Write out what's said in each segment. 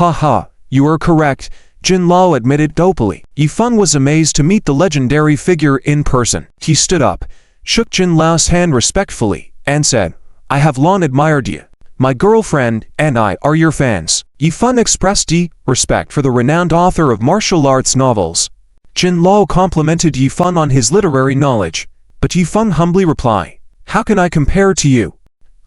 Haha, you are correct, Jin Lao admitted dopily. Yifeng was amazed to meet the legendary figure in person. He stood up, shook Jin Lao's hand respectfully, and said, I have long admired you. My girlfriend and I are your fans. Yifeng expressed deep respect for the renowned author of martial arts novels. Jin Lao complimented Yifeng on his literary knowledge, but Yifeng humbly replied, How can I compare to you?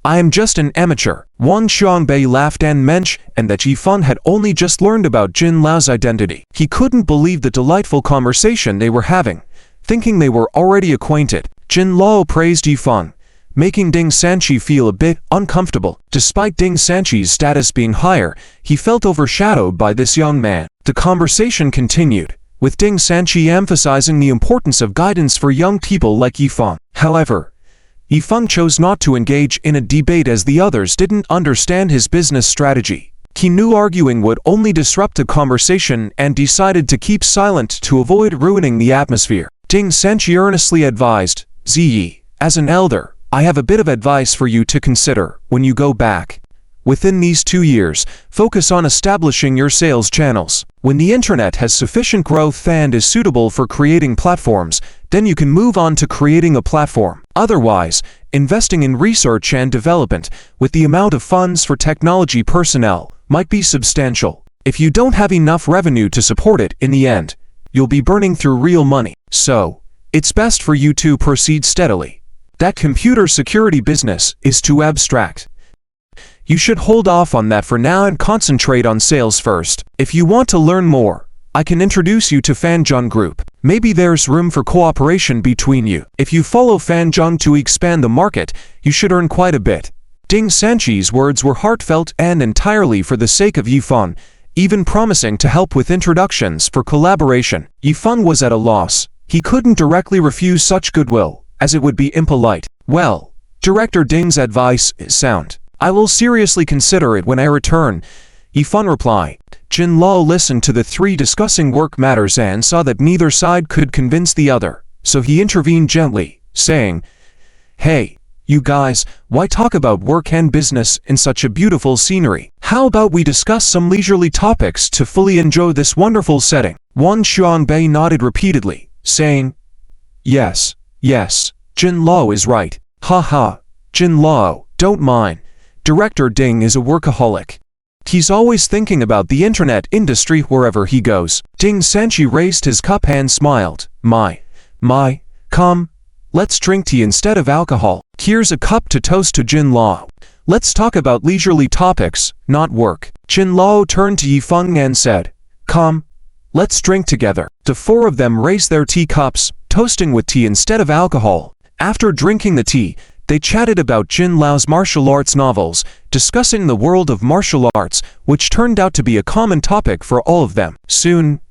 I am just an amateur. Wang Xiangbei laughed and mentioned that Yifeng had only just learned about Jin Lao's identity. He couldn't believe the delightful conversation they were having, thinking they were already acquainted. Jin Lao praised Yifeng, making Ding Sanqi feel a bit uncomfortable. Despite Ding Sanqi's status being higher, he felt overshadowed by this young man. The conversation continued, with Ding Sanqi emphasizing the importance of guidance for young people like Yifeng. However, Yifeng chose not to engage in a debate as the others didn't understand his business strategy. He knew arguing would only disrupt the conversation and decided to keep silent to avoid ruining the atmosphere. Ding Sanqi earnestly advised, Ziyi, as an elder, I have a bit of advice for you to consider when you go back. Within these 2 years, focus on establishing your sales channels. When the internet has sufficient growth and is suitable for creating platforms, then you can move on to creating a platform. Otherwise, investing in research and development with the amount of funds for technology personnel might be substantial. If you don't have enough revenue to support it in the end, you'll be burning through real money. So, it's best for you to proceed steadily. That computer security business is too abstract. You should hold off on that for now and concentrate on sales first. If you want to learn more, I can introduce you to Fanzhong Group. Maybe there's room for cooperation between you. If you follow Fanzhong to expand the market, you should earn quite a bit. Ding Sanqi's words were heartfelt and entirely for the sake of Yifeng, even promising to help with introductions for collaboration. Yifeng was at a loss. He couldn't directly refuse such goodwill, as it would be impolite. Well, Director Ding's advice is sound. I will seriously consider it when I return, Yifeng replied. Jin Lao listened to the three discussing work matters and saw that neither side could convince the other, so he intervened gently, saying, Hey, you guys, why talk about work and business in such a beautiful scenery? How about we discuss some leisurely topics to fully enjoy this wonderful setting? Wang Xiangbei nodded repeatedly, saying, Yes, Jin Lao is right. Haha, Jin Lao, don't mind. Director Ding is a workaholic. He's always thinking about the internet industry wherever he goes. Ding Sanqi raised his cup and smiled. My, come, let's drink tea instead of alcohol. Here's a cup to toast to Jin Lao. Let's talk about leisurely topics, not work. Jin Lao turned to Yifeng and said, Come, let's drink together. The four of them raised their teacups, toasting with tea instead of alcohol. After drinking the tea, they chatted about Jin Lao's martial arts novels, discussing the world of martial arts, which turned out to be a common topic for all of them. Soon,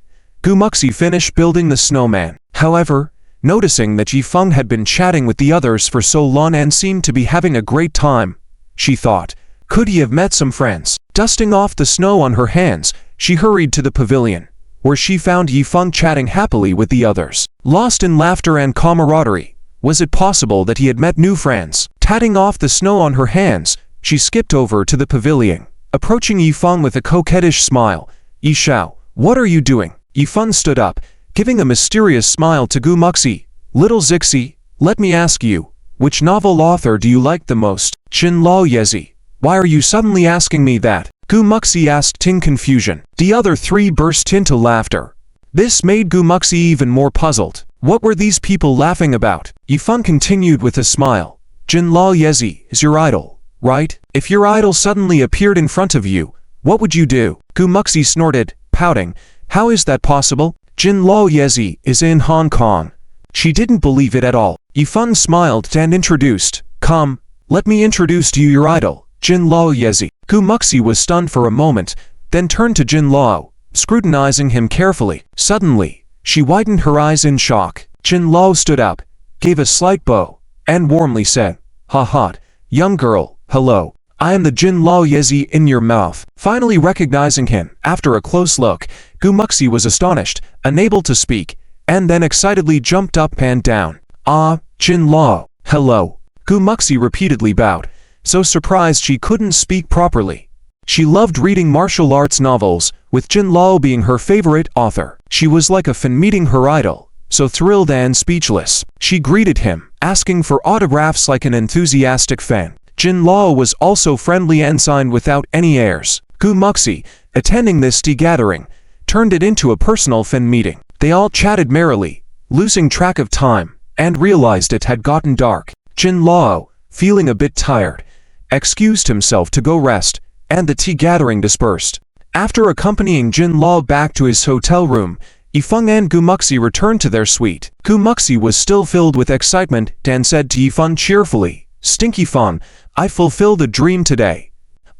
Gumuxi finished building the snowman. However, noticing that Yifeng had been chatting with the others for so long and seemed to be having a great time, she thought, could he have met some friends? Dusting off the snow on her hands, she hurried to the pavilion, where she found Yifeng chatting happily with the others. Lost in laughter and camaraderie, was it possible that he had met new friends? Tatting off the snow on her hands, she skipped over to the pavilion, approaching Yifeng with a coquettish smile. Yishao, what are you doing? Yifeng stood up, giving a mysterious smile to Gumuxi. Little Zixi, let me ask you, which novel author do you like the most? Jin Lao Yezi, why are you suddenly asking me that? Gumuxi asked in confusion. The other three burst into laughter. This made Gumuxi even more puzzled. What were these people laughing about? Yifeng continued with a smile. Jin Lao Yezi is your idol, right? If your idol suddenly appeared in front of you, what would you do? Gumuxi snorted, pouting. How is that possible? Jin Lao Yezi is in Hong Kong. She didn't believe it at all. Yifeng smiled and introduced. Come, let me introduce to you your idol, Jin Lao Yezi. Gumuxi was stunned for a moment, then turned to Jin Lao, scrutinizing him carefully. Suddenly, she widened her eyes in shock. Jin Lao stood up, gave a slight bow, and warmly said, Ha, young girl, hello. I am the Jin Lao Yezi in your mouth. Finally recognizing him, after a close look, Gumuxi was astonished, unable to speak, and then excitedly jumped up and down. Ah, Jin Lao, hello. Gumuxi repeatedly bowed, so surprised she couldn't speak properly. She loved reading martial arts novels, with Jin Lao being her favorite author. She was like a fan meeting her idol, so thrilled and speechless. She greeted him, asking for autographs like an enthusiastic fan. Jin Lao was also friendly and signed without any airs. Gu Muxi, attending this tea gathering, turned it into a personal fan meeting. They all chatted merrily, losing track of time, and realized it had gotten dark. Jin Lao, feeling a bit tired, excused himself to go rest, and the tea gathering dispersed. After accompanying Jin Lao back to his hotel room, Yifeng and Gu Muxi returned to their suite. Gu Muxi was still filled with excitement and said to Yifeng cheerfully, "Stinky Fan, I fulfilled a dream today.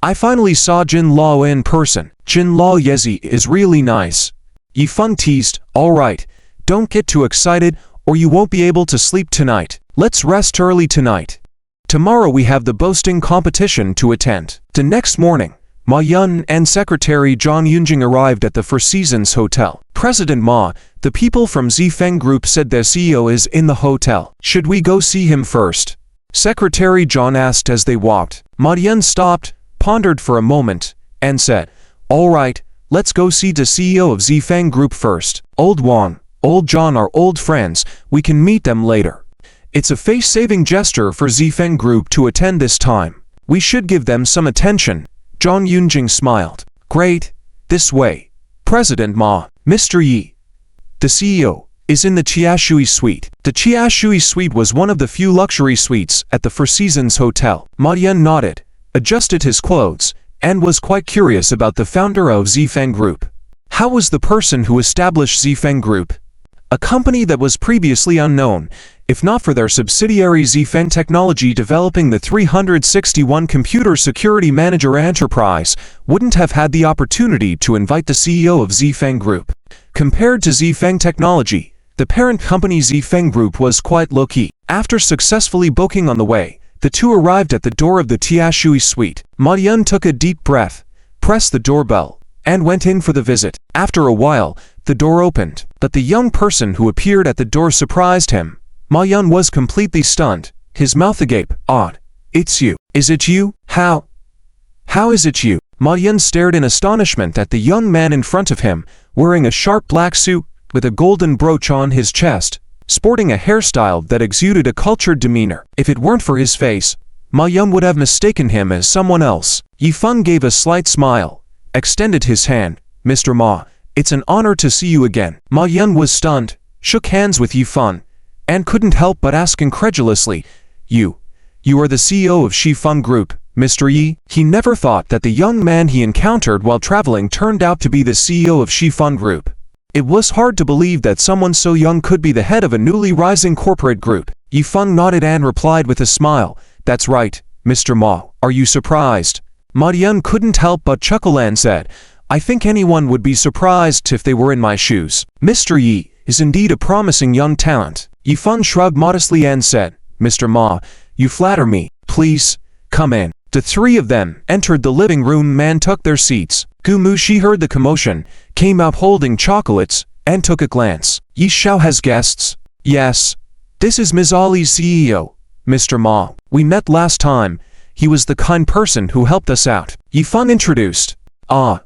I finally saw Jin Lao in person. Jin Lao Yezi is really nice." Yifeng teased, "Alright, don't get too excited or you won't be able to sleep tonight. Let's rest early tonight. Tomorrow we have the boasting competition to attend." The next morning, Ma Yun and Secretary Zhang Yunjing arrived at the Four Seasons Hotel. "President Ma, the people from Zifeng Group said their CEO is in the hotel. Should we go see him first?" Secretary Zhang asked as they walked. Ma Yun stopped, pondered for a moment, and said, "All right, let's go see the CEO of Zifeng Group first. Old Wang, Old John are old friends, we can meet them later. It's a face-saving gesture for Zifeng Group to attend this time. We should give them some attention." Zhang Yunjing smiled. "Great, this way. President Ma, Mr. Yi, the CEO, is in the Chiashui suite." The Chiashui suite was one of the few luxury suites at the Four Seasons Hotel. Ma Yun nodded, adjusted his clothes, and was quite curious about the founder of Zifeng Group. How was the person who established Zifeng Group? A company that was previously unknown, if not for their subsidiary Zifeng Technology developing the 361 Computer Security Manager Enterprise, wouldn't have had the opportunity to invite the CEO of Zifeng Group. Compared to Zifeng Technology, the parent company Zifeng Group was quite low-key. After successfully booking on the way, the two arrived at the door of the Tiashui suite. Ma Yun took a deep breath, pressed the doorbell, and went in for the visit. After a while, the door opened, but the young person who appeared at the door surprised him. Ma Yun was completely stunned, his mouth agape. "Odd. It's you. Is it you? How is it you?" Ma Yun stared in astonishment at the young man in front of him, wearing a sharp black suit, with a golden brooch on his chest, sporting a hairstyle that exuded a cultured demeanor. If it weren't for his face, Ma Yun would have mistaken him as someone else. Yifeng gave a slight smile, extended his hand. "Mr. Ma, it's an honor to see you again." Ma Yun was stunned, shook hands with Yifeng, and couldn't help but ask incredulously, You are the CEO of Zifeng Group, Mr. Yi?" He never thought that the young man he encountered while traveling turned out to be the CEO of Zifeng Group. It was hard to believe that someone so young could be the head of a newly rising corporate group. Yifeng nodded and replied with a smile, "That's right, Mr. Ma. Are you surprised?" Ma Yun couldn't help but chuckle and said, "I think anyone would be surprised if they were in my shoes. Mr. Yi is indeed a promising young talent." Yifeng shrugged modestly and said, "Mr. Ma, you flatter me. Please, come in." The three of them entered the living room and took their seats. Gu Muxi heard the commotion, came out holding chocolates, and took a glance. "Yi Xiao has guests?" "Yes. This is Ms. Ali's CEO, Mr. Ma. We met last time. He was the kind person who helped us out." Yifeng introduced. "Ah,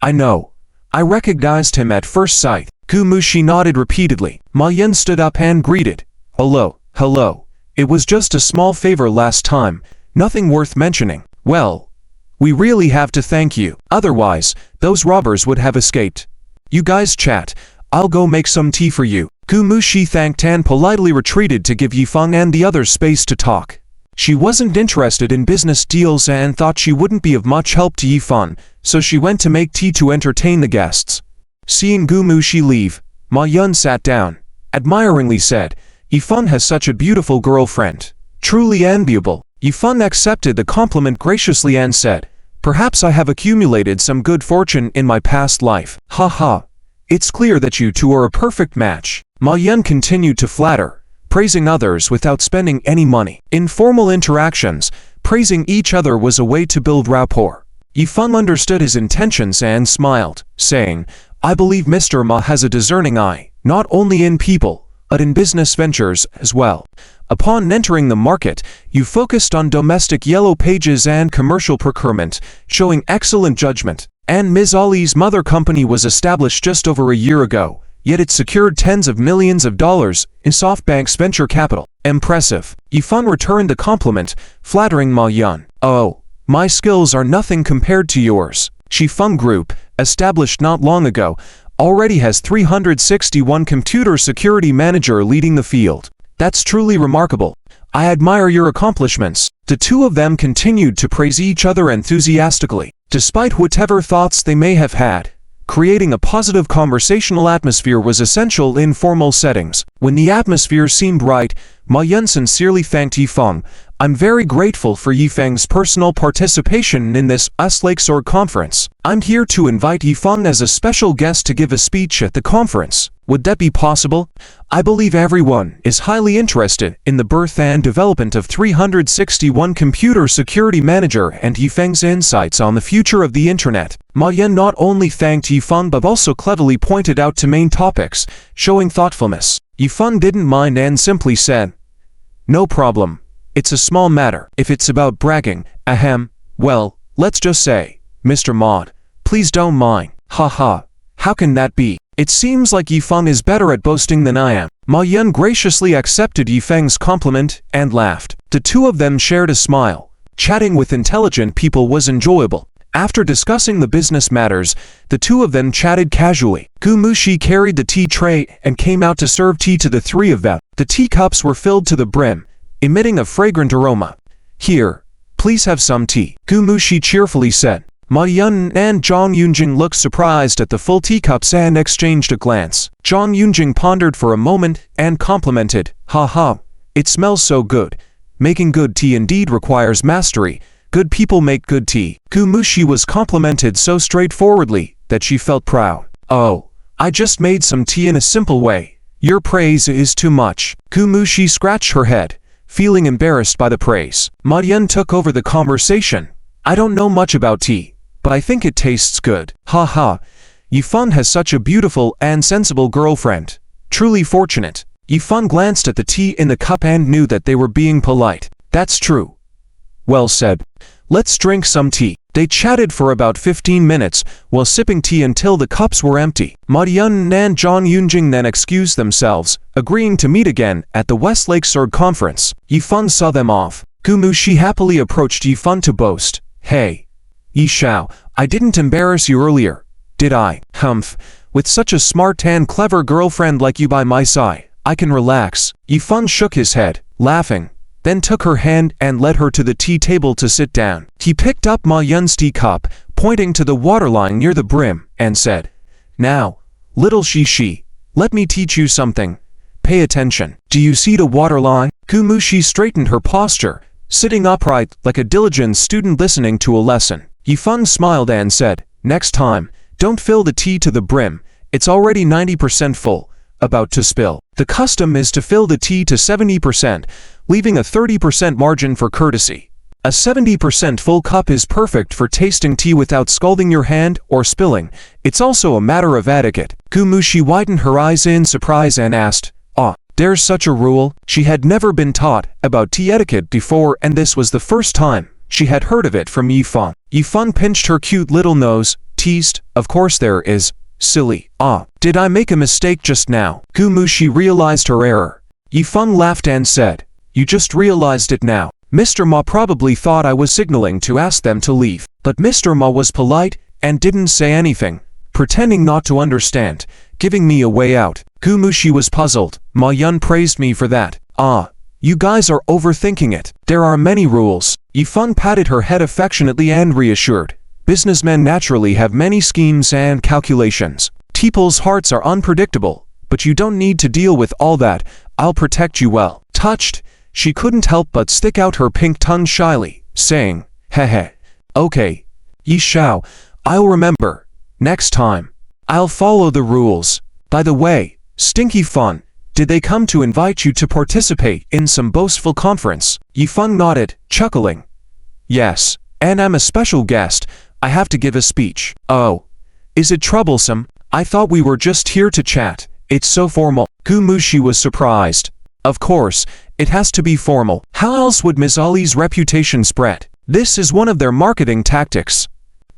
I know. I recognized him at first sight." Gu Muxi nodded repeatedly. Ma Yun stood up and greeted. Hello. It was just a small favor last time, nothing worth mentioning." "Well, we really have to thank you. Otherwise, those robbers would have escaped. You guys chat. I'll go make some tea for you." Gu Muxi thanked and politely retreated to give Yifeng and the others space to talk. She wasn't interested in business deals and thought she wouldn't be of much help to Yifeng, so she went to make tea to entertain the guests. Seeing Gu Muxi leave, Ma Yun sat down, admiringly said, "Yifeng has such a beautiful girlfriend. Truly enviable." Yifeng accepted the compliment graciously and said, "Perhaps I have accumulated some good fortune in my past life. Ha. It's clear that you two are a perfect match." Ma Yun continued to flatter, praising others without spending any money. In formal interactions, praising each other was a way to build rapport. Yifeng understood his intentions and smiled, saying, "I believe Mr. Ma has a discerning eye, not only in people, but in business ventures as well." Upon entering the market, you focused on domestic yellow pages and commercial procurement, showing excellent judgment. And Ms. Ali's mother company was established just over a year ago, yet it secured tens of millions of dollars in SoftBank's venture capital. Impressive. Yifan returned the compliment, flattering Ma Yan. Oh, my skills are nothing compared to yours. Yifan Group, established not long ago, already has 361 computer security manager leading the field. That's truly remarkable. I admire your accomplishments. The two of them continued to praise each other enthusiastically, despite whatever thoughts they may have had. Creating a positive conversational atmosphere was essential in formal settings. When the atmosphere seemed right, Ma Yan sincerely thanked Yifeng. I'm very grateful for Yifeng's personal participation in this Lakesword conference. I'm here to invite Yifeng as a special guest to give a speech at the conference. Would that be possible? I believe everyone is highly interested in the birth and development of 361 Computer Security Manager and Yifeng's insights on the future of the internet. Ma Yan not only thanked Yifeng but also cleverly pointed out two main topics, showing thoughtfulness. Yifeng didn't mind and simply said, "No problem. It's a small matter. If it's about bragging, ahem, well, let's just say, Mr. Maud, please don't mind. Haha. How can that be? It seems like Yifeng is better at boasting than I am." Ma Yan graciously accepted Yifeng's compliment and laughed. The two of them shared a smile. Chatting with intelligent people was enjoyable. After discussing the business matters, the two of them chatted casually. Gumushi carried the tea tray and came out to serve tea to the three of them. The teacups were filled to the brim, emitting a fragrant aroma. "Here, please have some tea," Gumushi cheerfully said. Ma Yan and Zhang Yunjing looked surprised at the full teacups and exchanged a glance. Zhang Yunjing pondered for a moment and complimented, "Haha, it smells so good. Making good tea indeed requires mastery. Good people make good tea." Gumushi was complimented so straightforwardly that she felt proud. "Oh, I just made some tea in a simple way. Your praise is too much." Gumushi scratched her head, feeling embarrassed by the praise. Ma Yan took over the conversation. "I don't know much about tea, but I think it tastes good. Haha, Yifeng has such a beautiful and sensible girlfriend. Truly fortunate." Yifeng glanced at the tea in the cup and knew that they were being polite. "That's true. Well said. Let's drink some tea." They chatted for about 15 minutes while sipping tea until the cups were empty. Ma Yan and Zhang Yunjing then excused themselves, agreeing to meet again at the West Lakesword conference. Yifeng saw them off. Gumushi happily approached Yifeng to boast, "Hey, Yi Shao, I didn't embarrass you earlier, did I? Humph, with such a smart and clever girlfriend like you by my side, I can relax." Yifeng shook his head, laughing, then took her hand and led her to the tea table to sit down. He picked up Ma Yan's teacup, pointing to the waterline near the brim, and said, "Now, little Shi, let me teach you something. Pay attention. Do you see the waterline?" Gumushi straightened her posture, sitting upright like a diligent student listening to a lesson. Yifeng smiled and said, "Next time, don't fill the tea to the brim. It's already 90% full, about to spill. The custom is to fill the tea to 70%, leaving a 30% margin for courtesy. A 70% full cup is perfect for tasting tea without scalding your hand or spilling. It's also a matter of etiquette." Gumushi widened her eyes in surprise and asked, "Ah, there's such a rule?" She had never been taught about tea etiquette before, and this was the first time she had heard of it from Yifeng. Yifeng pinched her cute little nose, teased, "Of course there is. Silly. Ah, did I make a mistake just now?" Gumushi realized her error. Yifeng laughed and said, "You just realized it now. Mr. Ma probably thought I was signaling to ask them to leave. But Mr. Ma was polite and didn't say anything, pretending not to understand, giving me a way out." Gumushi was puzzled. Ma Yan praised me for that. "Ah, you guys are overthinking it. There are many rules." Yifeng patted her head affectionately and reassured, "Businessmen naturally have many schemes and calculations. People's hearts are unpredictable, but you don't need to deal with all that. I'll protect you well." Touched, she couldn't help but stick out her pink tongue shyly, saying, "Hehe. Okay, Yi Shao, I'll remember. Next time, I'll follow the rules. By the way, Stinky Fun, did they come to invite you to participate in some boastful conference?" Yifeng nodded, chuckling. "Yes, and I'm a special guest. I have to give a speech." "Oh, is it troublesome? I thought we were just here to chat. It's so formal." Gumushi was surprised. Of course, it has to be formal. How else would Miss Ali's reputation spread? This is one of their marketing tactics.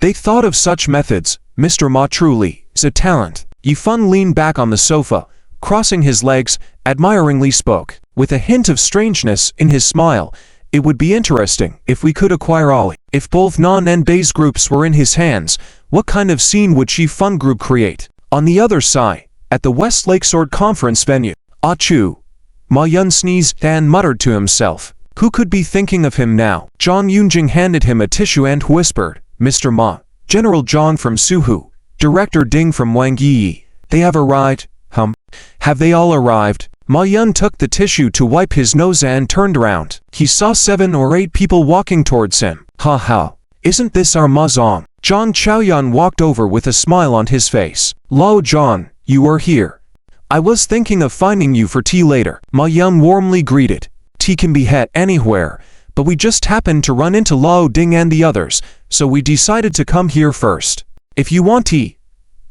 They thought of such methods. Mr. Ma truly is a talent. Yifeng leaned back on the sofa, crossing his legs, admiringly spoke. With a hint of strangeness in his smile, it would be interesting if we could acquire Ali. If both Non and Bei's groups were in his hands, what kind of scene would Yifeng group create? On the other side, at the West Lakeside conference venue, Achoo! Ma Yun sneezed and muttered to himself. Who could be thinking of him now? Zhang Yunjing handed him a tissue and whispered, Mr. Ma, General Zhang from Suhu, Director Ding from Wang Yi. They have arrived. Have they all arrived? Ma Yun took the tissue to wipe his nose and turned around. He saw 7 or 8 people walking towards him. Ha ha. Isn't this our Ma Zong? Zhang Chaoyan walked over with a smile on his face. Lao Zhang, you are here. I was thinking of finding you for tea later. Ma Yun warmly greeted. Tea can be had anywhere, but we just happened to run into Lao Ding and the others, so we decided to come here first. If you want tea,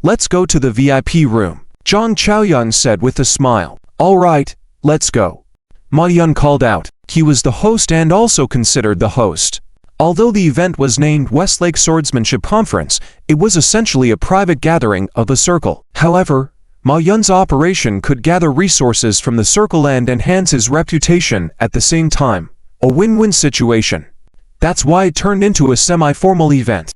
let's go to the VIP room. Zhang Chaoyan said with a smile. All right, let's go. Ma Yun called out. He was the host and also considered the host. Although the event was named Westlake Swordsmanship Conference, it was essentially a private gathering of the circle. However, Ma Yun's operation could gather resources from the circle and enhance his reputation at the same time. A win-win situation. That's why it turned into a semi-formal event.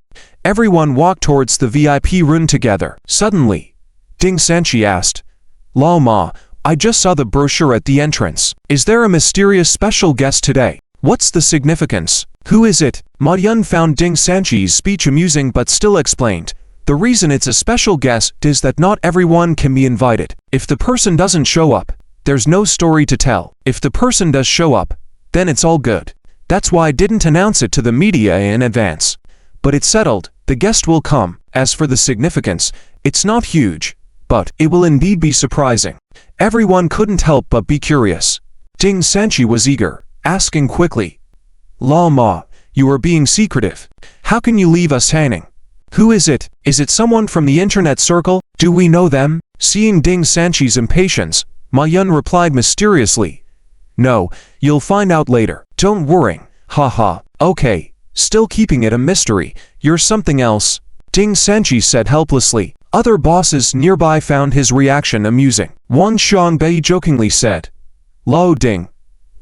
Everyone walked towards the VIP room together. Suddenly, Ding Sanchi asked, Lao Ma, I just saw the brochure at the entrance. Is there a mysterious special guest today? What's the significance? Who is it? Ma Yun found Ding Sanchi's speech amusing but still explained. The reason it's a special guest is that not everyone can be invited. If the person doesn't show up, there's no story to tell. If the person does show up, then it's all good. That's why I didn't announce it to the media in advance. But it's settled, the guest will come. As for the significance, it's not huge, but it will indeed be surprising. Everyone couldn't help but be curious. Ding Sanchi was eager, asking quickly, Lao Ma, you are being secretive. How can you leave us hanging? Who is it? Is it someone from the internet circle? Do we know them? Seeing Ding Sanchi's impatience, Ma Yun replied mysteriously, No, you'll find out later. Don't worry. Haha. Okay, still keeping it a mystery. You're something else. Ding Sanchi said helplessly. Other bosses nearby found his reaction amusing. Wan Xiangbei jokingly said, Lao Ding,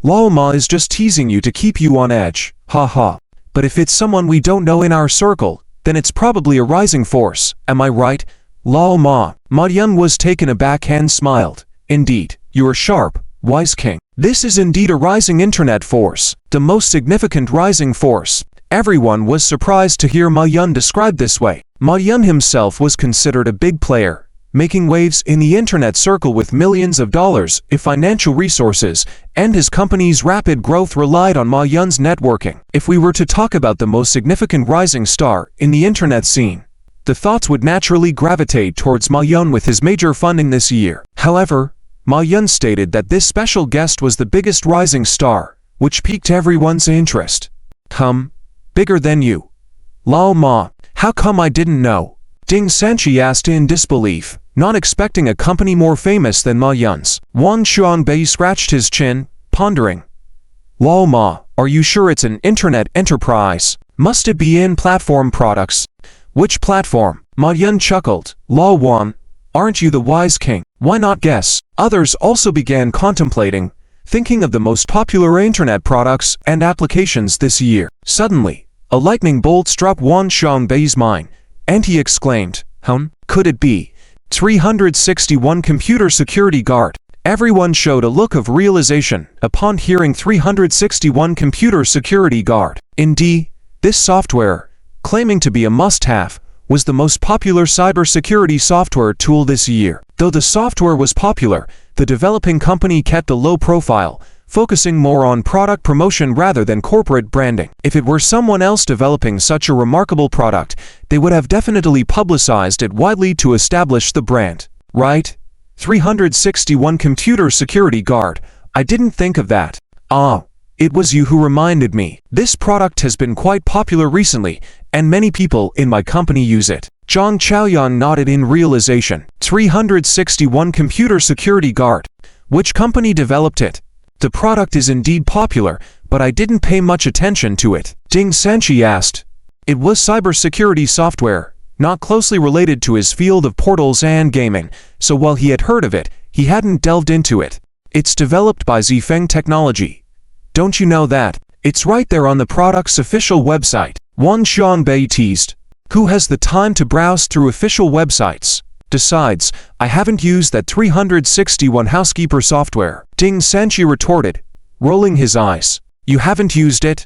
Lao Ma is just teasing you to keep you on edge. Haha. But if it's someone we don't know in our circle, then it's probably a rising force. Am I right? Lao Ma. Ma Yun was taken aback and smiled. Indeed, you are sharp, wise king. This is indeed a rising internet force. The most significant rising force. Everyone was surprised to hear Ma Yun described this way. Ma Yun himself was considered a big player, making waves in the internet circle with millions of dollars in financial resources, and his company's rapid growth relied on Ma Yun's networking. If we were to talk about the most significant rising star in the internet scene, the thoughts would naturally gravitate towards Ma Yun with his major funding this year. However, Ma Yun stated that this special guest was the biggest rising star, which piqued everyone's interest. Bigger than you. Lao Ma, how come I didn't know? Ding Sanchi asked in disbelief, not expecting a company more famous than Ma Yun's. Wan Xiangbei scratched his chin, pondering. Lao Ma, are you sure it's an internet enterprise? Must it be in platform products? Which platform? Ma Yun chuckled. Lao Wan, aren't you the wise king? Why not guess? Others also began contemplating, thinking of the most popular internet products and applications this year. Suddenly, a lightning bolt struck Wan Xiangbei's mind, and he exclaimed, could it be 361 Computer Security Guard? Everyone showed a look of realization upon hearing 361 Computer Security Guard. Indeed, this software, claiming to be a must-have, was the most popular cybersecurity software tool this year. Though the software was popular, the developing company kept a low profile, focusing more on product promotion rather than corporate branding. If it were someone else developing such a remarkable product, they would have definitely publicized it widely to establish the brand. Right? 361 Computer Security Guard. I didn't think of that. It was you who reminded me. This product has been quite popular recently, and many people in my company use it. Zhang Chaoyan nodded in realization. 361 Computer Security Guard. Which company developed it? The product is indeed popular, but I didn't pay much attention to it. Ding Sanchi asked. It was cybersecurity software, not closely related to his field of portals and gaming, so while he had heard of it, he hadn't delved into it. It's developed by Zifeng Technology. Don't you know that? It's right there on the product's official website. Wan Xianbei teased. Who has the time to browse through official websites? Besides, I haven't used that 361 housekeeper software. Ding Sanchi retorted, rolling his eyes. You haven't used it?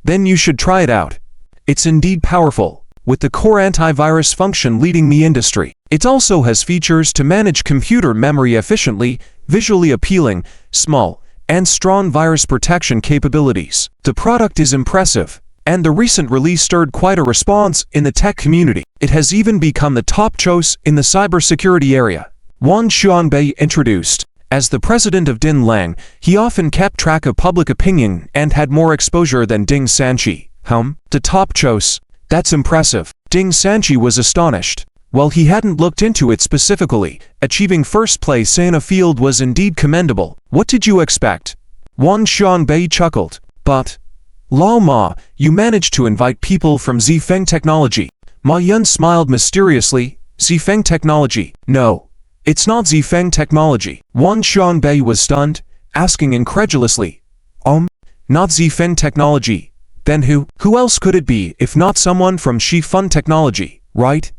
Then you should try it out. It's indeed powerful, with the core antivirus function leading the industry. It also has features to manage computer memory efficiently, visually appealing, small, and strong virus protection capabilities. The product is impressive, and the recent release stirred quite a response in the tech community. It has even become the top choice in the cybersecurity area. Wan Xianbei introduced. As the president of Din Lang, he often kept track of public opinion and had more exposure than Ding Sanchi. The top choice? That's impressive. Ding Sanchi was astonished. While he hadn't looked into it specifically, achieving first place in a field was indeed commendable. What did you expect? Wan Xianbei chuckled. But, Lao Ma, you managed to invite people from Zifeng Technology. Ma Yun smiled mysteriously. Zifeng Technology? No, it's not Zifeng Technology. Wan Xianbei was stunned, asking incredulously. Not Zifeng Technology. Then who? Who else could it be if not someone from Shifeng Technology, right?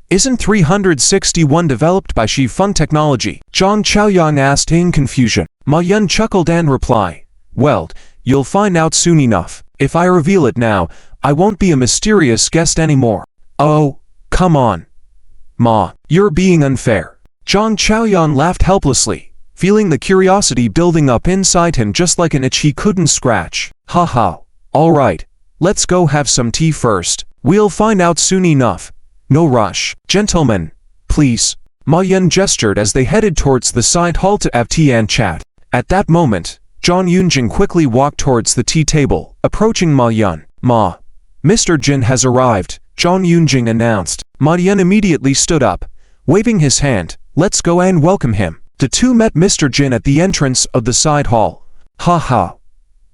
Isn't 361 developed by Shifeng Technology? Zhang Chaoyang asked in confusion. Ma Yun chuckled and replied. Well, you'll find out soon enough. If I reveal it now, I won't be a mysterious guest anymore. Oh, come on. Ma, you're being unfair. Zhang Chaoyang laughed helplessly, feeling the curiosity building up inside him just like an itch he couldn't scratch. Haha. All right, let's go have some tea first. We'll find out soon enough. No rush. Gentlemen, please. Ma Yun gestured as they headed towards the side hall to have tea and chat. At that moment, Zhang Yunjing quickly walked towards the tea table, approaching Ma Yun. Ma, Mr. Jin has arrived, Zhang Yunjing announced. Ma Yun immediately stood up, waving his hand. Let's go and welcome him. The two met Mr. Jin at the entrance of the side hall. Ha.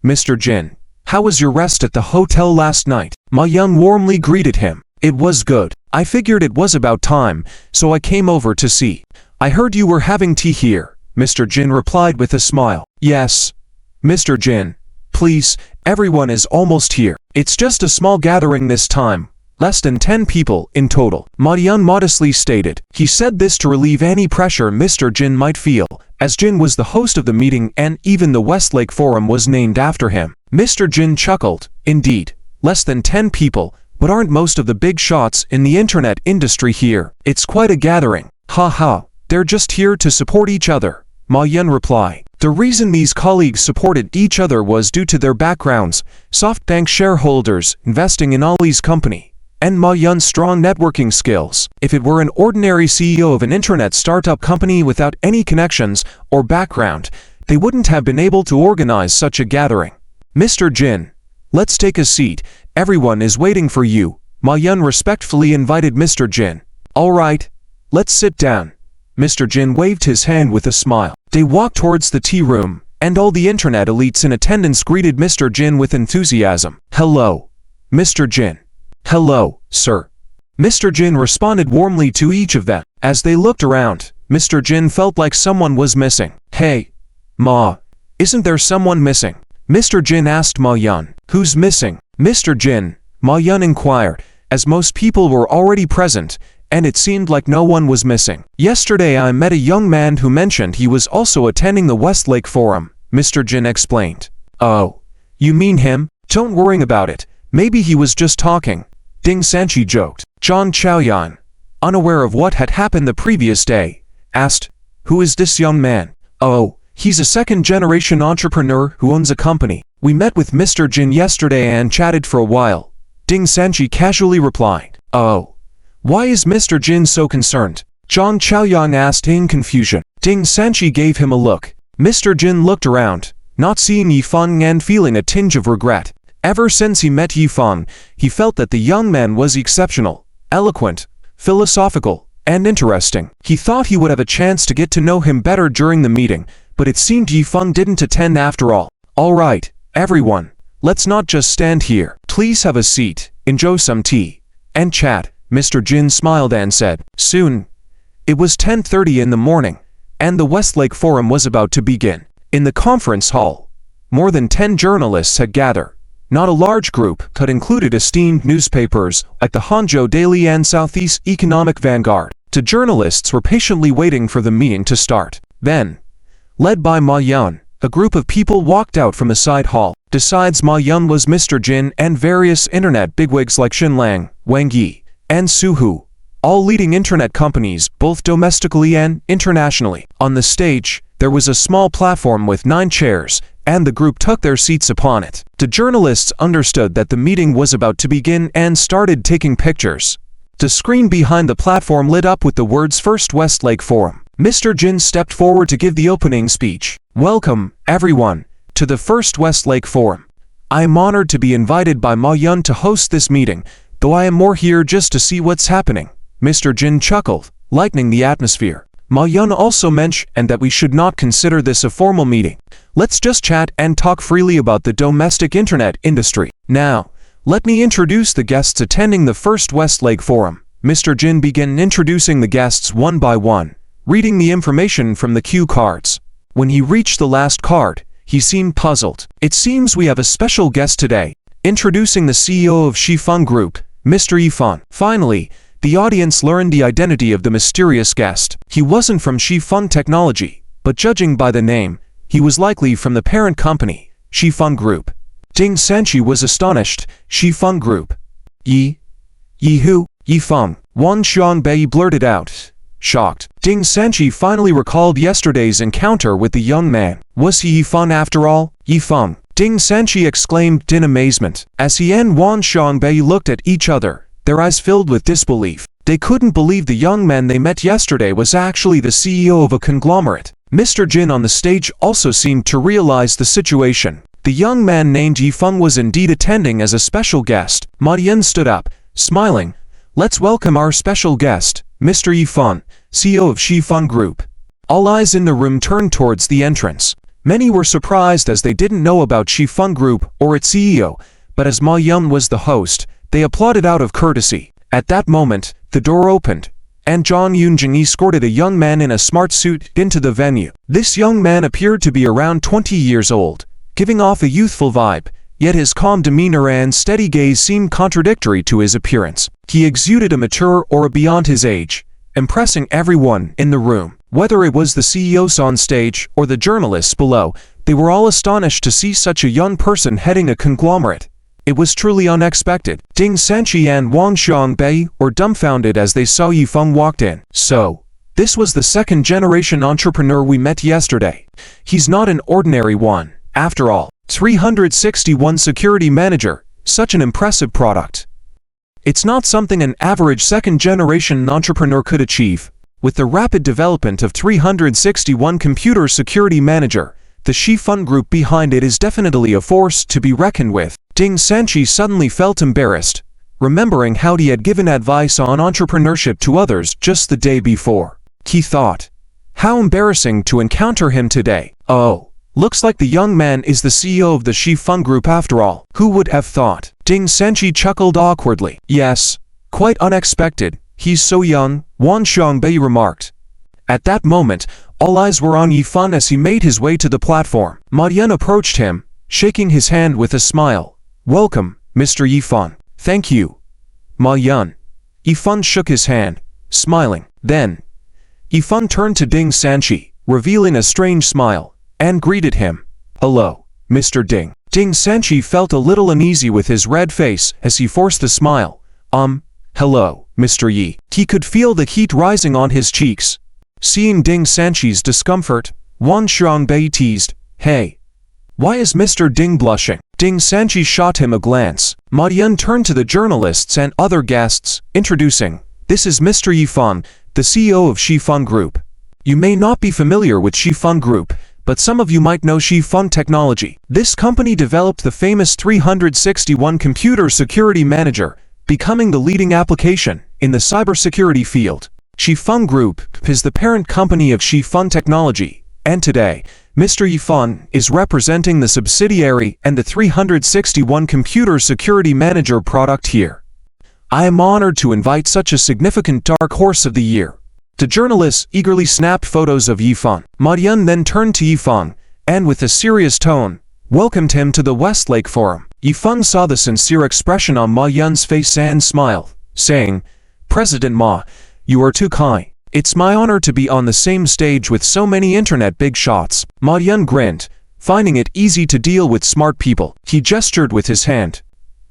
Mr. Jin, how was your rest at the hotel last night? Ma Yun warmly greeted him. It was good. I figured it was about time, so I came over to see. I heard you were having tea here, Mr. Jin replied with a smile. Yes. Mr. Jin, please, everyone is almost here. It's just a small gathering this time. Less than 10 people in total, Ma Yun modestly stated. He said this to relieve any pressure Mr. Jin might feel, as Jin was the host of the meeting and even the Westlake Forum was named after him. Mr. Jin chuckled. Indeed, less than 10 people, but aren't most of the big shots in the internet industry here? It's quite a gathering. Ha. They're just here to support each other, Ma Yun replied. The reason these colleagues supported each other was due to their backgrounds, SoftBank shareholders investing in Ali's company, and Ma Yun's strong networking skills. If it were an ordinary CEO of an internet startup company without any connections or background, they wouldn't have been able to organize such a gathering. Mr. Jin, let's take a seat. Everyone is waiting for you. Ma Yun respectfully invited Mr. Jin. All right, let's sit down. Mr. Jin waved his hand with a smile. They walked towards the tea room, and all the internet elites in attendance greeted Mr. Jin with enthusiasm. Hello, Mr. Jin. Hello, sir. Mr. Jin responded warmly to each of them. As they looked around, Mr. Jin felt like someone was missing. Hey, Ma, isn't there someone missing? Mr. Jin asked Ma Yun. Who's missing? Mr. Jin, Ma Yun inquired, as most people were already present, and it seemed like no one was missing. Yesterday I met a young man who mentioned he was also attending the Westlake Forum, Mr. Jin explained. Oh, you mean him? Don't worry about it. Maybe he was just talking, Ding Sanchi joked. Zhang Chaoyan, unaware of what had happened the previous day, asked, Who is this young man? Oh, he's a second-generation entrepreneur who owns a company. We met with Mr. Jin yesterday and chatted for a while, Ding Sanchi casually replied. Oh, why is Mr. Jin so concerned? Zhang Chaoyang asked in confusion. Ding Sanchi gave him a look. Mr. Jin looked around, not seeing Yifeng and feeling a tinge of regret. Ever since he met Yifeng, he felt that the young man was exceptional, eloquent, philosophical, and interesting. He thought he would have a chance to get to know him better during the meeting, but it seemed Yifeng didn't attend after all. All right, everyone, let's not just stand here. Please have a seat, enjoy some tea, and chat. Mr. Jin smiled and said. Soon, it was 10:30 in the morning, and the Westlake Forum was about to begin. In the conference hall, more than 10 journalists had gathered. Not a large group, but included esteemed newspapers like the Hangzhou Daily and Southeast Economic Vanguard. The journalists were patiently waiting for the meeting to start. Then, led by Ma Yun, a group of people walked out from a side hall. Besides Ma Yun was Mr. Jin and various internet bigwigs like Xin Lang, Wang Yi, and Su Hu, all leading internet companies both domestically and internationally. On the stage, there was a small platform with 9 chairs, and the group took their seats upon it. The journalists understood that the meeting was about to begin and started taking pictures. The screen behind the platform lit up with the words First Westlake Forum. Mr. Jin stepped forward to give the opening speech. Welcome, everyone, to the First Westlake Forum. I am honored to be invited by Ma Yun to host this meeting, though I am more here just to see what's happening. Mr. Jin chuckled, lightening the atmosphere. Ma Yun also mentioned that we should not consider this a formal meeting. Let's just chat and talk freely about the domestic internet industry. Now, let me introduce the guests attending the First Westlake Forum. Mr. Jin began introducing the guests one by one, reading the information from the cue cards. When he reached the last card, he seemed puzzled. It seems we have a special guest today. Introducing the CEO of Shifeng Group, Mr. Yifeng. Finally, the audience learned the identity of the mysterious guest. He wasn't from Shifeng Technology, but judging by the name, he was likely from the parent company, Shifeng Group. Ding Sanchi was astonished. Shifeng Group. Yi who? Yifeng. Wan Xiangbei blurted out, shocked. Ding Sanchi finally recalled yesterday's encounter with the young man. Was he Yifeng after all? Yifeng. Ding Sanchi exclaimed in amazement. As he and Wan Xiangbei looked at each other, their eyes filled with disbelief. They couldn't believe the young man they met yesterday was actually the CEO of a conglomerate. Mr. Jin on the stage also seemed to realize the situation. The young man named Yifeng was indeed attending as a special guest. Ma Yun stood up, smiling. Let's welcome our special guest, Mr. Yifeng, CEO of Shifeng Group. All eyes in the room turned towards the entrance. Many were surprised as they didn't know about Shifeng Group or its CEO, but as Ma Yun was the host, they applauded out of courtesy. At that moment, the door opened, and Zhang Yunjing escorted a young man in a smart suit into the venue. This young man appeared to be around 20 years old, giving off a youthful vibe, yet his calm demeanor and steady gaze seemed contradictory to his appearance. He exuded a mature aura beyond his age, impressing everyone in the room. Whether it was the CEOs on stage or the journalists below, they were all astonished to see such a young person heading a conglomerate. It was truly unexpected. Ding Sanchi and Wang Xiangbei were dumbfounded as they saw Yifeng walked in. So, this was the second-generation entrepreneur we met yesterday. He's not an ordinary one, after all. 361 security manager, such an impressive product. It's not something an average second-generation entrepreneur could achieve. With the rapid development of 361 computer security manager, the Shifeng Group behind it is definitely a force to be reckoned with. Ding Sanchi suddenly felt embarrassed, remembering how he had given advice on entrepreneurship to others just the day before. He thought, how embarrassing to encounter him today. Oh, looks like the young man is the CEO of the Shifeng Group after all. Who would have thought? Ding Sanchi chuckled awkwardly. Yes, quite unexpected. He's so young, Wan Xiangbei remarked. At that moment, all eyes were on Yifeng as he made his way to the platform. Ma Yun approached him, shaking his hand with a smile. Welcome, Mr. Yifeng. Thank you, Ma Yun. Yifeng shook his hand, smiling. Then, Yifeng turned to Ding Sanchi, revealing a strange smile, and greeted him. Hello, Mr. Ding. Ding Sanchi felt a little uneasy with his red face as he forced a smile. Hello, Mr. Yi. He could feel the heat rising on his cheeks. Seeing Ding Sanchi's discomfort, Wan Xiangbei teased, Hey, why is Mr. Ding blushing? Ding Sanchi shot him a glance. Ma Yun turned to the journalists and other guests, introducing, This is Mr. Yifeng, the CEO of Shifeng Group. You may not be familiar with Shifeng Group, but some of you might know Shifeng Technology. This company developed the famous 361 computer security manager, becoming the leading application in the cybersecurity field. Shifeng Group is the parent company of Shifeng Technology, and today, Mr. Yifan is representing the subsidiary and the 361 Computer Security Manager product here. I am honored to invite such a significant dark horse of the year. The journalists eagerly snapped photos of Yifan. Ma Yan then turned to Yifan, and with a serious tone, welcomed him to the Westlake Forum. Yifan saw the sincere expression on Ma Yan's face and smiled, saying, "President Ma, you are too kind. It's my honor to be on the same stage with so many internet big shots." Ma Yan grinned, finding it easy to deal with smart people. He gestured with his hand.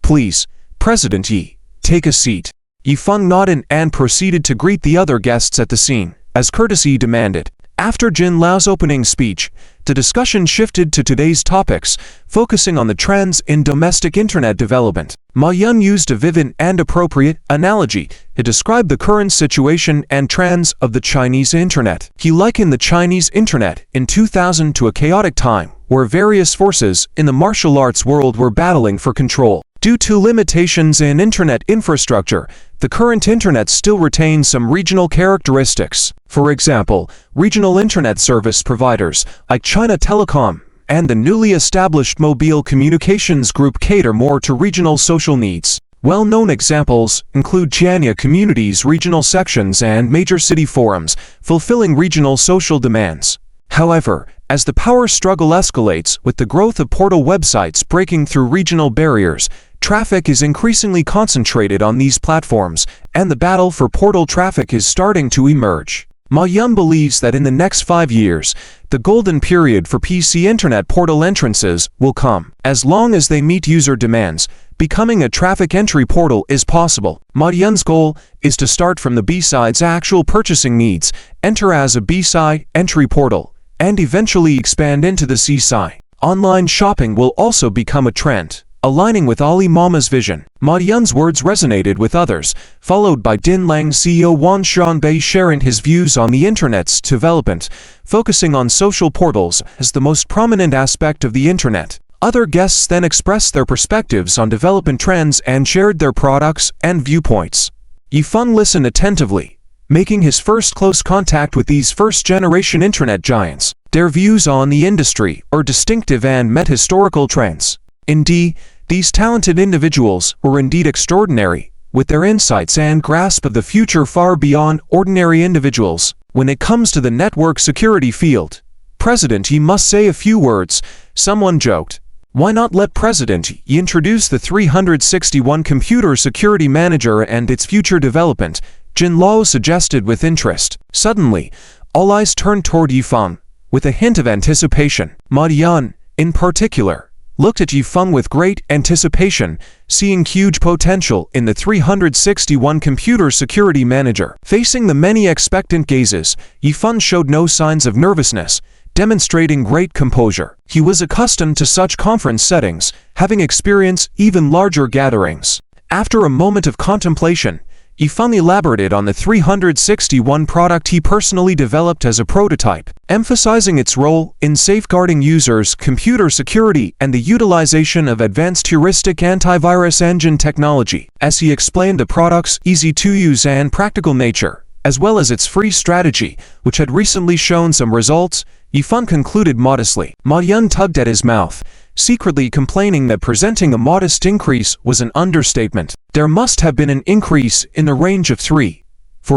"Please, President Yi, take a seat." Yifan nodded and proceeded to greet the other guests at the scene, as courtesy demanded. After Jin Lao's opening speech, the discussion shifted to today's topics, focusing on the trends in domestic internet development. Ma Yan used a vivid and appropriate analogy to describe the current situation and trends of the Chinese internet. He likened the Chinese internet in 2000 to a chaotic time, where various forces in the martial arts world were battling for control. Due to limitations in internet infrastructure, the current internet still retains some regional characteristics. For example, regional internet service providers, like China Telecom, and the newly established Mobile Communications Group cater more to regional social needs. Well-known examples include Chianya communities, regional sections, and major city forums, fulfilling regional social demands. However, as the power struggle escalates with the growth of portal websites breaking through regional barriers, traffic is increasingly concentrated on these platforms, and the battle for portal traffic is starting to emerge. Ma Yan believes that in the next 5 years, the golden period for PC internet portal entrances will come. As long as they meet user demands, becoming a traffic entry portal is possible. Ma Yan's goal is to start from the B-side's actual purchasing needs, enter as a B-side entry portal, and eventually expand into the C-side. Online shopping will also become a trend, aligning with Ali Mama's vision. Ma Yan's words resonated with others, followed by Din Lang CEO Wan Xianbei sharing his views on the internet's development, focusing on social portals as the most prominent aspect of the internet. Other guests then expressed their perspectives on development trends and shared their products and viewpoints. Yifan listened attentively, making his first close contact with these first-generation internet giants. Their views on the industry are distinctive and met historical trends. Indeed, these talented individuals were indeed extraordinary, with their insights and grasp of the future far beyond ordinary individuals. When it comes to the network security field, President Yi must say a few words. Someone joked. Why not let President Yi introduce the 361 Computer Security Manager and its future development? Jin Lao suggested with interest. Suddenly, all eyes turned toward Yifan, with a hint of anticipation. Ma Yan, in particular, looked at Yifan with great anticipation, seeing huge potential in the 361 Computer Security Manager. Facing the many expectant gazes, Yifan showed no signs of nervousness, demonstrating great composure. He was accustomed to such conference settings, having experienced even larger gatherings. After a moment of contemplation, Yifan elaborated on the 361 product he personally developed as a prototype, emphasizing its role in safeguarding users' computer security and the utilization of advanced heuristic antivirus engine technology. As he explained the product's easy-to-use and practical nature, as well as its free strategy, which had recently shown some results, Yifan concluded modestly. Ma Yan tugged at his mouth, secretly complaining that presenting a modest increase was an understatement. There must have been an increase in the range of 3-4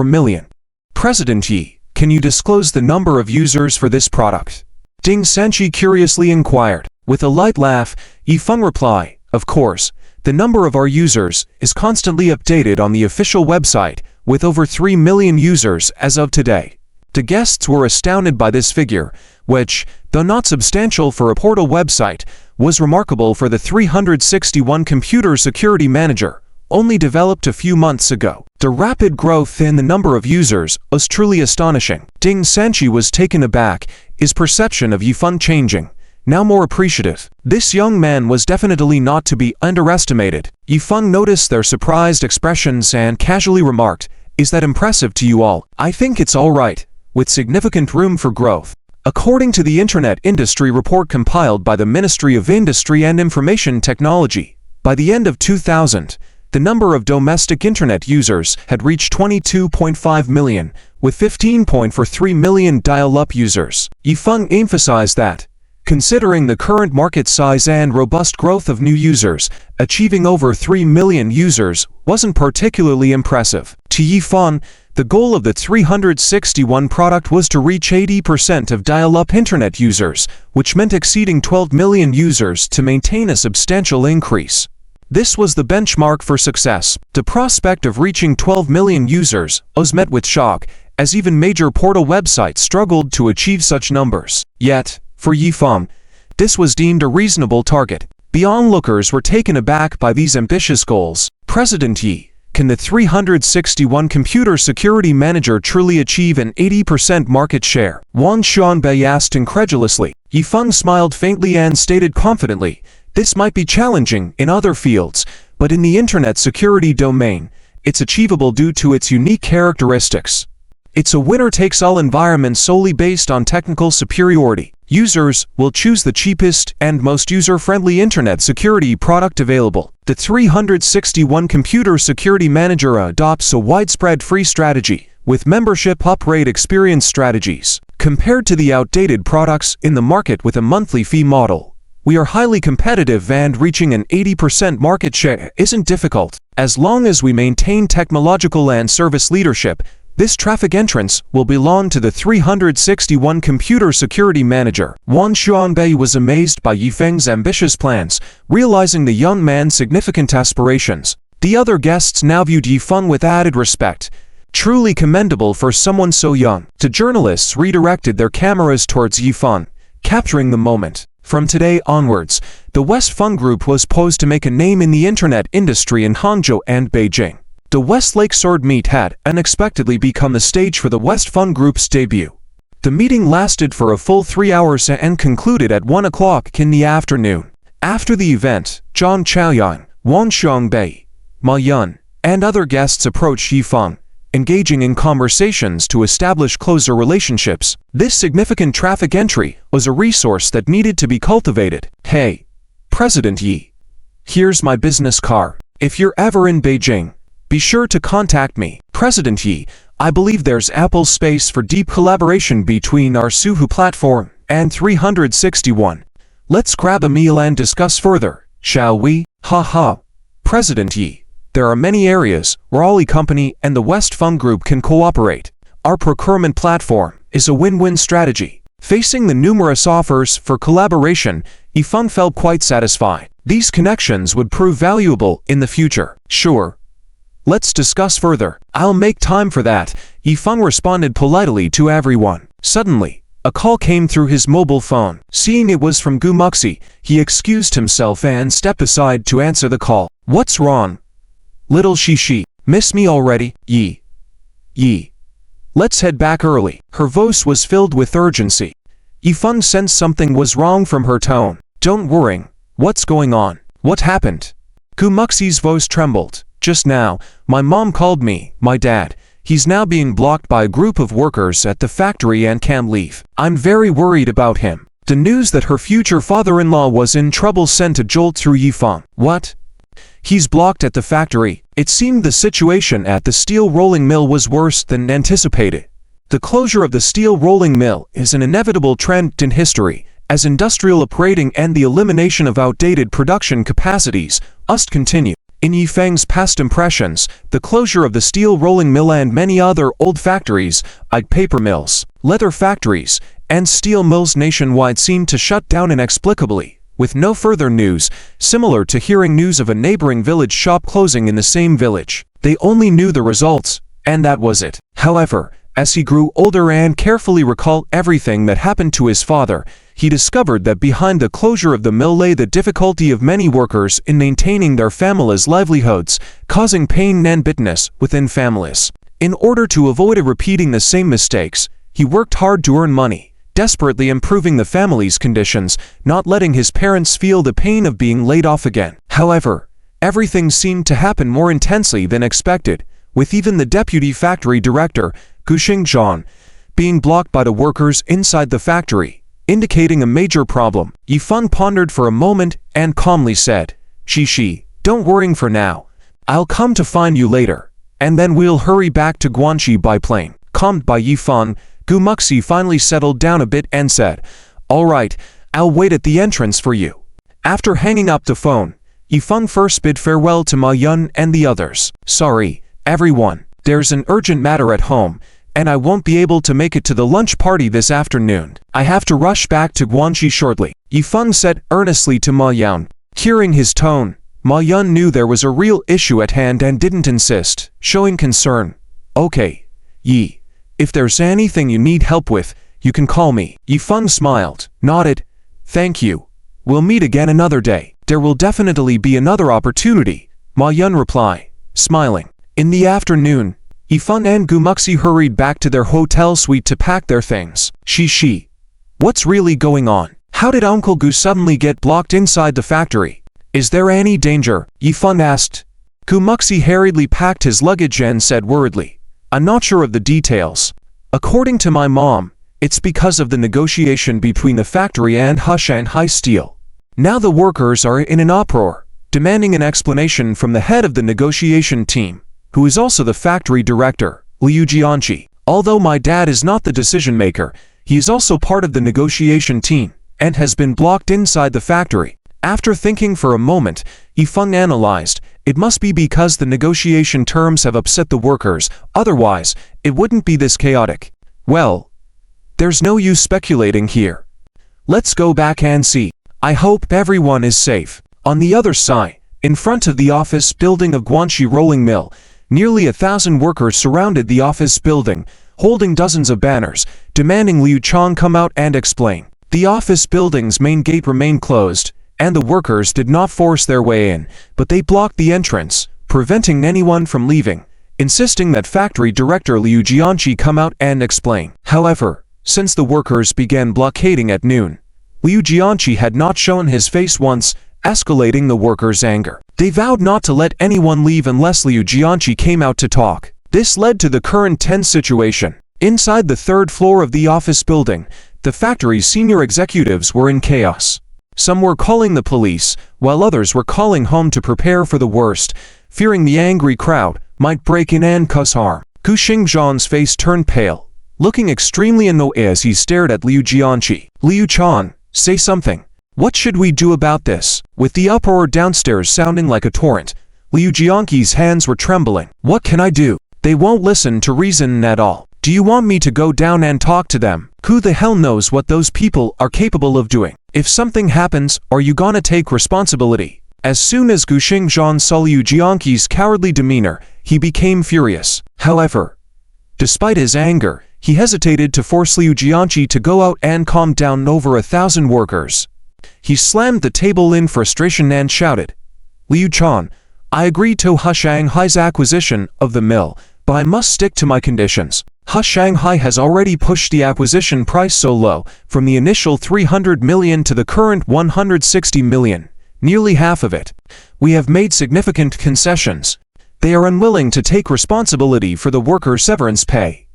million. President Yi, can you disclose the number of users for this product? Ding Sanchi curiously inquired. With a light laugh, Yifan replied, of course, the number of our users is constantly updated on the official website, with over 3 million users as of today. The guests were astounded by this figure, which, though not substantial for a portal website, was remarkable for the 361 Computer Security Manager, only developed a few months ago. The rapid growth in the number of users was truly astonishing. Ding Sanchi was taken aback, his perception of Yifan changing, now more appreciative. This young man was definitely not to be underestimated. Yifan noticed their surprised expressions and casually remarked, "Is that impressive to you all? I think it's all right, with significant room for growth." According to the Internet Industry Report compiled by the Ministry of Industry and Information Technology, by the end of 2000, The number of domestic internet users had reached 22.5 million, with 15.43 million dial-up users. Yifeng emphasized that, considering the current market size and robust growth of new users, achieving over 3 million users wasn't particularly impressive. To Yifeng, the goal of the 361 product was to reach 80% of dial-up internet users, which meant exceeding 12 million users to maintain a substantial increase. This was the benchmark for success. The prospect of reaching 12 million users was met with shock, as even major portal websites struggled to achieve such numbers. Yet, for Yifeng, this was deemed a reasonable target. The onlookers were taken aback by these ambitious goals. President Yi, can the 361 computer security manager truly achieve an 80% market share? Wang Xianbei asked incredulously. Yifeng smiled faintly and stated confidently, this might be challenging in other fields, but in the internet security domain, it's achievable due to its unique characteristics. It's a winner-takes-all environment solely based on technical superiority. Users will choose the cheapest and most user-friendly internet security product available. The 361 Computer Security Manager adopts a widespread free strategy, with membership upgrade experience strategies. Compared to the outdated products in the market with a monthly fee model, we are highly competitive and reaching an 80% market share isn't difficult. As long as we maintain technological and service leadership, this traffic entrance will belong to the 361 Computer Security Manager. Wang Xianbei was amazed by Yifeng's ambitious plans, realizing the young man's significant aspirations. The other guests now viewed Yifeng with added respect. Truly commendable for someone so young. The journalists redirected their cameras towards Yifeng, capturing the moment. From today onwards, the West Feng Group was poised to make a name in the internet industry in Hangzhou and Beijing. The Westlake Sword Meet had unexpectedly become the stage for the West Feng Group's debut. The meeting lasted for a full 3 hours and concluded at 1 o'clock in the afternoon. After the event, Zhang Chaoyan, Wang Xianbei, Ma Yun, and other guests approached Yifeng, engaging in conversations to establish closer relationships. This significant traffic entry was a resource that needed to be cultivated. Hey, President Yi, here's my business card. If you're ever in Beijing, be sure to contact me. President Yi, I believe there's ample space for deep collaboration between our Suhu platform and 361. Let's grab a meal and discuss further, shall we? Ha. President Yi, there are many areas where Ali Company and the West Feng Group can cooperate. Our procurement platform is a win-win strategy. Facing the numerous offers for collaboration, Yifeng felt quite satisfied. These connections would prove valuable in the future. Sure. Let's discuss further. I'll make time for that. Yifeng responded politely to everyone. Suddenly, a call came through his mobile phone. Seeing it was from Gu Muxi, he excused himself and stepped aside to answer the call. What's wrong? Little Shishi, miss me already? Yi. Let's head back early. Her voice was filled with urgency. Yifeng sensed something was wrong from her tone. Don't worry. What's going on? What happened? Gu Muxi's voice trembled. Just now, my mom called me, my dad. He's now being blocked by a group of workers at the factory and can't leave. I'm very worried about him. The news that her future father-in-law was in trouble sent a jolt through Yifeng. What? He's blocked at the factory. It seemed the situation at the steel rolling mill was worse than anticipated. The closure of the steel rolling mill is an inevitable trend in history, as industrial upgrading and the elimination of outdated production capacities must continue. In Yifeng's past impressions, the closure of the steel rolling mill and many other old factories, like paper mills, leather factories, and steel mills nationwide seemed to shut down inexplicably, with no further news, similar to hearing news of a neighboring village shop closing in the same village. They only knew the results, and that was it. However, as he grew older and carefully recalled everything that happened to his father, he discovered that behind the closure of the mill lay the difficulty of many workers in maintaining their families' livelihoods, causing pain and bitterness within families. In order to avoid repeating the same mistakes, he worked hard to earn money, desperately improving the family's conditions, not letting his parents feel the pain of being laid off again. However, everything seemed to happen more intensely than expected, with even the deputy factory director, Gu Xingzhan, being blocked by the workers inside the factory, indicating a major problem. Yifeng pondered for a moment and calmly said, Shishi, don't worry for now. I'll come to find you later, and then we'll hurry back to Guanxi by plane. Calmed by Yifeng, Gu Muxi finally settled down a bit and said, "All right, I'll wait at the entrance for you." After hanging up the phone, Yifeng first bid farewell to Ma Yun and the others. "Sorry, everyone, there's an urgent matter at home, and I won't be able to make it to the lunch party this afternoon. I have to rush back to Guanxi shortly," Yifeng said earnestly to Ma Yun. Hearing his tone, Ma Yun knew there was a real issue at hand and didn't insist, showing concern. "Okay, Yi, if there's anything you need help with, you can call me." Yifeng smiled, nodded. "Thank you. We'll meet again another day. There will definitely be another opportunity," Ma Yun replied, smiling. In the afternoon, Yifeng and Gu Muxi hurried back to their hotel suite to pack their things. Shi, what's really going on? How did Uncle Gu suddenly get blocked inside the factory? Is there any danger? Yifeng asked. Gu Muxi hurriedly packed his luggage and said worriedly, "I'm not sure of the details. According to my mom, it's because of the negotiation between the factory and Shanghai Steel. Now the workers are in an uproar, demanding an explanation from the head of the negotiation team, who is also the factory director, Liu Jianqi. Although my dad is not the decision maker, he is also part of the negotiation team, and has been blocked inside the factory." After thinking for a moment, Yifeng analyzed, it must be because the negotiation terms have upset the workers, otherwise, it wouldn't be this chaotic. Well, there's no use speculating here. Let's go back and see. I hope everyone is safe. On the other side, in front of the office building of Guanxi Rolling Mill, nearly 1,000 workers surrounded the office building, holding dozens of banners, demanding Liu Chang come out and explain. The office building's main gate remained closed, and the workers did not force their way in, but they blocked the entrance, preventing anyone from leaving, insisting that factory director Liu Jianqi come out and explain. However, since the workers began blockading at noon, Liu Jianqi had not shown his face once, escalating the workers' anger. They vowed not to let anyone leave unless Liu Jianqi came out to talk. This led to the current tense situation. Inside the third floor of the office building, the factory's senior executives were in chaos. Some were calling the police, while others were calling home to prepare for the worst, fearing the angry crowd might break in and cause harm. Gu Xingzhan's face turned pale, looking extremely annoyed as he stared at Liu Jianqi. "Liu Chan, say something. What should we do about this?" With the uproar downstairs sounding like a torrent, Liu Jianqi's hands were trembling. "What can I do? They won't listen to reason at all. Do you want me to go down and talk to them? Who the hell knows what those people are capable of doing? If something happens, are you gonna take responsibility?" As soon as Gu Xingzhan saw Liu Jianqi's cowardly demeanor, he became furious. However, despite his anger, he hesitated to force Liu Jianqi to go out and calm down over 1,000 workers. He slammed the table in frustration and shouted, "Liu Chan, I agree to Shanghai's acquisition of the mill, but I must stick to my conditions. Shanghai has already pushed the acquisition price so low, from the initial 300 million to the current 160 million, nearly half of it. We have made significant concessions. They are unwilling to take responsibility for the worker severance pay.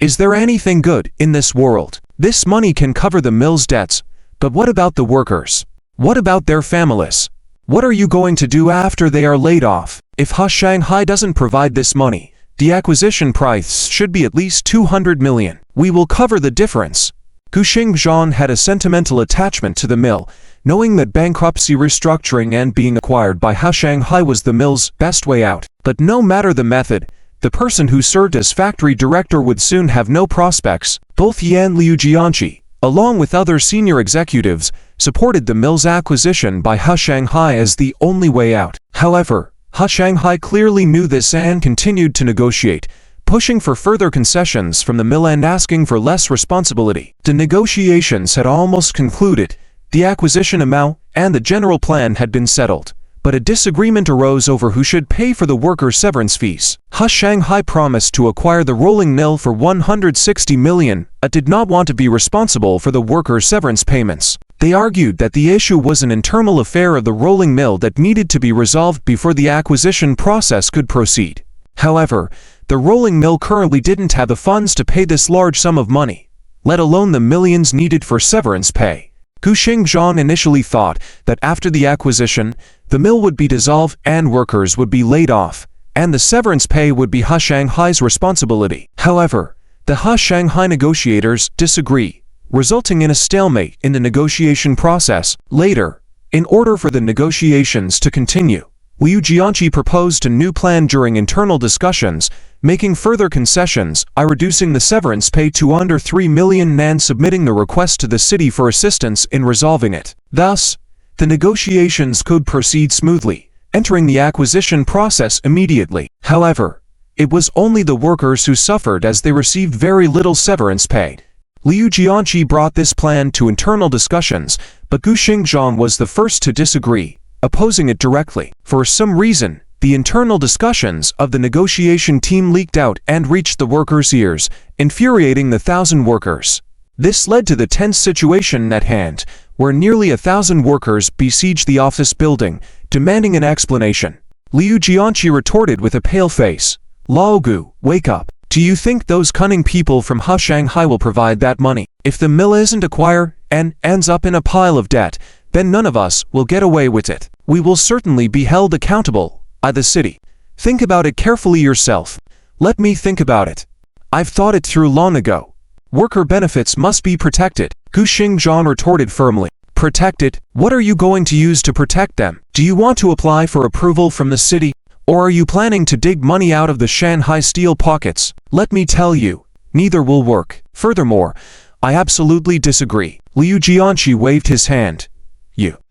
Is there anything good in this world? This money can cover the mill's debts, but what about the workers? What about their families? What are you going to do after they are laid off? If Shanghai doesn't provide this money, the acquisition price should be at least 200 million. We will cover the difference." Gu Xingzhan had a sentimental attachment to the mill, knowing that bankruptcy, restructuring and being acquired by Shanghai was the mill's best way out. But no matter the method, the person who served as factory director would soon have no prospects. Both he and Liu Jianqi, along with other senior executives, supported the mill's acquisition by Shanghai as the only way out. However, Shanghai clearly knew this and continued to negotiate, pushing for further concessions from the mill and asking for less responsibility. The negotiations had almost concluded, the acquisition amount and the general plan had been settled, but a disagreement arose over who should pay for the worker severance fees. Shanghai promised to acquire the rolling mill for 160 million, but did not want to be responsible for the worker severance payments. They argued that the issue was an internal affair of the rolling mill that needed to be resolved before the acquisition process could proceed. However, the rolling mill currently didn't have the funds to pay this large sum of money, let alone the millions needed for severance pay. Gu Xingzhang initially thought that after the acquisition, the mill would be dissolved and workers would be laid off, and the severance pay would be Ha Shanghai's responsibility. However, the Ha Shanghai negotiators disagree, resulting in a stalemate in the negotiation process. Later, in order for the negotiations to continue, Liu Jianqi proposed a new plan during internal discussions, making further concessions by reducing the severance pay to under 3 million and submitting the request to the city for assistance in resolving it. Thus, the negotiations could proceed smoothly, entering the acquisition process immediately. However, it was only the workers who suffered as they received very little severance pay. Liu Jianqi brought this plan to internal discussions, but Gu Xingzhang was the first to disagree, opposing it directly. For some reason, the internal discussions of the negotiation team leaked out and reached the workers' ears, infuriating the 1,000 workers. This led to the tense situation at hand, where nearly 1,000 workers besieged the office building, demanding an explanation. Liu Jianqi retorted with a pale face, "Lao Gu, wake up. Do you think those cunning people from Ha Shanghai will provide that money? If the mill isn't acquired and ends up in a pile of debt, then none of us will get away with it. We will certainly be held accountable by the city. Think about it carefully yourself." "Let me think about it. I've thought it through long ago. Worker benefits must be protected," Gu Xingzhang retorted firmly. "Protected? What are you going to use to protect them? Do you want to apply for approval from the city? Or are you planning to dig money out of the Shanghai steel pockets? Let me tell you, neither will work. Furthermore, I absolutely disagree." Liu Jianqi waved his hand.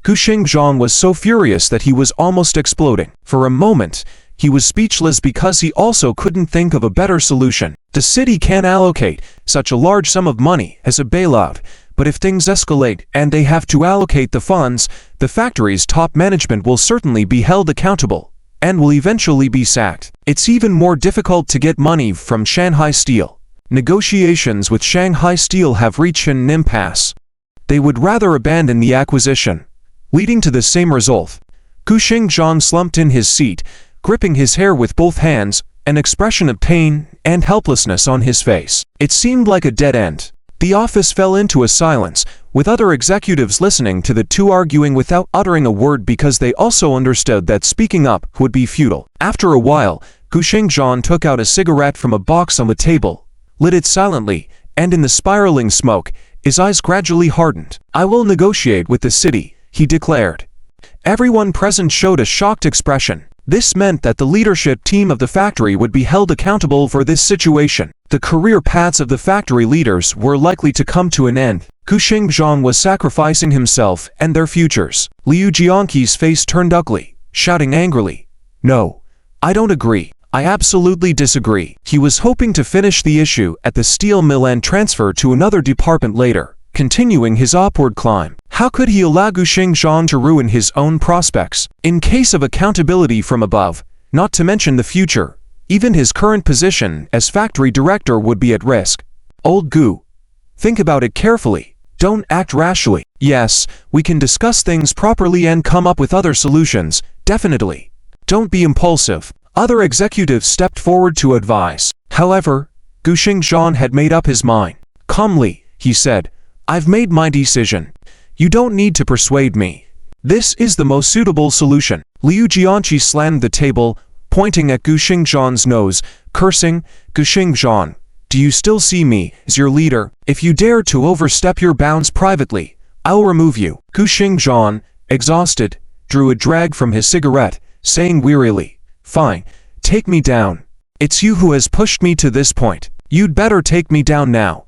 Gu Xingzhang was so furious that he was almost exploding. For a moment, he was speechless because he also couldn't think of a better solution. The city can't allocate such a large sum of money as a bailout, but if things escalate and they have to allocate the funds, the factory's top management will certainly be held accountable and will eventually be sacked. It's even more difficult to get money from Shanghai Steel. Negotiations with Shanghai Steel have reached an impasse. They would rather abandon the acquisition, leading to the same result. Gu Xingzhang slumped in his seat, gripping his hair with both hands, an expression of pain and helplessness on his face. It seemed like a dead end. The office fell into a silence, with other executives listening to the two arguing without uttering a word because they also understood that speaking up would be futile. After a while, Gu Xingzhang took out a cigarette from a box on the table, lit it silently, and in the spiraling smoke, his eyes gradually hardened. "I will negotiate with the city," he declared. Everyone present showed a shocked expression. This meant that the leadership team of the factory would be held accountable for this situation. The career paths of the factory leaders were likely to come to an end. Gu Xingzhang was sacrificing himself and their futures. Liu Jianqi's face turned ugly, shouting angrily, "No, I don't agree. I absolutely disagree." He was hoping to finish the issue at the steel mill and transfer to another department later, continuing his upward climb. How could he allow Gu Xingzhang to ruin his own prospects? In case of accountability from above, not to mention the future, even his current position as factory director would be at risk. "Old Gu, think about it carefully. Don't act rashly. Yes, we can discuss things properly and come up with other solutions, definitely. Don't be impulsive." Other executives stepped forward to advise. However, Gu Xingzhang had made up his mind. Calmly, he said, "I've made my decision. You don't need to persuade me. This is the most suitable solution." Liu Jianqi slammed the table, pointing at Gu Xingzhang's nose, cursing, "Gu Xingzhang, do you still see me as your leader? If you dare to overstep your bounds privately, I'll remove you." Gu Xingzhang, exhausted, drew a drag from his cigarette, saying wearily, "Fine, take me down. It's you who has pushed me to this point. You'd better take me down now.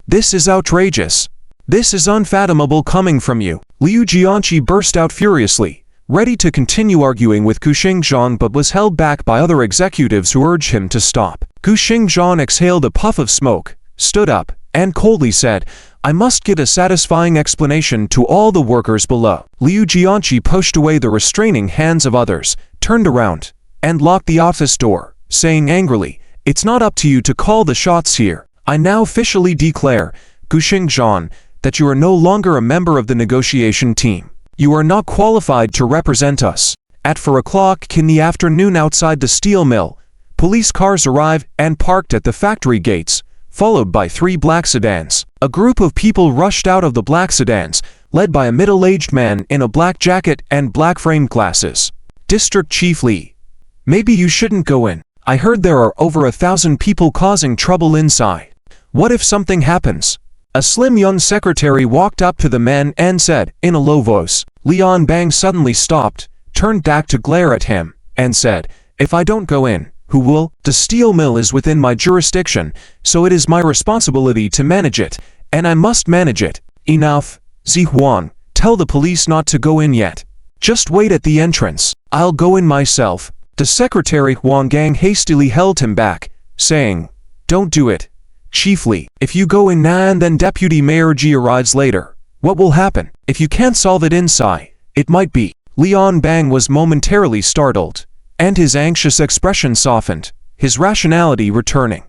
This is outrageous. This is unfathomable coming from you." Liu Jianqi burst out furiously, ready to continue arguing with Gu Xingzhang but was held back by other executives who urged him to stop. Gu Xingzhang exhaled a puff of smoke, stood up, and coldly said, "I must get a satisfying explanation to all the workers below." Liu Jianqi pushed away the restraining hands of others, turned around, and locked the office door, saying angrily, "It's not up to you to call the shots here. I now officially declare, Gu Xingzhang, that you are no longer a member of the negotiation team. You are not qualified to represent us." At 4 o'clock in the afternoon outside the steel mill, police cars arrived and parked at the factory gates, followed by 3 black sedans. A group of people rushed out of the black sedans, led by a middle-aged man in a black jacket and black-framed glasses. District Chief Lee. Maybe you shouldn't go in. I heard there are over 1,000 people causing trouble inside. What if something happens? A slim young secretary walked up to the man and said, in a low voice. Lian Bang suddenly stopped, turned back to glare at him, and said, if I don't go in, who will? The steel mill is within my jurisdiction, so it is my responsibility to manage it, and I must manage it. Enough, Zi Huang, tell the police not to go in yet. Just wait at the entrance. I'll go in myself. The secretary Huang Gang hastily held him back, saying, don't do it. Chief Lee, if you go in now and then Deputy Mayor Ji arrives later, what will happen? If you can't solve it inside, it might be. Lian Bang was momentarily startled, and his anxious expression softened, his rationality returning.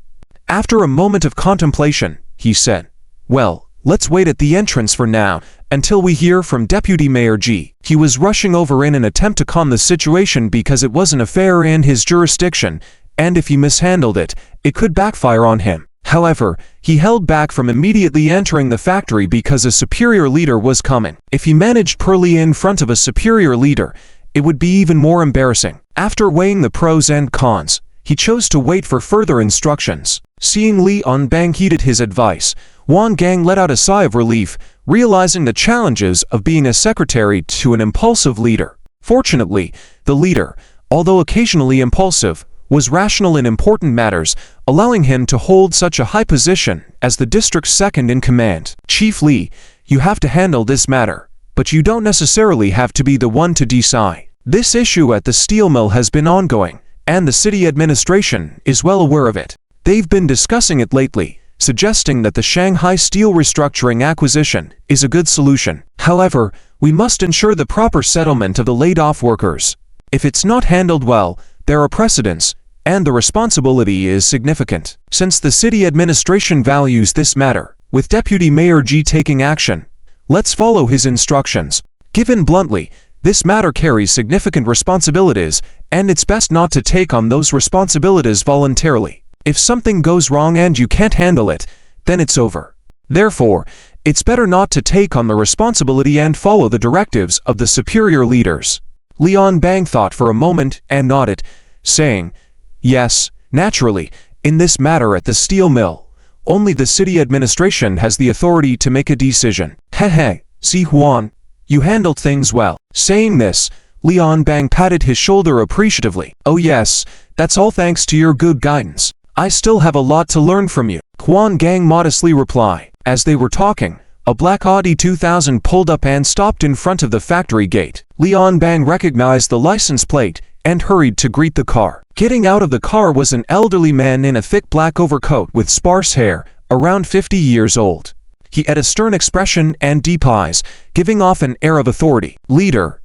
After a moment of contemplation, he said, well, let's wait at the entrance for now, until we hear from Deputy Mayor Ji. He was rushing over in an attempt to calm the situation because it was an affair in his jurisdiction, and if he mishandled it, it could backfire on him. However, he held back from immediately entering the factory because a superior leader was coming. If he managed poorly in front of a superior leader, it would be even more embarrassing. After weighing the pros and cons, he chose to wait for further instructions. Seeing Lian Bang heeded his advice, Huang Gang let out a sigh of relief, realizing the challenges of being a secretary to an impulsive leader. Fortunately, the leader, although occasionally impulsive, was rational in important matters, allowing him to hold such a high position as the district's second in command. Chief Lee, you have to handle this matter, but you don't necessarily have to be the one to decide. This issue at the steel mill has been ongoing, and the city administration is well aware of it. They've been discussing it lately, suggesting that the Shanghai Steel restructuring acquisition is a good solution. However, we must ensure the proper settlement of the laid-off workers. If it's not handled well, there are precedents, and the responsibility is significant. Since the city administration values this matter, with Deputy Mayor Ji taking action, let's follow his instructions. Given bluntly, this matter carries significant responsibilities, and it's best not to take on those responsibilities voluntarily. If something goes wrong and you can't handle it, then it's over. Therefore, it's better not to take on the responsibility and follow the directives of the superior leaders. Lian Bang thought for a moment and nodded, saying, yes, naturally, in this matter at the steel mill, only the city administration has the authority to make a decision. Hehe, Zi Huan, you handled things well. Saying this, Lian Bang patted his shoulder appreciatively. Oh yes, that's all thanks to your good guidance. I still have a lot to learn from you. Huang Gang modestly replied. As they were talking, a black Audi 2000 pulled up and stopped in front of the factory gate. Lian Bang recognized the license plate and hurried to greet the car. Getting out of the car was an elderly man in a thick black overcoat with sparse hair, around 50 years old. He had a stern expression and deep eyes, giving off an air of authority. Leader,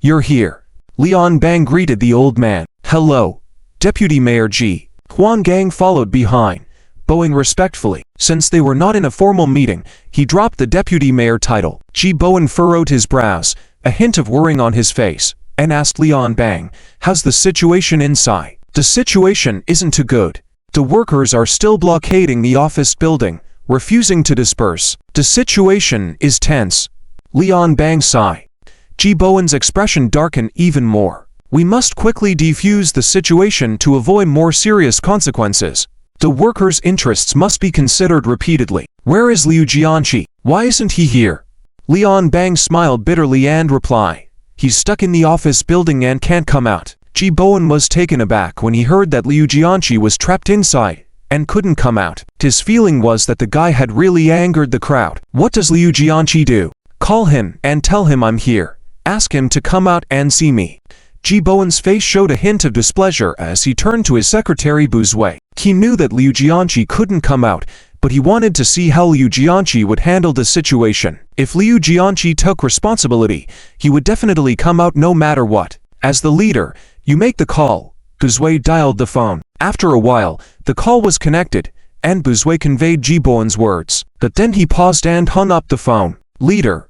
you're here. Lian Bang greeted the old man. Hello, Deputy Mayor Ji. Huang Gang followed behind, bowing respectfully. Since they were not in a formal meeting, he dropped the deputy mayor title. Ji Bowen furrowed his brows, a hint of worrying on his face, and asked Lian Bang, how's the situation inside? The situation isn't too good. The workers are still blockading the office building, refusing to disperse. The situation is tense. Lian Bang sighed. Ji Bowen's expression darkened even more. We must quickly defuse the situation to avoid more serious consequences. The workers' interests must be considered repeatedly. Where is Liu Jianqi? Why isn't he here? Lian Bang smiled bitterly and replied, he's stuck in the office building and can't come out. Ji Bowen was taken aback when he heard that Liu Jianqi was trapped inside and couldn't come out. His feeling was that the guy had really angered the crowd. What does Liu Jianqi do? Call him and tell him I'm here. Ask him to come out and see me. Ji Bowen's face showed a hint of displeasure as he turned to his secretary Bu Zui. He knew that Liu Jianqi couldn't come out, but he wanted to see how Liu Jianqi would handle the situation. If Liu Jianqi took responsibility, he would definitely come out no matter what. As the leader, you make the call. Bu Zui dialed the phone. After a while, the call was connected, and Bu Zui conveyed Ji Bowen's words. But then he paused and hung up the phone. Leader,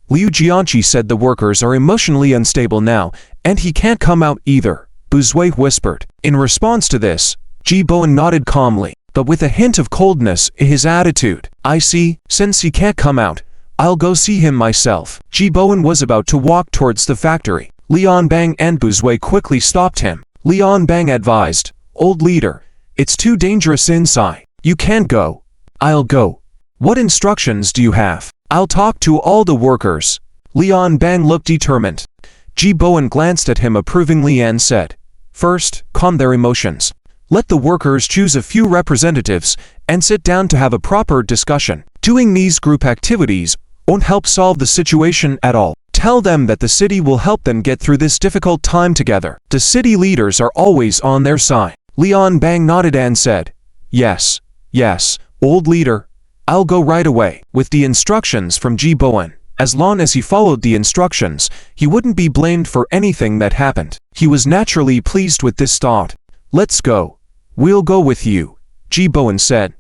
Liu Jianqi said the workers are emotionally unstable now, and he can't come out either, Bu Zui whispered. In response to this, Ji Bowen nodded calmly, but with a hint of coldness in his attitude. I see, since he can't come out, I'll go see him myself. Ji Bowen was about to walk towards the factory. Lian Bang and Buzui quickly stopped him. Lian Bang advised, "Old leader, it's too dangerous inside. You can't go." "I'll go." "What instructions do you have?" "I'll talk to all the workers." Lian Bang looked determined. Ji Bowen glanced at him approvingly and said, "First, calm their emotions. Let the workers choose a few representatives and sit down to have a proper discussion. Doing these group activities won't help solve the situation at all. Tell them that the city will help them get through this difficult time together. The city leaders are always on their side." Lian Bang nodded and said, "Yes, yes, old leader. I'll go right away." With the instructions from Ji Bowen, as long as he followed the instructions, he wouldn't be blamed for anything that happened. He was naturally pleased with this thought. "Let's go. We'll go with you," Ji Bowen said,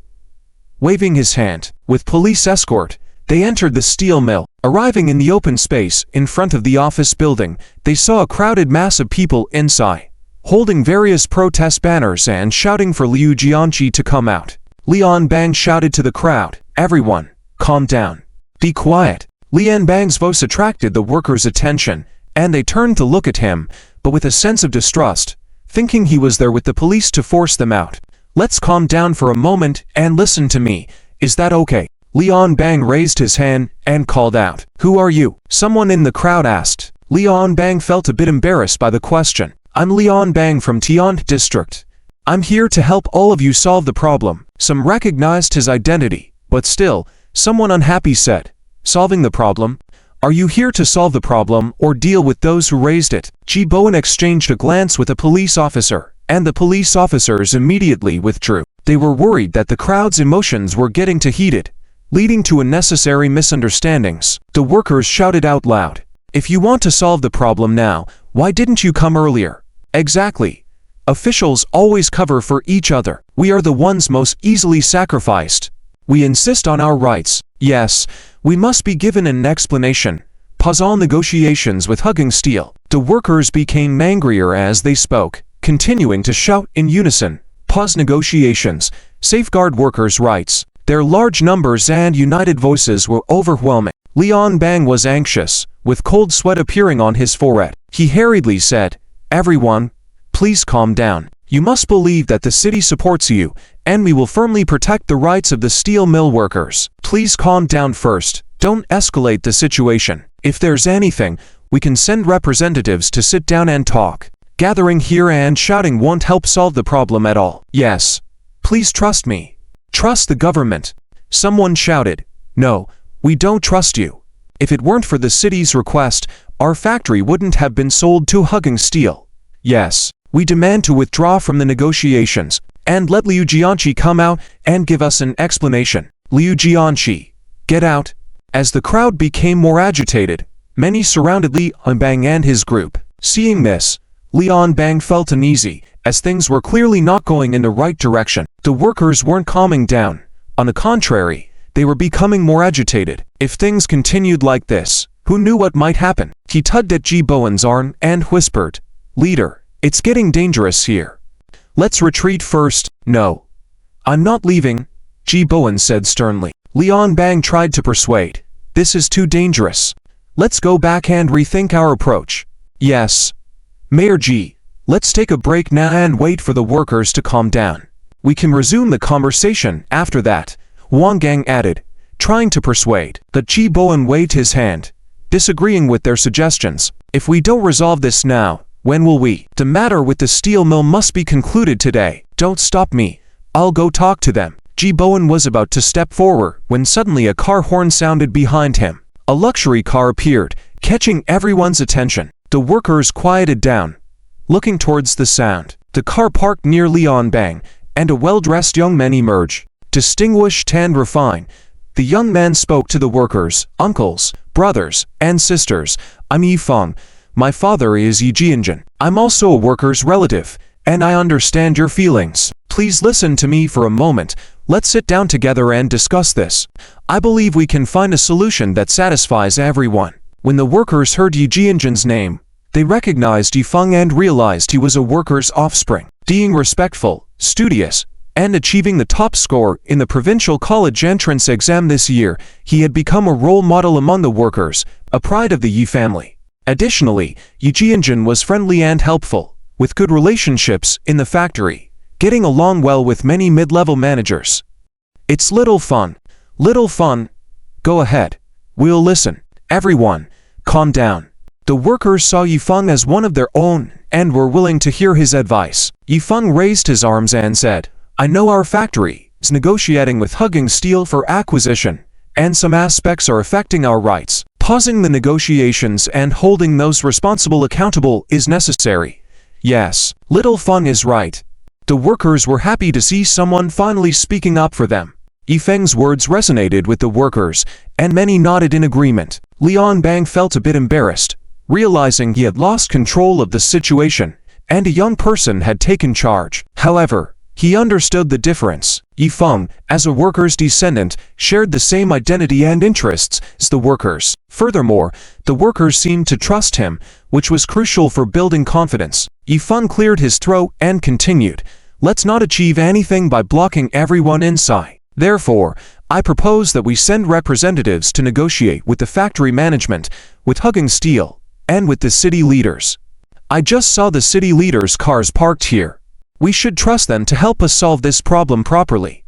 waving his hand. With police escort, they entered the steel mill. Arriving in the open space in front of the office building, they saw a crowded mass of people inside, holding various protest banners and shouting for Liu Jianqi to come out. Lian Bang shouted to the crowd, "Everyone, calm down. Be quiet." Lian Bang's voice attracted the workers' attention, and they turned to look at him, but with a sense of distrust, thinking he was there with the police to force them out. "Let's calm down for a moment and listen to me. Is that okay?" Lian Bang raised his hand and called out, "Who are you?" Someone in the crowd asked. Lian Bang felt a bit embarrassed by the question. "I'm Lian Bang from Tian District. I'm here to help all of you solve the problem." Some recognized his identity, but still, someone unhappy said, "Solving the problem? Are you here to solve the problem or deal with those who raised it?" Ji Bowen exchanged a glance with a police officer, and the police officers immediately withdrew. They were worried that the crowd's emotions were getting too heated, leading to unnecessary misunderstandings. The workers shouted out loud, "If you want to solve the problem now, why didn't you come earlier?" "Exactly. Officials always cover for each other. We are the ones most easily sacrificed. We insist on our rights. Yes, we must be given an explanation." Pause all negotiations with hugging steel. The workers became angrier as they spoke, continuing to shout in unison, "Pause negotiations. Safeguard workers' rights." Their large numbers and united voices were overwhelming. Lian Bang was anxious, with cold sweat appearing on his forehead. He hurriedly said, "Everyone, please calm down. You must believe that the city supports you, and we will firmly protect the rights of the steel mill workers. Please calm down first. Don't escalate the situation. If there's anything, we can send representatives to sit down and talk. Gathering here and shouting won't help solve the problem at all. Yes, please trust me. Trust the government." Someone shouted, "No, we don't trust you. If it weren't for the city's request, our factory wouldn't have been sold to Hugging Steel. Yes, we demand to withdraw from the negotiations, and let Liu Jianqi come out and give us an explanation." "Liu Jianqi, get out." As the crowd became more agitated, many surrounded Lian Bang and his group. Seeing this, Lian Bang felt uneasy, as things were clearly not going in the right direction. The workers weren't calming down. On the contrary, they were becoming more agitated. If things continued like this, who knew what might happen? He tugged at Ji Bowen's arm and whispered, "Leader, it's getting dangerous here. Let's retreat first." "No, I'm not leaving," Ji Bowen said sternly. Lian Bang tried to persuade, "This is too dangerous. Let's go back and rethink our approach." "Yes, Mayor Ji, let's take a break now and wait for the workers to calm down. We can resume the conversation after that," Wang Gang added, trying to persuade. But Ji Bowen waved his hand, disagreeing with their suggestions. "If we don't resolve this now, when will we? The matter with the steel mill must be concluded today. Don't stop me. I'll go talk to them." Ji Bowen was about to step forward when suddenly a car horn sounded behind him. A luxury car appeared, catching everyone's attention. The workers quieted down, looking towards the sound. The car parked near Lian Bang, and a well-dressed young man emerged. Distinguished and refined, the young man spoke to the workers, "Uncles, brothers, and sisters, I'm Yi Feng. My father is Yi Jianjun. I'm also a worker's relative, and I understand your feelings. Please listen to me for a moment. Let's sit down together and discuss this. I believe we can find a solution that satisfies everyone." When the workers heard Yi Jianjun's name, they recognized Yi Feng and realized he was a worker's offspring. Being respectful, studious, and achieving the top score in the provincial college entrance exam this year, he had become a role model among the workers, a pride of the Yi family. Additionally, Yi Jianjun was friendly and helpful, with good relationships in the factory, getting along well with many mid-level managers. It's little fun. Little fun. Go ahead. We'll listen. Everyone, calm down. The workers saw Yifeng as one of their own and were willing to hear his advice. Yifeng raised his arms and said, I know our factory is negotiating with Hugging Steel for acquisition, and some aspects are affecting our rights. Pausing the negotiations and holding those responsible accountable is necessary. Yes, little fun is right. The workers were happy to see someone finally speaking up for them. Yifeng's words resonated with the workers, and many nodded in agreement. Lian Bang felt a bit embarrassed, realizing he had lost control of the situation, and a young person had taken charge. However, he understood the difference. Yifeng, as a worker's descendant, shared the same identity and interests as the workers. Furthermore, the workers seemed to trust him, which was crucial for building confidence. Yifeng cleared his throat and continued, let's not achieve anything by blocking everyone inside. Therefore, I propose that we send representatives to negotiate with the factory management, with Hugging Steel, and with the city leaders. I just saw the city leaders' cars parked here. We should trust them to help us solve this problem properly.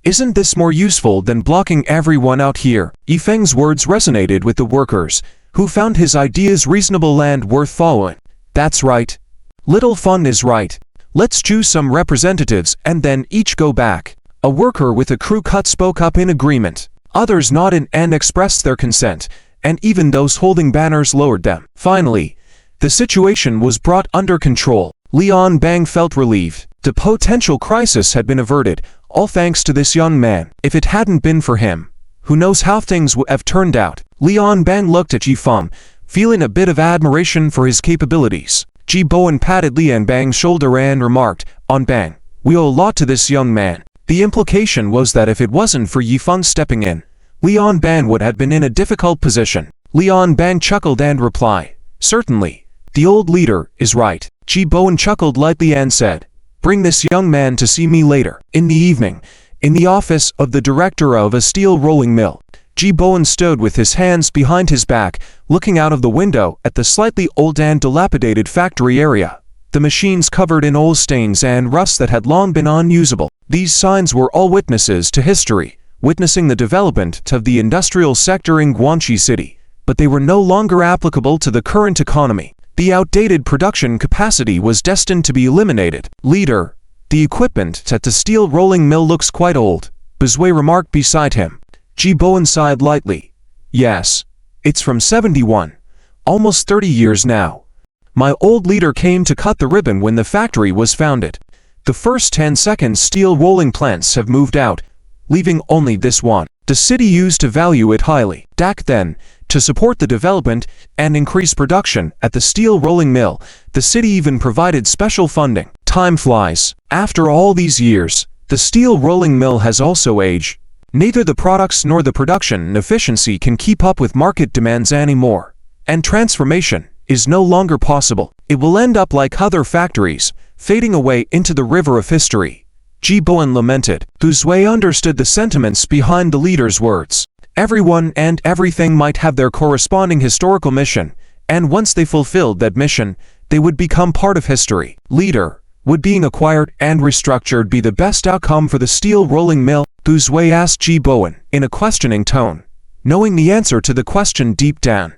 Isn't this more useful than blocking everyone out here? Yifeng's words resonated with the workers, who found his ideas reasonable and worth following. That's right. Little fun is right. Let's choose some representatives and then each go back. A worker with a crew cut spoke up in agreement. Others nodded and expressed their consent, and even those holding banners lowered them. Finally, the situation was brought under control. Lian Bang felt relieved. The potential crisis had been averted, all thanks to this young man. If it hadn't been for him, who knows how things would have turned out. Lian Bang looked at Yifeng, feeling a bit of admiration for his capabilities. Ji Bowen patted Lian Bang's shoulder and remarked, On Bang, we owe a lot to this young man. The implication was that if it wasn't for Yifeng stepping in, Lian Bang would have been in a difficult position. Lian Bang chuckled and replied, Certainly, the old leader is right. Ji Bowen chuckled lightly and said, Bring this young man to see me later. In the evening, in the office of the director of a steel rolling mill, Ji Bowen stood with his hands behind his back, looking out of the window at the slightly old and dilapidated factory area. The machines covered in oil stains and rust that had long been unusable. These signs were all witnesses to history, witnessing the development of the industrial sector in Guangxi City, but they were no longer applicable to the current economy. The outdated production capacity was destined to be eliminated. Leader, the equipment at the steel rolling mill looks quite old, Bezui remarked beside him. Ji Bowen sighed lightly. Yes, it's from 71. Almost 30 years now. My old leader came to cut the ribbon when the factory was founded. The first 10-second steel rolling plants have moved out, leaving only this one. The city used to value it highly. Back then, to support the development and increase production at the steel rolling mill, the city even provided special funding. Time flies. After all these years, the steel rolling mill has also aged. Neither the products nor the production efficiency can keep up with market demands anymore, and transformation is no longer possible. It will end up like other factories, fading away into the river of history. Ji Bowen lamented. Bezui understood the sentiments behind the leader's words. Everyone and everything might have their corresponding historical mission, and once they fulfilled that mission, they would become part of history. Leader, would being acquired and restructured be the best outcome for the steel rolling mill? Bezui asked Ji Bowen in a questioning tone, knowing the answer to the question deep down.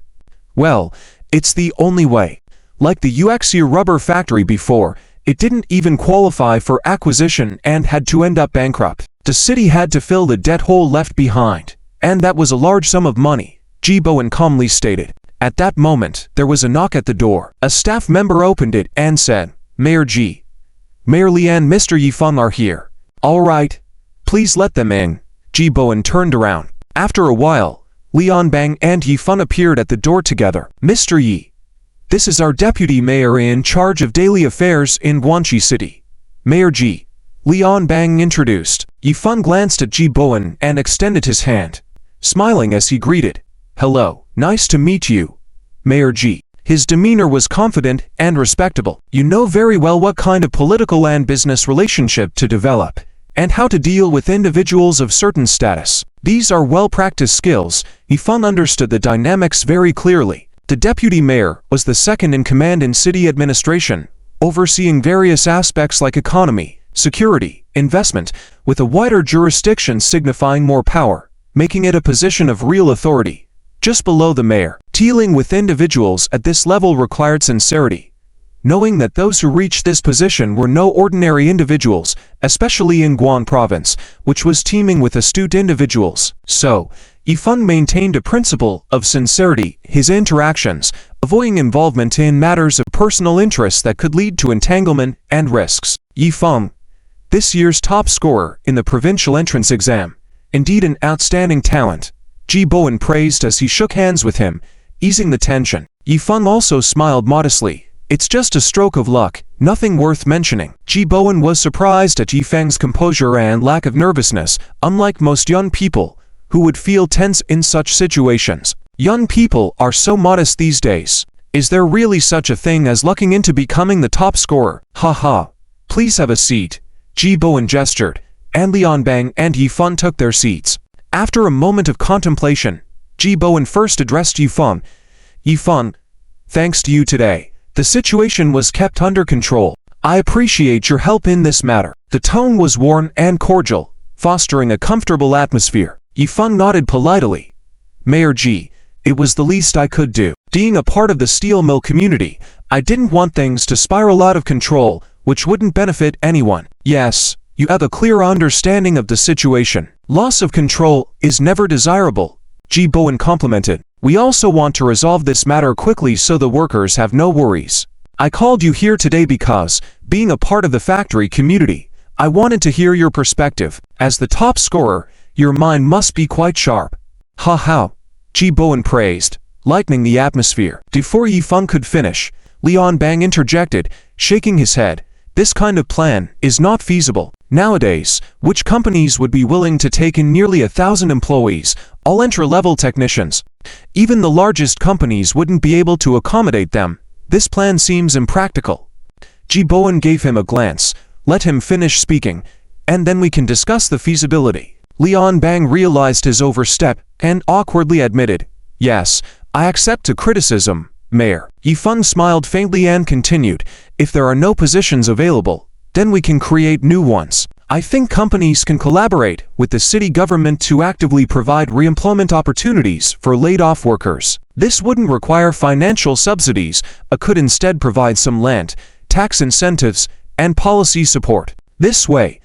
Well, it's the only way. Like the Uxia rubber factory before, it didn't even qualify for acquisition and had to end up bankrupt. The city had to fill the debt hole left behind, and that was a large sum of money, Ji Bowen calmly stated. At that moment, there was a knock at the door. A staff member opened it and said, Mayor Ji, Mayor Li and Mr. Yifeng are here. All right, please let them in. Ji Bowen turned around. After a while, Lian Bang and Yifeng appeared at the door together. Mr. Yi, this is our deputy mayor in charge of daily affairs in Guangxi City. Mayor Ji, Lian Bang introduced. Yifeng glanced at Ji Bowen and extended his hand, smiling as he greeted. Hello, nice to meet you, Mayor Ji. His demeanor was confident and respectable. You know very well what kind of political and business relationship to develop, and how to deal with individuals of certain status. These are well-practiced skills. Yifeng understood the dynamics very clearly. The deputy mayor was the second in command in city administration, overseeing various aspects like economy, security, investment, with a wider jurisdiction signifying more power, making it a position of real authority. Just below the mayor, dealing with individuals at this level required sincerity, knowing that those who reached this position were no ordinary individuals, especially in Guan province, which was teeming with astute individuals. So, Yifeng maintained a principle of sincerity in his interactions, avoiding involvement in matters of personal interest that could lead to entanglement and risks. Yifeng, this year's top scorer in the provincial entrance exam, indeed an outstanding talent, Ji Bowen praised as he shook hands with him, easing the tension. Yifeng also smiled modestly. It's just a stroke of luck, nothing worth mentioning. Ji Bowen was surprised at Yifeng's composure and lack of nervousness, unlike most young people, who would feel tense in such situations. Young people are so modest these days. Is there really such a thing as lucking into becoming the top scorer? Haha. Please have a seat. Ji Bowen gestured, and Lian Bang and Yifeng took their seats. After a moment of contemplation, Ji Bowen first addressed Yifeng. Yifeng, thanks to you today, the situation was kept under control. I appreciate your help in this matter. The tone was warm and cordial, fostering a comfortable atmosphere. Yifeng nodded politely. Mayor Ji, it was the least I could do. Being a part of the steel mill community, I didn't want things to spiral out of control, which wouldn't benefit anyone. Yes, you have a clear understanding of the situation. Loss of control is never desirable, Ji Bowen complimented. We also want to resolve this matter quickly so the workers have no worries. I called you here today because, being a part of the factory community, I wanted to hear your perspective. As the top scorer, your mind must be quite sharp. Ha ha, Ji Bowen praised, lightening the atmosphere. Before Yifeng could finish, Lian Bang interjected, shaking his head. This kind of plan is not feasible. Nowadays, which companies would be willing to take in nearly 1,000 employees, all entry-level technicians? Even the largest companies wouldn't be able to accommodate them. This plan seems impractical. Ji Bowen gave him a glance. Let him finish speaking, and then we can discuss the feasibility. Lian Bang realized his overstep and awkwardly admitted, yes, I accept a criticism, Mayor. Yifeng smiled faintly and continued, if there are no positions available, then we can create new ones. I think companies can collaborate with the city government to actively provide re-employment opportunities for laid-off workers. This wouldn't require financial subsidies, but could instead provide some land, tax incentives, and policy support. This way,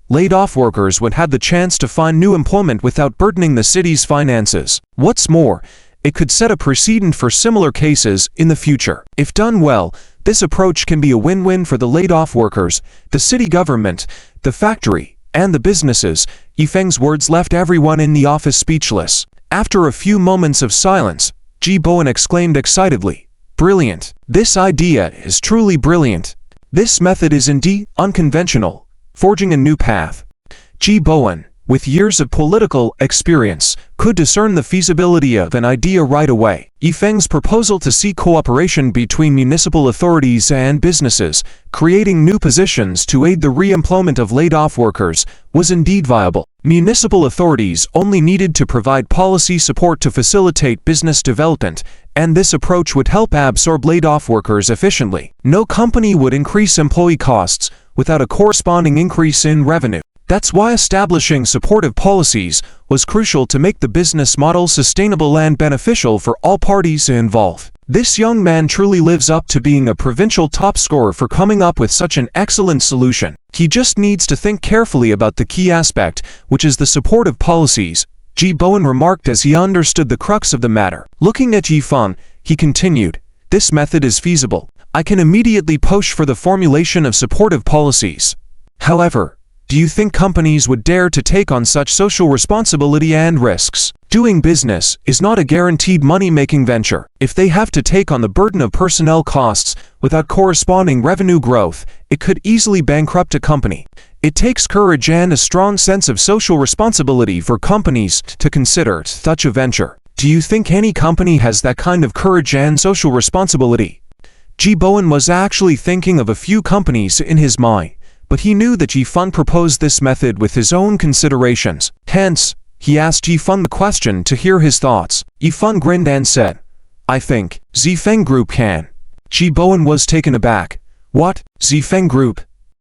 laid-off workers would have the chance to find new employment without burdening the city's finances. What's more, it could set a precedent for similar cases in the future. If done well, this approach can be a win-win for the laid-off workers, the city government, the factory, and the businesses. Yifeng's words left everyone in the office speechless. After a few moments of silence, Ji Bowen exclaimed excitedly, brilliant! This idea is truly brilliant. This method is indeed unconventional, forging a new path. Ji Bowen, with years of political experience, could discern the feasibility of an idea right away. Yifeng's proposal to seek cooperation between municipal authorities and businesses, creating new positions to aid the re-employment of laid-off workers, was indeed viable. Municipal authorities only needed to provide policy support to facilitate business development, and this approach would help absorb laid-off workers efficiently. No company would increase employee costs without a corresponding increase in revenue. That's why establishing supportive policies was crucial to make the business model sustainable and beneficial for all parties involved. This young man truly lives up to being a provincial top scorer for coming up with such an excellent solution. He just needs to think carefully about the key aspect, which is the supportive policies, Ji Bowen remarked as he understood the crux of the matter. Looking at Yifeng, he continued, this method is feasible. I can immediately push for the formulation of supportive policies. However, do you think companies would dare to take on such social responsibility and risks? Doing business is not a guaranteed money-making venture. If they have to take on the burden of personnel costs without corresponding revenue growth, it could easily bankrupt a company. It takes courage and a strong sense of social responsibility for companies to consider such a venture. Do you think any company has that kind of courage and social responsibility? Ji Bowen was actually thinking of a few companies in his mind, but he knew that Yifeng proposed this method with his own considerations. Hence, he asked Yifeng the question to hear his thoughts. Yifeng grinned and said, I think Zifeng Group can. Jibowen was taken aback. What? Zifeng Group?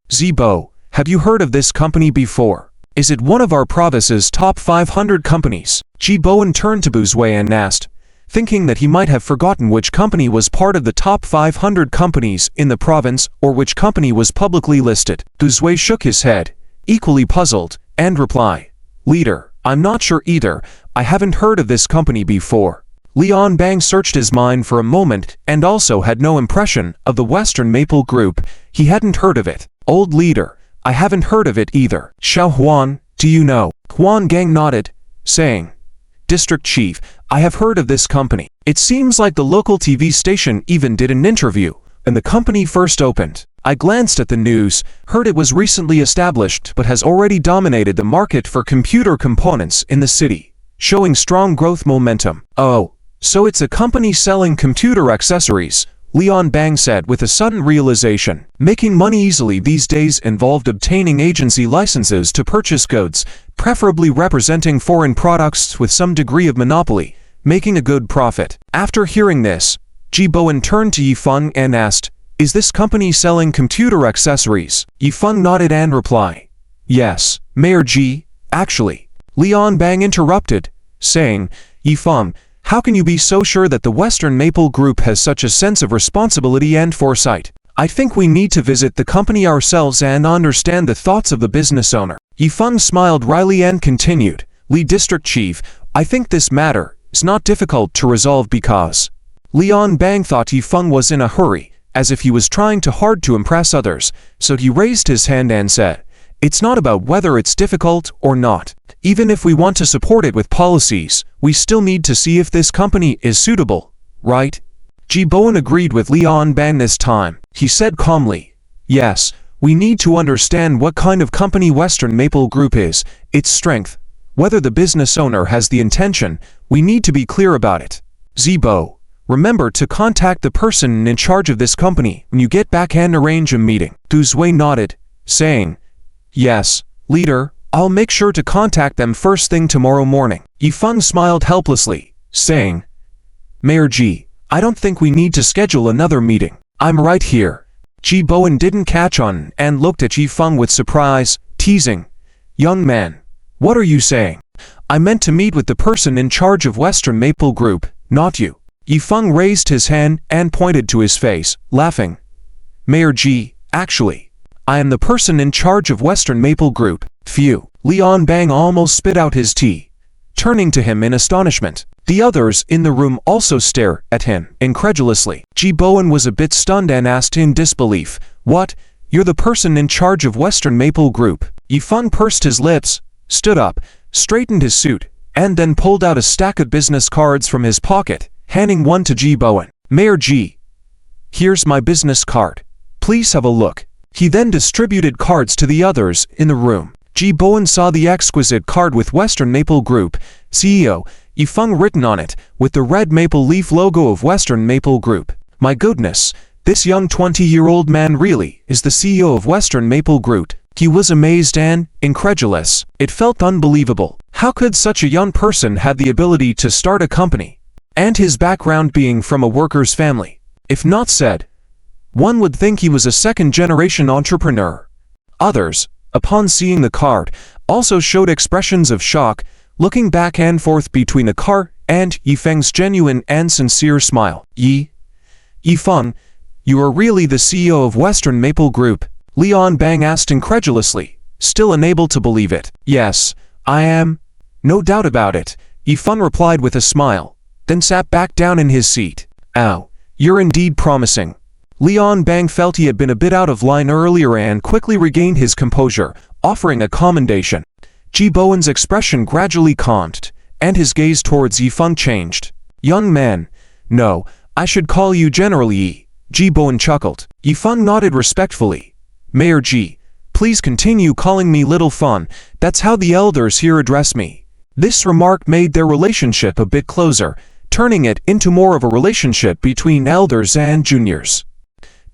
Zibo, have you heard of this company before? Is it one of our province's top 500 companies? Jibowen turned to Buzui and asked, thinking that he might have forgotten which company was part of the top 500 companies in the province or which company was publicly listed. Buzui shook his head, equally puzzled, and replied, Leader, I'm not sure either. I haven't heard of this company before. Lian Bang searched his mind for a moment and also had no impression of the Western Maple Group. He hadn't heard of it. Old leader, I haven't heard of it either. Xiao Huan, do you know? Huan Gang nodded, saying, District Chief, I have heard of this company. It seems like the local TV station even did an interview when the company first opened. I glanced at the news, heard it was recently established but has already dominated the market for computer components in the city, showing strong growth momentum. Oh, so it's a company selling computer accessories, Lian Bang said with a sudden realization. Making money easily these days involved obtaining agency licenses to purchase goods, preferably representing foreign products with some degree of monopoly, making a good profit. After hearing this, Jibowen turned to Yifeng and asked, Is this company selling computer accessories? Yifeng nodded and replied, Yes, Mayor Ji, actually. Lian Bang interrupted, saying, Yifeng, how can you be so sure that the Western Maple Group has such a sense of responsibility and foresight? I think we need to visit the company ourselves and understand the thoughts of the business owner. Yifeng smiled wryly and continued, Li District Chief, I think this matter is not difficult to resolve because... Lian Bang thought Yifeng was in a hurry, as if he was trying too hard to impress others, so he raised his hand and said, It's not about whether it's difficult or not. Even if we want to support it with policies, we still need to see if this company is suitable, right? Jibowen agreed with Lian Bang this time. He said calmly, Yes, we need to understand what kind of company Western Maple Group is, its strength. Whether the business owner has the intention, we need to be clear about it. Zibo, remember to contact the person in charge of this company when you get back and arrange a meeting. Duzui nodded, saying, Yes, leader, I'll make sure to contact them first thing tomorrow morning. Yifeng smiled helplessly, saying, Mayor Ji, I don't think we need to schedule another meeting. I'm right here. Jibowen didn't catch on and looked at Yifeng with surprise, teasing, Young man, what are you saying? I meant to meet with the person in charge of Western Maple Group, not you. Yifeng raised his hand and pointed to his face, laughing. Mayor Ji, actually, I am the person in charge of Western Maple Group. Phew. Lian Bang almost spit out his tea, turning to him in astonishment. The others in the room also stared at him incredulously. Jibowen was a bit stunned and asked in disbelief, What? You're the person in charge of Western Maple Group? Yifeng pursed his lips, stood up, straightened his suit, and then pulled out a stack of business cards from his pocket, handing one to Jibowen. Mayor Ji, here's my business card. Please have a look. He then distributed cards to the others in the room. Jibowen saw the exquisite card with Western Maple Group, CEO, Yifeng written on it, with the red maple leaf logo of Western Maple Group. My goodness, this young 20-year-old man really is the CEO of Western Maple Group. He was amazed and incredulous. It felt unbelievable. How could such a young person have the ability to start a company? And his background being from a worker's family. If not said, one would think he was a second-generation entrepreneur. Others, upon seeing the card, also showed expressions of shock, looking back and forth between the card and Yifeng's genuine and sincere smile. Yifeng, you are really the CEO of Western Maple Group? Lian Bang asked incredulously, still unable to believe it. Yes, I am. No doubt about it, Yifeng replied with a smile, then sat back down in his seat. Ow, you're indeed promising. Lian Bang felt he had been a bit out of line earlier and quickly regained his composure, offering a commendation. Jibowen's expression gradually calmed, and his gaze towards Yifeng changed. Young man, no, I should call you General Yi. Jibowen chuckled. Yifeng nodded respectfully. Mayor Ji, please continue calling me Little Fun, that's how the elders here address me. This remark made their relationship a bit closer, turning it into more of a relationship between elders and juniors.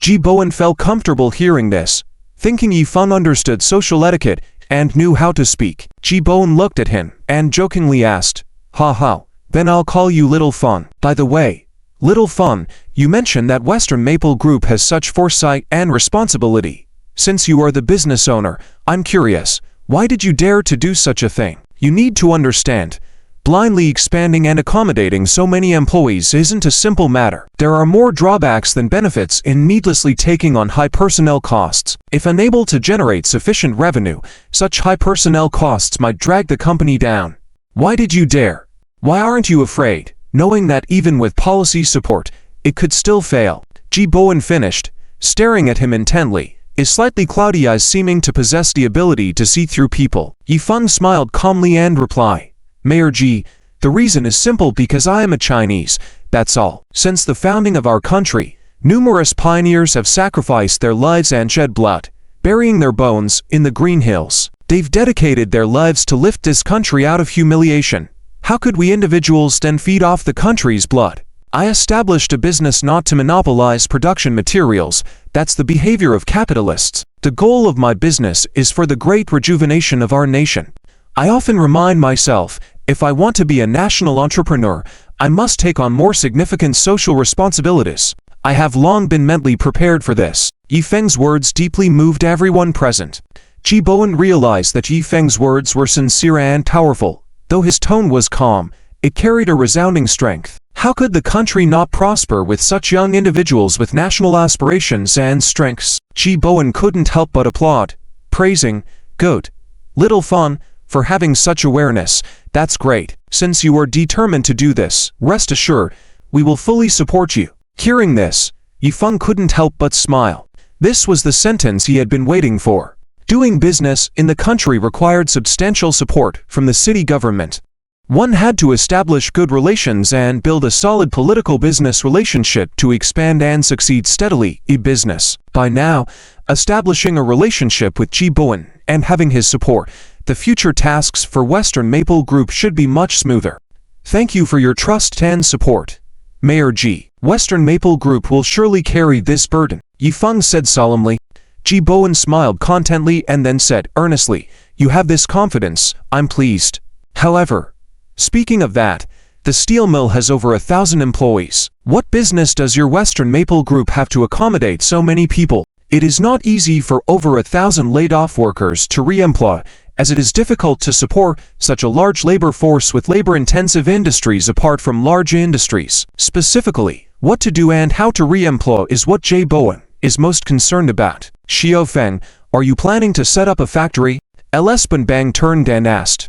Jibowen felt comfortable hearing this, thinking Yifeng understood social etiquette and knew how to speak. Ji-Bowen looked at him and jokingly asked, "Ha ha, then I'll call you Little Fun. By the way, Little Fun, you mentioned that Western Maple Group has such foresight and responsibility. Since you are the business owner, I'm curious, why did you dare to do such a thing? You need to understand, blindly expanding and accommodating so many employees isn't a simple matter. There are more drawbacks than benefits in needlessly taking on high personnel costs. If unable to generate sufficient revenue, such high personnel costs might drag the company down. Why did you dare? Why aren't you afraid, knowing that even with policy support, it could still fail?" Ji-Bowen finished, staring at him intently, his slightly cloudy eyes seeming to possess the ability to see through people. Yifeng smiled calmly and replied, "Mayor Ji, the reason is simple because I am a Chinese, that's all. Since the founding of our country, numerous pioneers have sacrificed their lives and shed blood, burying their bones in the green hills. They've dedicated their lives to lift this country out of humiliation. How could we individuals then feed off the country's blood? I established a business not to monopolize production materials. That's the behavior of capitalists. The goal of my business is for the great rejuvenation of our nation. I often remind myself, if I want to be a national entrepreneur, I must take on more significant social responsibilities. I have long been mentally prepared for this." Yifeng's words deeply moved everyone present. Ji-Bowen realized that Yifeng's words were sincere and powerful. Though his tone was calm, it carried a resounding strength. How could the country not prosper with such young individuals with national aspirations and strengths? Ji-Bowen couldn't help but applaud, praising, "Good, Little Fun, for having such awareness. That's great. Since you are determined to do this, rest assured, we will fully support you." Hearing this, Yifeng couldn't help but smile. This was the sentence he had been waiting for. Doing business in the country required substantial support from the city government. One had to establish good relations and build a solid political business relationship to expand and succeed steadily in business. By now, establishing a relationship with Ji-Bowen and having his support, the future tasks for Western Maple Group should be much smoother. Thank you for your trust and support, Mayor Ji. Western Maple Group will surely carry this burden, Yifeng said solemnly. Ji-Bowen smiled contently and then said earnestly, "You have this confidence, I'm pleased. However, speaking of that, the steel mill has over 1,000 employees. What business does your Western Maple Group have to accommodate so many people? It is not easy for over 1,000 laid-off workers to re-employ, as it is difficult to support such a large labor force with labor-intensive industries apart from large industries. Specifically, what to do and how to re-employ is what Ji-Bowen is most concerned about. Xiaofeng, are you planning to set up a factory?" Bang turned and asked.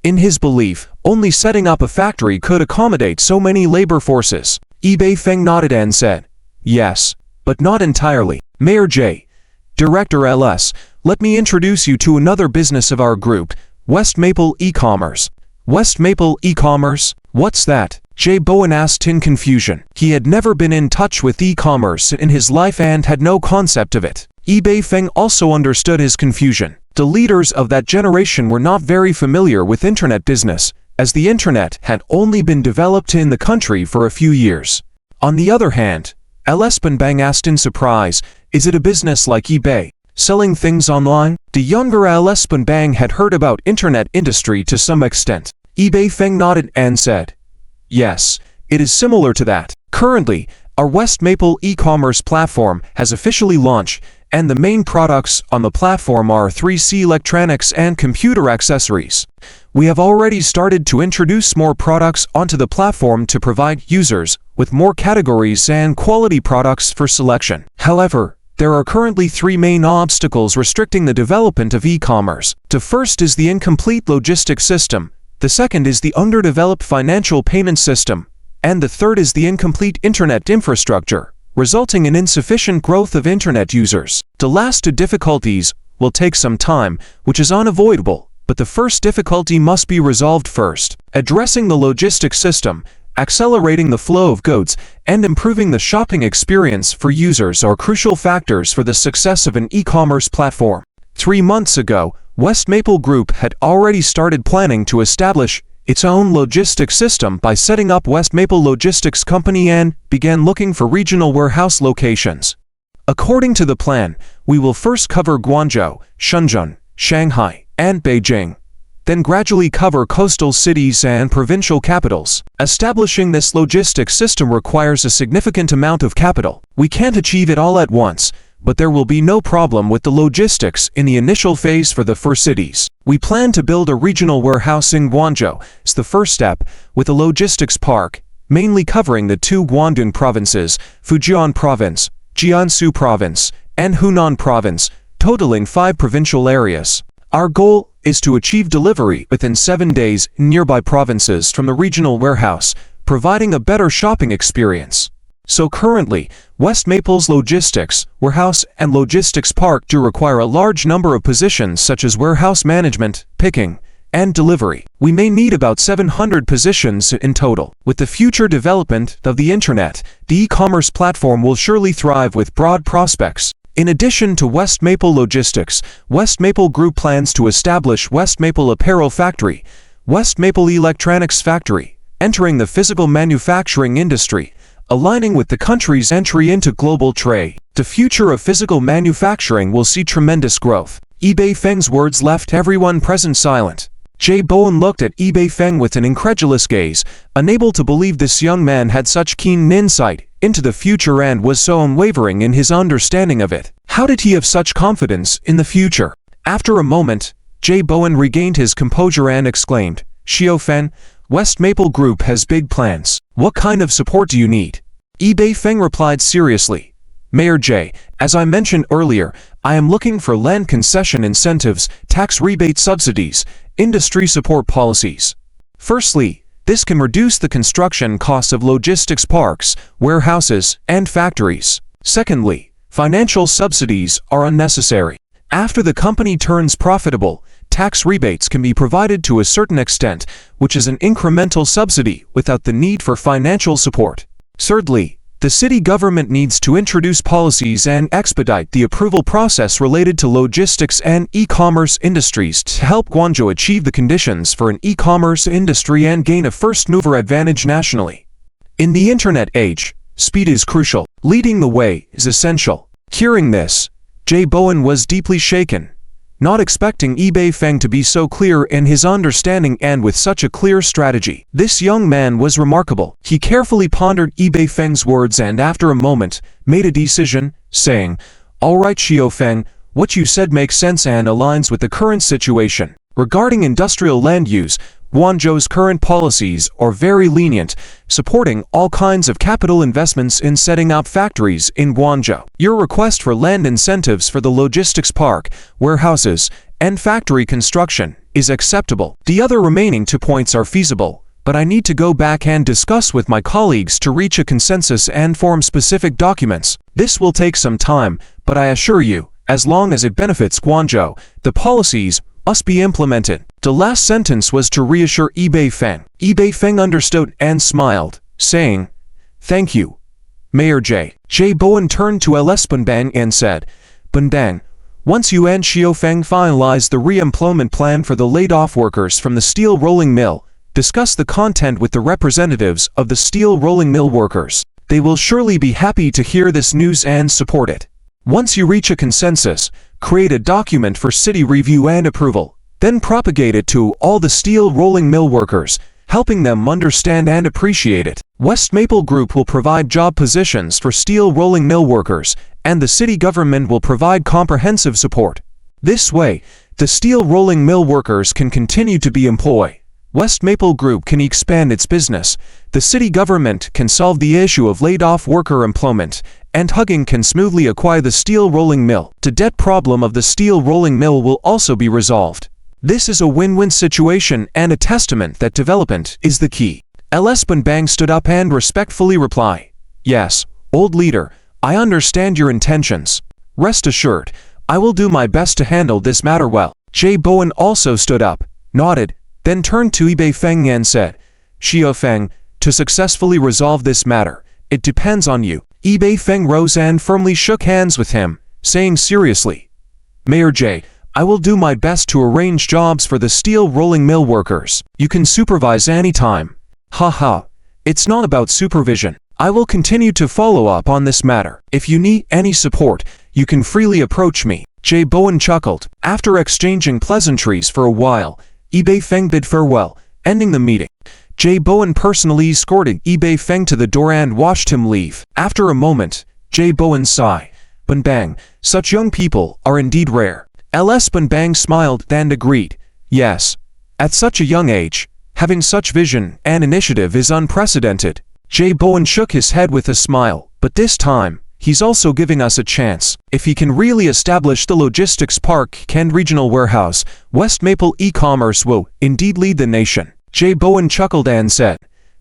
In his belief, only setting up a factory could accommodate so many labor forces. Feng nodded and said, "Yes, but not entirely. Mayor J, Director LS, let me introduce you to another business of our group, West Maple E-Commerce." West Maple E-Commerce? What's that? Ji-Bowen asked in confusion. He had never been in touch with e-commerce in his life and had no concept of it. Feng also understood his confusion. The leaders of that generation were not very familiar with internet business, as the internet had only been developed in the country for a few years. On the other hand, Bang asked in surprise, "Is it a business like eBay, selling things online?" The younger Bang had heard about internet industry to some extent. Feng nodded and said, "Yes, it is similar to that. Currently, our West Maple e-commerce platform has officially launched, and the main products on the platform are 3C electronics and computer accessories. We have already started to introduce more products onto the platform to provide users with more categories and quality products for selection. However, there are currently 3 main obstacles restricting the development of e-commerce. The first is the incomplete logistics system, the second is the underdeveloped financial payment system, and the third is the incomplete internet infrastructure, resulting in insufficient growth of internet users. The last 2 difficulties will take some time, which is unavoidable, but the first difficulty must be resolved first. Addressing the logistics system, accelerating the flow of goods, and improving the shopping experience for users are crucial factors for the success of an e-commerce platform. 3 months ago, West Maple Group had already started planning to establish its own logistics system by setting up West Maple Logistics Company and began looking for regional warehouse locations. According to the plan, we will first cover Guangzhou, Shenzhen, Shanghai, and Beijing, then gradually cover coastal cities and provincial capitals. Establishing this logistics system requires a significant amount of capital. We can't achieve it all at once, but there will be no problem with the logistics in the initial phase for the first cities. We plan to build a regional warehouse in Guangzhou as the first step, with a logistics park, mainly covering the two Guangdong provinces, Fujian Province, Jiangsu Province, and Hunan Province, totaling 5 provincial areas. Our goal is to achieve delivery within 7 days in nearby provinces from the regional warehouse, providing a better shopping experience. So currently, West Maple's logistics, warehouse, and logistics park do require a large number of positions such as warehouse management, picking, and delivery. We may need about 700 positions in total. With the future development of the internet, the e-commerce platform will surely thrive with broad prospects. In addition to West Maple Logistics, West Maple Group plans to establish West Maple Apparel Factory, West Maple Electronics Factory, entering the physical manufacturing industry, aligning with the country's entry into global trade. The future of physical manufacturing will see tremendous growth. Yi Feng's words left everyone present silent. Jay Bowen looked at Yi Feng with an incredulous gaze, unable to believe this young man had such keen insight into the future and was so unwavering in his understanding of it. How did he have such confidence in the future? After a moment, Jay Bowen regained his composure and exclaimed, "Xiao Fen, West Maple Group has big plans. What kind of support do you need?" Yi Feng replied seriously, "Mayor Jay, as I mentioned earlier, I am looking for land concession incentives, tax rebate subsidies, industry support policies. Firstly, this can reduce the construction costs of logistics parks, warehouses, and factories. Secondly, financial subsidies are unnecessary. After the company turns profitable, tax rebates can be provided to a certain extent, which is an incremental subsidy without the need for financial support. Thirdly, the city government needs to introduce policies and expedite the approval process related to logistics and e-commerce industries to help Guangzhou achieve the conditions for an e-commerce industry and gain a first-mover advantage nationally. In the internet age, speed is crucial. Leading the way is essential." Hearing this, Jay Bowen was deeply shaken, not expecting Yi Feng to be so clear in his understanding and with such a clear strategy. This young man was remarkable. He carefully pondered Yi Feng's words and after a moment, made a decision, saying, "All right, Xiao Feng, what you said makes sense and aligns with the current situation. Regarding industrial land use, Guangzhou's current policies are very lenient, supporting all kinds of capital investments in setting up factories in Guangzhou. Your request for land incentives for the logistics park, warehouses, and factory construction is acceptable. The other remaining 2 points are feasible, but I need to go back and discuss with my colleagues to reach a consensus and form specific documents. This will take some time, but I assure you, as long as it benefits Guangzhou, the policies must be implemented." The last sentence was to reassure Yi Feng. Yi Feng understood and smiled, saying, "Thank you, Mayor Jay." Jay Bowen turned to LS Bunbang and said, "Bunbang, once you and Xiao Feng finalize the re-employment plan for the laid-off workers from the steel rolling mill, discuss the content with the representatives of the steel rolling mill workers. They will surely be happy to hear this news and support it. Once you reach a consensus, create a document for city review and approval, then propagate it to all the steel rolling mill workers, helping them understand and appreciate it. West Maple Group will provide job positions for steel rolling mill workers, and the city government will provide comprehensive support. This way, the steel rolling mill workers can continue to be employed. West Maple Group can expand its business, the city government can solve the issue of laid-off worker employment, and Hugging can smoothly acquire the steel rolling mill. The debt problem of the steel rolling mill will also be resolved. This is a win-win situation and a testament that development is the key." LS Bunbang stood up and respectfully replied, "Yes, old leader, I understand your intentions. Rest assured, I will do my best to handle this matter well." Jay Bowen also stood up, nodded, then turned to Yi Feng and said, "Xiao Feng, to successfully resolve this matter, it depends on you." Yi Feng rose and firmly shook hands with him, saying seriously, "Mayor Jay, I will do my best to arrange jobs for the steel rolling mill workers. You can supervise anytime." "Ha ha, it's not about supervision. I will continue to follow up on this matter. If you need any support, you can freely approach me. Jay Bowen chuckled. After exchanging pleasantries for a while, Yi Feng bid farewell, ending the meeting. Jay Bowen personally escorted Yi Feng to the door and watched him leave. After a moment, Jay Bowen sighed. Bang, such young people are indeed rare. LS Bang smiled and agreed. Yes. At such a young age, having such vision and initiative is unprecedented. Jay Bowen shook his head with a smile, but this time, he's also giving us a chance. If he can really establish the logistics park and regional warehouse, West Maple e-commerce will indeed lead the nation. Jay Bowen chuckled and said,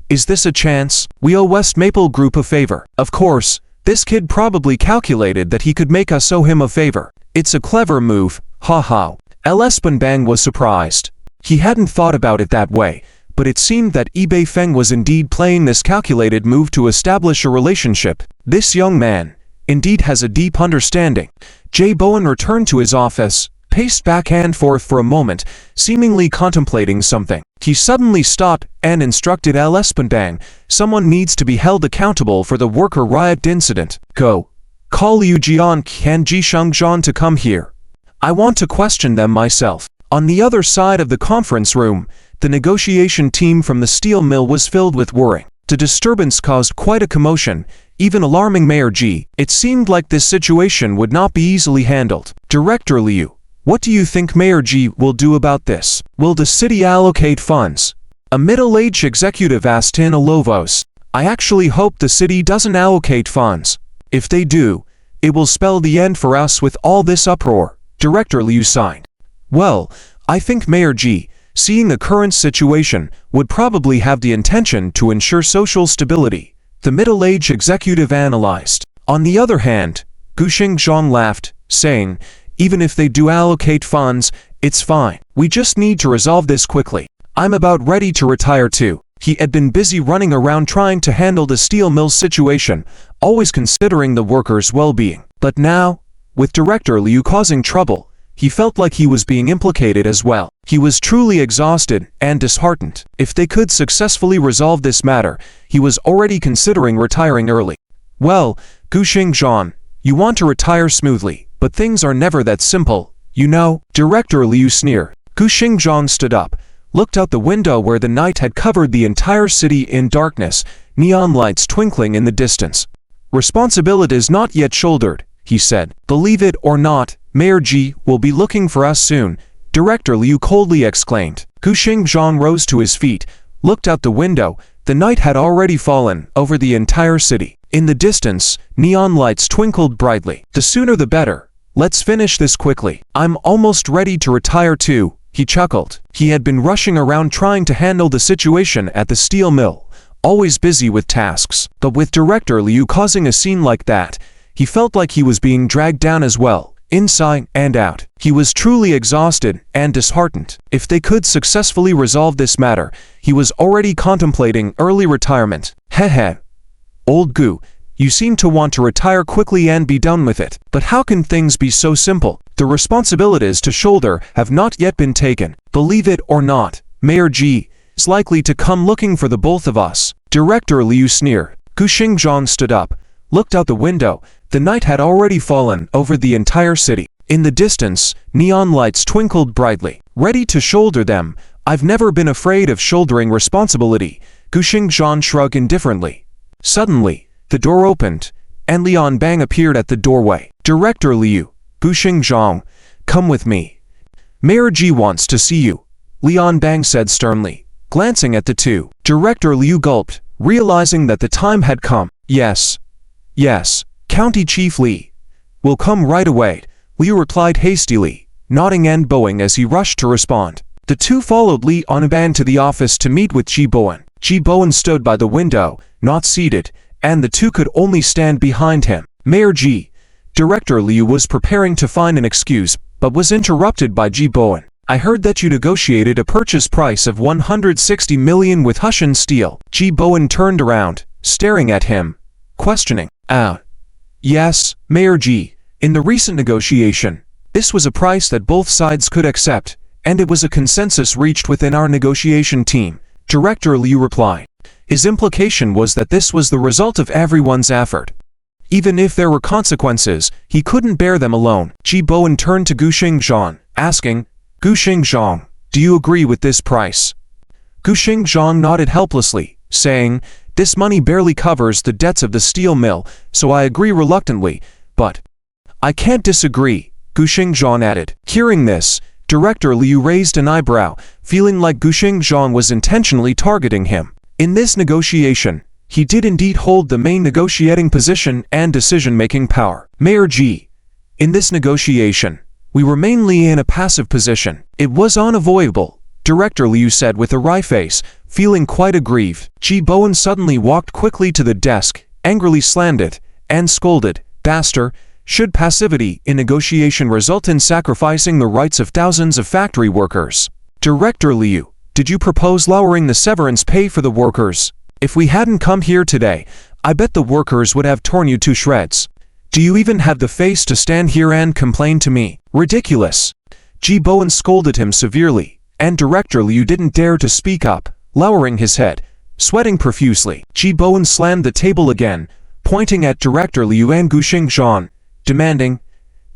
Is this a chance? We owe West Maple Group a favor. Of course, this kid probably calculated that he could make us owe him a favor. It's a clever move, ha. LS Bang was surprised. He hadn't thought about it that way, but it seemed that Yi Feng was indeed playing this calculated move to establish a relationship. This young man indeed has a deep understanding. Jay Bowen returned to his office, paced back and forth for a moment, seemingly contemplating something. He suddenly stopped and instructed LS Bang, someone needs to be held accountable for the worker riot incident. Go. Call Liu Jian and Ji Shengzhan to come here. I want to question them myself. On the other side of the conference room, the negotiation team from the steel mill was filled with worry. The disturbance caused quite a commotion, even alarming Mayor Ji. It seemed like this situation would not be easily handled. Director Liu, what do you think Mayor Ji will do about this? Will the city allocate funds? A middle-aged executive asked in a low voice. I actually hope the city doesn't allocate funds. If they do, it will spell the end for us with all this uproar. Director Liu sighed. Well, I think Mayor Ji, seeing the current situation, would probably have the intention to ensure social stability, the middle-aged executive analyzed. On the other hand, Gu Xingzhang laughed, saying, even if they do allocate funds, it's fine. We just need to resolve this quickly. I'm about ready to retire too. He had been busy running around trying to handle the steel mill's situation, always considering the workers' well-being. But now, with Director Liu causing trouble, he felt like he was being implicated as well. He was truly exhausted and disheartened. If they could successfully resolve this matter, he was already considering retiring early. Well, Gu Xingzhan, you want to retire smoothly, but things are never that simple, you know. Director Liu sneered. Gu Xingzhan stood up, looked out the window where the night had covered the entire city in darkness, neon lights twinkling in the distance. Responsibility is not yet shouldered, he said. Believe it or not, Mayor Ji will be looking for us soon, Director Liu coldly exclaimed. Gu Xingzhan rose to his feet, looked out the window. The night had already fallen over the entire city. In the distance, neon lights twinkled brightly. The sooner the better. Let's finish this quickly. I'm almost ready to retire too, he chuckled. He had been rushing around trying to handle the situation at the steel mill, always busy with tasks. But with Director Liu causing a scene like that, he felt like he was being dragged down as well, inside and out. He was truly exhausted and disheartened. If they could successfully resolve this matter, he was already contemplating early retirement. Heh. Old Gu, you seem to want to retire quickly and be done with it. But how can things be so simple? The responsibilities to shoulder have not yet been taken. Believe it or not, Mayor Ji is likely to come looking for the both of us. Director Liu sneered. Gu Xingzhan stood up, looked out the window. The night had already fallen over the entire city. In the distance, neon lights twinkled brightly. Ready to shoulder them. I've never been afraid of shouldering responsibility. Gu Xingzhan shrugged indifferently. Suddenly, the door opened, and Lian Bang appeared at the doorway. Director Liu, Gu Xingzhan, come with me. Mayor Ji wants to see you, Lian Bang said sternly, glancing at the two. Director Liu gulped, realizing that the time had come. Yes, County Chief Li will come right away, Liu replied hastily, nodding and bowing as he rushed to respond. The two followed Li Anban to the office to meet with Ji Bowen. Ji Bowen stood by the window, not seated, and the two could only stand behind him. Mayor Ji, Director Liu was preparing to find an excuse, but was interrupted by Ji Bowen. I heard that you negotiated a purchase price of 160 million with Hushan Steel. Ji Bowen turned around, staring at him, questioning. Yes, Mayor Ji, in the recent negotiation, this was a price that both sides could accept, and it was a consensus reached within our negotiation team, Director Liu replied. His implication was that this was the result of everyone's effort. Even if there were consequences, he couldn't bear them alone. Ji Bowen turned to Gu Xingzhang, asking, Gu Xingzhang, do you agree with this price? Gu Xingzhang nodded helplessly, saying, this money barely covers the debts of the steel mill, so I agree reluctantly, but I can't disagree, Gu Xingzhang added. Hearing this, Director Liu raised an eyebrow, feeling like Gu Xingzhang was intentionally targeting him. In this negotiation, he did indeed hold the main negotiating position and decision-making power. Mayor Ji, in this negotiation, we were mainly in a passive position. It was unavoidable, Director Liu said with a wry face, feeling quite aggrieved. Ji Bowen suddenly walked quickly to the desk, angrily slammed it, and scolded, Bastard, should passivity in negotiation result in sacrificing the rights of thousands of factory workers? Director Liu, did you propose lowering the severance pay for the workers? If we hadn't come here today, I bet the workers would have torn you to shreds. Do you even have the face to stand here and complain to me? Ridiculous. Ji Bowen scolded him severely, and Director Liu didn't dare to speak up, lowering his head, sweating profusely. Ji Bowen slammed the table again, pointing at Director Liu and Gu Xingzhang, demanding,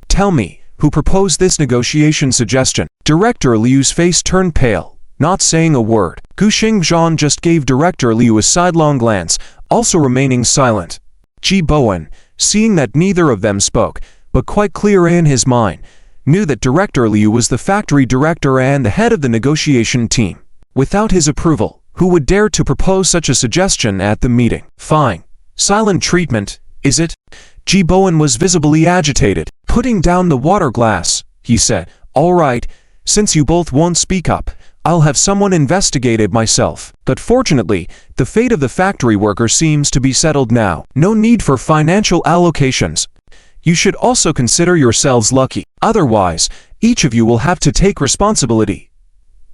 tell me, who proposed this negotiation suggestion? Director Liu's face turned pale, not saying a word. Gu Xingzhang just gave Director Liu a sidelong glance, also remaining silent. Ji Bowen, seeing that neither of them spoke, but quite clear in his mind, knew that Director Liu was the factory director and the head of the negotiation team. Without his approval, who would dare to propose such a suggestion at the meeting? Fine. Silent treatment, is it? Ji Bowen was visibly agitated. Putting down the water glass, he said, all right, since you both won't speak up, I'll have someone investigated myself. But fortunately, the fate of the factory worker seems to be settled now. No need for financial allocations. You should also consider yourselves lucky. Otherwise, each of you will have to take responsibility.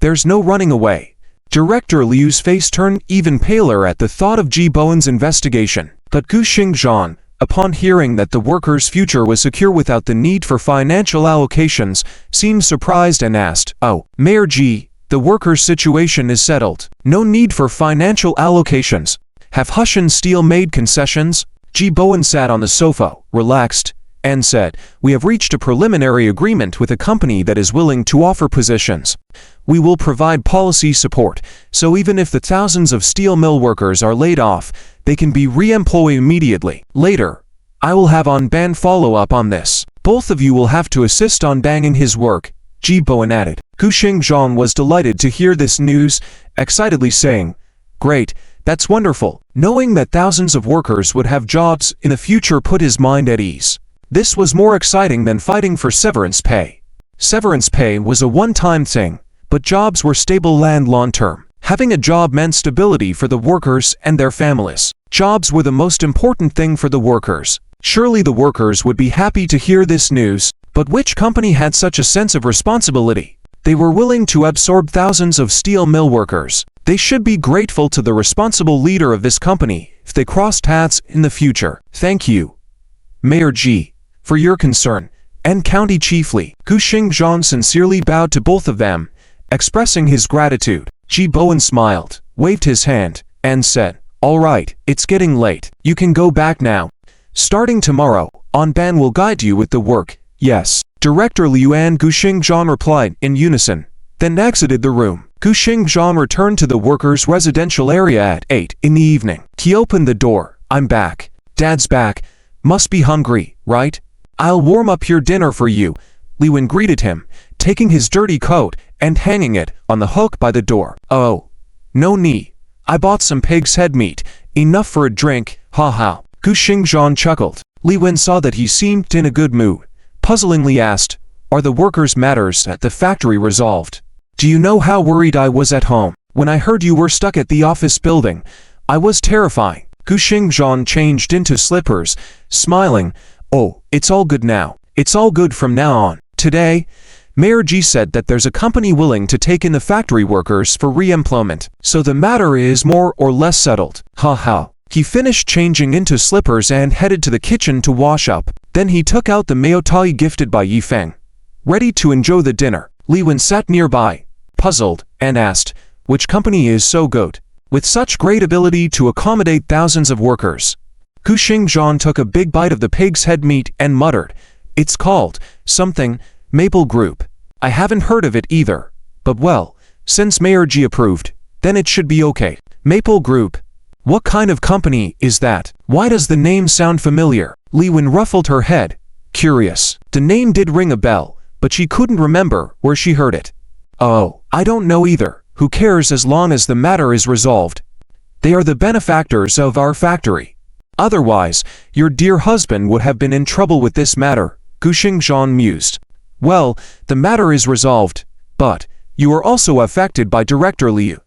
There's no running away. Director Liu's face turned even paler at the thought of Ji Bowen's investigation. But Gu Xingzhang, upon hearing that the workers' future was secure without the need for financial allocations, seemed surprised and asked, oh, Mayor Ji, the workers' situation is settled. No need for financial allocations. Have Hushan Steel made concessions? Ji Bowen sat on the sofa, relaxed, and said, we have reached a preliminary agreement with a company that is willing to offer positions. We will provide policy support, so even if the thousands of steel mill workers are laid off, they can be re-employed immediately. Later, I will have Ban follow up on this. Both of you will have to assist Ban in his work, Ji Bowen added. Gu Xingzhang was delighted to hear this news, excitedly saying, great, that's wonderful. Knowing that thousands of workers would have jobs in the future put his mind at ease. This was more exciting than fighting for severance pay. Severance pay was a one-time thing, but jobs were stable and long-term. Having a job meant stability for the workers and their families. Jobs were the most important thing for the workers. Surely the workers would be happy to hear this news, but which company had such a sense of responsibility? They were willing to absorb thousands of steel mill workers. They should be grateful to the responsible leader of this company if they crossed paths in the future. Thank you, Mayor Ji, for your concern, and County Chiefly. Gu Xingzhang sincerely bowed to both of them, expressing his gratitude. Ji Bowen smiled, waved his hand, and said, all right, it's getting late. You can go back now. Starting tomorrow, Ban will guide you with the work. Yes. Director Liu and Gu Xingzhang replied in unison, then exited the room. Gu Xingzhang returned to the workers' residential area at 8 in the evening. He opened the door. I'm back. Dad's back. Must be hungry, right? I'll warm up your dinner for you. Liwen greeted him, taking his dirty coat and hanging it on the hook by the door. Oh, no need. I bought some pig's head meat. Enough for a drink, ha ha. Gu Xingzhang chuckled. Liwen saw that he seemed in a good mood. Puzzlingly asked, are the workers' matters at the factory resolved? Do you know how worried I was at home? When I heard you were stuck at the office building, I was terrifying. Gu Xingzhang changed into slippers, smiling. Oh, it's all good now. It's all good from now on. Today, Mayor Ji said that there's a company willing to take in the factory workers for re-employment. So the matter is more or less settled. Ha ha. He finished changing into slippers and headed to the kitchen to wash up. Then he took out the mayotai gifted by Yifeng. Ready to enjoy the dinner, Liwen sat nearby, puzzled, and asked, which company is so good? with such great ability to accommodate thousands of workers. Gu Xingzhan took a big bite of the pig's head meat and muttered, "It's called something, Maple Group. I haven't heard of it either. But well, since Mayor Ji approved, then it should be okay." Maple Group? What kind of company is that? Why does the name sound familiar? Li Wen ruffled her head, curious. The name did ring a bell, but she couldn't remember where she heard it. Oh, I don't know either. Who cares as long as the matter is resolved? They are the benefactors of our factory. Otherwise, your dear husband would have been in trouble with this matter, Gu Xingzhan mused. Well, the matter is resolved, but you are also affected by Director Liu.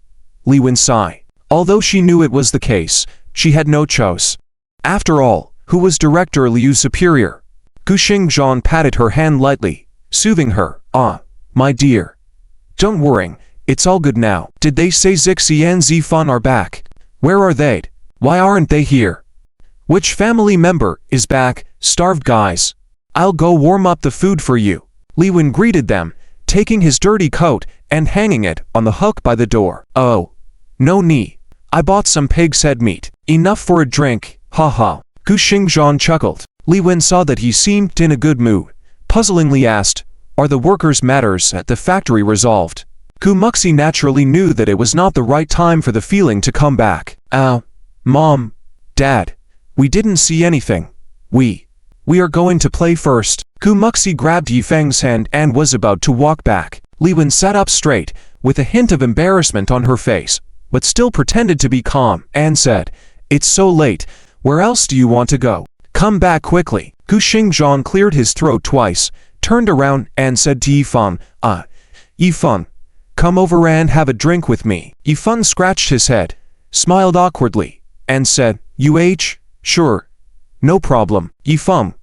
Li Wen sighed. Although she knew it was the case, she had no choice. After all, who was Director Liu's superior? Gu Xingzhan patted her hand lightly, soothing her. "Ah, my dear. Don't worry, it's all good now." Did they say Zixi and Zifan are back? Where are they? Why aren't they here? Which family member is back? Starved guys. I'll go warm up the food for you. Li Wen greeted them, taking his dirty coat and hanging it on the hook by the door. Oh, no need. I bought some pig's head meat. Enough for a drink, haha. Gu Xingzhan chuckled. Li Wen saw that he seemed in a good mood, puzzlingly asked, "Are the workers' matters at the factory resolved?" Gu Muxi naturally knew that it was not the right time for the feeling to come back. Mom, Dad, we didn't see anything. We are going to play first." Gu Muxi grabbed Yifeng's hand and was about to walk back. Li Wen sat up straight, with a hint of embarrassment on her face, but still pretended to be calm, and said, "It's so late, where else do you want to go? Come back quickly." Gu Xingzhan cleared his throat twice, turned around and said to Yifeng, Yifeng, come over and have a drink with me." Yifeng scratched his head, smiled awkwardly, and said, Sure. No problem. Yifeng,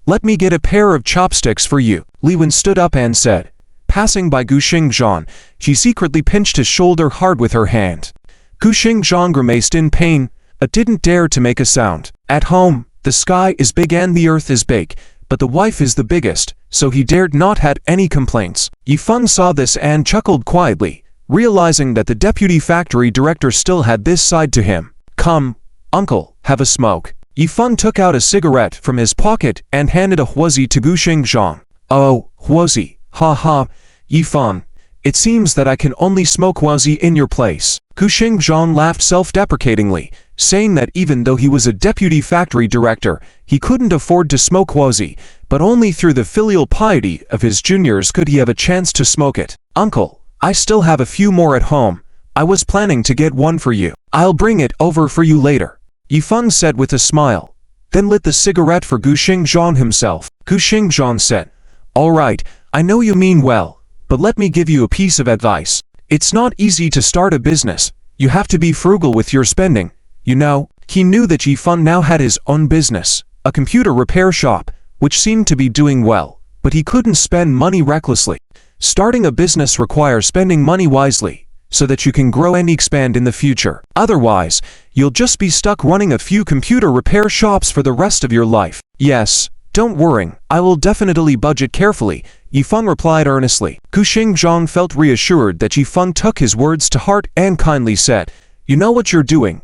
let me get a pair of chopsticks for you." Li Wen stood up and said, passing by Gu Xingzhan, she secretly pinched his shoulder hard with her hand. Gu Xingzhan grimaced in pain, but didn't dare to make a sound. At home, the sky is big and the earth is big, but the wife is the biggest, so he dared not had any complaints. Yifeng saw this and chuckled quietly, realizing that the deputy factory director still had this side to him. "Come, uncle, have a smoke." Yifeng took out a cigarette from his pocket and handed a huozi to Gu Xingzhan. "Oh, huozi, ha. Yifeng, it seems that I can only smoke huozi in your place." Gu Xingzhan laughed self-deprecatingly, saying that even though he was a deputy factory director, he couldn't afford to smoke huozi, but only through the filial piety of his juniors could he have a chance to smoke it. "Uncle, I still have a few more at home. I was planning to get one for you. I'll bring it over for you later," Yifeng said with a smile, then lit the cigarette for Gu Xingzhan himself. Gu Xingzhan said, "All right, I know you mean well, but let me give you a piece of advice. It's not easy to start a business. You have to be frugal with your spending, you know." He knew that Yifeng now had his own business, a computer repair shop, which seemed to be doing well, but he couldn't spend money recklessly. Starting a business requires spending money wisely, so that you can grow and expand in the future. Otherwise, you'll just be stuck running a few computer repair shops for the rest of your life. "Yes, don't worry, I will definitely budget carefully," Yifeng replied earnestly. Gu Xingzhan felt reassured that Yifeng took his words to heart and kindly said, "You know what you're doing.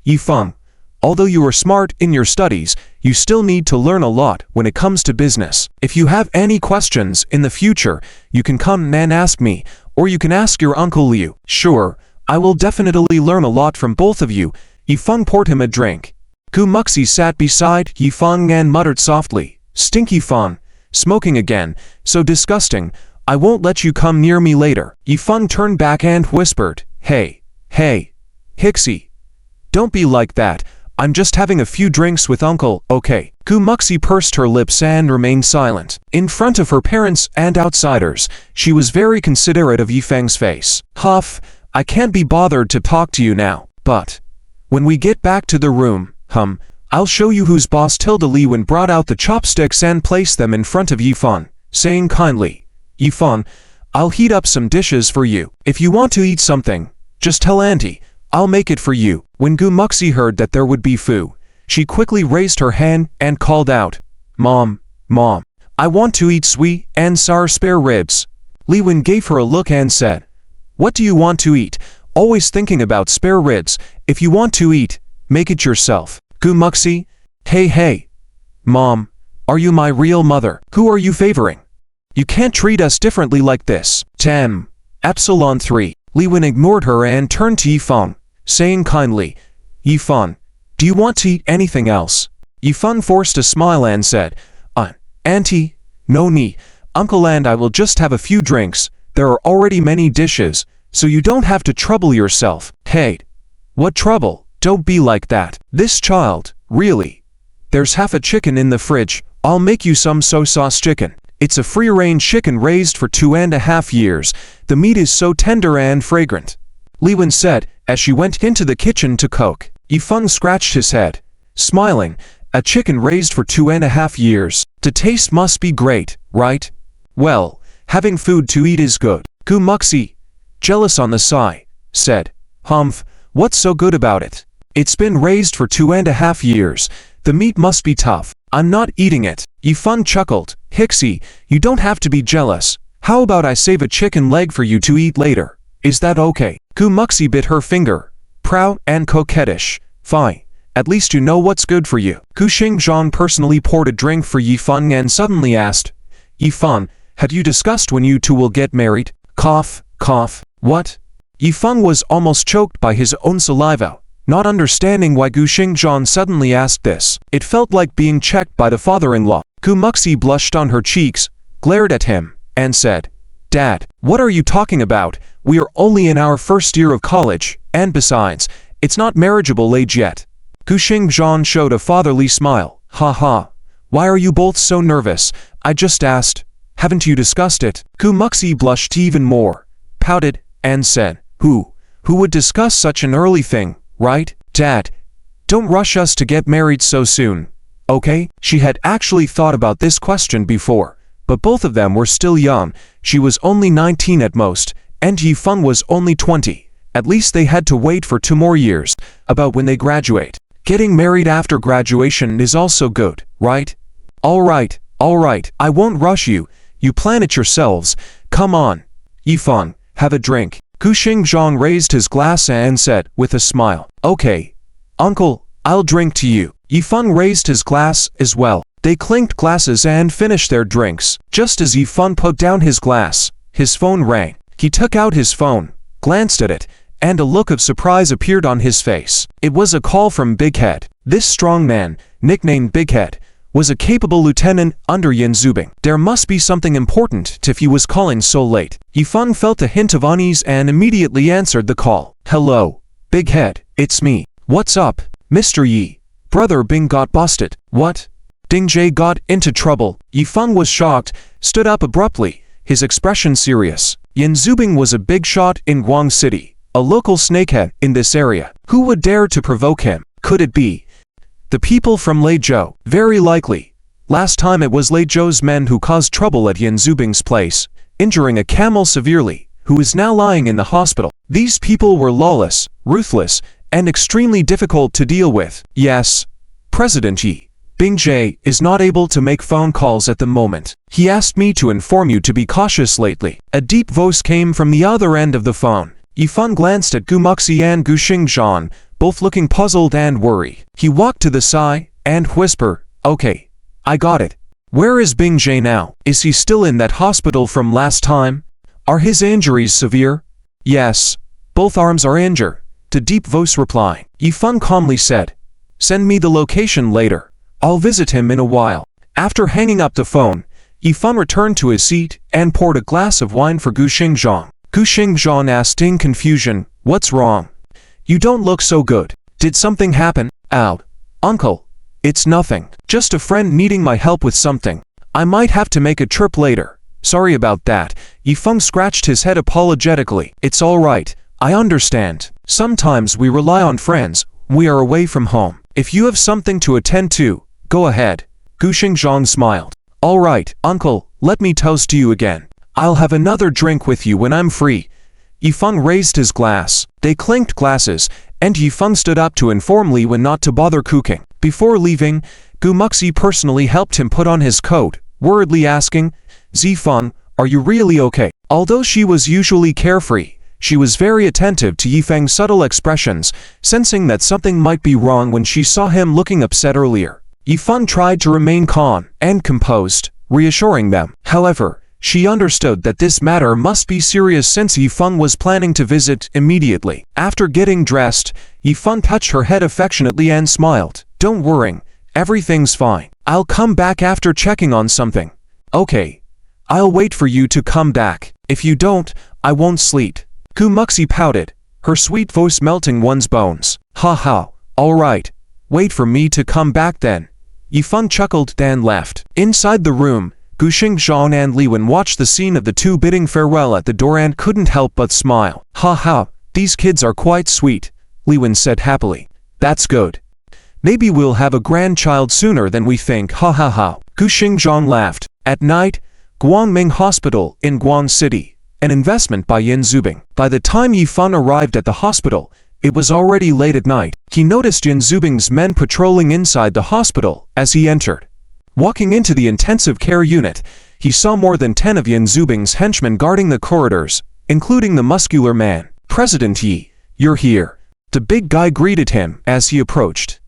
Yifeng, although you are smart in your studies, you still need to learn a lot when it comes to business. If you have any questions in the future, you can come and ask me, or you can ask your Uncle Liu." "Sure, I will definitely learn a lot from both of you." Yifeng poured him a drink. Gu Muxi sat beside Yifeng and muttered softly, "Stinky Feng, smoking again, so disgusting. I won't let you come near me later." Yifeng turned back and whispered, Hey, Hixie, don't be like that. I'm just having a few drinks with Uncle, okay?" Gu Muxi pursed her lips and remained silent. In front of her parents and outsiders, she was very considerate of Yifeng's face. "Huff, I can't be bothered to talk to you now, but when we get back to the room, I'll show you who's boss." Tilda Li Wen brought out the chopsticks and placed them in front of Yifeng, saying kindly, "Yifeng, I'll heat up some dishes for you. If you want to eat something, just tell Auntie, I'll make it for you." When Gu Muxi heard that there would be food, she quickly raised her hand and called out, Mom, I want to eat sweet and sour spare ribs." Li Wen gave her a look and said, "What do you want to eat? always thinking about spare ribs. If you want to eat, make it yourself. Gu Muxi? Hey. Mom, are you my real mother? Who are you favoring? You can't treat us differently like this. 10. Epsilon 3. Li Wen ignored her and turned to Yifeng, saying kindly, Yifeng, do you want to eat anything else? Yifeng forced a smile and said, Auntie, no need. Uncle and I will just have a few drinks. There are already many dishes, so you don't have to trouble yourself. Hey, what trouble? Don't be like that. This child, really. There's half a chicken in the fridge. I'll make you some soy sauce chicken. It's a free-range chicken raised for 2.5 years. The meat is so tender and fragrant. Li Wen said, as she went into the kitchen to cook. Yifeng scratched his head, smiling. A chicken raised for 2.5 years. The taste must be great, right? Well, having food to eat is good. Gu Muxi, jealous on the side, said, Humph, what's so good about it? It's been raised for 2.5 years. The meat must be tough. I'm not eating it. Yifeng chuckled. Hixie, you don't have to be jealous. How about I save a chicken leg for you to eat later? Is that okay? Gu Muxi bit her finger, proud and coquettish. Fine. At least you know what's good for you. Gu Xingzhang personally poured a drink for Yifeng and suddenly asked, Yifeng, had you discussed when you two will get married? Cough. What? Yifeng was almost choked by his own saliva, not understanding why Gu Xingzhang suddenly asked this. It felt like being checked by the father-in-law. Gu Muxi blushed on her cheeks, glared at him, and said, Dad, what are you talking about? We are only in our first year of college, and besides, it's not marriageable age yet. Gu Xingzhang showed a fatherly smile. Ha. Why are you both so nervous? I just asked. Haven't you discussed it? Gu Muxi blushed even more, pouted, and said, Who would discuss such an early thing, right? Dad, don't rush us to get married so soon, okay? She had actually thought about this question before, but both of them were still young. She was only 19 at most, and Yifeng was only 20. At least they had to wait for 2 more years, about when they graduate. Getting married after graduation is also good, right? All right, I won't rush you. You plan it yourselves. Come on. Yifeng, have a drink. Gu Xingzhang raised his glass and said, with a smile, Okay. Uncle, I'll drink to you. Yifeng raised his glass as well. They clinked glasses and finished their drinks. Just as Yifeng put down his glass, his phone rang. He took out his phone, glanced at it, and a look of surprise appeared on his face. It was a call from Big Head. This strong man, nicknamed Big Head, was a capable lieutenant under Yan Zubing. There must be something important if he was calling so late. Yifeng felt a hint of unease and immediately answered the call. Hello, Big Head, it's me. What's up, Mr. Yi? Brother Bing got busted. What? Ding Jie got into trouble. Yifeng was shocked, stood up abruptly, his expression serious. Yan Zubing was a big shot in Guang City, a local snakehead in this area. Who would dare to provoke him? Could it be the people from Leizhou? Very likely. Last time it was Leizhou's men who caused trouble at Yan Zubing's place, injuring a camel severely, who is now lying in the hospital. These people were lawless, ruthless, and extremely difficult to deal with. Yes, President Yi. Bing Jie is not able to make phone calls at the moment. He asked me to inform you to be cautious lately. A deep voice came from the other end of the phone. Yifeng glanced at Gu Muxi and Gu Xingzhang, both looking puzzled and worried. He walked to the side and whispered, Okay, I got it. Where is Bing Jie now? Is he still in that hospital from last time? Are his injuries severe? Yes, both arms are injured, the deep voice replied. Yifeng calmly said, Send me the location later. I'll visit him in a while. After hanging up the phone, Yifeng returned to his seat and poured a glass of wine for Gu Xingzhang. Gu Xingzhang asked in confusion, What's wrong? You don't look so good. Did something happen? Ow. Uncle. It's nothing. Just a friend needing my help with something. I might have to make a trip later. Sorry about that. Yifeng scratched his head apologetically. It's all right. I understand. Sometimes we rely on friends. We are away from home. If you have something to attend to, go ahead. Gu Xingzhang smiled. All right, uncle, let me toast to you again. I'll have another drink with you when I'm free. Yifeng raised his glass. They clinked glasses, and Yifeng stood up to inform Li Wen not to bother cooking. Before leaving, Gu Muxi personally helped him put on his coat, worriedly asking, Zifeng, are you really okay? Although she was usually carefree, She was very attentive to Yifeng's subtle expressions, sensing that something might be wrong when she saw him looking upset earlier. Yifeng tried to remain calm and composed, reassuring them. However, she understood that this matter must be serious since Yifeng was planning to visit immediately. After getting dressed, Yifeng touched her head affectionately and smiled. "Don't worry, everything's fine. I'll come back after checking on something." "Okay. I'll wait for you to come back. If you don't, I won't sleep." Gu Muxi pouted, her sweet voice melting one's bones. "Ha ha, all right. Wait for me to come back then." Yifeng chuckled and left. Inside the room, Gu Xingzhang and Li Wen watched the scene of the two bidding farewell at the door and couldn't help but smile. "Ha ha, these kids are quite sweet," Li Wen said happily. "That's good. Maybe we'll have a grandchild sooner than we think, ha ha ha." Gu Xingzhang laughed. At night, Guangming Hospital in Guang City. An investment by Yan Zubing. By the time Yifeng arrived at the hospital, it was already late at night. He noticed Yan Zubing's men patrolling inside the hospital as he entered. Walking into the intensive care unit, he saw more than 10 of Yan Zubing's henchmen guarding the corridors, including the muscular man. "President Yi, you're here." The big guy greeted him as he approached.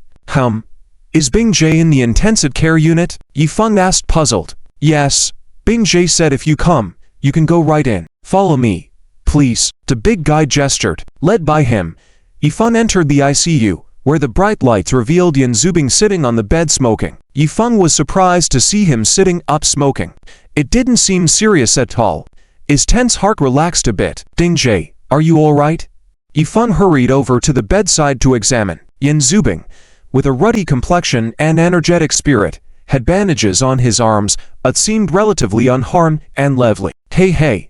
Is Bing Jie in the intensive care unit?" Yifeng asked, puzzled. "Yes," Bing Jie said. "If you come, you can go right in. Follow me, please." The big guy gestured. Led by him, Yifeng entered the ICU, where the bright lights revealed Yan Zubing sitting on the bed smoking. Yifeng was surprised to see him sitting up smoking. It didn't seem serious at all. His tense heart relaxed a bit. "Bing Jie, are you all right?" Yifeng hurried over to the bedside to examine. Yan Zubing, with a ruddy complexion and energetic spirit, had bandages on his arms, but seemed relatively unharmed and lively. Hey,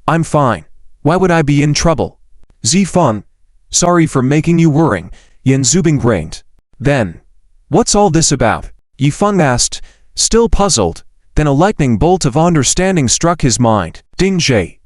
I'm fine. Why would I be in trouble?" "Zifeng, sorry for making you worry," Yan Zubing grinned. "Then, what's all this about?" Yifeng asked, still puzzled. Then a lightning bolt of understanding struck his mind. "Ding Jie,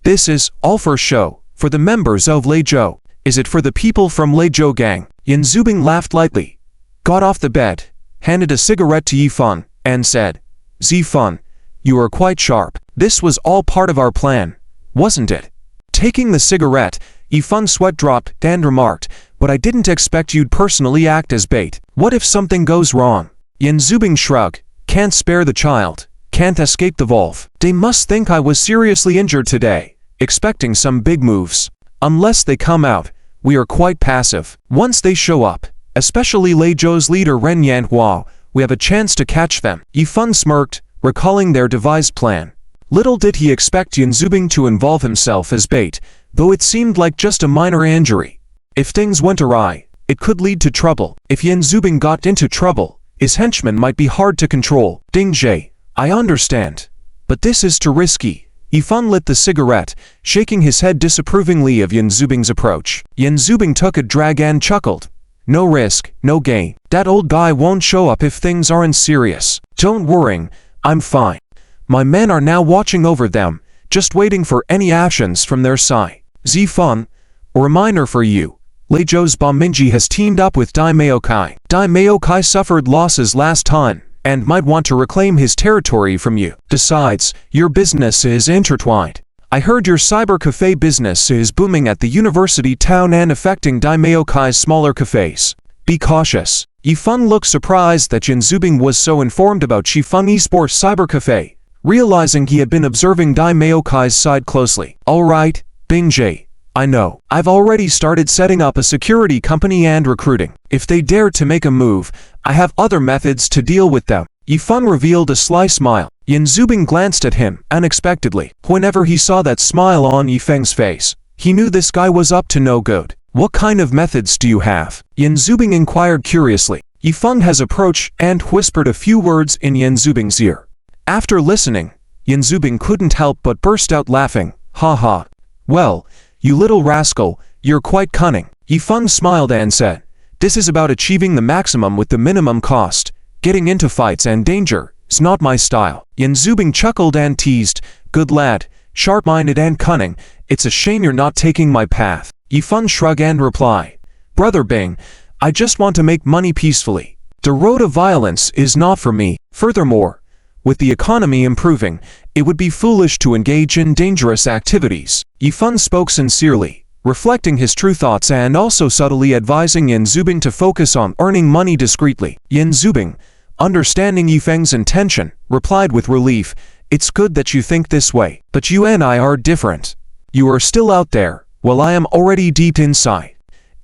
this is all for show, for the members of Leizhou. Is it for the people from Leizhou gang?" Yan Zubing laughed lightly, got off the bed, handed a cigarette to Yifeng, and said, "Zifeng, you are quite sharp. This was all part of our plan, wasn't it?" Taking the cigarette, Yifeng's sweat dropped and remarked, "But I didn't expect you'd personally act as bait. What if something goes wrong?" Yan Zubing shrugged. "Can't spare the child. Can't escape the wolf. They must think I was seriously injured today, expecting some big moves. Unless they come out, we are quite passive. Once they show up, especially Leizhou's leader Ren Yanhua, we have a chance to catch them." Yifeng smirked, recalling their devised plan. Little did he expect Yan Zubing to involve himself as bait, though it seemed like just a minor injury. If things went awry, it could lead to trouble. If Yan Zubing got into trouble, his henchmen might be hard to control. "Ding Jie, I understand, but this is too risky." Yifeng lit the cigarette, shaking his head disapprovingly of Yan Zubing's approach. Yan Zubing took a drag and chuckled. "No risk, no gain. That old guy won't show up if things aren't serious. Don't worry, I'm fine. My men are now watching over them, just waiting for any actions from their side." "Zifeng, a reminder for you. Leizhou's Minji has teamed up with Dai Maokai. Dai Maokai suffered losses last time, and might want to reclaim his territory from you. Besides, your business is intertwined. I heard your cyber cafe business is booming at the university town and affecting Dai Maokai's smaller cafes. Be cautious." Yifeng looked surprised that Yan Zubing was so informed about Shifeng Esports cyber cafe, realizing he had been observing Dai Maokai's side closely. "All right, Bing Jie, I know. I've already started setting up a security company and recruiting. If they dare to make a move, I have other methods to deal with them." Yifeng revealed a sly smile. Yan Zubing glanced at him unexpectedly. Whenever he saw that smile on Yifeng's face, he knew this guy was up to no good. "What kind of methods do you have?" Yan Zubing inquired curiously. Yifeng has approached and whispered a few words in Yan Zubing's ear. After listening, Yan Zubing couldn't help but burst out laughing. "Ha ha. Well, you little rascal, you're quite cunning." Yifeng smiled and said, "This is about achieving the maximum with the minimum cost. Getting into fights and danger is not my style." Yan Zubing chuckled and teased, "Good lad, sharp-minded and cunning. It's a shame you're not taking my path." Yifeng shrugged and replied, "Brother Bing, I just want to make money peacefully. The road of violence is not for me. Furthermore, With the economy improving, it would be foolish to engage in dangerous activities. Yifeng spoke sincerely, reflecting his true thoughts and also subtly advising Yan Zubing to focus on earning money discreetly. Yan Zubing, understanding Yifeng's intention, replied with relief, "It's good that you think this way, but you and I are different. You are still out there, while I am already deep inside.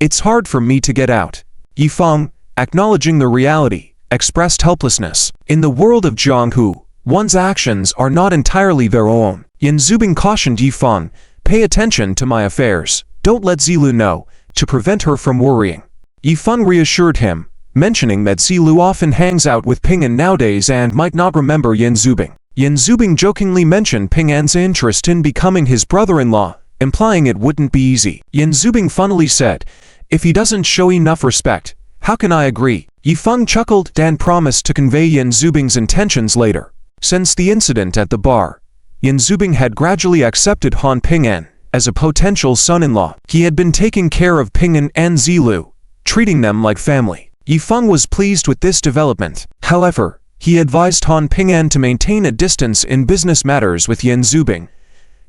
It's hard for me to get out." Yifeng, acknowledging the reality, expressed helplessness. In the world of Jianghu, one's actions are not entirely their own. Yan Zubing cautioned Yifeng, "Pay attention to my affairs. Don't let Zilu know, to prevent her from worrying." Yifeng reassured him, mentioning that Zilu often hangs out with Ping An nowadays and might not remember Yan Zubing. Yan Zubing jokingly mentioned Ping An's interest in becoming his brother-in-law, implying it wouldn't be easy. Yan Zubing funnily said, "If he doesn't show enough respect, how can I agree?" Yifeng chuckled and promised to convey Yan Zubing's intentions later. Since the incident at the bar, Yan Zubing had gradually accepted Han Ping An as a potential son-in-law. He had been taking care of Ping An and Zilu, treating them like family. Yifeng was pleased with this development. However, he advised Han Ping An to maintain a distance in business matters with Yan Zubing,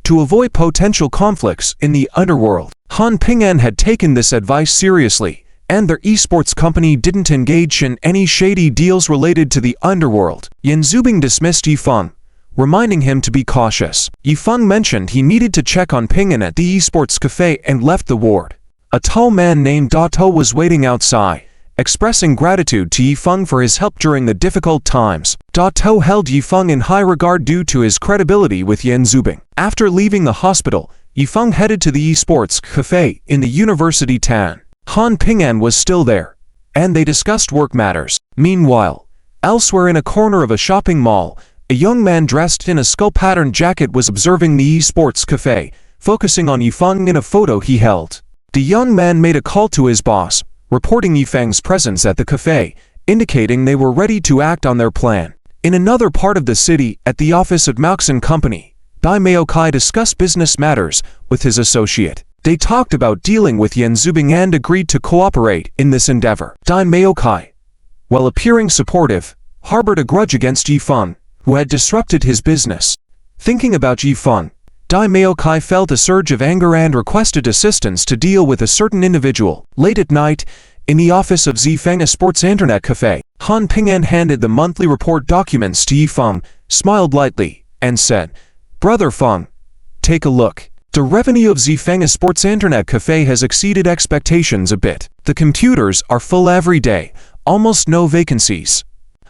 to avoid potential conflicts in the underworld. Han Ping An had taken this advice seriously, and their esports company didn't engage in any shady deals related to the underworld. Yan Zubing dismissed Yifeng, reminding him to be cautious. Yifeng mentioned he needed to check on Ping An at the esports cafe and left the ward. A tall man named Dato was waiting outside, expressing gratitude to Yifeng for his help during the difficult times. Dato held Yifeng in high regard due to his credibility with Yan Zubing. After leaving the hospital, Yifeng headed to the esports cafe in the university town. Han Ping An was still there, and they discussed work matters. Meanwhile, elsewhere in a corner of a shopping mall, a young man dressed in a skull-patterned jacket was observing the esports cafe, focusing on Yifeng in a photo he held. The young man made a call to his boss, reporting Yifeng's presence at the cafe, indicating they were ready to act on their plan. In another part of the city, at the office of Mauxin Company, Dai Maokai discussed business matters with his associate. They talked about dealing with Yan Zubing and agreed to cooperate in this endeavor. Dai Maokai, while appearing supportive, harbored a grudge against Yifeng, who had disrupted his business. Thinking about Yifeng, Dai Maokai felt a surge of anger and requested assistance to deal with a certain individual. Late at night, in the office of Zifeng, a sports internet cafe, Han Ping An handed the monthly report documents to Yifeng, smiled lightly, and said, "Brother Feng, take a look. The revenue of Zifeng, a sports internet cafe, has exceeded expectations a bit. The computers are full every day, almost no vacancies.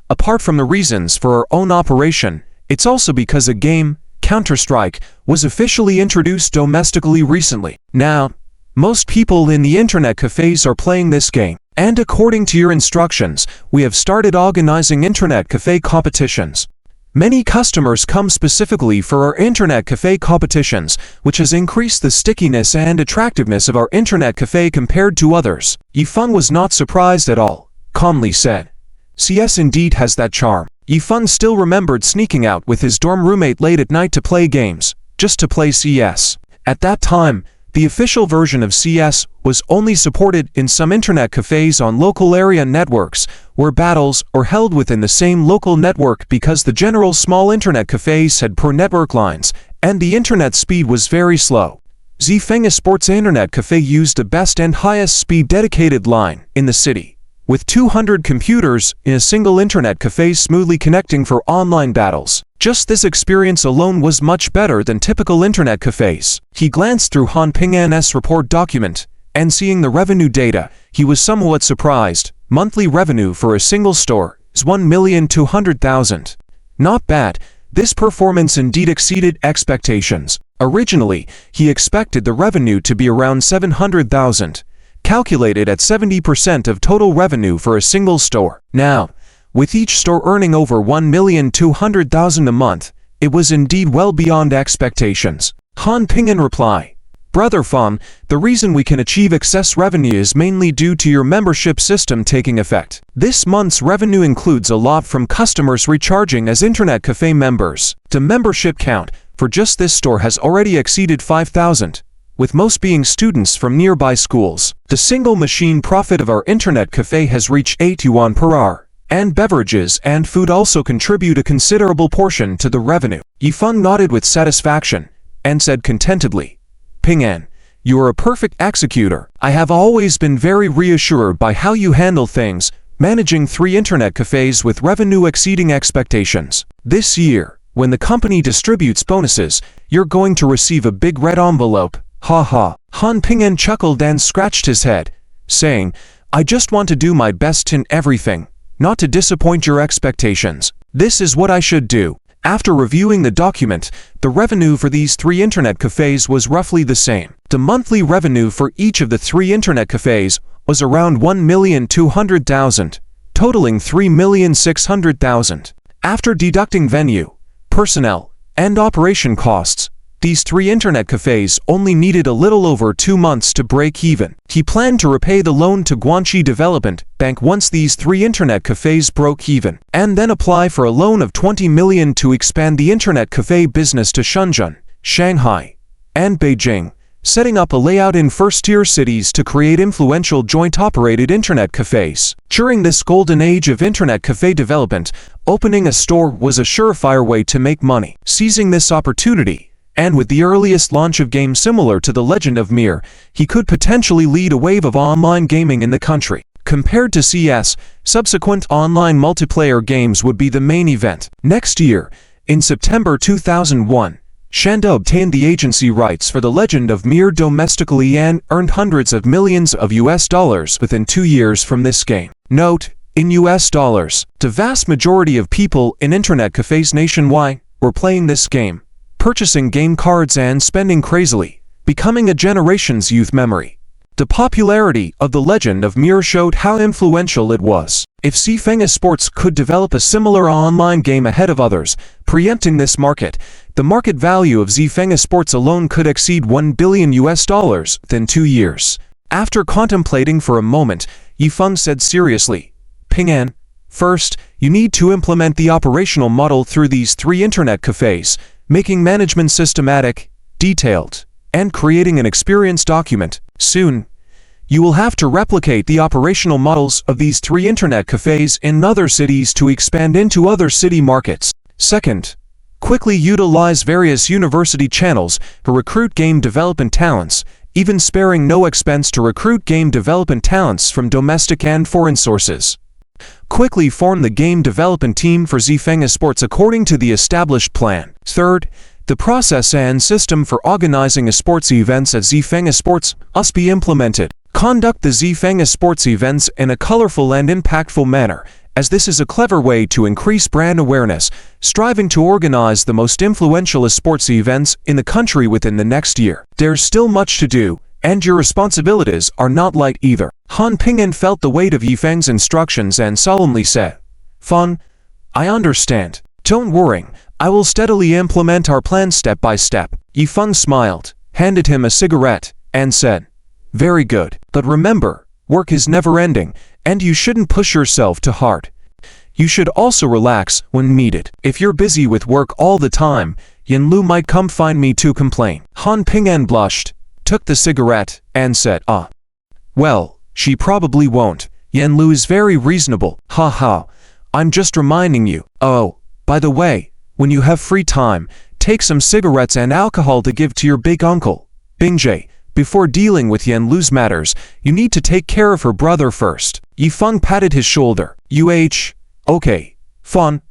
Apart from the reasons for our own operation, it's also because a game, Counter-Strike, was officially introduced domestically recently. Now, most people in the internet cafes are playing this game. And according to your instructions, we have started organizing internet cafe competitions. Many customers come specifically for our internet cafe competitions, which has increased the stickiness and attractiveness of our internet cafe compared to others." Yifeng was not surprised at all, calmly said, "CS indeed has that charm." Yifeng still remembered sneaking out with his dorm roommate late at night to play games, just to play CS. At that time, the official version of CS was only supported in some internet cafes on local area networks, where battles are held within the same local network because the general small internet cafes had poor network lines, and the internet speed was very slow. Zifeng, a sports internet cafe, used the best and highest speed dedicated line in the city, with 200 computers in a single internet cafe smoothly connecting for online battles. Just this experience alone was much better than typical internet cafes. He glanced through Han Ping An's report document, and seeing the revenue data, he was somewhat surprised. Monthly revenue for a single store is 1,200,000. Not bad. This performance indeed exceeded expectations. Originally, he expected the revenue to be around 700,000, calculated at 70% of total revenue for a single store. Now, with each store earning over 1,200,000 a month, it was indeed well beyond expectations. Han Ping An replied, "Brother Feng, the reason we can achieve excess revenue is mainly due to your membership system taking effect. This month's revenue includes a lot from customers recharging as internet cafe members. The membership count for just this store has already exceeded 5,000. With most being students from nearby schools. The single machine profit of our internet cafe has reached 8 yuan per hour, and beverages and food also contribute a considerable portion to the revenue. Yifeng nodded with satisfaction and said contentedly, Ping An, you are a perfect executor. I have always been very reassured by how you handle things, managing 3 internet cafes with revenue exceeding expectations. This year, when the company distributes bonuses, you're going to receive a big red envelope. Ha ha. Han Ping An chuckled and scratched his head, saying, I just want to do my best in everything, not to disappoint your expectations. This is what I should do. After reviewing the document, the revenue for these 3 internet cafes was roughly the same. The monthly revenue for each of the 3 internet cafes was around 1,200,000, totaling 3,600,000. After deducting venue, personnel, and operation costs, these 3 internet cafes only needed a little over 2 months to break even. He planned to repay the loan to Guangxi Development Bank once these 3 internet cafes broke even, and then apply for a loan of 20 million to expand the internet cafe business to Shenzhen, Shanghai, and Beijing, setting up a layout in first-tier cities to create influential joint-operated internet cafes. During this golden age of internet cafe development, opening a store was a surefire way to make money. Seizing this opportunity, and with the earliest launch of games similar to The Legend of Mir, he could potentially lead a wave of online gaming in the country. Compared to CS, subsequent online multiplayer games would be the main event. Next year, in September 2001, Shanda obtained the agency rights for The Legend of Mir domestically and earned hundreds of millions of US dollars within 2 years from this game. Note, in US dollars, the vast majority of people in internet cafes nationwide were playing this game, purchasing game cards and spending crazily, becoming a generation's youth memory. The popularity of The Legend of Mir showed how influential it was. If Zifeng Sports could develop a similar online game ahead of others, preempting this market, the market value of Zifeng Sports alone could exceed $1 billion within 2 years. After contemplating for a moment, Yifeng said seriously, Ping An, first, you need to implement the operational model through these 3 internet cafes, making management systematic, detailed, and creating an experience document. Soon, you will have to replicate the operational models of these 3 internet cafes in other cities to expand into other city markets. Second, quickly utilize various university channels to recruit game development talents, even sparing no expense to recruit game development talents from domestic and foreign sources. Quickly form the game development team for Zifeng Sports according to the established plan. Third, the process and system for organizing sports events at Zifeng Sports must be implemented. Conduct the Zifeng Sports events in a colorful and impactful manner, as this is a clever way to increase brand awareness, striving to organize the most influential sports events in the country within the next year. There's still much to do, and your responsibilities are not light either. Han Ping An felt the weight of Yifeng's instructions and solemnly said, Feng, I understand. Don't worry, I will steadily implement our plan step by step. Yifeng smiled, handed him a cigarette, and said, Very good. But remember, work is never ending, and you shouldn't push yourself too hard. You should also relax when needed. If you're busy with work all the time, Yan Lu might come find me to complain. Han Ping An blushed, took the cigarette, and said, Well, she probably won't. Yan Lu is very reasonable. Ha ha. I'm just reminding you. Oh, by the way, when you have free time, take some cigarettes and alcohol to give to your big uncle, Bingjie. Before dealing with Yan Lu's matters, you need to take care of her brother first. Yifeng patted his shoulder. Okay, Feng,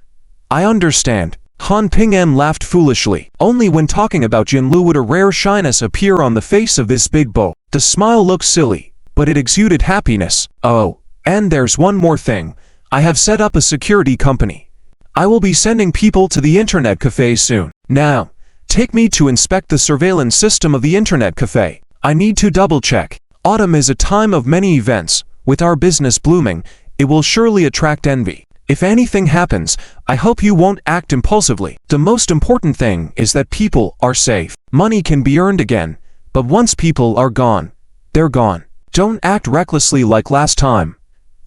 I understand. Han Ping An laughed foolishly. Only when talking about Yan Lu would a rare shyness appear on the face of this big beau. The smile looked silly, but it exuded happiness. Oh, and there's one more thing. I have set up a security company. I will be sending people to the internet cafe soon. Now, take me to inspect the surveillance system of the internet cafe. I need to double-check. Autumn is a time of many events. With our business blooming, it will surely attract envy. If anything happens, I hope you won't act impulsively. The most important thing is that people are safe. Money can be earned again, but once people are gone, they're gone. Don't act recklessly like last time.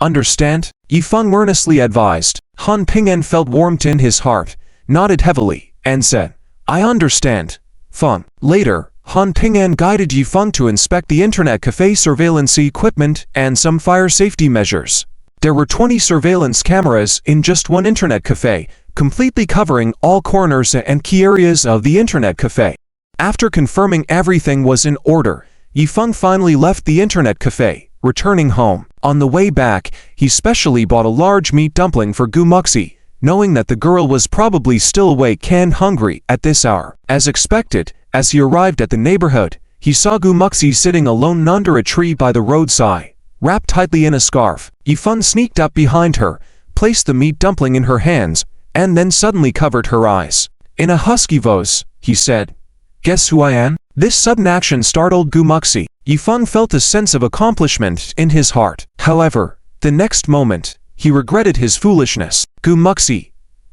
Understand? Yifeng earnestly advised. Han Ping An felt warmth in his heart, nodded heavily, and said, I understand, Feng. Later, Han Ping An guided Yifeng to inspect the internet cafe surveillance equipment and some fire safety measures. There were 20 surveillance cameras in just one internet cafe, completely covering all corners and key areas of the internet cafe. After confirming everything was in order, Yifeng finally left the internet cafe, returning home. On the way back, he specially bought a large meat dumpling for Gumuxi, knowing that the girl was probably still awake and hungry at this hour. As expected, as he arrived at the neighborhood, he saw Gumuxi sitting alone under a tree by the roadside, wrapped tightly in a scarf. Yifeng sneaked up behind her, placed the meat dumpling in her hands, and then suddenly covered her eyes. In a husky voice, he said, "Guess who I am?" This sudden action startled Gumuxi. Yifeng felt a sense of accomplishment in his heart. However, the next moment, he regretted his foolishness. "Gumuxi.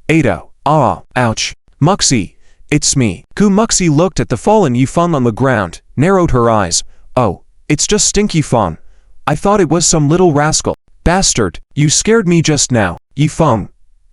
Ado. Ah, ouch. Muxi. It's me." Gumuxi looked at the fallen Yifeng on the ground, narrowed her eyes. "Oh, it's just Stinky Feng. I thought it was some little rascal. Bastard, you scared me just now." Yifeng,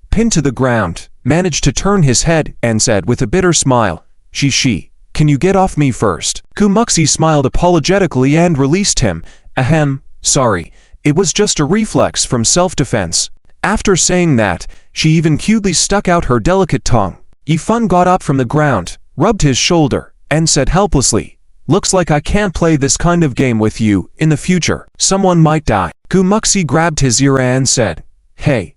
pinned to the ground, managed to turn his head and said with a bitter smile, She, can you get off me first?" Gumuxi smiled apologetically and released him. "Ahem, sorry, it was just a reflex from self-defense." After saying that, she even cutely stuck out her delicate tongue. Yifeng got up from the ground, rubbed his shoulder, and said helplessly, "Looks like I can't play this kind of game with you in the future. Someone might die." Gumuxi grabbed his ear and said, "Hey,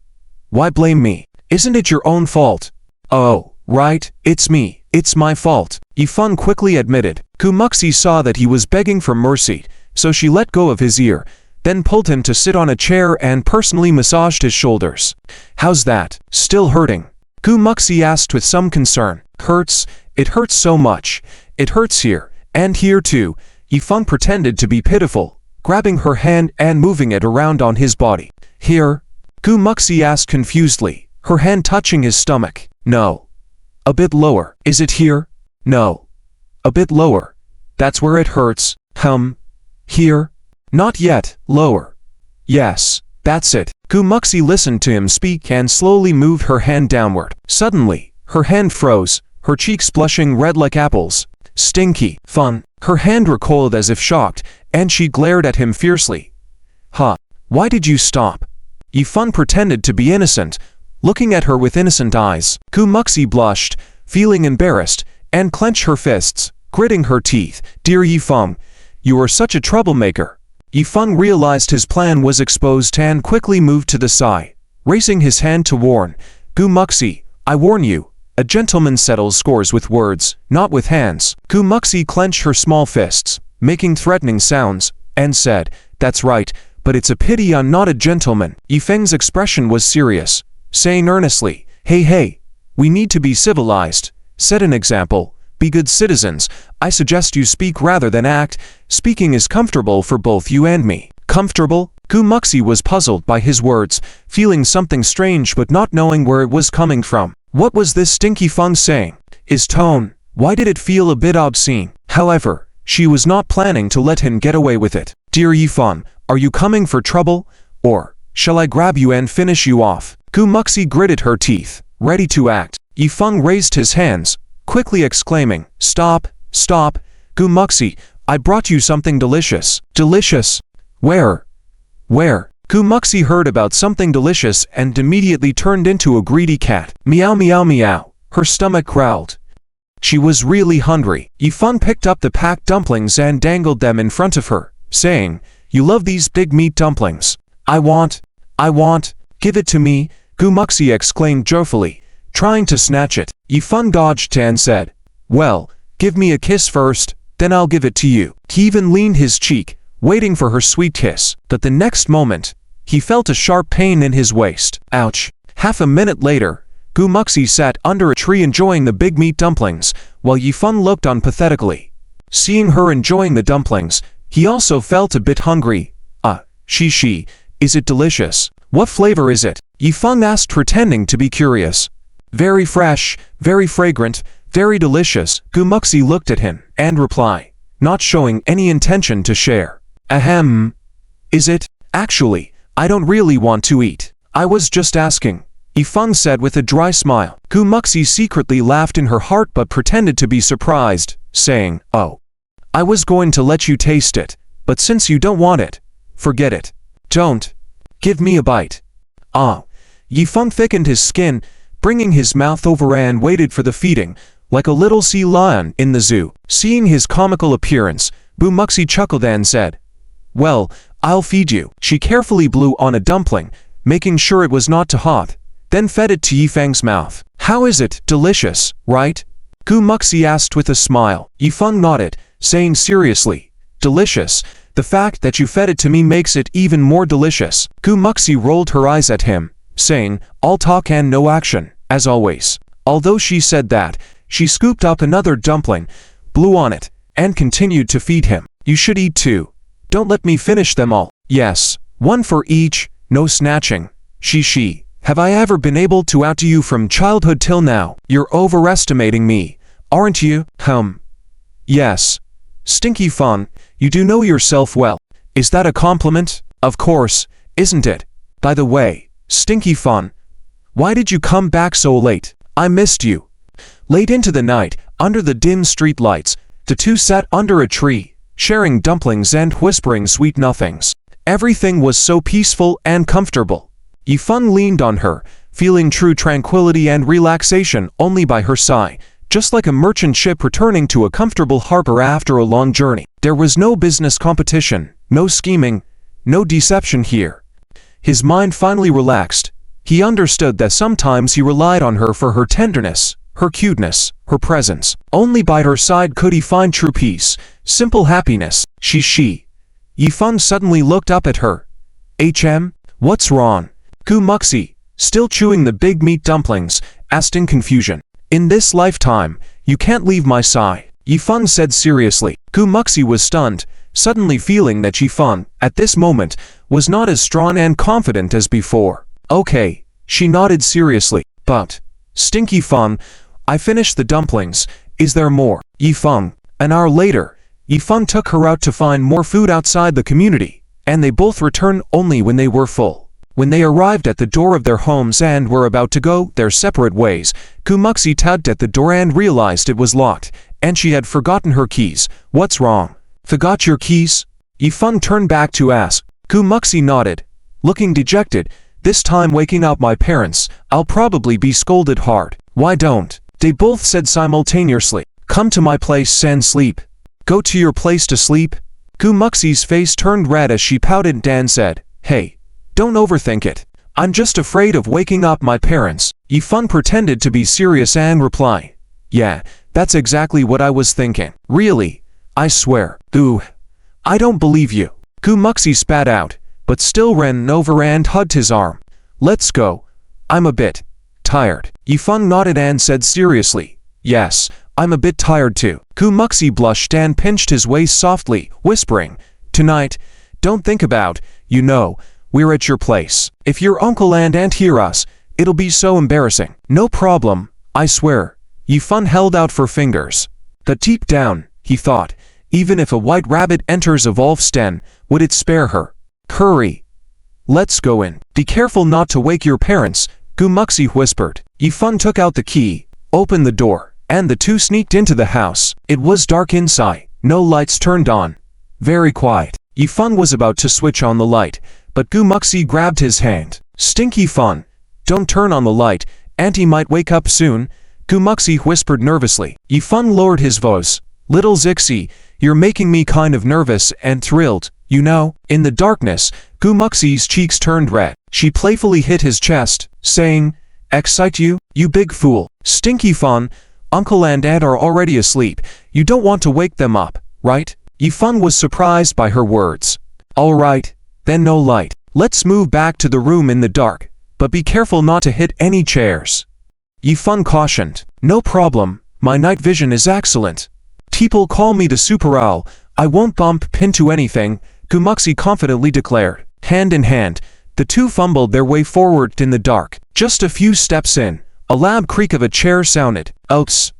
why blame me? Isn't it your own fault?" "Oh, right, it's me. It's my fault," Yifeng quickly admitted. Gumuxi saw that he was begging for mercy, so she let go of his ear, then pulled him to sit on a chair and personally massaged his shoulders. "How's that? Still hurting?" Gumuxi asked with some concern. "Hurts? It hurts so much. It hurts here, and here too." Yifeng pretended to be pitiful, grabbing her hand and moving it around on his body. "Here?" Gumuxi asked confusedly, her hand touching his stomach. "No. A bit lower." "Is it here?" "No. A bit lower. That's where it hurts." Here?" "Not yet. Lower." "Yes, that's it." Gumuxi listened to him speak and slowly moved her hand downward. Suddenly, her hand froze, her cheeks blushing red like apples. "Stinky Fun." Her hand recoiled as if shocked, and she glared at him fiercely. "Huh? Why did you stop?" Yifeng pretended to be innocent, looking at her with innocent eyes. Gumuxi blushed, feeling embarrassed, and clenched her fists, gritting her teeth. "Dear Yifeng, you are such a troublemaker." Yifeng realized his plan was exposed and quickly moved to the side, raising his hand to warn. "Gumuxi, I warn you, a gentleman settles scores with words, not with hands." Gumuxi clenched her small fists, making threatening sounds, and said, "That's right, but it's a pity I'm not a gentleman." Yifeng's expression was serious, saying earnestly, Hey, we need to be civilized. Set an example. Be good citizens. I suggest you speak rather than act. Speaking is comfortable for both you and me." "Comfortable?" Gumuxi was puzzled by his words, feeling something strange but not knowing where it was coming from. What was this Stinky Feng saying? His tone, why did it feel a bit obscene? However, she was not planning to let him get away with it. "Dear Yifeng, are you coming for trouble? Or shall I grab you and finish you off?" Gumuxi gritted her teeth, ready to act. Yifeng raised his hands, quickly exclaiming, "Stop, stop, Gumuxi, I brought you something delicious." "Delicious? Where?" Gumuxi heard about something delicious and immediately turned into a greedy cat. Meow meow meow, her stomach growled. She was really hungry. Yifeng picked up the packed dumplings and dangled them in front of her, saying, "You love these big meat dumplings. I want, give it to me," Gumuxi exclaimed joyfully, trying to snatch it. Yifeng dodged and said, "Well, give me a kiss first, then I'll give it to you." He even leaned his cheek, waiting for her sweet kiss. But the next moment, he felt a sharp pain in his waist. Ouch. Half a minute later, Gumuxi sat under a tree enjoying the big meat dumplings, while Yifeng looked on pathetically. Seeing her enjoying the dumplings, he also felt a bit hungry. She, is it delicious? What flavor is it?" Yifeng asked, pretending to be curious. "Very fresh, very fragrant, very delicious." Gumuxi looked at him and replied, not showing any intention to share. "Ahem. Is it? Actually, I don't really want to eat. I was just asking," Yifeng said with a dry smile. Gumuxi secretly laughed in her heart but pretended to be surprised, saying, "Oh, I was going to let you taste it, but since you don't want it, forget it." "Don't." Give me a bite. Ah. Yifeng thickened his skin, bringing his mouth over and waited for the feeding, like a little sea lion in the zoo. Seeing his comical appearance, Gumuxi chuckled and said, "Well, I'll feed you." She carefully blew on a dumpling, making sure it was not too hot, then fed it to Yifeng's mouth. "How is it? Delicious, right?" Gumuxi asked with a smile. Yifeng nodded, saying seriously, "Delicious. The fact that you fed it to me makes it even more delicious." Gumuxi rolled her eyes at him, saying, "All talk and no action, as always." Although she said that, she scooped up another dumpling, blew on it, and continued to feed him. "You should eat too. Don't let me finish them all." "Yes, one for each, no snatching." She. "Have I ever been able to outdo you from childhood till now? You're overestimating me, aren't you?" "Yes. Stinky Fun, you do know yourself well." "Is that a compliment?" "Of course, isn't it? By the way, Stinky Fun, why did you come back so late? I missed you." Late into the night, under the dim street lights, the two sat under a tree, sharing dumplings and whispering sweet nothings. Everything was so peaceful and comfortable. Yifeng leaned on her, feeling true tranquility and relaxation only by her side, just like a merchant ship returning to a comfortable harbor after a long journey. There was no business competition, no scheming, no deception here. His mind finally relaxed. He understood that sometimes he relied on her for her tenderness, her cuteness, her presence. Only by her side could he find true peace, simple happiness. She. Yifeng suddenly looked up at her. What's wrong?" Gumuxi, still chewing the big meat dumplings, asked in confusion. "In this lifetime, you can't leave my side," Yifeng said seriously. Gumuxi was stunned, suddenly feeling that Yifeng, at this moment, was not as strong and confident as before. "Okay," she nodded seriously. "But, Stinky Fun, I finished the dumplings. Is there more?" Yifeng. An hour later, Yifeng took her out to find more food outside the community, and they both returned only when they were full. When they arrived at the door of their homes and were about to go their separate ways, Gumuxi tugged at the door and realized it was locked, and she had forgotten her keys. "What's wrong? Forgot your keys?" Yifeng turned back to ask. Gumuxi nodded, looking dejected. "This time waking up my parents, I'll probably be scolded hard." "Why don't?" they both said simultaneously. "Come to my place and sleep." "Go to your place to sleep?" Gumuxi's face turned red as she pouted and said, "Hey, don't overthink it. I'm just afraid of waking up my parents." Yifeng pretended to be serious and reply, "Yeah, that's exactly what I was thinking." "Really? I swear." "Ooh, I don't believe you." Gumuxi spat out, but still ran over and hugged his arm. "Let's go. I'm a bit tired." Yifeng nodded and said seriously, "Yes, I'm a bit tired too." Gumuxi blushed and pinched his waist softly, whispering, "Tonight, don't think about, we're at your place. If your uncle and aunt hear us, it'll be so embarrassing." "No problem, I swear." Yifeng held out her fingers. But deep down, he thought, even if a white rabbit enters a wolf's den, would it spare her? "Hurry. Let's go in. Be careful not to wake your parents," Gumuxi whispered. Yifeng took out the key, opened the door, and the two sneaked into the house. It was dark inside, no lights turned on. Very quiet. Yifeng was about to switch on the light, but Gumuxi grabbed his hand. "Stinky Fun, don't turn on the light, Auntie might wake up soon," Gumuxi whispered nervously. Yifeng lowered his voice. "Little Zixi, you're making me kind of nervous and thrilled, you know." In the darkness, Gumuxi's cheeks turned red. She playfully hit his chest, saying, "Excite you, you big fool." "Stinky Fun, Uncle and Aunt are already asleep. You don't want to wake them up, right?" Yifeng was surprised by her words. "All right, then no light. Let's move back to the room in the dark, but be careful not to hit any chairs." Yifeng cautioned. "No problem, my night vision is excellent. People call me the Super Owl. I won't bump into anything," Gumuxi confidently declared. Hand in hand, the two fumbled their way forward in the dark. Just a few steps in, a loud creak of a chair sounded. "Oops!"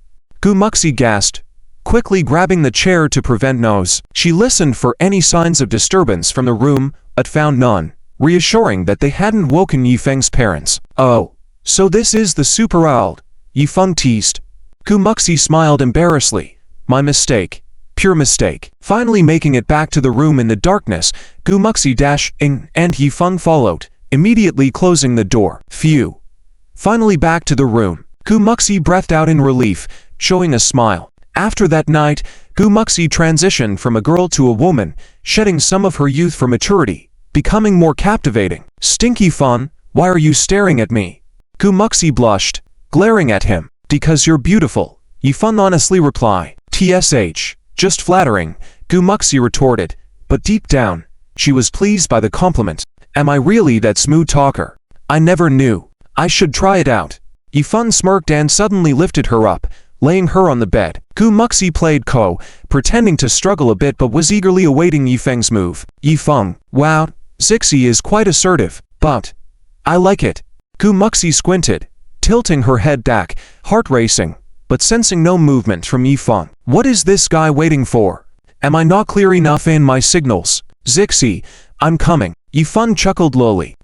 Gumuxi gasped, quickly grabbing the chair to prevent noise. She listened for any signs of disturbance from the room, but found none, reassuring that they hadn't woken Yifeng's parents. "Oh, so this is the Super Owl," Yifeng teased. Gumuxi smiled embarrassedly. "My mistake. Pure mistake. Finally making it back to the room in the darkness, Gu Muxi dashed in and Yifeng followed, immediately closing the door. Phew. Finally back to the room. Gu Muxi breathed out in relief, showing a smile. After that night, Gu Muxi transitioned from a girl to a woman, shedding some of her youth for maturity, becoming more captivating. Stinky Fun, why are you staring at me? Gu Muxi blushed, glaring at him. Because you're beautiful, Yifeng honestly replied. TSH, just flattering, Gu Muxi retorted, but deep down, she was pleased by the compliment. Am I really that smooth talker? I never knew. I should try it out. Yifeng smirked and suddenly lifted her up, laying her on the bed. Gu Muxi played Ko, pretending to struggle a bit but was eagerly awaiting Yifeng's move. Yifeng, wow, Zixi is quite assertive, but I like it. Gu Muxi squinted, tilting her head back, heart racing, but sensing no movement from Yifeng. What is this guy waiting for? Am I not clear enough in my signals? Zixi, I'm coming. Yifeng chuckled lowly.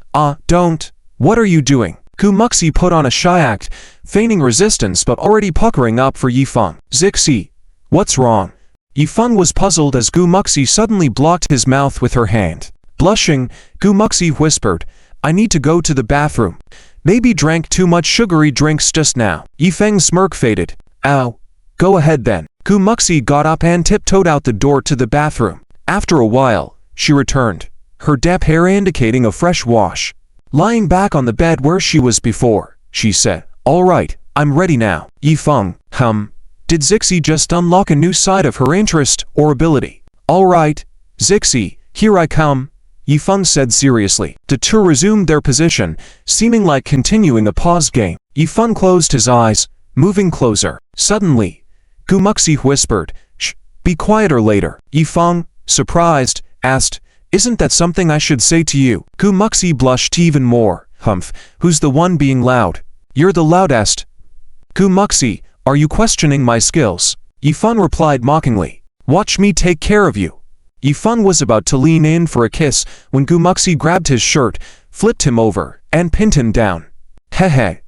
Don't. What are you doing? Gu Muxi put on a shy act, feigning resistance but already puckering up for Yifeng. Zixi, what's wrong? Yifeng was puzzled as Gu Muxi suddenly blocked his mouth with her hand. Blushing, Gu Muxi whispered, I need to go to the bathroom. Maybe drank too much sugary drinks just now. Yifeng's smirk faded. Ow. Go ahead then. Gu Muxi got up and tiptoed out the door to the bathroom. After a while, she returned, her damp hair indicating a fresh wash. Lying back on the bed where she was before, she said, All right, I'm ready now. Yifeng, did Zixi just unlock a new side of her interest or ability? All right, Zixi, here I come, Yifeng said seriously. The two resumed their position, seeming like continuing a paused game. Yifeng closed his eyes, moving closer. Suddenly, Gu Muxi whispered, Shh, be quieter later. Yifeng, surprised, asked, Isn't that something I should say to you? Gu Muxi blushed even more. Who's the one being loud? You're the loudest. Gu Muxi, are you questioning my skills? Yifeng replied mockingly. Watch me take care of you. Yifeng was about to lean in for a kiss when Gu Muxi grabbed his shirt, flipped him over, and pinned him down. Hehe.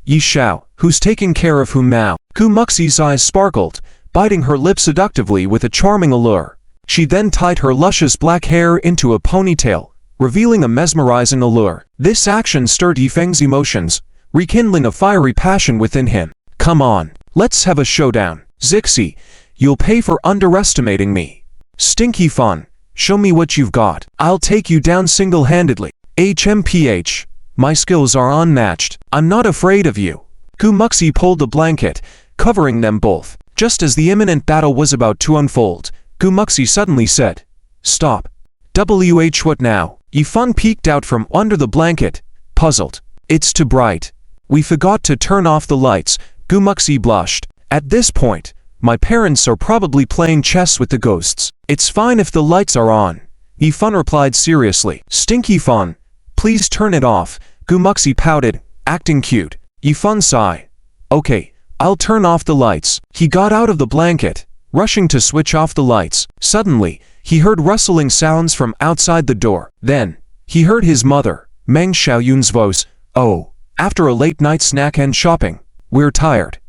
Yi Shao, who's taking care of whom now? Gu Muxi's eyes sparkled, biting her lip seductively with a charming allure. She then tied her luscious black hair into a ponytail, revealing a mesmerizing allure. This action stirred Yifeng's emotions, rekindling a fiery passion within him. Come on, let's have a showdown. Zixi, you'll pay for underestimating me. Stinky Fun, show me what you've got. I'll take you down single-handedly. HMPH, my skills are unmatched. I'm not afraid of you. Gu Muxi pulled the blanket, covering them both. Just as the imminent battle was about to unfold, Gu Muxi suddenly said, Stop. What now? Yifeng peeked out from under the blanket, puzzled. It's too bright. We forgot to turn off the lights. Gu Muxi blushed. At this point, my parents are probably playing chess with the ghosts. It's fine if the lights are on. Yifeng replied seriously. Stinky Fun, please turn it off. Gu Muxi pouted, acting cute. Yifeng sighed. Okay, I'll turn off the lights. He got out of the blanket, rushing to switch off the lights. Suddenly, he heard rustling sounds from outside the door. Then, he heard his mother, Meng Xiaoyun's voice. Oh, after a late night snack and shopping, we're tired.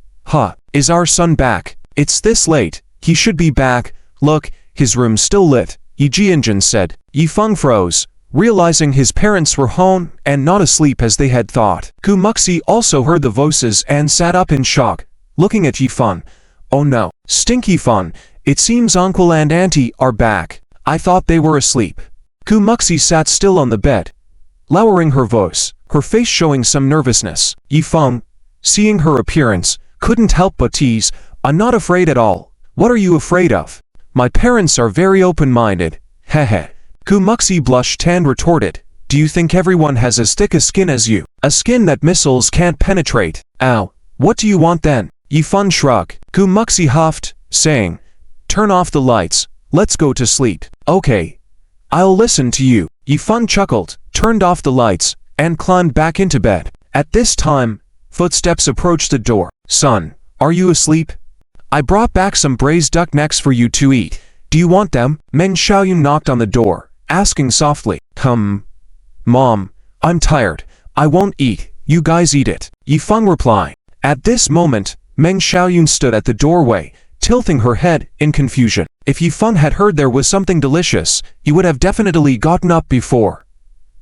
Is our son back? It's this late. He should be back. Look, his room's still lit. Yi Jianjun said. Yifeng froze, realizing his parents were home and not asleep as they had thought. Gu Muxi also heard the voices and sat up in shock, looking at Yifeng. Oh no. Stinky Fun, it seems uncle and auntie are back. I thought they were asleep. Gu Muxi sat still on the bed, lowering her voice, her face showing some nervousness. Yifeng, seeing her appearance, couldn't help but tease, I'm not afraid at all. What are you afraid of? My parents are very open-minded. Hehe. Gu Muxi blushed and retorted, Do you think everyone has as thick a skin as you? A skin that missiles can't penetrate. Ow. What do you want then? Yifeng shrugged. Gu Muxi huffed, saying, Turn off the lights. Let's go to sleep. Okay. I'll listen to you. Yifeng chuckled, turned off the lights, and climbed back into bed. At this time, footsteps approached the door. Son, are you asleep? I brought back some braised duck necks for you to eat. Do you want them? Meng Xiaoyun knocked on the door, asking softly. Mom, I'm tired. I won't eat. You guys eat it. Yifeng replied. At this moment, Meng Xiaoyun stood at the doorway, tilting her head in confusion. If Yifeng had heard there was something delicious, he would have definitely gotten up before.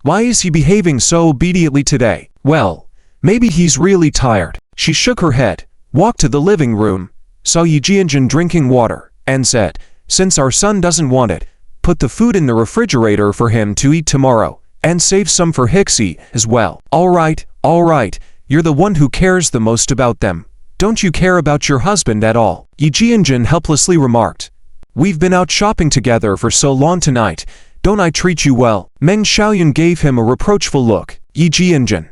Why is he behaving so obediently today? Well, maybe he's really tired. She shook her head, walked to the living room, saw Yi Jianjun drinking water, and said, since our son doesn't want it, put the food in the refrigerator for him to eat tomorrow, and save some for Hixie as well. All right, you're the one who cares the most about them. Don't you care about your husband at all? Yi Jianjun helplessly remarked. We've been out shopping together for so long tonight. Don't I treat you well? Meng Xiaoyun gave him a reproachful look. Yi Jianjun,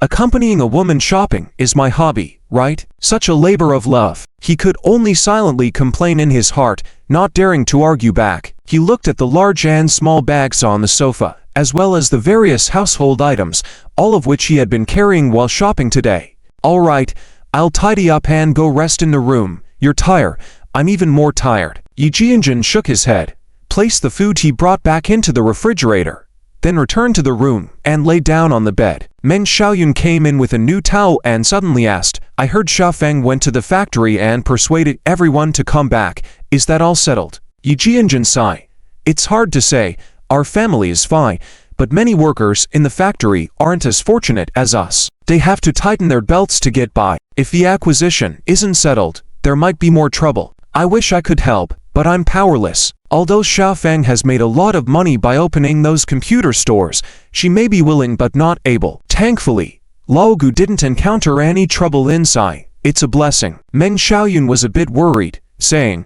accompanying a woman shopping is my hobby, right? Such a labor of love. He could only silently complain in his heart, not daring to argue back. He looked at the large and small bags on the sofa, as well as the various household items, all of which he had been carrying while shopping today. All right, I'll tidy up and go rest in the room. You're tired. I'm even more tired. Yi Jianjun shook his head, placed the food he brought back into the refrigerator, then returned to the room and lay down on the bed. Meng Xiaoyun came in with a new towel and suddenly asked, I heard Xiaofeng went to the factory and persuaded everyone to come back. Is that all settled? Yi Jianjun sighed. It's hard to say. Our family is fine, but many workers in the factory aren't as fortunate as us. They have to tighten their belts to get by. If the acquisition isn't settled, there might be more trouble. I wish I could help, but I'm powerless. Although Xiaofeng has made a lot of money by opening those computer stores, she may be willing but not able. Thankfully, Laogu didn't encounter any trouble inside. It's a blessing. Meng Xiaoyun was a bit worried, saying,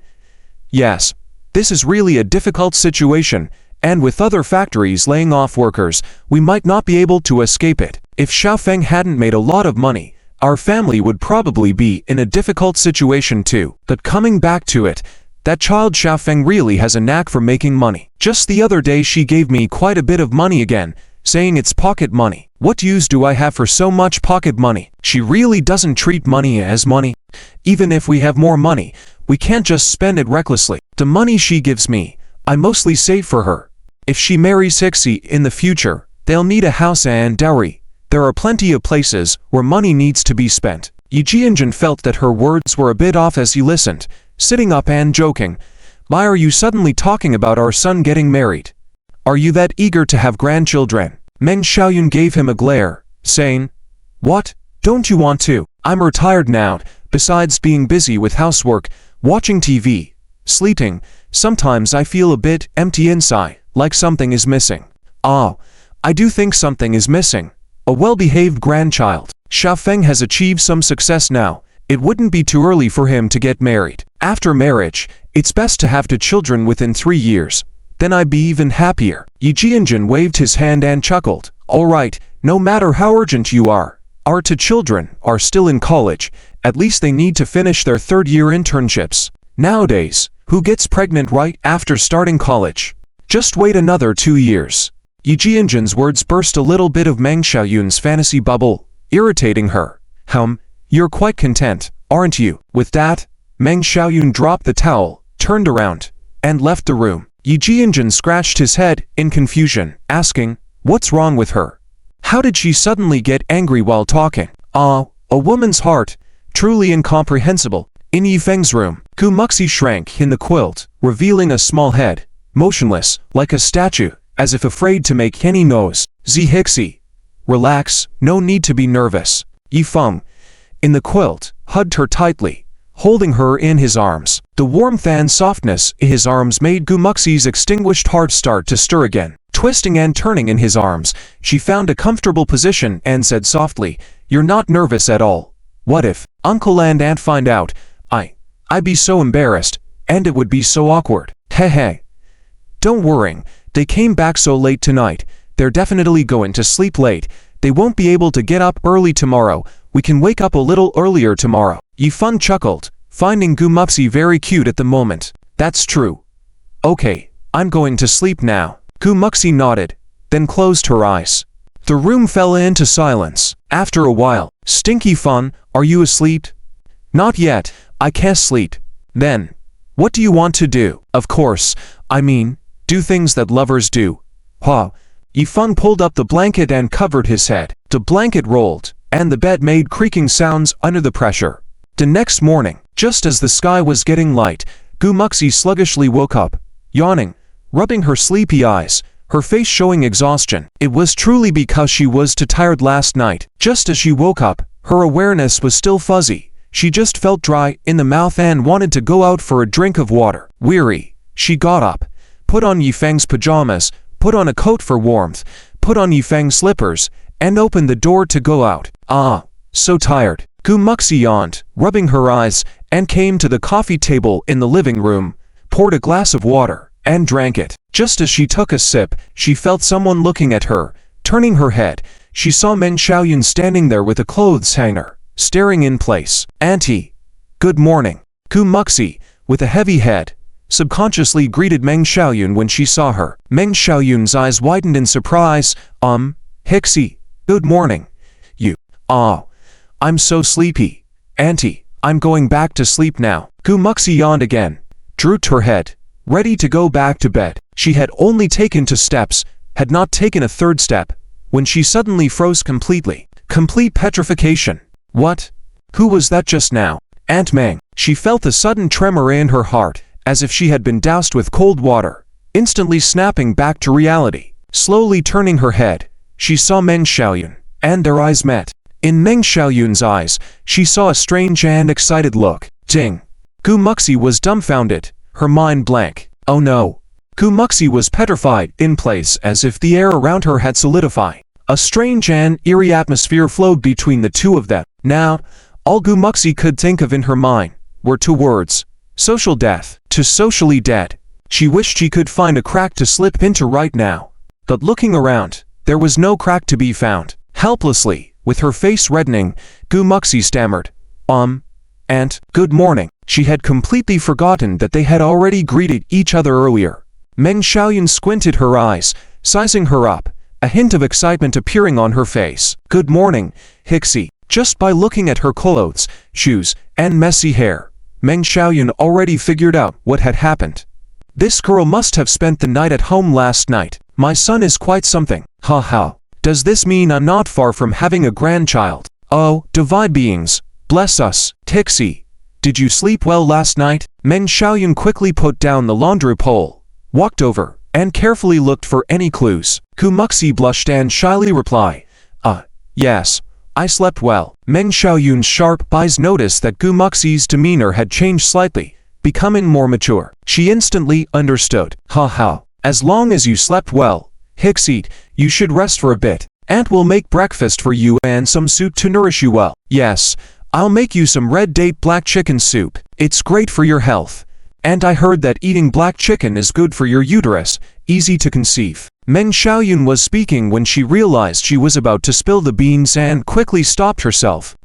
yes, this is really a difficult situation, and with other factories laying off workers, we might not be able to escape it. If Xiaofeng hadn't made a lot of money, our family would probably be in a difficult situation too. But coming back to it, that child Xiaofeng really has a knack for making money. Just the other day she gave me quite a bit of money again, saying it's pocket money. What use do I have for so much pocket money? She really doesn't treat money as money. Even if we have more money, we can't just spend it recklessly. The money she gives me, I mostly save for her. If she marries Hixie in the future, they'll need a house and dowry. There are plenty of places where money needs to be spent. Yi Jianjun felt that her words were a bit off as he listened, sitting up and joking. Why are you suddenly talking about our son getting married? Are you that eager to have grandchildren? Meng Xiaoyun gave him a glare, saying, what? Don't you want to? I'm retired now. Besides being busy with housework, watching TV, sleeping, sometimes I feel a bit empty inside, like something is missing. Ah, I do think something is missing. A well-behaved grandchild. Xiaofeng has achieved some success now. It wouldn't be too early for him to get married. After marriage, it's best to have 2 children within 3 years. Then I'd be even happier. Yi Jianjun waved his hand and chuckled. All right, no matter how urgent you are, our 2 children are still in college. At least they need to finish their 3rd-year internships. Nowadays, who gets pregnant right after starting college? Just wait another 2 years. Yi Jianjun's words burst a little bit of Meng Xiaoyun's fantasy bubble, irritating her. You're quite content, aren't you? With that, Meng Xiaoyun dropped the towel, turned around, and left the room. Yi Jianjun scratched his head in confusion, asking, what's wrong with her? How did she suddenly get angry while talking? A woman's heart, truly incomprehensible. In Yifeng's room, Gu Muxi shrank in the quilt, revealing a small head, motionless, like a statue, as if afraid to make any noise. Hixie, relax, no need to be nervous. Yifeng, in the quilt, hugged her tightly, holding her in his arms. The warmth and softness in his arms made Gu Muxi's extinguished heart start to stir again. Twisting and turning in his arms, she found a comfortable position and said softly, you're not nervous at all. What if Uncle and Aunt find out? I'd be so embarrassed, and it would be so awkward. Hey. Don't worry, they came back so late tonight, they're definitely going to sleep late. They won't be able to get up early tomorrow. We can wake up a little earlier tomorrow. Yifeng chuckled, finding Gu Muxi very cute at the moment. That's true. Okay, I'm going to sleep now. Gu Muxi nodded, then closed her eyes. The room fell into silence. After a while, Stinky Fun, are you asleep? Not yet, I can't sleep. Then, what do you want to do? Of course, do things that lovers do. Yifeng pulled up the blanket and covered his head. The blanket rolled, and the bed made creaking sounds under the pressure. The next morning, Just as the sky was getting light, Gu Muxi sluggishly woke up, yawning, rubbing her sleepy eyes, her face showing exhaustion. It was truly because she was too tired last night. Just as she woke up, her awareness was still fuzzy. She just felt dry in the mouth and wanted to go out for a drink of water. Weary, she got up, put on Yifeng's pajamas, put on a coat for warmth, put on Yifeng's slippers, and opened the door to go out. Ah, so tired. Gu Muxi yawned, rubbing her eyes, and came to the coffee table in the living room, poured a glass of water, and drank it. Just as she took a sip, she felt someone looking at her. Turning her head, she saw Meng Xiaoyun standing there with a clothes hanger, staring in place. Auntie, good morning. Gu Muxi, with a heavy head, subconsciously greeted Meng Xiaoyun when she saw her. Meng Xiaoyun's eyes widened in surprise. Hixie, good morning. You. I'm so sleepy. Auntie, I'm going back to sleep now. Gu Muxi yawned again, drooped her head, ready to go back to bed. She had only taken 2 steps, had not taken a 3rd step, when she suddenly froze completely. Complete petrification. What? Who was that just now? Aunt Meng. She felt a sudden tremor in her heart, as if she had been doused with cold water, instantly snapping back to reality. Slowly turning her head, she saw Meng Xiaoyun, and their eyes met. In Meng Xiaoyun's eyes, she saw a strange and excited look. Ding! Gu Muxi was dumbfounded, her mind blank. Oh no! Gu Muxi was petrified in place as if the air around her had solidified. A strange and eerie atmosphere flowed between the two of them. Now, all Gu Muxi could think of in her mind were 2 words. Social death. To socially dead. She wished she could find a crack to slip into right now. But looking around, there was no crack to be found. Helplessly, with her face reddening, Gu Muxi stammered, Aunt, good morning. She had completely forgotten that they had already greeted each other earlier. Meng Xiaoyun squinted her eyes, sizing her up, a hint of excitement appearing on her face. Good morning, Hixie. Just by looking at her clothes, shoes, and messy hair, Meng Xiaoyun already figured out what had happened. This girl must have spent the night at home last night. My son is quite something. Ha ha. Does this mean I'm not far from having a grandchild? Oh, divine beings, bless us. Hixie, did you sleep well last night? Meng Xiaoyun quickly put down the laundry pole, walked over, and carefully looked for any clues. Gu Muxi blushed and shyly replied, yes, I slept well. Meng Xiaoyun's sharp eyes noticed that Gu Muxi's demeanor had changed slightly, becoming more mature. She instantly understood. Ha ha. As long as you slept well, Hixie, you should rest for a bit. Aunt will make breakfast for you and some soup to nourish you well. Yes, I'll make you some red date black chicken soup. It's great for your health. And I heard that eating black chicken is good for your uterus, easy to conceive. Meng Xiaoyun was speaking when she realized she was about to spill the beans and quickly stopped herself.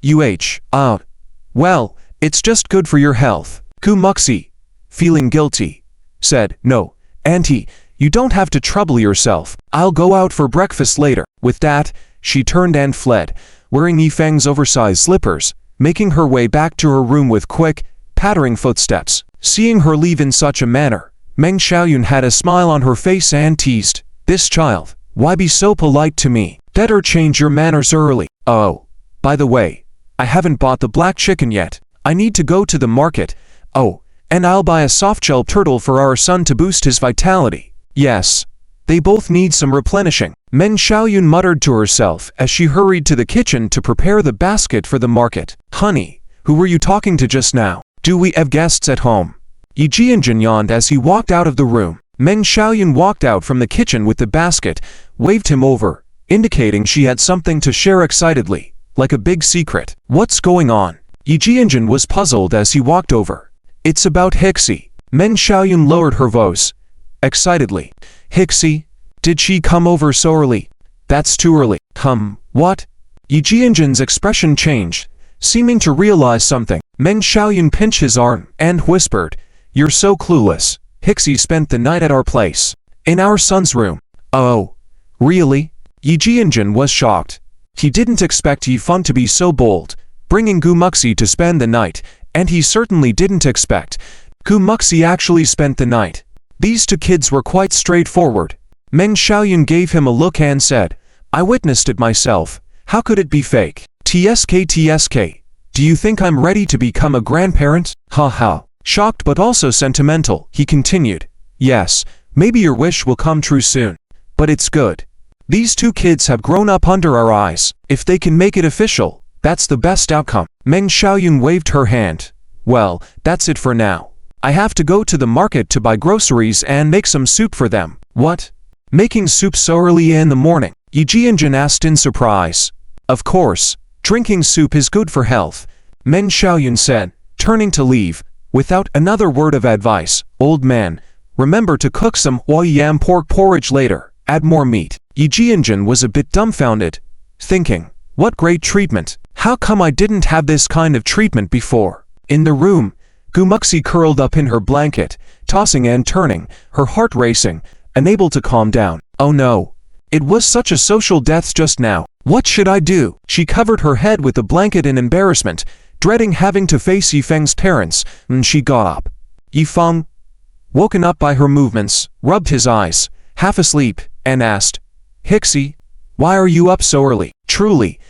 Well, it's just good for your health. Gu Muxi, feeling guilty, said, No, Auntie, you don't have to trouble yourself. I'll go out for breakfast later. With that, she turned and fled, wearing Yifeng's oversized slippers, making her way back to her room with quick, pattering footsteps. Seeing her leave in such a manner, Meng Xiaoyun had a smile on her face and teased, This child, why be so polite to me? Better change your manners early. Oh, by the way, I haven't bought the black chicken yet. I need to go to the market. Oh, and I'll buy a softshell turtle for our son to boost his vitality. Yes, they both need some replenishing. Meng Xiaoyun muttered to herself as she hurried to the kitchen to prepare the basket for the market. Honey, who were you talking to just now? Do we have guests at home? Yi Jianjun yawned as he walked out of the room. Meng Xiaoyun walked out from the kitchen with the basket, waved him over, indicating she had something to share excitedly, like a big secret. What's going on? Yi Jianjun was puzzled as he walked over. It's about Hixie. Meng Xiaoyun lowered her voice, excitedly. Hixie? Did she come over so early? That's too early. What? Yi Jianjun's expression changed, seeming to realize something. Meng Xiaoyun pinched his arm and whispered, You're so clueless. Hixie spent the night at our place. In our son's room. Oh, really? Yi Jianjun was shocked. He didn't expect Yifeng to be so bold, bringing Gu Muxi to spend the night, and he certainly didn't expect Gu Muxi actually spent the night. These 2 kids were quite straightforward. Meng Xiaoyun gave him a look and said, I witnessed it myself. How could it be fake? TSK, do Do you think I'm ready to become a grandparent? Ha ha. Shocked but also sentimental, he continued. Yes, maybe your wish will come true soon. But it's good. These two kids have grown up under our eyes. If they can make it official, that's the best outcome. Meng Xiaoyun waved her hand. Well, that's it for now. I have to go to the market to buy groceries and make some soup for them. What? Making soup so early in the morning? Yi Jianjun asked in surprise. Of course, drinking soup is good for health, Meng Xiaoyun said, turning to leave. Without another word of advice, old man, remember to cook some yam pork porridge later. Add more meat. Yi Jianjun was a bit dumbfounded, thinking, what great treatment. How come I didn't have this kind of treatment before? In the room, Gumuxi curled up in her blanket, tossing and turning, her heart racing, unable to calm down. Oh no. It was such a social death just now. What should I do? She covered her head with the blanket in embarrassment, dreading having to face Yifeng's parents, and she got up. Yifeng, woken up by her movements, rubbed his eyes, half asleep, and asked, Hixie, why are you up so early? Truly,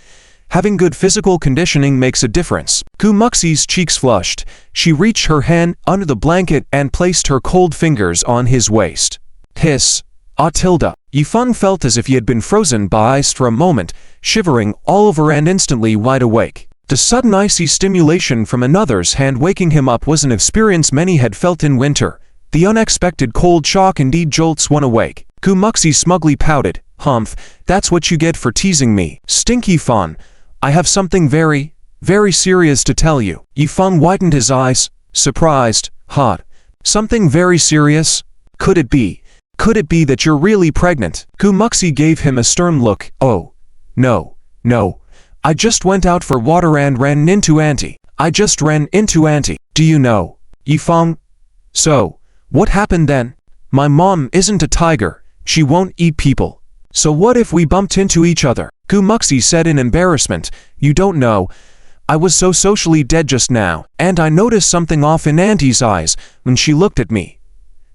having good physical conditioning makes a difference. Gumuxi's cheeks flushed. She reached her hand under the blanket and placed her cold fingers on his waist. Hiss. Tilda. Yifeng felt as if he had been frozen by ice for a moment, shivering all over and instantly wide awake. The sudden icy stimulation from another's hand waking him up was an experience many had felt in winter. The unexpected cold shock indeed jolts one awake. Gumuxi smugly pouted. Humph, that's what you get for teasing me. Stinky Fan, I have something very, very serious to tell you. Yifeng widened his eyes, surprised. Hot. Something very serious? Could it be that you're really pregnant? Gumuxi gave him a stern look. Oh, no. I just went out for water and ran into Auntie. Do you know? Yifeng? So, what happened then? My mom isn't a tiger. She won't eat people. So what if we bumped into each other? Gumuxi said in embarrassment. You don't know. I was so socially dead just now, and I noticed something off in Auntie's eyes when she looked at me.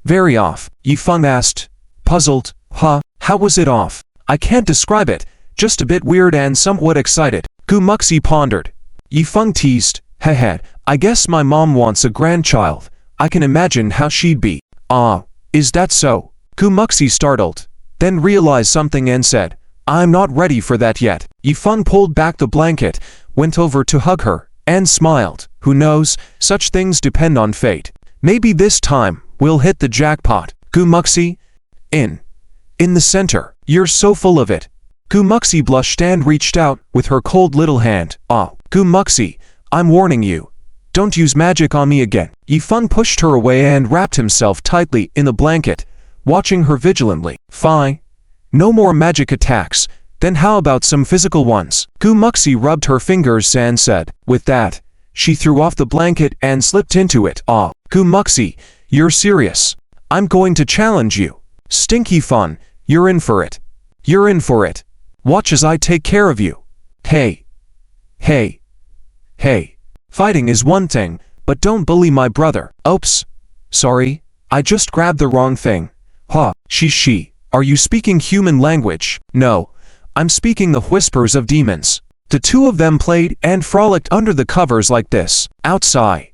Very off, Yifeng asked, puzzled. Huh? How was it off? I can't describe it, just a bit weird and somewhat excited. Gumuxi pondered. Yifeng teased. Hehe, I guess my mom wants a grandchild. I can imagine how she'd be. Ah, is that so? Gumuxi startled, then realized something and said, I'm not ready for that yet. Yifeng pulled back the blanket, went over to hug her, and smiled. Who knows, such things depend on fate. Maybe this time, we'll hit the jackpot. Gumuxi? In the center. You're so full of it. Gumuxi blushed and reached out with her cold little hand. Ah, Gumuxi, I'm warning you. Don't use magic on me again. Yifeng pushed her away and wrapped himself tightly in the blanket, watching her vigilantly. Fine. No more magic attacks. Then how about some physical ones? Gumuxi rubbed her fingers and said. With that, she threw off the blanket and slipped into it. Ah, Gumuxi, you're serious. I'm going to challenge you. Stinky Fun, you're in for it. You're in for it. Watch as I take care of you. Hey. Fighting is one thing, but don't bully my brother. Oops. Sorry, I just grabbed the wrong thing. Ha, she. Are you speaking human language? No, I'm speaking the whispers of demons. The two of them played and frolicked under the covers like this. Outside,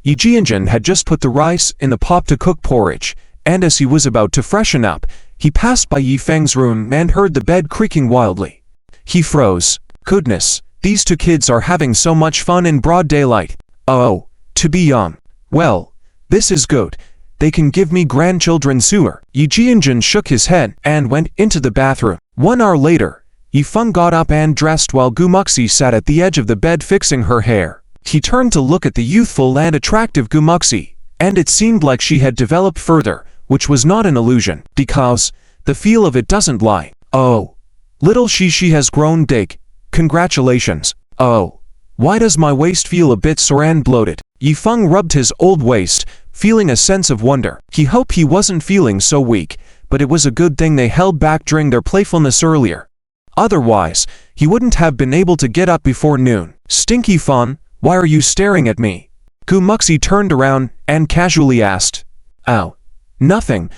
Yi Jianjun had just put the rice in the pot to cook porridge, and as he was about to freshen up, he passed by Yifeng's room and heard the bed creaking wildly. He froze. Goodness, these two kids are having so much fun in broad daylight. Oh, to be young. Well, this is good. They can give me grandchildren sooner. Yi Jianjun shook his head and went into the bathroom. 1 hour later, Yifeng got up and dressed while Gumuxi sat at the edge of the bed fixing her hair. He turned to look at the youthful and attractive Gumuxi, and it seemed like she had developed further, which was not an illusion, because the feel of it doesn't lie. Oh, little she has grown big. Congratulations. Oh, why does my waist feel a bit sore and bloated? Yifeng rubbed his old waist, feeling a sense of wonder. He hoped he wasn't feeling so weak, but it was a good thing they held back during their playfulness earlier. Otherwise, he wouldn't have been able to get up before noon. Stinky Fan, why are you staring at me? Gumuxi turned around and casually asked. Oh, nothing.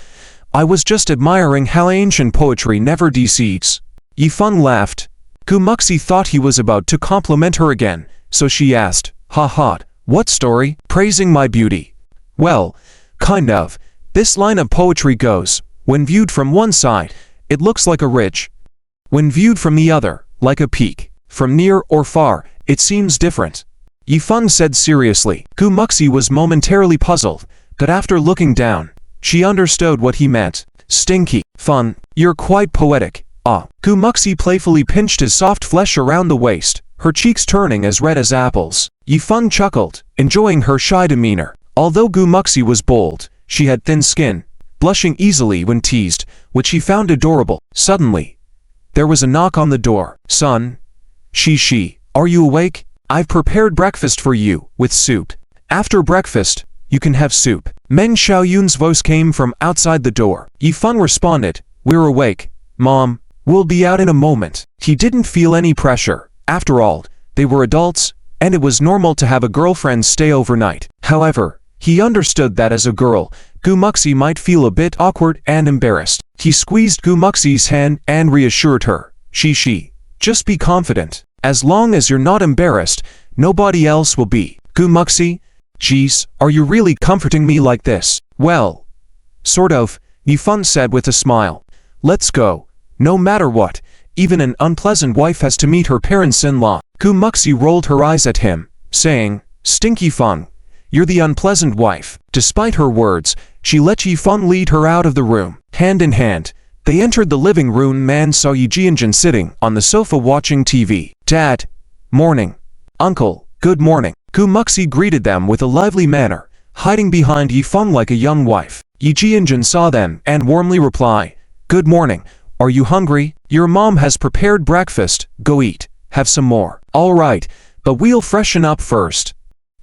I was just admiring how ancient poetry never deceives. Yifeng laughed. Gumuxi thought he was about to compliment her again, so she asked, "Ha ha, what story? Praising my beauty?" "Well, kind of. This line of poetry goes, when viewed from one side, it looks like a ridge. When viewed from the other, like a peak. From near or far, it seems different." Yifeng said seriously. Gumuxi was momentarily puzzled, but after looking down, she understood what he meant. "Stinky. Fun. You're quite poetic. Ah." Gumuxi playfully pinched his soft flesh around the waist, her cheeks turning as red as apples. Yifeng chuckled, enjoying her shy demeanor. Although Gumuxi was bold, she had thin skin, blushing easily when teased, which he found adorable. Suddenly, there was a knock on the door. "Son, she, are you awake? I've prepared breakfast for you, with soup. After breakfast, you can have soup." Meng Xiaoyun's voice came from outside the door. Yifeng responded, "We're awake, Mom. We'll be out in a moment." He didn't feel any pressure. After all, they were adults, and it was normal to have a girlfriend stay overnight. However, he understood that as a girl, Gumuxi might feel a bit awkward and embarrassed. He squeezed Gumuxi's hand and reassured her, she, just be confident. As long as you're not embarrassed, nobody else will be." "Gumuxi, geez, are you really comforting me like this?" "Well, sort of," Yifeng said with a smile. "Let's go. No matter what, even an unpleasant wife has to meet her parents-in-law." Gumuxi rolled her eyes at him, saying, "Stinky Feng, you're the unpleasant wife." Despite her words, she let Yifeng lead her out of the room. Hand in hand, they entered the living room and saw Yi Jianjun sitting on the sofa watching TV. "Dad, morning. Uncle, good morning." Gumuxi greeted them with a lively manner, hiding behind Yifeng like a young wife. Yi Jianjun saw them and warmly replied, "Good morning. Are you hungry? Your mom has prepared breakfast. Go eat. Have some more." "All right, but we'll freshen up first,"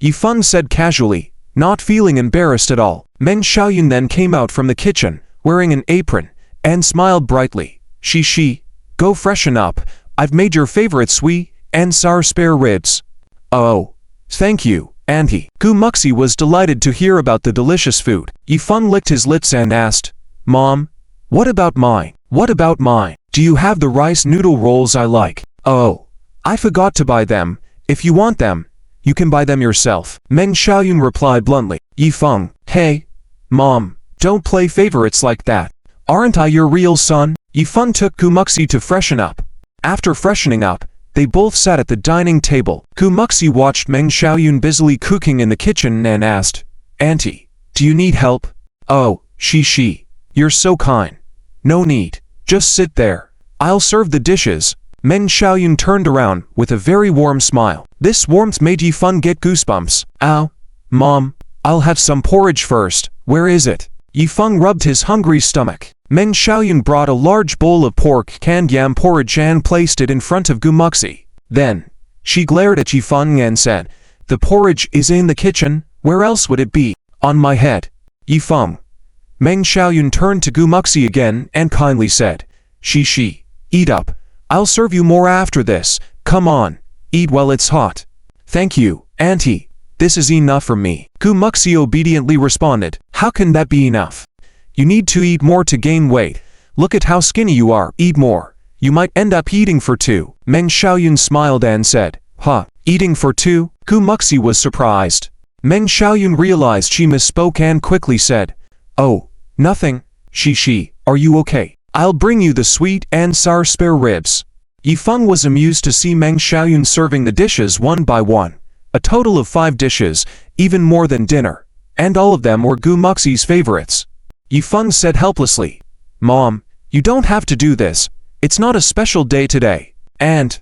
Yifeng said casually, not feeling embarrassed at all. Meng Xiaoyun then came out from the kitchen, wearing an apron, and smiled brightly. She, go freshen up. I've made your favorite sweet and sour spare ribs." "Oh, thank you, Auntie." Gumuxi was delighted to hear about the delicious food. Yifeng licked his lips and asked, "Mom, what about mine? What about mine? Do you have the rice noodle rolls I like?" "Oh, I forgot to buy them. If you want them, you can buy them yourself," Meng Xiaoyun replied bluntly. Yifeng, "Hey, Mom, don't play favorites like that. Aren't I your real son?" Yifeng took Gumuxi to freshen up. After freshening up, they both sat at the dining table. Gumuxi watched Meng Xiaoyun busily cooking in the kitchen and asked, "Auntie, do you need help?" "Oh, she, you're so kind. No need. Just sit there. I'll serve the dishes." Meng Xiaoyun turned around with a very warm smile. This warmth made Yifeng get goosebumps. "Ow, Mom, I'll have some porridge first. Where is it?" Yifeng rubbed his hungry stomach. Meng Xiaoyun brought a large bowl of pork canned yam porridge and placed it in front of Gumuxi. Then, she glared at Yifeng and said, "The porridge is in the kitchen. Where else would it be?" "On my head." Yifeng. Meng Xiaoyun turned to Gumuxi again and kindly said, She, eat up. I'll serve you more after this. Come on, eat while it's hot." "Thank you, Auntie. This is enough for me." Gumuxi obediently responded, "How can that be enough? You need to eat more to gain weight. Look at how skinny you are. Eat more. You might end up eating for two." Meng Xiaoyun smiled and said, "Huh, eating for two?" Gumuxi was surprised. Meng Xiaoyun realized she misspoke and quickly said, "Oh, nothing. She, are you okay? I'll bring you the sweet and sour spare ribs." Yifeng was amused to see Meng Xiaoyun serving the dishes one by one. A total of 5 dishes, even more than dinner. And all of them were Gumuxi's favorites. Yifeng said helplessly, "Mom, you don't have to do this. It's not a special day today. And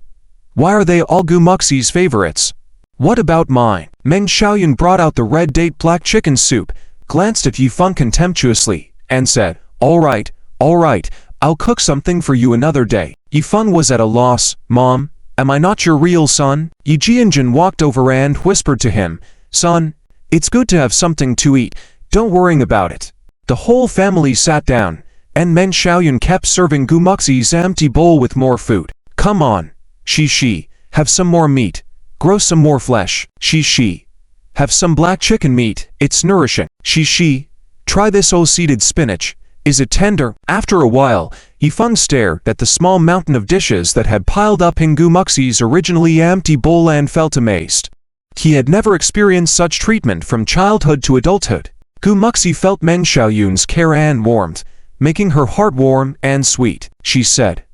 why are they all Gumuxi's favorites? What about mine?" Meng Xiaoyun brought out the red date black chicken soup, glanced at Yifeng contemptuously, and said, All right, I'll cook something for you another day." Yifeng was at a loss. "Mom, am I not your real son?" Yi Jianjun walked over and whispered to him, "Son, it's good to have something to eat. Don't worry about it." The whole family sat down, and Meng Xiaoyun kept serving Gumuxi's empty bowl with more food. "Come on, she, have some more meat. Grow some more flesh. She, have some black chicken meat. It's nourishing. She, try this oat-seeded spinach. Is it tender? After a while, Yifeng stared at the small mountain of dishes that had piled up in Gumuxi's originally empty bowl and felt amazed. He had never experienced such treatment from childhood to adulthood. Gumuxi felt Meng Xiaoyun's care and warmth, making her heart warm and sweet. She said,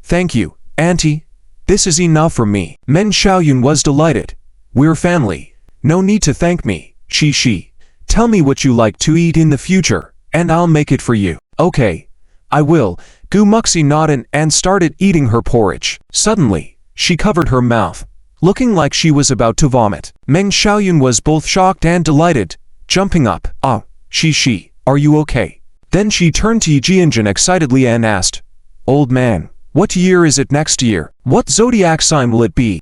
"Thank you, Auntie. This is enough for me." Meng Xiaoyun was delighted. "We're family. No need to thank me." She. "Tell me what you like to eat in the future, and I'll make it for you." "Okay, I will." Gumuxi nodded and started eating her porridge. Suddenly, she covered her mouth, looking like she was about to vomit. Meng Xiaoyun was both shocked and delighted, jumping up. "Ah, she, are you okay?" Then she turned to Yi Jianjun excitedly and asked, "Old man, what year is it next year? What zodiac sign will it be?"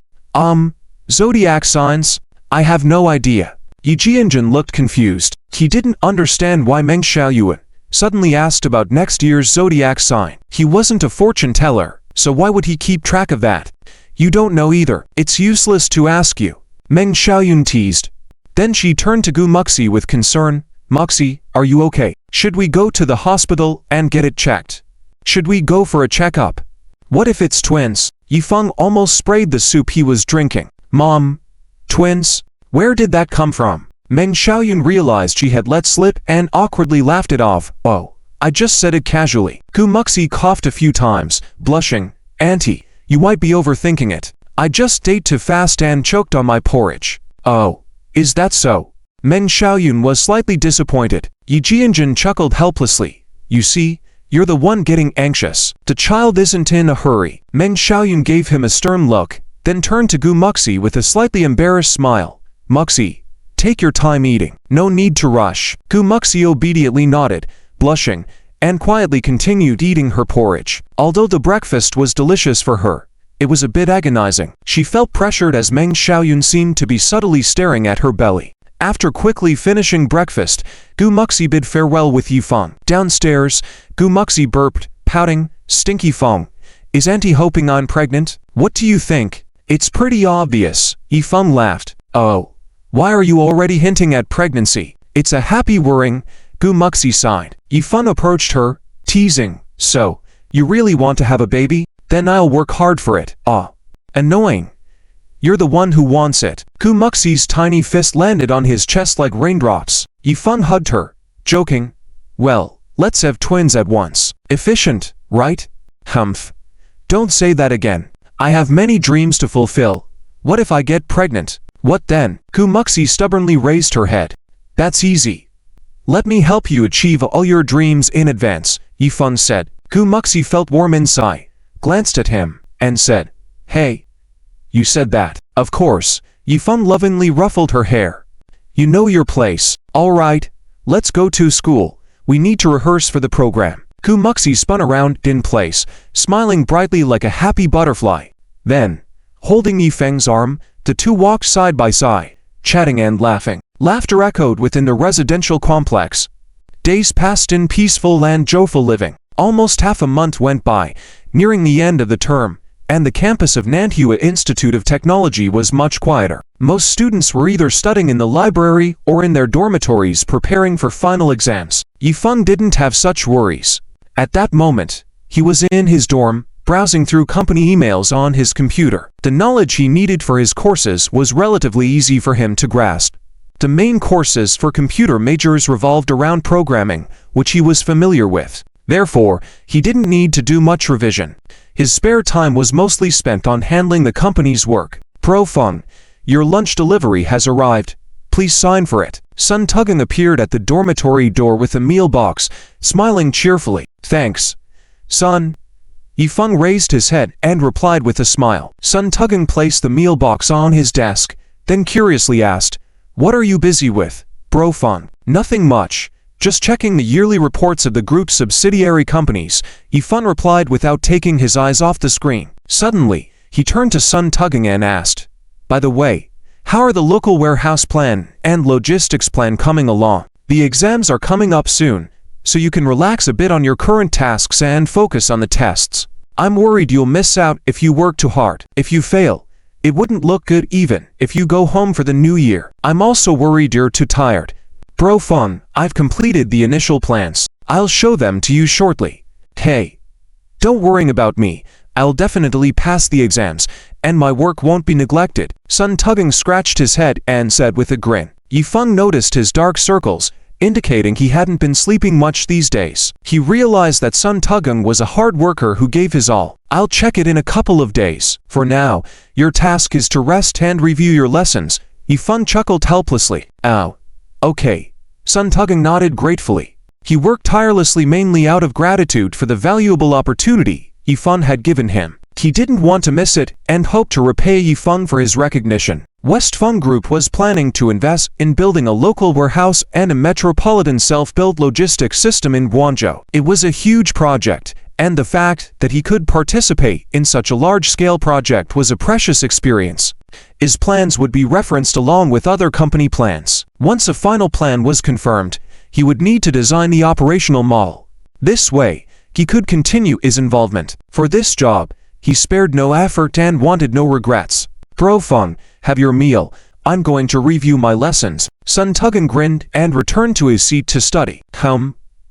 Zodiac signs? I have no idea." Yi Jianjun looked confused. He didn't understand why Meng Xiaoyun suddenly asked about next year's zodiac sign. He wasn't a fortune teller, so why would he keep track of that? "You don't know either. It's useless to ask you," Meng Xiaoyun teased. Then she turned to Gumuxi with concern. "Muxi, are you okay? Should we go to the hospital and get it checked? Should we go for a checkup? What if it's twins?" Yifeng almost sprayed the soup he was drinking. "Mom, twins? Where did that come from?" Meng Xiaoyun realized she had let slip and awkwardly laughed it off. "Oh, I just said it casually." Gumuxi coughed a few times, blushing. "Auntie, you might be overthinking it. I just ate too fast and choked on my porridge." "Oh, is that so?" Meng Xiaoyun was slightly disappointed. Yi Jianjun chuckled helplessly. "You see, you're the one getting anxious. The child isn't in a hurry." Meng Xiaoyun gave him a stern look, then turned to Gumuxi with a slightly embarrassed smile. "Muxi, take your time eating. No need to rush." Gumuxi obediently nodded, blushing, and quietly continued eating her porridge. Although the breakfast was delicious for her, it was a bit agonizing. She felt pressured as Meng Xiaoyun seemed to be subtly staring at her belly. After quickly finishing breakfast, Gumuxi bid farewell with Yifeng. Downstairs, Gumuxi burped, pouting. "Stinky Feng, is Auntie hoping I'm pregnant? What do you think?" "It's pretty obvious." Yifeng laughed. "Oh, why are you already hinting at pregnancy?" "It's a happy worrying," Gumuxi sighed. Yifeng approached her, teasing. "So, you really want to have a baby? Then I'll work hard for it." "Ah, annoying. You're the one who wants it." Gumuxi's tiny fist landed on his chest like raindrops. Yifeng hugged her, joking. "Well, let's have twins at once. Efficient, right?" "Humph. Don't say that again. I have many dreams to fulfill. What if I get pregnant? What then?" Gumuxi stubbornly raised her head. "That's easy. Let me help you achieve all your dreams in advance," Yifeng said. Gumuxi felt warm inside, glanced at him, and said, "Hey, you said that." "Of course." Yifeng lovingly ruffled her hair. "You know your place. All right, let's go to school. We need to rehearse for the program." Gumuxi spun around in place, smiling brightly like a happy butterfly. Then, holding Yifeng's arm, the two walked side by side, chatting and laughing. Laughter echoed within the residential complex. Days passed in peaceful and joyful living. Almost half a month went by, nearing the end of the term, and the campus of Nanhua Institute of Technology was much quieter. Most students were either studying in the library or in their dormitories preparing for final exams. Yifeng didn't have such worries. At that moment, he was in his dorm, browsing through company emails on his computer. The knowledge he needed for his courses was relatively easy for him to grasp. The main courses for computer majors revolved around programming, which he was familiar with. Therefore, he didn't need to do much revision. His spare time was mostly spent on handling the company's work. "Pro Feng, your lunch delivery has arrived. Please sign for it." Sun Tugging appeared at the dormitory door with a meal box, smiling cheerfully. "Thanks, Sun." Yifeng raised his head and replied with a smile. Sun Tugging placed the meal box on his desk, then curiously asked, "What are you busy with, Bro Feng?" "Nothing much. Just checking the yearly reports of the group's subsidiary companies," Yifeng replied without taking his eyes off the screen. Suddenly, he turned to Sun Tugging and asked, "By the way, how are the local warehouse plan and logistics plan coming along? The exams are coming up soon, so you can relax a bit on your current tasks and focus on the tests. I'm worried you'll miss out if you work too hard. If you fail, it wouldn't look good even if you go home for the new year. I'm also worried you're too tired. Bro Feng, I've completed the initial plans. I'll show them to you shortly. Hey, don't worry about me. I'll definitely pass the exams, and my work won't be neglected. Sun Tugging scratched his head and said with a grin. Yifeng noticed his dark circles, indicating he hadn't been sleeping much these days. He realized that Sun Tugging was a hard worker who gave his all. I'll check it in a couple of days. For now, your task is to rest and review your lessons. Yifeng chuckled helplessly. Ow. Okay. Sun Tugging nodded gratefully. He worked tirelessly mainly out of gratitude for the valuable opportunity Yifeng had given him. He didn't want to miss it and hoped to repay Yifeng for his recognition. Westfeng Group was planning to invest in building a local warehouse and a metropolitan self-built logistics system in Guangzhou. It was a huge project, and the fact that he could participate in such a large-scale project was a precious experience. His plans would be referenced along with other company plans. Once a final plan was confirmed, he would need to design the operational model. This way, he could continue his involvement. For this job, he spared no effort and wanted no regrets. Bro Feng, have your meal. I'm going to review my lessons. Sun Tugging grinned and returned to his seat to study.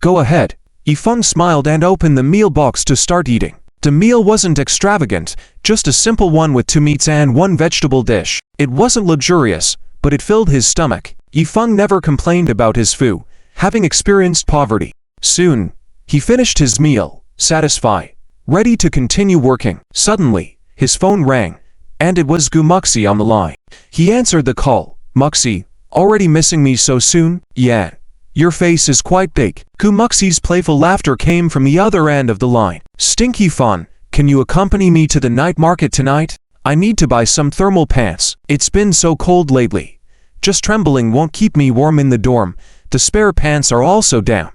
Go ahead. Yifeng smiled and opened the meal box to start eating. The meal wasn't extravagant, just a simple one with 2 meats and 1 vegetable dish. It wasn't luxurious, but it filled his stomach. Yifeng never complained about his food, having experienced poverty. Soon, he finished his meal, satisfied, ready to continue working. Suddenly, his phone rang, and it was Gu Muxi on the line. He answered the call. Muxi, already missing me so soon? Yeah. Your face is quite big. Gu Muxi's playful laughter came from the other end of the line. Stinky Fun, can you accompany me to the night market tonight? I need to buy some thermal pants. It's been so cold lately. Just trembling won't keep me warm in the dorm. The spare pants are also down.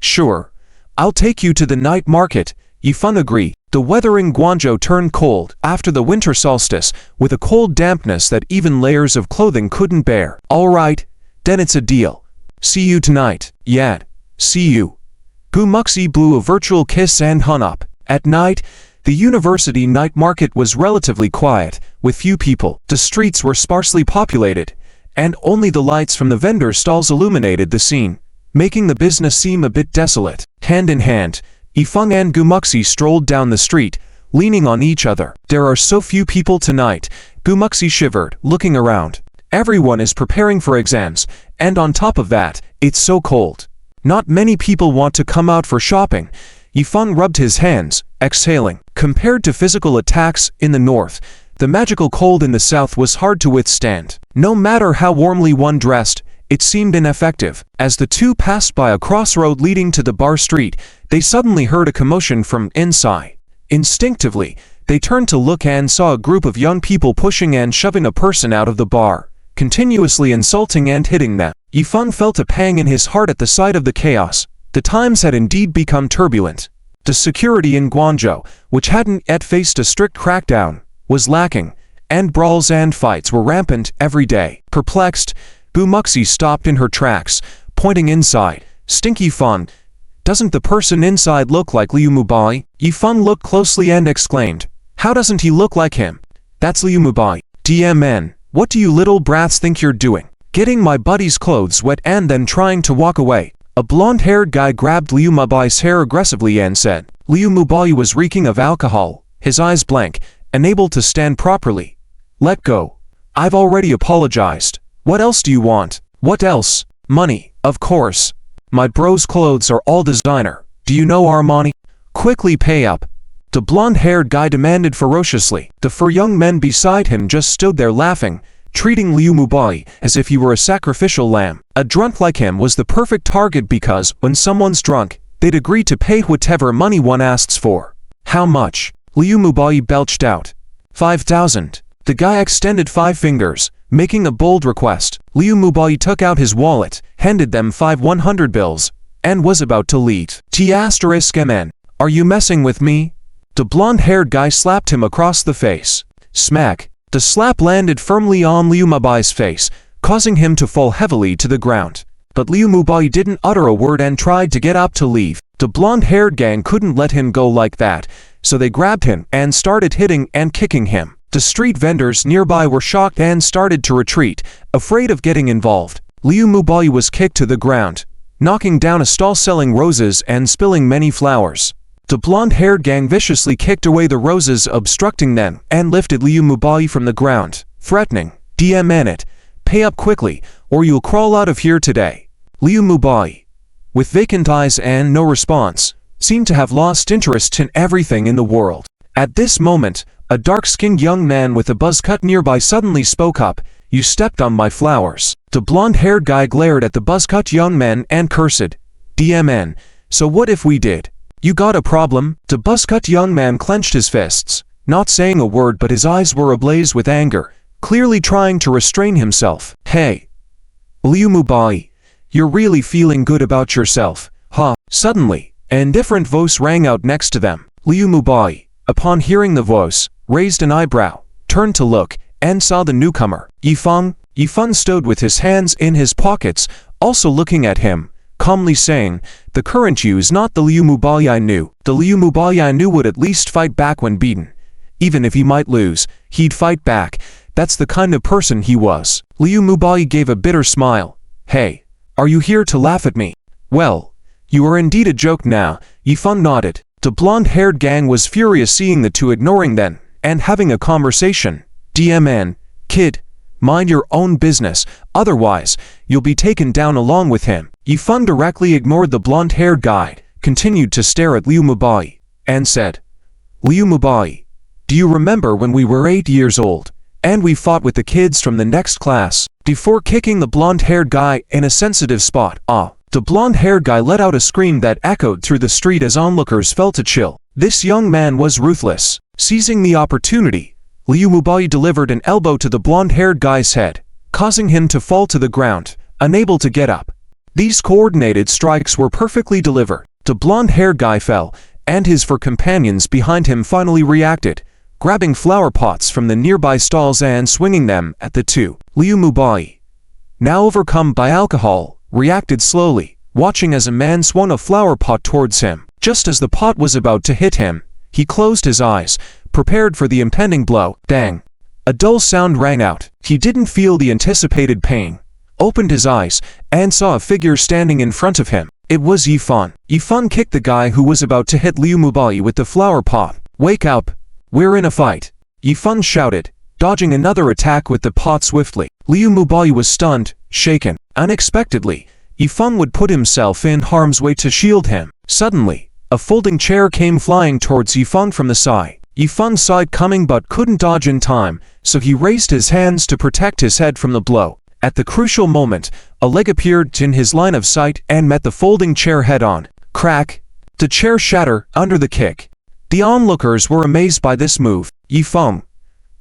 Sure. I'll take you to the night market. Yifeng agreed. The weather in Guangzhou turned cold after the winter solstice, with a cold dampness that even layers of clothing couldn't bear. All right, then it's a deal. See you tonight. Yeah, see you. Gu Muxi blew a virtual kiss and hung up. At night, the university night market was relatively quiet, with few people. The streets were sparsely populated, and only the lights from the vendor stalls illuminated the scene, making the business seem a bit desolate. Hand in hand, Yifeng and Gu Muxi strolled down the street, leaning on each other. There are so few people tonight. Gu Muxi shivered, looking around. Everyone is preparing for exams, and on top of that, it's so cold. Not many people want to come out for shopping. Yifeng rubbed his hands, exhaling. Compared to physical attacks in the north, the magical cold in the south was hard to withstand. No matter how warmly one dressed, it seemed ineffective. As the two passed by a crossroad leading to the bar street, they suddenly heard a commotion from inside. Instinctively, they turned to look and saw a group of young people pushing and shoving a person out of the bar, continuously insulting and hitting them. Yifeng felt a pang in his heart at the sight of the chaos. The times had indeed become turbulent. The security in Guangzhou, which hadn't yet faced a strict crackdown, was lacking, and brawls and fights were rampant every day. Perplexed, Gu Muxi stopped in her tracks, pointing inside. Stinky Fun, doesn't the person inside look like Liu Mubai? Yifeng looked closely and exclaimed, how doesn't he look like him? That's Liu Mubai. DMN, what do you little brats think you're doing? Getting my buddy's clothes wet and then trying to walk away. A blonde-haired guy grabbed Liu Mubai's hair aggressively and said. Liu Mubai was reeking of alcohol, his eyes blank, unable to stand properly. Let go. I've already apologized. What else do you want? What else? Money, of course. My bro's clothes are all designer. Do you know Armani? Quickly pay up. The blonde-haired guy demanded ferociously. The 4 young men beside him just stood there laughing, treating Liu Mubai as if he were a sacrificial lamb. A drunk like him was the perfect target because, when someone's drunk, they'd agree to pay whatever money one asks for. How much? Liu Mubai belched out. 5,000. The guy extended 5 fingers, making a bold request. Liu Mubai took out his wallet, handed them 5 100 bills, and was about to leave. T***MN, are you messing with me? The blonde-haired guy slapped him across the face. Smack. The slap landed firmly on Liu Mubai's face, causing him to fall heavily to the ground. But Liu Mubai didn't utter a word and tried to get up to leave. The blonde-haired gang couldn't let him go like that, so they grabbed him and started hitting and kicking him. The street vendors nearby were shocked and started to retreat, afraid of getting involved. Liu Mubai was kicked to the ground, knocking down a stall selling roses and spilling many flowers. The blonde-haired gang viciously kicked away the roses obstructing them and lifted Liu Mubai from the ground, threatening, "DMN it, pay up quickly, or you'll crawl out of here today." Liu Mubai, with vacant eyes and no response, seemed to have lost interest in everything in the world. At this moment, a dark-skinned young man with a buzz cut nearby suddenly spoke up, "You stepped on my flowers." The blonde-haired guy glared at the buzz-cut young man and cursed, "DMN, so what if we did? You got a problem?" The buzz-cut young man clenched his fists, not saying a word, but his eyes were ablaze with anger, clearly trying to restrain himself. "Hey, Liu Mubai, you're really feeling good about yourself, huh?" Suddenly, an indifferent voice rang out next to them. Liu Mubai, upon hearing the voice, raised an eyebrow, turned to look, and saw the newcomer. Yifeng. Yifeng stood with his hands in his pockets, also looking at him, calmly saying, "The current you is not the Liu Mubai I knew. The Liu Mubai I knew would at least fight back when beaten. Even if he might lose, he'd fight back. That's the kind of person he was." Liu Mubai gave a bitter smile. "Hey, are you here to laugh at me? Well, you are indeed a joke now." Yifeng nodded. The blonde-haired gang was furious seeing the two ignoring them and having a conversation. "DMN, kid, mind your own business, otherwise, you'll be taken down along with him." Yifeng directly ignored the blonde-haired guy, continued to stare at Liu Mubai, and said, "Liu Mubai, do you remember when we were 8 years old, and we fought with the kids from the next class?" Before kicking the blonde-haired guy in a sensitive spot. The blonde-haired guy let out a scream that echoed through the street as onlookers felt a chill. This young man was ruthless. Seizing the opportunity, Liu Mubai delivered an elbow to the blonde-haired guy's head, causing him to fall to the ground, unable to get up. These coordinated strikes were perfectly delivered. The blonde-haired guy fell, and his four companions behind him finally reacted, grabbing flower pots from the nearby stalls and swinging them at the two. Liu Mubai, now overcome by alcohol, reacted slowly, watching as a man swung a flower pot towards him. Just as the pot was about to hit him, he closed his eyes, prepared for the impending blow. Dang! A dull sound rang out. He didn't feel the anticipated pain, opened his eyes, and saw a figure standing in front of him. It was Yifeng. Yifeng kicked the guy who was about to hit Liu Mubai with the flower pot. "Wake up! We're in a fight!" Yifeng shouted, dodging another attack with the pot swiftly. Liu Mubai was stunned, shaken. Unexpectedly, Yifeng would put himself in harm's way to shield him. Suddenly, a folding chair came flying towards Yifeng from the side. Yifeng saw it coming but couldn't dodge in time, so he raised his hands to protect his head from the blow. At the crucial moment, a leg appeared in his line of sight and met the folding chair head-on. Crack! The chair shattered under the kick. The onlookers were amazed by this move. Yifeng,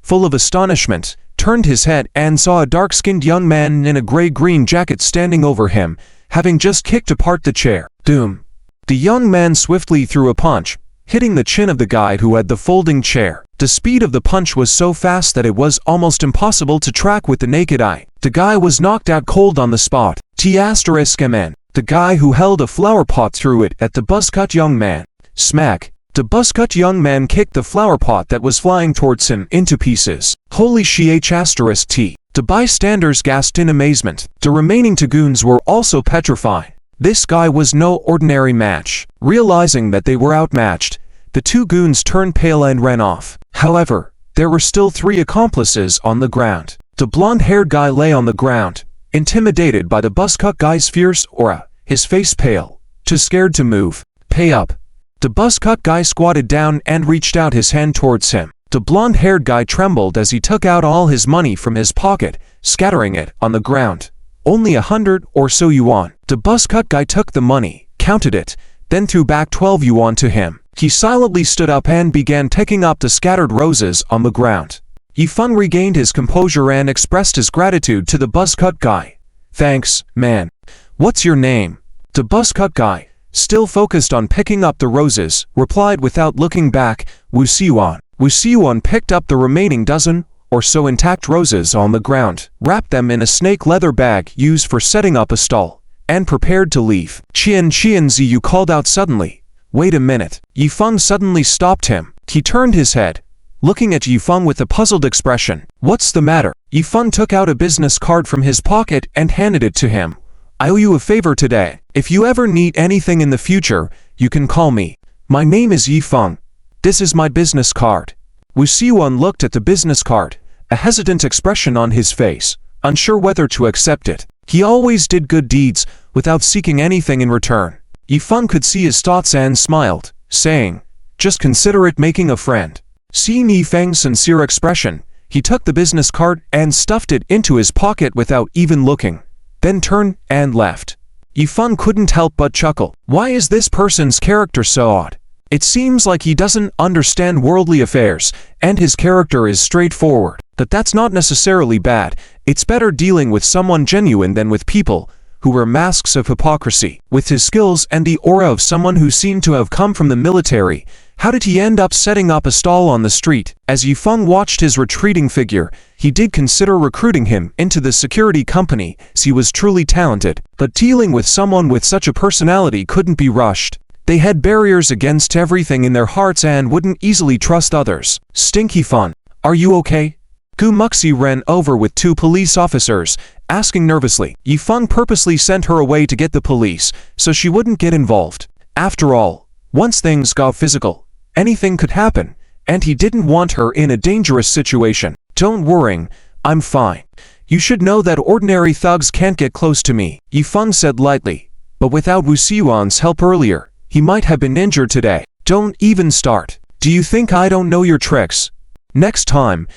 full of astonishment, turned his head and saw a dark-skinned young man in a gray-green jacket standing over him, having just kicked apart the chair. Doom! The young man swiftly threw a punch, hitting the chin of the guy who had the folding chair. The speed of the punch was so fast that it was almost impossible to track with the naked eye. The guy was knocked out cold on the spot. T***MN. The guy who held a flower pot threw it at the buzz-cut young man. Smack! The buzz-cut young man kicked the flower pot that was flying towards him into pieces. Holy sh**T. The bystanders gasped in amazement. The remaining two goons were also petrified. This guy was no ordinary match. Realizing that they were outmatched, the two goons turned pale and ran off. However, there were still 3 accomplices on the ground. The blonde-haired guy lay on the ground, intimidated by the buzz-cut guy's fierce aura, his face pale, too scared to move. "Pay up!" The buzz-cut guy squatted down and reached out his hand towards him. The blonde-haired guy trembled as he took out all his money from his pocket, scattering it on the ground. Only 100 or so yuan. The buzz-cut guy took the money, counted it, then threw back 12 yuan to him. He silently stood up and began picking up the scattered roses on the ground. Yifeng regained his composure and expressed his gratitude to the buzz-cut guy. "Thanks, man. What's your name?" The buzz-cut guy, still focused on picking up the roses, replied without looking back, "Wu Xiyuan." Wu Xiyuan picked up the remaining dozen or so intact roses on the ground, wrapped them in a snake leather bag used for setting up a stall, and prepared to leave. "Qian Ziyu called out suddenly. Wait a minute." Yifeng suddenly stopped him. He turned his head, looking at Yifeng with a puzzled expression. "What's the matter?" Yifeng took out a business card from his pocket and handed it to him, I owe you a favor today. If you ever need anything in the future, you can call me. My name is Yifeng. This is my business card. Wu Xiuan looked at the business card, a hesitant expression on his face, unsure whether to accept it. He always did good deeds without seeking anything in return. Yifeng could see his thoughts and smiled, saying, "Just consider it making a friend." Seeing Yifeng's sincere expression, he took the business card and stuffed it into his pocket without even looking, then turned and left. Yifeng couldn't help but chuckle. Why is this person's character so odd? It seems like he doesn't understand worldly affairs, and his character is straightforward. But that's not necessarily bad. It's better dealing with someone genuine than with people who wear masks of hypocrisy. With his skills and the aura of someone who seemed to have come from the military, how did he end up setting up a stall on the street? As Yifeng watched his retreating figure, he did consider recruiting him into the security company, as he was truly talented. But dealing with someone with such a personality couldn't be rushed. They had barriers against everything in their hearts and wouldn't easily trust others. Stinky Fun, are you okay? Gu Muxi ran over with 2 police officers, asking nervously. Yifeng purposely sent her away to get the police, so she wouldn't get involved. After all, once things got physical, anything could happen, and he didn't want her in a dangerous situation. Don't worry, I'm fine. You should know that ordinary thugs can't get close to me, Yifeng said lightly. But without Wu Xiuan's help earlier, he might have been injured today. Don't even start. Do you think I don't know your tricks? Next time,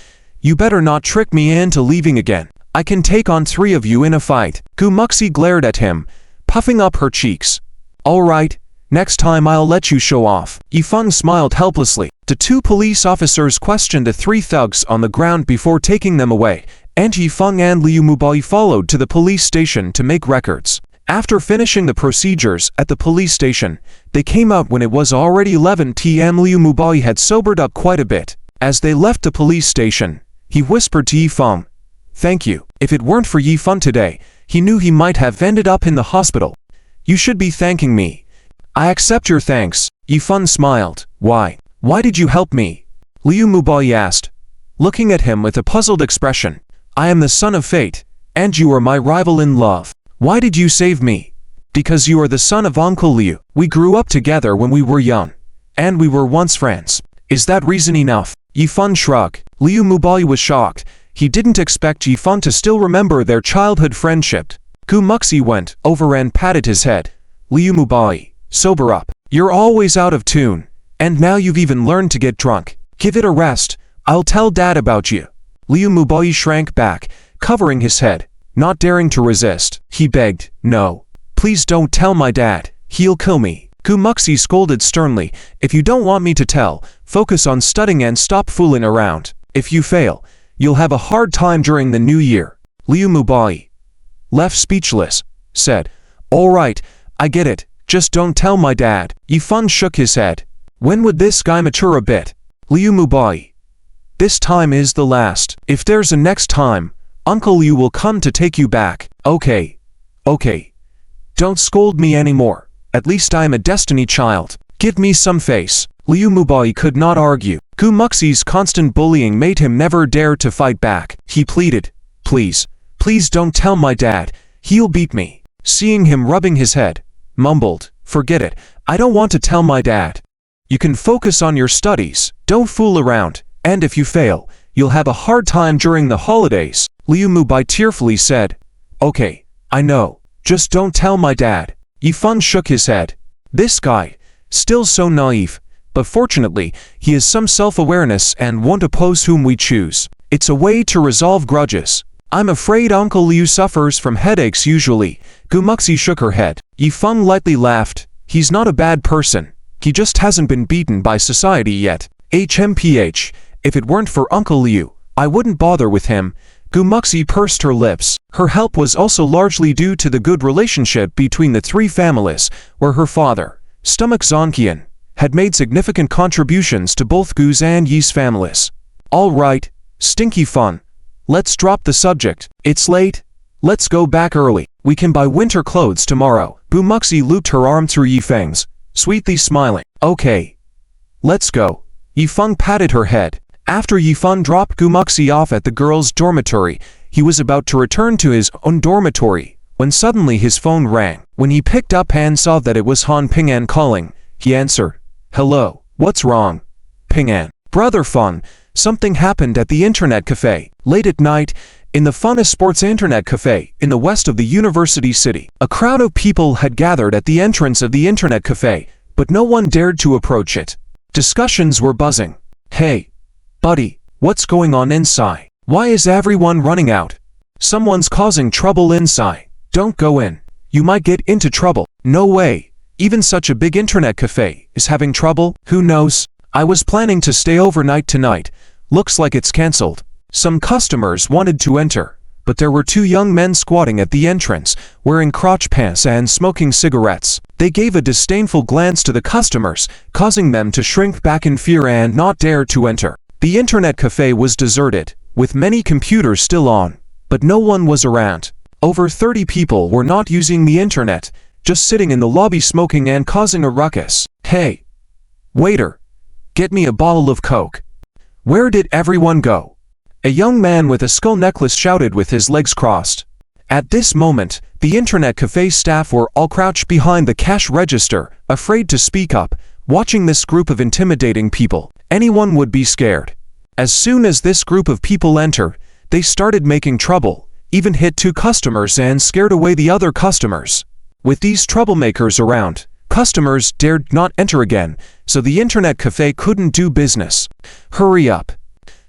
you better not trick me into leaving again. I can take on 3 of you in a fight. Gu Muxi glared at him, puffing up her cheeks. All right, next time I'll let you show off. Yifeng smiled helplessly. The 2 police officers questioned the 3 thugs on the ground before taking them away, and Yifeng and Liu Mubai followed to the police station to make records. After finishing the procedures at the police station, they came out when it was already 11 p.m. Liu Mubai had sobered up quite a bit. As they left the police station, he whispered to Yifeng, "Thank you. If it weren't for Yifeng today, he knew he might have ended up in the hospital. You should be thanking me." "I accept your thanks." Yifeng smiled. Why? Why did you help me?" Liu Mubai asked, looking at him with a puzzled expression. "I am the son of fate, and you are my rival in love. Why did you save me?" "Because you are the son of Uncle Liu. We grew up together when we were young, and we were once friends." "Is that reason enough?" Yifeng shrugged. Liu Mubai was shocked. He didn't expect Yifeng to still remember their childhood friendship. Gu Muxi went over and patted his head. "Liu Mubai, sober up. You're always out of tune, and now you've even learned to get drunk. Give it a rest. I'll tell Dad about you." Liu Mubai shrank back, covering his head, not daring to resist. He begged, "No, please don't tell my dad. He'll kill me." Gu Muxi scolded sternly, "If you don't want me to tell, focus on studying and stop fooling around. If you fail, you'll have a hard time during the new year." Liu Mubai, left speechless, said, "All right, I get it. Just don't tell my dad." Yifeng shook his head. "When would this guy mature a bit?" Liu Mubai, "This time is the last. If there's a next time, Uncle Liu will come to take you back." Okay. Don't scold me anymore. At least I am a destiny child. Give me some face." Liu Mubai could not argue. Gu Muxi's constant bullying made him never dare to fight back. He pleaded, "Please, please don't tell my dad. He'll beat me." Seeing him rubbing his head, mumbled, "Forget it. I don't want to tell my dad. You can focus on your studies. Don't fool around, and if you fail, you'll have a hard time during the holidays." Liu Mubai tearfully said, "Okay, I know. Just don't tell my dad." Yifeng shook his head. This guy, still so naive, but fortunately, he has some self-awareness and won't oppose whom we choose. It's a way to resolve grudges. "I'm afraid Uncle Liu suffers from headaches usually." Gu Muxi shook her head. Yifeng lightly laughed. "He's not a bad person. He just hasn't been beaten by society yet. HMPH, if it weren't for Uncle Liu, I wouldn't bother with him." Gu Muxi pursed her lips. Her help was also largely due to the good relationship between the 3 families, where her father, Stomach Zonqian, had made significant contributions to both Gu's and Yi's families. "All right, Stinky Fun. Let's drop the subject. It's late. Let's go back early. We can buy winter clothes tomorrow." Gu Muxi looped her arm through Yifeng's, sweetly smiling. "Okay. Let's go." Yifeng patted her head. After Yifeng dropped Gu Muxi off at the girls' dormitory, he was about to return to his own dormitory, when suddenly his phone rang. When he picked up and saw that it was Han Ping'an calling, he answered, "Hello, what's wrong?" "Ping'an, brother Fun, something happened at the internet cafe. Late at night, in the funnest sports internet cafe in the west of the university city. A crowd of people had gathered at the entrance of the internet cafe, but no one dared to approach it. Discussions were buzzing. Hey, buddy, what's going on inside? Why is everyone running out? Someone's causing trouble inside. Don't go in. You might get into trouble. No way. Even such a big internet cafe is having trouble? Who knows? I was planning to stay overnight tonight. Looks like it's cancelled. Some customers wanted to enter, but there were two young men squatting at the entrance, wearing crotch pants and smoking cigarettes. They gave a disdainful glance to the customers, causing them to shrink back in fear and not dare to enter. The internet cafe was deserted, with many computers still on, but no one was around. Over 30 people were not using the internet, just sitting in the lobby smoking and causing a ruckus. Hey, waiter, get me a bottle of Coke. Where did everyone go? A young man with a skull necklace shouted with his legs crossed. At this moment, the internet cafe staff were all crouched behind the cash register, afraid to speak up, watching this group of intimidating people. Anyone would be scared. As soon as this group of people entered, they started making trouble, even hit two customers and scared away the other customers. With these troublemakers around, customers dared not enter again, so the internet cafe couldn't do business. Hurry up.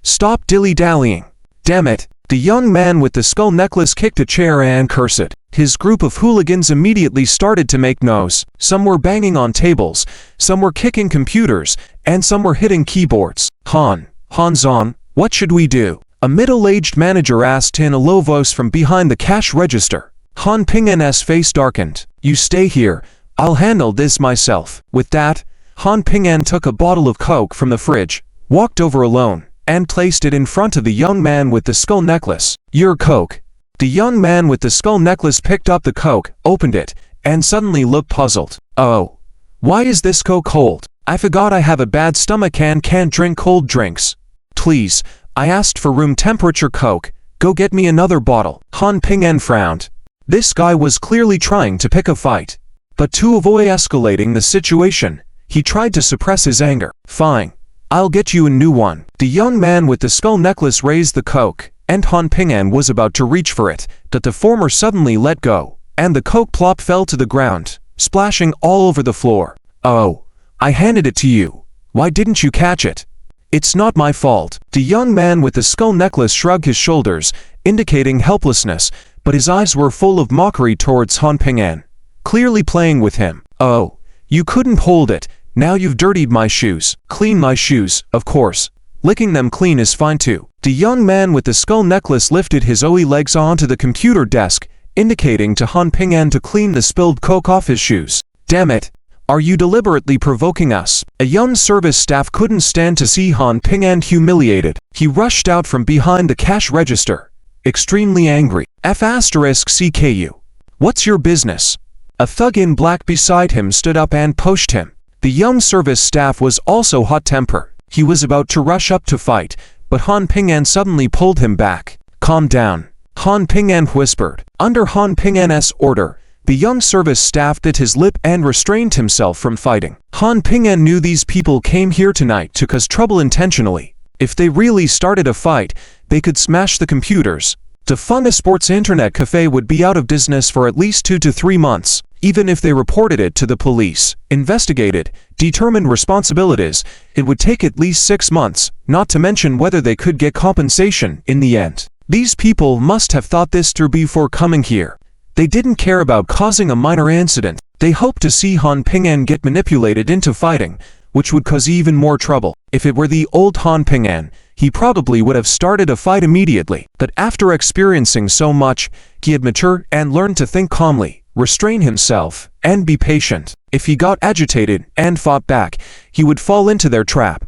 Stop dilly-dallying. Damn it. The young man with the skull necklace kicked a chair and cursed. His group of hooligans immediately started to make noise. Some were banging on tables, some were kicking computers, and some were hitting keyboards. Hanzon, what should we do? A middle-aged manager asked in a low voice from behind the cash register. Han Ping'an's face darkened. You stay here. I'll handle this myself. With that, Han Ping'an took a bottle of Coke from the fridge, walked over alone, and placed it in front of the young man with the skull necklace. Your Coke. The young man with the skull necklace picked up the Coke, opened it, and suddenly looked puzzled. Oh, why is this Coke cold? I forgot I have a bad stomach and can't drink cold drinks. Please, I asked for room temperature Coke. Go get me another bottle. Han Ping'an frowned. This guy was clearly trying to pick a fight. But to avoid escalating the situation, he tried to suppress his anger. Fine. I'll get you a new one. The young man with the skull necklace raised the Coke, and Han Ping'an was about to reach for it, but the former suddenly let go, and the Coke plop fell to the ground, splashing all over the floor. Oh, I handed it to you. Why didn't you catch it? It's not my fault. The young man with the skull necklace shrugged his shoulders, indicating helplessness, but his eyes were full of mockery towards Han Ping'an, clearly playing with him. Oh, you couldn't hold it. Now you've dirtied my shoes. Clean my shoes, of course. Licking them clean is fine too. The young man with the skull necklace lifted his oily legs onto the computer desk, indicating to Han Ping'an to clean the spilled Coke off his shoes. Damn it. Are you deliberately provoking us? A young service staff couldn't stand to see Han Ping'an humiliated. He rushed out from behind the cash register, extremely angry. F***CKU. What's your business? A thug in black beside him stood up and pushed him. The young service staff was also hot-tempered. He was about to rush up to fight, but Han Ping'an suddenly pulled him back. Calm down. Han Ping'an whispered. Under Han Ping'an's order, the young service staff bit his lip and restrained himself from fighting. Han Ping'an knew these people came here tonight to cause trouble intentionally. If they really started a fight, they could smash the computers. The funnest sports internet cafe would be out of business for at least 2 to 3 months. Even if they reported it to the police, investigated, determined responsibilities, it would take at least 6 months, not to mention whether they could get compensation in the end. These people must have thought this through before coming here. They didn't care about causing a minor incident. They hoped to see Han Ping'an get manipulated into fighting, which would cause even more trouble. If it were the old Han Ping'an, he probably would have started a fight immediately. But after experiencing so much, he had matured and learned to think calmly, restrain himself, and be patient. If he got agitated and fought back, he would fall into their trap.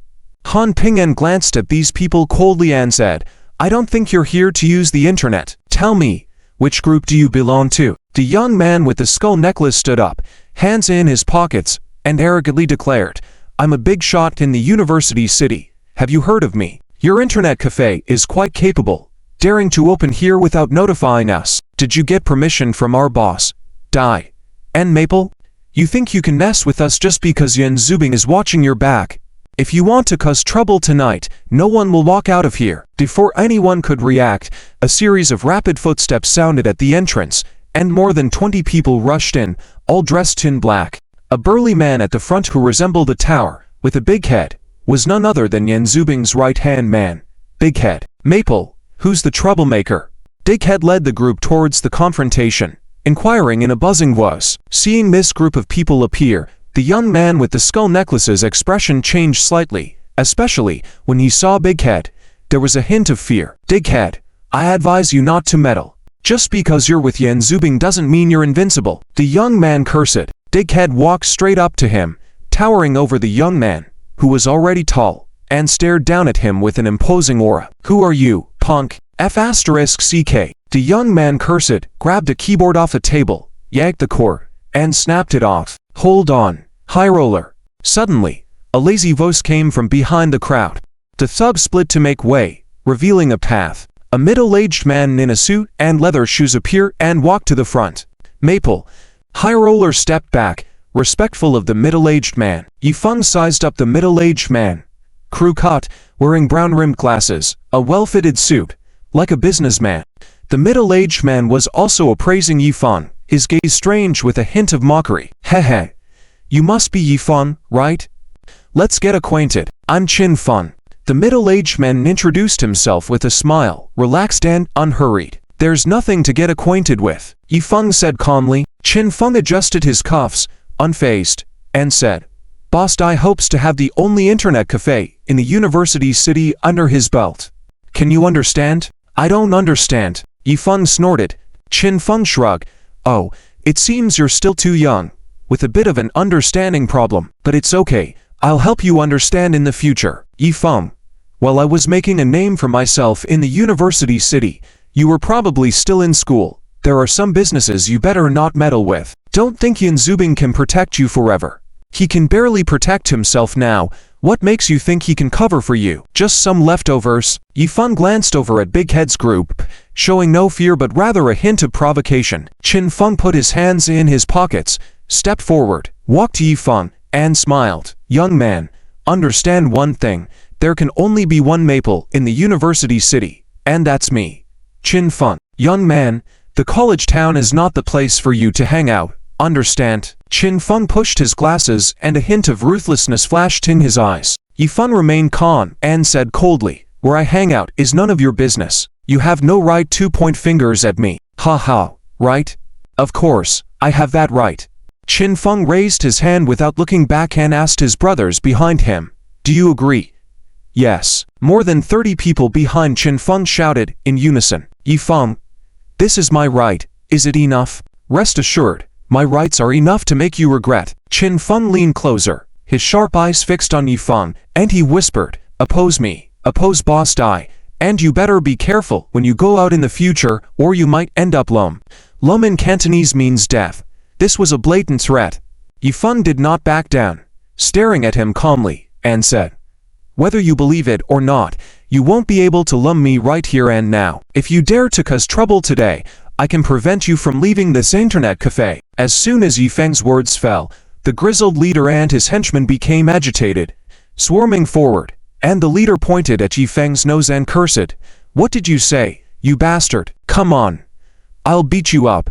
Han Ping'an glanced at these people coldly and said, I don't think you're here to use the internet. Tell me, which group do you belong to? The young man with the skull necklace stood up, hands in his pockets, and arrogantly declared, I'm a big shot in the university city. Have you heard of me? Your internet cafe is quite capable, daring to open here without notifying us. Did you get permission from our boss? Die. And Maple? You think you can mess with us just because Yan Zubing is watching your back? If you want to cause trouble tonight, no one will walk out of here. Before anyone could react, a series of rapid footsteps sounded at the entrance, and more than 20 people rushed in, all dressed in black. A burly man at the front who resembled a tower, with a big head, was none other than Yan Zubing's right-hand man, Big Head. Maple, who's the troublemaker? Big Head led the group towards the confrontation, inquiring in a buzzing voice. Seeing this group of people appear, the young man with the skull necklace's expression changed slightly, especially when he saw Big Head. There was a hint of fear. Big Head, I advise you not to meddle. Just because you're with Yan Zubing doesn't mean you're invincible. The young man cursed. Big Head walked straight up to him, towering over the young man, who was already tall, and stared down at him with an imposing aura. Who are you, punk? F***CK. The young man cursed, grabbed a keyboard off a table, yanked the cord, and snapped it off. Hold on, High Roller. Suddenly, a lazy voice came from behind the crowd. The thugs split to make way, revealing a path. A middle-aged man in a suit and leather shoes appeared and walked to the front. Maple. High Roller stepped back, respectful of the middle-aged man. Yifeng sized up the middle-aged man. Crew cut, wearing brown-rimmed glasses, a well-fitted suit, like a businessman. The middle-aged man was also appraising Yifeng, his gaze strange with a hint of mockery. Heh. You must be Yifeng, right? Let's get acquainted. I'm Chin Feng. The middle-aged man introduced himself with a smile, relaxed and unhurried. There's nothing to get acquainted with, Yifeng said calmly. Chin Feng adjusted his cuffs, unfazed, and said, Boss Dai hopes to have the only internet cafe in the university city under his belt. Can you understand? I don't understand, Yifeng snorted. Chin Feng shrugged. Oh, it seems you're still too young, with a bit of an understanding problem, but it's okay. I'll help you understand in the future. Yifeng, while I was making a name for myself in the university city, you were probably still in school. There are some businesses you better not meddle with. Don't think Yan Zubing can protect you forever. He can barely protect himself now. What makes you think he can cover for you? Just some leftovers? Yifeng glanced over at Big Head's group, showing no fear but rather a hint of provocation. Chin Feng put his hands in his pockets, stepped forward, walked to Yifeng, and smiled. Young man, understand one thing. There can only be one Maple in the university city, and that's me. Chin Feng. Young man, the college town is not the place for you to hang out, understand? Chin Feng pushed his glasses and a hint of ruthlessness flashed in his eyes. Yifeng remained calm and said coldly, where I hang out is none of your business. You have no right to point fingers at me. Ha ha, right? Of course, I have that right. Chin Feng raised his hand without looking back and asked his brothers behind him, do you agree? Yes. More than 30 people behind Chin Feng shouted in unison. Yifeng, this is my right, is it enough? Rest assured, my rights are enough to make you regret. Chin Feng leaned closer, his sharp eyes fixed on Yifeng, and he whispered, oppose me, oppose Boss Dai, and you better be careful when you go out in the future or you might end up lum. Lum in Cantonese means death. This was a blatant threat. Yifeng did not back down, staring at him calmly, and said, whether you believe it or not, you won't be able to lum me right here and now. If you dare to cause trouble today, I can prevent you from leaving this internet cafe. As soon as Yifeng's words fell, the grizzled leader and his henchmen became agitated, swarming forward, and the leader pointed at Yifeng's nose and cursed, what did you say, you bastard? Come on. I'll beat you up.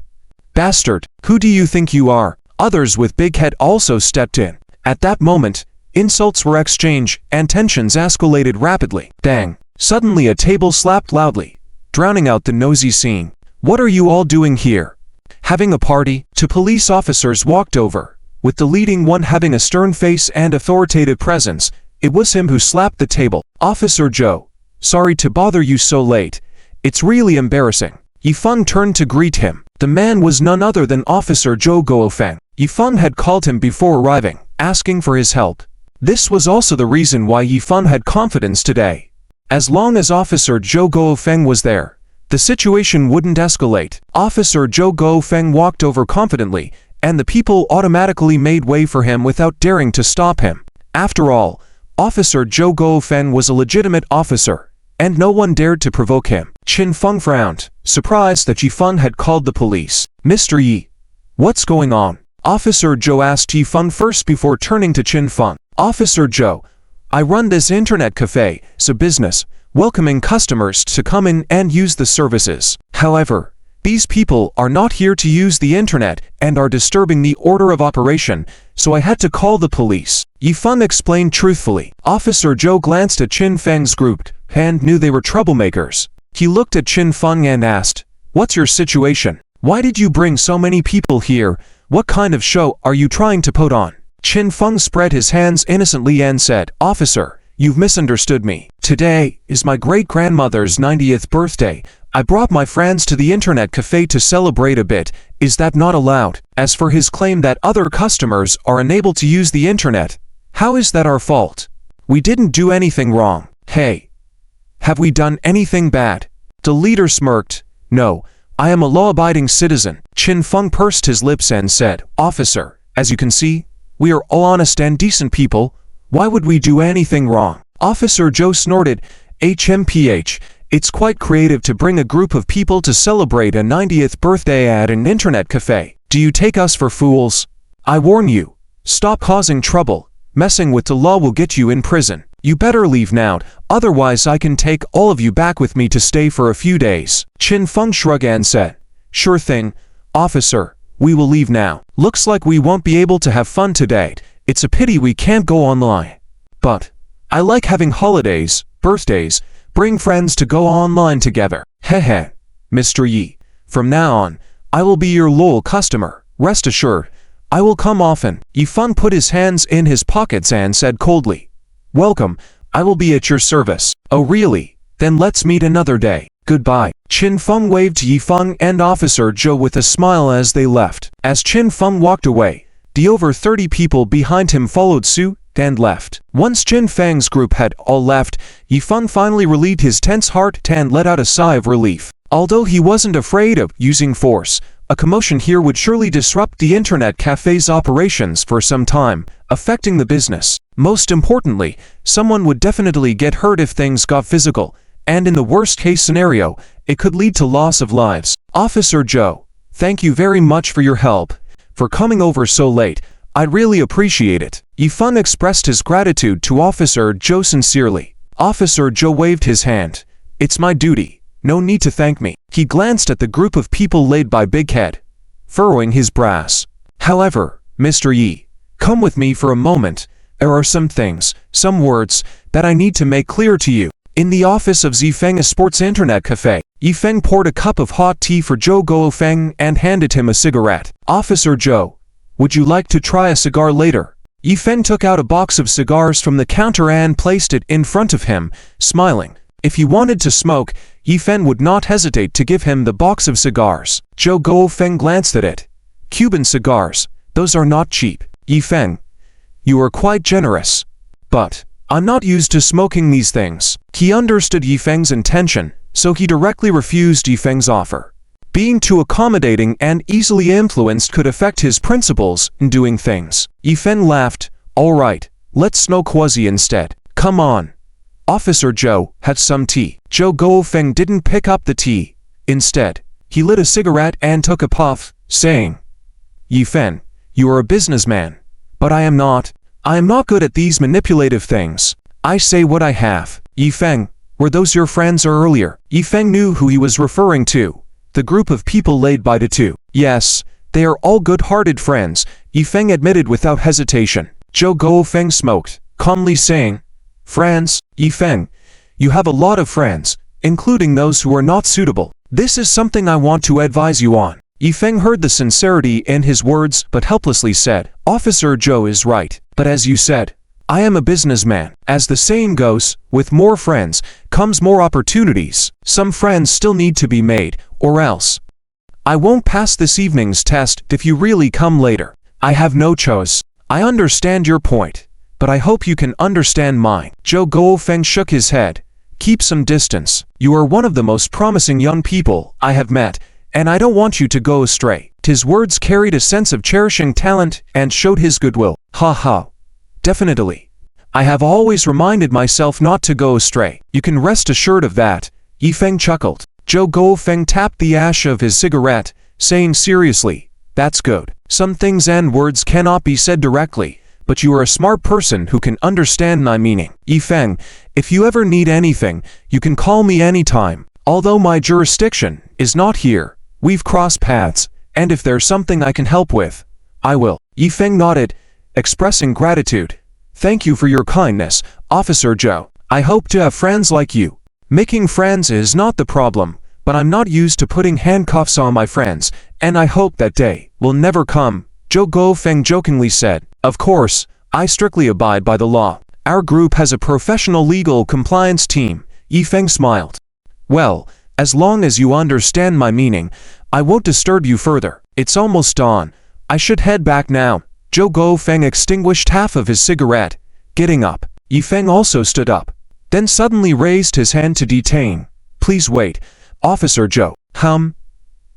Bastard, who do you think you are? Others with Big Head also stepped in. At that moment, insults were exchanged and tensions escalated rapidly. Bang! Suddenly a table slapped loudly, drowning out the noisy scene. What are you all doing here? Having a party? Two police officers walked over, with the leading one having a stern face and authoritative presence. It was him who slapped the table. Officer Joe, sorry to bother you so late. It's really embarrassing. Yifeng turned to greet him. The man was none other than Officer Zhou Guofeng. Yifeng had called him before arriving, asking for his help. This was also the reason why Yifeng had confidence today. As long as Officer Zhou Guofeng was there, the situation wouldn't escalate. Officer Zhou Guofeng walked over confidently, and the people automatically made way for him without daring to stop him. After all, Officer Zhou Guofeng was a legitimate officer, and no one dared to provoke him. Qin Feng frowned, surprised that Yi Feng had called the police. Mr. Yi, what's going on? Officer Zhou asked Yi Feng first before turning to Qin Feng. Officer Zhou, I run this internet cafe, it's a business, welcoming customers to come in and use the services. However, these people are not here to use the internet and are disturbing the order of operation, so I had to call the police. Yi Feng explained truthfully. Officer Zhou glanced at Qin Feng's group and knew they were troublemakers. He looked at Qin Feng and asked, "What's your situation? Why did you bring so many people here? What kind of show are you trying to put on?" Qin Feng spread his hands innocently and said, "Officer, you've misunderstood me. Today is my great-grandmother's 90th birthday. I brought my friends to the internet cafe to celebrate a bit. Is that not allowed?" As for his claim that other customers are unable to use the internet, how is that our fault? We didn't do anything wrong. Hey, have we done anything bad? The leader smirked. "No, I am a law-abiding citizen." Qin Feng pursed his lips and said, "Officer, as you can see, we are all honest and decent people. Why would we do anything wrong?" Officer Zhou snorted, "HMPH, it's quite creative to bring a group of people to celebrate a 90th birthday at an internet cafe. Do you take us for fools? I warn you, stop causing trouble. Messing with the law will get you in prison. You better leave now, otherwise I can take all of you back with me to stay for a few days." Qin Feng shrugged and said, "Sure thing, officer, we will leave now. Looks like we won't be able to have fun today. It's a pity we can't go online. But I like having holidays, birthdays, bring friends to go online together. Hehe, Mr. Yi, from now on, I will be your loyal customer. Rest assured, I will come often." Yi Feng put his hands in his pockets and said coldly, "Welcome, I will be at your service." "Oh really? Then let's meet another day. Goodbye." Qin Feng waved to Yi Feng and Officer Zhou with a smile as they left. As Qin Feng walked away, the over 30 people behind him followed suit and left. Once Qin Feng's group had all left, Yi Feng finally relieved his tense heart and let out a sigh of relief. Although he wasn't afraid of using force, a commotion here would surely disrupt the internet cafe's operations for some time, affecting the business. Most importantly, someone would definitely get hurt if things got physical, and in the worst-case scenario, it could lead to loss of lives. "Officer Zhou, thank you very much for your help. For coming over so late, I'd really appreciate it." Yi Feng expressed his gratitude to Officer Zhou sincerely. Officer Zhou waved his hand. "It's my duty. No need to thank me." He glanced at the group of people led by Big Head, furrowing his brows. "However, Mr. Yi, come with me for a moment. There are some things, some words, that I need to make clear to you." In the office of Zifeng Sports Internet Cafe, Yi Feng poured a cup of hot tea for Zhou Guofeng and handed him a cigarette. "Officer Zhou, would you like to try a cigar later?" Yi Feng took out a box of cigars from the counter and placed it in front of him, smiling. If he wanted to smoke, Yi Feng would not hesitate to give him the box of cigars. Zhou Guofeng glanced at it. "Cuban cigars, those are not cheap." "Yi Feng, you are quite generous. But I'm not used to smoking these things." He understood Yi Feng's intention, so he directly refused Yi Feng's offer. Being too accommodating and easily influenced could affect his principles in doing things. Yi Feng laughed. "All right, let's smoke Quasi instead. Come on." Officer Zhou had some tea. Zhou Guofeng didn't pick up the tea. Instead, he lit a cigarette and took a puff, saying, "Yi Feng, you are a businessman. But I am not. I am not good at these manipulative things. I say what I have." "Yi Feng, were those your friends earlier?" Yi Feng knew who he was referring to. The group of people led by the two. "Yes, they are all good-hearted friends," Yi Feng admitted without hesitation. Zhou Guofeng smoked, calmly saying, "Friends, Yi Feng, you have a lot of friends, including those who are not suitable. This is something I want to advise you on." Yi Feng heard the sincerity in his words but helplessly said, "Officer Zhou is right. But as you said, I am a businessman. As the saying goes, with more friends comes more opportunities. Some friends still need to be made, or else I won't pass this evening's test if you really come later. I have no choice. I understand your point, but I hope you can understand mine." Zhou Guofeng shook his head. "Keep some distance. You are one of the most promising young people I have met, and I don't want you to go astray." His words carried a sense of cherishing talent and showed his goodwill. "Ha ha. Definitely. I have always reminded myself not to go astray. You can rest assured of that. Yifeng chuckled. Zhou Guofeng tapped the ash of his cigarette, saying seriously, that's good. Some things and words cannot be said directly, but you are a smart person who can understand my meaning. Yifeng, if you ever need anything, you can call me anytime. Although my jurisdiction is not here, we've crossed paths, and if there's something I can help with, I will. Yifeng nodded, expressing gratitude. Thank you for your kindness, Officer Zhou. I hope to have friends like you. Making friends is not the problem, but I'm not used to putting handcuffs on my friends, and I hope that day will never come, Zhou Guofeng jokingly said. Of course, I strictly abide by the law. Our group has a professional legal compliance team, Yifeng smiled. Well, as long as you understand my meaning, I won't disturb you further. It's almost dawn. I should head back now. Zhou Guofeng extinguished half of his cigarette. Getting up, Yifeng also stood up, then suddenly raised his hand to detain. Please wait, Officer Zhou.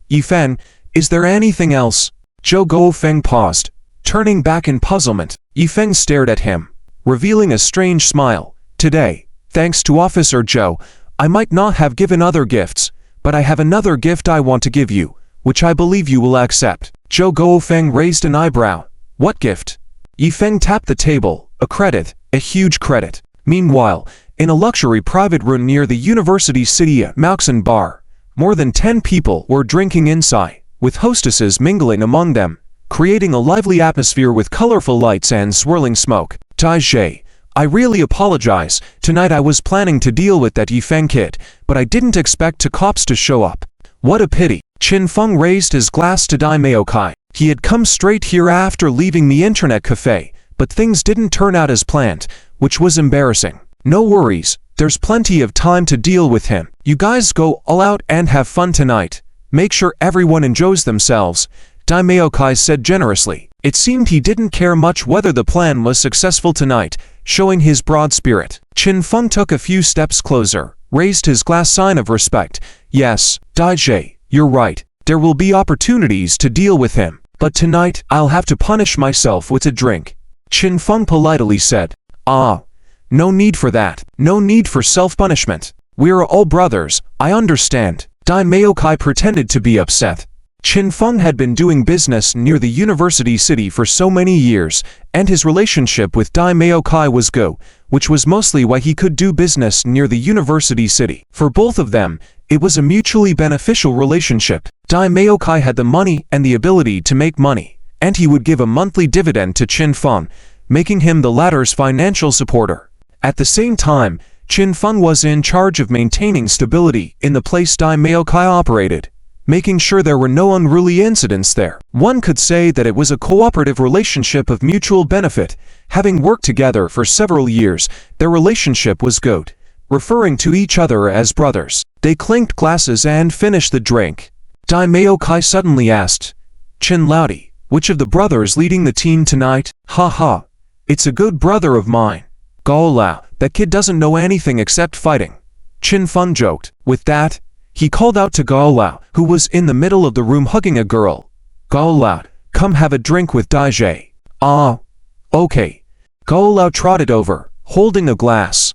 Yifeng, is there anything else? Zhou Guofeng paused, turning back in puzzlement. Yifeng stared at him, revealing a strange smile. Today, thanks to Officer Zhou, I might not have given other gifts, but I have another gift I want to give you, which I believe you will accept. Zhou Guofeng raised an eyebrow. What gift? Yifeng tapped the table. A credit, a huge credit. Meanwhile, in a luxury private room near the University City Mauxin bar, more than 10 people were drinking inside, with hostesses mingling among them, creating a lively atmosphere with colorful lights and swirling smoke. DRIZZLE, I really apologize. Tonight I was planning to deal with that Yifeng kid, but I didn't expect cops to show up. What a pity. Qin Feng raised his glass to Dai. He had come straight here after leaving the internet cafe, but things didn't turn out as planned, which was embarrassing. No worries, there's plenty of time to deal with him. You guys go all out and have fun tonight. Make sure everyone enjoys themselves, Dai said generously. It seemed he didn't care much whether the plan was successful tonight, showing his broad spirit. Qin Feng took a few steps closer, raised his glass sign of respect. Yes, DRIZZLE, you're right. There will be opportunities to deal with him, but tonight I'll have to punish myself with a drink. Qin Feng politely said. No need for that. No need for self-punishment. We're all brothers, I understand. Dai pretended to be upset. Qin Feng had been doing business near the University City for so many years, and his relationship with Dai was good, which was mostly why he could do business near the University City. For both of them, it was a mutually beneficial relationship. Dai had the money and the ability to make money, and he would give a monthly dividend to Qin Feng, making him the latter's financial supporter. At the same time, Qin Feng was in charge of maintaining stability in the place Dai operated, making sure there were no unruly incidents there. One could say that it was a cooperative relationship of mutual benefit. Having worked together for several years, their relationship was good, referring to each other as brothers. They clinked glasses and finished the drink. Dai suddenly asked, Qin Laodi, which of the brothers leading the team tonight? It's a good brother of mine. Gao Lao, that kid doesn't know anything except fighting. Qin Feng joked. With that, he called out to Gao Lao, who was in the middle of the room hugging a girl. Gao Lao, come have a drink with DRIZZLE. Okay. Gao Lao trotted over, holding a glass.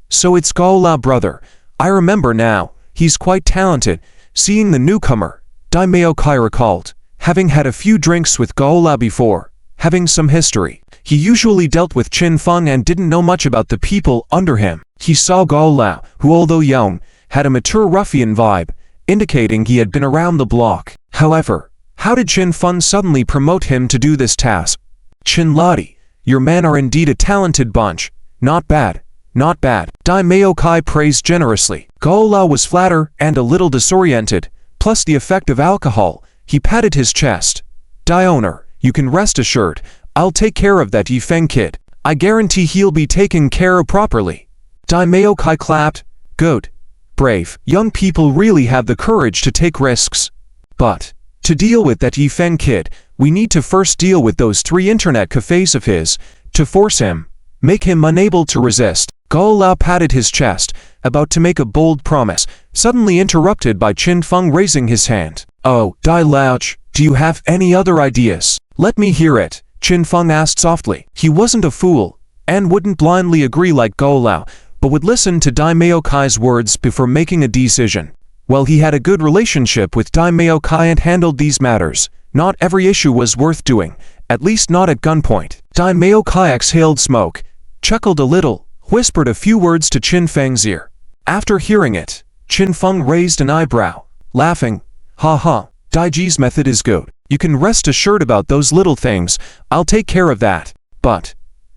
So it's Gao Lao brother. I remember now, he's quite talented. Seeing the newcomer, Dai recalled, having had a few drinks with Gao Lao before, having some history. He usually dealt with Qin Feng and didn't know much about the people under him. He saw Gao Lao, who although young, had a mature ruffian vibe, indicating he had been around the block. However, how did Qin Feng suddenly promote him to do this task? Qin Laodi, your men are indeed a talented bunch. Not bad. Not bad. Dai praised generously. Gao Lao was flattered and a little disoriented, plus the effect of alcohol. He patted his chest. Dai owner, you can rest assured, I'll take care of that Yifeng kid. I guarantee he'll be taken care of properly. Dai clapped. Good. Brave. Young people really have the courage to take risks. But, to deal with that Yifeng kid, we need to first deal with those 3 internet cafes of his, to force him, make him unable to resist. Gao Lao patted his chest, about to make a bold promise, suddenly interrupted by Qin Feng raising his hand. Oh, Dai Lao, do you have any other ideas? Let me hear it, Qin Feng asked softly. He wasn't a fool, and wouldn't blindly agree like Golao, but would listen to Daimyo Kai's words before making a decision. While he had a good relationship with Daimyo Kai and handled these matters, not every issue was worth doing, at least not at gunpoint. Daimyo Kai exhaled smoke, chuckled a little, whispered a few words to Qin Feng's ear. After hearing it, Qin Feng raised an eyebrow, laughing. Ha ha, Daiji's method is good. You can rest assured about those little things, I'll take care of that. But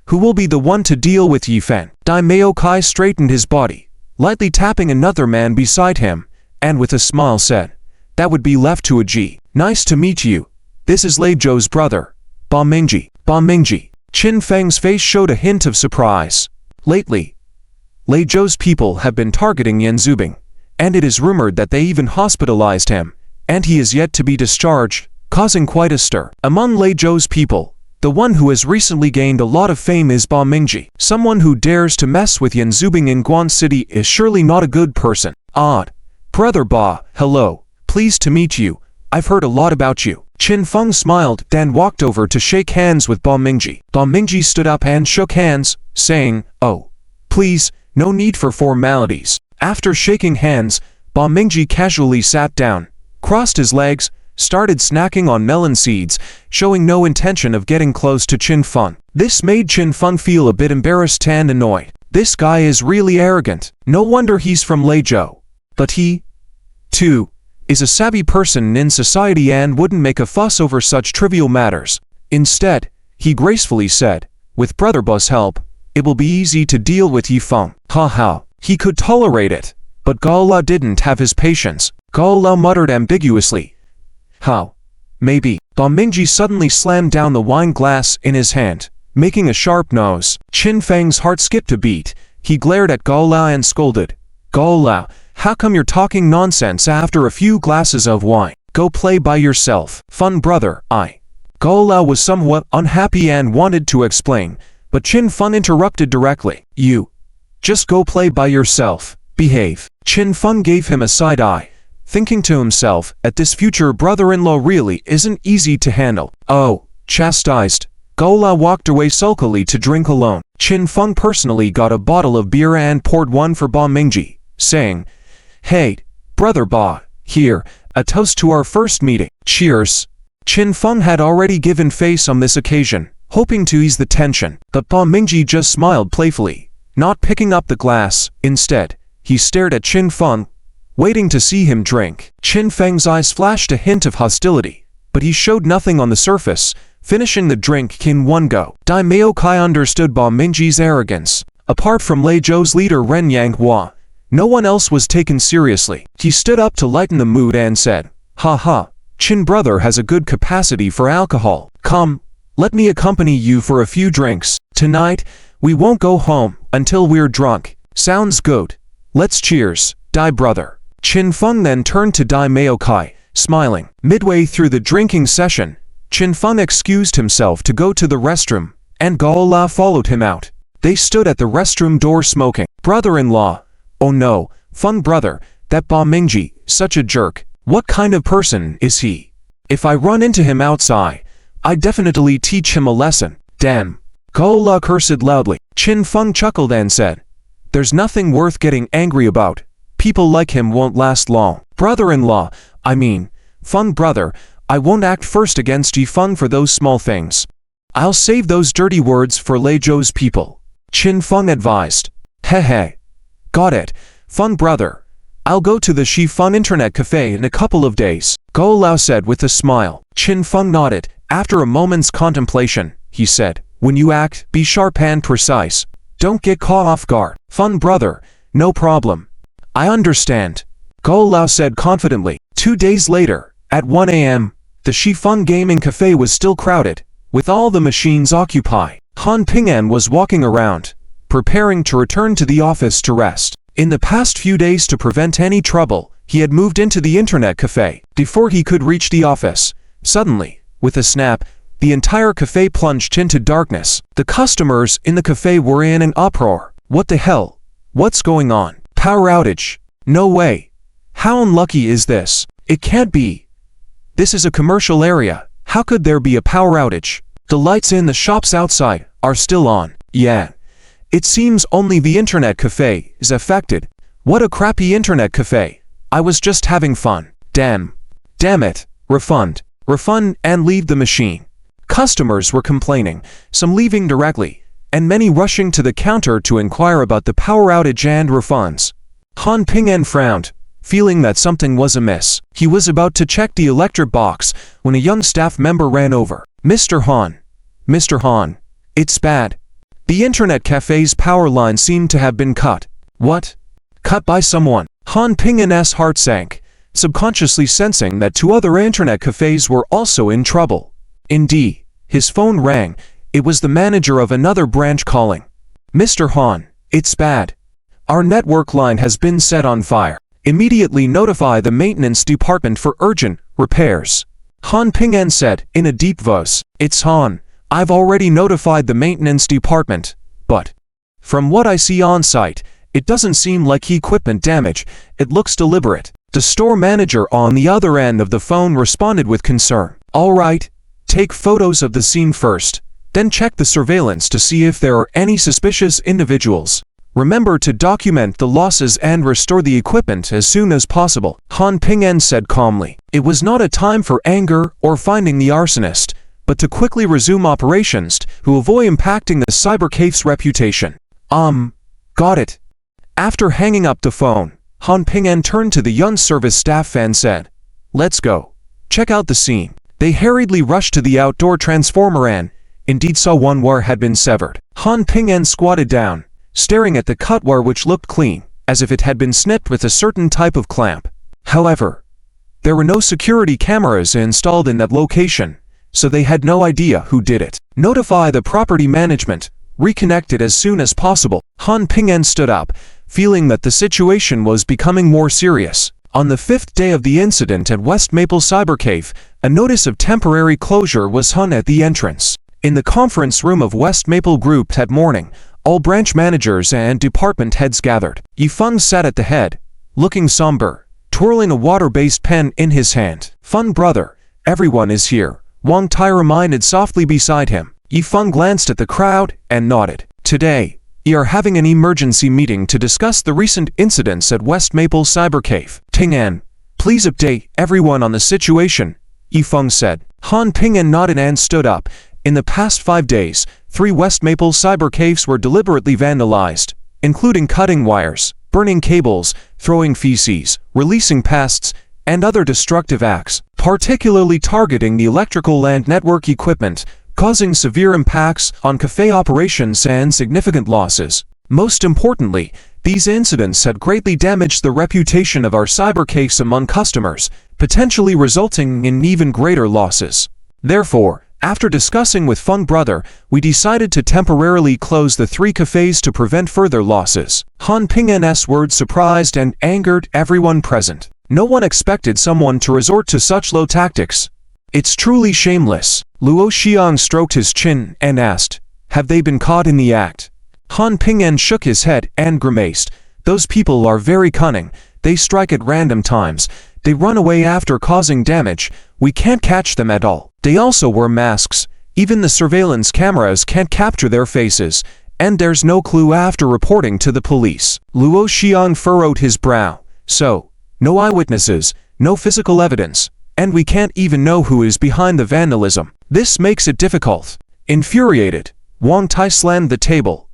who will be the one to deal with Yi Fen? Daimyo Kai straightened his body, lightly tapping another man beside him, and with a smile said, that would be left to a G. Nice to meet you. This is Lei Zhou's brother, Ba Mingji. Ba Mingji. Qin Feng's face showed a hint of surprise. Lately, Lei Zhou's people have been targeting Yan Zubing, and it is rumored that they even hospitalized him, and he is yet to be discharged, causing quite a stir. Among Lei Zhou's people, the one who has recently gained a lot of fame is Ba Mingji. Someone who dares to mess with Yan Zubing in Guan City is surely not a good person. Odd. Brother Ba, hello. Pleased to meet you. I've heard a lot about you. Qin Feng smiled, then walked over to shake hands with Ba Mingji. Ba Mingji stood up and shook hands, saying, oh, please, no need for formalities. After shaking hands, Ba Mingji casually sat down, crossed his legs, started snacking on melon seeds, showing no intention of getting close to Qin Feng. This made Qin Feng feel a bit embarrassed and annoyed. This guy is really arrogant. No wonder he's from Lei Zhou. But he, too, is a savvy person in society and wouldn't make a fuss over such trivial matters. Instead, he gracefully said, with Brother Ba's help, it will be easy to deal with Yi Feng. Ha ha. He could tolerate it, but Golao didn't have his patience. Golao muttered ambiguously. How? Maybe. Ba Mingji suddenly slammed down the wine glass in his hand, making a sharp nose. Qin Feng's heart skipped a beat. He glared at Golao and scolded. Golao, how come you're talking nonsense after a few glasses of wine? Go play by yourself. Fun brother, Golao was somewhat unhappy and wanted to explain, but Qin Feng interrupted directly. You. Just go play by yourself. Behave. Qin Feng gave him a side eye, thinking to himself, that this future brother-in-law really isn't easy to handle. Oh, chastised. Golao walked away sulkily to drink alone. Qin Feng personally got a bottle of beer and poured one for Ba Mingji, saying, hey, Brother Ba, here, a toast to our first meeting. Cheers. Qin Feng had already given face on this occasion, hoping to ease the tension, but Ba Mingji just smiled playfully, not picking up the glass. Instead, he stared at Qin Feng, waiting to see him drink. Qin Feng's eyes flashed a hint of hostility, but he showed nothing on the surface, finishing the drink in one go. Daimyo Kai understood Ba Mingji's arrogance. Apart from Lei Zhou's leader Ren Yanghua, no one else was taken seriously. He stood up to lighten the mood and said, ha ha, Qin brother has a good capacity for alcohol. Come, let me accompany you for a few drinks. Tonight, we won't go home until we're drunk. Sounds good. Let's cheers, Dai brother. Qin Feng then turned to Daimyo Kai, smiling. Midway through the drinking session, Qin Feng excused himself to go to the restroom, and Golao followed him out. They stood at the restroom door smoking. Brother-in-law. Oh no, Feng brother, that Ba Mingji, such a jerk. What kind of person is he? If I run into him outside, I definitely teach him a lesson. Damn. Golao cursed loudly. Qin Feng chuckled and said, there's nothing worth getting angry about. People like him won't last long. Brother-in-law, I mean, Feng brother, I won't act first against Yi Feng for those small things. I'll save those dirty words for Lei Zhou's people. Qin Feng advised. Hehe. Got it, Feng brother. I'll go to the Shi Feng internet cafe in a couple of days. Golao said with a smile. Qin Feng nodded. After a moment's contemplation, he said, when you act, be sharp and precise. Don't get caught off guard. Feng brother, no problem. I understand. Golao said confidently. 2 days later, at 1 a.m., the Shi Feng gaming cafe was still crowded, with all the machines occupied. Han Ping'an was walking around, preparing to return to the office to rest. In the past few days, to prevent any trouble, he had moved into the internet cafe. Before he could reach the office, suddenly, with a snap, the entire cafe plunged into darkness. The customers in the cafe were in an uproar. What the hell? What's going on? Power outage. No way. How unlucky is this? It can't be. This is a commercial area. How could there be a power outage? The lights in the shops outside are still on. Yeah. It seems only the internet cafe is affected. What a crappy internet cafe. I was just having fun. Damn it. Refund, and leave the machine. Customers were complaining, some leaving directly, and many rushing to the counter to inquire about the power outage and refunds. Han Ping'en frowned, feeling that something was amiss. He was about to check the electric box when a young staff member ran over. Mr. Han, it's bad. The internet cafe's power line seemed to have been cut. What? Cut by someone? Han Ping'en's heart sank, subconsciously sensing that 2 other internet cafes were also in trouble. Indeed, his phone rang. It was the manager of another branch calling. Mr. Han, it's bad. Our network line has been set on fire. Immediately notify the maintenance department for urgent repairs. Han Ping'en said in a deep voice. It's Han. I've already notified the maintenance department, but from what I see on site, it doesn't seem like equipment damage. It looks deliberate. The store manager on the other end of the phone responded with concern. All right, take photos of the scene first, then check the surveillance to see if there are any suspicious individuals. Remember to document the losses and restore the equipment as soon as possible, Han Ping'en said calmly. It was not a time for anger or finding the arsonist, but to quickly resume operations to avoid impacting the cybercafe's reputation. Got it. After hanging up the phone, Han Ping'en turned to the young service staff and said, let's go. Check out the scene. They hurriedly rushed to the outdoor transformer and, indeed saw one wire had been severed. Han Ping'en squatted down, staring at the cut wire which looked clean, as if it had been snipped with a certain type of clamp. However, there were no security cameras installed in that location, so they had no idea who did it. Notify the property management. Reconnect it as soon as possible. Han Ping'en stood up, feeling that the situation was becoming more serious. On the 5th day of the incident at West Maple Cybercave, a notice of temporary closure was hung at the entrance. In the conference room of West Maple Group that morning, all branch managers and department heads gathered. Yifeng sat at the head, looking somber, twirling a water-based pen in his hand. Fun brother, everyone is here, Wang Tai reminded softly beside him. Yifeng glanced at the crowd and nodded. Today, we are having an emergency meeting to discuss the recent incidents at West Maple Cybercave. Ping'en, please update everyone on the situation, Yifeng said. Han Ping'en nodded and stood up. In the past 5 days, 3 West Maple Cybercaves were deliberately vandalized, including cutting wires, burning cables, throwing feces, releasing pests, and other destructive acts, particularly targeting the electrical and network equipment, causing severe impacts on cafe operations and significant losses. Most importantly, these incidents had greatly damaged the reputation of our cybercafes among customers, potentially resulting in even greater losses. Therefore, after discussing with Feng Brother, we decided to temporarily close the 3 cafes to prevent further losses. Han Ping'en's words surprised and angered everyone present. No one expected someone to resort to such low tactics. It's truly shameless. Luo Xiang stroked his chin and asked, have they been caught in the act? Han Ping'en shook his head and grimaced. Those people are very cunning. They strike at random times. They run away after causing damage. We can't catch them at all. They also wear masks. Even the surveillance cameras can't capture their faces. And there's no clue after reporting to the police. Luo Xiang furrowed his brow. So, no eyewitnesses, no physical evidence, and we can't even know who is behind the vandalism. This makes it difficult. Infuriated, Wang Tai slammed the table.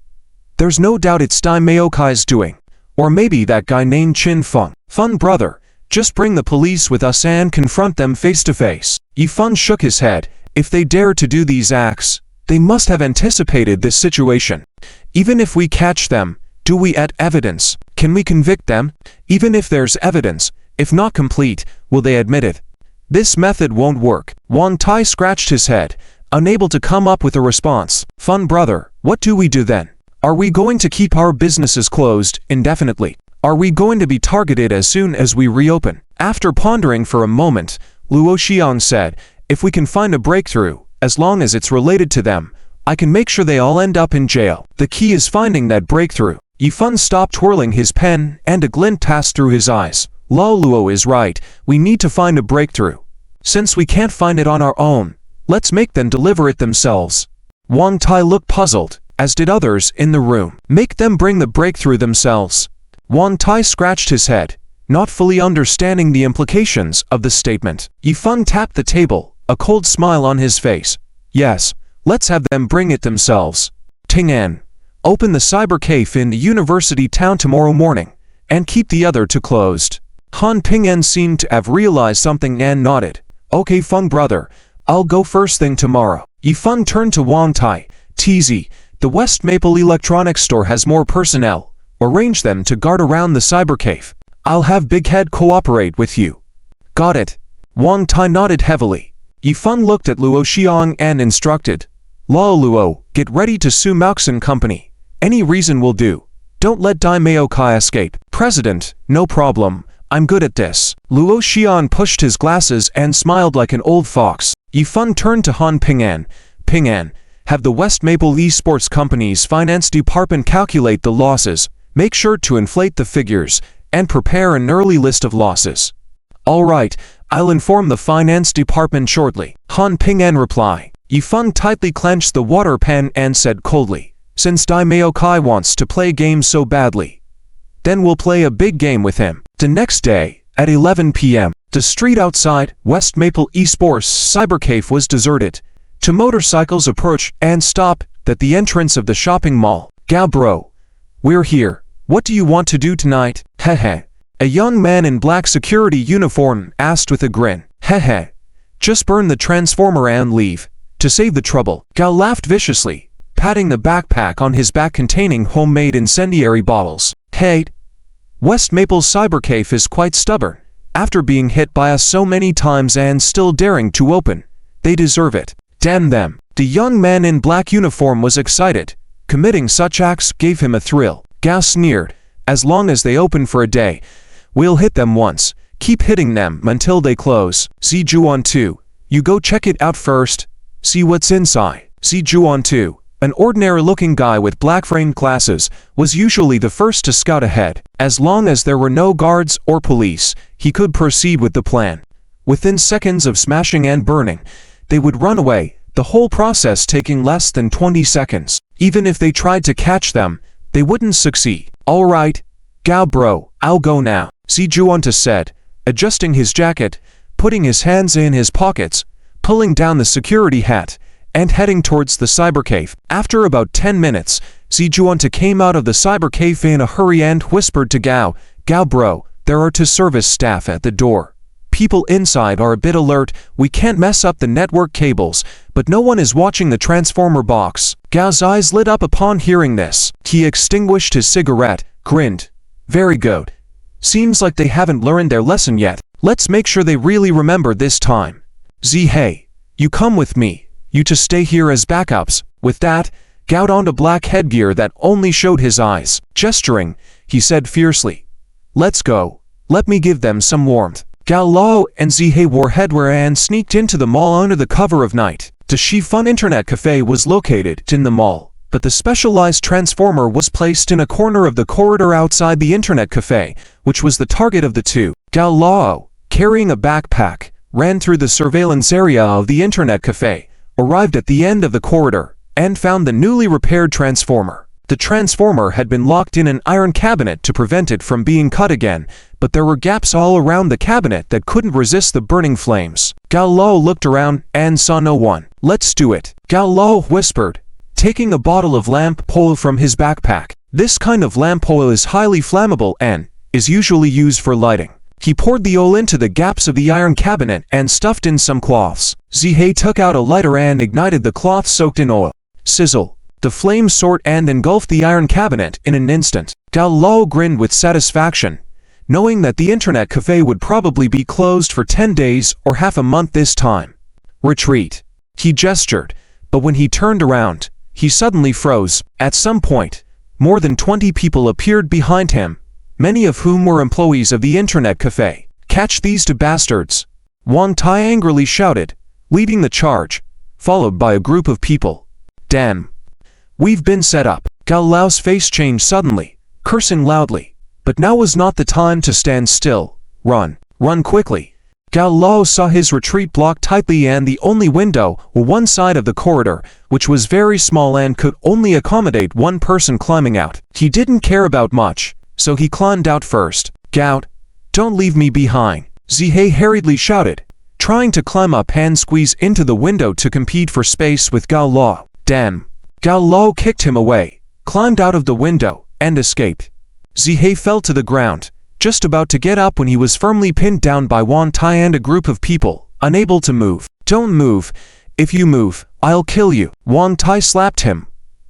There's no doubt it's Dai Maokai's doing. Or maybe that guy named Qin Feng. Feng brother, just bring the police with us and confront them face to face. Yifeng shook his head. If they dare to do these acts, they must have anticipated this situation. Even if we catch them, do we add evidence? Can we convict them? Even if there's evidence, if not complete, will they admit it? This method won't work. Wang Tai scratched his head, unable to come up with a response. Fun brother, what do we do then? Are we going to keep our businesses closed indefinitely? Are we going to be targeted as soon as we reopen? After pondering for a moment, Luo Xiang said, if we can find a breakthrough, as long as it's related to them, I can make sure they all end up in jail. The key is finding that breakthrough. Yifeng stopped twirling his pen and a glint passed through his eyes. Lao Luo is right, we need to find a breakthrough. Since we can't find it on our own, let's make them deliver it themselves. Wang Tai looked puzzled. as did others in the room. Make them bring the breakthrough themselves. Wang Tai scratched his head, not fully understanding the implications of the statement. Yifeng tapped the table, a cold smile on his face. Yes, let's have them bring it themselves. Ting-an, open the cyber cafe in the university town tomorrow morning, and keep the other two closed. Han Ping-en seemed to have realized something and nodded. Okay Feng brother, I'll go first thing tomorrow. Yifeng turned to Wang Tai. TZ, the West Maple Electronics Store has more personnel. Arrange them to guard around the cyber cafe. I'll have Big Head cooperate with you. Got it. Wang Tai nodded heavily. Yifeng looked at Luo Xiang and instructed. Lao Luo, get ready to sue Mauxin Company. Any reason will do. Don't let Dai Mao Kai escape. President, no problem. I'm good at this. Luo Xian pushed his glasses and smiled like an old fox. Yifeng turned to Han Ping-an. Ping-an, have the West Maple Esports Company's finance department calculate the losses. Make sure to inflate the figures, and prepare an early list of losses. All right, I'll inform the finance department shortly. Han Ping-an replied. Yifeng tightly clenched the water pen and said coldly, since Dai Mao Kai wants to play games so badly, then we'll play a big game with him. The next day, at 11 p.m., the street outside West Maple Esports Cybercafe was deserted. Two motorcycles approached and stopped at the entrance of the shopping mall. Gao bro, we're here. What do you want to do tonight? Hehe. A young man in black security uniform asked with a grin. Hehe. Just burn the transformer and leave. To save the trouble. Gao laughed viciously, patting the backpack on his back containing homemade incendiary bottles. Hey, West Maple's Cybercafe is quite stubborn. After being hit by us so many times and still daring to open, they deserve it. Damn them. The young man in black uniform was excited. Committing such acts gave him a thrill. Gao sneered. As long as they open for a day, we'll hit them once. Keep hitting them until they close. See Juan 2. You go check it out first. See what's inside. See Juan 2. An ordinary-looking guy with black-framed glasses was usually the first to scout ahead. As long as there were no guards or police, he could proceed with the plan. Within seconds of smashing and burning, they would run away, the whole process taking less than 20 seconds. Even if they tried to catch them, they wouldn't succeed. All right, Gao bro, I'll go now, Si Juanta said, adjusting his jacket, putting his hands in his pockets, pulling down the security hat, and heading towards the cybercafe. After about 10 minutes, Si Juanta came out of the cybercafe in a hurry and whispered to Gao, Gao bro, there are two service staff at the door. People inside are a bit alert, we can't mess up the network cables, but no one is watching the transformer box. Gao's eyes lit up upon hearing this. He extinguished his cigarette, grinned. Very good. Seems like they haven't learned their lesson yet. Let's make sure they really remember this time. Hey, you come with me. You to stay here as backups. With that, Gao donned a black headgear that only showed his eyes. Gesturing, he said fiercely, let's go. Let me give them some warmth. Gao Lao and Zihei wore headwear and sneaked into the mall under the cover of night. The Shifun Internet Cafe was located in the mall, but the specialized transformer was placed in a corner of the corridor outside the Internet Cafe, which was the target of the two. Gao Lao, carrying a backpack, ran through the surveillance area of the Internet Cafe, arrived at the end of the corridor, and found the newly repaired transformer. The transformer had been locked in an iron cabinet to prevent it from being cut again, but there were gaps all around the cabinet that couldn't resist the burning flames. Gao Lao looked around and saw no one. Let's do it, Gao Lao whispered, taking a bottle of lamp oil from his backpack. This kind of lamp oil is highly flammable and is usually used for lighting. He poured the oil into the gaps of the iron cabinet and stuffed in some cloths. Zihei took out a lighter and ignited the cloth soaked in oil. Sizzle. The flames soared and engulfed the iron cabinet in an instant. Gao Lao grinned with satisfaction, knowing that the Internet Cafe would probably be closed for 10 days or half a month this time. Retreat. He gestured, but when he turned around, he suddenly froze. At some point, more than 20 people appeared behind him, many of whom were employees of the Internet Cafe. Catch these two bastards! Wang Tai angrily shouted, leading the charge, followed by a group of people. Damn! We've been set up. Gao Lao's face changed suddenly, cursing loudly. But now was not the time to stand still. Run. Run quickly. Gao Lao saw his retreat blocked tightly and the only window was one side of the corridor, which was very small and could only accommodate one person climbing out. He didn't care about much, so he climbed out first. Gao, don't leave me behind, Zihei hurriedly shouted, trying to climb up and squeeze into the window to compete for space with Gao Lao. Damn. Gao Lao kicked him away, climbed out of the window, and escaped. Zihei fell to the ground, just about to get up when he was firmly pinned down by Wan Tai and a group of people, unable to move. Don't move. If you move, I'll kill you. Wan Tai slapped him,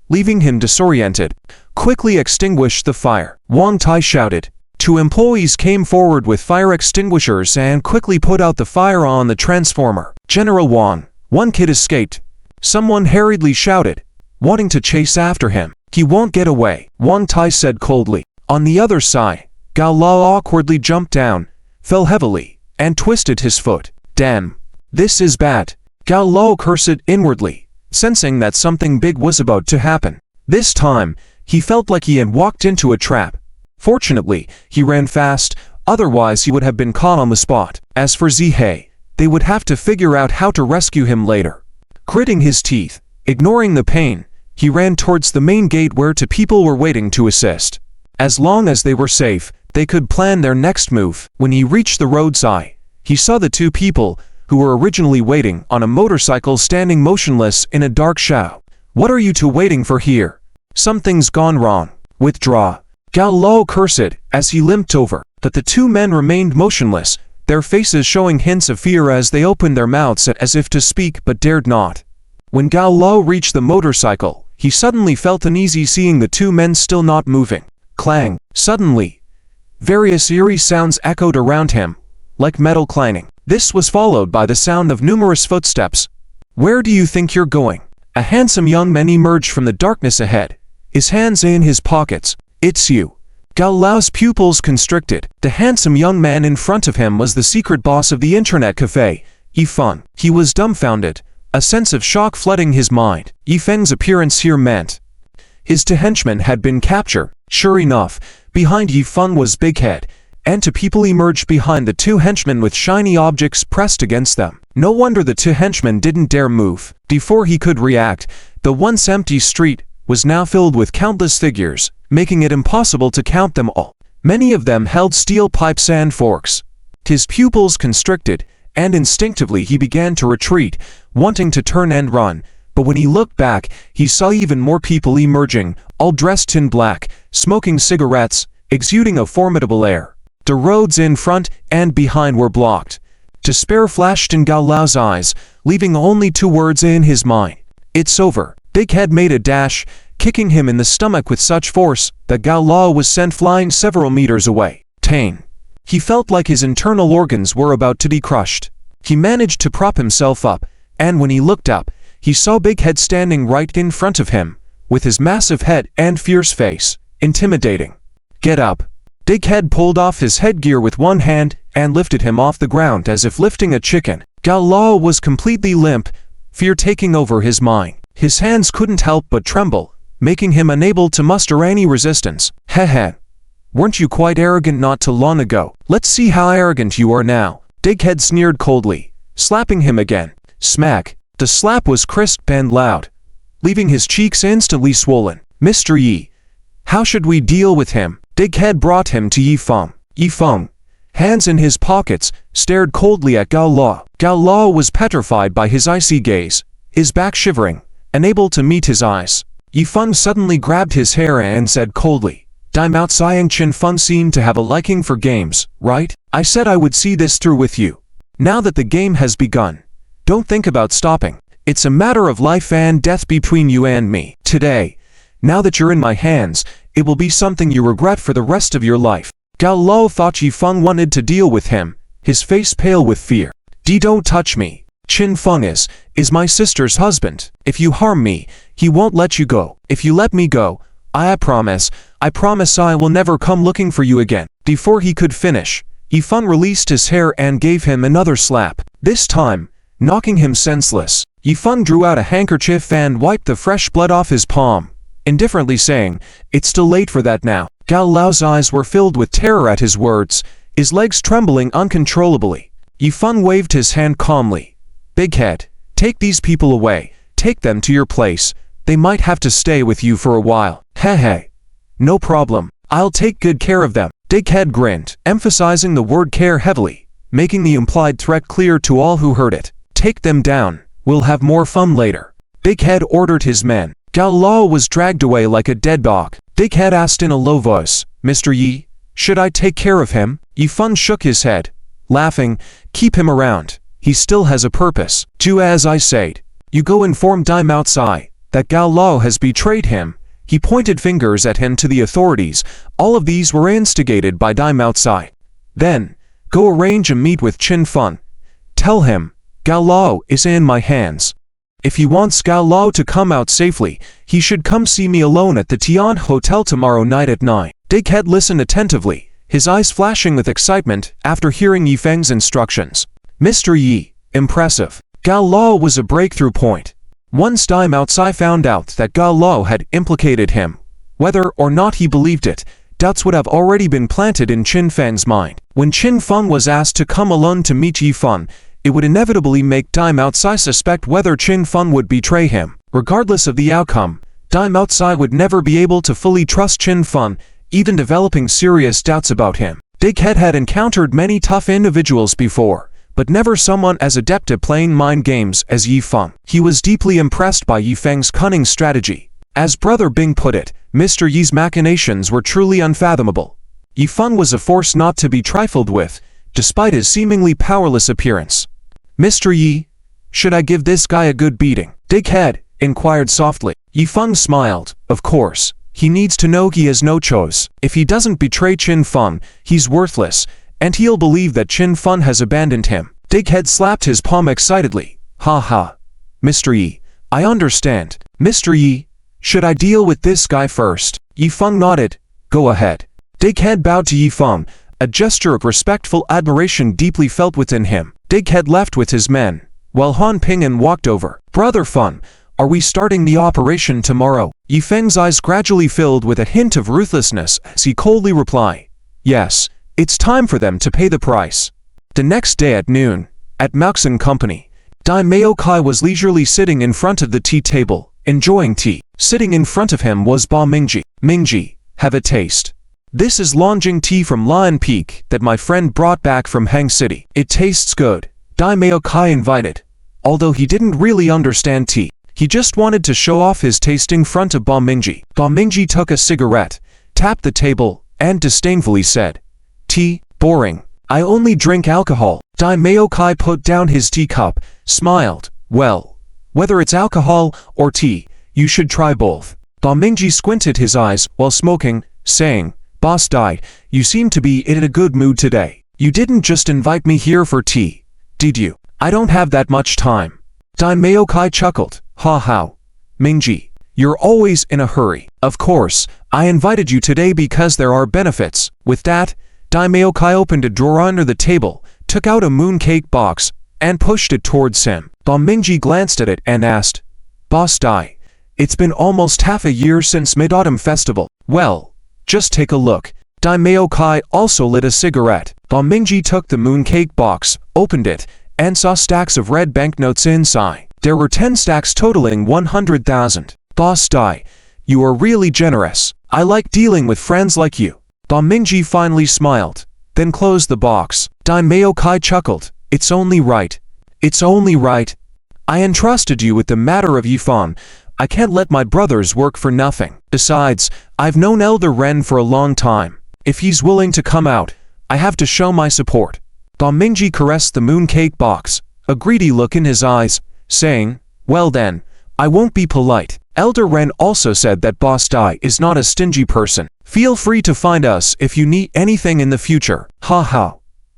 leaving him disoriented. Quickly extinguish the fire, Wan Tai shouted. 2 employees came forward with fire extinguishers and quickly put out the fire on the transformer. General Wan, one kid escaped. Someone hurriedly shouted, wanting to chase after him. He won't get away, Wan Tai said coldly. On the other side, Gao Lao awkwardly jumped down, fell heavily, and twisted his foot. Damn. This is bad. Gao Lao cursed inwardly, sensing that something big was about to happen. This time, he felt like he had walked into a trap. Fortunately, he ran fast, otherwise he would have been caught on the spot. As for Zihei, they would have to figure out how to rescue him later. Gritting his teeth, ignoring the pain, he ran towards the main gate where 2 people were waiting to assist. As long as they were safe, they could plan their next move. When he reached the roadside, he saw the 2 people who were originally waiting on a motorcycle standing motionless in a dark shadow. What are you 2 waiting for here? Something's gone wrong. Withdraw. Gao Lao cursed as he limped over, but the 2 men remained motionless, their faces showing hints of fear as they opened their mouths as if to speak but dared not. When Gao Lao reached the motorcycle, he suddenly felt uneasy seeing the 2 men still not moving. Clang. Suddenly, various eerie sounds echoed around him, like metal clanging. This was followed by the sound of numerous footsteps. Where do you think you're going? A handsome young man emerged from the darkness ahead, his hands in his pockets. It's you. Gao Lao's pupils constricted. The handsome young man in front of him was the secret boss of the internet cafe, Yifeng. He was dumbfounded, a sense of shock flooding his mind. Yifeng's appearance here meant his 2 henchmen had been captured. Sure enough, behind Yifeng was Big Head, and 2 people emerged behind the 2 henchmen with shiny objects pressed against them. No wonder the 2 henchmen didn't dare move. Before he could react, the once empty street was now filled with countless figures, making it impossible to count them all. Many of them held steel pipes and forks. His pupils constricted, and instinctively he began to retreat, wanting to turn and run. But when he looked back, he saw even more people emerging, all dressed in black, smoking cigarettes, exuding a formidable air. The roads in front and behind were blocked. Despair flashed in Gao Lao's eyes, leaving only 2 words in his mind. It's over. Big Head made a dash, kicking him in the stomach with such force that Gao Lao was sent flying several meters away. Tane. He felt like his internal organs were about to be crushed. He managed to prop himself up, and when he looked up, he saw Big Head standing right in front of him, with his massive head and fierce face, intimidating. Get up. Big Head pulled off his headgear with one hand and lifted him off the ground as if lifting a chicken. Gao Lao was completely limp, fear taking over his mind. His hands couldn't help but tremble, making him unable to muster any resistance. Heh. Weren't you quite arrogant not too long ago? Let's see how arrogant you are now. Big Head sneered coldly, slapping him again. Smack. The slap was crisp and loud, leaving his cheeks instantly swollen. Mr. Yi, how should we deal with him? Big Head brought him to Yifeng. Yifeng, hands in his pockets, stared coldly at Gao Lao. Gao Lao was petrified by his icy gaze, his back shivering, unable to meet his eyes. Yifeng suddenly grabbed his hair and said coldly, Daimao Xiang Chen Feng seemed to have a liking for games, right? I said I would see this through with you. Now that the game has begun, don't think about stopping. It's a matter of life and death between you and me. Today, now that you're in my hands, it will be something you regret for the rest of your life. Gao Lao thought Yifeng wanted to deal with him, his face pale with fear. Don't touch me. Chen Feng is my sister's husband. If you harm me, he won't let you go. If you let me go, I promise I will never come looking for you again. Before he could finish, Yifeng released his hair and gave him another slap, this time, knocking him senseless. Yifeng drew out a handkerchief and wiped the fresh blood off his palm, indifferently saying, It's too late for that now. Gao Lao's eyes were filled with terror at his words, his legs trembling uncontrollably. Yifeng waved his hand calmly. Big head, take these people away, take them to your place. They might have to stay with you for a while. Hey. No problem. I'll take good care of them. Big head grinned, emphasizing the word care heavily, making the implied threat clear to all who heard it. Take them down. We'll have more fun later. Big head ordered his men. Gao Lao was dragged away like a dead dog. Big head asked in a low voice, Mr. Yi, should I take care of him? Yifeng shook his head, laughing, keep him around. He still has a purpose. Do as I said. You go inform Dai Mao Tsai that Gao Lao has betrayed him. He pointed fingers at him to the authorities. All of these were instigated by Dai Mao Tsai. Then, go arrange a meet with Qin Feng. Tell him, Gao Lao is in my hands. If he wants Gao Lao to come out safely, he should come see me alone at the Tian Hotel tomorrow night at 9. Big Head listened attentively, his eyes flashing with excitement after hearing Yifeng's instructions. Mr. Yi, impressive. Gao Lao was a breakthrough point. Once Dai Mao Tsai found out that Gao Lao had implicated him, whether or not he believed it, doubts would have already been planted in Qin Feng's mind. When Qin Feng was asked to come alone to meet Yifeng, it would inevitably make Dai Mao Tsai suspect whether Qin Feng would betray him. Regardless of the outcome, Dai Mao Tsai would never be able to fully trust Qin Feng, even developing serious doubts about him. Big Head had encountered many tough individuals before, but never someone as adept at playing mind games as Yifeng. He was deeply impressed by Yifeng's cunning strategy. As Brother Bing put it, Mr. Yi's machinations were truly unfathomable. Yifeng was a force not to be trifled with, despite his seemingly powerless appearance. Mr. Yi, should I give this guy a good beating? Big Head inquired softly. Yifeng smiled. Of course. He needs to know he has no choice. If he doesn't betray Qin Feng, he's worthless, and he'll believe that Qin Feng has abandoned him. Big Head slapped his palm excitedly. Ha ha. Mr. Yi, I understand. Mr. Yi, should I deal with this guy first? Yifeng nodded. Go ahead. Big Head bowed to Yifeng, a gesture of respectful admiration deeply felt within him. Big Head left with his men, while Han Ping'an walked over. Brother Feng, are we starting the operation tomorrow? Yifeng's eyes gradually filled with a hint of ruthlessness as he coldly replied, yes, it's time for them to pay the price. The next day at noon, at Mauxin Company, Dai Mao Kai was leisurely sitting in front of the tea table, enjoying tea. Sitting in front of him was Ba Mingji. Mingji, have a taste. This is Longjing tea from Lion Peak that my friend brought back from Hang City. It tastes good. Dai Mao Kai invited. Although he didn't really understand tea, he just wanted to show off his taste in front of Ba Mingji. Ba Mingji took a cigarette, tapped the table, and disdainfully said, tea, boring. I only drink alcohol. Dai Mao Kai put down his teacup, smiled. Well, whether it's alcohol or tea, you should try both. Ba Mingji squinted his eyes while smoking, saying, Boss Dai, you seem to be in a good mood today. You didn't just invite me here for tea, did you? I don't have that much time. Dai Mao Kai chuckled. Ha ha. Mingji, you're always in a hurry. Of course, I invited you today because there are benefits. With that, Dai Mao Kai opened a drawer under the table, took out a mooncake box, and pushed it towards him. Ba Mingji glanced at it and asked, Boss Dai, it's been almost half a year since Mid-Autumn Festival. Well, just take a look. Dai Mao Kai also lit a cigarette. Ba Mingji took the mooncake box, opened it, and saw stacks of red banknotes inside. There were 10 stacks totaling 100,000. Boss Dai, you are really generous. I like dealing with friends like you. Ba Mingji finally smiled, then closed the box. Dai Mao Kai chuckled. It's only right. It's only right. I entrusted you with the matter of Yifeng. I can't let my brothers work for nothing. Besides, I've known Elder Ren for a long time. If he's willing to come out, I have to show my support. Ba Mingji caressed the mooncake box, a greedy look in his eyes, saying, well then, I won't be polite. Elder Ren also said that Boss Dai is not a stingy person. Feel free to find us if you need anything in the future. Ha ha.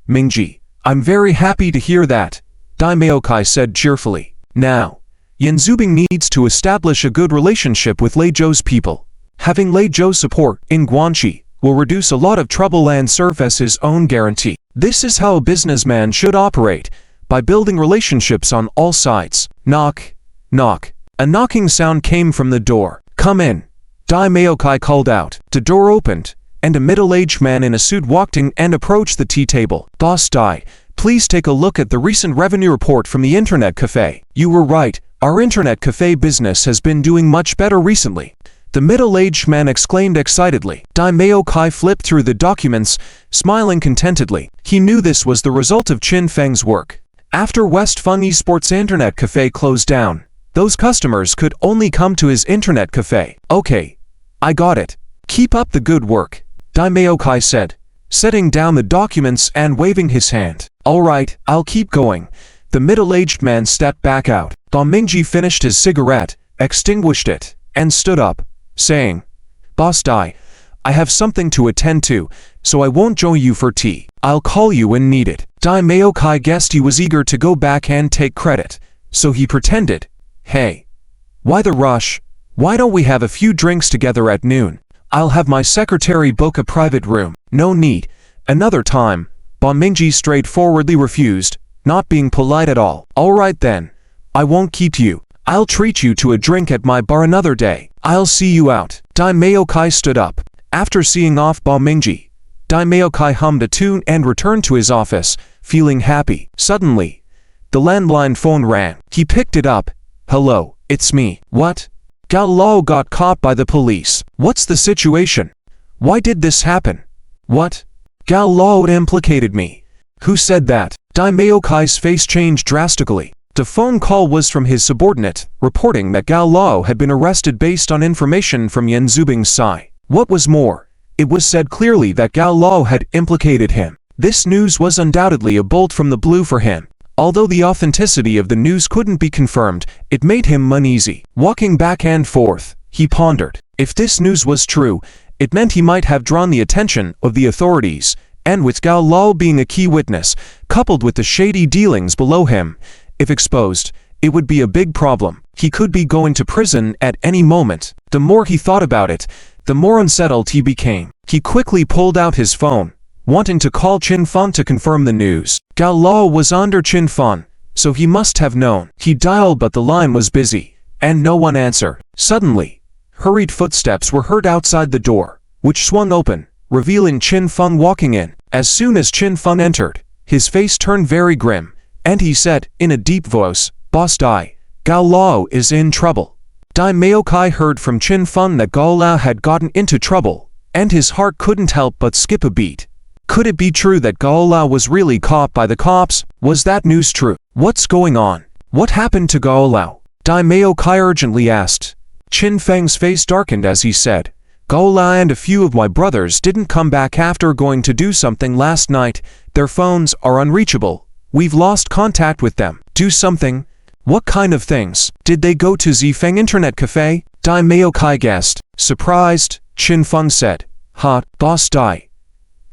Mingji, I'm very happy to hear that, Dai Mao Kai said cheerfully. Now, Yan Zubing needs to establish a good relationship with Lei Zhou's people. Having Lei Zhou support in Guanxi will reduce a lot of trouble and serve as his own guarantee. This is how a businessman should operate, by building relationships on all sides. Knock, knock. A knocking sound came from the door. Come in. Dai Mao Kai called out. The door opened, and a middle-aged man in a suit walked in and approached the tea table. Boss Dai, Please take a look at the recent revenue report from the internet cafe. You were right, our internet cafe business has been doing much better recently. The middle-aged man exclaimed excitedly. Daimyo Kai flipped through the documents, smiling contentedly. He knew this was the result of Qin Feng's work. After West Feng Esports Internet Cafe closed down, those customers could only come to his internet cafe. Okay, I got it. Keep up the good work, Daimyo Kai said, setting down the documents and waving his hand. All right, I'll keep going. The middle-aged man stepped back out. Ba Mingji finished his cigarette, extinguished it, and stood up, saying, Boss Dai, I have something to attend to, so I won't join you for tea. I'll call you when needed. Daimyo Kai guessed he was eager to go back and take credit, so he pretended, Hey, why the rush? Why don't we have a few drinks together at noon? I'll have my secretary book a private room. No need. Another time. Ba Mingji straightforwardly refused, not being polite at all. All right then. I won't keep you. I'll treat you to a drink at my bar another day. I'll see you out. Daimyo Kai stood up. After seeing off Ba Mingji, Daimyo Kai hummed a tune and returned to his office, feeling happy. Suddenly, the landline phone rang. He picked it up. Hello, it's me. What? Gao Lao got caught by the police. What's the situation? Why did this happen? What? Gao Lao implicated me. Who said that? Daimyo Kai's face changed drastically. The phone call was from his subordinate, reporting that Gao Lao had been arrested based on information from Yan Zubing's side. What was more, it was said clearly that Gao Lao had implicated him. This news was undoubtedly a bolt from the blue for him. Although the authenticity of the news couldn't be confirmed, it made him uneasy. Walking back and forth, he pondered. If this news was true, it meant he might have drawn the attention of the authorities, and with Gao Lao being a key witness, coupled with the shady dealings below him, if exposed, it would be a big problem. He could be going to prison at any moment. The more he thought about it, the more unsettled he became. He quickly pulled out his phone, wanting to call Qin Feng to confirm the news. Gao Lao was under Qin Feng, so he must have known. He dialed but the line was busy, and no one answered. Suddenly, hurried footsteps were heard outside the door, which swung open, revealing Qin Feng walking in. As soon as Qin Feng entered, his face turned very grim, and he said, in a deep voice, Boss Dai, Gao Lao is in trouble. Daimyo Kai heard from Qin Feng that Gao Lao had gotten into trouble, and his heart couldn't help but skip a beat. Could it be true that Gao Lao was really caught by the cops? Was that news true? What's going on? What happened to Gao Lao? Daimyo Kai urgently asked. Qin Feng's face darkened as he said, Gao Lao and a few of my brothers didn't come back after going to do something last night. Their phones are unreachable. We've lost contact with them. Do something? What kind of things? Did they go to Zifeng Internet Cafe? Daimyo Kai guessed. Surprised, Qin Feng said, Boss Dai.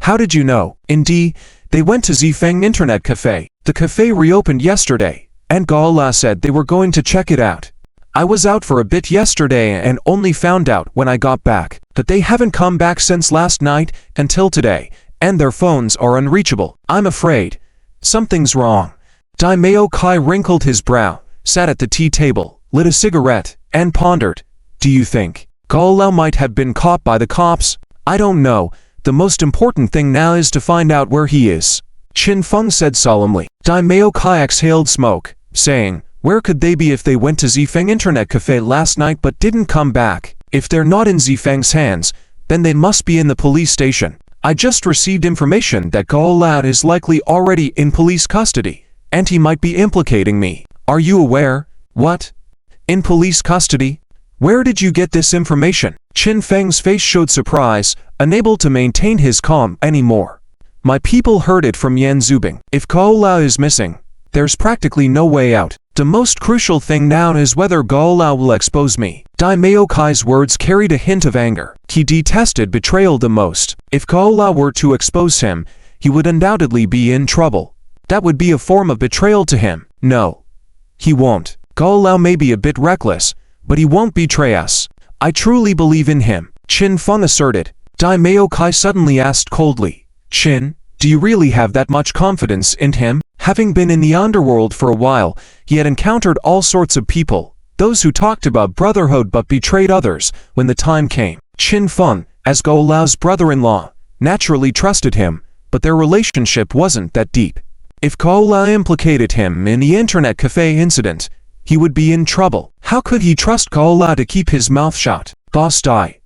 How did you know? Indeed, they went to Zifeng Internet Cafe. The cafe reopened yesterday, and Gao Lao said they were going to check it out. I was out for a bit yesterday and only found out when I got back that they haven't come back since last night until today, and their phones are unreachable. I'm afraid something's wrong. Daimyo Kai wrinkled his brow, sat at the tea table, lit a cigarette, and pondered. Do you think Gao Lao might have been caught by the cops? I don't know. The most important thing now is to find out where he is, Qin Feng said solemnly. Daimyo Kai exhaled smoke, saying, Where could they be if they went to Zifeng Internet Cafe last night but didn't come back? If they're not in Zifeng's hands, then they must be in the police station. I just received information that Gao Lao is likely already in police custody, and he might be implicating me. Are you aware? What? In police custody? Where did you get this information? Qin Feng's face showed surprise, unable to maintain his calm anymore. My people heard it from Yan Zubing. If Gao Lao is missing, there's practically no way out. The most crucial thing now is whether Gao Lao will expose me. Daimyo Kai's words carried a hint of anger. He detested betrayal the most. If Gao Lao were to expose him, he would undoubtedly be in trouble. That would be a form of betrayal to him. No, he won't. Gao Lao may be a bit reckless, but he won't betray us. I truly believe in him, Qin Feng asserted. Daimyo Kai suddenly asked coldly, Qin, do you really have that much confidence in him? Having been in the underworld for a while, he had encountered all sorts of people, those who talked about brotherhood but betrayed others when the time came. Qin Feng, as Gao Lao's brother-in-law, naturally trusted him, but their relationship wasn't that deep. If Kola implicated him in the internet cafe incident, he would be in trouble. How could he trust Kola to keep his mouth shut? Boss Dai.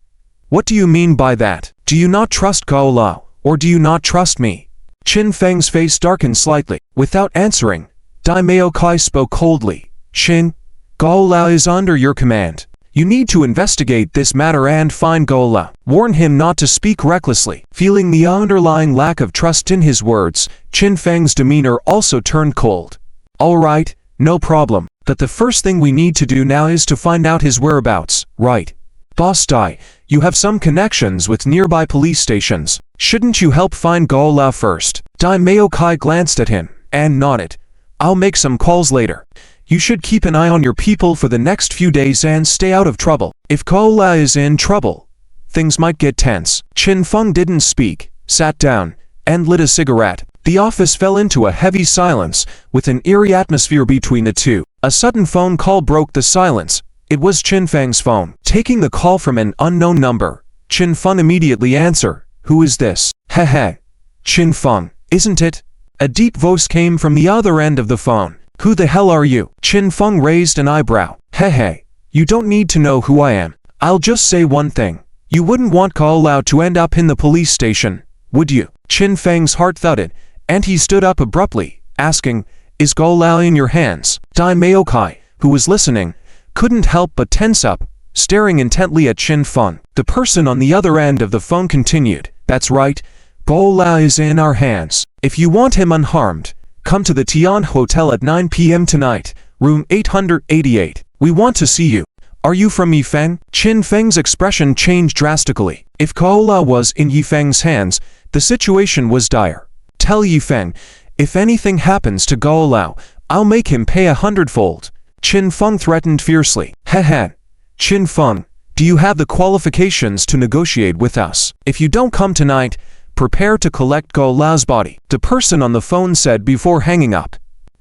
What do you mean by that? Do you not trust Kola, or do you not trust me? Qin Feng's face darkened slightly. Without answering, Dai Maokai spoke coldly. Qin, Kola is under your command. You need to investigate this matter and find Kola. Warn him not to speak recklessly. Feeling the underlying lack of trust in his words, Qin Feng's demeanor also turned cold. All right, no problem. But the first thing we need to do now is to find out his whereabouts, right? Boss Dai, you have some connections with nearby police stations. Shouldn't you help find Kola first? Dai Maokai glanced at him and nodded. I'll make some calls later. You should keep an eye on your people for the next few days and stay out of trouble. If Kola is in trouble, things might get tense. Qin Feng didn't speak, sat down, and lit a cigarette. The office fell into a heavy silence, with an eerie atmosphere between the two. A sudden phone call broke the silence. It was Qin Feng's phone. Taking the call from an unknown number, Qin Feng immediately answered. Who is this? Hehe. Qin Feng, isn't it? A deep voice came from the other end of the phone. Who the hell are you? Qin Feng raised an eyebrow. Hehe. You don't need to know who I am. I'll just say one thing. You wouldn't want Kola to end up in the police station, would you? Qin Feng's heart thudded, and he stood up abruptly, asking, Is Kola in your hands? Dai Maokai, who was listening, couldn't help but tense up, staring intently at Qin Feng. The person on the other end of the phone continued. That's right. Kola is in our hands. If you want him unharmed, come to the Tian Hotel at 9 p.m. tonight, room 888. We want to see you. Are you from Yifeng? Qin Feng's expression changed drastically. If Kola was in Yifeng's hands, the situation was dire. Tell Yifeng, if anything happens to Kola, I'll make him pay 100-fold. Qin Feng threatened fiercely. Hehe. Qin Feng, do you have the qualifications to negotiate with us? If you don't come tonight, prepare to collect Kola's body, the person on the phone said before hanging up.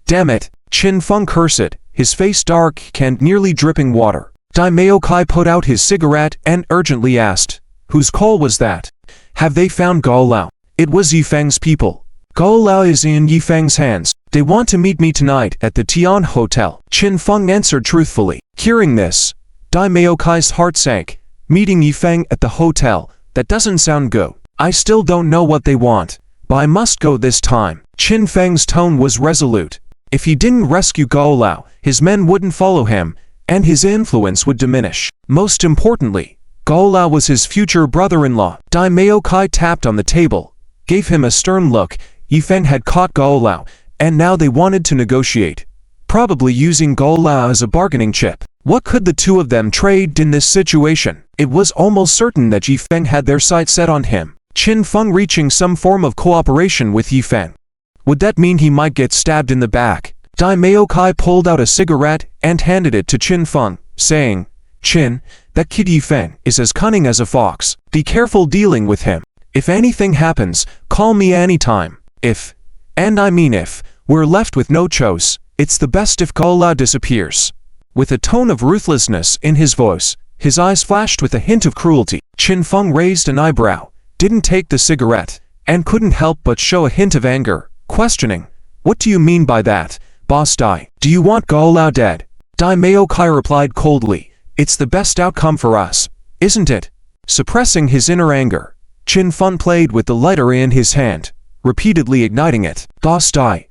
Damn it, Qin Feng cursed, his face dark and nearly dripping water. Dai Maokai put out his cigarette and urgently asked, Whose call was that? Have they found Kola? It was Yifeng's people. Kola is in Yifeng's hands. They want to meet me tonight at the Tian Hotel. Qin Feng answered truthfully. Hearing this, Dai Maokai's heart sank. Meeting Yifeng at the hotel, that doesn't sound good. I still don't know what they want, but I must go this time. Qin Feng's tone was resolute. If he didn't rescue Kola, his men wouldn't follow him, and his influence would diminish. Most importantly, Kola was his future brother-in-law. Dai Maokai tapped on the table, gave him a stern look. Yifeng had caught Kola, and now they wanted to negotiate, probably using Kola as a bargaining chip. What could the two of them trade in this situation? It was almost certain that Yifeng had their sights set on him. Qin Feng reaching some form of cooperation with Yifeng. Would that mean he might get stabbed in the back? Dai Maokai pulled out a cigarette and handed it to Qin Feng, saying, Qin, that kid Yifeng is as cunning as a fox. Be careful dealing with him. If anything happens, call me anytime. If, and I mean if, we're left with no choice, it's the best if Kola disappears. With a tone of ruthlessness in his voice, his eyes flashed with a hint of cruelty. Qin Feng raised an eyebrow, didn't take the cigarette, and couldn't help but show a hint of anger, questioning, What do you mean by that, Boss Dai? Do you want Kola dead? Dai Maokai replied coldly, It's the best outcome for us, isn't it? Suppressing his inner anger, Qin Feng played with the lighter in his hand, repeatedly igniting it. Boss Dai,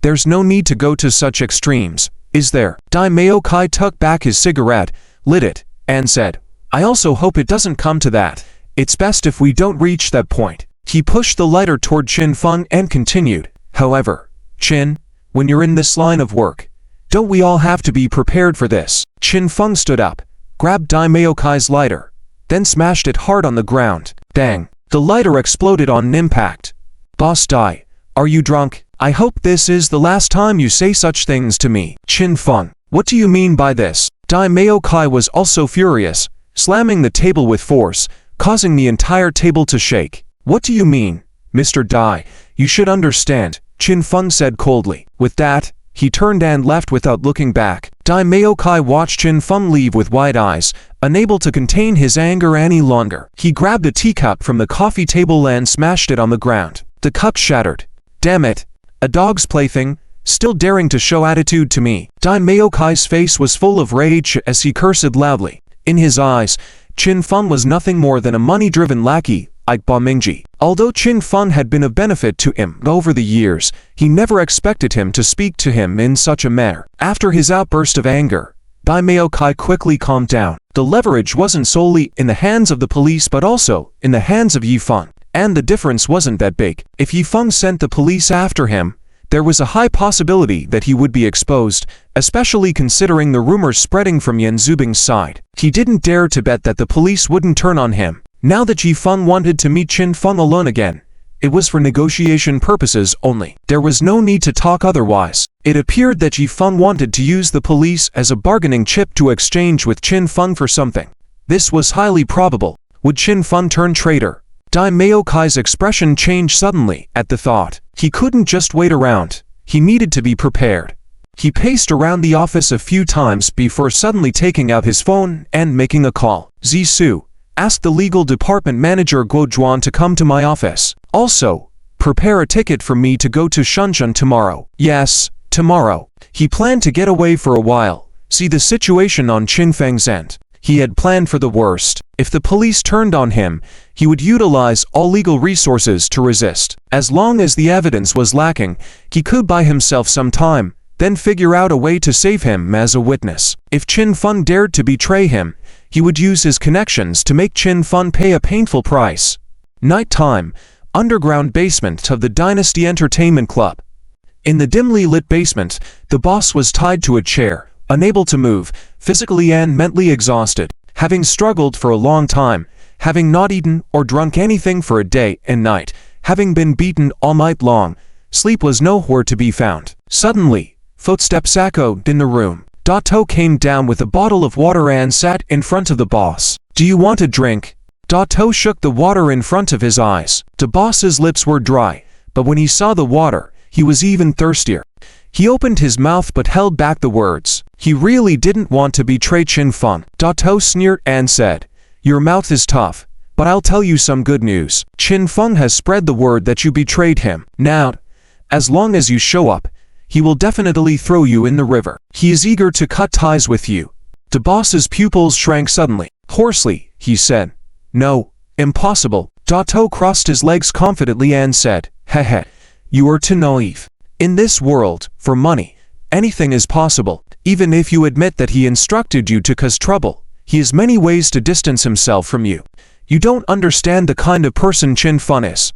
there's no need to go to such extremes, is there? Dai Maokai took back his cigarette, lit it, and said, I also hope it doesn't come to that. It's best if we don't reach that point. He pushed the lighter toward Qin Feng and continued, However, Qin, when you're in this line of work, don't we all have to be prepared for this? Qin Feng stood up, grabbed Dai Maokai's lighter, then smashed it hard on the ground. Bang! The lighter exploded on impact. Boss Dai, are you drunk? I hope this is the last time you say such things to me. Qin Feng, what do you mean by this? Dai Maokai was also furious, slamming the table with force, causing the entire table to shake. What do you mean, Mr. Dai? You should understand, Qin Feng said coldly. With that, he turned and left without looking back. Dai Maokai watched Qin Feng leave with wide eyes, unable to contain his anger any longer. He grabbed a teacup from the coffee table and smashed it on the ground. The cup shattered. Damn it! A dog's plaything, still daring to show attitude to me. Dai Maokai's face was full of rage as he cursed loudly. In his eyes, Qin Feng was nothing more than a money-driven lackey, like Ba Mingji. Although Qin Feng had been of benefit to him over the years, he never expected him to speak to him in such a manner. After his outburst of anger, Dai Maokai quickly calmed down. The leverage wasn't solely in the hands of the police but also in the hands of Yifeng. And the difference wasn't that big. If Yifeng sent the police after him, there was a high possibility that he would be exposed, especially considering the rumors spreading from Yan Zubing's side. He didn't dare to bet that the police wouldn't turn on him. Now that Yifeng wanted to meet Qin Feng alone again, it was for negotiation purposes only. There was no need to talk otherwise. It appeared that Yifeng wanted to use the police as a bargaining chip to exchange with Qin Feng for something. This was highly probable. Would Qin Feng turn traitor? Dai Maokai's expression changed suddenly at the thought. He couldn't just wait around. He needed to be prepared. He paced around the office a few times before suddenly taking out his phone and making a call. Zisu, ask the legal department manager Guo Zhuan to come to my office. Also, prepare a ticket for me to go to Shenzhen tomorrow. Yes, tomorrow. He planned to get away for a while, see the situation on Qin Feng's end. He had planned for the worst. If the police turned on him, he would utilize all legal resources to resist. As long as the evidence was lacking, he could buy himself some time, then figure out a way to save him as a witness. If Qin Feng dared to betray him, he would use his connections to make Qin Feng pay a painful price. Nighttime, underground basement of the Dynasty Entertainment Club. In the dimly lit basement, the boss was tied to a chair, unable to move, physically and mentally exhausted. Having struggled for a long time, having not eaten or drunk anything for a day and night, having been beaten all night long, sleep was nowhere to be found. Suddenly, footsteps echoed in the room. Dato came down with a bottle of water and sat in front of the boss. Do you want a drink? Dato shook the water in front of his eyes. The boss's lips were dry, but when he saw the water, he was even thirstier. He opened his mouth but held back the words. He really didn't want to betray Qin Feng. Dato sneered and said, your mouth is tough, but I'll tell you some good news. Qin Feng has spread the word that you betrayed him. Now, as long as you show up, he will definitely throw you in the river. He is eager to cut ties with you. The boss's pupils shrank suddenly. Hoarsely, he said, no, impossible. Dato crossed his legs confidently and said, heh, you are too naive. In this world, for money, anything is possible. Even if you admit that he instructed you to cause trouble, he has many ways to distance himself from you. You don't understand the kind of person Qin Feng is.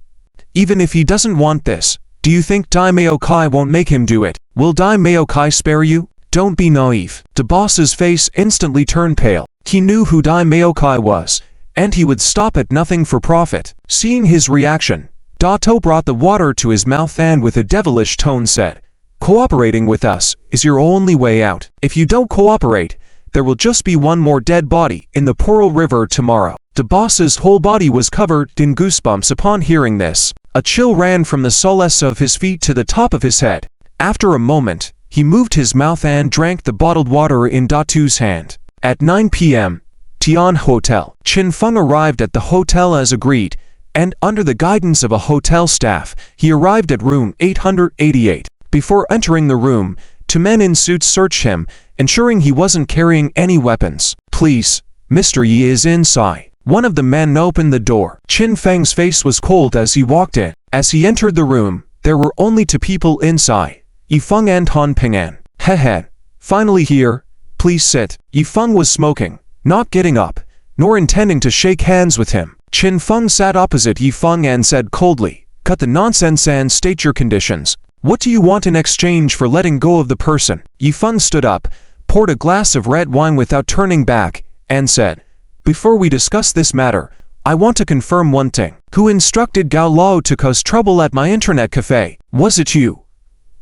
Even if he doesn't want this, do you think Dai Maokai won't make him do it? Will Dai Maokai spare you? Don't be naive. The boss's face instantly turned pale. He knew who Dai Maokai was, and he would stop at nothing for profit. Seeing his reaction, Dato brought the water to his mouth and with a devilish tone said, cooperating with us is your only way out. If you don't cooperate, there will just be one more dead body in the Pearl River tomorrow. The boss's whole body was covered in goosebumps upon hearing this. A chill ran from the soles of his feet to the top of his head. After a moment, he moved his mouth and drank the bottled water in Datu's hand. At 9 p.m., Tian Hotel. Qin Feng arrived at the hotel as agreed, and under the guidance of a hotel staff, he arrived at room 888. Before entering the room, two men in suits searched him, ensuring he wasn't carrying any weapons. Please, Mr. Yi is inside. One of the men opened the door. Qin Feng's face was cold as he walked in. As he entered the room, there were only two people inside, Yifeng and Han Ping'an. Heh, finally here, please sit. Yifeng was smoking, not getting up, nor intending to shake hands with him. Qin Feng sat opposite Yifeng and said coldly, cut the nonsense and state your conditions. What do you want in exchange for letting go of the person? Yifeng stood up, poured a glass of red wine without turning back, and said, before we discuss this matter, I want to confirm one thing. Who instructed Gao Lao to cause trouble at my internet cafe? Was it you?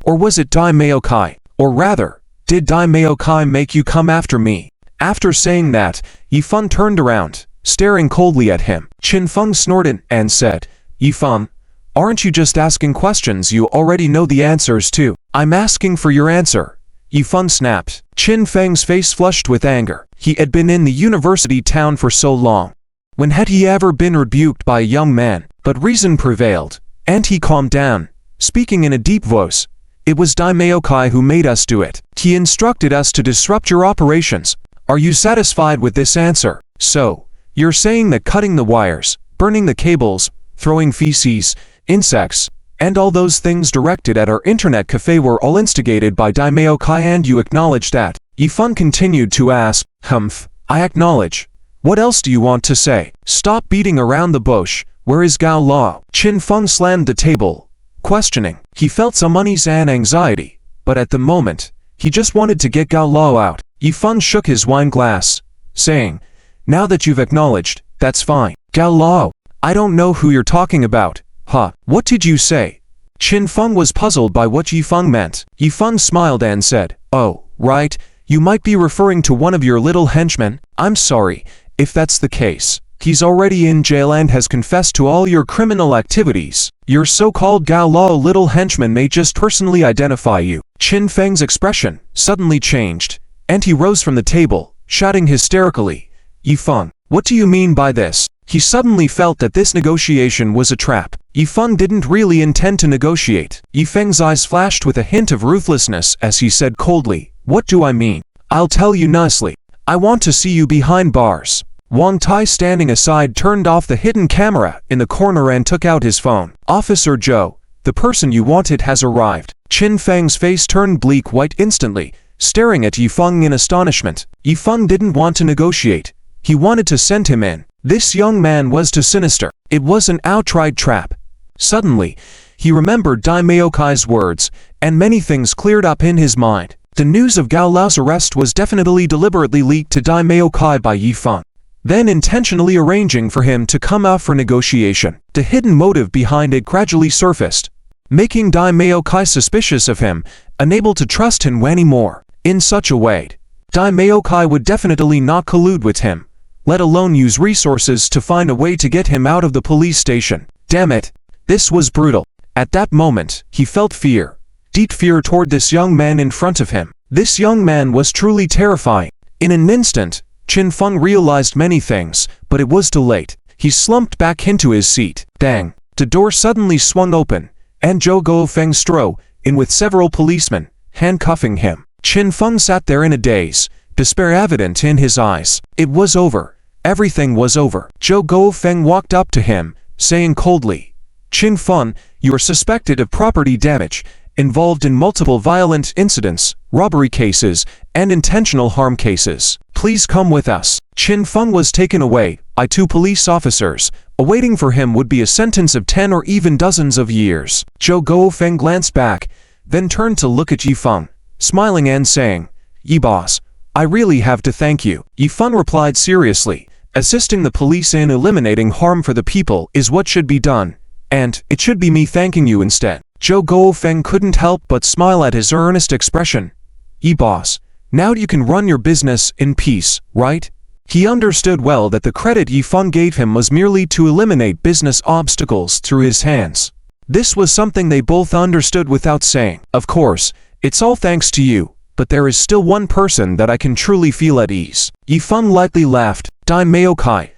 Or was it Dai Maokai? Or rather, did Dai Maokai make you come after me? After saying that, Yifeng turned around, staring coldly at him. Qin Feng snorted and said, Yifeng, aren't you just asking questions you already know the answers to? I'm asking for your answer. Yifeng snapped. Qin Feng's face flushed with anger. He had been in the university town for so long. When had he ever been rebuked by a young man? But reason prevailed, and he calmed down, speaking in a deep voice. It was Daimeokai who made us do it. He instructed us to disrupt your operations. Are you satisfied with this answer? So, you're saying that cutting the wires, burning the cables, throwing feces, insects, and all those things directed at our internet cafe were all instigated by Daimeokai, and you acknowledge that? Yifeng continued to ask. Humph, I acknowledge. What else do you want to say? Stop beating around the bush. Where is Gao Lao? Qin Feng slammed the table, questioning. He felt some unease and anxiety, but at the moment, he just wanted to get Gao Lao out. Yifeng shook his wine glass, saying, now that you've acknowledged, that's fine. Gao Lao, I don't know who you're talking about. Huh, what did you say? Qin Feng was puzzled by what Yifeng meant. Yifeng smiled and said, oh, right, you might be referring to one of your little henchmen. I'm sorry, if that's the case. He's already in jail and has confessed to all your criminal activities. Your so-called Gao Lao little henchman may just personally identify you. Qin Feng's expression suddenly changed, and he rose from the table, shouting hysterically, Yifeng, what do you mean by this? He suddenly felt that this negotiation was a trap. Yifeng didn't really intend to negotiate. Yifeng's eyes flashed with a hint of ruthlessness as he said coldly, what do I mean? I'll tell you nicely. I want to see you behind bars. Wang Tai, standing aside, turned off the hidden camera in the corner and took out his phone. Officer Zhou, the person you wanted has arrived. Qin Feng's face turned bleak white instantly, staring at Yifeng in astonishment. Yifeng didn't want to negotiate. He wanted to send him in. This young man was too sinister. It was an outright trap. Suddenly, he remembered Daimeokai's words, and many things cleared up in his mind. The news of Gao Lao's arrest was definitely deliberately leaked to Daimeokai by Yifeng, then intentionally arranging for him to come out for negotiation. The hidden motive behind it gradually surfaced, making Daimeokai suspicious of him, unable to trust him anymore. In such a way, Daimeokai would definitely not collude with him, let alone use resources to find a way to get him out of the police station. Damn it, this was brutal. At that moment, he felt fear, deep fear toward this young man in front of him. This young man was truly terrifying. In an instant, Qin Feng realized many things, but it was too late. He slumped back into his seat. Dang! The door suddenly swung open, and Zhou Guofeng strode in with several policemen, handcuffing him. Qin Feng sat there in a daze, despair evident in his eyes. It was over. Everything was over. Zhou Guofeng walked up to him, saying coldly, Qin Feng, you are suspected of property damage, involved in multiple violent incidents, robbery cases, and intentional harm cases. Please come with us. Qin Feng was taken away by 2 police officers. Awaiting for him would be a sentence of 10 or even dozens of years. Zhou Guofeng glanced back, then turned to look at Yifeng, smiling and saying, Yi boss, I really have to thank you. Yifeng replied seriously, assisting the police in eliminating harm for the people is what should be done, and it should be me thanking you instead. Zhou Guofeng couldn't help but smile at his earnest expression. Yi boss, now you can run your business in peace, right? He understood well that the credit Yifeng gave him was merely to eliminate business obstacles through his hands. This was something they both understood without saying. Of course, it's all thanks to you, but there is still one person that I can truly feel at ease. Yifeng lightly laughed. Daimeokai,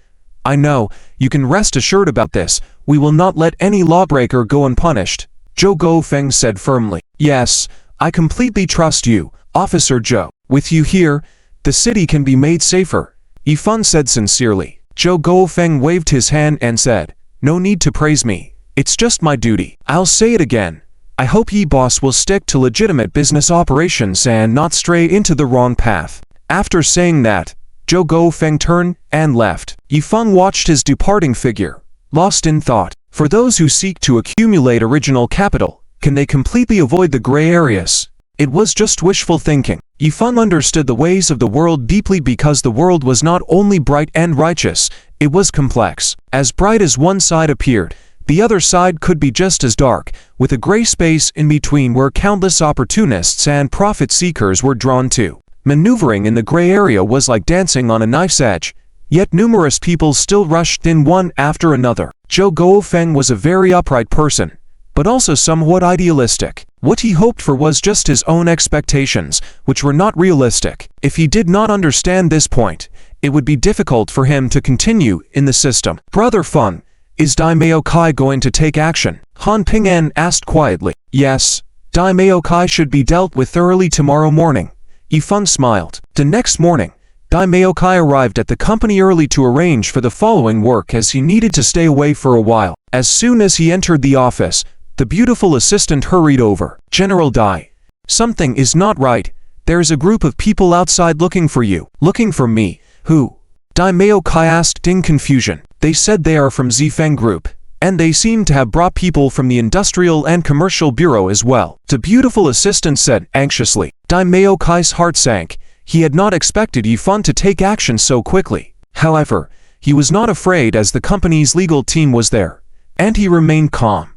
I know, you can rest assured about this. We will not let any lawbreaker go unpunished. Zhou Guofeng said firmly. Yes, I completely trust you, Officer Zhou. With you here, the city can be made safer. Yifeng said sincerely. Zhou Guofeng waved his hand and said, no need to praise me. It's just my duty. I'll say it again. I hope Yi boss will stick to legitimate business operations and not stray into the wrong path. After saying that, Zhou Guofeng turned and left. Yifeng watched his departing figure, lost in thought. For those who seek to accumulate original capital, can they completely avoid the gray areas? It was just wishful thinking. Yifeng understood the ways of the world deeply because the world was not only bright and righteous, it was complex. As bright as one side appeared, the other side could be just as dark, with a gray space in between where countless opportunists and profit-seekers were drawn to. Maneuvering in the gray area was like dancing on a knife's edge, yet numerous people still rushed in one after another. Zhou Guofeng was a very upright person, but also somewhat idealistic. What he hoped for was just his own expectations, which were not realistic. If he did not understand this point, it would be difficult for him to continue in the system. Brother Feng, Is Daimyo Kai going to take action? Han Ping'an asked quietly. Yes, Daimyo Kai should be dealt with early tomorrow morning. Yifeng smiled. The next morning, Daimyo Kai arrived at the company early to arrange for the following work as he needed to stay away for a while. As soon as he entered the office, the beautiful assistant hurried over. General Dai, something is not right. There's a group of people outside looking for you. Looking for me? Who? Daimyo Kai asked in confusion. They said they are from Zifeng Group, and they seem to have brought people from the Industrial and Commercial Bureau as well. The beautiful assistant said anxiously. Daimyo Kai's heart sank. He had not expected Yifeng to take action so quickly. However, he was not afraid as the company's legal team was there, and he remained calm.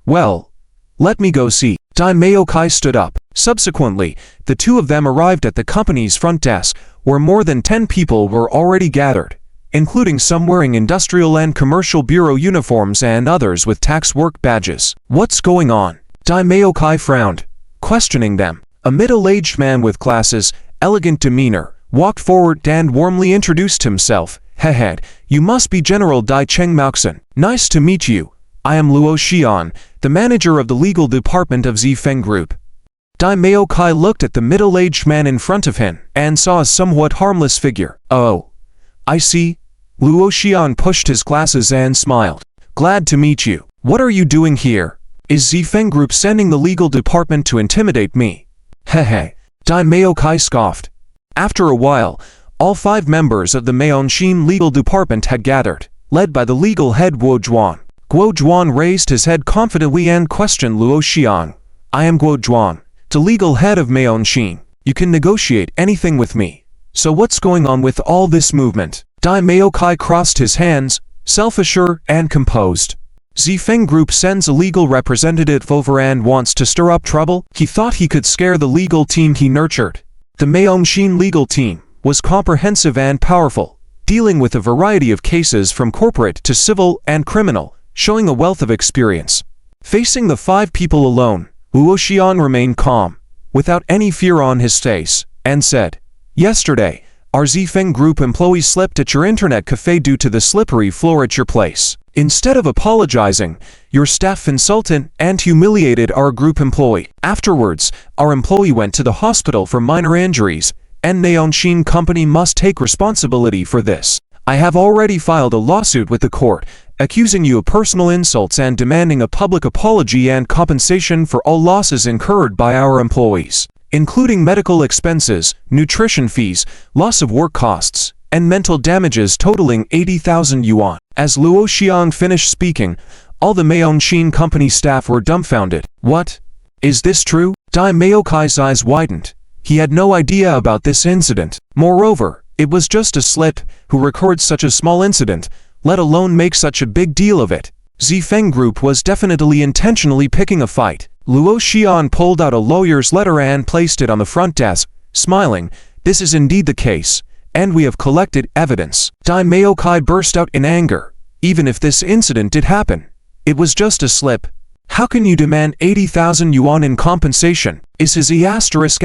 Well, let me go see. Daimyo Kai stood up. Subsequently, the two of them arrived at the company's front desk, where more than 10 people were already gathered, including some wearing Industrial and Commercial Bureau uniforms and others with tax work badges. What's going on? Daimyo Kai frowned, questioning them. A middle-aged man with glasses, elegant demeanor, walked forward and warmly introduced himself. Hehe, you must be General Dai Chengmaoxin. Nice to meet you. I am Luo Xian, the manager of the legal department of Zifeng Group. Daimyo Kai looked at the middle-aged man in front of him and saw a somewhat harmless figure. Oh, I see. Luo Xian pushed his glasses and smiled. Glad to meet you. What are you doing here? Is Zifeng Group sending the legal department to intimidate me? Hehe. Daimyo Kai scoffed. After a while, all 5 members of the Maonshin legal department had gathered, led by the legal head Guo Zhuan. Guo Zhuan raised his head confidently and questioned Luo Xian. I am Guo Zhuan, the legal head of Maonshin. You can negotiate anything with me. So what's going on with all this movement? Daimyo Kai crossed his hands, self-assured and composed. Zifeng Group sends a legal representative over and wants to stir up trouble. He thought he could scare the legal team he nurtured. The Maonshin legal team was comprehensive and powerful, dealing with a variety of cases from corporate to civil and criminal, showing a wealth of experience. Facing the 5 people alone, Luo Xian remained calm, without any fear on his face, and said, Yesterday, our Zifeng Group employee slept at your internet cafe due to the slippery floor at your place. Instead of apologizing, your staff insulted and humiliated our group employee. Afterwards, our employee went to the hospital for minor injuries, and Maonshin Company must take responsibility for this. I have already filed a lawsuit with the court, accusing you of personal insults and demanding a public apology and compensation for all losses incurred by our employees, including medical expenses, nutrition fees, loss of work costs, and mental damages totaling 80,000 yuan. As Luo Xiang finished speaking, all the Maonshin Company staff were dumbfounded. What? Is this true? Daimyo Kai's eyes widened. He had no idea about this incident. Moreover, it was just a slip who records such a small incident, let alone make such a big deal of it. Zifeng Group was definitely intentionally picking a fight. Luo Xian pulled out a lawyer's letter and placed it on the front desk, smiling. This is indeed the case, and we have collected evidence. Daimyo Kai burst out in anger. Even if this incident did happen, it was just a slip. How can you demand 80,000 yuan in compensation? Is his asterisk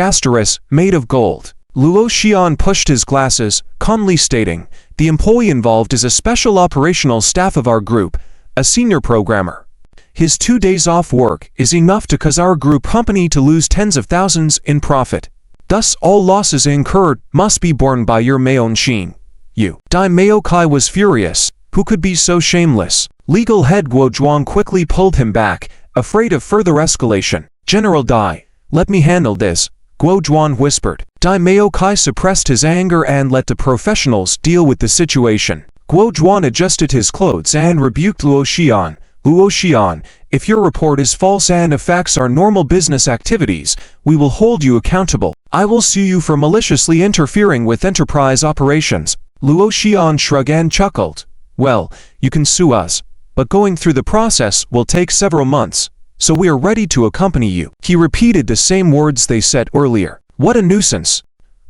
made of gold? Luo Xian pushed his glasses, calmly stating, the employee involved is a special operational staff of our group, a senior programmer. His 2 days off work is enough to cause our group company to lose tens of thousands in profit. Thus all losses incurred must be borne by your Maonshin. You. Daimyo Kai was furious. Who could be so shameless? Legal head Guo Zhuang quickly pulled him back, afraid of further escalation. General Dai, let me handle this, Guo Zhuang whispered. Daimyo Kai suppressed his anger and let the professionals deal with the situation. Guo Zhuang adjusted his clothes and rebuked Luo Xian. Luo Xian, if your report is false and affects our normal business activities, we will hold you accountable. I will sue you for maliciously interfering with enterprise operations. Luo Xian shrugged and chuckled. Well, you can sue us, but going through the process will take several months, so we are ready to accompany you. He repeated the same words they said earlier. What a nuisance.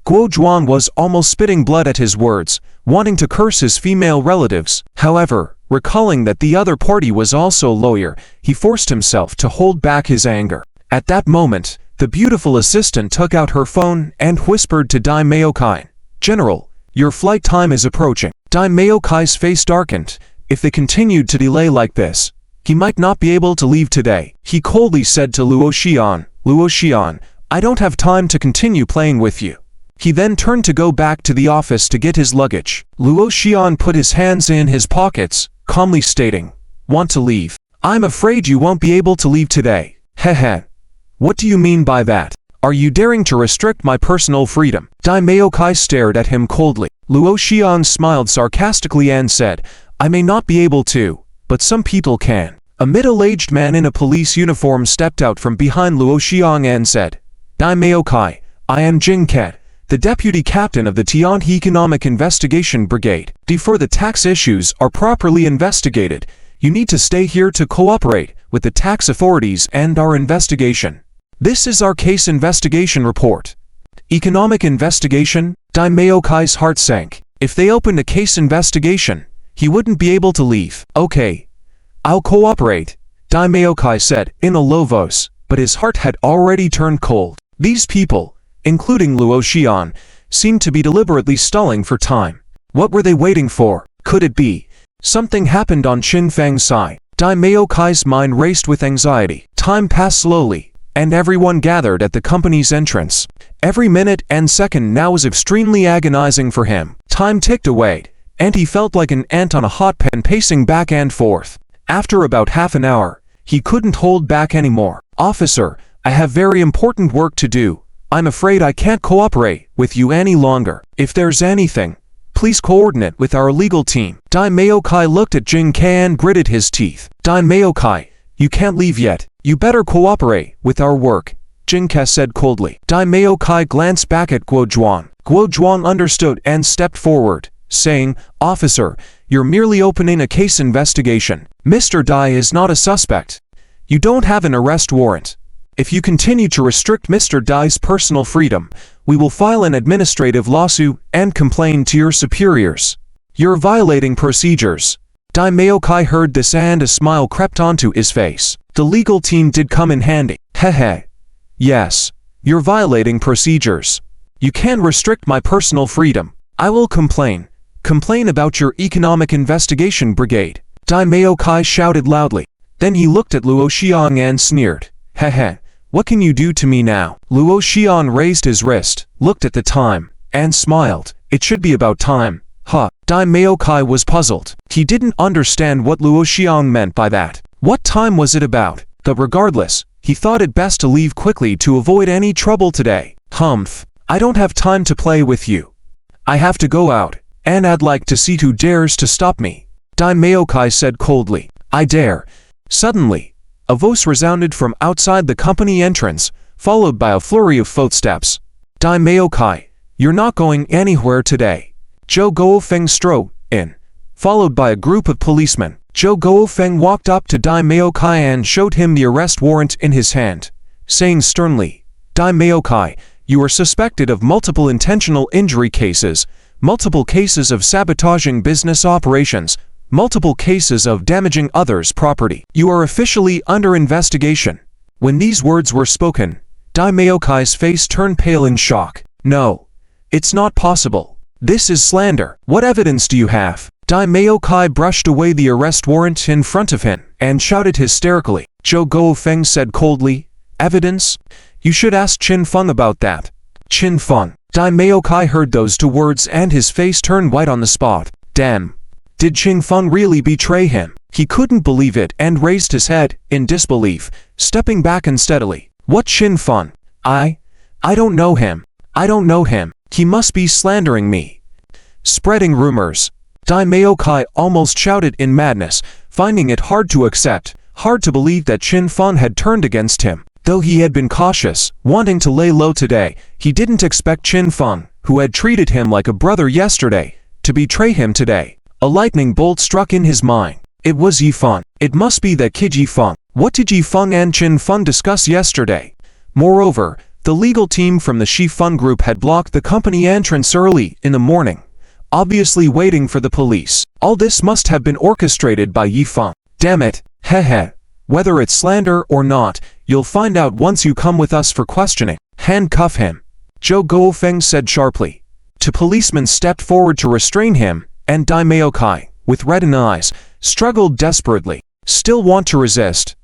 Guo Zhuang was almost spitting blood at his words, wanting to curse his female relatives. However, recalling that the other party was also a lawyer, he forced himself to hold back his anger. At that moment, the beautiful assistant took out her phone and whispered to Daimyo Kai, General, your flight time is approaching. Daimyo Kai's face darkened, If they continued to delay like this, he might not be able to leave today. He coldly said to Luo Xian, I don't have time to continue playing with you. He then turned to go back to the office to get his luggage. Luo Xian put his hands in his pockets, calmly stating, Want to leave? I'm afraid you won't be able to leave today. Heh. What do you mean by that? Are you daring to restrict my personal freedom? Dai Maokai stared at him coldly. Luo Xian smiled sarcastically and said, I may not be able to, but some people can. A middle-aged man in a police uniform stepped out from behind Luo Xian and said, Dai Maokai, I am Jing Ke, the deputy captain of the Tian Economic Investigation Brigade. Before the tax issues are properly investigated, you need to stay here to cooperate with the tax authorities and our investigation. This is our case investigation report. Economic investigation? Dai Maokai's heart sank. If they opened a case investigation, he wouldn't be able to leave. Okay, I'll cooperate, Dai Maokai said in a low voice, but his heart had already turned cold. These people, including Luo Xian, seemed to be deliberately stalling for time. What were they waiting for? Could it be something happened on Qin Fang's side? Dai Maokai's mind raced with anxiety. Time passed slowly, and everyone gathered at the company's entrance. Every minute and second now was extremely agonizing for him. Time ticked away, and he felt like an ant on a hot pan pacing back and forth. After about half an hour, he couldn't hold back anymore. Officer, I have very important work to do. I'm afraid I can't cooperate with you any longer. If there's anything, please coordinate with our legal team. Dai Maokai looked at Jing Ke and gritted his teeth. Dai Maokai, you can't leave yet. You better cooperate with our work, Jing Ke said coldly. Dai Maokai glanced back at Guo Zhuang. Guo Zhuang understood and stepped forward, saying, Officer, you're merely opening a case investigation. Mr. Dai is not a suspect. You don't have an arrest warrant. If you continue to restrict Mr. Dai's personal freedom, we will file an administrative lawsuit and complain to your superiors. You're violating procedures. Dai Maokai heard this and a smile crept onto his face. The legal team did come in handy. Heh. Yes, you're violating procedures. You can't restrict my personal freedom. I will complain. Complain about your economic investigation brigade. Dai Maokai shouted loudly. Then he looked at Luo Xian and sneered. Heh. What can you do to me now? Luo Xian raised his wrist, looked at the time, and smiled. It should be about time. Huh. Dai Maokai was puzzled. He didn't understand what Luo Xian meant by that. What time was it about? But regardless, he thought it best to leave quickly to avoid any trouble today. Humph. I don't have time to play with you. I have to go out, and I'd like to see who dares to stop me. Dai Maokai said coldly. I dare. Suddenly, a voice resounded from outside the company entrance, followed by a flurry of footsteps. Dai Maokai, you're not going anywhere today. Zhou Guofeng strode in, followed by a group of policemen. Zhou Guofeng walked up to Dai Maokai and showed him the arrest warrant in his hand, saying sternly, Dai Maokai, you are suspected of multiple intentional injury cases, multiple cases of sabotaging business operations, multiple cases of damaging others' property. You are officially under investigation. When these words were spoken, Dai Maokai's face turned pale in shock. No, it's not possible. This is slander. What evidence do you have? Dai Maokai brushed away the arrest warrant in front of him and shouted hysterically. Zhou Guofeng said coldly, Evidence? You should ask Qin Feng about that. Qin Feng. Dai Maokai heard those two words and his face turned white on the spot. Damn. Did Qin Feng really betray him? He couldn't believe it and raised his head in disbelief, stepping back unsteadily. What Qin Feng? I don't know him. I don't know him. He must be slandering me. Spreading rumors. Dai Maokai almost shouted in madness, finding it hard to accept, hard to believe that Qin Feng had turned against him. Though he had been cautious, wanting to lay low today, he didn't expect Qin Feng, who had treated him like a brother yesterday, to betray him today. A lightning bolt struck in his mind. It was Yi Feng. It must be that kid Yi Feng. What did Yi Feng and Qin Feng discuss yesterday? Moreover, the legal team from the Shi Feng group had blocked the company entrance early in the morning, obviously waiting for the police. All this must have been orchestrated by Yi Feng. Damn it. Heh. Whether it's slander or not, you'll find out once you come with us for questioning. Handcuff him. Zhou Guofeng said sharply. Two policemen stepped forward to restrain him, and Dai Maokai, with reddened eyes, struggled desperately. Still want to resist?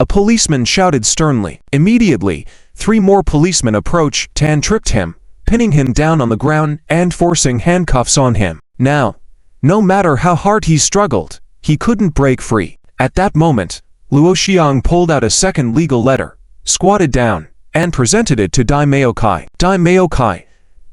A policeman shouted sternly. Immediately, 3 more policemen approached and tripped him, pinning him down on the ground and forcing handcuffs on him. Now, no matter how hard he struggled, he couldn't break free. At that moment, Luo Xiang pulled out a second legal letter, squatted down, and presented it to Dai Maokai. Dai Maokai,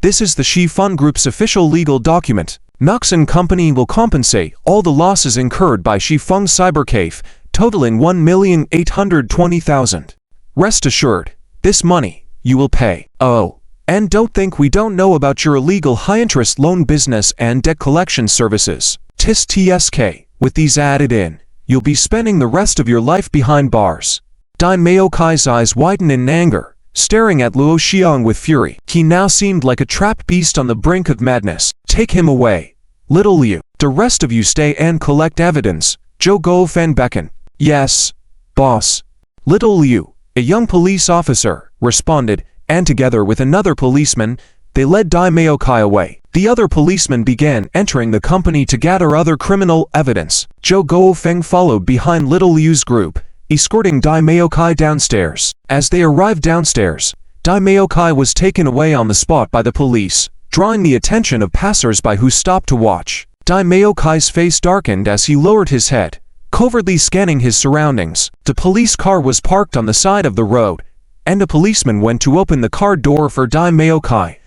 this is the Shifeng Group's official legal document. Mauxin Company will compensate all the losses incurred by Shifeng Cybercafe, totaling 1,820,000. Rest assured, this money you will pay. Oh, and don't think we don't know about your illegal high-interest loan business and debt collection services. TSK, with these added in, you'll be spending the rest of your life behind bars. Dai Maokai's eyes widened in anger, staring at Luo Xiang with fury. He now seemed like a trapped beast on the brink of madness. Take him away. Little Liu, the rest of you stay and collect evidence. Zhou Guofeng beckoned. Yes, boss. Little Liu, a young police officer, responded, and together with another policeman, they led Dai Maokai away. The other policemen began entering the company to gather other criminal evidence. Zhou Guofeng followed behind Little Liu's group, escorting Dai Maokai downstairs. As they arrived downstairs, Dai Maokai was taken away on the spot by the police, drawing the attention of passers-by who stopped to watch. Dai Maokai's face darkened as he lowered his head, covertly scanning his surroundings. The police car was parked on the side of the road, and a policeman went to open the car door for Dai Maokai,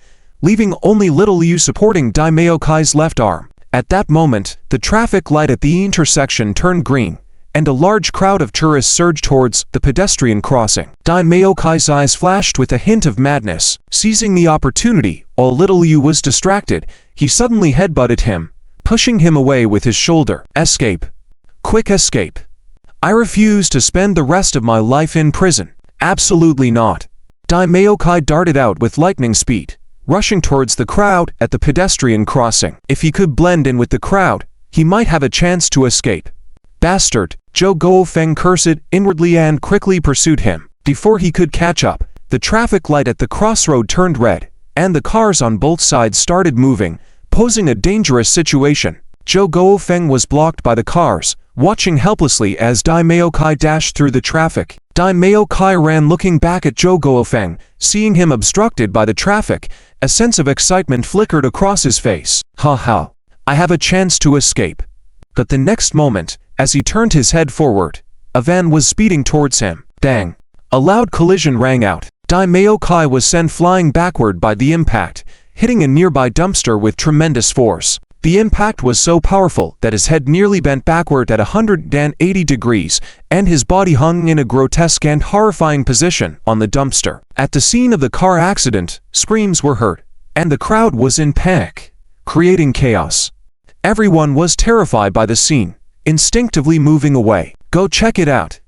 leaving only Little Liu supporting Dai Maokai's left arm. At that moment, the traffic light at the intersection turned green, and a large crowd of tourists surged towards the pedestrian crossing. Dai Maokai's eyes flashed with a hint of madness. Seizing the opportunity, while Little Liu was distracted, he suddenly headbutted him, pushing him away with his shoulder. Escape. Quick escape. I refuse to spend the rest of my life in prison. Absolutely not. Dai Maokai darted out with lightning speed, rushing towards the crowd at the pedestrian crossing. If he could blend in with the crowd, he might have a chance to escape. Bastard! Zhou Guofeng cursed inwardly and quickly pursued him. Before he could catch up, the traffic light at the crossroad turned red, and the cars on both sides started moving, posing a dangerous situation. Zhou Guofeng was blocked by the cars, watching helplessly as Dai Maokai dashed through the traffic. Dai Maokai ran looking back at Zhou Guofeng. Seeing him obstructed by the traffic, a sense of excitement flickered across his face. Ha ha! I have a chance to escape. But the next moment, as he turned his head forward, a van was speeding towards him. Bang! A loud collision rang out. Dai Maokai was sent flying backward by the impact, hitting a nearby dumpster with tremendous force. The impact was so powerful that his head nearly bent backward at 180 degrees, and his body hung in a grotesque and horrifying position on the dumpster. At the scene of the car accident, screams were heard, and the crowd was in panic, creating chaos. Everyone was terrified by the scene, instinctively moving away. Go check it out.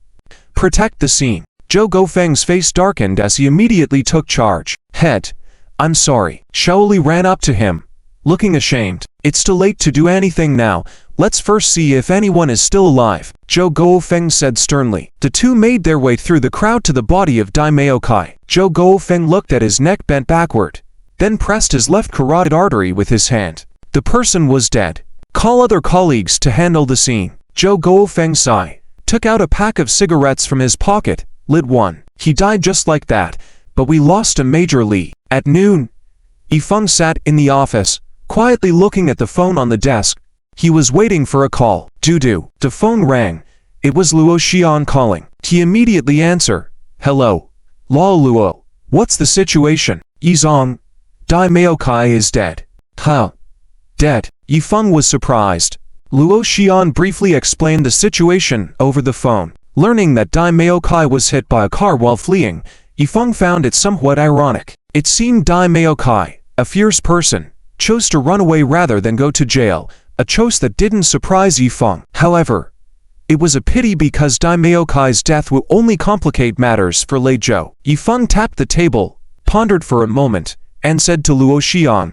Protect the scene. Zhou Guofeng's face darkened as he immediately took charge. Head. I'm sorry. Shaoli ran up to him, looking ashamed. It's too late to do anything now. Let's first see if anyone is still alive, Zhou Guofeng said sternly. The two made their way through the crowd to the body of Dai Maokai. Zhou Guofeng looked at his neck bent backward, then pressed his left carotid artery with his hand. The person was dead. Call other colleagues to handle the scene. Zhou Guofeng sighed, took out a pack of cigarettes from his pocket, lit one. He died just like that, but we lost a major lead. At noon, Yifeng sat in the office, quietly looking at the phone on the desk. He was waiting for a call. Dudu. The phone rang. It was Luo Xiang calling. He immediately answered. Hello. Lao Luo. What's the situation? Yizong. Dai Maokai is dead. How? Dead. Yifeng was surprised. Luo Xiang briefly explained the situation over the phone. Learning that Dai Maokai was hit by a car while fleeing, Yifeng found it somewhat ironic. It seemed Dai Maokai, a fierce person, chose to run away rather than go to jail, a choice that didn't surprise Yifeng. However, it was a pity because Dai Maokai's death will only complicate matters for Lei Zhou. Yifeng tapped the table, pondered for a moment, and said to Luo Xiang,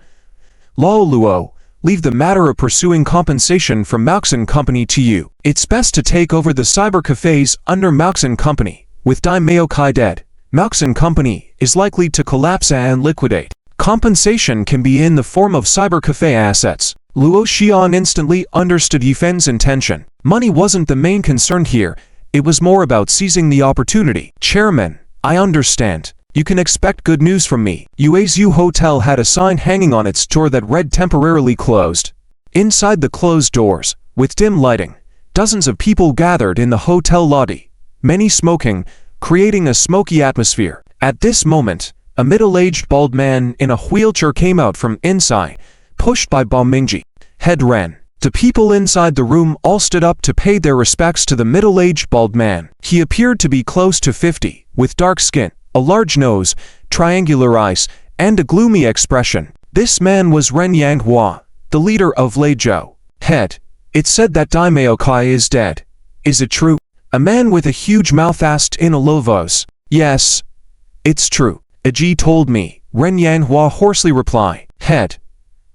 Lao Luo, leave the matter of pursuing compensation from Mauxin Company to you. It's best to take over the cyber cafes under Mauxin Company. With Dai Maokai dead, Mauxin Company is likely to collapse and liquidate. Compensation can be in the form of cyber cafe assets. Luo Xian instantly understood Yifen's intention. Money wasn't the main concern here, it was more about seizing the opportunity. Chairman, I understand. You can expect good news from me. Yuezu Hotel had a sign hanging on its door that read temporarily closed. Inside the closed doors, with dim lighting, dozens of people gathered in the hotel lobby, many smoking, creating a smoky atmosphere. At this moment, a middle-aged bald man in a wheelchair came out from inside, pushed by Ba Mingji. Head ran. The people inside the room all stood up to pay their respects to the middle-aged bald man. He appeared to be close to 50, with dark skin, a large nose, triangular eyes, and a gloomy expression. This man was Ren Yanghua, the leader of Leizhou. Head, it's said that Daimyo Kai is dead. Is it true? A man with a huge mouth asked in a low voice. Yes, it's true. Ji told me, Ren Yanghua hoarsely replied. Head,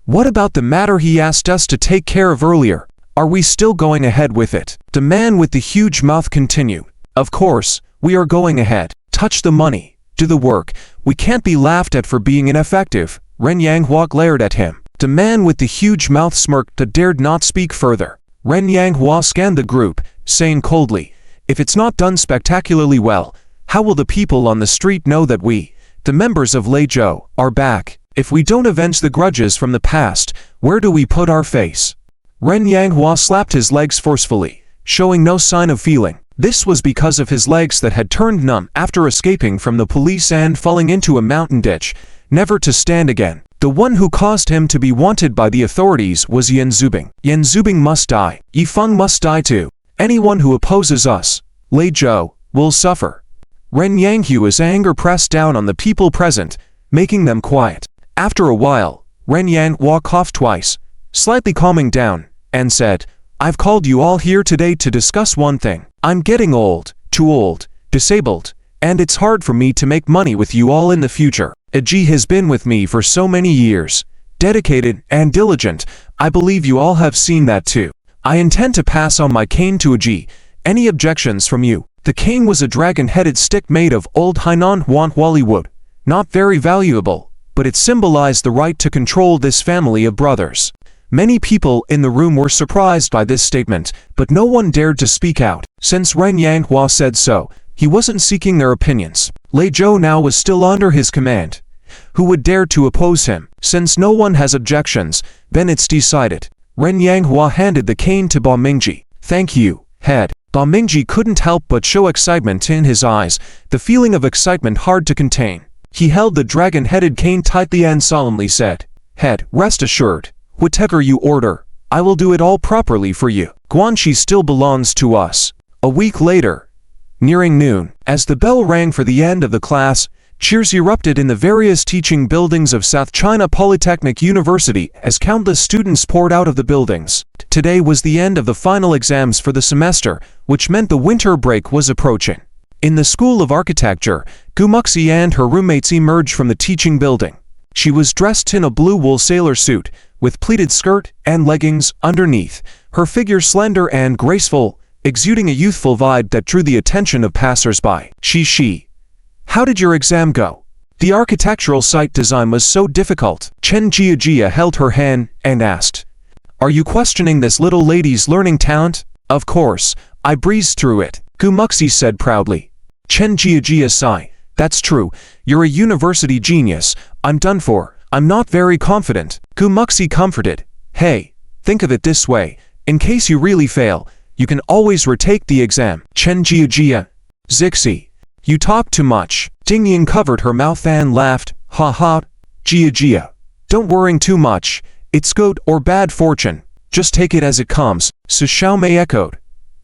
what about the matter he asked us to take care of earlier? Are we still going ahead with it? The man with the huge mouth continued. Of course, we are going ahead. Touch the money. Do the work. We can't be laughed at for being ineffective. Ren Yanghua glared at him. The man with the huge mouth smirked but dared not speak further. Ren Yanghua scanned the group, saying coldly, if it's not done spectacularly well, how will the people on the street know that we, the members of Leizhou, are back? If we don't avenge the grudges from the past, where do we put our face? Ren Yanghua slapped his legs forcefully, showing no sign of feeling. This was because of his legs that had turned numb after escaping from the police and falling into a mountain ditch, never to stand again. The one who caused him to be wanted by the authorities was Yan Zubing. Yan Zubing must die. Yifeng must die too. Anyone who opposes us, Leizhou, will suffer. Ren Yanghua's anger pressed down on the people present, making them quiet. After a while, Ren Yanghua coughed twice, slightly calming down, and said, I've called you all here today to discuss one thing. I'm getting old, too old, disabled, and it's hard for me to make money with you all in the future. Ji has been with me for so many years, dedicated and diligent. I believe you all have seen that too. I intend to pass on my cane to Ji. Any objections from you? The cane was a dragon-headed stick made of old Hainan Huanhuali wood, not very valuable, but it symbolized the right to control this family of brothers. Many people in the room were surprised by this statement, but no one dared to speak out. Since Ren Yanghua said so, he wasn't seeking their opinions. Leizhou now was still under his command. Who would dare to oppose him? Since no one has objections, then it's decided. Ren Yanghua handed the cane to Ba Mingji. Thank you, head. Ba Mingji couldn't help but show excitement in his eyes, the feeling of excitement hard to contain. He held the dragon-headed cane tightly and solemnly said, Head, rest assured, whatever you order, I will do it all properly for you. Guanxi still belongs to us. A week later, nearing noon, as the bell rang for the end of the class, cheers erupted in the various teaching buildings of South China Polytechnic University as countless students poured out of the buildings. Today was the end of the final exams for the semester, which meant the winter break was approaching. In the School of Architecture, Gumuxi and her roommates emerged from the teaching building. She was dressed in a blue wool sailor suit, with pleated skirt and leggings underneath, her figure slender and graceful, exuding a youthful vibe that drew the attention of passers-by. She. How did your exam go? The architectural site design was so difficult. Chen Jiajia held her hand and asked, Are you questioning this little lady's learning talent? Of course, I breezed through it, Gumuxi said proudly. Chen Jiajia sighed. That's true, you're a university genius. I'm done for. I'm not very confident. Gumuxi comforted. Hey, think of it this way. In case you really fail, you can always retake the exam. Chen Jiajia. Zixi. You talk too much. Dingying covered her mouth and laughed. Ha ha. Jiajia. Don't worry too much. It's good or bad fortune. Just take it as it comes. Su Xiaomei echoed.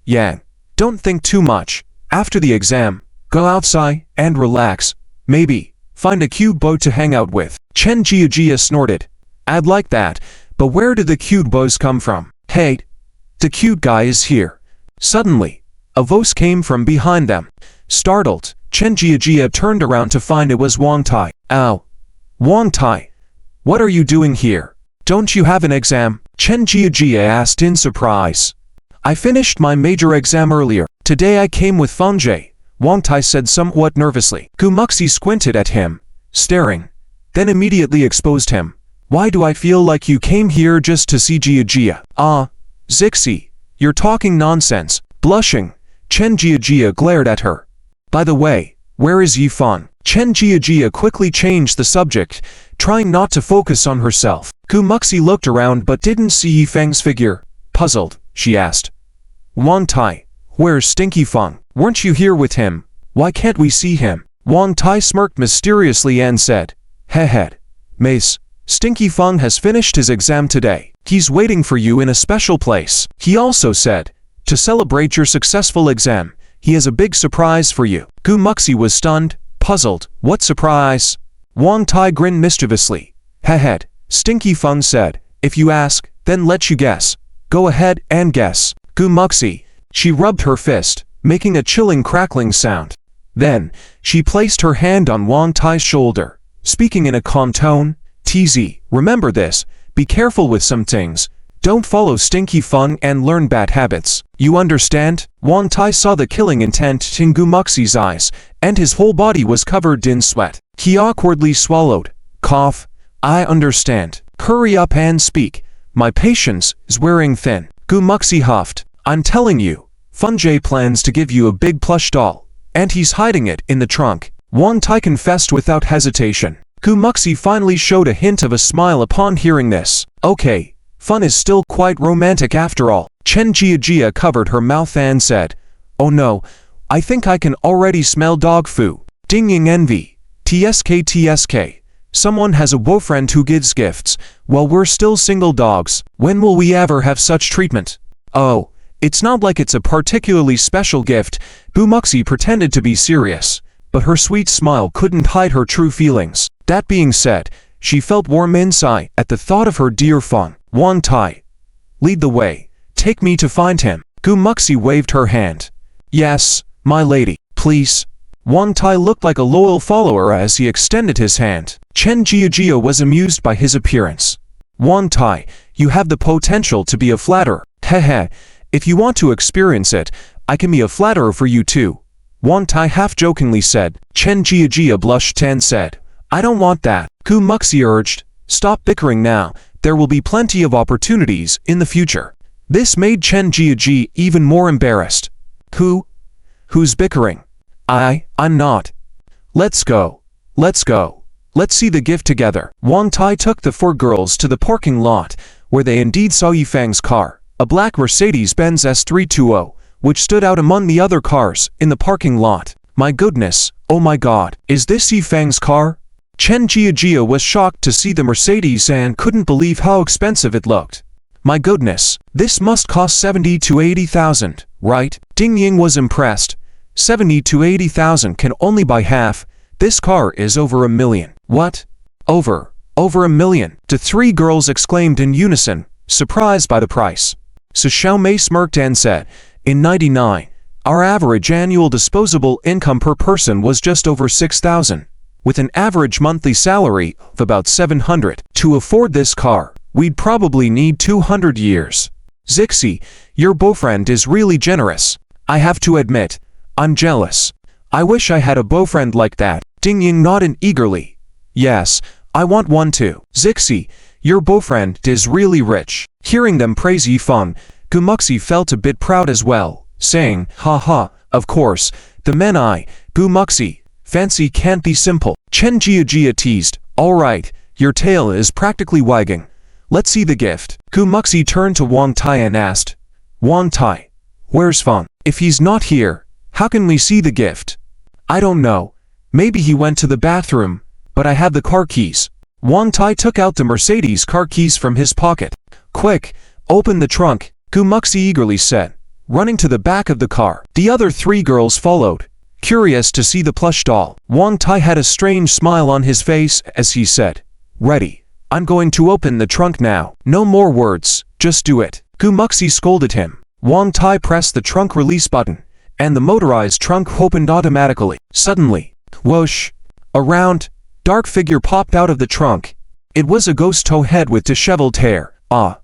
Yan. Don't think too much. After the exam, go outside and relax. Maybe find a cute boy to hang out with. Chen Jiajia snorted. I'd like that, but where did the cute boys come from? Hey, the cute guy is here. Suddenly, a voice came from behind them. Startled, Chen Jiajia turned around to find it was Wang Tai. Ow. Wang Tai, what are you doing here? Don't you have an exam? Chen Jiajia asked in surprise. I finished my major exam earlier. Today I came with Feng Jie, Wang Tai said somewhat nervously. Gumuxi squinted at him, staring, then immediately exposed him. Why do I feel like you came here just to see Jia? Ah, Zixi, you're talking nonsense. Blushing, Chen Jia glared at her. By the way, where is Yifan? Chen Jia quickly changed the subject, trying not to focus on herself. Gu Muxi looked around but didn't see Yifang's figure. Puzzled, she asked. Wang Tai, where's Stinky Fang? Weren't you here with him? Why can't we see him? Wang Tai smirked mysteriously and said, Head, Mace, Stinky Fang has finished his exam today. He's waiting for you in a special place. He also said, to celebrate your successful exam, he has a big surprise for you. Gu Muxi was stunned, puzzled. What surprise? Wang Tai grinned mischievously. Head, Stinky Fang said, if you ask, then let you guess. Go ahead and guess. Gu Muxi. She rubbed her fist, making a chilling crackling sound. Then, she placed her hand on Wang Tai's shoulder, speaking in a calm tone. TZ, remember this, be careful with some things. Don't follow Stinky Fang and learn bad habits. You understand? Wang Tai saw the killing intent in Gu Muxi's eyes, and his whole body was covered in sweat. He awkwardly swallowed. Cough. I understand. Hurry up and speak. My patience is wearing thin. Gu Muxi huffed. I'm telling you, Funjay plans to give you a big plush doll, and he's hiding it in the trunk. Wang Tai confessed without hesitation. Gu Muxi finally showed a hint of a smile upon hearing this. Okay, fun is still quite romantic after all. Chen Jia covered her mouth and said, oh no, I think I can already smell dog foo. Ding Ying envy. TSK. Someone has a boyfriend who gives gifts, while we're still single dogs. When will we ever have such treatment? Oh, it's not like it's a particularly special gift. Gu Muxi pretended to be serious, but her sweet smile couldn't hide her true feelings. That being said, she felt warm inside at the thought of her dear Fang. Wang Tai, lead the way. Take me to find him. Gu Muxi waved her hand. Yes, my lady, please. Wang Tai looked like a loyal follower as he extended his hand. Chen Jia was amused by his appearance. Wang Tai, you have the potential to be a flatterer. Hehe, if you want to experience it, I can be a flatterer for you too. Wang Tai half-jokingly said. Chen Jia blushed and said, I don't want that. Gu Muxi urged, stop bickering now, there will be plenty of opportunities in the future. This made Chen Jia even more embarrassed. Who's bickering? I'm not. Let's go. Let's see the gift together. Wang Tai took the 4 girls to the parking lot, where they indeed saw Yifang's car, a black Mercedes-Benz S320, which stood out among the other cars in the parking lot. My goodness, oh my god, is this Yifang's car? Chen Jia was shocked to see the Mercedes and couldn't believe how expensive it looked. My goodness, this must cost 70 to 80,000, right? Ding Ying was impressed. 70 to 80,000 can only buy half. This car is over $1 million. What? Over $1 million? The 3 girls exclaimed in unison, surprised by the price. So Xiaomei smirked and said, in '99, our average annual disposable income per person was just over 6,000. With an average monthly salary of about 700. To afford this car, we'd probably need 200 years. Zixi, your boyfriend is really generous. I have to admit, I'm jealous. I wish I had a boyfriend like that. Ding Ying nodded eagerly. Yes, I want one too. Zixi, your boyfriend is really rich. Hearing them praise Yifang, Gu Muxi felt a bit proud as well, saying, haha, of course, the men Gu Muxi, fancy can't be simple. Chen Jia teased, alright, your tail is practically wagging. Let's see the gift. Gu Muxi turned to Wang Tai and asked, Wang Tai, where's Fang? If he's not here, how can we see the gift? I don't know. Maybe he went to the bathroom, but I have the car keys. Wang Tai took out the Mercedes car keys from his pocket. Quick, open the trunk, Gu Muxi eagerly said, running to the back of the car. The other 3 girls followed, curious to see the plush doll. Wang Tai had a strange smile on his face as he said, ready. I'm going to open the trunk now. No more words, just do it. Gu Muxi scolded him. Wang Tai pressed the trunk release button, and the motorized trunk opened automatically. Suddenly, whoosh, a round, dark figure popped out of the trunk. It was a ghost toe head with disheveled hair. Ah,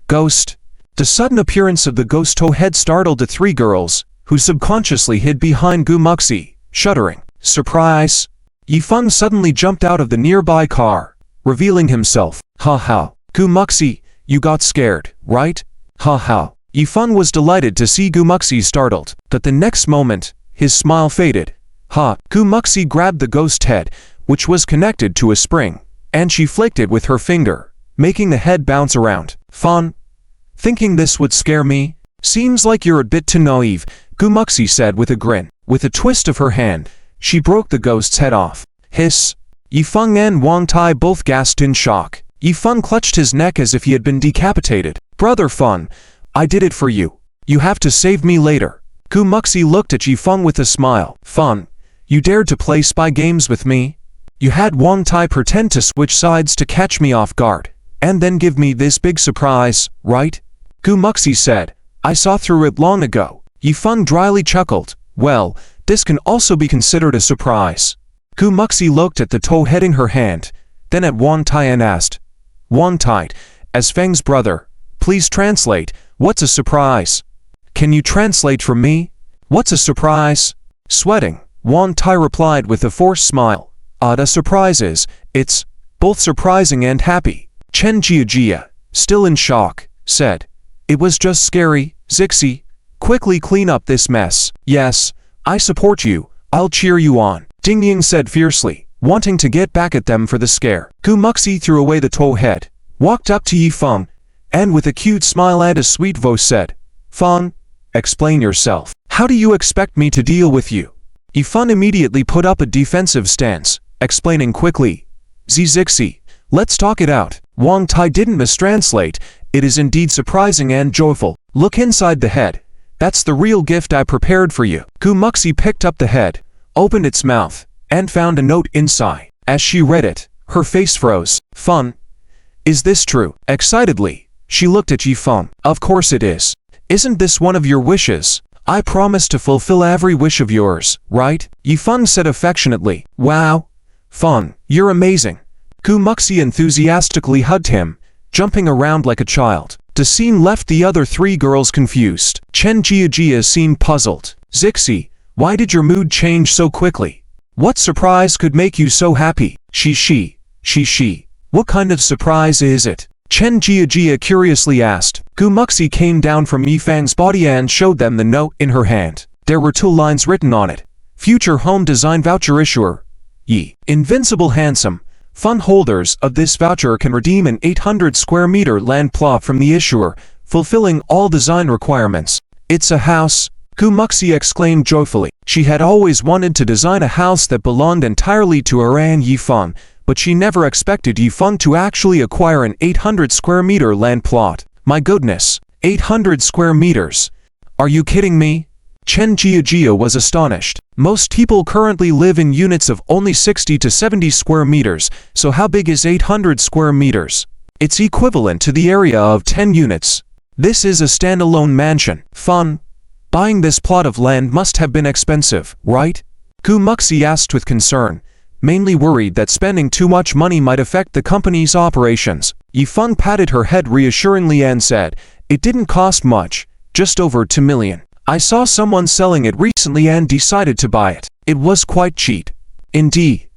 ghost. The sudden appearance of the ghost toe head startled the 3 girls, who subconsciously hid behind Gu Muxi, shuddering. Surprise! Yifang suddenly jumped out of the nearby car. revealing himself. Ha ha. Gumuxi, you got scared, right? Ha ha. Yifeng was delighted to see Gumuxi startled, but the next moment, his smile faded. Ha. Gumuxi grabbed the ghost head, which was connected to a spring, and she flicked it with her finger, making the head bounce around. Fun. Thinking this would scare me? Seems like you're a bit too naive, Gumuxi said with a grin. With a twist of her hand, she broke the ghost's head off. Hiss. Yifeng and Wang Tai both gasped in shock. Yifeng clutched his neck as if he had been decapitated. Brother Fun, I did it for you. You have to save me later. Gumuxi looked at Yifeng with a smile. Fun, you dared to play spy games with me? You had Wang Tai pretend to switch sides to catch me off guard, and then give me this big surprise, right? Gumuxi said. I saw through it long ago. Yifeng dryly chuckled. Well, this can also be considered a surprise. Gumuxi looked at the toe head in her hand, then at Wang Tai and asked, Wang Tai, as Feng's brother, please translate, what's a surprise? Can you translate for me? What's a surprise? Sweating, Wang Tai replied with a forced smile. A surprise is, it's both surprising and happy. Chen Jiajia, still in shock, said, it was just scary, Zixi. Quickly clean up this mess. Yes, I support you, I'll cheer you on, Dingying said fiercely, wanting to get back at them for the scare. Gumuxi threw away the toe head, walked up to Yifeng, and with a cute smile and a sweet voice said, Feng, explain yourself. How do you expect me to deal with you? Yifeng immediately put up a defensive stance, explaining quickly, Zixi, let's talk it out. Wang Tai didn't mistranslate, it is indeed surprising and joyful. Look inside the head. That's the real gift I prepared for you. Gumuxi picked up the head, opened its mouth, and found a note inside. As she read it, her face froze. Fun. Is this true? Excitedly, she looked at Yifeng. Of course it is. Isn't this one of your wishes? I promise to fulfill every wish of yours, right? Yifeng said affectionately. Wow. Fun, you're amazing. Gumuxi enthusiastically hugged him, jumping around like a child. The scene left the other three girls confused. Chen Jiajia seemed puzzled. Zixi, why did your mood change so quickly? What surprise could make you so happy? She. What kind of surprise is it? Chen Jiajia curiously asked. Gumuxi came down from Yifeng's body and showed them the note in her hand. There were 2 lines written on it. Future home design voucher issuer. Yi. Invincible handsome. Fund holders of this voucher can redeem an 800 square meter land plot from the issuer, fulfilling all design requirements. It's a house, Gumuxi exclaimed joyfully. She had always wanted to design a house that belonged entirely to her and Yifeng, but she never expected Yifeng to actually acquire an 800 square meter land plot. My goodness, 800 square meters. Are you kidding me? Chen Jiajia was astonished. Most people currently live in units of only 60 to 70 square meters, so how big is 800 square meters? It's equivalent to the area of 10 units. This is a standalone mansion. Fun. Buying this plot of land must have been expensive, right? Gumuxi asked with concern, mainly worried that spending too much money might affect the company's operations. Yifeng patted her head reassuringly and said, it didn't cost much, just over 2 million. I saw someone selling it recently and decided to buy it. It was quite cheap. Indeed,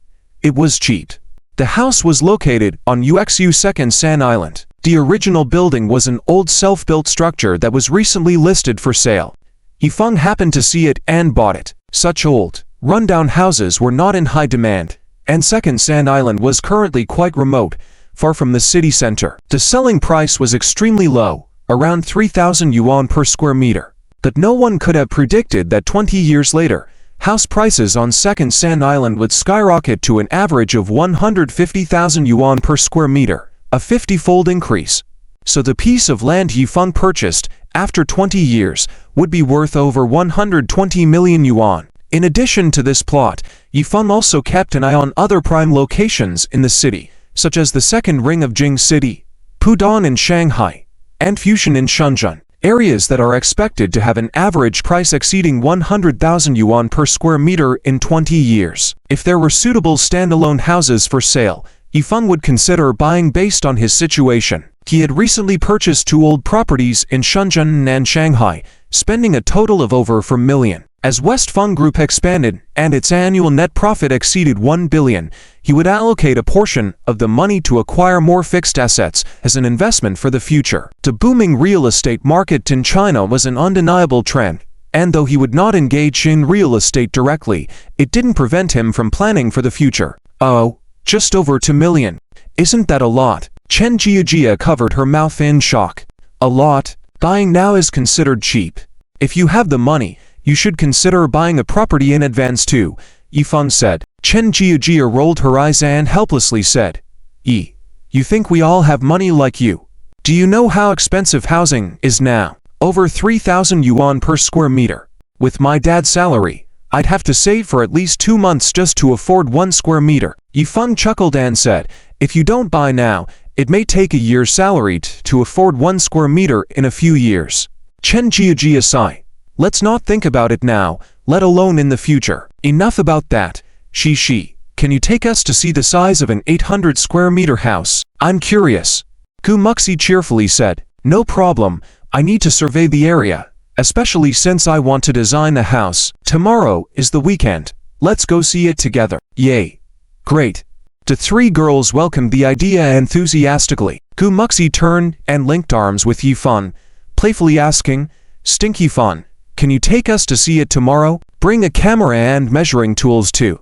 it was cheap. The house was located on Uxu Second San Island. The original building was an old self-built structure that was recently listed for sale. Yifeng happened to see it and bought it. Such old, rundown houses were not in high demand, and Second San Island was currently quite remote, far from the city center. The selling price was extremely low, around 3,000 yuan per square meter. But no one could have predicted that 20 years later, house prices on Second San Island would skyrocket to an average of 150,000 yuan per square meter, a 50-fold increase. So the piece of land Yifeng purchased, after 20 years, would be worth over 120 million yuan. In addition to this plot, Yifeng also kept an eye on other prime locations in the city, such as the second ring of Jing City, Pudong in Shanghai, and Fushun in Shenzhen. Areas that are expected to have an average price exceeding 100,000 yuan per square meter in 20 years. If there were suitable standalone houses for sale, Yifeng would consider buying based on his situation. He had recently purchased 2 old properties in Shenzhen and Shanghai, spending a total of over 4 million. As West Fund Group expanded and its annual net profit exceeded 1 billion, he would allocate a portion of the money to acquire more fixed assets as an investment for the future. The booming real estate market in China was an undeniable trend, and though he would not engage in real estate directly, it didn't prevent him from planning for the future. Oh, just over 2 million. Isn't that a lot? Chen Jiajia covered her mouth in shock. A lot? Buying now is considered cheap. If you have the money, you should consider buying a property in advance too, Yifeng said. Chen Jiajia rolled her eyes and helplessly said, You think we all have money like you? Do you know how expensive housing is now? Over 3,000 yuan per square meter. With my dad's salary, I'd have to save for at least 2 months just to afford 1 square meter. Yifeng chuckled and said, If you don't buy now, it may take a year's salary to afford 1 square meter in a few years. Chen Jiajia sighed. Let's not think about it now, let alone in the future. Enough about that. She. Can you take us to see the size of an 800 square meter house? I'm curious. Gu Muxi cheerfully said. No problem, I need to survey the area, especially since I want to design the house. Tomorrow is the weekend. Let's go see it together. Yay. Great. The 3 girls welcomed the idea enthusiastically. Gu Muxi turned and linked arms with Yifeng, playfully asking, Stinky Fun, can you take us to see it tomorrow? Bring a camera and measuring tools too.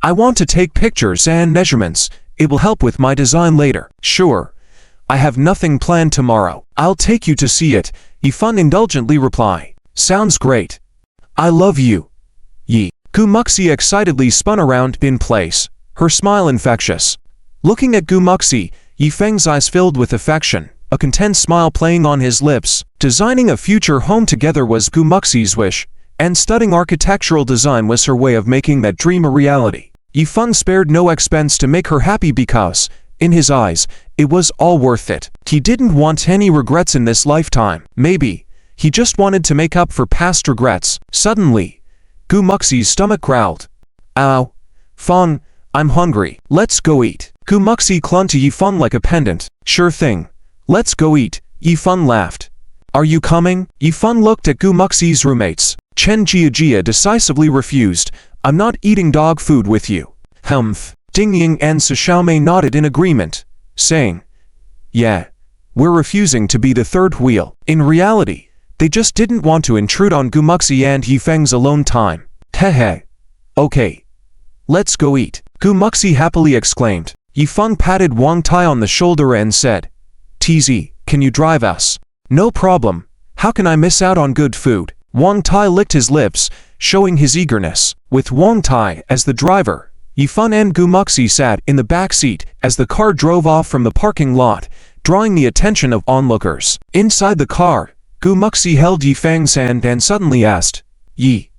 I want to take pictures and measurements. It will help with my design later. Sure. I have nothing planned tomorrow. I'll take you to see it, Yifeng indulgently replied. Sounds great. I love you. Yi. Gu Muxi excitedly spun around in place, her smile infectious. Looking at Gu Muxi, Yifeng's eyes filled with affection, a content smile playing on his lips. Designing a future home together was Gu Muxi's wish, and studying architectural design was her way of making that dream a reality. Yifeng spared no expense to make her happy because, in his eyes, it was all worth it. He didn't want any regrets in this lifetime. Maybe, he just wanted to make up for past regrets. Suddenly, Gu Muxi's stomach growled. Ow. Feng, I'm hungry. Let's go eat. Gu Muxi clung to Yifeng like a pendant. Sure thing. Let's go eat. Yifeng laughed. Are you coming? Yifeng looked at Gu Muxi's roommates. Chen Jiajia decisively refused. I'm not eating dog food with you. Humph. Ding Ying and Xiaomei nodded in agreement, saying, Yeah, we're refusing to be the third wheel. In reality, they just didn't want to intrude on Gu Muxi and Yifeng's alone time. Hehe. Okay. Let's go eat. Gu Muxi happily exclaimed. Yifeng patted Wang Tai on the shoulder and said, TZ, can you drive us? No problem. How can I miss out on good food? Wang Tai licked his lips, showing his eagerness. With Wang Tai as the driver, Yifeng and Gu Muxi sat in the back seat as the car drove off from the parking lot, drawing the attention of onlookers. Inside the car, Gu Muxi held Yifeng's hand and suddenly asked, Yi,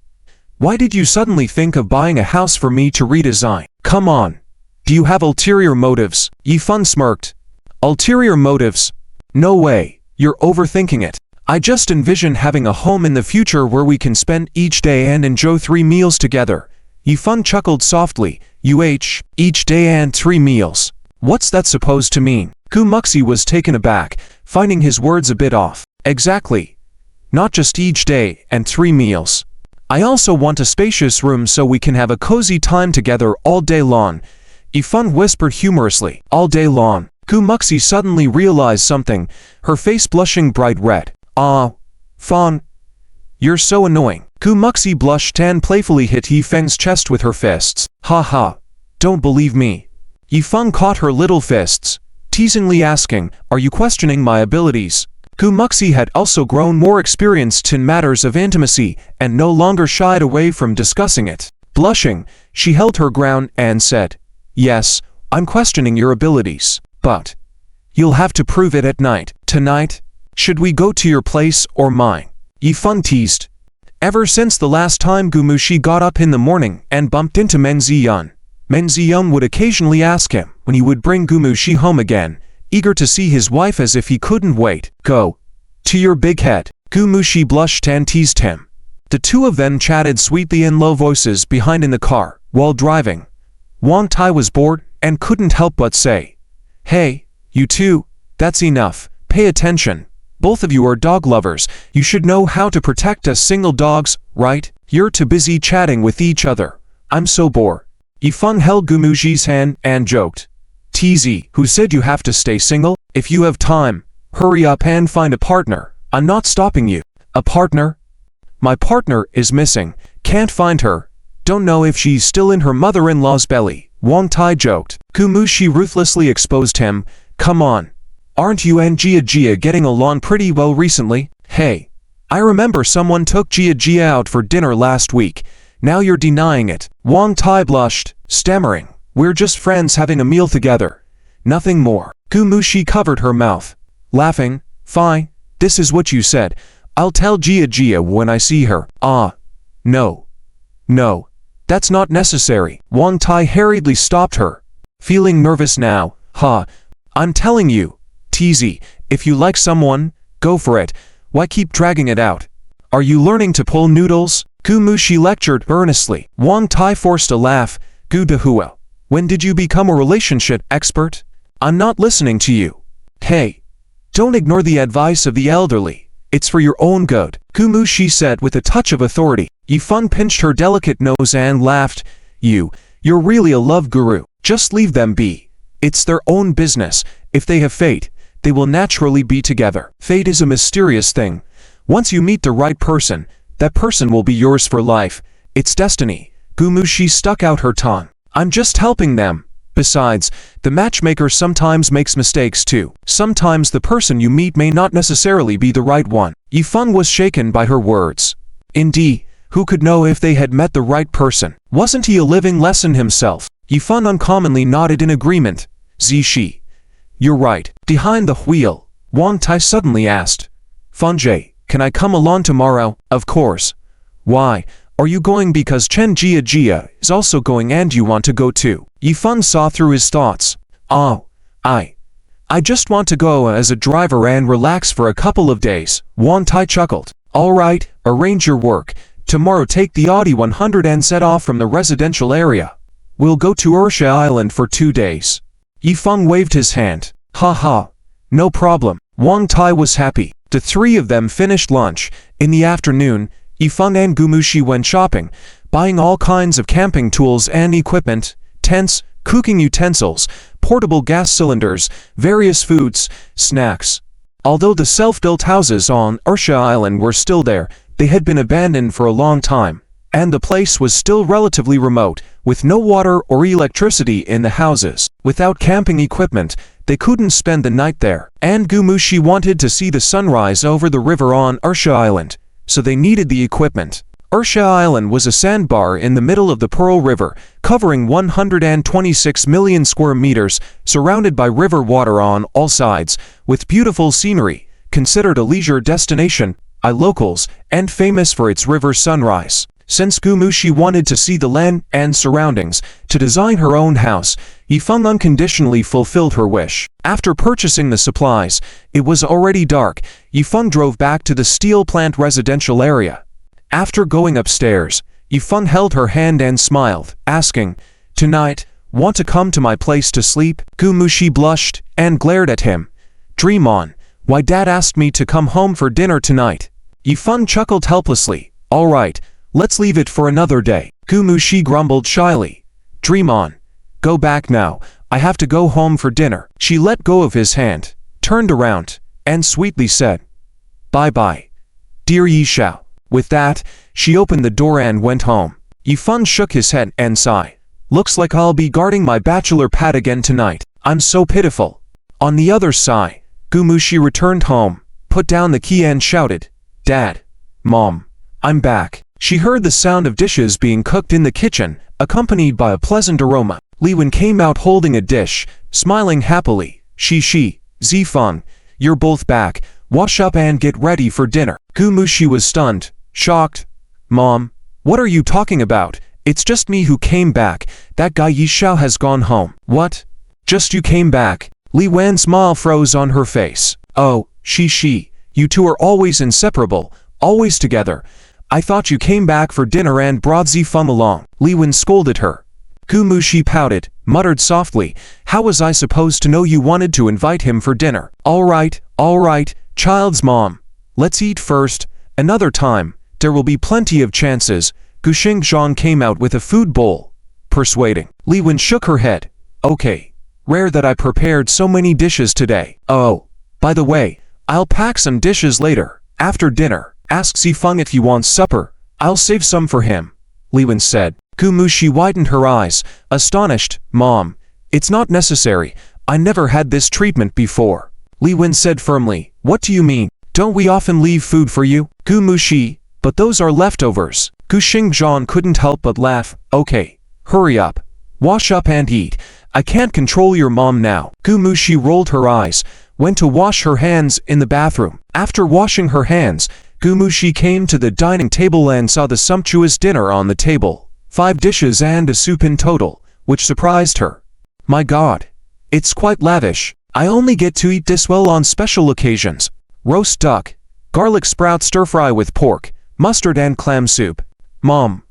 why did you suddenly think of buying a house for me to redesign? Come on. Do you have ulterior motives? Yifeng smirked. Ulterior motives? No way. You're overthinking it. I just envision having a home in the future where we can spend each day and enjoy 3 meals together. Yifeng chuckled softly. Each day and 3 meals. What's that supposed to mean? Gu Muxi was taken aback, finding his words a bit off. Exactly. Not just each day and 3 meals. I also want a spacious room so we can have a cozy time together all day long. Yifeng whispered humorously. All day long. Gu Muxi suddenly realized something, her face blushing bright red. Feng, you're so annoying. Gu Muxi blushed and playfully hit Yifeng's chest with her fists. Ha ha. Don't believe me. Yifeng caught her little fists, teasingly asking, Are you questioning my abilities? Gu Muxi had also grown more experienced in matters of intimacy and no longer shied away from discussing it. Blushing, she held her ground and said, Yes, I'm questioning your abilities. But you'll have to prove it at night. Tonight? Should we go to your place or mine? Yifeng teased. Ever since the last time Gu Muxi got up in the morning and bumped into Meng Ziyun would occasionally ask him when he would bring Gu Muxi home again, eager to see his wife as if he couldn't wait. Go. To your big head. Gu Muxi blushed and teased him. The two of them chatted sweetly in low voices behind in the car. While driving, Wang Tai was bored and couldn't help but say, Hey, you two, that's enough. Pay attention. Both of you are dog lovers. You should know how to protect us single dogs, right? You're too busy chatting with each other. I'm so bored. Yifeng held Gumuxi's hand and joked. TZ, who said you have to stay single? If you have time, hurry up and find a partner. I'm not stopping you. A partner? My partner is missing. Can't find her. Don't know if she's still in her mother-in-law's belly. Wang Tai joked. Gumuxi ruthlessly exposed him. Come on. Aren't you and Jia getting along pretty well recently? Hey. I remember someone took Jia out for dinner last week. Now you're denying it. Wang Tai blushed, stammering. We're just friends having a meal together. Nothing more. Gumuxi covered her mouth, laughing. Fine. This is what you said. I'll tell Jia when I see her. No. No. That's not necessary. Wang Tai hurriedly stopped her. Feeling nervous now. I'm telling you. TZ, if you like someone, go for it. Why keep dragging it out? Are you learning to pull noodles? Gumuxi lectured earnestly. Wang Tai forced a laugh. Gu Dehua. When did you become a relationship expert? I'm not listening to you. Hey. Don't ignore the advice of the elderly. It's for your own good. Gumuxi said with a touch of authority. Yifeng pinched her delicate nose and laughed. You're really a love guru. Just leave them be. It's their own business. If they have fate, they will naturally be together. Fate is a mysterious thing. Once you meet the right person, that person will be yours for life. It's destiny. Gumuxi stuck out her tongue. I'm just helping them. Besides, the matchmaker sometimes makes mistakes too. Sometimes the person you meet may not necessarily be the right one. Yifeng was shaken by her words. Indeed, who could know if they had met the right person? Wasn't he a living lesson himself? Yifeng uncommonly nodded in agreement. Zishi. You're right. Behind the wheel, Wang Tai suddenly asked. Fenjie, can I come along tomorrow? Of course. Why? Are you going because Chen Jia is also going and you want to go too? Yifeng saw through his thoughts. I just want to go as a driver and relax for a couple of days. Wang Tai chuckled. All right, arrange your work. Tomorrow take the Audi 100 and set off from the residential area. We'll go to Ursha Island for 2 days. Yifeng waved his hand. No problem. Wang Tai was happy. The three of them finished lunch. In the afternoon, Yifeng and Gumuxi went shopping, buying all kinds of camping tools and equipment, tents, cooking utensils, portable gas cylinders, various foods, snacks. Although the self-built houses on Ursha Island were still there, they had been abandoned for a long time, and the place was still relatively remote, with no water or electricity in the houses. Without camping equipment, they couldn't spend the night there, and Gumuxi wanted to see the sunrise over the river on Ursha Island, so they needed the equipment. Ursha Island was a sandbar in the middle of the Pearl River, covering 126 million square meters, surrounded by river water on all sides, with beautiful scenery, considered a leisure destination by locals, and famous for its river sunrise. Since Gumuxi wanted to see the land and surroundings, to design her own house, Yifeng unconditionally fulfilled her wish. After purchasing the supplies, it was already dark. Yifeng drove back to the steel plant residential area. After going upstairs, Yifeng held her hand and smiled, asking, Tonight, want to come to my place to sleep? Gumuxi blushed and glared at him. Dream on. Why Dad asked me to come home for dinner tonight. Yifeng chuckled helplessly. All right. Let's leave it for another day. Gumuxi grumbled shyly. Dream on. Go back now. I have to go home for dinner. She let go of his hand, turned around, and sweetly said, Bye-bye, dear Yishao. With that, she opened the door and went home. Yifeng shook his head and sighed. Looks like I'll be guarding my bachelor pad again tonight. I'm so pitiful. On the other side, Gumuxi returned home, put down the key and shouted, Dad, Mom, I'm back. She heard the sound of dishes being cooked in the kitchen, accompanied by a pleasant aroma. Li Wen came out holding a dish, smiling happily. Zifeng, you're both back. Wash up and get ready for dinner. Gumuxi was stunned, shocked. Mom, what are you talking about? It's just me who came back. That guy Yishao has gone home. What? Just you came back? Li Wen's smile froze on her face. Oh, you two are always inseparable, always together. I thought you came back for dinner and brought Zifeng along. Li Wen scolded her. Gumuxi pouted, muttered softly, How was I supposed to know you wanted to invite him for dinner? All right, child's mom. Let's eat first. Another time. There will be plenty of chances. Gu Xingzhang came out with a food bowl, persuading. Li Wen shook her head. Okay. Rare that I prepared so many dishes today. Oh, by the way, I'll pack some dishes later, after dinner. Ask Zifeng if he wants supper. I'll save some for him, Li Wen said. Gu Muxi widened her eyes, astonished. Mom, it's not necessary. I never had this treatment before. Li Wen said firmly. What do you mean? Don't we often leave food for you? Gu Muxi, but those are leftovers. Gu Xingzhang couldn't help but laugh. Okay, hurry up. Wash up and eat. I can't control your mom now. Gu Muxi rolled her eyes, went to wash her hands in the bathroom. After washing her hands, Gu Muxi came to the dining table and saw the sumptuous dinner on the table. 5 dishes and a soup in total, which surprised her. My God, it's quite lavish. I only get to eat this well on special occasions. Roast duck, garlic sprout stir-fry with pork, mustard and clam soup. Mom,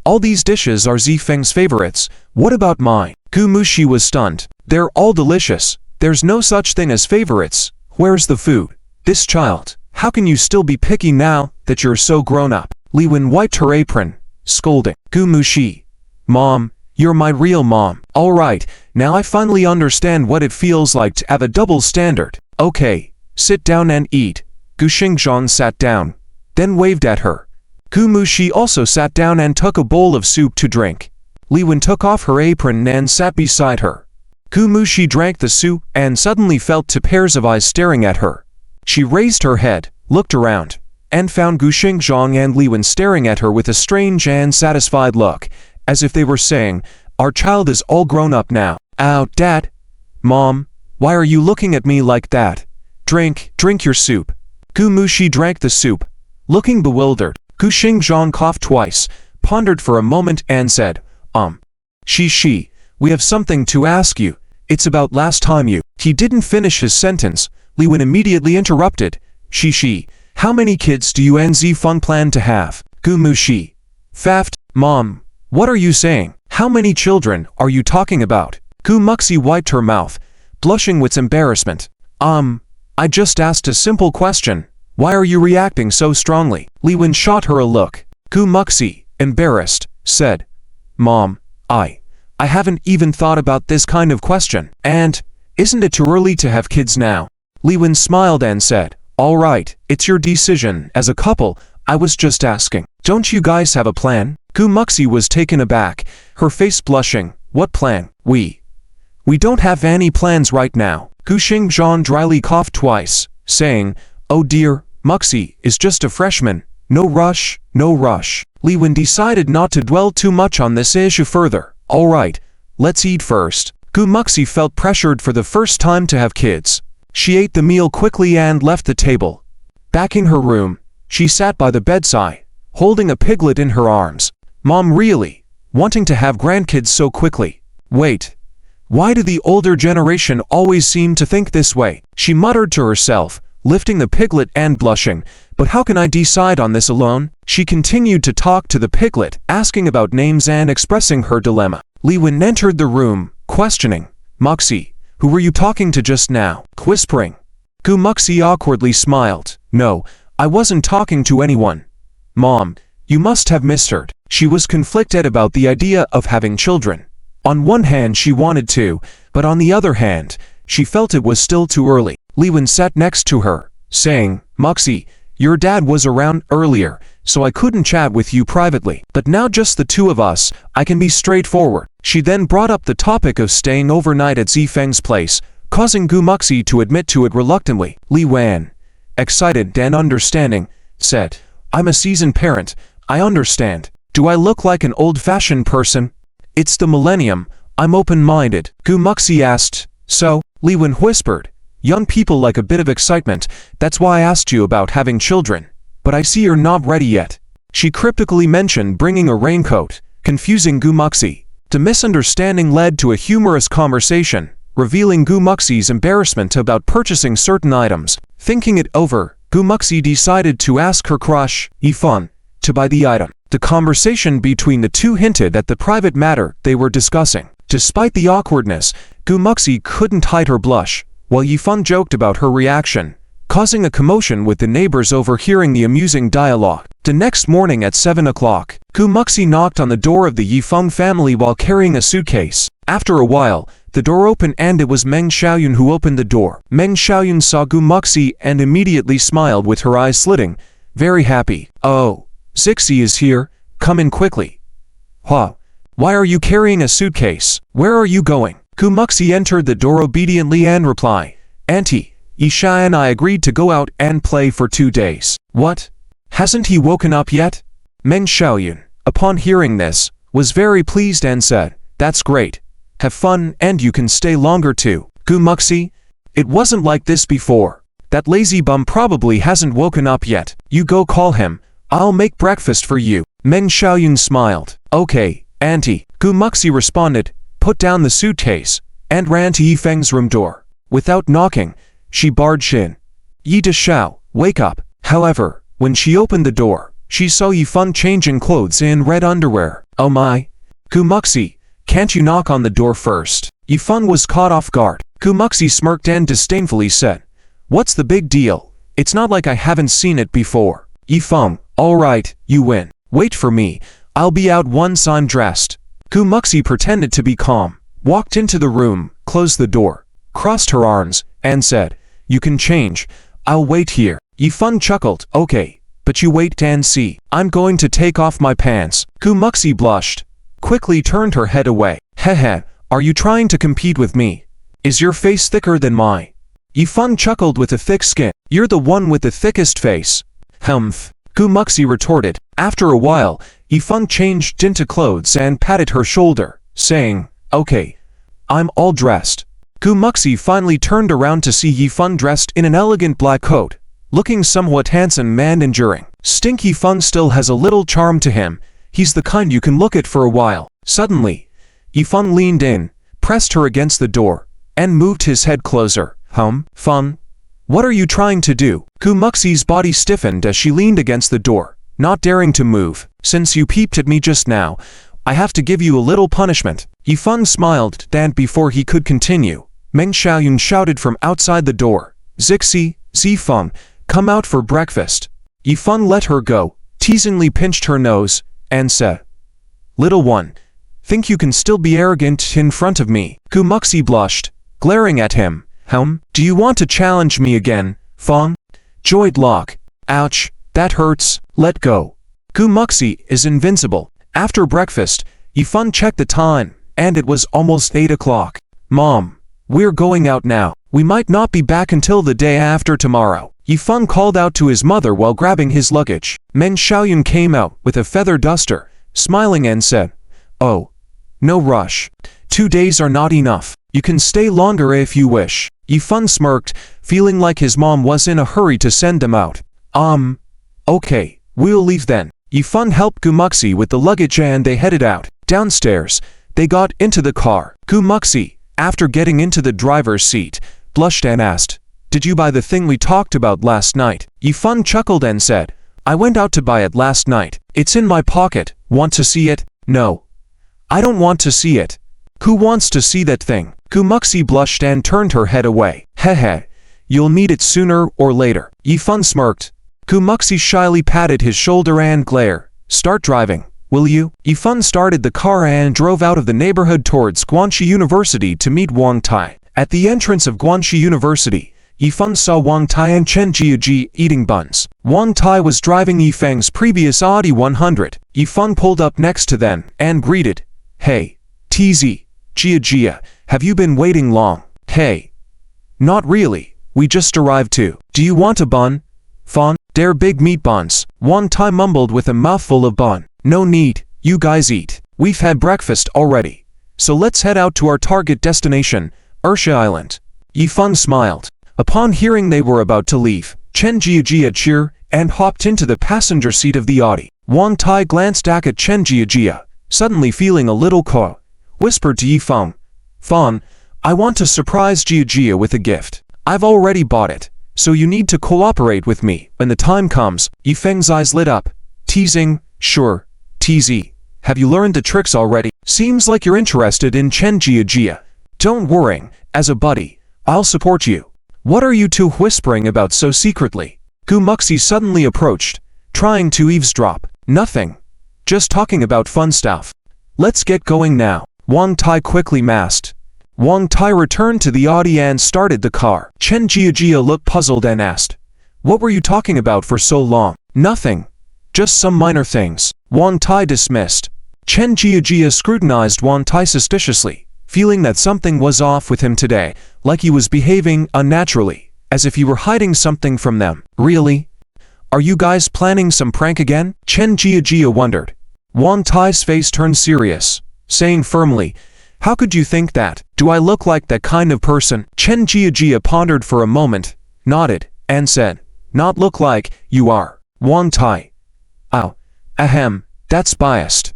all these dishes are Zifeng's favorites. What about mine? Gu Muxi was stunned. They're all delicious. There's no such thing as favorites. Where's the food? This child. How can you still be picky now that you're so grown up? Li Wen wiped her apron, scolding. Gu Muxi. Mom, you're my real mom. All right, now I finally understand what it feels like to have a double standard. Okay, sit down and eat. Gu Xingzhang sat down, then waved at her. Gu Muxi also sat down and took a bowl of soup to drink. Li Wen took off her apron and sat beside her. Gu Muxi drank the soup and suddenly felt 2 pairs of eyes staring at her. She raised her head, looked around, and found Gu Xingzhang and Li Wen staring at her with a strange and satisfied look, as if they were saying, our child is all grown up now. Ow, Dad. Mom, why are you looking at me like that? Drink your soup. Gu Muxi drank the soup, looking bewildered. Gu Xingzhang coughed twice, pondered for a moment and said, She, we have something to ask you. It's about last time you. He didn't finish his sentence. Li Wen immediately interrupted. She, how many kids do you and Zifeng plan to have? Gu Muxi. Faft, Mom, what are you saying? How many children are you talking about? Gu Muxi wiped her mouth, blushing with embarrassment. I just asked a simple question. Why are you reacting so strongly? Li Wen shot her a look. Gu Muxi, embarrassed, said, Mom, I haven't even thought about this kind of question. And, isn't it too early to have kids now? Li Wen smiled and said, all right, it's your decision. As a couple, I was just asking. Don't you guys have a plan? Gu Muxi was taken aback, her face blushing. What plan? We don't have any plans right now. Gu Xingzhang dryly coughed twice, saying, oh dear, Muxi is just a freshman. No rush, no rush. Li Wen decided not to dwell too much on this issue further. All right, let's eat first. Gu Muxi felt pressured for the first time to have kids. She ate the meal quickly and left the table. Back in her room, she sat by the bedside, holding a piglet in her arms. Mom, really? Wanting to have grandkids so quickly? Wait. Why do the older generation always seem to think this way? She muttered to herself, lifting the piglet and blushing. But how can I decide on this alone? She continued to talk to the piglet, asking about names and expressing her dilemma. Li Wen entered the room, questioning. Muxi, who were you talking to just now? Whispering. Gu Muxi awkwardly smiled. No, I wasn't talking to anyone. Mom, you must have misheard. She was conflicted about the idea of having children. On one hand she wanted to, but on the other hand, she felt it was still too early. Li Wen sat next to her, saying, Muxi, your dad was around earlier, so I couldn't chat with you privately. But now just the two of us, I can be straightforward. She then brought up the topic of staying overnight at Zifeng's place, causing Gu Muxi to admit to it reluctantly. Li Wen, excited and understanding, said, I'm a seasoned parent, I understand. Do I look like an old-fashioned person? It's the millennium, I'm open-minded. Gu Muxi asked, so? Li Wen whispered, young people like a bit of excitement, that's why I asked you about having children. But I see you're not ready yet. She cryptically mentioned bringing a raincoat, confusing Gu Muxi. The misunderstanding led to a humorous conversation, revealing Gu Muxi's embarrassment about purchasing certain items. Thinking it over, Gu Muxi decided to ask her crush, Yifan, to buy the item. The conversation between the two hinted at the private matter they were discussing. Despite the awkwardness, Gu Muxi couldn't hide her blush, while Yifan joked about her reaction, causing a commotion with the neighbors overhearing the amusing dialogue. The next morning at 7 o'clock, Gu Muxi knocked on the door of the Yifeng family while carrying a suitcase. After a while, the door opened and it was Meng Xiaoyun who opened the door. Meng Xiaoyun saw Gu Muxi and immediately smiled with her eyes slitting, very happy. "Oh, Zixi is here, come in quickly." "Huh? Why are you carrying a suitcase? Where are you going?" Gu Muxi entered the door obediently and replied, "Auntie, Yisha and I agreed to go out and play for 2 days." "What? Hasn't he woken up yet?" Meng Xiaoyun, upon hearing this, was very pleased and said, "That's great. Have fun and you can stay longer too." "Gu Muxi, it wasn't like this before. That lazy bum probably hasn't woken up yet. You go call him, I'll make breakfast for you." Meng Xiaoyun smiled. "Okay, Auntie." Gu Muxi responded, put down the suitcase, and ran to Yifeng's room door. Without knocking, she barged in. "Yi De Xiao, wake up." However, when she opened the door, she saw Yifeng changing clothes in red underwear. "Oh my. Gu Muxi, can't you knock on the door first?" Yifeng was caught off guard. Gu Muxi smirked and disdainfully said, "What's the big deal? It's not like I haven't seen it before." "Yifeng, alright, you win. Wait for me, I'll be out once I'm dressed." Gu Muxi pretended to be calm, walked into the room, closed the door, crossed her arms, and said, "You can change, I'll wait here." Yifeng chuckled, "Okay, but you wait and see. I'm going to take off my pants." Gu Muxi blushed, quickly turned her head away. "Hehe, are you trying to compete with me? Is your face thicker than mine?" Yifeng chuckled with a thick skin. "You're the one with the thickest face." "Humph," Gu Muxi retorted. After a while, Yifeng changed into clothes and patted her shoulder, saying, "Okay, I'm all dressed." Gu Muxi finally turned around to see Yifeng dressed in an elegant black coat, looking somewhat handsome and enduring. Stinky Yifeng still has a little charm to him. He's the kind you can look at for a while. Suddenly, Yifeng leaned in, pressed her against the door, and moved his head closer. Feng, what are you trying to do?" Gu Muxi's body stiffened as she leaned against the door, not daring to move. "Since you peeped at me just now, I have to give you a little punishment." Yifeng smiled, and before he could continue, Meng Xiaoyun shouted from outside the door, "Zixi, Zifeng, come out for breakfast." Yifeng let her go, teasingly pinched her nose, and said, "Little one, think you can still be arrogant in front of me?" Gu Muxi blushed, glaring at him. Do you want to challenge me again, Feng?" Joyed lock. "Ouch, that hurts, let go." Gu Muxi is invincible. After breakfast, Yifeng checked the time, and it was almost 8 o'clock. "Mom, we're going out now. We might not be back until the day after tomorrow." Yifeng called out to his mother while grabbing his luggage. Meng Xiaoyun came out with a feather duster, smiling and said, "Oh, no rush. 2 days are not enough. You can stay longer if you wish." Yifeng smirked, feeling like his mom was in a hurry to send them out. Okay, we'll leave then." Yifeng helped Gu Muxi with the luggage and they headed out. Downstairs, they got into the car. Gu Muxi, after getting into the driver's seat, blushed and asked, "Did you buy the thing we talked about last night?" Yifeng chuckled and said, "I went out to buy it last night. It's in my pocket. Want to see it?" "No. I don't want to see it." "Who wants to see that thing?" Gu Muxi blushed and turned her head away. "Hehe, you'll need it sooner or later." Yifeng smirked. Gu Muxi shyly patted his shoulder and glared. "Start driving, will you?" Yifeng started the car and drove out of the neighborhood towards Guanxi University to meet Wang Tai. At the entrance of Guanxi University, Yifeng saw Wang Tai and Chen Jiaji eating buns. Wang Tai was driving Yifeng's previous Audi 100. Yifeng pulled up next to them and greeted, "Hey, TZ, Jiajia, have you been waiting long?" "Hey. Not really, we just arrived too. Do you want a bun?" "Fun, they're big meat buns." Wang Tai mumbled with a mouthful of bun. "No need, you guys eat. We've had breakfast already. So let's head out to our target destination, Ursha Island." Yifeng smiled. Upon hearing they were about to leave, Chen Jiajia cheered and hopped into the passenger seat of the Audi. Wang Tai glanced back at Chen Jiajia, suddenly feeling a little cold, whispered to Yifeng, "Feng, I want to surprise Jiajia with a gift. I've already bought it, so you need to cooperate with me. When the time comes." Yifeng's eyes lit up, teasing, "Sure, TZ. Have you learned the tricks already? Seems like you're interested in Chen Jiajia. Don't worry, as a buddy, I'll support you. What are you two whispering about so secretly?" Gu Muxi suddenly approached, trying to eavesdrop. Nothing. Just talking about fun stuff. Let's get going now. Wang Tai quickly masked. Wang Tai returned to the Audi and started the car. Chen Jiajia looked puzzled and asked, "What were you talking about for so long?" "Nothing. Just some minor things," Wang Tai dismissed. Chen Jiajia scrutinized Wang Tai suspiciously, feeling that something was off with him today, like he was behaving unnaturally, as if he were hiding something from them. "Really? Are you guys planning some prank again?" Chen Jiajia wondered. Wang Tai's face turned serious, saying firmly, "How could you think that? Do I look like that kind of person?" Chen Jiajia pondered for a moment, nodded, and said, "Not look like, you are." Wang Tai. "Oh, ahem, that's biased.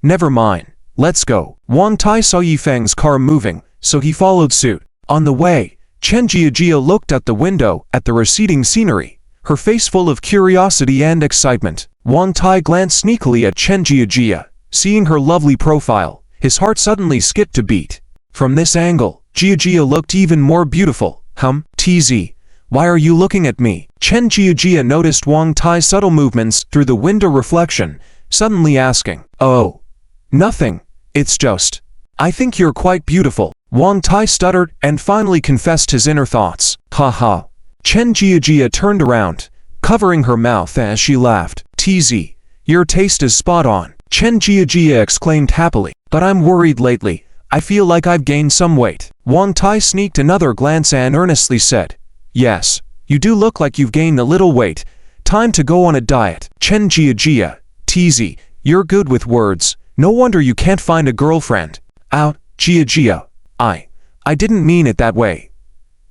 Never mind. Let's go." Wang Tai saw Yifeng's car moving, so he followed suit. On the way, Chen Jiajia looked out the window at the receding scenery, her face full of curiosity and excitement. Wang Tai glanced sneakily at Chen Jiajia. Seeing her lovely profile, his heart suddenly skipped a beat. From this angle, Jiajia looked even more beautiful. TZ. Why are you looking at me?" Chen Jiajia noticed Wang Tai's subtle movements through the window reflection, suddenly asking, "Oh, nothing. It's just, I think you're quite beautiful." Wang Tai stuttered and finally confessed his inner thoughts. "Ha." Chen Jiajia turned around, covering her mouth as she laughed. "TZ, your taste is spot on." Chen Jiajia exclaimed happily. "But I'm worried lately. I feel like I've gained some weight." Wang Tai sneaked another glance and earnestly said, "Yes, you do look like you've gained a little weight. Time to go on a diet." Chen Jiajia. "TZ, you're good with words. No wonder you can't find a girlfriend." "Out, Jiajia. I didn't mean it that way.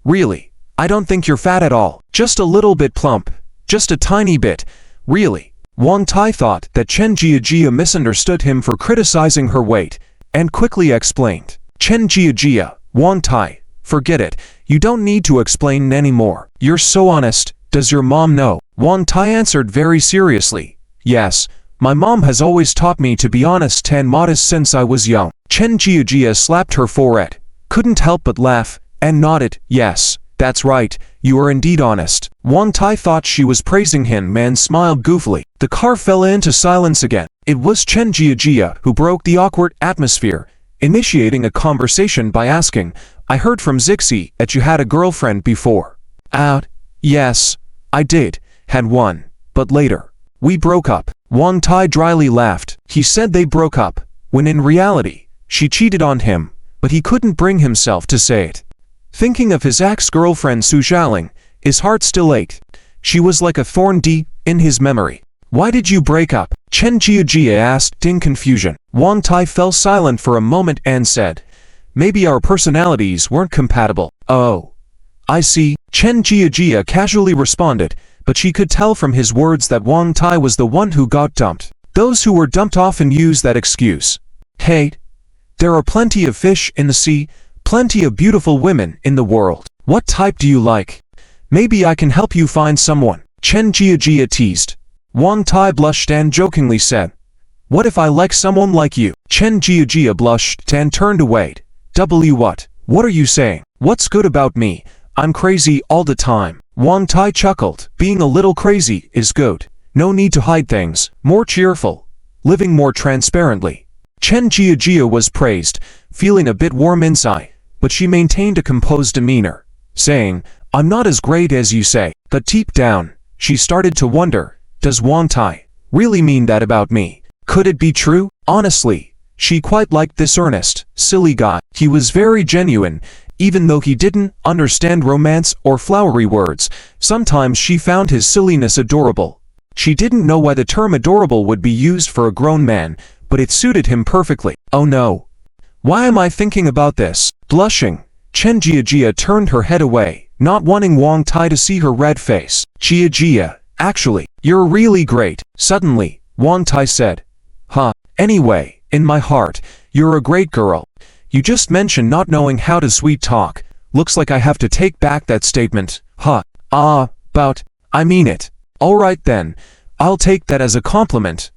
Really, I don't think you're fat at all. Just a little bit plump. Just a tiny bit. Really." Wang Tai thought that Chen Jiajia misunderstood him for criticizing her weight, and quickly explained. "Chen Jiajia, Wang Tai, forget it. You don't need to explain anymore. You're so honest. Does your mom know?" Wang Tai answered very seriously. "Yes, my mom has always taught me to be honest and modest since I was young." Chen Jiajia slapped her forehead, couldn't help but laugh, and nodded. "Yes, that's right, you are indeed honest." Wang Tai thought she was praising him and smiled goofily. The car fell into silence again. It was Chen Jiajia who broke the awkward atmosphere, initiating a conversation by asking, "I heard from Zixi that you had a girlfriend before." "Out. Yes, I did, had one, but later, we broke up." Wang Tai dryly laughed. He said they broke up, when in reality, she cheated on him, but he couldn't bring himself to say it. Thinking of his ex-girlfriend Su Xiaoling, his heart still ached. She was like a thorn deep in his memory. "Why did you break up?" Chen Jiajia asked in confusion. Wang Tai fell silent for a moment and said, "Maybe our personalities weren't compatible." "Oh, I see," Chen Jiajia casually responded, but she could tell from his words that Wang Tai was the one who got dumped. Those who were dumped often use that excuse. "Hey, there are plenty of fish in the sea, plenty of beautiful women in the world. What type do you like? Maybe I can help you find someone," Chen Jiajia teased. Wang Tai blushed and jokingly said, "What if I like someone like you?" Chen Jiajia blushed and turned away. What? What are you saying? What's good about me? I'm crazy all the time." Wang Tai chuckled. "Being a little crazy is good. No need to hide things. More cheerful. Living more transparently." Chen Jiajia was praised, feeling a bit warm inside, but she maintained a composed demeanor, saying, "I'm not as great as you say." But deep down, she started to wonder, does Wang Tai really mean that about me? Could it be true? Honestly, she quite liked this earnest, silly guy. He was very genuine, even though he didn't understand romance or flowery words. Sometimes she found his silliness adorable. She didn't know why the term adorable would be used for a grown man, but it suited him perfectly. "Oh no. Why am I thinking about this?" Blushing, Chen Jiajia turned her head away, not wanting Wang Tai to see her red face. "Jiajia, actually, you're really great." Suddenly, Wang Tai said, "Anyway, in my heart, you're a great girl. You just mentioned not knowing how to sweet talk. Looks like I have to take back that statement." But, I mean it." "Alright then, I'll take that as a compliment."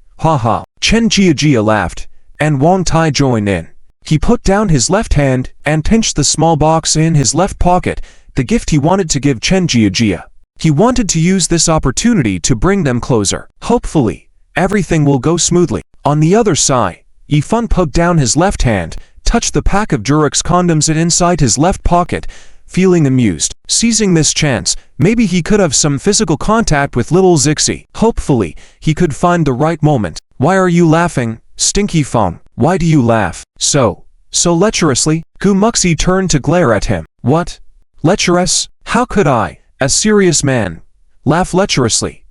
Chen Jiajia laughed, and Wang Tai joined in. He put down his left hand and pinched the small box in his left pocket, the gift he wanted to give Chen Jiajia. He wanted to use this opportunity to bring them closer. Hopefully, everything will go smoothly. On the other side, Yifan put down his left hand, touched the pack of Durex condoms inside his left pocket, feeling amused. Seizing this chance, maybe he could have some physical contact with little Zixi. Hopefully, he could find the right moment. Why are you laughing, Stinky Fong? Why do you laugh so lecherously? Gumuxi turned to glare at him. What? Lecherous? How could I, a serious man, laugh lecherously?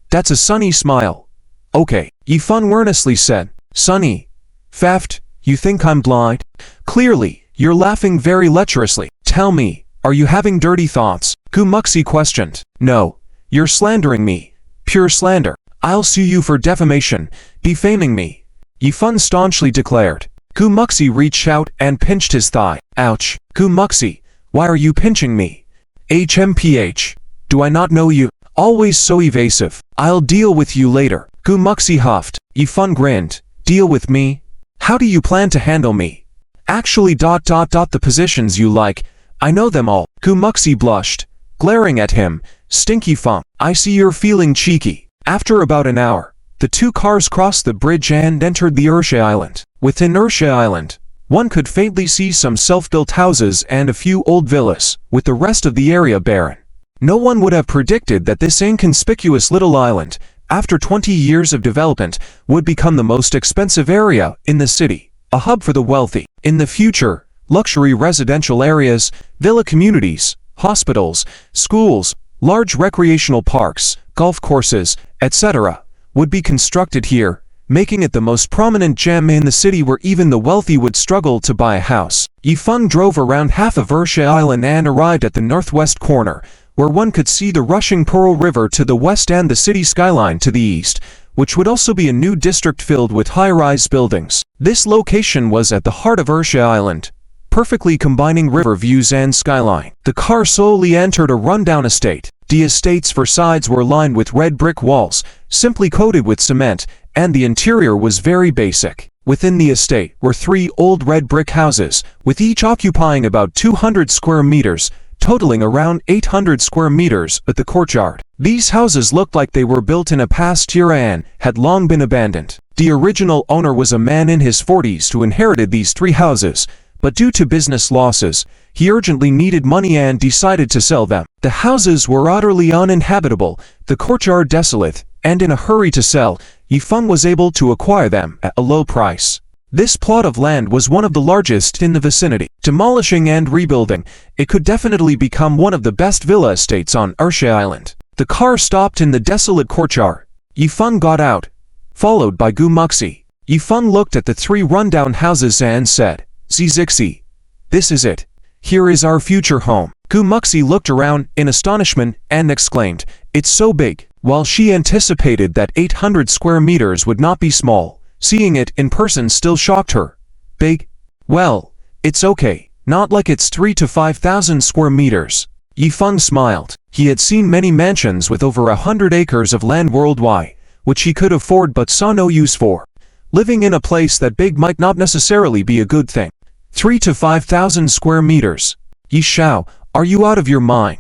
That's a sunny smile. Okay, Yifan earnestly said. Sunny. Faft, you think I'm blind? Clearly, you're laughing very lecherously. Tell me, are you having dirty thoughts? Gumuxi questioned. No, you're slandering me. Pure slander. I'll sue you for defamation, defaming me, Yifan staunchly declared. Gumuxi reached out and pinched his thigh. Ouch. Gumuxi, why are you pinching me? HMPH. Do I not know you? Always so evasive. I'll deal with you later. Gumuxi huffed. Yifan grinned. Deal with me? How do you plan to handle me? Actually the positions you like, I know them all. Gumuxi blushed, glaring at him. Stinky Fong, I see you're feeling cheeky. After about an hour, the two cars crossed the bridge and entered the Ursha Island. Within Ursha Island, one could faintly see some self-built houses and a few old villas, with the rest of the area barren. No one would have predicted that this inconspicuous little island, after 20 years of development, would become the most expensive area in the city, a hub for the wealthy. In the future, luxury residential areas, villa communities, hospitals, schools, large recreational parks, golf courses, etc., would be constructed here, making it the most prominent gem in the city where even the wealthy would struggle to buy a house. Yifan drove around half of Ursha Island and arrived at the northwest corner, where one could see the rushing Pearl River to the west and the city skyline to the east, which would also be a new district filled with high-rise buildings. This location was at the heart of Ursha Island, perfectly combining river views and skyline. The car slowly entered a rundown estate. The estate's facades were lined with red brick walls, simply coated with cement, and the interior was very basic. Within the estate were 3 old red brick houses, with each occupying about 200 square meters, totaling around 800 square meters at the courtyard. These houses looked like they were built in a past era and had long been abandoned. The original owner was a man in his 40s who inherited these 3 houses, but due to business losses, he urgently needed money and decided to sell them. The houses were utterly uninhabitable, the courtyard desolate, and in a hurry to sell. Yifan was able to acquire them at a low price. This plot of land was one of the largest in the vicinity. Demolishing and rebuilding, it could definitely become one of the best villa estates on Ursha Island. The car stopped in the desolate courtyard. Yifan got out, followed by Gumuxi. Yifan looked at the 3 rundown houses and said, Zixi, this is it. Here is our future home. Gumuxi looked around in astonishment and exclaimed, it's so big. While she anticipated that 800 square meters would not be small, seeing it in person still shocked her. Big? Well, it's okay. Not like it's 3,000 to 5,000 square meters. Yifan smiled. He had seen many mansions with over 100 acres of land worldwide, which he could afford but saw no use for. Living in a place that big might not necessarily be a good thing. 3,000 to 5,000 square meters. Yishao, are you out of your mind?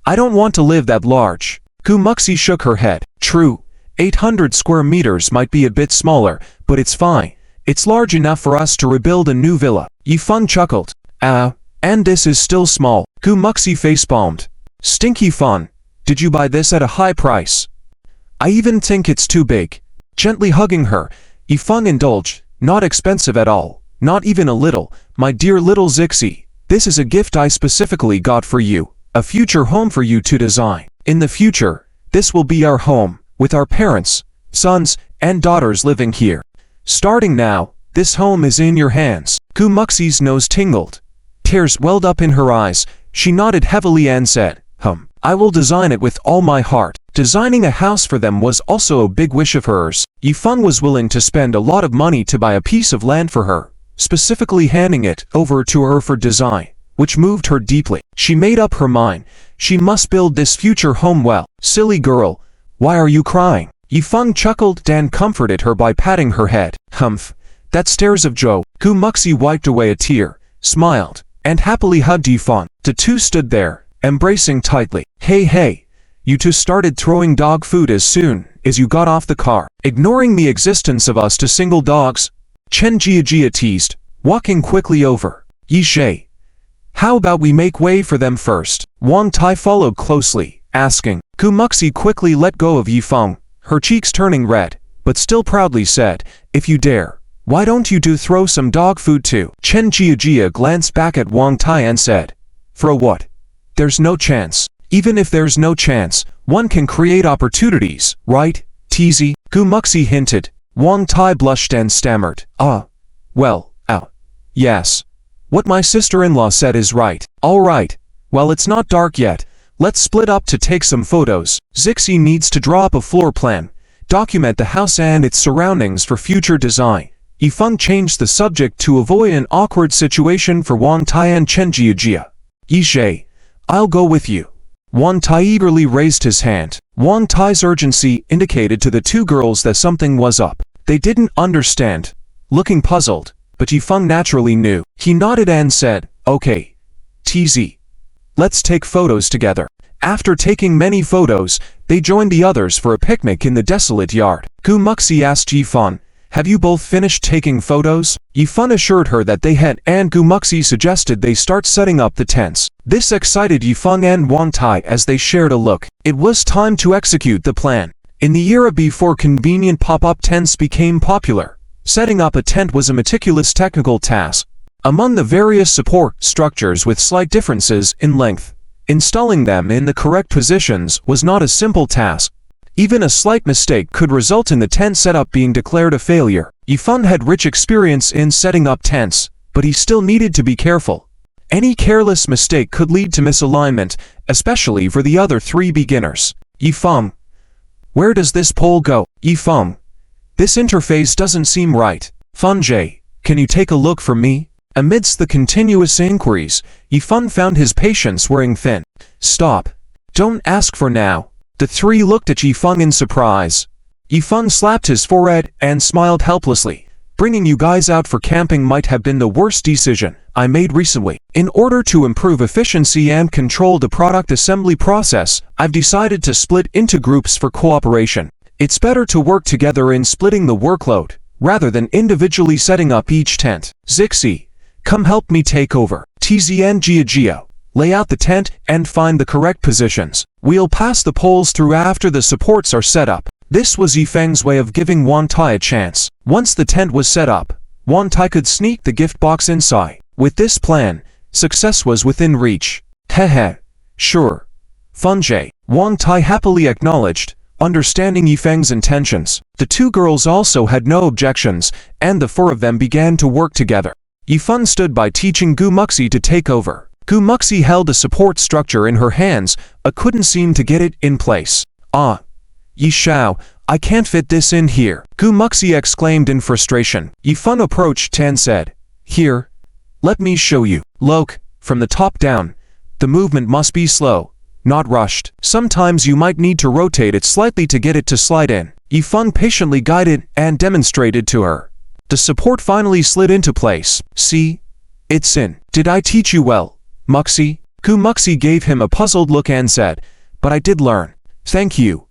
I don't want to live that large. Gumuxi shook her head. True, 800 square meters might be a bit smaller, but it's fine. It's large enough for us to rebuild a new villa. Yifan chuckled. And this is still small. Gumuxi facepalmed. Stinky Fun, did you buy this at a high price? I even think it's too big. Gently hugging her, Yifan indulged. Not expensive at all. Not even a little. My dear little Zixi, this is a gift I specifically got for you. A future home for you to design. In the future, this will be our home, with our parents, sons, and daughters living here. Starting now, this home is in your hands. Gumuxi's nose tingled. Tears welled up in her eyes. She nodded heavily and said, I will design it with all my heart. Designing a house for them was also a big wish of hers. Yifan was willing to spend a lot of money to buy a piece of land for her, specifically handing it over to her for design, which moved her deeply. She made up her mind. She must build this future home well. Silly girl, why are you crying? Yifan chuckled and comforted her by patting her head. That stares of Joe. Gumuxi wiped away a tear, smiled, and happily hugged Yifan. The two stood there, embracing tightly. Hey, You two started throwing dog food as soon as you got off the car, ignoring the existence of us to single dogs. Chen Jiajia teased, walking quickly over. Yishe, how about we make way for them first? Wang Tai followed closely, asking. Gu Muxi quickly let go of Yifeng, her cheeks turning red, but still proudly said, if you dare, why don't you throw some dog food too? Chen Jiajia glanced back at Wang Tai and said, for what? There's no chance. Even if there's no chance, one can create opportunities, right? Teasy, Gu Muxi hinted. Wang Tai blushed and stammered. Yes. What my sister-in-law said is right. All right. Well, it's not dark yet. Let's split up to take some photos. Zixi needs to draw up a floor plan, document the house and its surroundings for future design. Yifeng changed the subject to avoid an awkward situation for Wang Tai and Chen Jiajia. Yishe, I'll go with you. Wang Tai eagerly raised his hand. Wang Tai's urgency indicated to the two girls that something was up. They didn't understand, looking puzzled, but Yifeng naturally knew. He nodded and said, okay, TZ. Let's take photos together. After taking many photos, they joined the others for a picnic in the desolate yard. Gu Muxi asked Yifeng, have you both finished taking photos? Yifeng assured her that they had, and Gu Muxi suggested they start setting up the tents. This excited Yifeng and Wang Tai as they shared a look. It was time to execute the plan. In the era before convenient pop-up tents became popular, setting up a tent was a meticulous technical task. Among the various support structures with slight differences in length, installing them in the correct positions was not a simple task. Even a slight mistake could result in the tent setup being declared a failure. Yifeng had rich experience in setting up tents, but he still needed to be careful. Any careless mistake could lead to misalignment, especially for the other three beginners. Yifeng, where does this pole go? Yifeng, this interface doesn't seem right. Funjie, can you take a look for me? Amidst the continuous inquiries, Yifeng found his patience wearing thin. Stop. Don't ask for now. The three looked at Yifeng in surprise. Yifeng slapped his forehead and smiled helplessly. Bringing you guys out for camping might have been the worst decision I made recently. In order to improve efficiency and control the product assembly process, I've decided to split into groups for cooperation. It's better to work together in splitting the workload, rather than individually setting up each tent. Zixi, come help me take over. TZ and Jiajia, lay out the tent and find the correct positions. We'll pass the poles through after the supports are set up. This was Yifeng's way of giving Wang Tai a chance. Once the tent was set up, Wang Tai could sneak the gift box inside. With this plan, success was within reach. Hehe, sure. Funjie, Wang Tai happily acknowledged, understanding Yifeng's intentions. The two girls also had no objections, and the four of them began to work together. Yifeng stood by teaching Gu Muxi to take over. Gu Muxi held a support structure in her hands, but couldn't seem to get it in place. Yishao, I can't fit this in here. Gu Muxi exclaimed in frustration. Yifeng approached and said, here, let me show you. Look, from the top down, the movement must be slow, not rushed. Sometimes you might need to rotate it slightly to get it to slide in. Yifeng patiently guided and demonstrated to her. The support finally slid into place. See? It's in. Did I teach you well, Muxi? Gu Muxi gave him a puzzled look and said, but I did learn. Thank you.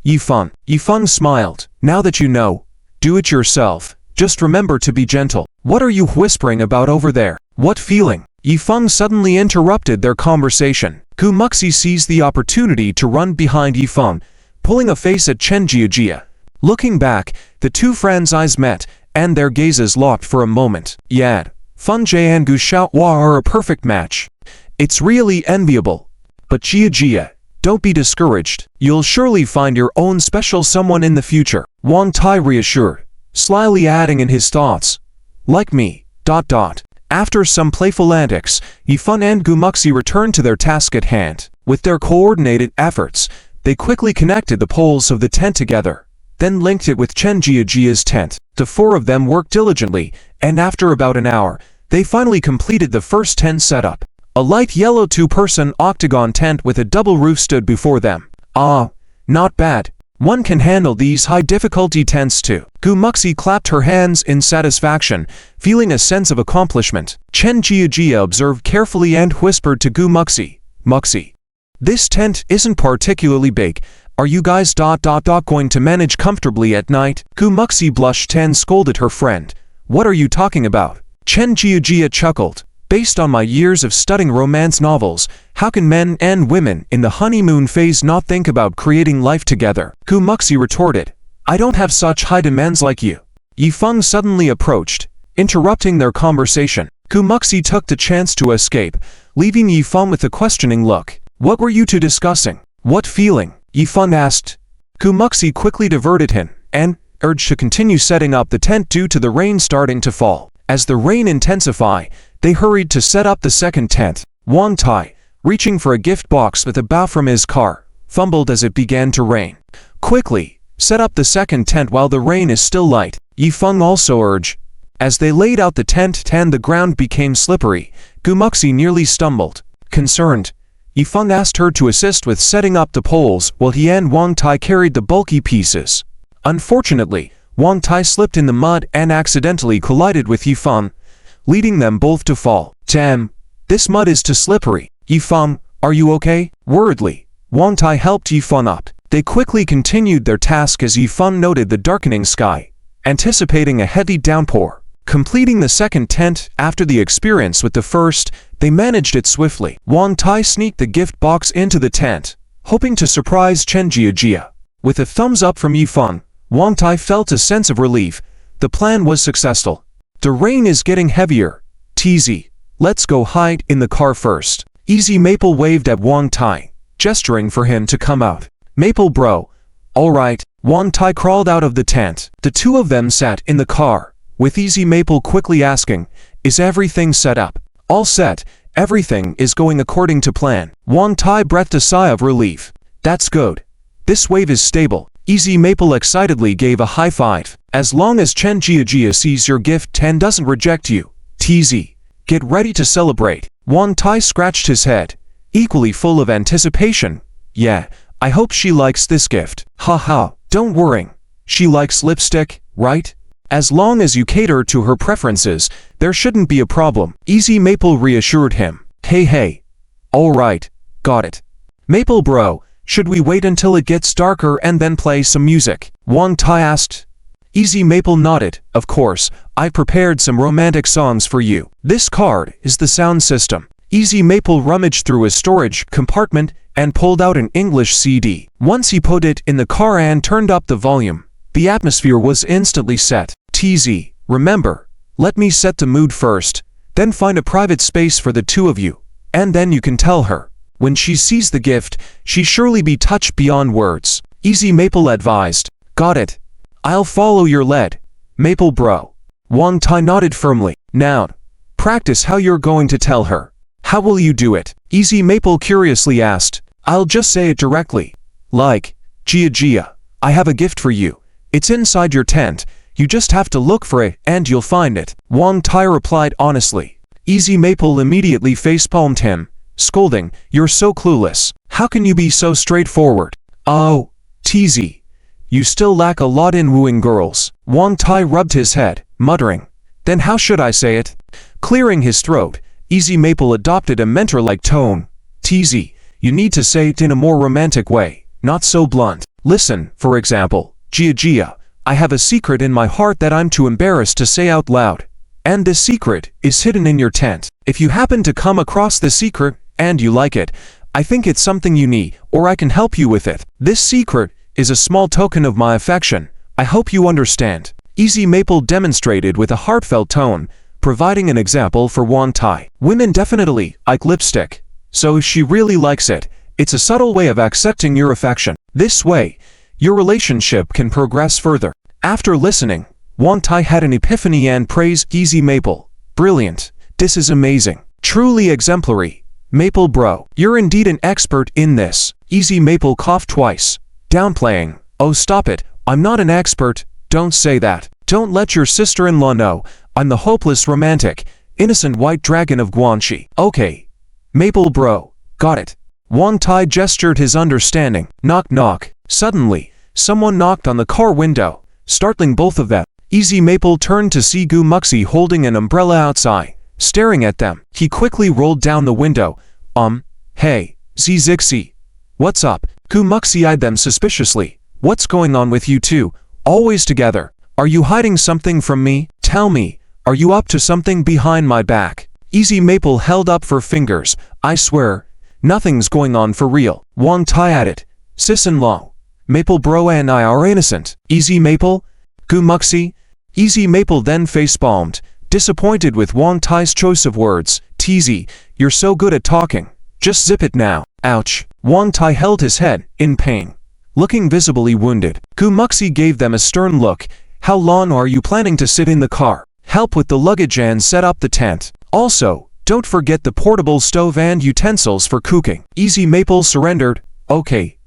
Yifeng. Yifeng smiled. Now that you know, do it yourself. Just remember to be gentle. What are you whispering about over there? What feeling? Yifeng suddenly interrupted their conversation. Gu Muxi seized the opportunity to run behind Yifeng, pulling a face at Chen Jiajia. Looking back, the two friends' eyes met, and their gazes locked for a moment. Yad, Funjie and Gu Xiaohua are a perfect match. It's really enviable. But Jiajia, don't be discouraged. You'll surely find your own special someone in the future. Wang Tai reassured, slyly adding in his thoughts, like me, ... After some playful antics, Yifeng and Gu Muxi returned to their task at hand. With their coordinated efforts, they quickly connected the poles of the tent together, then linked it with Chen Jiajia's tent. The four of them worked diligently, and after about an hour, they finally completed the first tent setup. A light yellow two-person octagon tent with a double roof stood before them. Not bad. One can handle these high-difficulty tents too. Gu Muxi clapped her hands in satisfaction, feeling a sense of accomplishment. Chen Jiajia observed carefully and whispered to Gu Muxi, Muxi, This tent isn't particularly big. Are you guys going to manage comfortably at night? Gu Muxi blushed and scolded her friend. What are you talking about? Chen Jiujia chuckled. Based on my years of studying romance novels, how can men and women in the honeymoon phase not think about creating life together? Gu Muxi retorted. I don't have such high demands like you. Yifeng suddenly approached, interrupting their conversation. Gu Muxi took the chance to escape, leaving Yifeng with a questioning look. What were you two discussing? What feeling? Yifeng asked. Gu Muxi quickly diverted him, and urged to continue setting up the tent due to the rain starting to fall. As the rain intensified, they hurried to set up the second tent. Wang Tai, reaching for a gift box with a bow from his car, fumbled as it began to rain. Quickly, set up the second tent while the rain is still light, Yifeng also urged. As they laid out the tent and the ground became slippery, Gu Muxi nearly stumbled. Concerned, Yifeng asked her to assist with setting up the poles while he and Wang Tai carried the bulky pieces. Unfortunately, Wang Tai slipped in the mud and accidentally collided with Yifeng, leading them both to fall. Damn, this mud is too slippery. Yifeng, are you okay? Worriedly, Wang Tai helped Yifeng up. They quickly continued their task as Yifeng noted the darkening sky, anticipating a heavy downpour. Completing the second tent after the experience with the first, they managed it swiftly. Wang Tai sneaked the gift box into the tent, hoping to surprise Chen Jiujia. With a thumbs up from Yifeng, Wang Tai felt a sense of relief. The plan was successful. The rain is getting heavier. TZ, let's go hide in the car first. Easy Maple waved at Wang Tai, gesturing for him to come out. Maple bro. Alright, Wang Tai crawled out of the tent. The two of them sat in the car, with Easy Maple quickly asking, is everything set up? All set, everything is going according to plan. Wang Tai breathed a sigh of relief. That's good. This wave is stable. Easy Maple excitedly gave a high five. As long as Chen Jiujia sees your gift and doesn't reject you, TZ, get ready to celebrate. Wang Tai scratched his head, equally full of anticipation. Yeah, I hope she likes this gift. Haha, don't worry. She likes lipstick, right? As long as you cater to her preferences, there shouldn't be a problem. Easy Maple reassured him. Hey. Alright, got it. Maple bro, should we wait until it gets darker and then play some music? Wang Tai asked. Easy Maple nodded. Of course, I prepared some romantic songs for you. This card is the sound system. Easy Maple rummaged through a storage compartment and pulled out an English CD. Once he put it in the car and turned up the volume, the atmosphere was instantly set. TZ, remember, let me set the mood first, then find a private space for the two of you, and then you can tell her. When she sees the gift, she surely be touched beyond words. Easy Maple advised. Got it. I'll follow your lead, Maple bro. Wang Tai nodded firmly. Now, practice how you're going to tell her. How will you do it? Easy Maple curiously asked. I'll just say it directly. Like, Jia, I have a gift for you. It's inside your tent. You just have to look for it and you'll find it. Wang Tai replied honestly. Easy Maple immediately facepalmed him, scolding, you're so clueless. How can you be so straightforward? Oh, TZ. You still lack a lot in wooing girls. Wang Tai rubbed his head, muttering. Then how should I say it? Clearing his throat, Easy Maple adopted a mentor-like tone. TZ, you need to say it in a more romantic way, not so blunt. Listen, for example, Jia, I have a secret in my heart that I'm too embarrassed to say out loud. And this secret is hidden in your tent. If you happen to come across the secret, and you like it, I think it's something you need, or I can help you with it. This secret is a small token of my affection. I hope you understand. Easy Maple demonstrated with a heartfelt tone, providing an example for Wang Tai. Women definitely like lipstick, so if she really likes it, it's a subtle way of accepting your affection. This way, your relationship can progress further. After listening, Wang Tai had an epiphany and praised Easy Maple. Brilliant. This is amazing. Truly exemplary. Maple bro, you're indeed an expert in this. Easy Maple coughed twice, downplaying. Oh stop it, I'm not an expert, don't say that. Don't let your sister-in-law know, I'm the hopeless romantic, innocent white dragon of Guanxi. Okay. Maple bro, got it. Wang Tai gestured his understanding. Knock knock. Suddenly, someone knocked on the car window, startling both of them. Easy Maple turned to see Gu Muxi holding an umbrella outside, staring at them. He quickly rolled down the window. Hey, Zixi, What's up? Gu Muxi eyed them suspiciously. What's going on with you two? Always together. Are you hiding something from me? Tell me, are you up to something behind my back? Easy Maple held up her fingers. I swear, nothing's going on for real. Wang Tai added. Sis-in-law, Maple Bro and I are innocent. Easy Maple? Gu Muxi? Easy Maple then face-palmed, disappointed with Wang Tai's choice of words. Teasy, you're so good at talking. Just zip it now. Ouch. Wang Tai held his head, in pain, looking visibly wounded. Gu Muxi gave them a stern look. How long are you planning to sit in the car? Help with the luggage and set up the tent. Also, don't forget the portable stove and utensils for cooking. Easy Maple surrendered. Okay,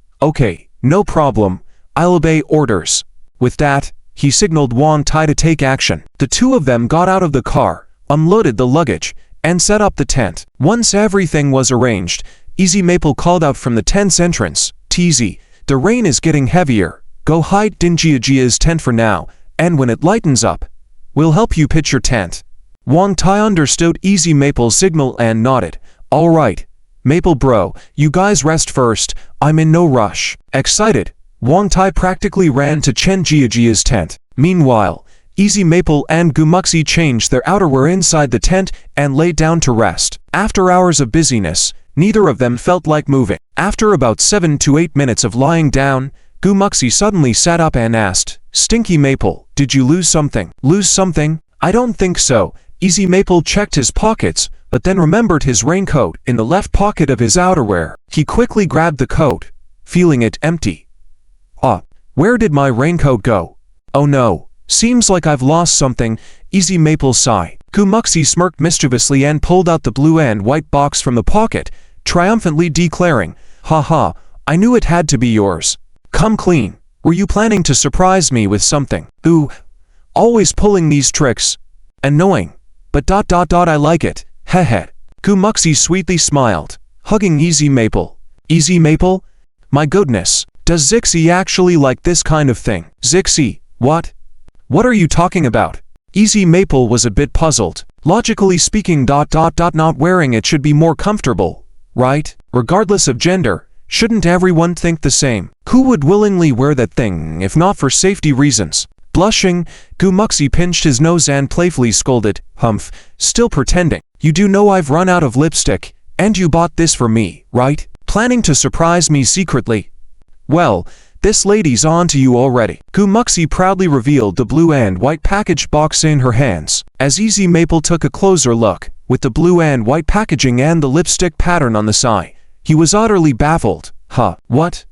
no problem. I'll obey orders. With that, he signaled Wang Tai to take action. The two of them got out of the car, unloaded the luggage, and set up the tent. Once everything was arranged, Easy Maple called out from the tent's entrance. Teasy, the rain is getting heavier. Go hide in Jiajia's tent for now, and when it lightens up, we'll help you pitch your tent. Wang Tai understood Easy Maple's signal and nodded. All right, Maple Bro, you guys rest first. I'm in no rush. Excited, Wang Tai practically ran to Chen Jiajia's tent. Meanwhile, Easy Maple and Gu Muxi changed their outerwear inside the tent and lay down to rest. After hours of busyness, neither of them felt like moving. After about 7 to 8 minutes of lying down, Gu Muxi suddenly sat up and asked, Stinky Maple, did you lose something? Lose something? I don't think so. Easy Maple checked his pockets, but then remembered his raincoat in the left pocket of his outerwear. He quickly grabbed the coat, feeling it empty. Where did my raincoat go? Oh no, seems like I've lost something. Easy Maple sighed. Gu Muxi smirked mischievously and pulled out the blue and white box from the pocket, triumphantly declaring, Haha, I knew it had to be yours. Come clean. Were you planning to surprise me with something? Ooh, always pulling these tricks. Annoying. But I like it. Heh. Gu Muxi sweetly smiled, hugging Easy Maple. Easy Maple? My goodness, does Zixi actually like this kind of thing? Zixi, what? What are you talking about? Easy Maple was a bit puzzled. Logically speaking, not wearing it should be more comfortable, right? Regardless of gender, shouldn't everyone think the same? Who would willingly wear that thing if not for safety reasons? Blushing, Gu Muxi pinched his nose and playfully scolded, Humph, still pretending. You do know I've run out of lipstick, and you bought this for me, right? Planning to surprise me secretly? Well, this lady's on to you already. Gu Muxi proudly revealed the blue and white packaged box in her hands. As Easy Maple took a closer look, with the blue and white packaging and the lipstick pattern on the side, he was utterly baffled. What?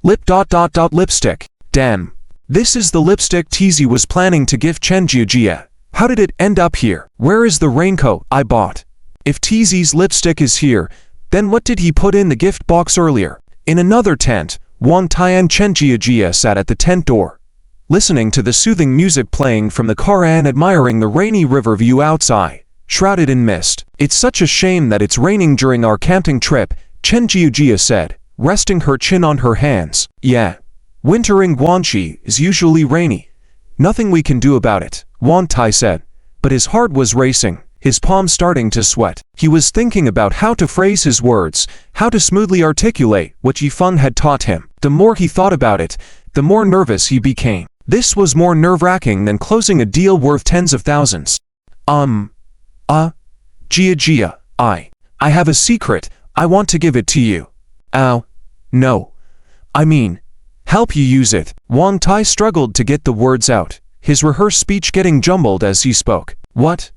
Lipstick. Damn. This is the lipstick Teasy was planning to gift Chen Jiajia. How did it end up here? Where is the raincoat I bought? If Teasy's lipstick is here, then what did he put in the gift box earlier? In another tent, Wang Tai and Chen Jiajia sat at the tent door, listening to the soothing music playing from the car and admiring the rainy river view outside, shrouded in mist. It's such a shame that it's raining during our camping trip, Chen Jiajia said, resting her chin on her hands. Yeah. Winter in Guangxi is usually rainy. Nothing we can do about it, Wang Tai said. But his heart was racing, his palms starting to sweat. He was thinking about how to phrase his words, how to smoothly articulate what Yifeng had taught him. The more he thought about it, the more nervous he became. This was more nerve-wracking than closing a deal worth tens of thousands. Jia, I have a secret. I want to give it to you. Ow. No. I mean, help you use it. Wang Tai struggled to get the words out, his rehearsed speech getting jumbled as he spoke. What?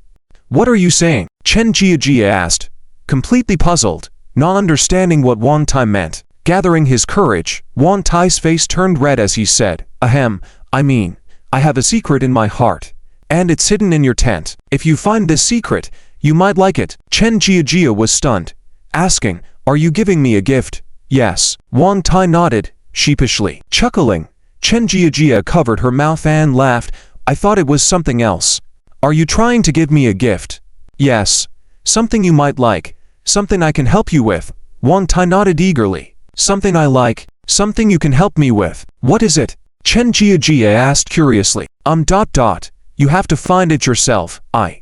What are you saying? Chen Jiajia asked, completely puzzled, not understanding what Wang Tai meant. Gathering his courage, Wang Tai's face turned red as he said, Ahem, I mean, I have a secret in my heart, and it's hidden in your tent. If you find this secret, you might like it. Chen Jiajia was stunned, asking, Are you giving me a gift? Yes. Wang Tai nodded, sheepishly. Chuckling, Chen Jiajia covered her mouth and laughed. I thought it was something else. Are you trying to give me a gift? Yes. Something you might like. Something I can help you with. Wang Tai nodded eagerly. Something I like. Something you can help me with. What is it? Chen Jiajia asked curiously. You have to find it yourself. I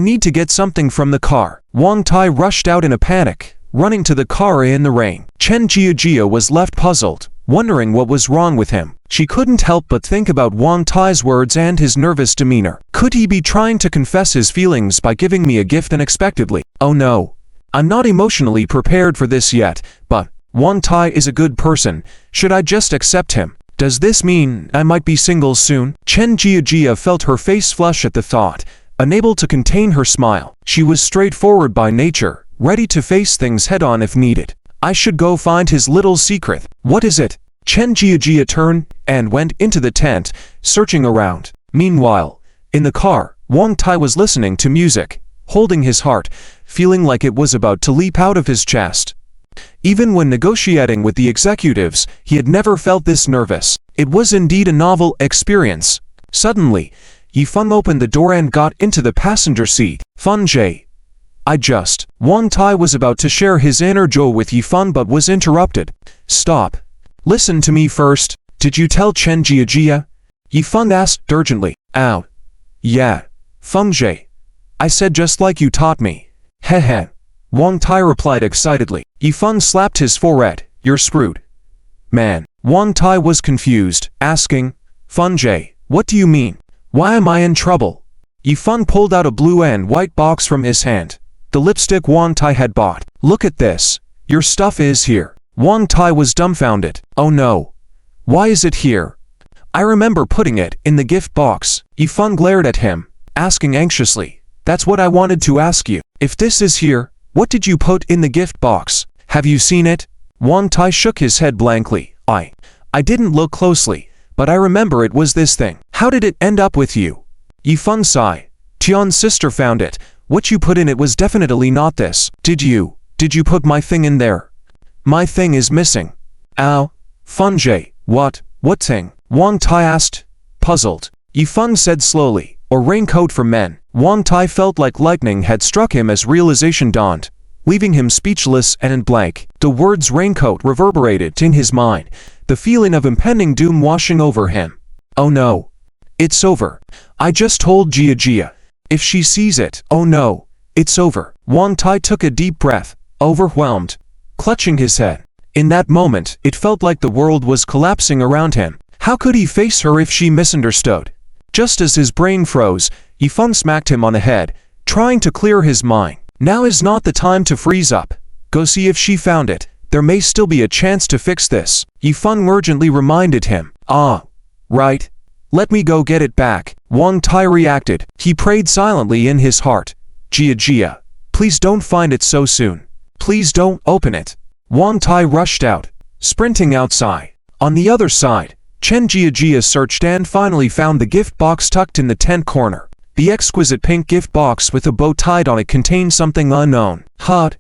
need to get something from the car. Wang Tai rushed out in a panic, running to the car in the rain. Chen Jiajia was left puzzled, wondering what was wrong with him. She couldn't help but think about Wang Tai's words and his nervous demeanor. Could he be trying to confess his feelings by giving me a gift unexpectedly? Oh no. I'm not emotionally prepared for this yet, but Wang Tai is a good person. Should I just accept him? Does this mean I might be single soon? Chen Jiajia felt her face flush at the thought, unable to contain her smile. She was straightforward by nature, ready to face things head-on if needed. I should go find his little secret. What is it? Chen Jiajia turned and went into the tent, searching around. Meanwhile, in the car, Wang Tai was listening to music, holding his heart, feeling like it was about to leap out of his chest. Even when negotiating with the executives, he had never felt this nervous. It was indeed a novel experience. Suddenly, Yifeng opened the door and got into the passenger seat. Feng Jie. Wang Tai was about to share his inner joy with Yifeng but was interrupted. Stop. Listen to me first. Did you tell Chen Jiajia? Yifeng asked urgently. Ow. Yeah. Feng Jie. I said just like you taught me. Heh. Wang Tai replied excitedly. Yifeng slapped his forehead. You're screwed. Man. Wang Tai was confused, asking, Feng Jie, what do you mean? Why am I in trouble? Yifeng pulled out a blue and white box from his hand. The lipstick Wang Tai had bought. Look at this. Your stuff is here. Wang Tai was dumbfounded. Oh no. Why is it here? I remember putting it in the gift box. Yifeng glared at him, asking anxiously. That's what I wanted to ask you. If this is here, what did you put in the gift box? Have you seen it? Wang Tai shook his head blankly. I didn't look closely, but I remember it was this thing. How did it end up with you? Yifeng sighed. Tian's sister found it. What you put in it was definitely not this. Did you put my thing in there? My thing is missing. Ow. Feng Jie, what thing? Wang Tai asked, puzzled. Yifeng said slowly, a raincoat for men. Wang Tai felt like lightning had struck him as realization dawned, leaving him speechless and blank. The words raincoat reverberated in his mind, the feeling of impending doom washing over him. Oh no. It's over. I just told Jiajia. If she sees it, oh no, it's over. Wang Tai took a deep breath, overwhelmed, clutching his head. In that moment, it felt like the world was collapsing around him. How could he face her if she misunderstood? Just as his brain froze, Yifeng smacked him on the head, trying to clear his mind. Now is not the time to freeze up. Go see if she found it. There may still be a chance to fix this. Yifeng urgently reminded him. Ah, right. Let me go get it back. Wang Tai reacted. He prayed silently in his heart. Jiajia, please don't find it so soon. Please don't open it. Wang Tai rushed out, sprinting outside. On the other side, Chen Jiajia searched and finally found the gift box tucked in the tent corner. The exquisite pink gift box with a bow tied on it contained something unknown. Hot.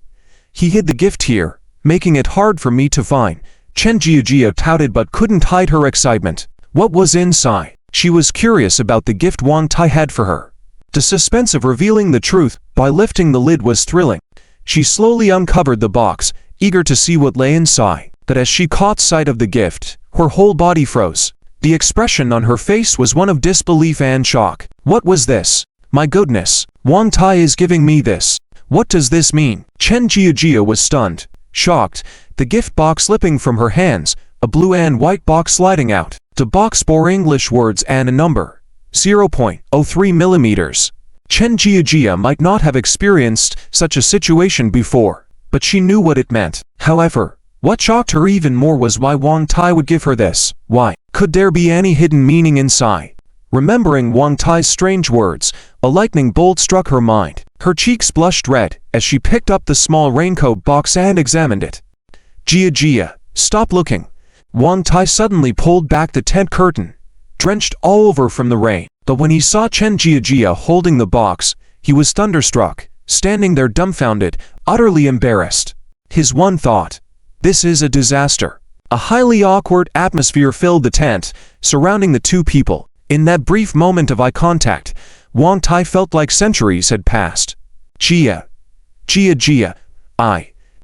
He hid the gift here, making it hard for me to find. Chen Jiajia touted but couldn't hide her excitement. What was inside? She was curious about the gift Wang Tai had for her. The suspense of revealing the truth by lifting the lid was thrilling. She slowly uncovered the box, eager to see what lay inside. But as she caught sight of the gift, her whole body froze. The expression on her face was one of disbelief and shock. What was this? My goodness, Wang Tai is giving me this. What does this mean? Chen Jiajia was stunned, shocked, the gift box slipping from her hands, a blue and white box sliding out. The box bore English words and a number, 0.03 millimeters. Chen Jiajia might not have experienced such a situation before, but she knew what it meant. However, what shocked her even more was why Wang Tai would give her this. Why? Could there be any hidden meaning inside? Remembering Wang Tai's strange words, a lightning bolt struck her mind. Her cheeks blushed red as she picked up the small raincoat box and examined it. Jiajia, stop looking. Wang Tai suddenly pulled back the tent curtain, drenched all over from the rain. But when he saw Chen Jiajia holding the box, he was thunderstruck, standing there dumbfounded, utterly embarrassed. His one thought, this is a disaster. A highly awkward atmosphere filled the tent, surrounding the two people. In that brief moment of eye contact, Wang Tai felt like centuries had passed. Jiajia.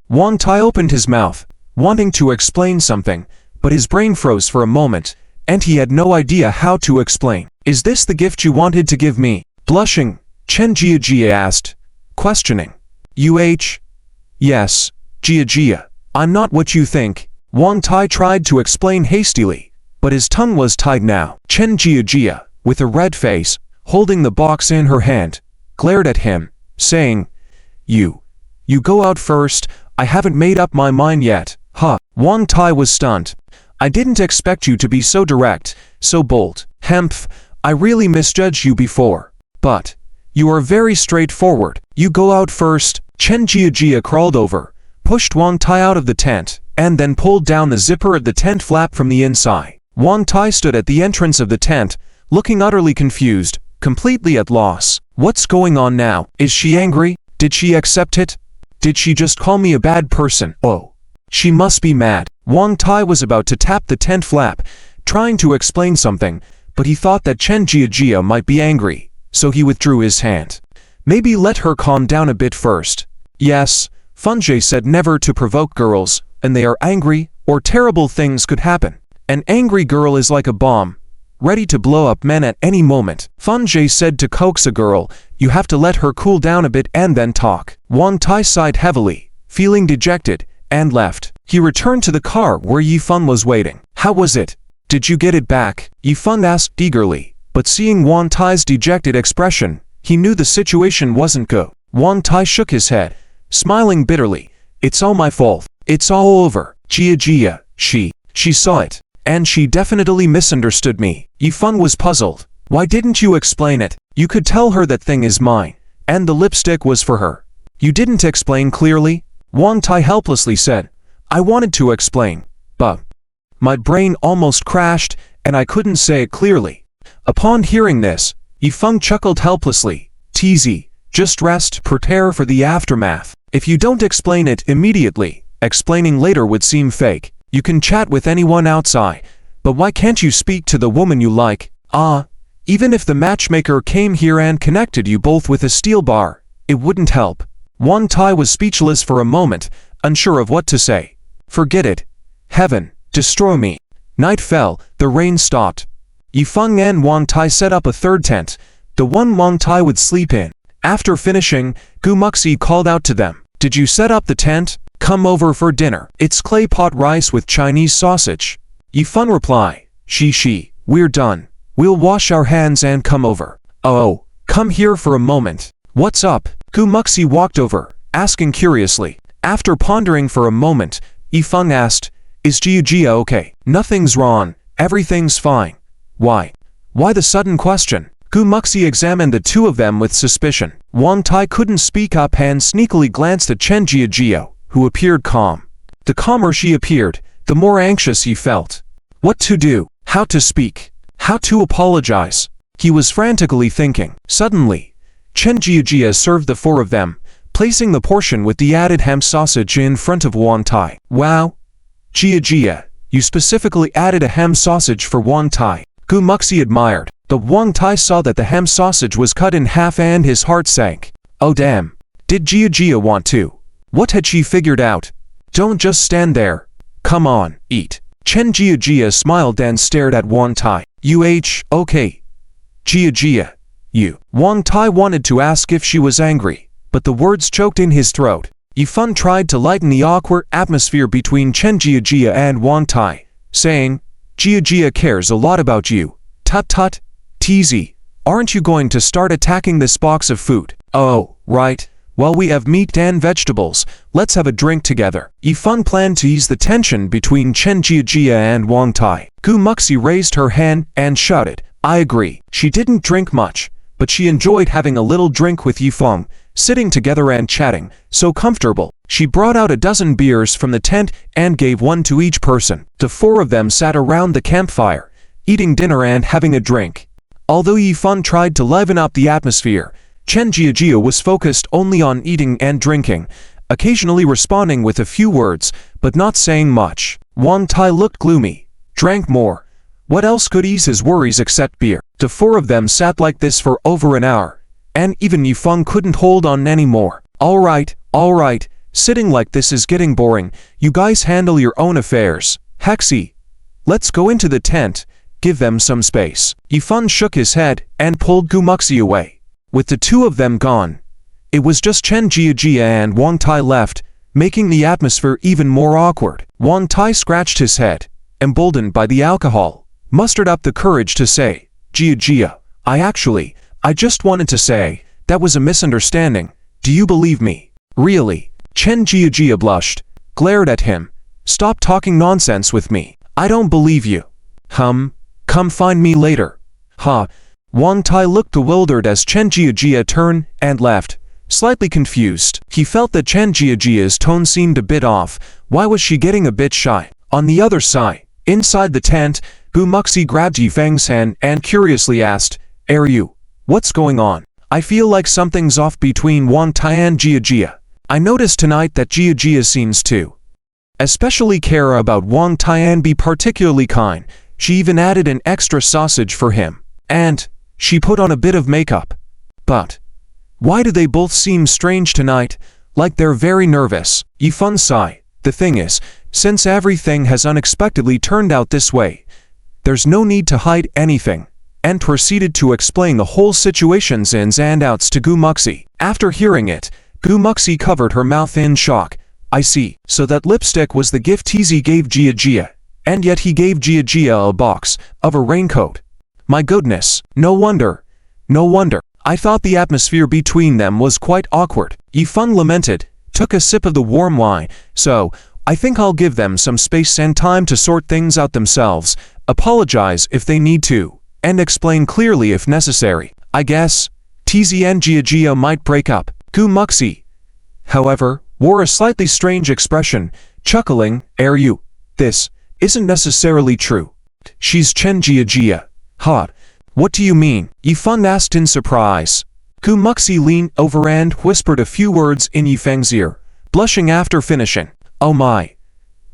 Wang Tai opened his mouth, wanting to explain something, but his brain froze for a moment, and he had no idea how to explain. Is this the gift you wanted to give me? Blushing, Chen Jiajia asked, questioning. Yes. Jia, I'm not what you think. Wang Tai tried to explain hastily, but his tongue was tied now. Chen Jia, with a red face, holding the box in her hand, glared at him, saying, You go out first, I haven't made up my mind yet. Huh. Wang Tai was stunned. I didn't expect you to be so direct, so bold. Hemph, I really misjudged you before. But you are very straightforward. You go out first. Chen Jia crawled over, pushed Wang Tai out of the tent, and then pulled down the zipper of the tent flap from the inside. Wang Tai stood at the entrance of the tent, looking utterly confused, completely at loss. What's going on now? Is she angry? Did she accept it? Did she just call me a bad person? Oh, she must be mad. Wang Tai was about to tap the tent flap, trying to explain something, but he thought that Chen Jia might be angry, so he withdrew his hand. Maybe let her calm down a bit first. Yes, Funjie said never to provoke girls, and they are angry, or terrible things could happen. An angry girl is like a bomb, ready to blow up men at any moment. Funjie said to coax a girl, you have to let her cool down a bit and then talk. Wang Tai sighed heavily, feeling dejected, and left. He returned to the car where Yifeng was waiting. How was it? Did you get it back? Yifeng asked eagerly, but seeing Wang Tai's dejected expression, he knew the situation wasn't good. Wang Tai shook his head, smiling bitterly. It's all my fault. It's all over. Jia, she saw it. And she definitely misunderstood me. Yifeng was puzzled. Why didn't you explain it? You could tell her that thing is mine, and the lipstick was for her. You didn't explain clearly? Wang Tai helplessly said. I wanted to explain, but my brain almost crashed, and I couldn't say it clearly. Upon hearing this, Yifeng chuckled helplessly. TZ, just rest, prepare for the aftermath. If you don't explain it immediately, explaining later would seem fake. You can chat with anyone outside, but why can't you speak to the woman you like? Even if the matchmaker came here and connected you both with a steel bar, it wouldn't help. Wang Tai was speechless for a moment, unsure of what to say. Forget it. Heaven, destroy me. Night fell, the rain stopped. Yifeng and Wang Tai set up a third tent, the one Wang Tai would sleep in. After finishing, Gu Muxi called out to them. Did you set up the tent? Come over for dinner. It's clay pot rice with Chinese sausage. Yifeng replied. We're done. We'll wash our hands and come over. Oh, come here for a moment. What's up? Gu Muxi walked over, asking curiously. After pondering for a moment, Yifeng asked, Is Jia okay? Nothing's wrong. Everything's fine. Why? Why the sudden question? Gu Muxi examined the two of them with suspicion. Wang Tai couldn't speak up and sneakily glanced at Chen Jia, who appeared calm. The calmer she appeared, the more anxious he felt. What to do? How to speak? How to apologize? He was frantically thinking. Suddenly, Chen Jia served the four of them, placing the portion with the added ham sausage in front of Wang Tai. Wow! Jia, you specifically added a ham sausage for Wang Tai. Gu Muxi admired, but Wang Tai saw that the ham sausage was cut in half and his heart sank. Oh damn! Did Jia want to? What had she figured out? Don't just stand there. Come on, eat. Chen Jia smiled and stared at Wang Tai. Okay. Jia, you. Wang Tai wanted to ask if she was angry, but the words choked in his throat. Yifeng tried to lighten the awkward atmosphere between Chen Jia and Wang Tai, saying, Jia cares a lot about you. Tut, TZ, aren't you going to start attacking this box of food? Oh, right. While we have meat and vegetables, let's have a drink together. Yifeng planned to ease the tension between Chen Jia and Wang Tai. Gu Muxi raised her hand and shouted, I agree. She didn't drink much, but she enjoyed having a little drink with Yifeng, sitting together and chatting, so comfortable. She brought out a dozen beers from the tent and gave one to each person. The four of them sat around the campfire, eating dinner and having a drink. Although Yifeng tried to liven up the atmosphere, Chen Jia was focused only on eating and drinking, occasionally responding with a few words, but not saying much. Wang Tai looked gloomy, drank more. What else could ease his worries except beer? The four of them sat like this for over an hour, and even Yifeng couldn't hold on anymore. All right, sitting like this is getting boring. You guys handle your own affairs. Hexy, let's go into the tent, give them some space. Yifeng shook his head and pulled Gu Muxi away. With the two of them gone, it was just Chen Jia and Wang Tai left, making the atmosphere even more awkward. Wang Tai scratched his head, emboldened by the alcohol, mustered up the courage to say, Jia, I just wanted to say, that was a misunderstanding. Do you believe me? Really? Chen Jia blushed, glared at him. Stop talking nonsense with me. I don't believe you. Come find me later. Ha. Wang Tai looked bewildered as Chen Jia turned and left, slightly confused. He felt that Chen Jia's tone seemed a bit off. Why was she getting a bit shy? On the other side, inside the tent, Gu Muxi grabbed Yifeng's hand and curiously asked, you, what's going on? I feel like something's off between Wang Tai and Jia. I noticed tonight that Jia seems to especially care about Wang Tai and be particularly kind. She even added an extra sausage for him. And she put on a bit of makeup. But why do they both seem strange tonight, like they're very nervous? Yifeng sighed. The thing is, since everything has unexpectedly turned out this way, there's no need to hide anything, and proceeded to explain the whole situation's ins and outs to Gu Muxi. After hearing it, Gu Muxi covered her mouth in shock. I see. So that lipstick was the gift TZ gave Jia, and yet he gave Jia a box of a raincoat. My goodness, no wonder. I thought the atmosphere between them was quite awkward. Yifeng lamented, took a sip of the warm wine. So, I think I'll give them some space and time to sort things out themselves, apologize if they need to, and explain clearly if necessary. I guess TZ and Jia might break up. Gu Muxi, however, wore a slightly strange expression, chuckling, you, this isn't necessarily true. She's Chen Jia. Hot. What do you mean? Yifeng asked in surprise. Gu Muxi leaned over and whispered a few words in Yifeng's ear, blushing after finishing. Oh my.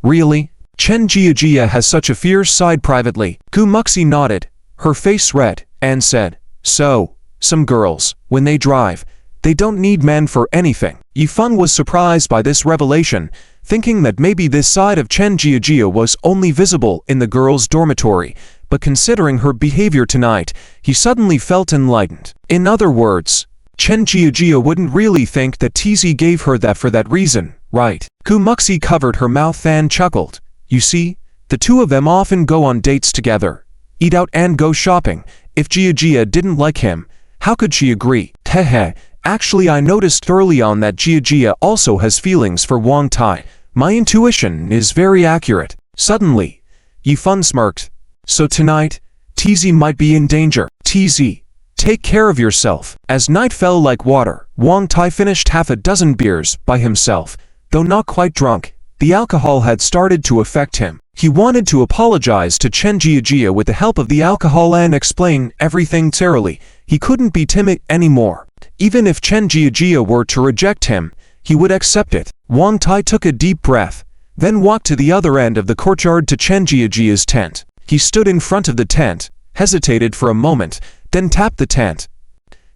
Really? Chen Jia has such a fierce side privately. Gu Muxi nodded, her face red, and said, so, some girls, when they drive, they don't need men for anything. Yifeng was surprised by this revelation, thinking that maybe this side of Chen Jia was only visible in the girls' dormitory, but considering her behavior tonight, he suddenly felt enlightened. In other words, Chen Jia wouldn't really think that TZ gave her that for that reason, right? Gu Muxi covered her mouth and chuckled. You see, the two of them often go on dates together, eat out and go shopping. If Jia didn't like him, how could she agree? Hehe. Actually, I noticed early on that Jia also has feelings for Wang Tai. My intuition is very accurate. Suddenly, Yifeng smirked. So tonight, TZ might be in danger. TZ, take care of yourself. As night fell like water, Wang Tai finished half a dozen beers by himself. Though not quite drunk, the alcohol had started to affect him. He wanted to apologize to Chen Jia with the help of the alcohol and explain everything thoroughly. He couldn't be timid anymore. Even if Chen Jia were to reject him, he would accept it. Wang Tai took a deep breath, then walked to the other end of the courtyard to Chen Jia's tent. He stood in front of the tent, hesitated for a moment, then tapped the tent.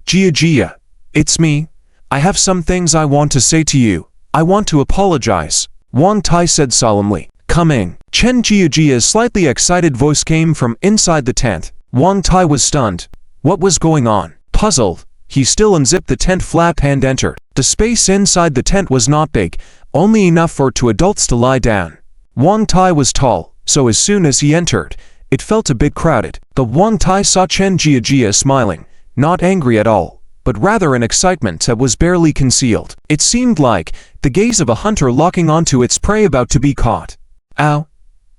Jia, it's me. I have some things I want to say to you. I want to apologize. Wang Tai said solemnly. Coming. Chen Jia's slightly excited voice came from inside the tent. Wang Tai was stunned. What was going on? Puzzled, he still unzipped the tent flap and entered. The space inside the tent was not big, only enough for two adults to lie down. Wang Tai was tall, so as soon as he entered, it felt a bit crowded. The Wang Tai saw Chen Jia smiling, not angry at all, but rather an excitement that was barely concealed. It seemed like the gaze of a hunter locking onto its prey about to be caught. Ow.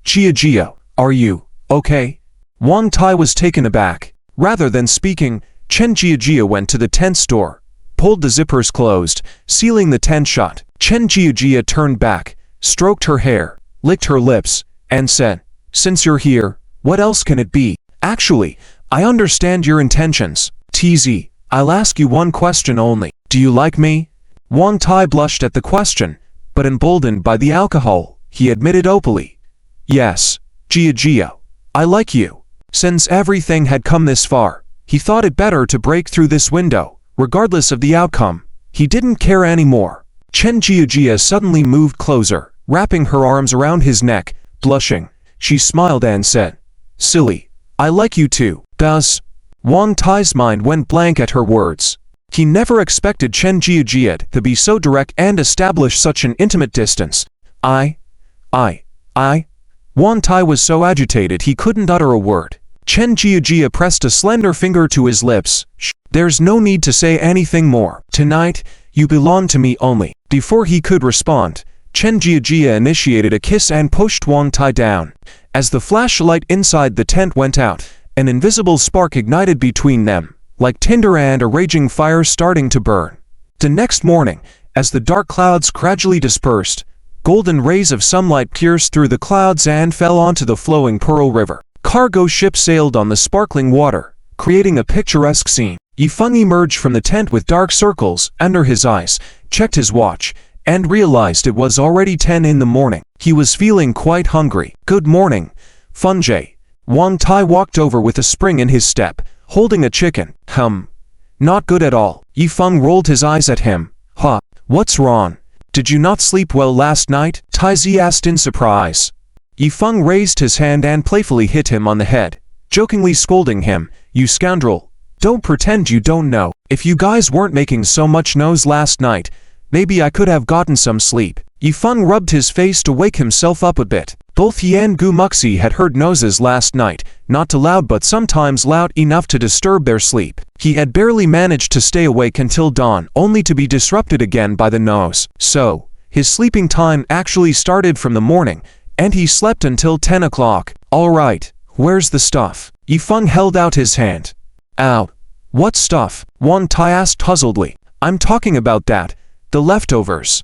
Jia, are you okay? Wang Tai was taken aback. Rather than speaking, Chen Jia went to the tent's door, pulled the zippers closed, sealing the tent shut. Chen Jia turned back, stroked her hair, licked her lips, and said, since you're here, what else can it be? Actually, I understand your intentions. TZ, I'll ask you one question only. Do you like me? Wang Tai blushed at the question, but emboldened by the alcohol, he admitted openly. Yes, Jia, I like you. Since everything had come this far, he thought it better to break through this window, regardless of the outcome. He didn't care anymore. Chen Jia suddenly moved closer, wrapping her arms around his neck, blushing. She smiled and said, silly, I like you too. Does? Wang Tai's mind went blank at her words. He never expected Chen Jiajia to be so direct and establish such an intimate distance. Wan Tai was so agitated he couldn't utter a word. Chen Jiajia pressed a slender finger to his lips. Shh, there's no need to say anything more. Tonight, you belong to me only. Before he could respond, Chen Jiajia initiated a kiss and pushed Wan Tai down. As the flashlight inside the tent went out, an invisible spark ignited between them, like tinder and a raging fire starting to burn. The next morning, as the dark clouds gradually dispersed, golden rays of sunlight pierced through the clouds and fell onto the flowing Pearl River. Cargo ships sailed on the sparkling water, creating a picturesque scene. Yifeng emerged from the tent with dark circles under his eyes, checked his watch, and realized it was already 10 in the morning. He was feeling quite hungry. Good morning, Funjie. Wan Tai walked over with a spring in his step, holding a chicken. Not good at all. Yifeng rolled his eyes at him. Huh, what's wrong? Did you not sleep well last night? Taizi asked in surprise. Yifeng raised his hand and playfully hit him on the head, jokingly scolding him. You scoundrel. Don't pretend you don't know. If you guys weren't making so much noise last night, maybe I could have gotten some sleep. Yifeng rubbed his face to wake himself up a bit. Both he and Gumuxi had heard noises last night, not too loud but sometimes loud enough to disturb their sleep. He had barely managed to stay awake until dawn, only to be disrupted again by the noise. So, his sleeping time actually started from the morning, and he slept until 10 o'clock. Alright, where's the stuff? Yifeng held out his hand. Ow. What stuff? Wan Tai asked puzzledly. I'm talking about that. The leftovers.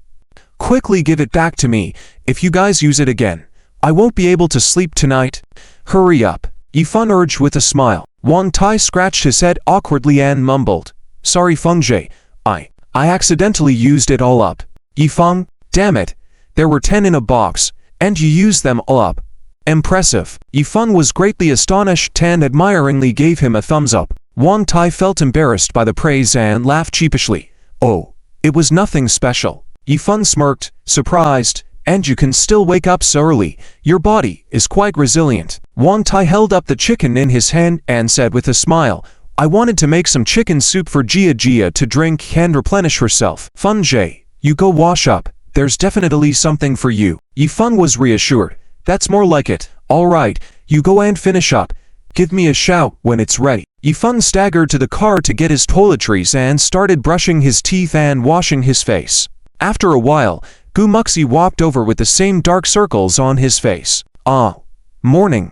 Quickly give it back to me. If you guys use it again, I won't be able to sleep tonight. Hurry up. Yifeng urged with a smile. Wan Tai scratched his head awkwardly and mumbled. Sorry Fungjie, I accidentally used it all up. Yifeng, damn it. There were 10 in a box, and you used them all up. Impressive. Yifeng was greatly astonished and admiringly gave him a thumbs up. Wan Tai felt embarrassed by the praise and laughed sheepishly. Oh, it was nothing special. Yifeng smirked, surprised. And you can still wake up so early. Your body is quite resilient. Wan Tai held up the chicken in his hand and said with a smile, I wanted to make some chicken soup for Jia to drink and replenish herself. Funjie, you go wash up. There's definitely something for you. Yifeng was reassured. That's more like it. Alright, you go and finish up. Give me a shout when it's ready. Yifeng staggered to the car to get his toiletries and started brushing his teeth and washing his face. After a while, Gumuxi walked over with the same dark circles on his face. Ah, morning.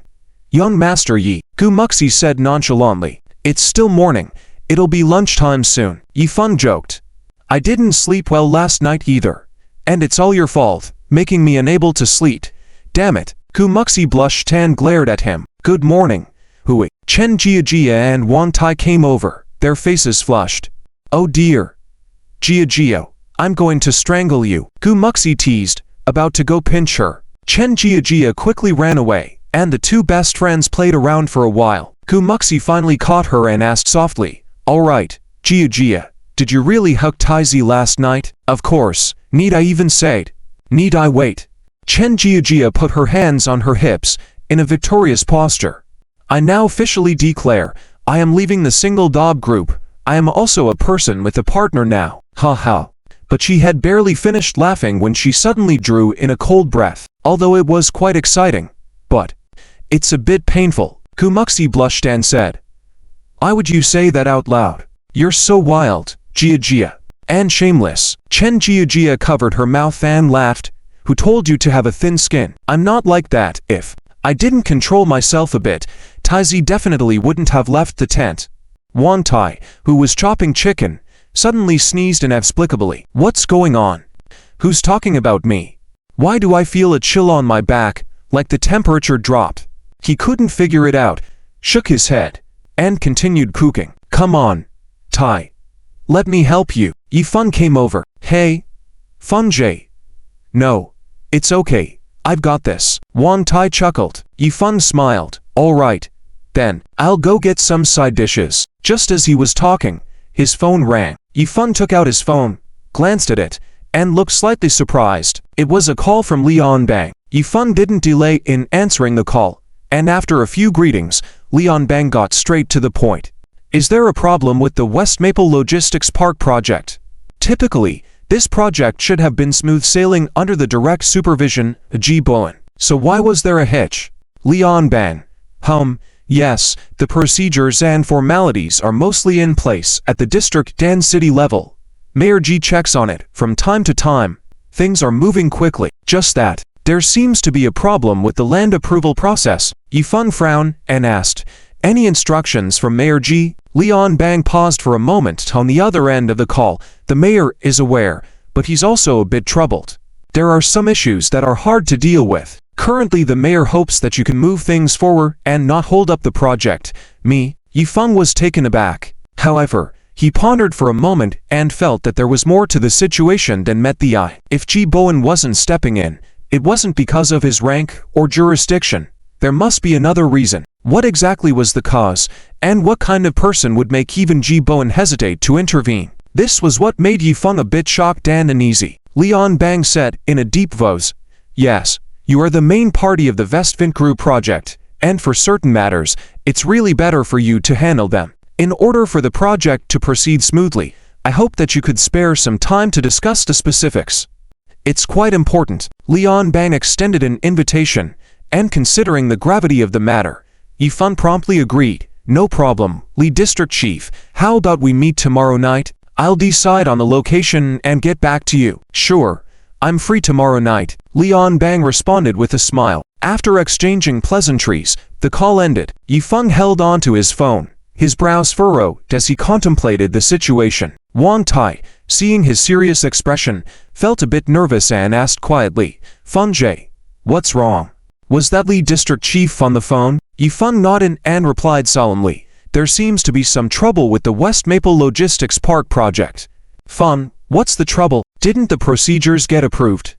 Young Master Yi, Gumuxi said nonchalantly. It's still morning. It'll be lunchtime soon. Yifeng joked. I didn't sleep well last night either. And it's all your fault, making me unable to sleep. Damn it. Gumuxi blushed and glared at him. Good morning. Hui. Chen Jiajia and Wan Tai came over, their faces flushed. Oh dear. Jiajia. I'm going to strangle you. Gumuxi teased, about to go pinch her. Chen Jiajia quickly ran away, and the two best friends played around for a while. Gumuxi finally caught her and asked softly, Alright, Jiajia, did you really hug Taizi last night? Of course. Need I even say it? Need I wait? Chen Jiajia put her hands on her hips, in a victorious posture. I now officially declare, I am leaving the single dob group. I am also a person with a partner now. Ha ha. But she had barely finished laughing when she suddenly drew in a cold breath. Although it was quite exciting. But it's a bit painful. Gumuxi blushed and said, Why would you say that out loud? You're so wild, Jiajia. And shameless. Chen Jiajia covered her mouth and laughed. Who told you to have a thin skin? I'm not like that. If I didn't control myself a bit, Taizi definitely wouldn't have left the tent. Wan Tai, who was chopping chicken, suddenly sneezed inexplicably. What's going on? Who's talking about me? Why do I feel a chill on my back, like the temperature dropped? He couldn't figure it out, shook his head, and continued cooking. Come on, Tai. Let me help you. Yifeng came over. Hey, Funjie. No, it's okay. I've got this. Wan Tai chuckled. Yifeng smiled. Alright, then, I'll go get some side dishes. Just as he was talking, his phone rang. Yifeng took out his phone, glanced at it, and looked slightly surprised. It was a call from Lian Bang. Yifeng didn't delay in answering the call, and after a few greetings, Lian Bang got straight to the point. Is there a problem with the West Maple Logistics Park project? Typically, this project should have been smooth sailing under the direct supervision of Ji Bowen. So why was there a hitch? Leon Bang. Yes, the procedures and formalities are mostly in place at the district and city level. Mayor Ji checks on it from time to time. Things are moving quickly. Just that. There seems to be a problem with the land approval process. Yifeng frowned and asked, "Any instructions from Mayor Ji?" Leon Bang paused for a moment on the other end of the call. The mayor is aware, but he's also a bit troubled. There are some issues that are hard to deal with. Currently the mayor hopes that you can move things forward and not hold up the project. Yifeng was taken aback. However, he pondered for a moment and felt that there was more to the situation than met the eye. If Ji Bowen wasn't stepping in, it wasn't because of his rank or jurisdiction. There must be another reason. What exactly was the cause, and what kind of person would make even Ji Bowen hesitate to intervene? This was what made Yifeng a bit shocked and uneasy. Leon Bang said in a deep voice, "Yes, you are the main party of the Vestvint Group project, and for certain matters, it's really better for you to handle them. In order for the project to proceed smoothly, I hope that you could spare some time to discuss the specifics. It's quite important." Leon Bang extended an invitation, and considering the gravity of the matter, Yifeng promptly agreed. "No problem, Lee District Chief. How about we meet tomorrow night? I'll decide on the location and get back to you." "Sure, I'm free tomorrow night," Leon Bang responded with a smile. After exchanging pleasantries, the call ended. Yifeng held on to his phone. His brows furrowed as he contemplated the situation. Wang Tai, seeing his serious expression, felt a bit nervous and asked quietly, "Feng Jie, what's wrong? Was that Lee District Chief on the phone?" Yifeng nodded and replied solemnly, "There seems to be some trouble with the West Maple Logistics Park project." "Feng, what's the trouble? Didn't the procedures get approved?"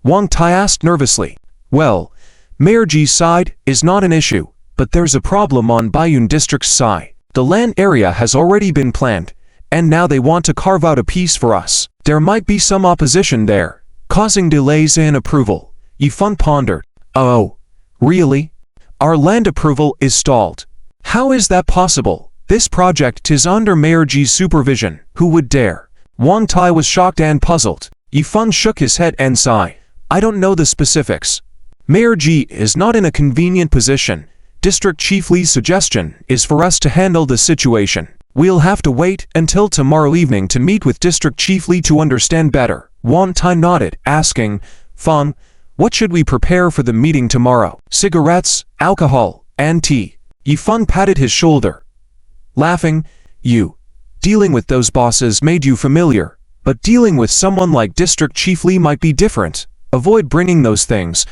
Wang Tai asked nervously. "Well, Mayor Ji's side is not an issue, but there's a problem on Baiyun District's side. The land area has already been planned, and now they want to carve out a piece for us. There might be some opposition there, causing delays in approval." Yifeng pondered. "Oh, really? Our land approval is stalled. How is that possible? This project is under Mayor Ji's supervision. Who would dare?" Wang Tai was shocked and puzzled. Yifeng shook his head and sighed. "I don't know the specifics. Mayor Ji is not in a convenient position. District Chief Lee's suggestion is for us to handle the situation. We'll have to wait until tomorrow evening to meet with District Chief Lee to understand better." Wang Tai nodded, asking, "Feng, what should we prepare for the meeting tomorrow? Cigarettes, alcohol, and tea?" Yifeng patted his shoulder, laughing. Dealing with those bosses made you familiar, but dealing with someone like District Chief Lee might be different. Avoid bringing those things.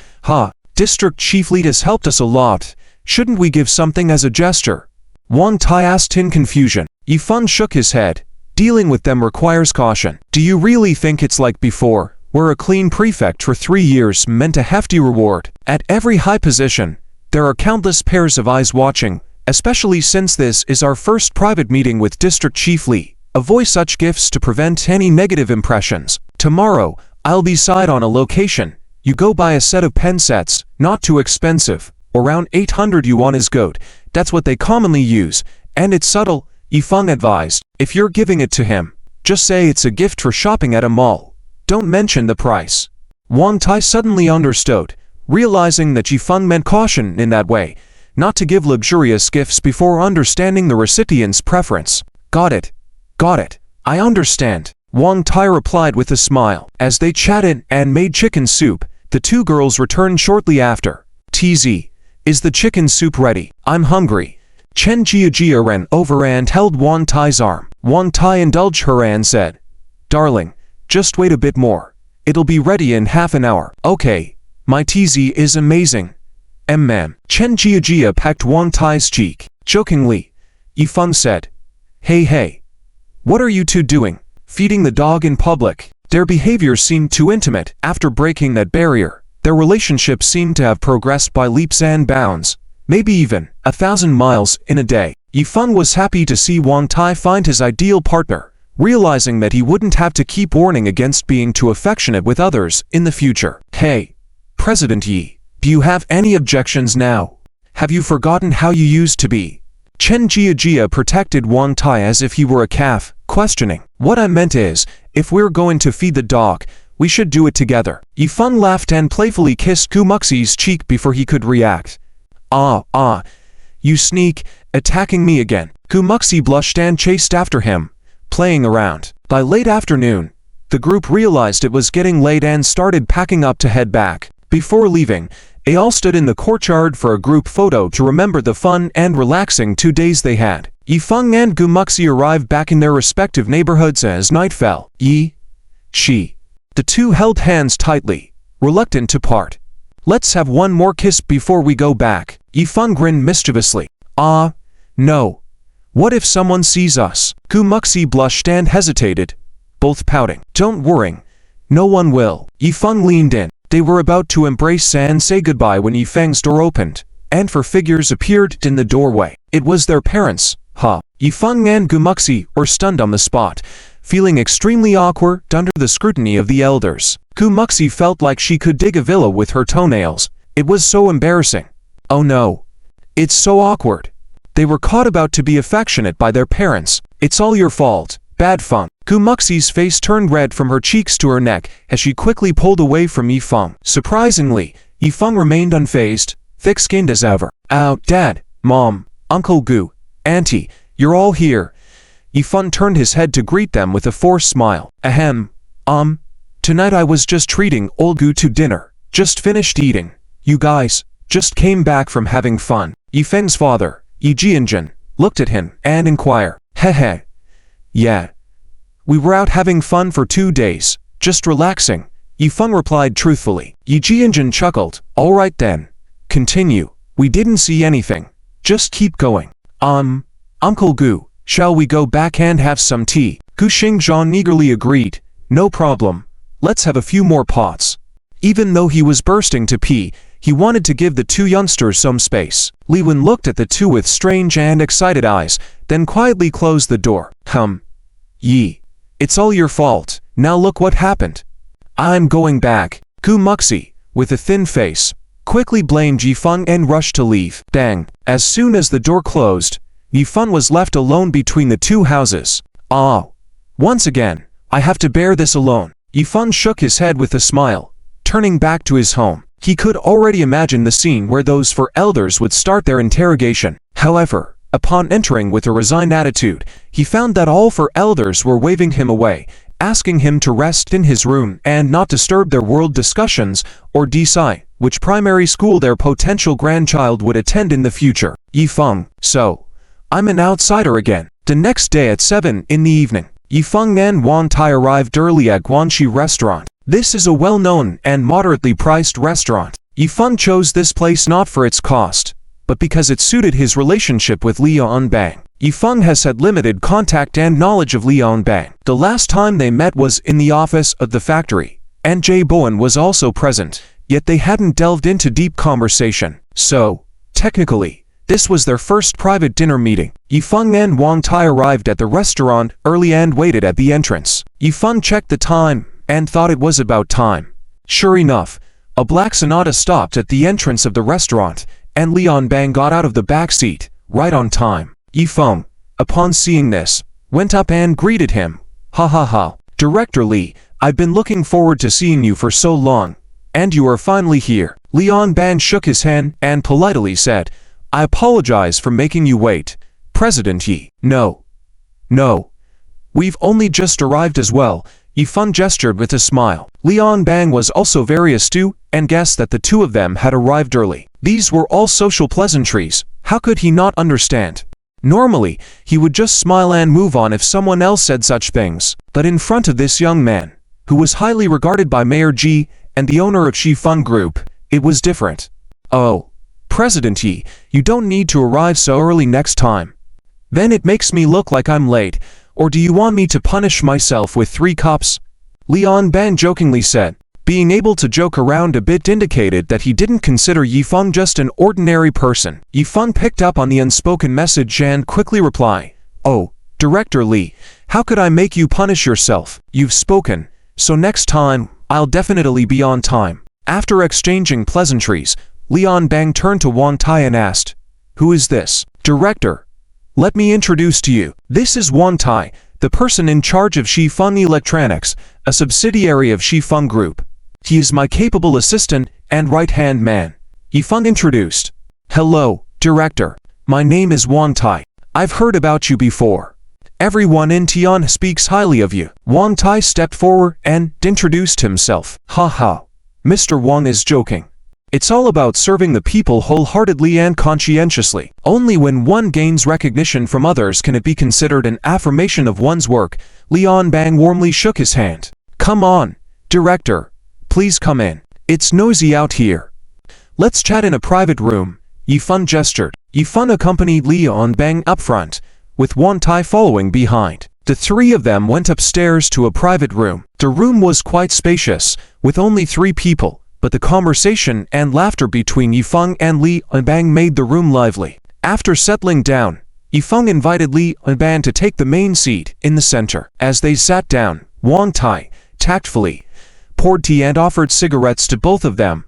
District Chief Lee has helped us a lot. Shouldn't we give something as a gesture?" Wang Tai asked in confusion. Yifeng shook his head. "Dealing with them requires caution. Do you really think it's like before, where a clean prefect for 3 years meant a hefty reward? At every high position, there are countless pairs of eyes watching, especially since this is our first private meeting with District Chief Lee. Avoid such gifts to prevent any negative impressions. Tomorrow, I'll decide on a location. You go buy a set of pen sets, not too expensive. Around 800 yuan is good. That's what they commonly use, and it's subtle," Yifeng advised. "If you're giving it to him, just say it's a gift for shopping at a mall. Don't mention the price." Wang Tai suddenly understood, realizing that Yifeng meant caution in that way, not to give luxurious gifts before understanding the recipient's preference. Got it. I understand," Wang Tai replied with a smile. As they chatted and made chicken soup, the two girls returned shortly after. "TZ, is the chicken soup ready? I'm hungry." Chen Jiajia ran over and held Wang Tai's arm. Wang Tai indulged her and said, "Darling, just wait a bit more. It'll be ready in half an hour." "Okay, my TZ is amazing." "Ma'am." Chen Jiajia pecked Wang Tai's cheek. Jokingly, Yifeng said, Hey, what are you two doing? Feeding the dog in public?" Their behavior seemed too intimate. After breaking that barrier, their relationship seemed to have progressed by leaps and bounds, maybe even 1,000 miles in a day. Yifeng was happy to see Wang Tai find his ideal partner, realizing that he wouldn't have to keep warning against being too affectionate with others in the future. "Hey, President Yi, do you have any objections now? Have you forgotten how you used to be?" Chen Jiajia protected Wang Tai as if he were a calf, questioning. What I meant is, if we're going to feed the dog, we should do it together. Yifeng laughed and playfully kissed Gumuxi's cheek before he could react. You sneak, attacking me again. Gumuxi blushed and chased after him, playing around. By late afternoon, the group realized it was getting late and started packing up to head back. Before leaving, they all stood in the courtyard for a group photo to remember the fun and relaxing 2 days they had. Yifeng and Gumuxi arrived back in their respective neighborhoods as night fell. She. The two held hands tightly, reluctant to part. Let's have one more kiss before we go back. Yifeng grinned mischievously. No. What if someone sees us? Gumuxi blushed and hesitated, both pouting. Don't worry. No one will. Yifeng leaned in. They were about to embrace and say goodbye when Yifeng's door opened, and four figures appeared in the doorway. It was their parents. Yifeng and Gumuxi were stunned on the spot, feeling extremely awkward under the scrutiny of the elders. Gumuxi felt like she could dig a villa with her toenails. It was so embarrassing. Oh no. It's so awkward. They were caught about to be affectionate by their parents. It's all your fault. Bad fun. Gumuxi's face turned red from her cheeks to her neck as she quickly pulled away from Yifeng. Surprisingly, Yifeng remained unfazed, thick-skinned as ever. Dad, Mom, Uncle Gu, Auntie, you're all here. Yifeng turned his head to greet them with a forced smile. Tonight I was just treating old Gu to dinner. Just finished eating. You guys just came back from having fun. Yifeng's father, Yi Jianjun, looked at him and inquired. Hehe. Yeah. We were out having fun for 2 days, just relaxing. Yifeng replied truthfully. Yi Jianjun chuckled. All right then. Continue. We didn't see anything. Just keep going. Uncle Gu, shall we go back and have some tea? Gu Xingzhan eagerly agreed. No problem. Let's have a few more pots. Even though he was bursting to pee, he wanted to give the two youngsters some space. Li Wen looked at the two with strange and excited eyes, then quietly closed the door. Yi. It's all your fault. Now look what happened. I'm going back. Gumuxi, with a thin face, quickly blamed Yifeng and rushed to leave. Dang. As soon as the door closed, Yifeng was left alone between the two houses. Once again, I have to bear this alone. Yifeng shook his head with a smile, turning back to his home. He could already imagine the scene where those four elders would start their interrogation. However, upon entering with a resigned attitude, he found that all four elders were waving him away, asking him to rest in his room and not disturb their world discussions or decide which primary school their potential grandchild would attend in the future. Yifeng, so, I'm an outsider again. The next day at 7 in the evening, Yifeng and Wang Tai arrived early at Guanxi Restaurant. This is a well-known and moderately priced restaurant. Yifeng chose this place not for its cost, but because it suited his relationship with Lian Bang. Yifeng has had limited contact and knowledge of Lian Bang. The last time they met was in the office of the factory, and Jay Bowen was also present, yet they hadn't delved into deep conversation. So, technically, this was their first private dinner meeting. Yifeng and Wang Tai arrived at the restaurant early and waited at the entrance. Yifeng checked the time and thought it was about time. Sure enough, a black Sonata stopped at the entrance of the restaurant, and Lian Bang got out of the back seat, right on time. Yifeng, upon seeing this, went up and greeted him. Ha. Director Li, I've been looking forward to seeing you for so long, and you are finally here. Lian Bang shook his hand and politely said, I apologize for making you wait. President Yi. No. We've only just arrived as well. Yifeng gestured with a smile. Lian Bang was also very astute and guessed that the two of them had arrived early. These were all social pleasantries. How could he not understand? Normally, he would just smile and move on if someone else said such things. But in front of this young man, who was highly regarded by Mayor Ji and the owner of Shifeng Group, it was different. Oh, President Yi, you don't need to arrive so early next time. Then it makes me look like I'm late. Or do you want me to punish myself with 3 cups? Lian Bang jokingly said. Being able to joke around a bit indicated that he didn't consider Yifeng just an ordinary person. Yifeng picked up on the unspoken message and quickly replied, Oh, Director Li, how could I make you punish yourself? You've spoken, so next time, I'll definitely be on time. After exchanging pleasantries, Lian Bang turned to Wang Tai and asked, Who is this? Director, Let me introduce to you. This is Wan Tai, the person in charge of Shifeng Electronics, a subsidiary of Shifeng Group. He is my capable assistant and right-hand man. Yifeng introduced. Hello, Director. My name is Wan Tai. I've heard about you before. Everyone in Tian speaks highly of you. Wan Tai stepped forward and introduced himself. Haha. Mr. Wang is joking. It's all about serving the people wholeheartedly and conscientiously. Only when one gains recognition from others can it be considered an affirmation of one's work. Lian Bang warmly shook his hand. Come on, Director. Please come in. It's noisy out here. Let's chat in a private room. Yifeng gestured. Yifeng accompanied Lian Bang up front, with Wan Tai following behind. The three of them went upstairs to a private room. The room was quite spacious, with only 3 people, but the conversation and laughter between Yifeng and Lian Bang made the room lively. After settling down, Yifeng invited Lian Bang to take the main seat in the center. As they sat down, Wan Tai, tactfully, poured tea and offered cigarettes to both of them.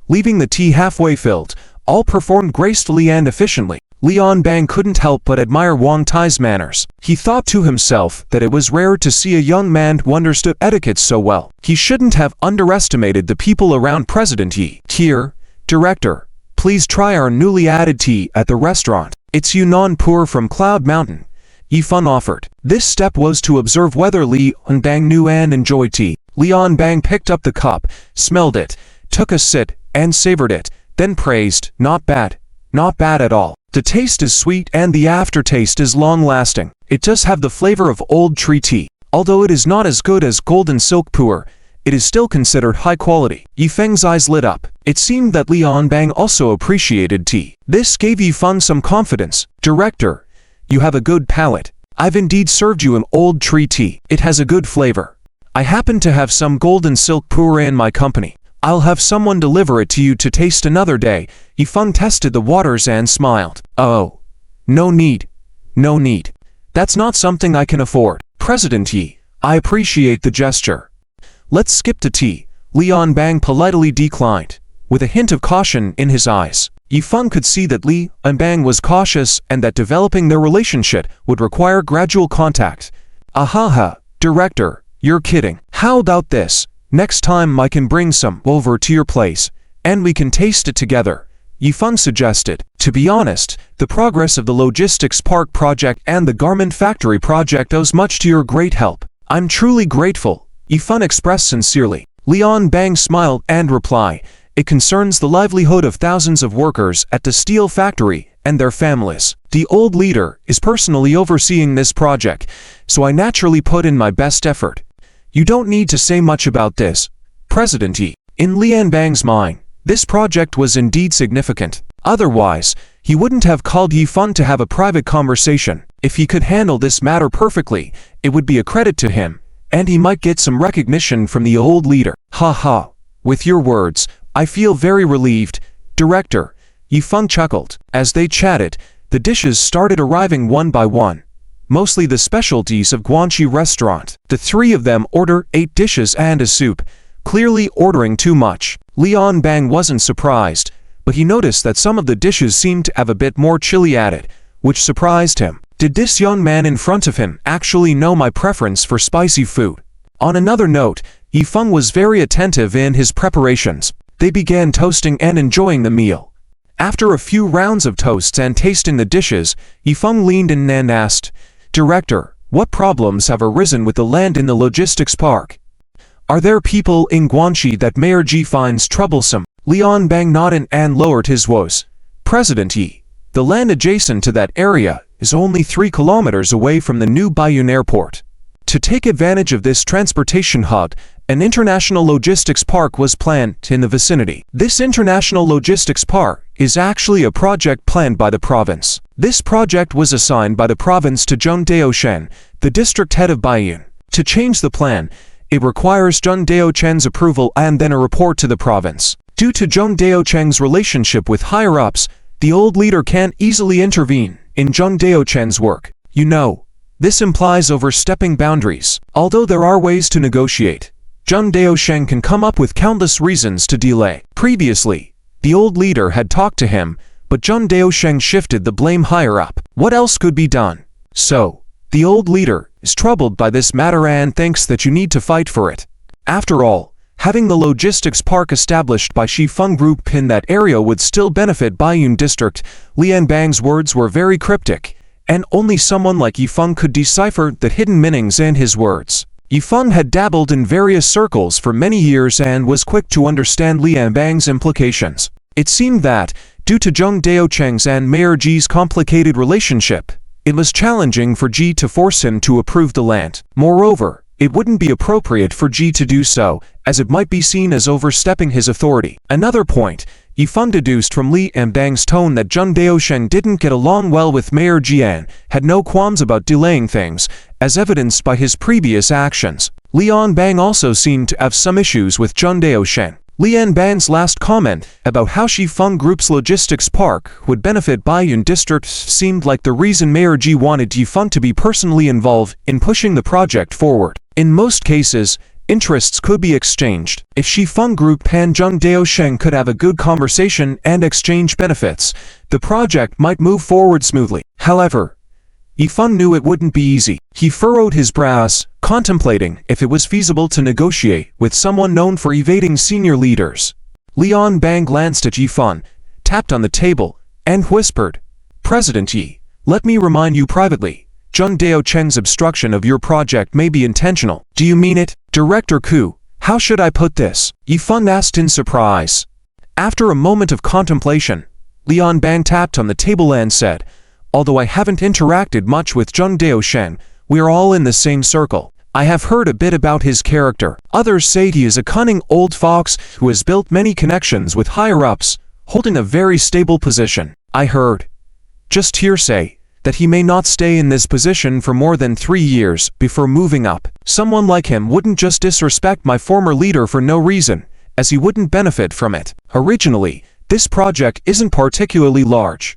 Leaving the tea halfway filled, all performed gracefully and efficiently. Lian Bang couldn't help but admire Wan Tai's manners. He thought to himself that it was rare to see a young man who understood etiquette so well. He shouldn't have underestimated the people around President Yi. Here, Director, please try our newly added tea at the restaurant. It's Yunnan Pur from Cloud Mountain, Yifeng offered. This step was to observe whether Lian Bang knew and enjoyed tea. Lian Bang picked up the cup, smelled it, took a sip, and savored it, then praised, not bad at all. The taste is sweet and the aftertaste is long-lasting. It does have the flavor of old tree tea. Although it is not as good as golden silk pu'er, it is still considered high quality. Yifeng's eyes lit up. It seemed that Lian Bang also appreciated tea. This gave Yifeng some confidence. Director, you have a good palate. I've indeed served you an old tree tea. It has a good flavor. I happen to have some golden silk pu'er in my company. I'll have someone deliver it to you to taste another day. Yifeng tested the waters and smiled. Oh, no need. That's not something I can afford. President Yi, I appreciate the gesture. Let's skip to tea. Lian Bang politely declined, with a hint of caution in his eyes. Yifeng could see that Lian Bang was cautious and that developing their relationship would require gradual contact. Ahaha, Director, you're kidding. How about this? Next time I can bring some over to your place, and we can taste it together, Yifeng suggested. To be honest, the progress of the logistics park project and the garment factory project owes much to your great help. I'm truly grateful, Yifeng expressed sincerely. Lian Bang smiled and replied, it concerns the livelihood of thousands of workers at the steel factory and their families. The old leader is personally overseeing this project, so I naturally put in my best effort. You don't need to say much about this, President Yi. In Lian Bang's mind, this project was indeed significant. Otherwise, he wouldn't have called Yifeng to have a private conversation. If he could handle this matter perfectly, it would be a credit to him, and he might get some recognition from the old leader. Haha, with your words, I feel very relieved, Director, Yifeng chuckled. As they chatted, the dishes started arriving one by one. Mostly the specialties of Guanxi restaurant. The 3 of them ordered 8 dishes and a soup, clearly ordering too much. Lian Bang wasn't surprised, but he noticed that some of the dishes seemed to have a bit more chili added, which surprised him. Did this young man in front of him actually know my preference for spicy food? On another note, Yifeng was very attentive in his preparations. They began toasting and enjoying the meal. After a few rounds of toasts and tasting the dishes, Yifeng leaned in and asked, Director, what problems have arisen with the land in the logistics park? Are there people in Guanxi that Mayor Ji finds troublesome? Lian Bang nodded and lowered his voice. President Yi, the land adjacent to that area is only 3 kilometers away from the new Baiyun airport. To take advantage of this transportation hub, an international logistics park was planned in the vicinity. This international logistics park is actually a project planned by the province. This project was assigned by the province to Zheng Daoshen, the district head of Baiyun. To change the plan, it requires Zheng Daochen's approval and then a report to the province. Due to Zheng Daochen's relationship with higher-ups, the old leader can't easily intervene in Zheng Daochen's work. You know, this implies overstepping boundaries. Although there are ways to negotiate, Zheng Daoshen can come up with countless reasons to delay. Previously, the old leader had talked to him, but Jun Daosheng shifted the blame higher up. What else could be done? So, the old leader is troubled by this matter and thinks that you need to fight for it. After all, having the logistics park established by Shifeng Group in that area would still benefit Baiyun District. Lian Bang's words were very cryptic, and only someone like Yifeng could decipher the hidden meanings in his words. Yifeng had dabbled in various circles for many years and was quick to understand Lian Bang's implications. It seemed that, due to Zheng Daocheng's and Mayor Ji's complicated relationship, it was challenging for Ji to force him to approve the land. Moreover, it wouldn't be appropriate for Ji to do so, as it might be seen as overstepping his authority. Another point, Yifeng deduced from Lian Bang's tone that Zheng Daosheng didn't get along well with Mayor Jian, had no qualms about delaying things, as evidenced by his previous actions. Lian Bang also seemed to have some issues with Zheng Daosheng. Lian Bang's last comment about how Shifeng Group's logistics park would benefit Baiyun District seemed like the reason Mayor Ji wanted Yifeng to be personally involved in pushing the project forward. In most cases, interests could be exchanged. If Shifeng Group and Zheng Daosheng could have a good conversation and exchange benefits, the project might move forward smoothly. However, Yifeng knew it wouldn't be easy. He furrowed his brows, contemplating if it was feasible to negotiate with someone known for evading senior leaders. Lian Bang glanced at Yifeng, tapped on the table, and whispered, "President Yi, let me remind you privately, Zheng Daocheng's obstruction of your project may be intentional." "Do you mean it? Director Ku, how should I put this?" Yifeng asked in surprise. After a moment of contemplation, Lian Bang tapped on the table and said, "Although I haven't interacted much with Zheng Daosheng, we are all in the same circle. I have heard a bit about his character. Others say he is a cunning old fox who has built many connections with higher-ups, holding a very stable position. I heard, just hearsay, that he may not stay in this position for more than 3 years before moving up. Someone like him wouldn't just disrespect my former leader for no reason, as he wouldn't benefit from it. Originally, this project isn't particularly large.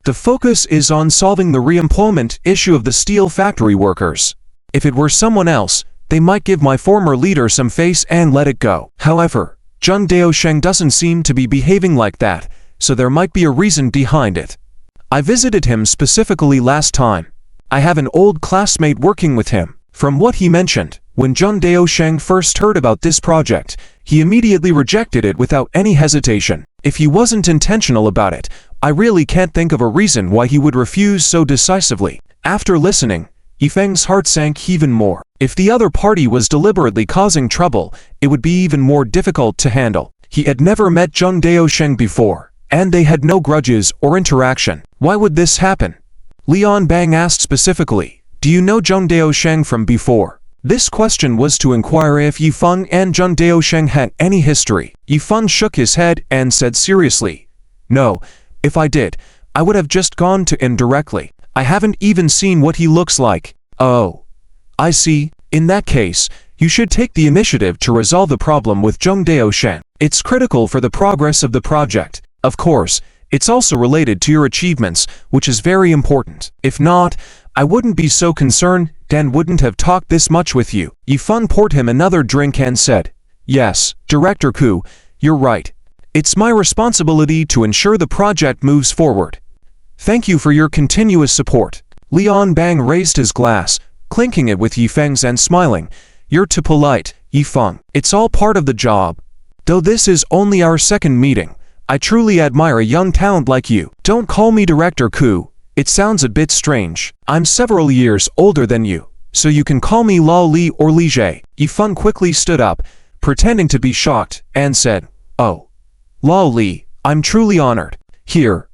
The focus is on solving the re-employment issue of the steel factory workers. If it were someone else, they might give my former leader some face and let it go. However, Zheng Daosheng doesn't seem to be behaving like that, so there might be a reason behind it. I visited him specifically last time. I have an old classmate working with him. From what he mentioned, when Zheng Daosheng first heard about this project, he immediately rejected it without any hesitation. If he wasn't intentional about it, I really can't think of a reason why he would refuse so decisively. After listening, Yifeng's heart sank even more. If the other party was deliberately causing trouble, it would be even more difficult to handle. He had never met Zheng Daosheng before, and they had no grudges or interaction. Why would this happen? Lian Bang asked specifically, "Do you know Zheng Daosheng from before?" This question was to inquire if Yifeng and Zheng Daosheng had any history. Yifeng shook his head and said seriously, "No, if I did, I would have just gone to him directly. I haven't even seen what he looks like." "Oh, I see. In that case, you should take the initiative to resolve the problem with Zheng Daosheng. It's critical for the progress of the project. Of course, it's also related to your achievements, which is very important. If not, I wouldn't be so concerned and wouldn't have talked this much with you." Yifeng poured him another drink and said, "Yes, Director Ku, you're right. It's my responsibility to ensure the project moves forward. Thank you for your continuous support." Lian Bang raised his glass, clinking it with Yifeng's and smiling. "You're too polite, Yifeng. It's all part of the job. Though this is only our second meeting, I truly admire a young talent like you. Don't call me Director Ku. It sounds a bit strange. I'm several years older than you, so you can call me Lao Li or Li Jie." Yifeng quickly stood up, pretending to be shocked, and said, "Oh, Lao Li, I'm truly honored. Here,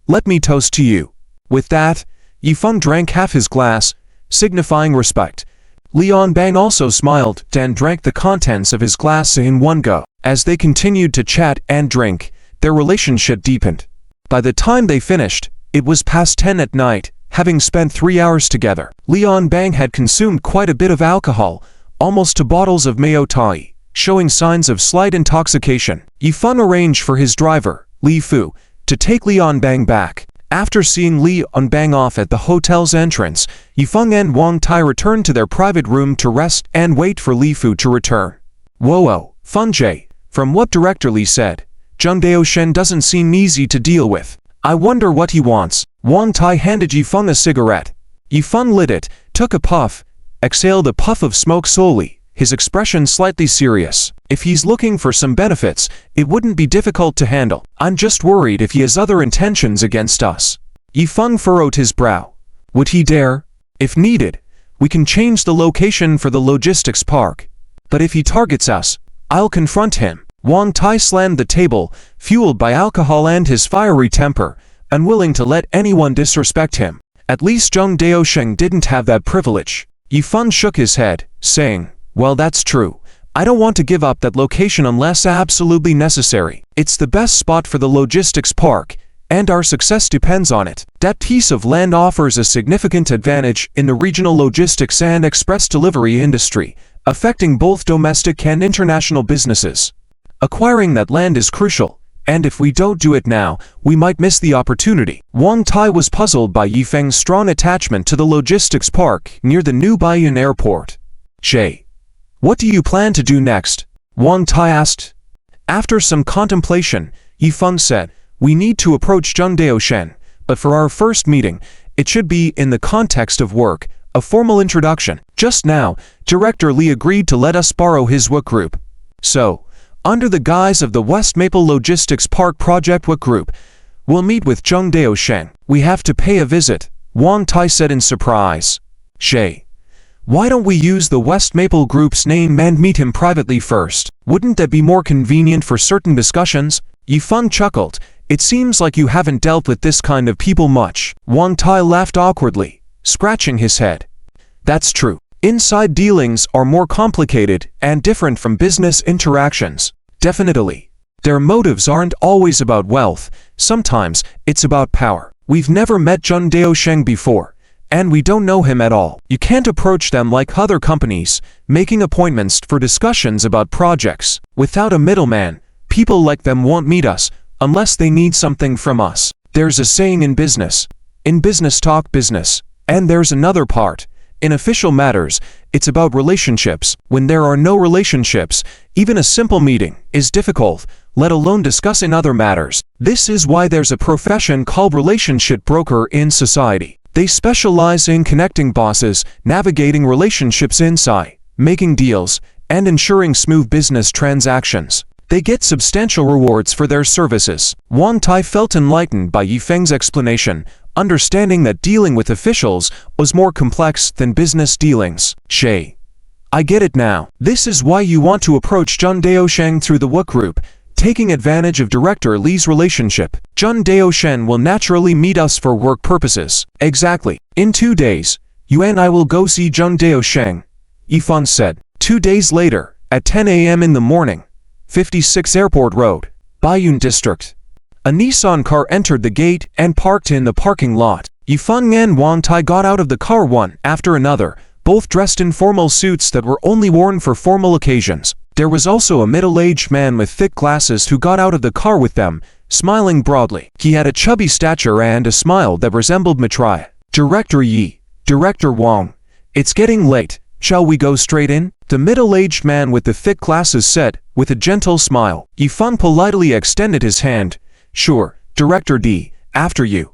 let me toast to you." With that, Yifeng drank half his glass, signifying respect. Lian Bang also smiled and drank the contents of his glass in one go. As they continued to chat and drink, their relationship deepened. By the time they finished, it was past 10 at night, having spent 3 hours together. Lian Bang had consumed quite a bit of alcohol, almost 2 bottles of Mayo Tai, showing signs of slight intoxication. Yifeng arranged for his driver, Li Fu, to take Lian Bang back. After seeing Lian Bang off at the hotel's entrance, Yifeng and Wang Tai returned to their private room to rest and wait for Li Fu to return. "Whoa, Feng Jie, from what Director Li said, Zheng Daosheng doesn't seem easy to deal with. I wonder what he wants. Wang Tai handed Yifeng a cigarette. Yifeng lit it, took a puff, exhaled a puff of smoke slowly, his expression slightly serious. If he's looking for some benefits, it wouldn't be difficult to handle. I'm just worried if he has other intentions against us. Yifeng furrowed his brow. Would he dare? If needed, we can change the location for the logistics park. But if he targets us, I'll confront him. Wang Tai slammed the table, fueled by alcohol and his fiery temper, unwilling to let anyone disrespect him. At least Zheng Daosheng didn't have that privilege. Yifeng shook his head, saying, well, that's true. I don't want to give up that location unless absolutely necessary. It's the best spot for the logistics park, and our success depends on it. That piece of land offers a significant advantage in the regional logistics and express delivery industry, affecting both domestic and international businesses. Acquiring that land is crucial, and if we don't do it now, we might miss the opportunity. Wang Tai was puzzled by Yifeng's strong attachment to the logistics park near the new Baiyun airport. Shay, what do you plan to do next? Wang Tai asked. After some contemplation, Yifeng said, we need to approach Zheng Daosheng, but for our first meeting, it should be in the context of work, a formal introduction. Just now, Director Li agreed to let us borrow his work group. So, under the guise of the West Maple Logistics Park Project Work Group, we'll meet with Zheng Daosheng. We have to pay a visit, Wang Tai said in surprise. Shay, why don't we use the West Maple Group's name and meet him privately first? Wouldn't that be more convenient for certain discussions? Yifeng chuckled. It seems like you haven't dealt with this kind of people much. Wang Tai laughed awkwardly, scratching his head. That's true. Inside dealings are more complicated and different from business interactions. Definitely. Their motives aren't always about wealth, sometimes it's about power. We've never met Zheng Daosheng before, and we don't know him at all. You can't approach them like other companies, making appointments for discussions about projects. Without a middleman, people like them won't meet us, unless they need something from us. There's a saying in business talk business, and there's another part. In official matters, it's about relationships. When there are no relationships, even a simple meeting is difficult, let alone discussing other matters. This is why there's a profession called relationship broker in society. They specialize in connecting bosses, navigating relationships inside, making deals, and ensuring smooth business transactions. They get substantial rewards for their services. Wang Tai felt enlightened by Yifeng's explanation, understanding that dealing with officials was more complex than business dealings. Shay, I get it now. This is why you want to approach Zheng Daosheng through the work group, taking advantage of Director Li's relationship. Zheng Daosheng will naturally meet us for work purposes. Exactly. In 2 days, you and I will go see Zheng Daosheng, Yifeng said. 2 days later, at 10 a.m. in the morning, 56 Airport Road, Baiyun District. A Nissan car entered the gate and parked in the parking lot. Yifeng and Wang Tai got out of the car one after another, both dressed in formal suits that were only worn for formal occasions. There was also a middle-aged man with thick glasses who got out of the car with them, smiling broadly. He had a chubby stature and a smile that resembled Maitreya. Director Yi, Director Wang, it's getting late. Shall we go straight in? The middle-aged man with the thick glasses said, with a gentle smile. Yifeng politely extended his hand. Sure, Director D, after you.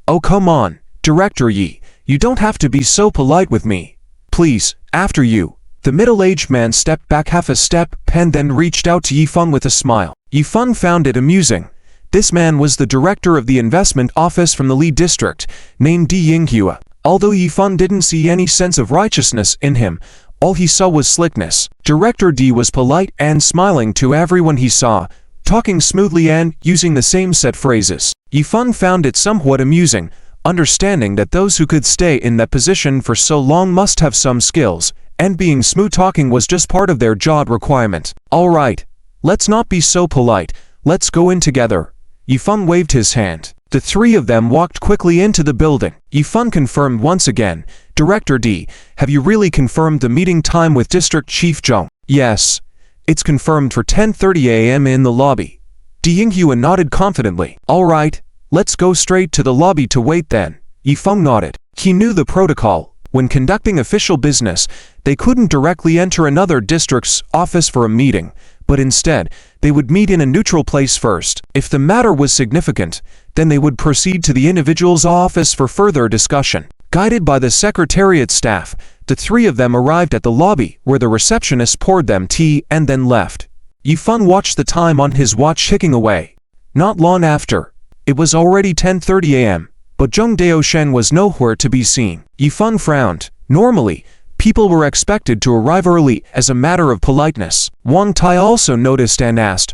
Oh come on, Director Yi, you don't have to be so polite with me. Please, after you. The middle-aged man stepped back half a step and then reached out to Yifeng with a smile. Yifeng found it amusing. This man was the director of the investment office from the Li district, named Di Yinghua. Although Yifeng didn't see any sense of righteousness in him, all he saw was slickness. Director D was polite and smiling to everyone he saw, talking smoothly and using the same set phrases. Yifeng found it somewhat amusing, understanding that those who could stay in that position for so long must have some skills, and being smooth-talking was just part of their job requirement. All right, let's not be so polite, let's go in together. Yifeng waved his hand. The three of them walked quickly into the building. Yifeng confirmed once again, Director D, have you really confirmed the meeting time with District Chief Zheng? Yes. It's confirmed for 10:30 a.m. in the lobby. Di Yinghua nodded confidently. All right, let's go straight to the lobby to wait then. Yifeng nodded. He knew the protocol. When conducting official business, they couldn't directly enter another district's office for a meeting, but instead, They would meet in a neutral place first. If the matter was significant, then they would proceed to the individual's office for further discussion. Guided by the secretariat staff, the three of them arrived at the lobby, where the receptionist poured them tea and then left. Yifeng watched the time on his watch ticking away. Not long after, it was already 10:30 a.m., but Zheng Daosheng was nowhere to be seen. Yifeng frowned. Normally, people were expected to arrive early as a matter of politeness. Wang Tai also noticed and asked,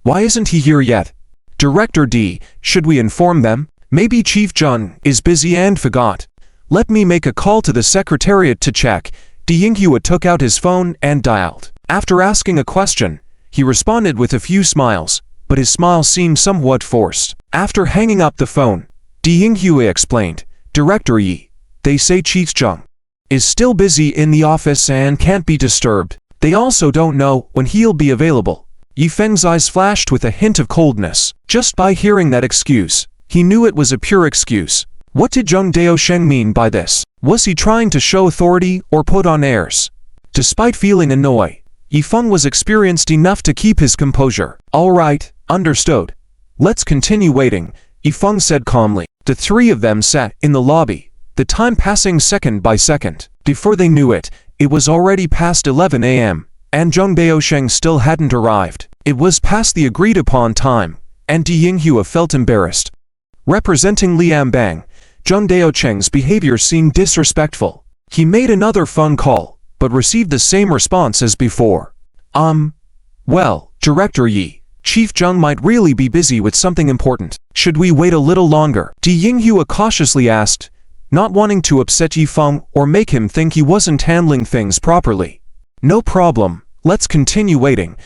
"Why isn't he here yet?" "Director D, should we inform them? Maybe Chief Zheng is busy and forgot. Let me make a call to the secretariat to check." Di Yinghua took out his phone and dialed. After asking a question, he responded with a few smiles, but his smile seemed somewhat forced. After hanging up the phone, Di Yinghua explained, "Director Yi, they say Chief Zheng is still busy in the office and can't be disturbed. They also don't know when he'll be available." Yifeng's eyes flashed with a hint of coldness. Just by hearing that excuse, he knew it was a pure excuse. What did Zheng Daosheng mean by this? Was he trying to show authority or put on airs? Despite feeling annoyed, Yifeng was experienced enough to keep his composure. "All right, understood. Let's continue waiting," Yifeng said calmly. The three of them sat in the lobby, the time passing second by second. Before they knew it, it was already past 11 a.m., and Zheng Daosheng still hadn't arrived. It was past the agreed-upon time, and Di Yinghua felt embarrassed. Representing Liam Bang, Zheng Daosheng's behavior seemed disrespectful. He made another phone call, but received the same response as before. Well, Director Yi, Chief Zheng might really be busy with something important. Should we wait a little longer?" Di Yinghua cautiously asked, not wanting to upset Yifeng or make him think he wasn't handling things properly. "No problem, let's continue waiting,"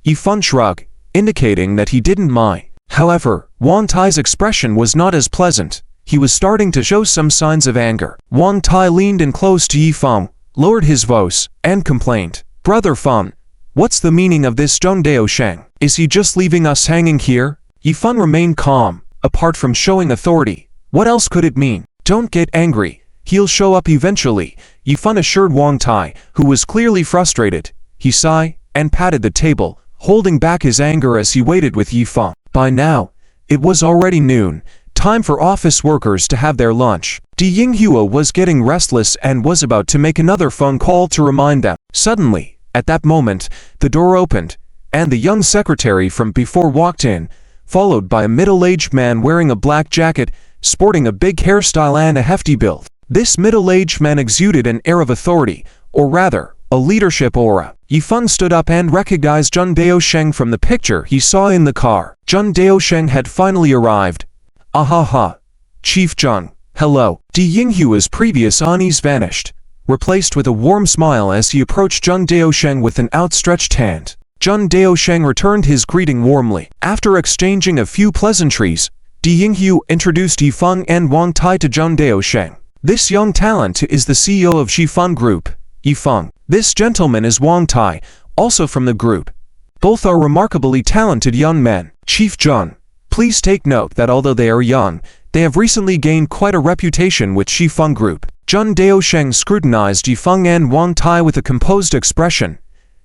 Yifeng shrugged, indicating that he didn't mind. However, Wang Tai's expression was not as pleasant. He was starting to show some signs of anger. Wang Tai leaned in close to Yifeng, lowered his voice, and complained, "Brother Feng, what's the meaning of this Zheng Daosheng? Is he just leaving us hanging here?" Yifeng remained calm. Apart from showing authority, what else could it mean? "Don't get angry, he'll show up eventually," Yifeng assured Wang Tai, who was clearly frustrated. He sighed and patted the table, holding back his anger as he waited with Yifeng. By now, it was already noon. Time for office workers to have their lunch. Di Yinghua was getting restless and was about to make another phone call to remind them. Suddenly, at that moment, the door opened, and the young secretary from before walked in, followed by a middle-aged man wearing a black jacket, sporting a big hairstyle and a hefty build. This middle-aged man exuded an air of authority, or rather, a leadership aura. Yifeng stood up and recognized Zheng Daosheng from the picture he saw in the car. Zheng Daosheng had finally arrived. "Ahaha. Chief Zheng, hello." Di Yinghua's previous unease vanished, replaced with a warm smile as he approached Zheng Daosheng with an outstretched hand. Zheng Daosheng returned his greeting warmly. After exchanging a few pleasantries, Di Yinghua introduced Yifeng and Wang Tai to Zheng Daosheng. "This young talent is the CEO of Shifeng Group, Yifeng. This gentleman is Wang Tai, also from the group. Both are remarkably talented young men. Chief Zheng, please take note that although they are young, they have recently gained quite a reputation with Shifeng Group." Zheng Daosheng scrutinized Yifeng and Wang Tai with a composed expression,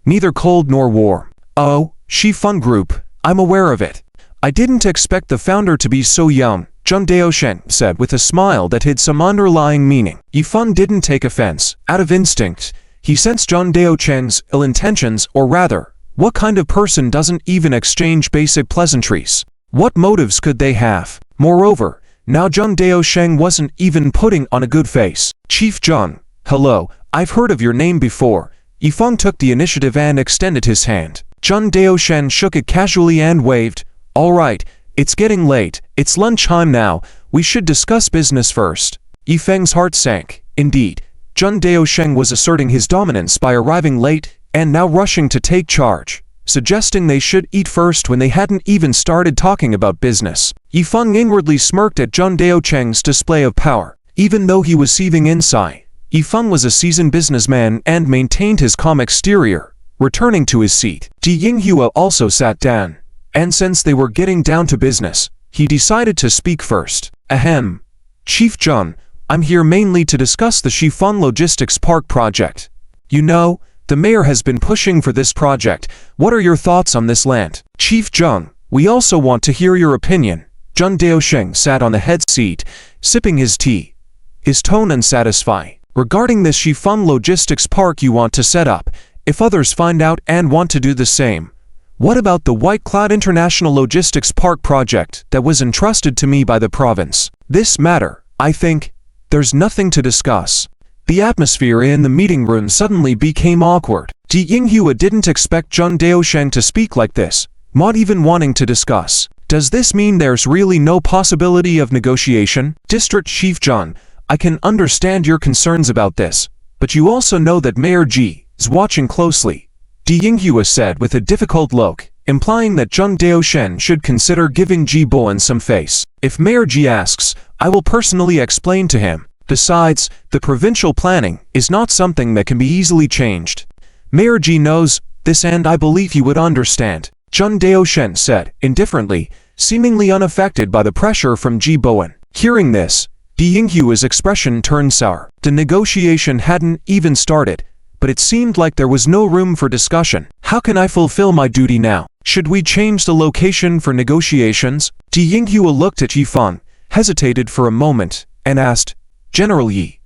neither cold nor warm. "Oh, Shifeng Group, I'm aware of it. I didn't expect the founder to be so young," Zheng Daosheng said with a smile that hid some underlying meaning. Yifeng didn't take offense. Out of instinct, he sensed Zheng Daosheng's ill intentions, or rather, what kind of person doesn't even exchange basic pleasantries? What motives could they have? Moreover, now Zheng Daosheng wasn't even putting on a good face. "Chief Zheng, hello, I've heard of your name before." Yifeng took the initiative and extended his hand. Zheng Daosheng shook it casually and waved. "All right, it's getting late. It's lunchtime now. We should discuss business first." Yifeng's heart sank. Indeed, Zheng Daosheng was asserting his dominance by arriving late and now rushing to take charge, suggesting they should eat first when they hadn't even started talking about business. Yifeng inwardly smirked at Zheng Daosheng's display of power. Even though he was seething inside, Yifeng was a seasoned businessman and maintained his calm exterior. Returning to his seat, Di Yinghua also sat down, and since they were getting down to business, he decided to speak first. "Ahem. Chief Zheng, I'm here mainly to discuss the Shifeng Logistics Park project. You know, The mayor has been pushing for this project. What are your thoughts on this land? Chief Zheng, we also want to hear your opinion. Zheng Daosheng sat on the head seat, sipping his tea, his tone unsatisfied. Regarding this Yifeng Logistics Park you want to set up, if others find out and want to do the same, what about the White Cloud International Logistics Park project that was entrusted to me by the province? This matter, I think, there's nothing to discuss. The atmosphere in the meeting room suddenly became awkward. Di Yinghua didn't expect Zheng Daosheng to speak like this, not even wanting to discuss. Does this mean there's really no possibility of negotiation? District Chief Zheng, I can understand your concerns about this, but you also know that Mayor Ji is watching closely. Di Yinghua said with a difficult look, implying that Zheng Daosheng should consider giving Ji Bowen some face. If Mayor Ji asks, I will personally explain to him. Besides, the provincial planning is not something that can be easily changed. Mayor Ji knows this and I believe he would understand. Zheng Daosheng said, indifferently, seemingly unaffected by the pressure from Ji Bowen. Hearing this, Di Yinghua's expression turned sour. The negotiation hadn't even started, but it seemed like there was no room for discussion. How can I fulfill my duty now? Should we change the location for negotiations? Di Yinghua looked at Yifeng, hesitated for a moment, and asked, General Yi,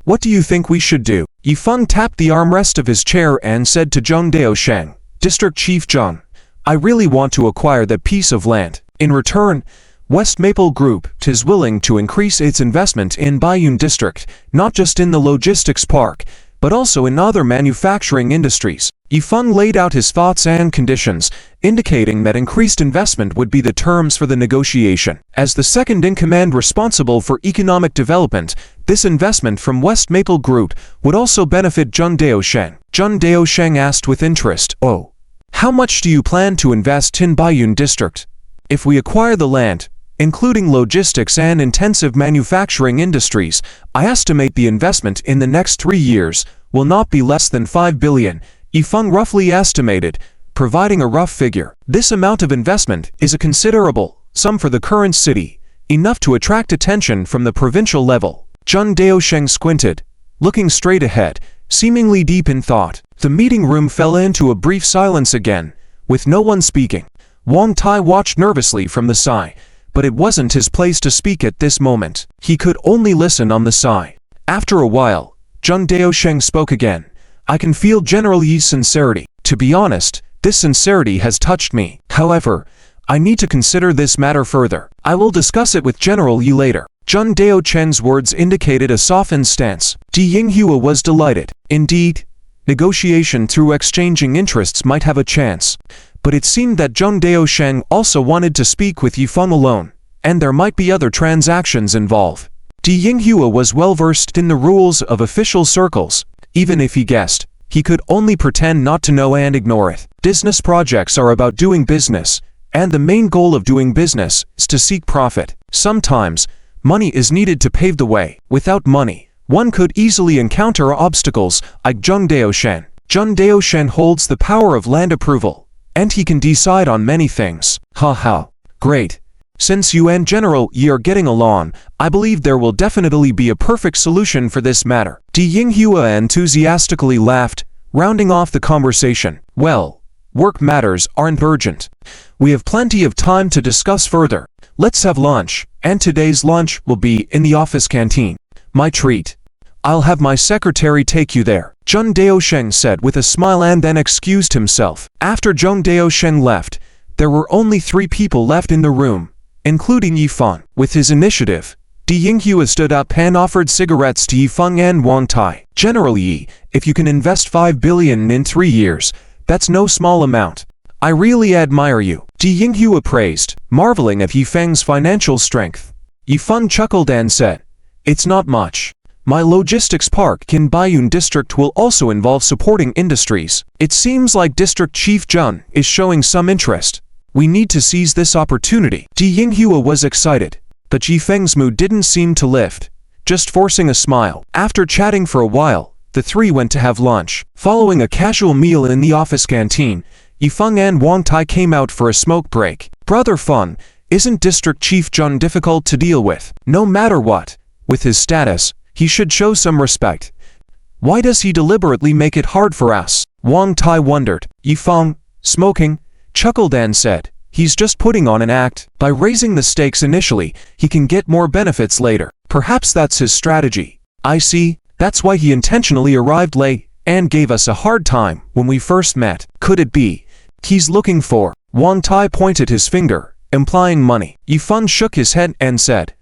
what do you think we should do? Yifeng tapped the armrest of his chair and said to Zheng Daosheng, District Chief Zheng, I really want to acquire that piece of land. In return, West Maple Group is willing to increase its investment in Baiyun District, not just in the logistics park, but also in other manufacturing industries. Yifeng laid out his thoughts and conditions, indicating that increased investment would be the terms for the negotiation. As the second-in-command responsible for economic development, this investment from West Maple Group would also benefit Zheng Daosheng. Zheng Daosheng asked with interest, Oh, how much do you plan to invest in Baiyun District? If we acquire the land, including logistics and intensive manufacturing industries, I estimate the investment in the next 3 years will not be less than 5 billion, Yifeng roughly estimated, providing a rough figure. This amount of investment is a considerable sum for the current city, enough to attract attention from the provincial level. Zheng Daosheng squinted, looking straight ahead, seemingly deep in thought. The meeting room fell into a brief silence again, with no one speaking. Wang Tai watched nervously from the side, but it wasn't his place to speak at this moment. He could only listen on the side. After a while, Zheng Daosheng spoke again. I can feel General Yi's sincerity. To be honest, this sincerity has touched me. However, I need to consider this matter further. I will discuss it with General Yi later. Zheng Daosheng's words indicated a softened stance. Di Yinghua was delighted. Indeed, negotiation through exchanging interests might have a chance. But it seemed that Zheng Daosheng also wanted to speak with Yifeng alone, and there might be other transactions involved. Di Yinghua was well versed in the rules of official circles. Even if he guessed, he could only pretend not to know and ignore it. Business projects are about doing business, and the main goal of doing business is to seek profit. Sometimes, money is needed to pave the way. Without money, one could easily encounter obstacles like Zheng Daosheng. Zheng Daosheng holds the power of land approval, and he can decide on many things. Ha. Great. Since you and General Yi are getting along, I believe there will definitely be a perfect solution for this matter. Di Yinghua enthusiastically laughed, rounding off the conversation. Well, work matters aren't urgent. We have plenty of time to discuss further. Let's have lunch, and today's lunch will be in the office canteen. My treat. I'll have my secretary take you there, Zheng Daosheng said with a smile and then excused himself. After Zheng Daosheng left, there were only 3 people left in the room, including Yifeng. With his initiative, Di Yinghua stood up and offered cigarettes to Yifeng and Wang Tai. General Yi, if you can invest 5 billion in 3 years, that's no small amount. I really admire you, Di Yinghua praised, marveling at Yifeng's financial strength. Yifeng chuckled and said, It's not much. My logistics park in Baiyun District will also involve supporting industries. It seems like District Chief Zheng is showing some interest. We need to seize this opportunity. Di Yinghua was excited, but Yifeng's mood didn't seem to lift, just forcing a smile. After chatting for a while, the 3 went to have lunch. Following a casual meal in the office canteen, Yifeng and Wang Tai came out for a smoke break. Brother Feng, isn't District Chief Zheng difficult to deal with? No matter what, with his status, he should show some respect. Why does he deliberately make it hard for us? Wang Tai wondered. Yifeng, smoking, chuckled and said, he's just putting on an act. By raising the stakes initially, he can get more benefits later. Perhaps that's his strategy. I see, that's why he intentionally arrived late and gave us a hard time when we first met. Could it be he's looking for? Wang Tai pointed his finger, implying money. Yifeng shook his head and said,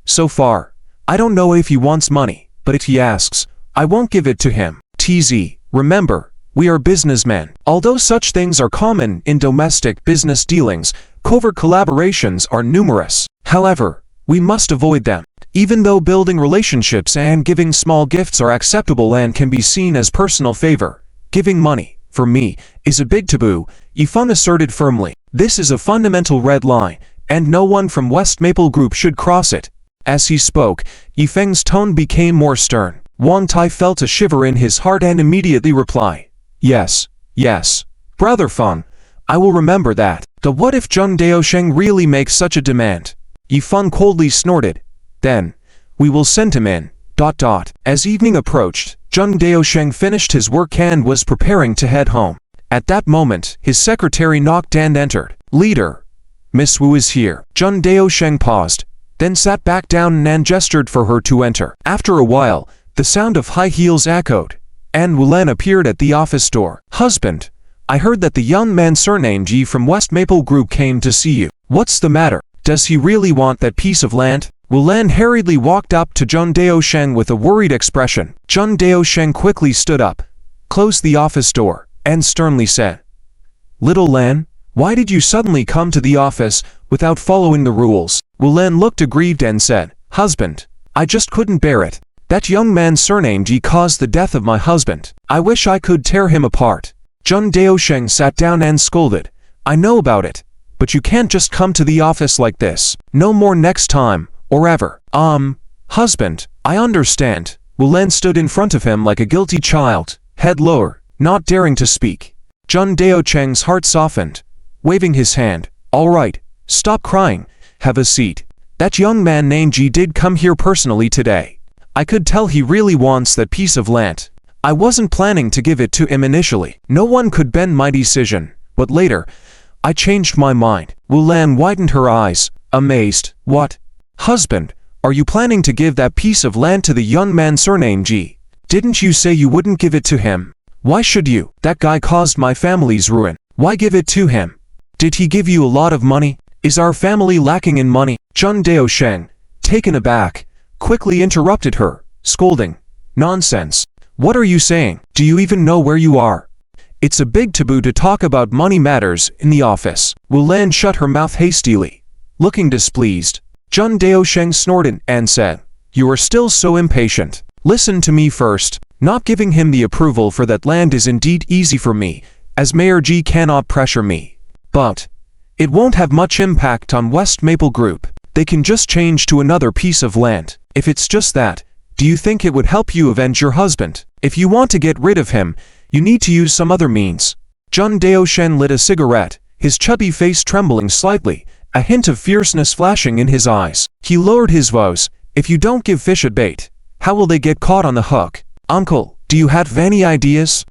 so far, I don't know if he wants money, but if he asks, I won't give it to him. TZ, remember, we are businessmen. Although such things are common in domestic business dealings, covert collaborations are numerous. However, we must avoid them. Even though building relationships and giving small gifts are acceptable and can be seen as personal favor, giving money, for me, is a big taboo, Yifeng asserted firmly. This is a fundamental red line, and no one from West Maple Group should cross it. As he spoke, Yifeng's tone became more stern. Wang Tai felt a shiver in his heart and immediately replied, yes, yes, Brother Feng, I will remember that. But what if Zheng Daosheng really makes such a demand? Yifeng coldly snorted. Then, we will send him in. ... As evening approached, Zheng Daosheng finished his work and was preparing to head home. At that moment, his secretary knocked and entered. Leader, Miss Wu is here. Zheng Daosheng paused, then sat back down and gestured for her to enter. After a while, the sound of high heels echoed, and Wulan appeared at the office door. Husband, I heard that the young man surnamed Ji from West Maple Group came to see you. What's the matter? Does he really want that piece of land? Wulan hurriedly walked up to Zheng Daosheng with a worried expression. Zheng Daosheng quickly stood up, closed the office door, and sternly said, Little Lan, why did you suddenly come to the office without following the rules? Wulan looked aggrieved and said, Husband, I just couldn't bear it. That young man surnamed Ji caused the death of my husband. I wish I could tear him apart. Zheng Daosheng sat down and scolded. I know about it, but you can't just come to the office like this. No more next time, or ever. Husband, I understand. Wulan stood in front of him like a guilty child, head lower, not daring to speak. Zheng Daosheng's heart softened, waving his hand. All right, stop crying, have a seat. That young man named Ji did come here personally today. I could tell he really wants that piece of land. I wasn't planning to give it to him initially. No one could bend my decision, but later, I changed my mind. Wulan widened her eyes, amazed. What? Husband, are you planning to give that piece of land to the young man surnamed Ji? Didn't you say you wouldn't give it to him? Why should you? That guy caused my family's ruin. Why give it to him? Did he give you a lot of money? Is our family lacking in money? Zheng Daosheng, taken aback, quickly interrupted her, scolding. Nonsense. What are you saying? Do you even know where you are? It's a big taboo to talk about money matters in the office. Wulan shut her mouth hastily, looking displeased. Zheng Daosheng snorted and said, You are still so impatient. Listen to me first. Not giving him the approval for that land is indeed easy for me, as Mayor Ji cannot pressure me. But it won't have much impact on West Maple Group. They can just change to another piece of land. If it's just that, do you think it would help you avenge your husband? If you want to get rid of him, you need to use some other means. Zheng Daosheng lit a cigarette, his chubby face trembling slightly, a hint of fierceness flashing in his eyes. He lowered his voice. If you don't give fish a bait, how will they get caught on the hook? Uncle, do you have any ideas?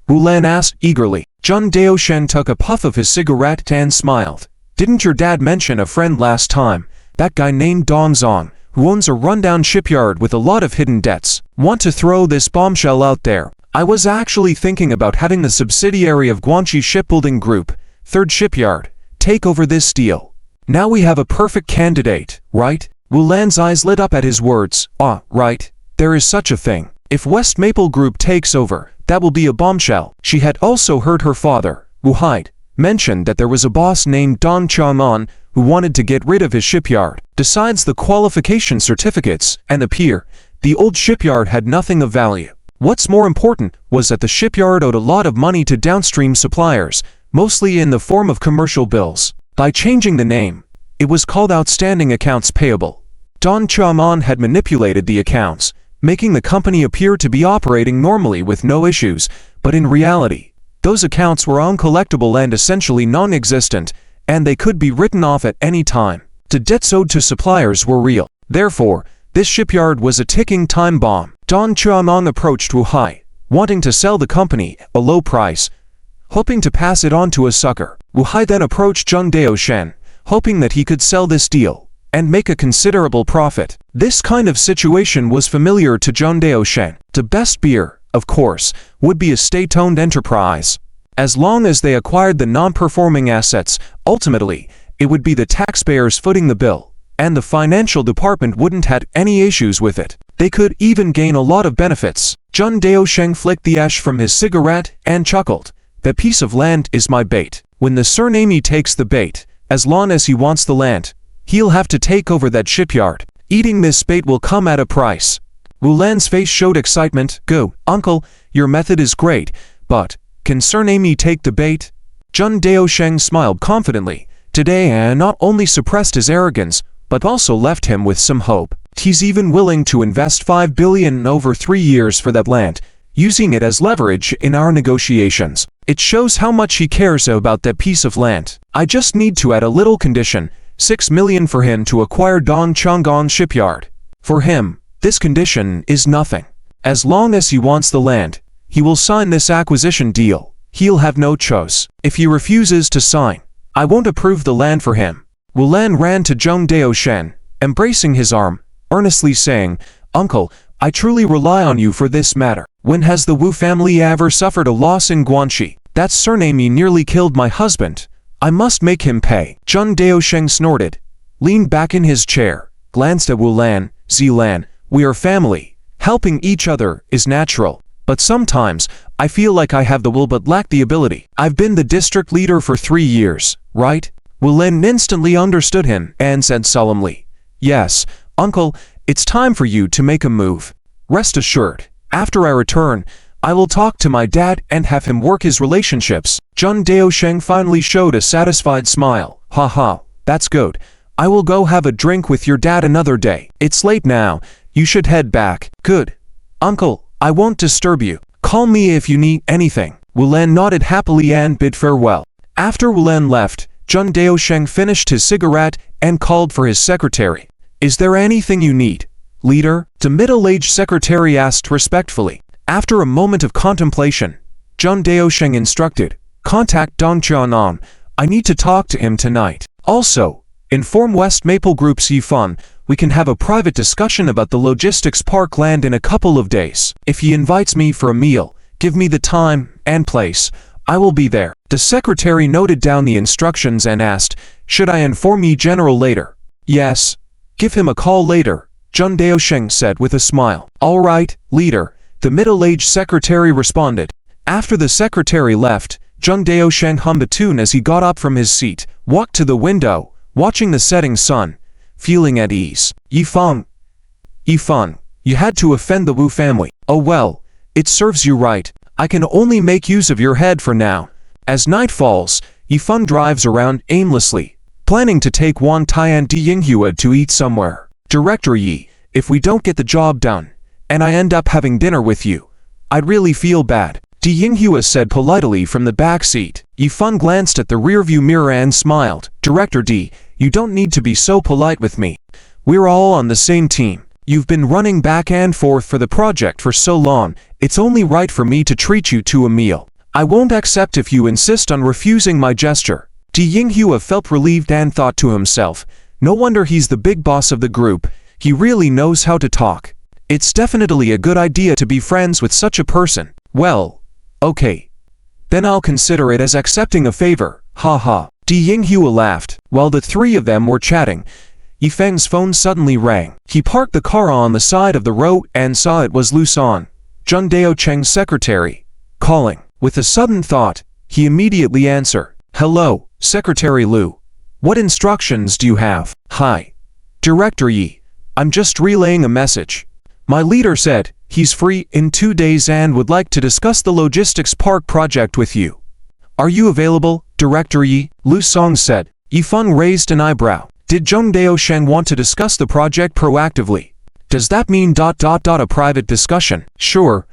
Wulan asked eagerly. Zheng Daosheng took a puff of his cigarette and smiled. Didn't your dad mention a friend last time? That guy named Dong Zong, who owns a rundown shipyard with a lot of hidden debts. Want to throw this bombshell out there? I was actually thinking about having the subsidiary of Guangxi Shipbuilding Group, Third Shipyard, take over this deal. Now we have a perfect candidate, right? Wulan's eyes lit up at his words. Right. There is such a thing. If West Maple Group takes over, that will be a bombshell. She had also heard her father, Wu Haid, mention that there was a boss named Dong Chang'an who wanted to get rid of his shipyard. Besides the qualification certificates and the pier, the old shipyard had nothing of value. What's more important was that the shipyard owed a lot of money to downstream suppliers, mostly in the form of commercial bills. By changing the name, it was called Outstanding Accounts Payable. Dong Chang'an had manipulated the accounts, making the company appear to be operating normally with no issues, but in reality, those accounts were uncollectible and essentially non-existent, and they could be written off at any time. The debts owed to suppliers were real. Therefore, this shipyard was a ticking time bomb. Dong Chang'an approached Wu Hai, wanting to sell the company at a low price, hoping to pass it on to a sucker. Wu Hai then approached Zheng Daoshen, hoping that he could sell this deal and make a considerable profit. This kind of situation was familiar to Zheng Daoshen. The best beer, of course, would be a state-owned enterprise. As long as they acquired the non-performing assets, ultimately, it would be the taxpayers footing the bill, and the financial department wouldn't have any issues with it. They could even gain a lot of benefits. Zheng Daoshen flicked the ash from his cigarette and chuckled. That piece of land is my bait. When the surnamey takes the bait, as long as he wants the land, he'll have to take over that shipyard. Eating this bait will come at a price. Wu Lan's face showed excitement. Go, uncle, your method is great, but can surnamey take the bait? Zheng Daoshen smiled confidently. Today I not only suppressed his arrogance, but also left him with some hope. He's even willing to invest 5 billion over 3 years for that land, using it as leverage in our negotiations. It shows how much he cares about that piece of land. I just need to add a little condition, 6 million for him to acquire Dongchangong shipyard. For him, this condition is nothing. As long as he wants the land, he will sign this acquisition deal. He'll have no choice. If he refuses to sign, I won't approve the land for him. Wu Lan ran to Zheng Daoshen, embracing his arm, earnestly saying, Uncle, I truly rely on you for this matter. When has the Wu family ever suffered a loss in Guanxi? That surnamey nearly killed my husband. I must make him pay. Zheng Daoshen snorted, leaned back in his chair, glanced at Wu Lan. Zilan, we are family. Helping each other is natural. But sometimes, I feel like I have the will but lack the ability. I've been the district leader for 3 years, right? Wu Lan instantly understood him and said solemnly, Yes, uncle, it's time for you to make a move. Rest assured, after I return, I will talk to my dad and have him work his relationships. Zheng Daoshen finally showed a satisfied smile. Haha, that's good. I will go have a drink with your dad another day. It's late now, you should head back. Good. Uncle, I won't disturb you. Call me if you need anything. Wu Lan nodded happily and bid farewell. After Wu Lan left, Zheng Daoshen finished his cigarette and called for his secretary. Is there anything you need, leader? The middle-aged secretary asked respectfully. After a moment of contemplation, Zheng Daoshen instructed, Contact Dong Jianan. I need to talk to him tonight. Also, inform West Maple Group's Yifan. We can have a private discussion about the logistics park land in a couple of days. If he invites me for a meal, give me the time and place. I will be there. The secretary noted down the instructions and asked, Should I inform Yi General later? Yes. Give him a call later, Zheng Daoshen said with a smile. All right, leader, the middle-aged secretary responded. After the secretary left, Zheng Daoshen hummed a tune as he got up from his seat, walked to the window, watching the setting sun, feeling at ease. Yifan, you had to offend the Wu family. Oh well, it serves you right. I can only make use of your head for now. As night falls, Yifan drives around aimlessly, planning to take Wan Tai and Di Yinghua to eat somewhere. Director Yi, if we don't get the job done, and I end up having dinner with you, I'd really feel bad. Di Yinghua said politely from the back seat. Yifan glanced at the rearview mirror and smiled. Director Di, you don't need to be so polite with me. We're all on the same team. You've been running back and forth for the project for so long, it's only right for me to treat you to a meal. I won't accept if you insist on refusing my gesture. Di Yinghua felt relieved and thought to himself, no wonder he's the big boss of the group, he really knows how to talk. It's definitely a good idea to be friends with such a person. Well, okay. Then I'll consider it as accepting a favor, haha. Di Yinghua laughed. While the three of them were chatting, Yifeng's phone suddenly rang. He parked the car on the side of the road and saw it was Lu San, Zheng Daocheng's secretary, calling. With a sudden thought, he immediately answered. Hello, Secretary Lu. What instructions do you have? Hi. Director Yi. I'm just relaying a message. My leader said he's free in 2 days and would like to discuss the logistics park project with you. Are you available, Director Yi? Lu Song said. Yifan raised an eyebrow. Did Zheng Daoshen want to discuss the project proactively? Does that mean a private discussion? Sure.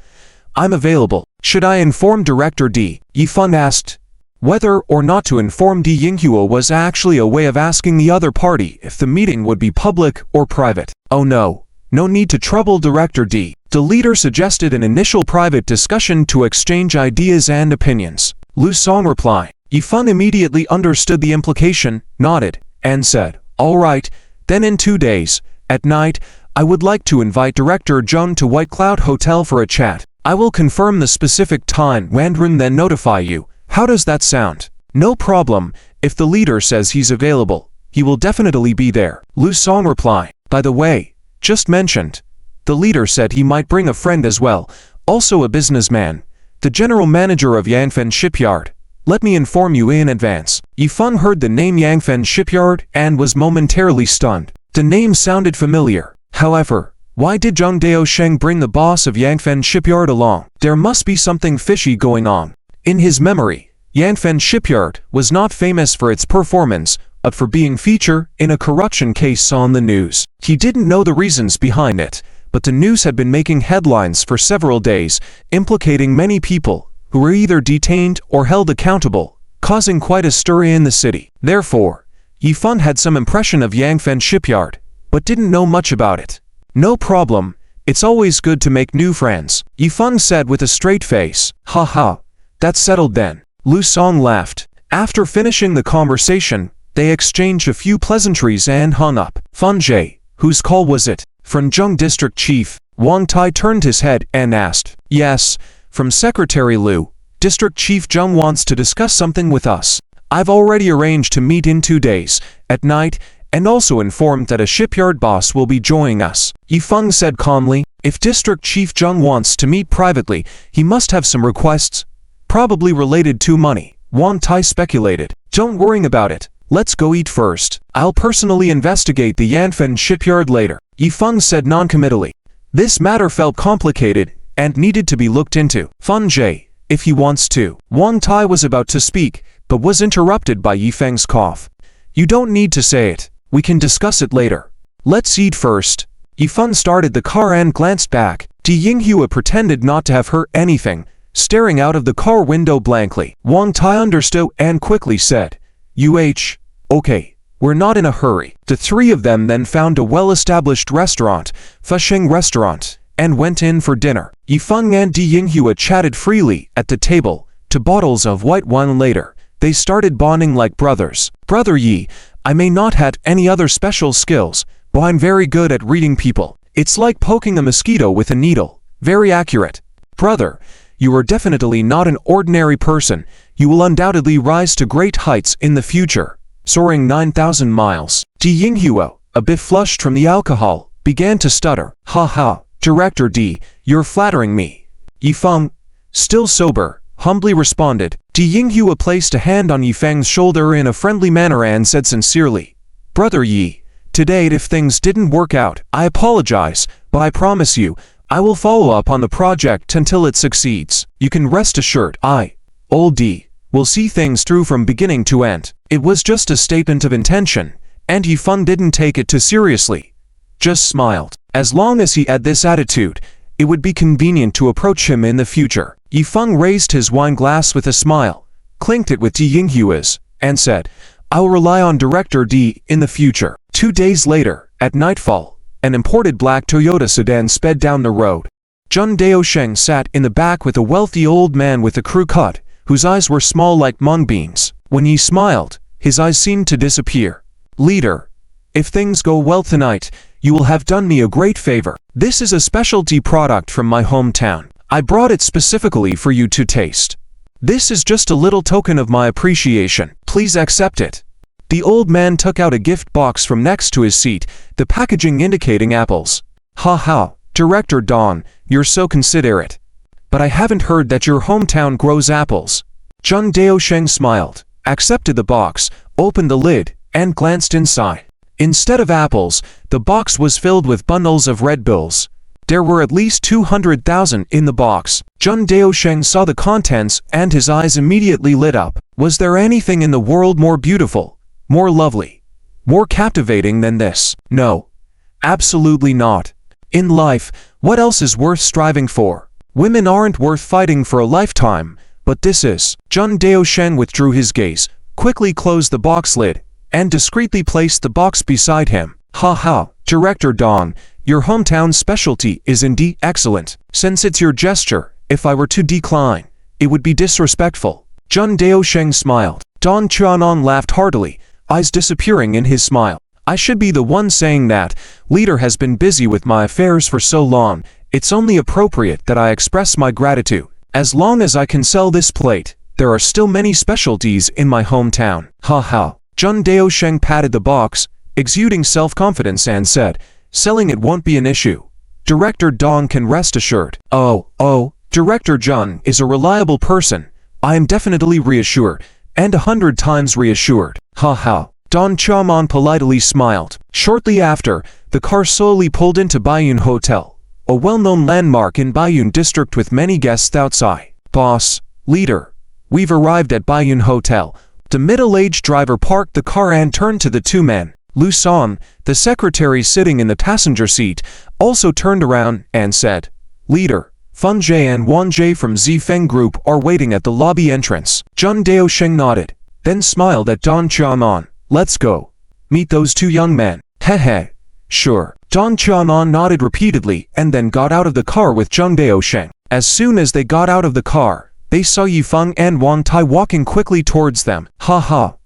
I'm available. Should I inform Director D? Yifan asked. Whether or not to inform Di Yinghua was actually a way of asking the other party if the meeting would be public or private. Oh no. No need to trouble Director D. The leader suggested an initial private discussion to exchange ideas and opinions. Lu Song replied. Yifeng immediately understood the implication, nodded, and said, "All right, then in 2 days, at night, I would like to invite Director Zheng to White Cloud Hotel for a chat. I will confirm the specific time and then notify you. How does that sound?" "No problem. If the leader says he's available, he will definitely be there," Lu Song replied. "By the way, just mentioned, the leader said he might bring a friend as well, also a businessman, the general manager of Yangfen Shipyard. Let me inform you in advance." Yifeng heard the name Yangfen Shipyard and was momentarily stunned. The name sounded familiar. However, why did Zheng Daosheng bring the boss of Yangfen Shipyard along? There must be something fishy going on. In his memory, Yangfen Shipyard was not famous for its performance, but for being featured in a corruption case on the news. He didn't know the reasons behind it, but the news had been making headlines for several days, implicating many people who were either detained or held accountable, causing quite a stir in the city. Therefore, Yifeng had some impression of Yangfen Shipyard, but didn't know much about it. "No problem, it's always good to make new friends," Yifeng said with a straight face. "Haha, that's settled then." Lu Song laughed. After finishing the conversation, they exchanged a few pleasantries and hung up. Feng Jie, whose call was it? From Zheng District Chief. Wang Tai turned his head and asked. "Yes, from Secretary Lu. District Chief Zheng wants to discuss something with us. I've already arranged to meet in 2 days, at night, and also informed that a shipyard boss will be joining us," Yifeng said calmly. "If District Chief Zheng wants to meet privately, he must have some requests, probably related to money," Wang Tai speculated. "Don't worry about it. Let's go eat first. I'll personally investigate the Yanfen shipyard later," Yifeng said noncommittally. This matter felt complicated and needed to be looked into. "Feng Jie, if he wants to." Wang Tai was about to speak, but was interrupted by Yifeng's cough. "You don't need to say it. We can discuss it later. Let's eat first." Yifeng started the car and glanced back. Di Yinghua pretended not to have heard anything, staring out of the car window blankly. Wang Tai understood and quickly said, "Okay, we're not in a hurry." The three of them then found a well-established restaurant, Fusheng Restaurant, and went in for dinner. Yifeng and Di Yinghua chatted freely at the table, to bottles of white wine later. They started bonding like brothers. "Brother Yi, I may not have any other special skills, but I'm very good at reading people. It's like poking a mosquito with a needle. Very accurate. Brother, you are definitely not an ordinary person. You will undoubtedly rise to great heights in the future, soaring 9,000 miles. Di Yinghua, a bit flushed from the alcohol, began to stutter. "Ha, Director D, you're flattering me." Yifeng, still sober, humbly responded. Di Yinghua placed a hand on Yifeng's shoulder in a friendly manner and said sincerely, "Brother Yi, today if things didn't work out, I apologize, but I promise you, I will follow up on the project until it succeeds. You can rest assured Old D, will see things through from beginning to end." It was just a statement of intention, and Yifeng didn't take it too seriously, just smiled. As long as he had this attitude, it would be convenient to approach him in the future. Yifeng raised his wine glass with a smile, clinked it with Di Yinghua's, and said, "I'll rely on Director D in the future." 2 days later, at nightfall, an imported black Toyota sedan sped down the road. Zheng Daosheng sat in the back with a wealthy old man with a crew cut, whose eyes were small like mung beans. When he smiled, his eyes seemed to disappear. "Leader, if things go well tonight, you will have done me a great favor. This is a specialty product from my hometown. I brought it specifically for you to taste. This is just a little token of my appreciation. Please accept it." The old man took out a gift box from next to his seat, the packaging indicating apples. "Ha, Director Don, you're so considerate. But I haven't heard that your hometown grows apples." Zheng Daosheng smiled, accepted the box, opened the lid, and glanced inside. Instead of apples, the box was filled with bundles of red bills. There were at least 200,000 in the box. Zheng Daosheng saw the contents and his eyes immediately lit up. Was there anything in the world more beautiful, more lovely, more captivating than this? No, absolutely not. In life, what else is worth striving for? Women aren't worth fighting for a lifetime, but this is. Zheng Daosheng withdrew his gaze, quickly closed the box lid, and discreetly placed the box beside him. "Ha, Director Don, Your hometown specialty is indeed excellent. Since it's your gesture, if I were to decline, it would be disrespectful. Jun Daosheng smiled. Don Qianan laughed heartily, eyes disappearing in his smile. I should be the one saying that. Leader has been busy with my affairs for so long, it's only appropriate that I express my gratitude. As long as I can sell this plate, there are still many specialties in my hometown. Ha ha. Jun Daosheng patted the box, exuding self-confidence and said, selling it won't be an issue. Director Dong can rest assured. Oh, Director Jun is a reliable person. I am definitely reassured, and 100 times reassured. Ha ha. Don Qianan politely smiled. Shortly after, the car slowly pulled into Baiyun Hotel, a well-known landmark in Baiyun district with many guests outside. Boss, leader, we've arrived at Baiyun Hotel. The middle-aged driver parked the car and turned to the two men. Lu Song, the secretary sitting in the passenger seat, also turned around and said, Leader, Feng Jie and Wan Jie from Zifeng Group are waiting at the lobby entrance. Jun Daosheng nodded, then smiled at Don Qianan. Let's go. Meet those two young men. Hehe. Sure. Don Qianan nodded repeatedly and then got out of the car with Jun Daosheng. As soon as they got out of the car, they saw Yifeng and Wang Tai walking quickly towards them. Ha ha.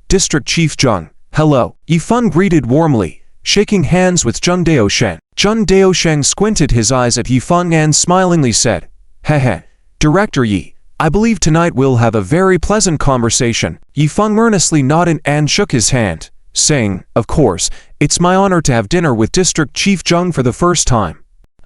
District Chief Jun. Hello. Yifeng greeted warmly, shaking hands with Jun Daosheng. Jun Daosheng squinted his eyes at Yifeng and smilingly said, Hehe. Director Yi, I believe tonight we'll have a very pleasant conversation. Yifeng earnestly nodded and shook his hand, saying, Of course, it's my honor to have dinner with District Chief Jun for the first time.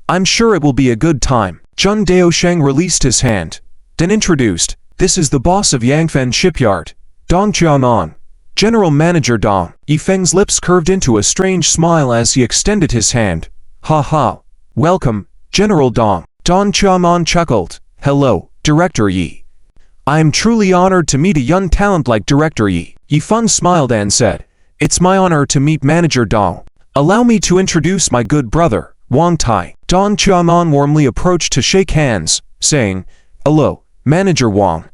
I'm sure it will be a good time. Jun Daosheng released his hand, then introduced, This is the boss of Yangfen Shipyard, Dong Qianan. General Manager Dong. Yifeng's lips curved into a strange smile as he extended his hand. Ha ha. Welcome, General Dong. Don Qianan chuckled. Hello, Director Yi. I am truly honored to meet a young talent like Director Yi. Yifeng smiled and said, It's my honor to meet Manager Dong. Allow me to introduce my good brother, Wang Tai. Don Qianan warmly approached to shake hands, saying, Hello, Manager Wang.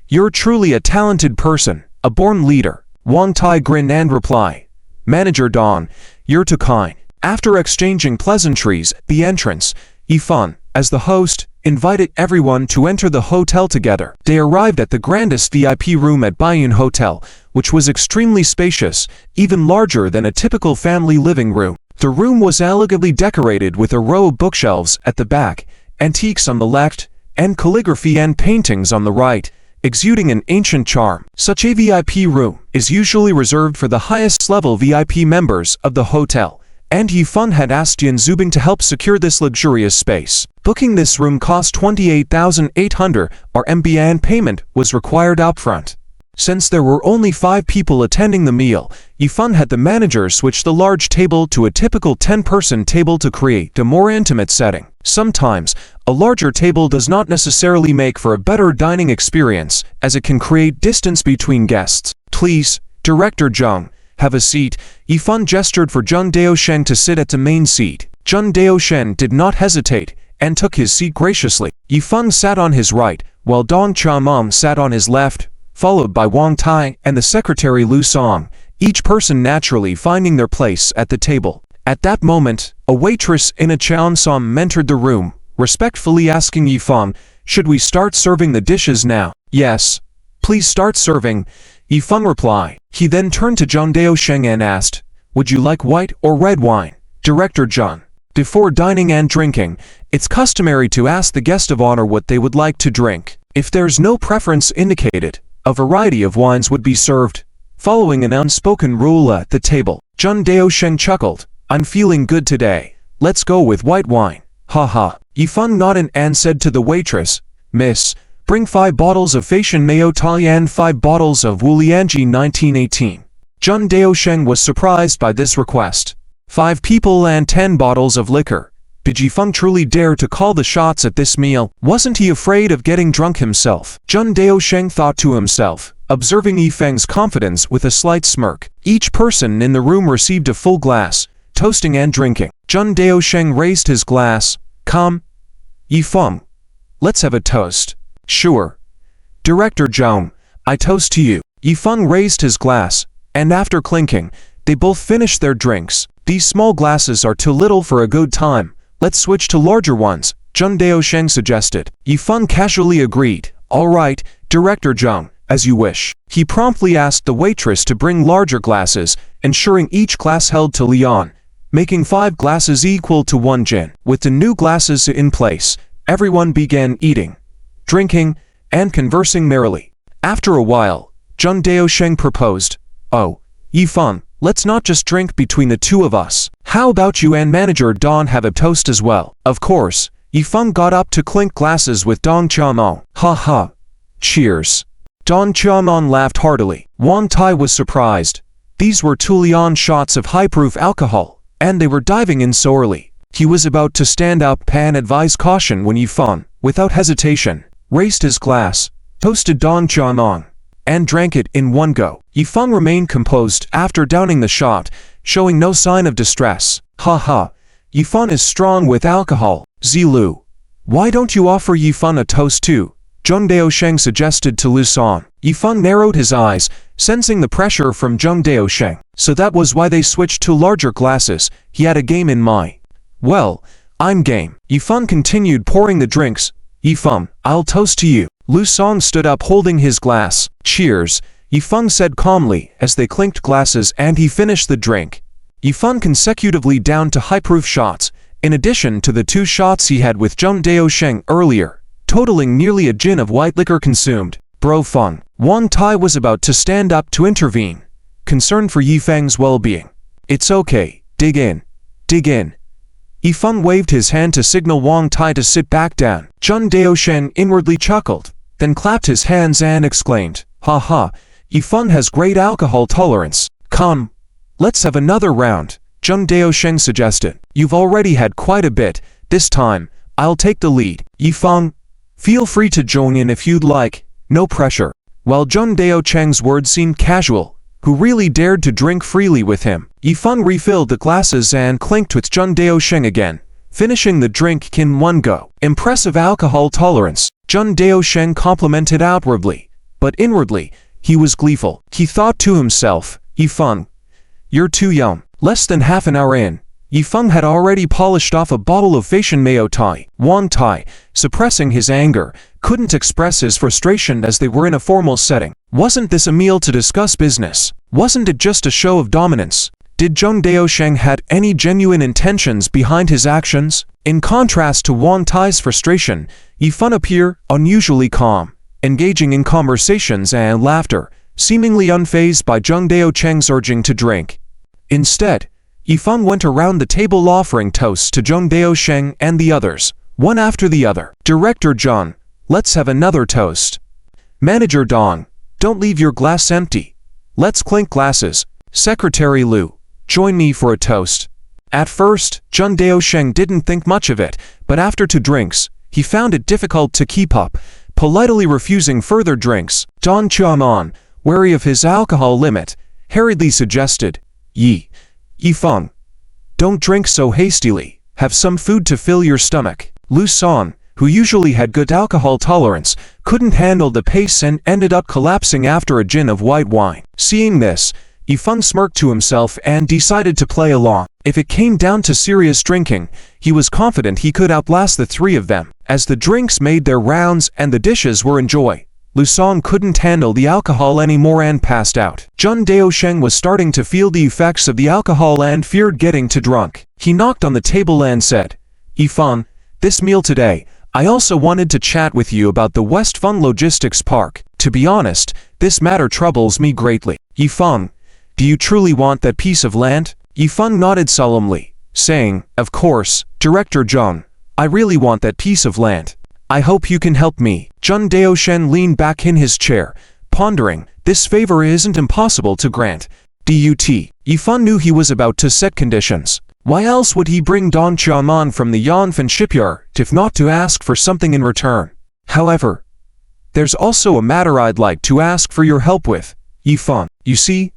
You're truly a talented person, a born leader. Wang Tai grinned and replied, Manager Dong, you're too kind. After exchanging pleasantries at the entrance, Yifeng, as the host, invited everyone to enter the hotel together. They arrived at the grandest VIP room at Baiyun Hotel, which was extremely spacious, even larger than a typical family living room. The room was elegantly decorated with a row of bookshelves at the back, antiques on the left, and calligraphy and paintings on the right, exuding an ancient charm. Such a VIP room is usually reserved for the highest level VIP members of the hotel, and Yifeng had asked Yan Zubing to help secure this luxurious space. Booking this room cost 28,800 RMB and payment was required upfront. Since there were only 5 people attending the meal, Yifeng had the manager switch the large table to a typical 10-person table to create a more intimate setting. Sometimes, a larger table does not necessarily make for a better dining experience, as it can create distance between guests. Please, Director Jun, have a seat. Yifeng gestured for Jun Daosheng to sit at the main seat. Jun Daosheng did not hesitate, and took his seat graciously. Yifeng sat on his right, while Dong Qianan sat on his left, followed by Wang Tai and the secretary Lu Song, each person naturally finding their place at the table. At that moment, a waitress in a cheongsam entered the room, respectfully asking Yifeng, Should we start serving the dishes now? Yes. Please start serving, Yifeng replied. He then turned to Jun Daosheng and asked, Would you like white or red wine? Director Jun. Before dining and drinking, it's customary to ask the guest of honor what they would like to drink. If there's no preference indicated, a variety of wines would be served, following an unspoken rule at the table. Jun Daosheng chuckled. I'm feeling good today. Let's go with white wine. Ha ha. Yifeng nodded and said to the waitress, Miss, bring 5 bottles of Fashion Mayo Tali and 5 bottles of Wulianji 1918. Jun Daosheng was surprised by this request. 5 people and 10 bottles of liquor. Did Yifeng truly dare to call the shots at this meal? Wasn't he afraid of getting drunk himself? Jun Daosheng thought to himself, observing Yifeng's confidence with a slight smirk. Each person in the room received a full glass, toasting and drinking. Jun Daosheng raised his glass. Come, Yifeng, let's have a toast. Sure. Director Jun, I toast to you. Yifeng raised his glass, and after clinking, they both finished their drinks. These small glasses are too little for a good time. Let's switch to larger ones, Zheng Daosheng suggested. Yifeng casually agreed. All right, Director Zheng, as you wish. He promptly asked the waitress to bring larger glasses, ensuring each glass held to Lian, making 5 glasses equal to 1 jin. With the new glasses in place, everyone began eating, drinking, and conversing merrily. After a while, Zheng Daosheng proposed, "Oh, Yifeng, let's not just drink between the two of us. How about you and Manager Don have a toast as well?" Of course, Yifeng got up to clink glasses with Dong Qiamong. Ha ha. Cheers. Dong Qiamong laughed heartily. Wang Tai was surprised. These were Tulian shots of high-proof alcohol, and they were diving in so early. He was about to stand up and advise caution when Yifeng, without hesitation, raised his glass, toasted Dong Qiamong, and drank it in one go. Yifeng remained composed after downing the shot, showing no sign of distress. Ha ha. Yifeng is strong with alcohol. Zilu. Why don't you offer Yifeng a toast too? Zheng Daosheng suggested to Lu San. Yifeng narrowed his eyes, sensing the pressure from Zheng Daosheng. So that was why they switched to larger glasses. He had a game in mind. Well, I'm game. Yifeng continued pouring the drinks. Yifeng, I'll toast to you. Lu San stood up holding his glass. Cheers, Yifeng said calmly as they clinked glasses and he finished the drink. Yifeng consecutively downed to high-proof shots, in addition to the 2 shots he had with Zheng Daosheng earlier, totaling nearly a jin of white liquor consumed. Bro Feng. Wang Tai was about to stand up to intervene, concerned for Yifeng's well-being. It's okay, dig in. Dig in. Yifeng waved his hand to signal Wang Tai to sit back down. Zheng Daosheng inwardly chuckled, then clapped his hands and exclaimed, "Ha ha, Yifeng has great alcohol tolerance. Come, let's have another round," Zheng Daosheng suggested. "You've already had quite a bit. This time, I'll take the lead. Yifeng, feel free to join in if you'd like, no pressure." While Zheng Daosheng's words seemed casual, who really dared to drink freely with him? Yifeng refilled the glasses and clinked with Zheng Daosheng again, finishing the drink in one go. Impressive alcohol tolerance, Zheng Daosheng complimented outwardly, but inwardly, he was gleeful. He thought to himself, "Yifeng, you're too young." Less than half an hour in, Yifeng had already polished off a bottle of Fashion Mayo Tai. Wang Tai, suppressing his anger, couldn't express his frustration as they were in a formal setting. Wasn't this a meal to discuss business? Wasn't it just a show of dominance? Did Zheng Daosheng had any genuine intentions behind his actions? In contrast to Wang Tai's frustration, Yifeng appeared unusually calm, engaging in conversations and laughter, seemingly unfazed by Zheng Daosheng's urging to drink. Instead, Yifeng went around the table offering toasts to Zheng Daosheng and the others, one after the other. "Director Zheng, let's have another toast." "Manager Dong, don't leave your glass empty. Let's clink glasses." "Secretary Lu, join me for a toast." At first, Zheng Daosheng didn't think much of it, but after 2 drinks, he found it difficult to keep up, politely refusing further drinks. Dong Qiamong, wary of his alcohol limit, hurriedly suggested, Yifeng, don't drink so hastily. Have some food to fill your stomach." Lu San, who usually had good alcohol tolerance, couldn't handle the pace and ended up collapsing after a gin of white wine. Seeing this, Yifeng smirked to himself and decided to play along. If it came down to serious drinking, he was confident he could outlast the 3 of them. As the drinks made their rounds and the dishes were enjoyed, Lu San couldn't handle the alcohol anymore and passed out. Zheng Daosheng was starting to feel the effects of the alcohol and feared getting too drunk. He knocked on the table and said, "Yifeng, this meal today, I also wanted to chat with you about the West Fung Logistics Park. To be honest, this matter troubles me greatly." "Yifeng, do you truly want that piece of land?" Yifeng nodded solemnly, saying, "Of course, Director Zheng, I really want that piece of land. I hope you can help me." Zheng Daosheng leaned back in his chair, pondering, this favor isn't impossible to grant. Yifeng knew he was about to set conditions. Why else would he bring Dong Qiamong from the Yanfen shipyard if not to ask for something in return? However, there's also a matter I'd like to ask for your help with, Yifeng. You see,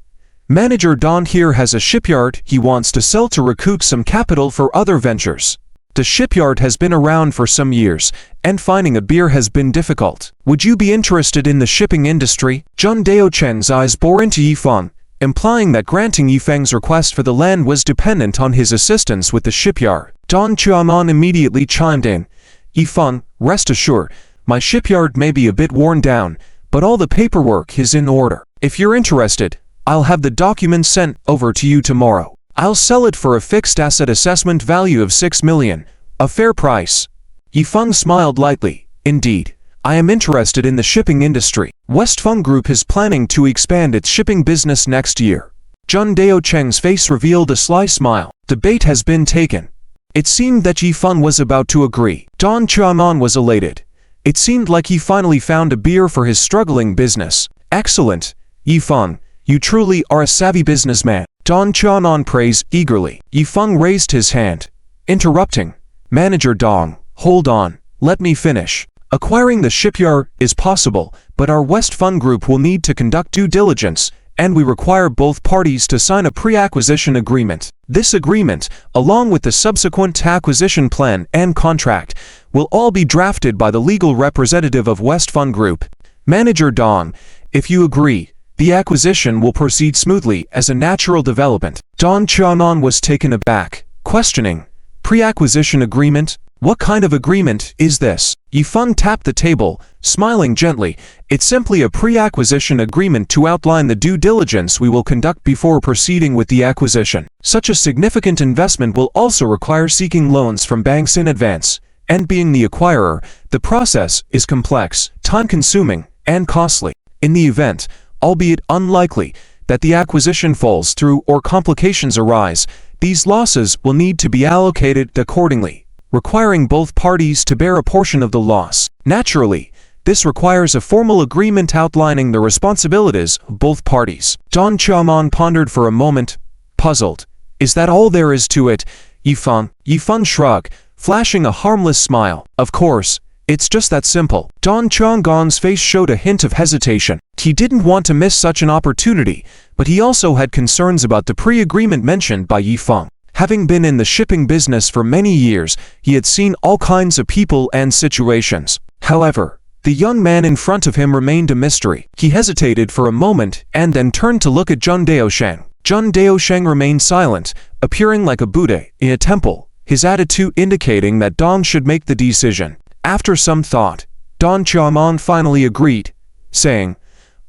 Manager Don here has a shipyard he wants to sell to recoup some capital for other ventures. The shipyard has been around for some years, and finding a beer has been difficult. Would you be interested in the shipping industry? Zheng Daosheng's eyes bore into Yifeng, implying that granting Yifeng's request for the land was dependent on his assistance with the shipyard. Dong Qiaomon immediately chimed in. Yifeng, rest assured, my shipyard may be a bit worn down, but all the paperwork is in order. If you're interested, I'll have the documents sent over to you tomorrow. I'll sell it for a fixed asset assessment value of 6 million, a fair price. Yifeng smiled lightly. Indeed, I am interested in the shipping industry. Westfeng Group is planning to expand its shipping business next year. Zheng Daocheng's face revealed a sly smile. The bait has been taken. It seemed that Yifeng was about to agree. Dong Qiaomon was elated. It seemed like he finally found a beer for his struggling business. Excellent, Yifeng, you truly are a savvy businessman. Dong Qiaomon praised eagerly. Yifeng raised his hand, interrupting. Manager Dong, hold on, let me finish. Acquiring the shipyard is possible, but our Westfeng Group will need to conduct due diligence, and we require both parties to sign a pre-acquisition agreement. This agreement, along with the subsequent acquisition plan and contract, will all be drafted by the legal representative of Westfeng Group. Manager Dong, if you agree, the acquisition will proceed smoothly as a natural development. Dong Qiaomon was taken aback, questioning, pre-acquisition agreement? What kind of agreement is this? Yifeng tapped the table, smiling gently. It's simply a pre-acquisition agreement to outline the due diligence we will conduct before proceeding with the acquisition. Such a significant investment will also require seeking loans from banks in advance, and being the acquirer, the process is complex, time-consuming, and costly. In the event, albeit unlikely, that the acquisition falls through or complications arise, these losses will need to be allocated accordingly, requiring both parties to bear a portion of the loss. Naturally, this requires a formal agreement outlining the responsibilities of both parties. Dong Qiaomon pondered for a moment, puzzled. Is that all there is to it? Yifeng shrugged, flashing a harmless smile. Of course, it's just that simple. Dong Qiaomgon's face showed a hint of hesitation. He didn't want to miss such an opportunity, but he also had concerns about the pre-agreement mentioned by Yifeng. Having been in the shipping business for many years, he had seen all kinds of people and situations. However, the young man in front of him remained a mystery. He hesitated for a moment and then turned to look at Zheng Daosheng. Zheng Daosheng remained silent, appearing like a Buddha in a temple, his attitude indicating that Dong should make the decision. After some thought, Dong Qiaomon finally agreed, saying,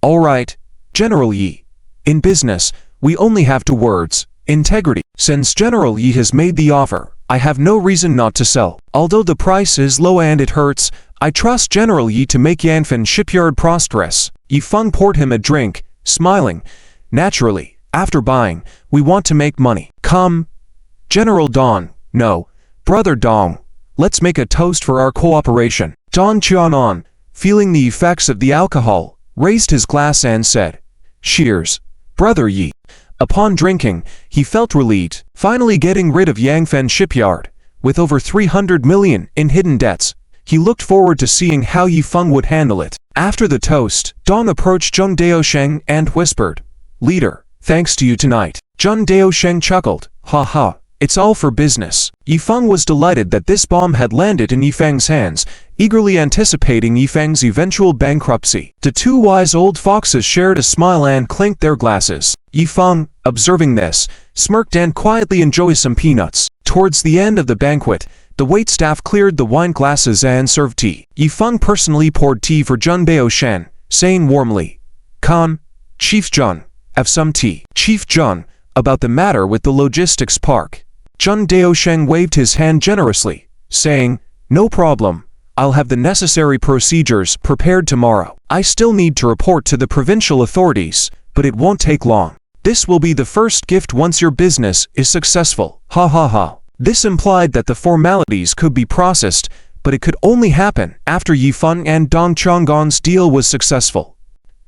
"All right, General Yi. In business, we only have two words. Integrity. Since General Yi has made the offer, I have no reason not to sell. Although the price is low and it hurts, I trust General Yi to make Yanfen shipyard prosperous." Yifeng poured him a drink, smiling. Naturally, after buying, we want to make money. Come, General Dong, no, Brother Dong, let's make a toast for our cooperation. Dong Qiaomon, feeling the effects of the alcohol, raised his glass and said, "Cheers, Brother Yi." Upon drinking, he felt relieved, finally getting rid of Yangfen shipyard. With over 300 million in hidden debts, he looked forward to seeing how Yifeng would handle it. After the toast, Dong approached Zheng Daosheng and whispered, "Leader, thanks to you tonight." Zheng Daosheng chuckled, "Ha ha, it's all for business." Yifeng was delighted that this bomb had landed in Yifeng's hands, eagerly anticipating Yifeng's eventual bankruptcy. The two wise old foxes shared a smile and clinked their glasses. Yifeng, observing this, smirked and quietly enjoyed some peanuts. Towards the end of the banquet, the waitstaff cleared the wine glasses and served tea. Yifeng personally poured tea for Zheng Daosheng, saying warmly, "Come, Chief Zheng, have some tea." Chief Zheng, about the matter with the logistics park. Zheng Daosheng waved his hand generously, saying, "No problem. I'll have the necessary procedures prepared tomorrow. I still need to report to the provincial authorities, but it won't take long. This will be the first gift once your business is successful." Ha ha ha. This implied that the formalities could be processed, but it could only happen after Yifeng and Dong Qiaomgon's deal was successful.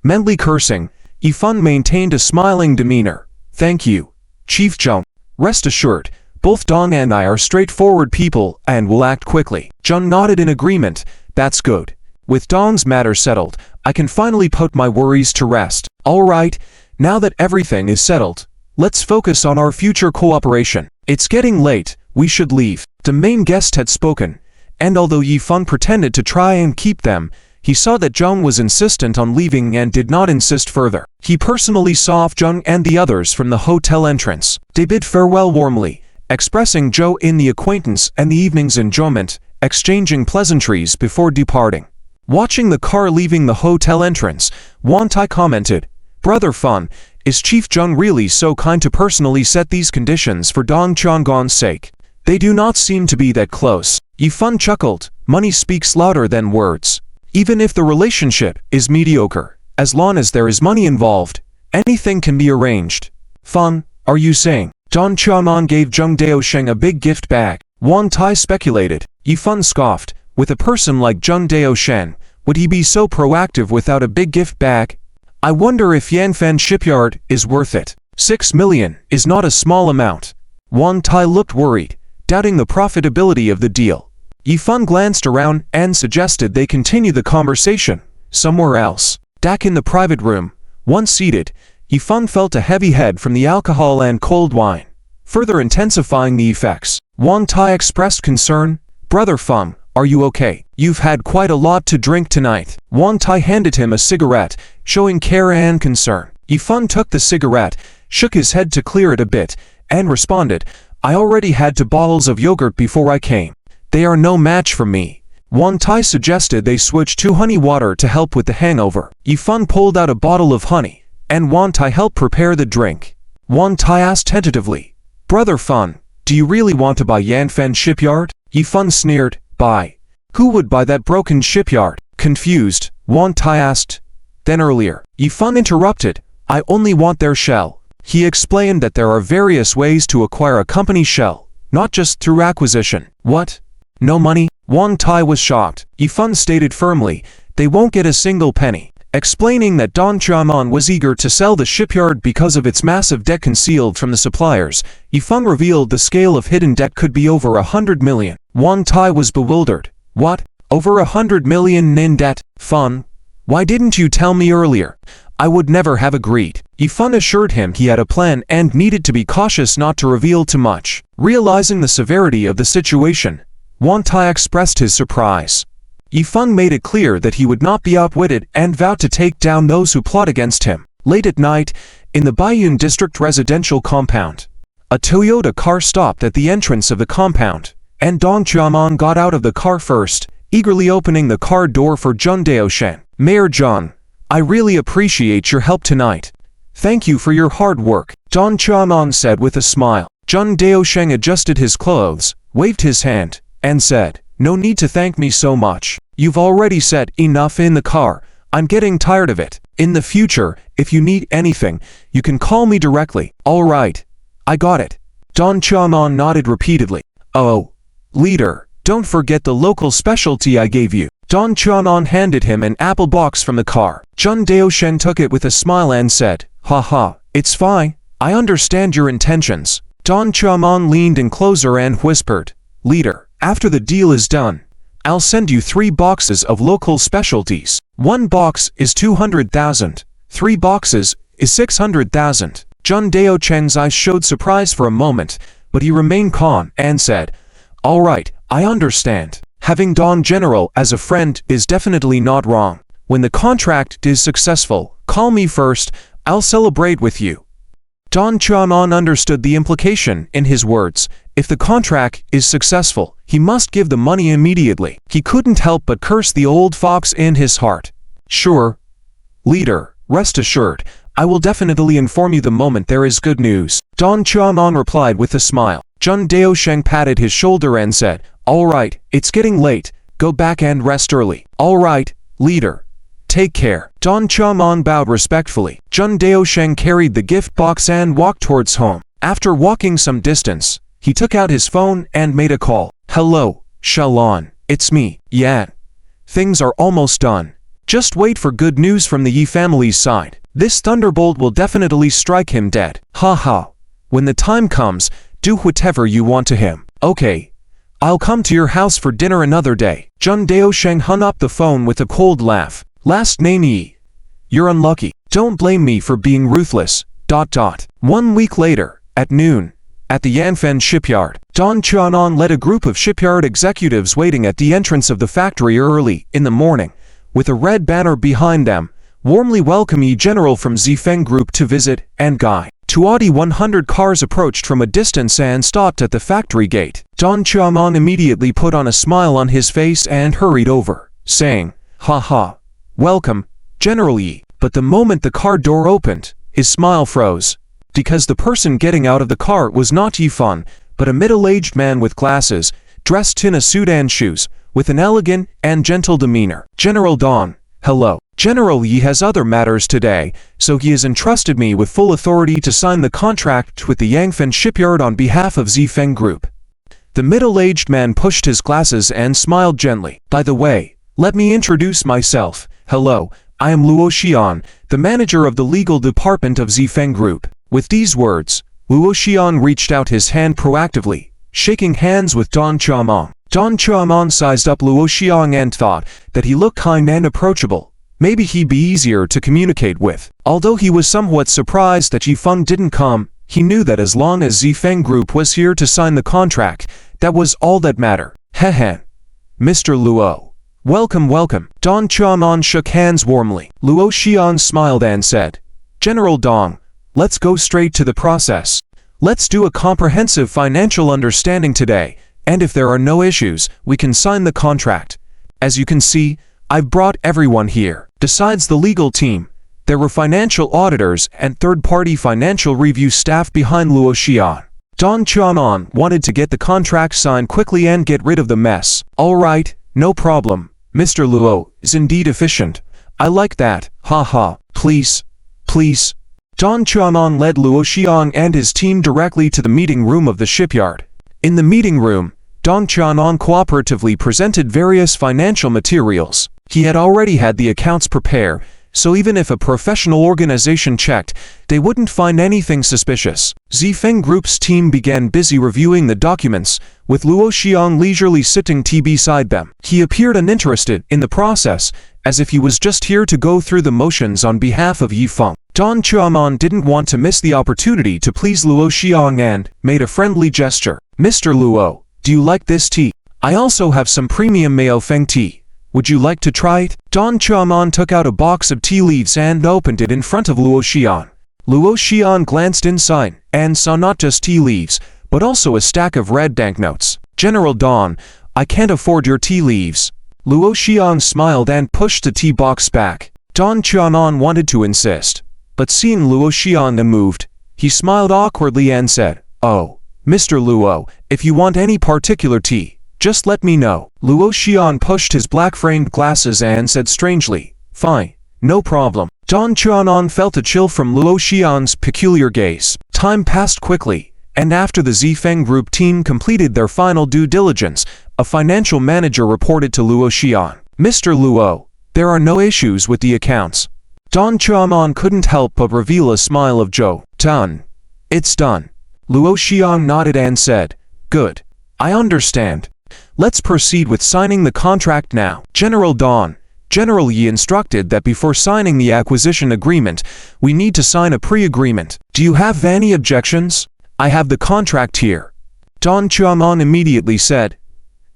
Mentally cursing, Yifeng maintained a smiling demeanor. "Thank you, Chief Zheng. Rest assured, both Dong and I are straightforward people and will act quickly." Zheng nodded in agreement. "That's good. With Dong's matter settled, I can finally put my worries to rest. All right, now that everything is settled, let's focus on our future cooperation. It's getting late, we should leave." The main guest had spoken, and although Yifeng pretended to try and keep them, He saw that Jung was insistent on leaving and did not insist further. He personally saw off Jung and the others from the hotel entrance. They bid farewell warmly, expressing joy in the acquaintance and the evening's enjoyment, exchanging pleasantries before departing. Watching the car leaving the hotel entrance, Wan Tai commented, "Brother Fun, is Chief Jung really so kind to personally set these conditions for Dong Changgon's sake? They do not seem to be that close." Yi Fun chuckled, "Money speaks louder than words. Even if the relationship is mediocre, as long as there is money involved, anything can be arranged." "Fun, are you saying Don Chiaomon gave Zheng Daosheng a big gift bag?" Wan Tai speculated. Yi Fun scoffed, "With a person like Zheng Daosheng, would he be so proactive without a big gift bag? I wonder if Yanfen Shipyard is worth it. 6 million is not a small amount." Wan Tai looked worried, doubting the profitability of the deal. Yi Fun glanced around and suggested they continue the conversation somewhere else. Back in the private room, once seated, Yi Fun felt a heavy head from the alcohol and cold wine, further intensifying the effects. Wan Tai expressed concern, "Brother Fun, are you okay? You've had quite a lot to drink tonight." Wan Tai handed him a cigarette, showing care and concern. Yi Fun took the cigarette, shook his head to clear it a bit, and responded, "I already had 2 bottles of yogurt before I came. They are no match for me." Wan Tai suggested they switch to honey water to help with the hangover. Yi Fun pulled out a bottle of honey, and Wan Tai helped prepare the drink. Wan Tai asked tentatively, "Brother Fun, do you really want to buy Yanfen Shipyard?" Yi Fun sneered, "Buy? Who would buy that broken shipyard?" Confused, Wan Tai asked, "Then earlier." Yi Fun interrupted, "I only want their shell." He explained that there are various ways to acquire a company shell, not just through acquisition. "What? No money?" Wan Tai was shocked. Yi Fun stated firmly, "They won't get a single penny." Explaining that Don Chiaomon was eager to sell the shipyard because of its massive debt concealed from the suppliers, Yi Fun revealed the scale of hidden debt could be over 100 million. Wan Tai was bewildered. "What? Over 100 million in debt? Fun? Why didn't you tell me earlier? I would never have agreed." Yi Fun assured him he had a plan and needed to be cautious not to reveal too much. Realizing the severity of the situation, Wan Tai expressed his surprise. Yi Fun made it clear that he would not be outwitted and vowed to take down those who plot against him. Late at night, in the Baiyun District residential compound, a Toyota car stopped at the entrance of the compound, and Dong Chiaomon got out of the car first, eagerly opening the car door for Zheng Daosheng. "Mayor Zheng, I really appreciate your help tonight. Thank you for your hard work," Dong Chiaomon said with a smile. Zheng Daosheng adjusted his clothes, waved his hand, and said, "No need to thank me so much. You've already said enough in the car. I'm getting tired of it. In the future, if you need anything, you can call me directly." "All right. I got it." Don Chiaomon nodded repeatedly. "Oh, leader, don't forget the local specialty I gave you." Don Chiaomon handed him an apple box from the car. Zheng Daosheng took it with a smile and said, "Haha, it's fine. I understand your intentions." Don Chiaomon leaned in closer and whispered, "Leader, after the deal is done, I'll send you 3 boxes of local specialties. 1 box is 200,000, 3 boxes is 600,000. Zheng Daosheng's eyes showed surprise for a moment, but he remained calm and said, "All right, I understand. Having Don General as a friend is definitely not wrong. When the contract is successful, call me first, I'll celebrate with you." Don Chiaomon understood the implication in his words. If the contract is successful, he must give the money immediately. He couldn't help but curse the old fox in his heart. "Sure, leader, rest assured, I will definitely inform you the moment there is good news," Don Chiaomon replied with a smile. Zheng Daosheng patted his shoulder and said, "All right, it's getting late, go back and rest early." "All right, leader. Take care." Don Chiaomon bowed respectfully. Zheng Daosheng carried the gift box and walked towards home. After walking some distance, he took out his phone and made a call. "Hello, Shalon. It's me, Yan. Things are almost done. Just wait for good news from the Yi family's side. This thunderbolt will definitely strike him dead. Haha. When the time comes, do whatever you want to him. Okay. I'll come to your house for dinner another day." Zheng Daosheng hung up the phone with a cold laugh. "Last name Yi. You're unlucky. Don't blame me for being ruthless. ... 1 week later, at noon, at the Yanfen shipyard, Don Chiaomon led a group of shipyard executives waiting at the entrance of the factory early in the morning, with a red banner behind them, warmly welcome Yi General from Zifeng Group to visit and guide. 100 cars approached from a distance and stopped at the factory gate. Don Qiamon immediately put on a smile on his face and hurried over, saying, "Ha, welcome, General Yi." But the moment the car door opened, his smile froze, because the person getting out of the car was not Yi Fan, but a middle-aged man with glasses, dressed in a suit and shoes, with an elegant and gentle demeanor. "General Don, hello. General Yi has other matters today, so he has entrusted me with full authority to sign the contract with the Yangfen shipyard on behalf of Zifeng Group." The middle-aged man pushed his glasses and smiled gently. "By the way, let me introduce myself. Hello, I am Luo Xian, the manager of the legal department of Zifeng Group." With these words, Luo Xian reached out his hand proactively, shaking hands with Don Qiamon. Don Qiamon sized up Luo Xian and thought that he looked kind and approachable. Maybe he'd be easier to communicate with. Although he was somewhat surprised that Yi Fan didn't come, he knew that as long as Zifeng Group was here to sign the contract, that was all that mattered. "Heh, Mr. Luo. Welcome. Don Qiamon shook hands warmly. Luo Xian smiled and said, "General Dong, let's go straight to the process. Let's do a comprehensive financial understanding today, and if there are no issues, we can sign the contract. As you can see, I've brought everyone here. Besides the legal team, there were financial auditors and third-party financial review staff behind Luo Xian." Don Qiamon wanted to get the contract signed quickly and get rid of the mess. "All right, no problem. Mr. Luo is indeed efficient. I like that. Ha. Please. Don Qiamon led Luo Xian and his team directly to the meeting room of the shipyard. In the meeting room, Don Qiamon cooperatively presented various financial materials. He had already had the accounts prepare, so even if a professional organization checked, they wouldn't find anything suspicious. Zifeng Group's team began busy reviewing the documents, with Luo Xian leisurely sitting beside them. He appeared uninterested in the process, as if he was just here to go through the motions on behalf of Yi Fan. Don Qiamon didn't want to miss the opportunity to please Luo Xian and made a friendly gesture. "Mr. Luo, do you like this tea? I also have some premium Mao Feng tea. Would you like to try it?" Don Qiamon took out a box of tea leaves and opened it in front of Luo Xian. Luo Xian glanced inside and saw not just tea leaves, but also a stack of red banknotes. "General Don, I can't afford your tea leaves." Luo Xian smiled and pushed the tea box back. Don Qiamon wanted to insist, but seeing Luo Xian unmoved, he smiled awkwardly and said, "Oh, Mr. Luo, if you want any particular tea, just let me know." Luo Xian pushed his black-framed glasses and said strangely, "Fine, no problem." Don Qiamon felt a chill from Luo Xian's peculiar gaze. Time passed quickly, and after the Zifeng Group team completed their final due diligence, a financial manager reported to Luo Xian, "Mr. Luo, there are no issues with the accounts." Don Qiamon couldn't help but reveal a smile of joy. "Done. It's done." Luo Xian nodded and said, "Good. I understand. Let's proceed with signing the contract now." "General Don, General Yi instructed that before signing the acquisition agreement, we need to sign a pre-agreement. Do you have any objections? I have the contract here." Don Qiamon immediately said,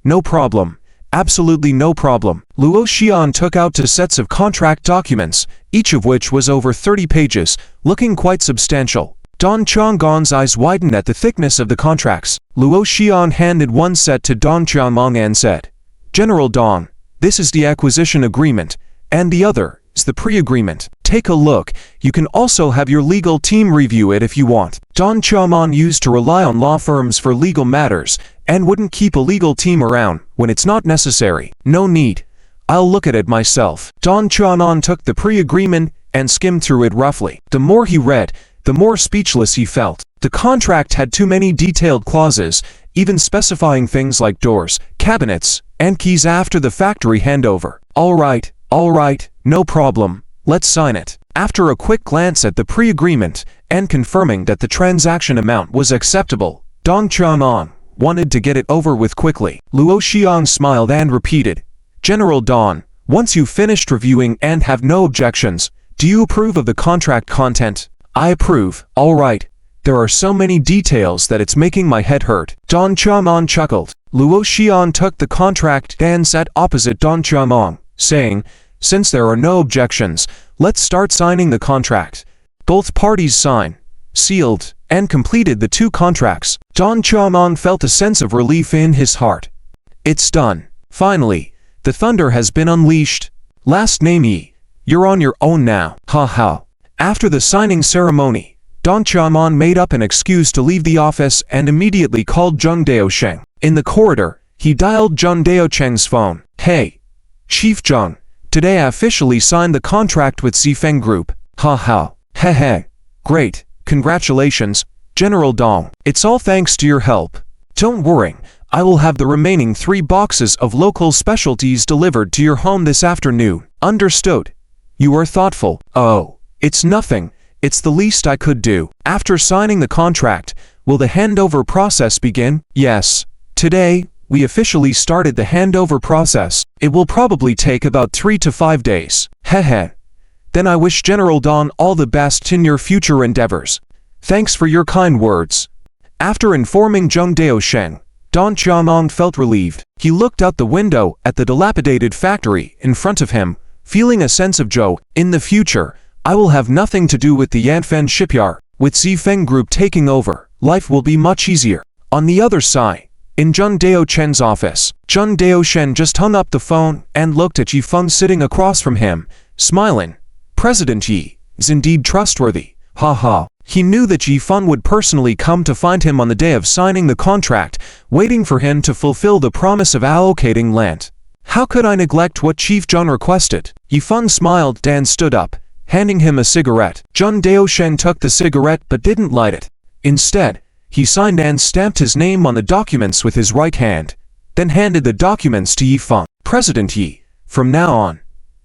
"No problem. Absolutely no problem." Luo Xian took out 2 sets of contract documents, each of which was over 30 pages, looking quite substantial. Don Qiamong's eyes widened at the thickness of the contracts. Luo Xian handed one set to Don Qiamong and said, "General Don, this is the acquisition agreement, and the other is the pre-agreement. Take a look. You can also have your legal team review it if you want." Don Qiamong used to rely on law firms for legal matters, and wouldn't keep a legal team around when it's not necessary. "No need. I'll look at it myself." Don Qiamong took the pre-agreement and skimmed through it roughly. The more he read, the more speechless he felt. The contract had too many detailed clauses, even specifying things like doors, cabinets, and keys after the factory handover. All right, no problem. Let's sign it." After a quick glance at the pre-agreement, and confirming that the transaction amount was acceptable, Don Qiamong wanted to get it over with quickly. Luo Xian smiled and repeated, "General Don, once you've finished reviewing and have no objections, do you approve of the contract content?" "I approve." "All right. There are so many details that it's making my head hurt." Don Qiamong chuckled. Luo Xian took the contract and sat opposite Don Qiamong, saying, Since there are no objections, let's start signing the contract. Both parties signed, sealed, and completed the 2 contracts. Don Chamon felt a sense of relief in his heart. It's done. Finally, the thunder has been unleashed. Last name Yi. You're on your own now. Ha ha. After the signing ceremony, Don Chamon made up an excuse to leave the office and immediately called Zheng Daosheng. In the corridor, he dialed Zheng Daosheng's phone. Hey, Chief Zheng, today I officially signed the contract with Zifeng Group. Ha ha. Heh. Great. Congratulations, General Dong. It's all thanks to your help. Don't worry, I will have the remaining 3 boxes of local specialties delivered to your home this afternoon. Understood. You are thoughtful. Oh, it's nothing. It's the least I could do. After signing the contract, will the handover process begin? Yes. Today, we officially started the handover process. It will probably take about 3 to 5 days. Heh. Then I wish General Don all the best in your future endeavors. Thanks for your kind words. After informing Zheng Daosheng, Don Chamon felt relieved. He looked out the window at the dilapidated factory in front of him, feeling a sense of joy. In the future, I will have nothing to do with the Yanfen shipyard. With Zifeng Group taking over, life will be much easier. On the other side, in Zheng Daosheng's office, Zheng Daosheng just hung up the phone and looked at Yifeng sitting across from him, smiling. President Yi is indeed trustworthy. Ha ha. He knew that Yifeng would personally come to find him on the day of signing the contract, waiting for him to fulfill the promise of allocating land. How could I neglect what Chief Zheng requested? Yifeng smiled and stood up, handing him a cigarette. Zheng Daosheng took the cigarette but didn't light it. Instead, he signed and stamped his name on the documents with his right hand, then handed the documents to Yifeng. President Yi, from now on,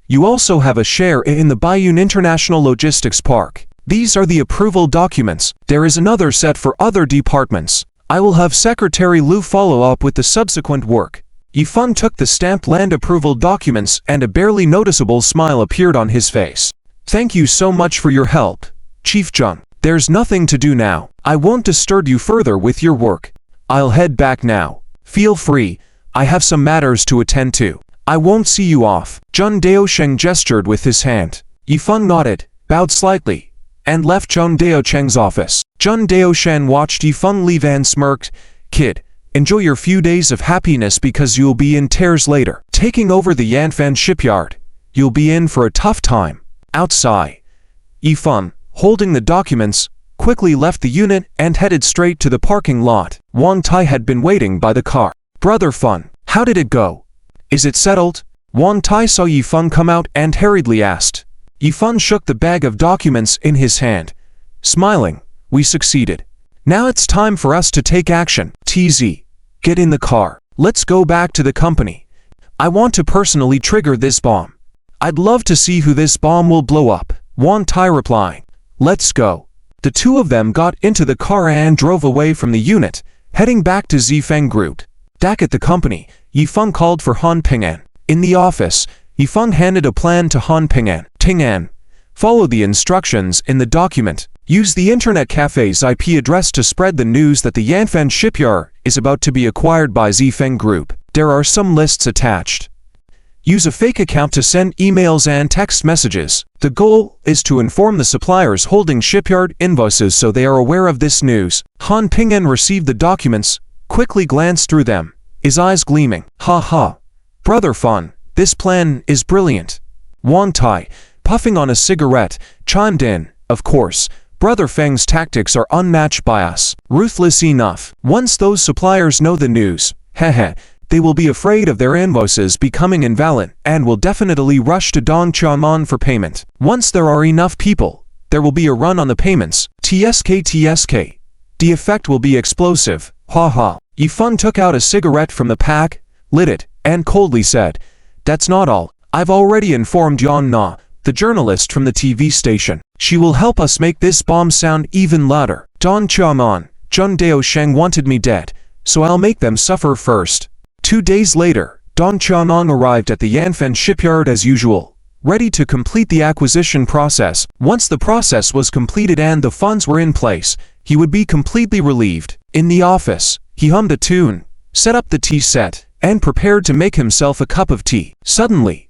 you also have a share in the Baiyun International Logistics Park. These are the approval documents. There is another set for other departments. I will have Secretary Liu follow up with the subsequent work. Yifeng took the stamped land approval documents and a barely noticeable smile appeared on his face. Thank you so much for your help, Chief Zheng. There's nothing to do now. I won't disturb you further with your work. I'll head back now. Feel free. I have some matters to attend to. I won't see you off. Zheng Daosheng gestured with his hand. Yifeng nodded, bowed slightly, and left Zheng Daosheng's office. Zheng Daosheng watched Yifeng leave and smirked. Kid, enjoy your few days of happiness because you'll be in tears later. Taking over the Yanfen shipyard, you'll be in for a tough time. Outside, Yifeng, holding the documents, quickly left the unit and headed straight to the parking lot. Wang Tai had been waiting by the car. Brother Fun, how did it go? Is it settled? Wang Tai saw Yifeng come out and hurriedly asked. Yifeng shook the bag of documents in his hand, smiling. We succeeded. Now it's time for us to take action. TZ, get in the car. Let's go back to the company. I want to personally trigger this bomb. I'd love to see who this bomb will blow up. Wang Tai replying. Let's go. The 2 of them got into the car and drove away from the unit, heading back to Zifeng Group. Back at the company, Yifeng called for Han Ping'an. In the office, Yifeng handed a plan to Han Ping'an. Ping'an, follow the instructions in the document. Use the internet cafe's IP address to spread the news that the Yanfen shipyard is about to be acquired by Zifeng Group. There are some lists attached. Use a fake account to send emails and text messages. The goal is to inform the suppliers holding shipyard invoices so they are aware of this news. Han Ping'an received the documents, quickly glanced through them, his eyes gleaming. Ha ha. Brother Fun, this plan is brilliant. Wang Tai, puffing on a cigarette, chimed in. Of course, Brother Feng's tactics are unmatched by us. Ruthless enough. Once those suppliers know the news, they will be afraid of their invoices becoming invalid and will definitely rush to Don Chamon for payment. Once there are enough people, there will be a run on the payments. TSK. The effect will be explosive. Ha ha. Yifeng took out a cigarette from the pack, lit it, and coldly said, That's not all. I've already informed Yan Na, the journalist from the TV station. She will help us make this bomb sound even louder. Don Chamon, Zheng Daosheng wanted me dead, so I'll make them suffer first. 2 days later, Don Chamon arrived at the Yanfen shipyard as usual, ready to complete the acquisition process. Once the process was completed and the funds were in place, he would be completely relieved. In the office, he hummed a tune, set up the tea set, and prepared to make himself a cup of tea. Suddenly,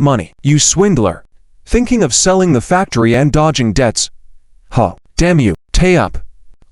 money. You swindler. Thinking of selling the factory and dodging debts? Huh. Damn you. Tay up.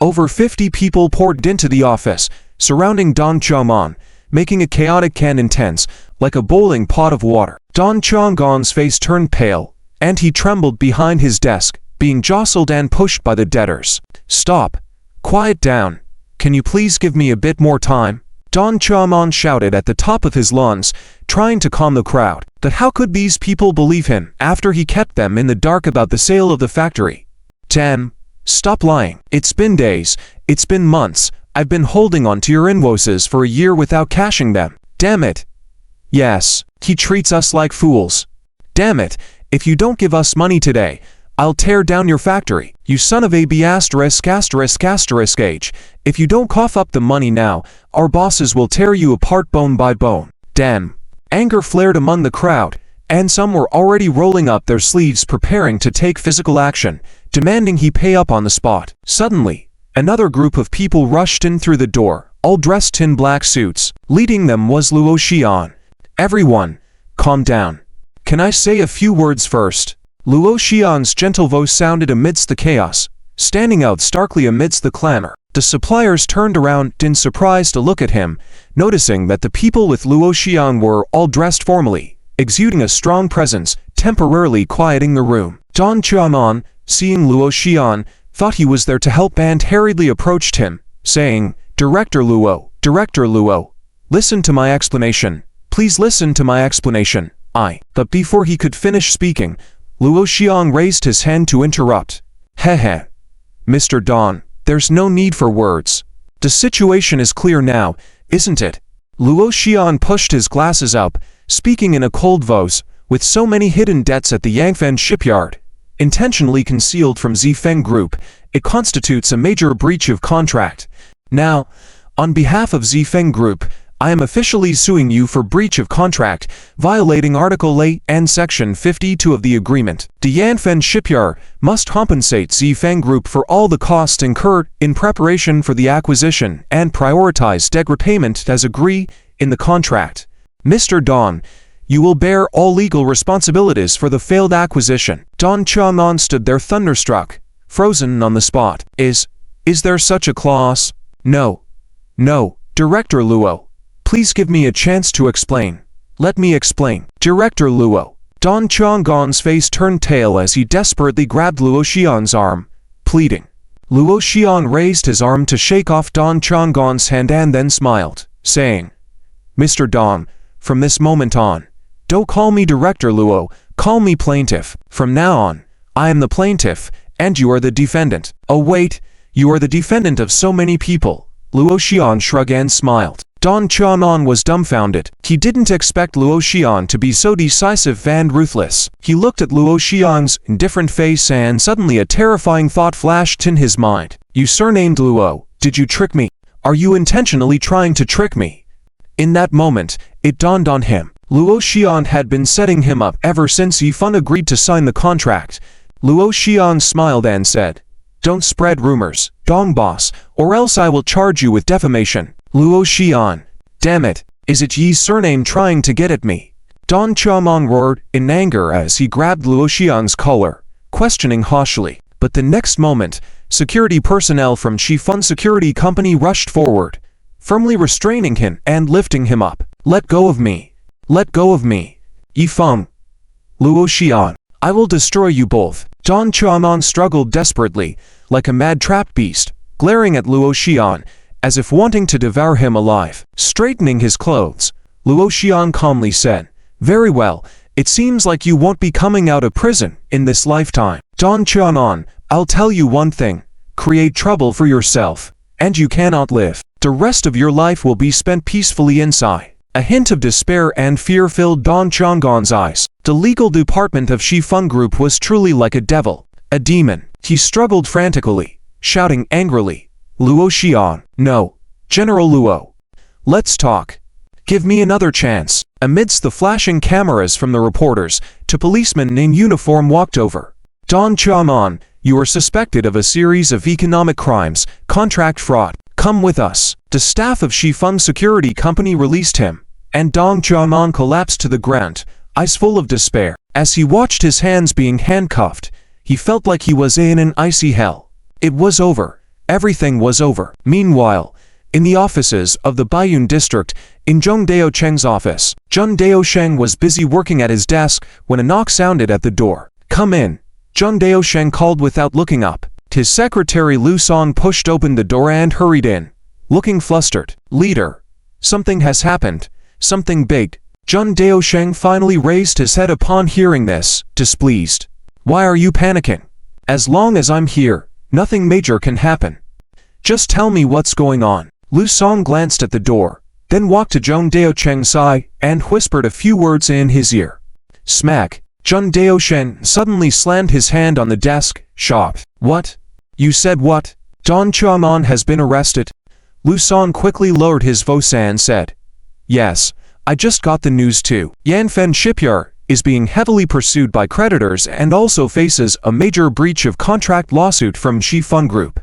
Over 50 people poured into the office, surrounding Don Chang'an, making a chaotic and intense, like a boiling pot of water. Don Chang'an's face turned pale, and he trembled behind his desk, being jostled and pushed by the debtors. Stop. Quiet down. Can you please give me a bit more time? Don Chang'an shouted at the top of his lungs, trying to calm the crowd. But how could these people believe him after he kept them in the dark about the sale of the factory? Damn. Stop lying. It's been days. It's been months. I've been holding on to your invoices for a year without cashing them. Damn it. Yes. He treats us like fools. Damn it. If you don't give us money today, I'll tear down your factory. You son of a b**********. If you don't cough up the money now, our bosses will tear you apart bone by bone. Damn. Anger flared among the crowd, and some were already rolling up their sleeves preparing to take physical action, demanding he pay up on the spot. Suddenly, another group of people rushed in through the door, all dressed in black suits. Leading them was Luo Xian. Everyone, calm down. Can I say a few words first? Luo Xian's gentle voice sounded amidst the chaos, standing out starkly amidst the clamor. The suppliers turned around in surprise to look at him, noticing that the people with Luo Xian were all dressed formally, exuding a strong presence, temporarily quieting the room. Don Chang'an, seeing Luo Xian, thought he was there to help and hurriedly approached him, saying, Director Luo, listen to my explanation. Please listen to my explanation. But before he could finish speaking, Luo Xian raised his hand to interrupt. Heh. Mr. Don, there's no need for words. The situation is clear now, isn't it? Luo Xian pushed his glasses up, speaking in a cold voice, with so many hidden debts at the Yangfen shipyard, intentionally concealed from Zifeng Group, it constitutes a major breach of contract. Now, on behalf of Zifeng Group, I am officially suing you for breach of contract, violating Article 8 and Section 52 of the agreement. The Yangfen shipyard must compensate Zifeng Group for all the costs incurred in preparation for the acquisition and prioritize debt repayment as agreed in the contract. Mr. Don, you will bear all legal responsibilities for the failed acquisition. Don Chang'an stood there thunderstruck, frozen on the spot. Is there such a clause? No, Director Luo. Please give me a chance to explain. Let me explain. Director Luo. Don Chang'an's face turned pale as he desperately grabbed Luo Xian's arm, pleading. Luo Xian raised his arm to shake off Don Chang'an's hand and then smiled, saying, Mr. Don, from this moment on, don't call me Director Luo, call me plaintiff. From now on, I am the plaintiff, and you are the defendant. Oh wait, you are the defendant of so many people. Luo Xian shrugged and smiled. Don Chang'an was dumbfounded. He didn't expect Luo Xian to be so decisive and ruthless. He looked at Luo Xian's indifferent face and suddenly a terrifying thought flashed in his mind. You surnamed Luo, did you trick me? Are you intentionally trying to trick me? In that moment, it dawned on him. Luo Xian had been setting him up ever since Yifan agreed to sign the contract. Luo Xian smiled and said, Don't spread rumors, Dong boss, or else I will charge you with defamation. Luo Xian, Damn it, is it Yi's surname trying to get at me? Don Qiamong roared in anger as he grabbed Luo Xiang's collar, questioning harshly. But the next moment, security personnel from Shifeng Security Company rushed forward, firmly restraining him and lifting him up. Let go of me. Let go of me. Yifeng. Luo Xiang. I will destroy you both. Don Qiamong struggled desperately, like a mad trapped beast, glaring at Luo Xiang, as if wanting to devour him alive. Straightening his clothes, Luo Xiang calmly said, "Very well, it seems like you won't be coming out of prison in this lifetime. Don Qiamong, I'll tell you one thing, create trouble for yourself, and you cannot live. The rest of your life will be spent peacefully inside." A hint of despair and fear filled Don Qiamong's eyes. The legal department of Shifeng Group was truly like a devil, a demon. He struggled frantically, shouting angrily, "Luo Xiang, no, General Luo. Let's talk. Give me another chance." Amidst the flashing cameras from the reporters, two policemen in uniform walked over. "Don Qiamong, you are suspected of a series of economic crimes, contract fraud. Come with us." The staff of Shifeng Security Company released him, and Don Qiamong collapsed to the ground, eyes full of despair. As he watched his hands being handcuffed, he felt like he was in an icy hell. It was over. Everything was over. Meanwhile, in the offices of the Baiyun district, in Zheng Daocheng's office, Zheng Daocheng was busy working at his desk when a knock sounded at the door. "Come in," Zheng Daocheng called without looking up. His secretary Lu Song pushed open the door and hurried in, looking flustered. "Leader, something has happened, something big." Zheng Daocheng finally raised his head upon hearing this, displeased. "Why are you panicking? As long as I'm here, nothing major can happen. Just tell me what's going on." Lu Song glanced at the door, then walked to Zheng Daocheng's side and whispered a few words in his ear. Smack! Zheng Daocheng suddenly slammed his hand on the desk, shocked. "What? You said what? Don Qiamong has been arrested?" Lu Song quickly lowered his voice and said, "Yes, I just got the news too. Yanfen Shipyard is being heavily pursued by creditors and also faces a major breach of contract lawsuit from Shifeng Group.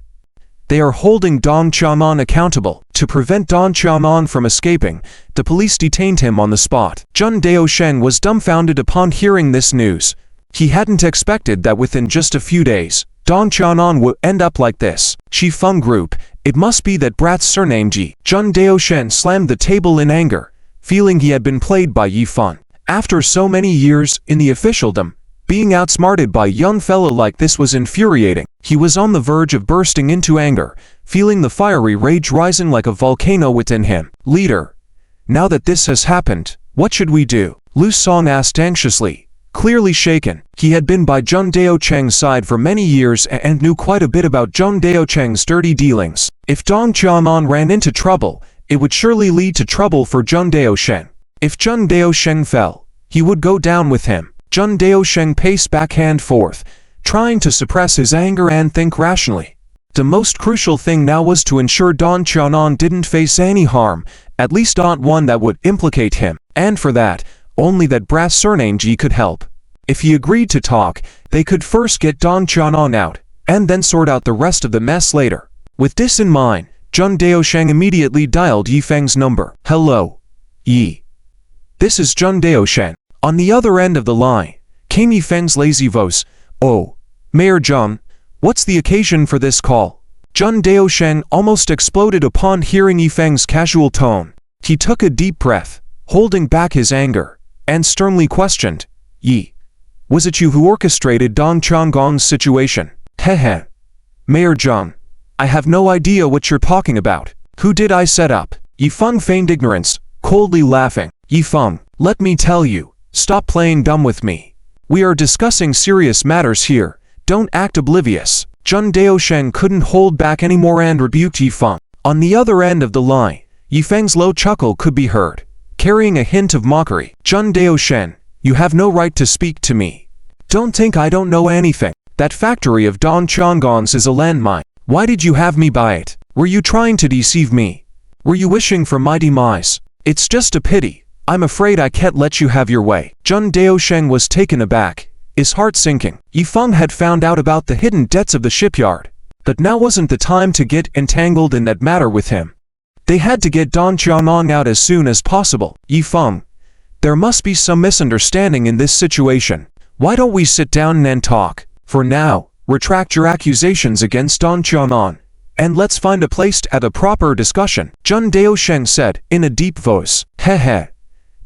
They are holding Don Qiamong accountable. To prevent Don Qiamong from escaping, the police detained him on the spot." Zheng Daocheng was dumbfounded upon hearing this news. He hadn't expected that within just a few days, Don Qiamong would end up like this. Shifeng Group, it must be that brat's surname Ji. Zheng Daocheng slammed the table in anger, feeling he had been played by Yifeng. After so many years in the officialdom, being outsmarted by a young fellow like this was infuriating. He was on the verge of bursting into anger, feeling the fiery rage rising like a volcano within him. "Leader, now that this has happened, what should we do?" Lu Song asked anxiously, clearly shaken. He had been by Zheng Daocheng's side for many years and knew quite a bit about Zheng Daocheng's dirty dealings. If Don Qiamong ran into trouble, it would surely lead to trouble for Zheng Daocheng. If Zheng Daocheng fell, he would go down with him. Zheng Daocheng paced back and forth, trying to suppress his anger and think rationally. The most crucial thing now was to ensure Don Qiamong didn't face any harm, at least not one that would implicate him, and for that, only that brat's surname Ji could help. If he agreed to talk, they could first get Don Qiamong out, and then sort out the rest of the mess later. With this in mind, Zheng Daocheng immediately dialed Yifeng's number. "Hello, Yi. This is Zheng Daocheng." On the other end of the line, came Yifeng's lazy voice. "Oh, Mayor Zheng, what's the occasion for this call?" Zheng Daocheng almost exploded upon hearing Yifeng's casual tone. He took a deep breath, holding back his anger, and sternly questioned, "Yi, was it you who orchestrated Don Qiamong's situation?" "Heh. Mayor Zheng, I have no idea what you're talking about. Who did I set up?" Yifeng feigned ignorance, coldly laughing. "Yifeng, let me tell you, stop playing dumb with me. We are discussing serious matters here. Don't act oblivious." Zheng Daocheng couldn't hold back anymore and rebuked Yifeng. On the other end of the line, Yifeng's low chuckle could be heard, carrying a hint of mockery. "Zheng Daocheng, you have no right to speak to me. Don't think I don't know anything. That factory of Don Qiamong's is a landmine. Why did you have me buy it? Were you trying to deceive me? Were you wishing for my demise? It's just a pity. I'm afraid I can't let you have your way." Zheng Daocheng was taken aback, his heart sinking. Yifeng had found out about the hidden debts of the shipyard, but now wasn't the time to get entangled in that matter with him. They had to get Don Qianlong out as soon as possible. Yifeng, there must be some misunderstanding in this situation. Why don't we sit down and talk? For now, retract your accusations against Don Qianlong, and let's find a place to have a proper discussion, Zheng Daosheng said, in a deep voice. Hehe.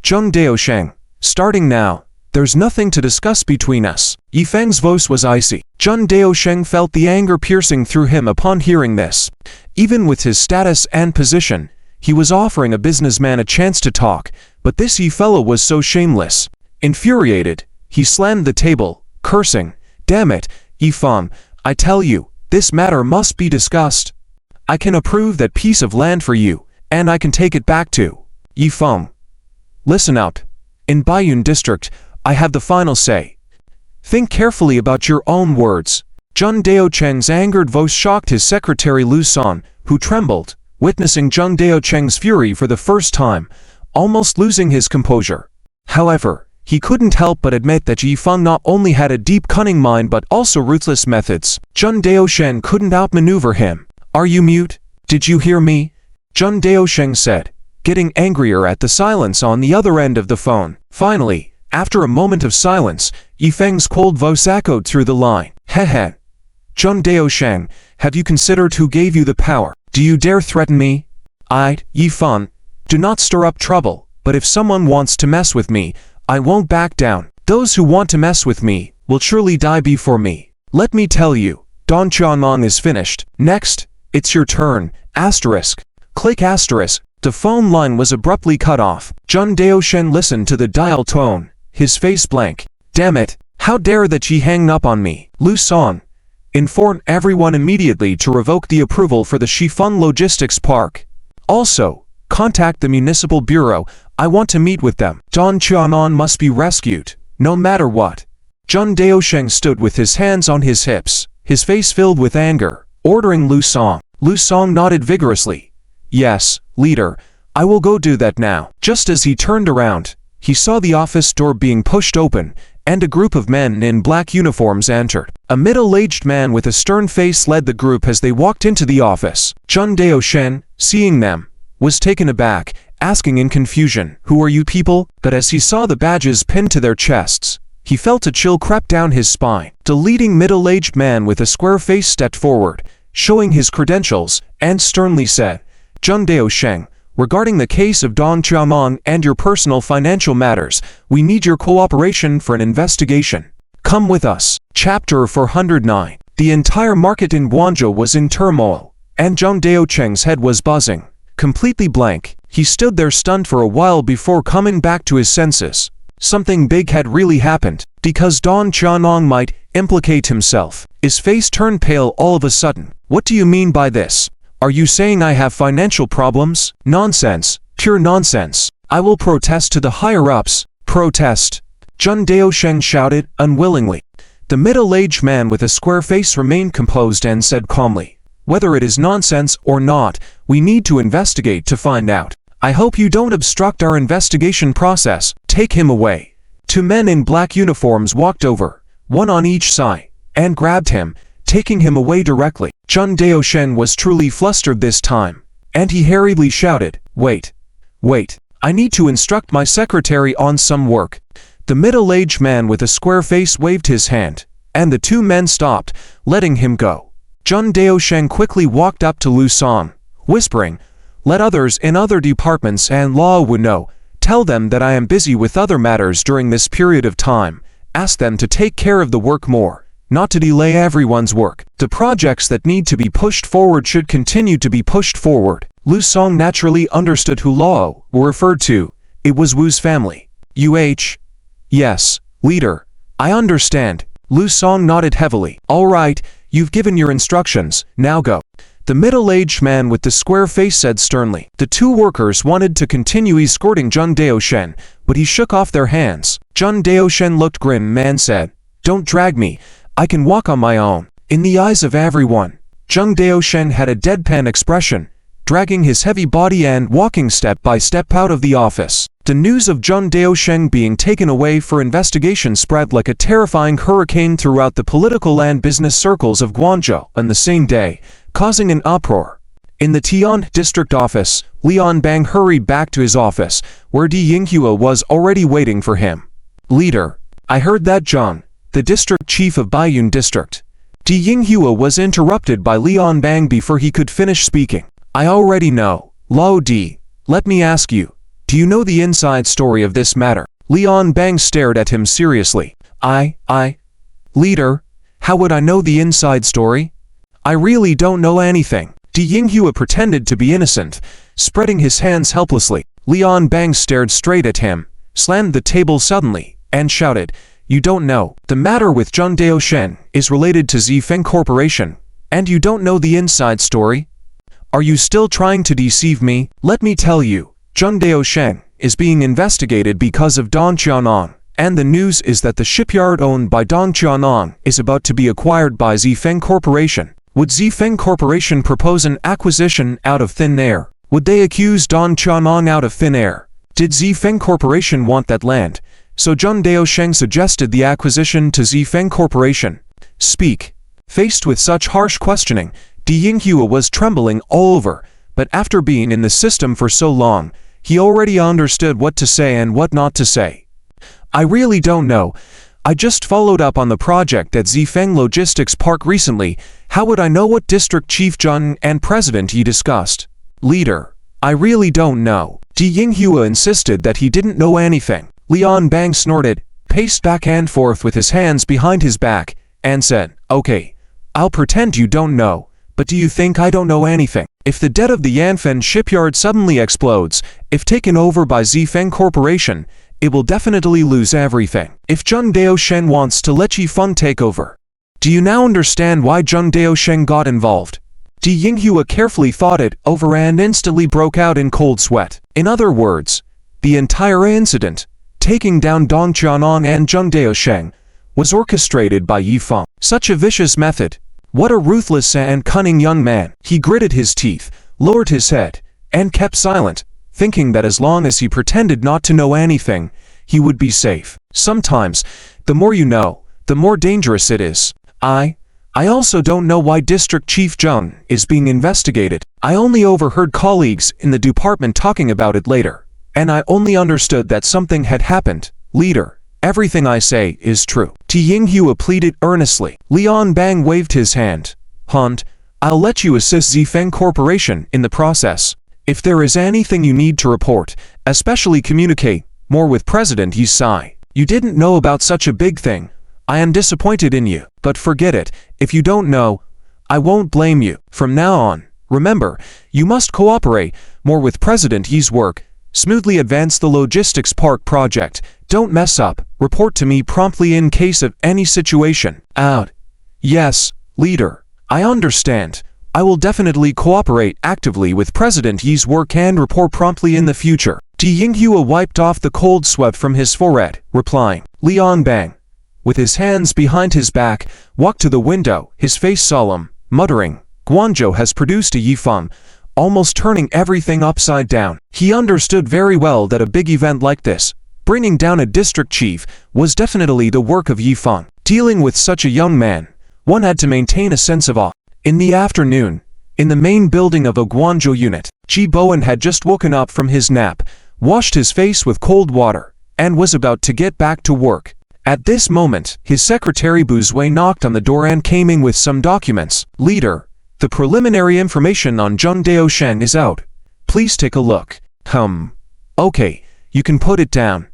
Zheng Daosheng, starting now, there's nothing to discuss between us. Yifeng's voice was icy. Zheng Daosheng felt the anger piercing through him upon hearing this. Even with his status and position, he was offering a businessman a chance to talk, but this fellow was so shameless. Infuriated, he slammed the table, cursing, "Damn it, Yifeng, I tell you, this matter must be discussed. I can approve that piece of land for you, and I can take it back to Yifeng. Listen up. In Baiyun District, I have the final say. Think carefully about your own words." Zheng Daocheng's angered voice shocked his secretary Lu San, who trembled, witnessing Zheng Daocheng's fury for the first time, almost losing his composure. However, he couldn't help but admit that Yifeng not only had a deep cunning mind but also ruthless methods. Zheng Daosheng couldn't outmaneuver him. "Are you mute? Did you hear me?" Zheng Daosheng said, getting angrier at the silence on the other end of the phone. Finally, after a moment of silence, Yifeng's cold voice echoed through the line. "Hehe. Zheng Daosheng, have you considered who gave you the power? Do you dare threaten me? Yifeng, do not stir up trouble, but if someone wants to mess with me, I won't back down. Those who want to mess with me will surely die before me. Let me tell you, Don Qianlong is finished. Next, it's your turn. Asterisk. Click asterisk." The phone line was abruptly cut off. Zheng Daosheng listened to the dial tone, his face blank. "Damn it, how dare that ye hang up on me? Lu San, inform everyone immediately to revoke the approval for the Shifeng Logistics Park. Also, contact the Municipal Bureau. I want to meet with them. Don Qianlong must be rescued, no matter what." Zheng Daosheng stood with his hands on his hips, his face filled with anger, ordering Lu San. Lu San nodded vigorously. "Yes, leader, I will go do that now." Just as he turned around, he saw the office door being pushed open, and a group of men in black uniforms entered. A middle-aged man with a stern face led the group as they walked into the office. Zheng Daosheng, seeing them, was taken aback, asking in confusion, "Who are you people?" But as he saw the badges pinned to their chests, he felt a chill creep down his spine. The leading middle-aged man with a square face stepped forward, showing his credentials, and sternly said, "Zheng Daosheng, regarding the case of Don Qianlong and your personal financial matters, we need your cooperation for an investigation. Come with us." Chapter 409. The entire market in Guangzhou was in turmoil, and Zheng Daocheng's head was buzzing. Completely blank, he stood there stunned for a while before coming back to his senses. Something big had really happened, because Don Qianlong might implicate himself. His face turned pale all of a sudden. "What do you mean by this? Are you saying I have financial problems? Nonsense, pure nonsense. I will protest to the higher-ups." "Protest!" Zheng Daosheng shouted, unwillingly. The middle-aged man with a square face remained composed and said calmly, "Whether it is nonsense or not, we need to investigate to find out. I hope you don't obstruct our investigation process. Take him away." Two men in black uniforms walked over, one on each side, and grabbed him, taking him away directly. Zheng Daosheng was truly flustered this time, and he hurriedly shouted, Wait, I need to instruct my secretary on some work." The middle-aged man with a square face waved his hand, and the two men stopped, letting him go. Zheng Daosheng quickly walked up to Lu San, whispering, "Let others in other departments and law know. Tell them that I am busy with other matters during this period of time. Ask them to take care of the work more, not to delay everyone's work. The projects that need to be pushed forward should continue to be pushed forward." Lu Song naturally understood who Lao were referred to. It was Wu's family. Yes, leader, I understand. Lu Song nodded heavily. "All right, you've given your instructions, now go." The middle-aged man with the square face said sternly. The two workers wanted to continue escorting Zheng Daosheng, but he shook off their hands. Zheng Daosheng looked grim and said, "Don't drag me, I can walk on my own." In the eyes of everyone, Zheng Daosheng had a deadpan expression, dragging his heavy body and walking step by step out of the office. The news of Zheng Daosheng being taken away for investigation spread like a terrifying hurricane throughout the political and business circles of Guangzhou on the same day, causing an uproar. In the Tian district office, Lian Bang hurried back to his office, where Di Yinghua was already waiting for him. Leader, I heard that Zhang, the district chief of Baiyun district. Di Yinghua was interrupted by Lian Bang before he could finish speaking. I already know. Lao Di, let me ask you, do you know the inside story of this matter? Lian Bang stared at him seriously. Leader, how would I know the inside story? I really don't know anything. Di Yinghua pretended to be innocent, spreading his hands helplessly. Lian Bang stared straight at him, slammed the table suddenly, and shouted, You don't know. The matter with Zhang Daoshen is related to Zifeng Corporation, and you don't know the inside story? Are you still trying to deceive me? Let me tell you, Zhang Daoshen is being investigated because of Dong Qianan, and the news is that the shipyard owned by Dong Qianan is about to be acquired by Zifeng Corporation. Would Zifeng Corporation propose an acquisition out of thin air? Would they accuse Dong Qianan out of thin air? Did Zifeng Corporation want that land? So Zhang Daosheng suggested the acquisition to Zifeng Corporation. Speak. Faced with such harsh questioning, Di Yinghua was trembling all over, but after being in the system for so long, he already understood what to say and what not to say. I really don't know. I just followed up on the project at Zifeng Logistics Park recently. How would I know what District Chief Zhang and President Yi discussed? Leader, I really don't know. Di Yinghua insisted that he didn't know anything. Lian Bang snorted, paced back and forth with his hands behind his back, and said, Okay, I'll pretend you don't know, but do you think I don't know anything? If the debt of the Yanfen shipyard suddenly explodes, if taken over by Zifeng Corporation, it will definitely lose everything. If Zhang Daoshen wants to let Yifeng take over. Do you now understand why Zhang Daoshen got involved? Di Yinghua carefully thought it over and instantly broke out in cold sweat. In other words, the entire incident, taking down Dong Qianan and Zhang Daoshen, was orchestrated by Yifeng. Such a vicious method. What a ruthless and cunning young man. He gritted his teeth, lowered his head, and kept silent, thinking that as long as he pretended not to know anything, he would be safe. Sometimes, the more you know, the more dangerous it is. I also don't know why District Chief Zhang is being investigated. I only overheard colleagues in the department talking about it later, and I only understood that something had happened. Leader, everything I say is true. Di Yinghua pleaded earnestly. Lian Bang waved his hand. Hunt, I'll let you assist Zifeng Corporation in the process. If there is anything you need to report, especially communicate more with President Yi Sai. You didn't know about such a big thing. I am disappointed in you, but forget it. If you don't know, I won't blame you. From now on, remember, you must cooperate more with President Yi's work. Smoothly advance the logistics park project. Don't mess up. Report to me promptly in case of any situation. Out. Yes, leader. I understand. I will definitely cooperate actively with President Yi's work and report promptly in the future. Di Yinghua wiped off the cold sweat from his forehead, replying. Lian Bang, with his hands behind his back, walked to the window, his face solemn, muttering, Guangzhou has produced a Yifeng, almost turning everything upside down. He understood very well that a big event like this, bringing down a district chief, was definitely the work of Yifeng. Dealing with such a young man, one had to maintain a sense of awe. In the afternoon, in the main building of a Guangzhou unit, Ji Bowen had just woken up from his nap, washed his face with cold water, and was about to get back to work. At this moment, his secretary Bu Zui knocked on the door and came in with some documents. Leader, the preliminary information on Zhang Daoshen is out. Please take a look. Okay, you can put it down.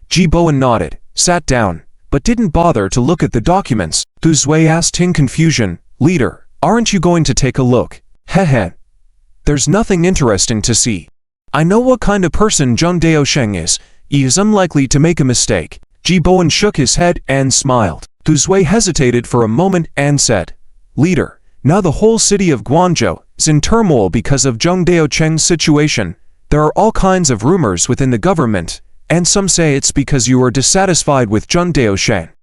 Ji Bowen nodded, sat down, but didn't bother to look at the documents. Bu Zui asked in confusion, Leader, aren't you going to take a look? Heh. There's nothing interesting to see. I know what kind of person Zhang Daoshen is. He is unlikely to make a mistake. Ji Bowen shook his head and smiled. Bu Zui hesitated for a moment and said, Leader, now the whole city of Guangzhou is in turmoil because of Zhang Daosheng's situation. There are all kinds of rumors within the government, and some say it's because you are dissatisfied with Zhang Daoshen.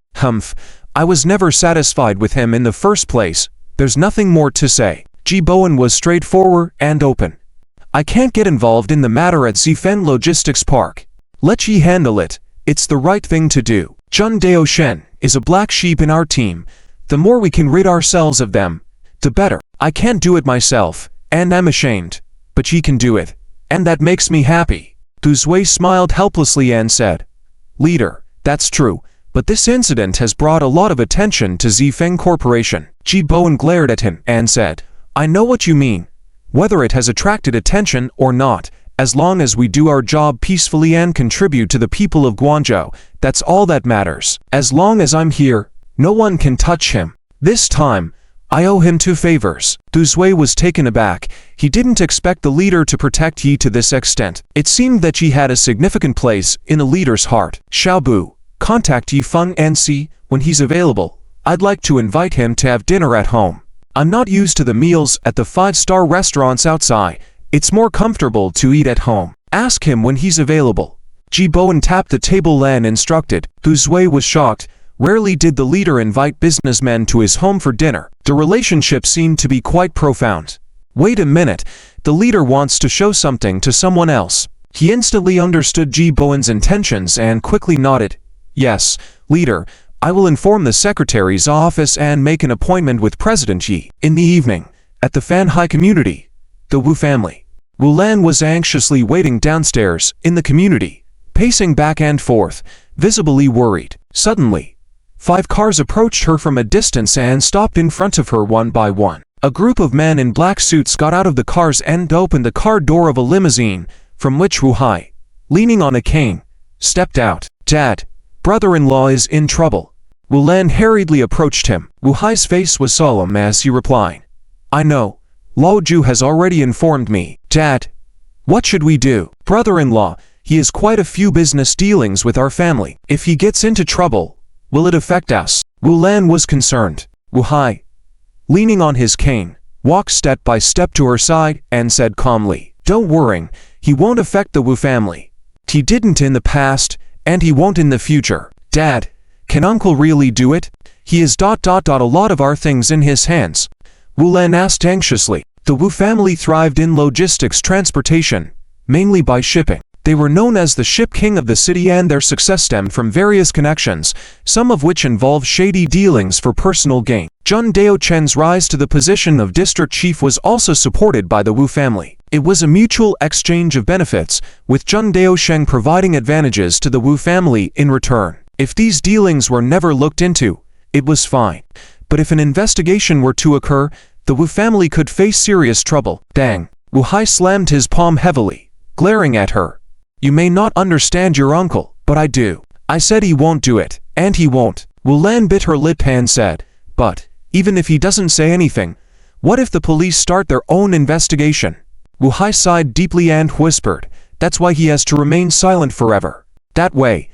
I was never satisfied with him in the first place. There's nothing more to say. Ji Bowen was straightforward and open. I can't get involved in the matter at Zifeng Logistics Park. Let Yi handle it. It's the right thing to do. Zhang Daoshen is a black sheep in our team. The more we can rid ourselves of them, the better. I can't do it myself, and I'm ashamed. But she can do it, and that makes me happy. Du Zui smiled helplessly and said, Leader, that's true, but this incident has brought a lot of attention to Zifeng Corporation. Ji Bowen glared at him and said, I know what you mean. Whether it has attracted attention or not, as long as we do our job peacefully and contribute to the people of Guangzhou, that's all that matters. As long as I'm here, no one can touch him. This time, I owe him 2 favors. Du Zui was taken aback. He didn't expect the leader to protect Yi to this extent. It seemed that Yi had a significant place in a leader's heart. Xiaobu, contact Yi Feng and see when he's available. I'd like to invite him to have dinner at home. I'm not used to the meals at the 5-star restaurants outside. It's more comfortable to eat at home. Ask him when he's available. Ji Bowen tapped the table and instructed. Du Zui was shocked. Rarely did the leader invite businessmen to his home for dinner. The relationship seemed to be quite profound. Wait a minute, the leader wants to show something to someone else. He instantly understood Ji Bowen's intentions and quickly nodded. Yes, leader, I will inform the secretary's office and make an appointment with President Yi. In the evening, at the Fanhai community, the Wu family. Wu Lan was anxiously waiting downstairs in the community, pacing back and forth, visibly worried. Suddenly, 5 cars approached her from a distance and stopped in front of her one by one. A group of men in black suits got out of the cars and opened the car door of a limousine, from which Wu Hai, leaning on a cane, stepped out. Dad, brother-in-law is in trouble. Wu Lan hurriedly approached him. Wu Hai's face was solemn as he replied, I know. Lao Ju has already informed me. Dad, what should we do? Brother-in-law, he has quite a few business dealings with our family. If he gets into trouble, will it affect us? Wu Lan was concerned. Wu Hai, leaning on his cane, walked step by step to her side and said calmly, Don't worry, he won't affect the Wu family. He didn't in the past, and he won't in the future. Dad, can uncle really do it? He has a lot of our things in his hands. Wu Lan asked anxiously. The Wu family thrived in logistics transportation, mainly by shipping. They were known as the Ship King of the city and their success stemmed from various connections, some of which involved shady dealings for personal gain. Zheng Daochen's rise to the position of district chief was also supported by the Wu family. It was a mutual exchange of benefits, with Zheng Daosheng providing advantages to the Wu family in return. If these dealings were never looked into, it was fine. But if an investigation were to occur, the Wu family could face serious trouble. Dang. Wu Hai slammed his palm heavily, glaring at her. You may not understand your uncle, but I do. I said he won't do it, and he won't. Wu Lan bit her lip and said, But, even if he doesn't say anything, what if the police start their own investigation? Wu Hai sighed deeply and whispered, That's why he has to remain silent forever. That way,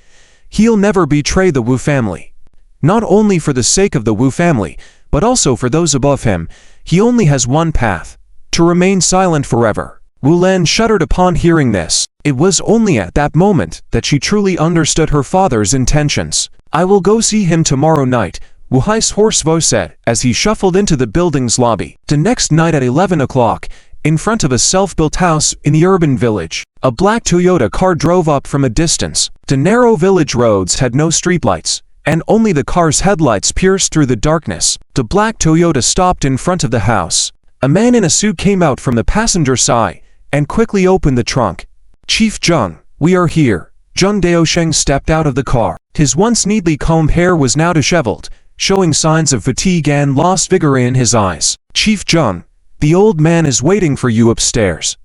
he'll never betray the Wu family. Not only for the sake of the Wu family, but also for those above him. He only has one path, to remain silent forever. Wu Lan shuddered upon hearing this. It was only at that moment that she truly understood her father's intentions. I will go see him tomorrow night, Wu Hai's hoarse voice said as he shuffled into the building's lobby. The next night at 11 o'clock, in front of a self-built house in the urban village, a black Toyota car drove up from a distance. The narrow village roads had no streetlights, and only the car's headlights pierced through the darkness. The black Toyota stopped in front of the house. A man in a suit came out from the passenger side and quickly opened the trunk. Chief Zheng, we are here. Zheng Daosheng stepped out of the car. His once neatly combed hair was now disheveled, showing signs of fatigue and lost vigor in his eyes. Chief Zheng, the old man is waiting for you upstairs.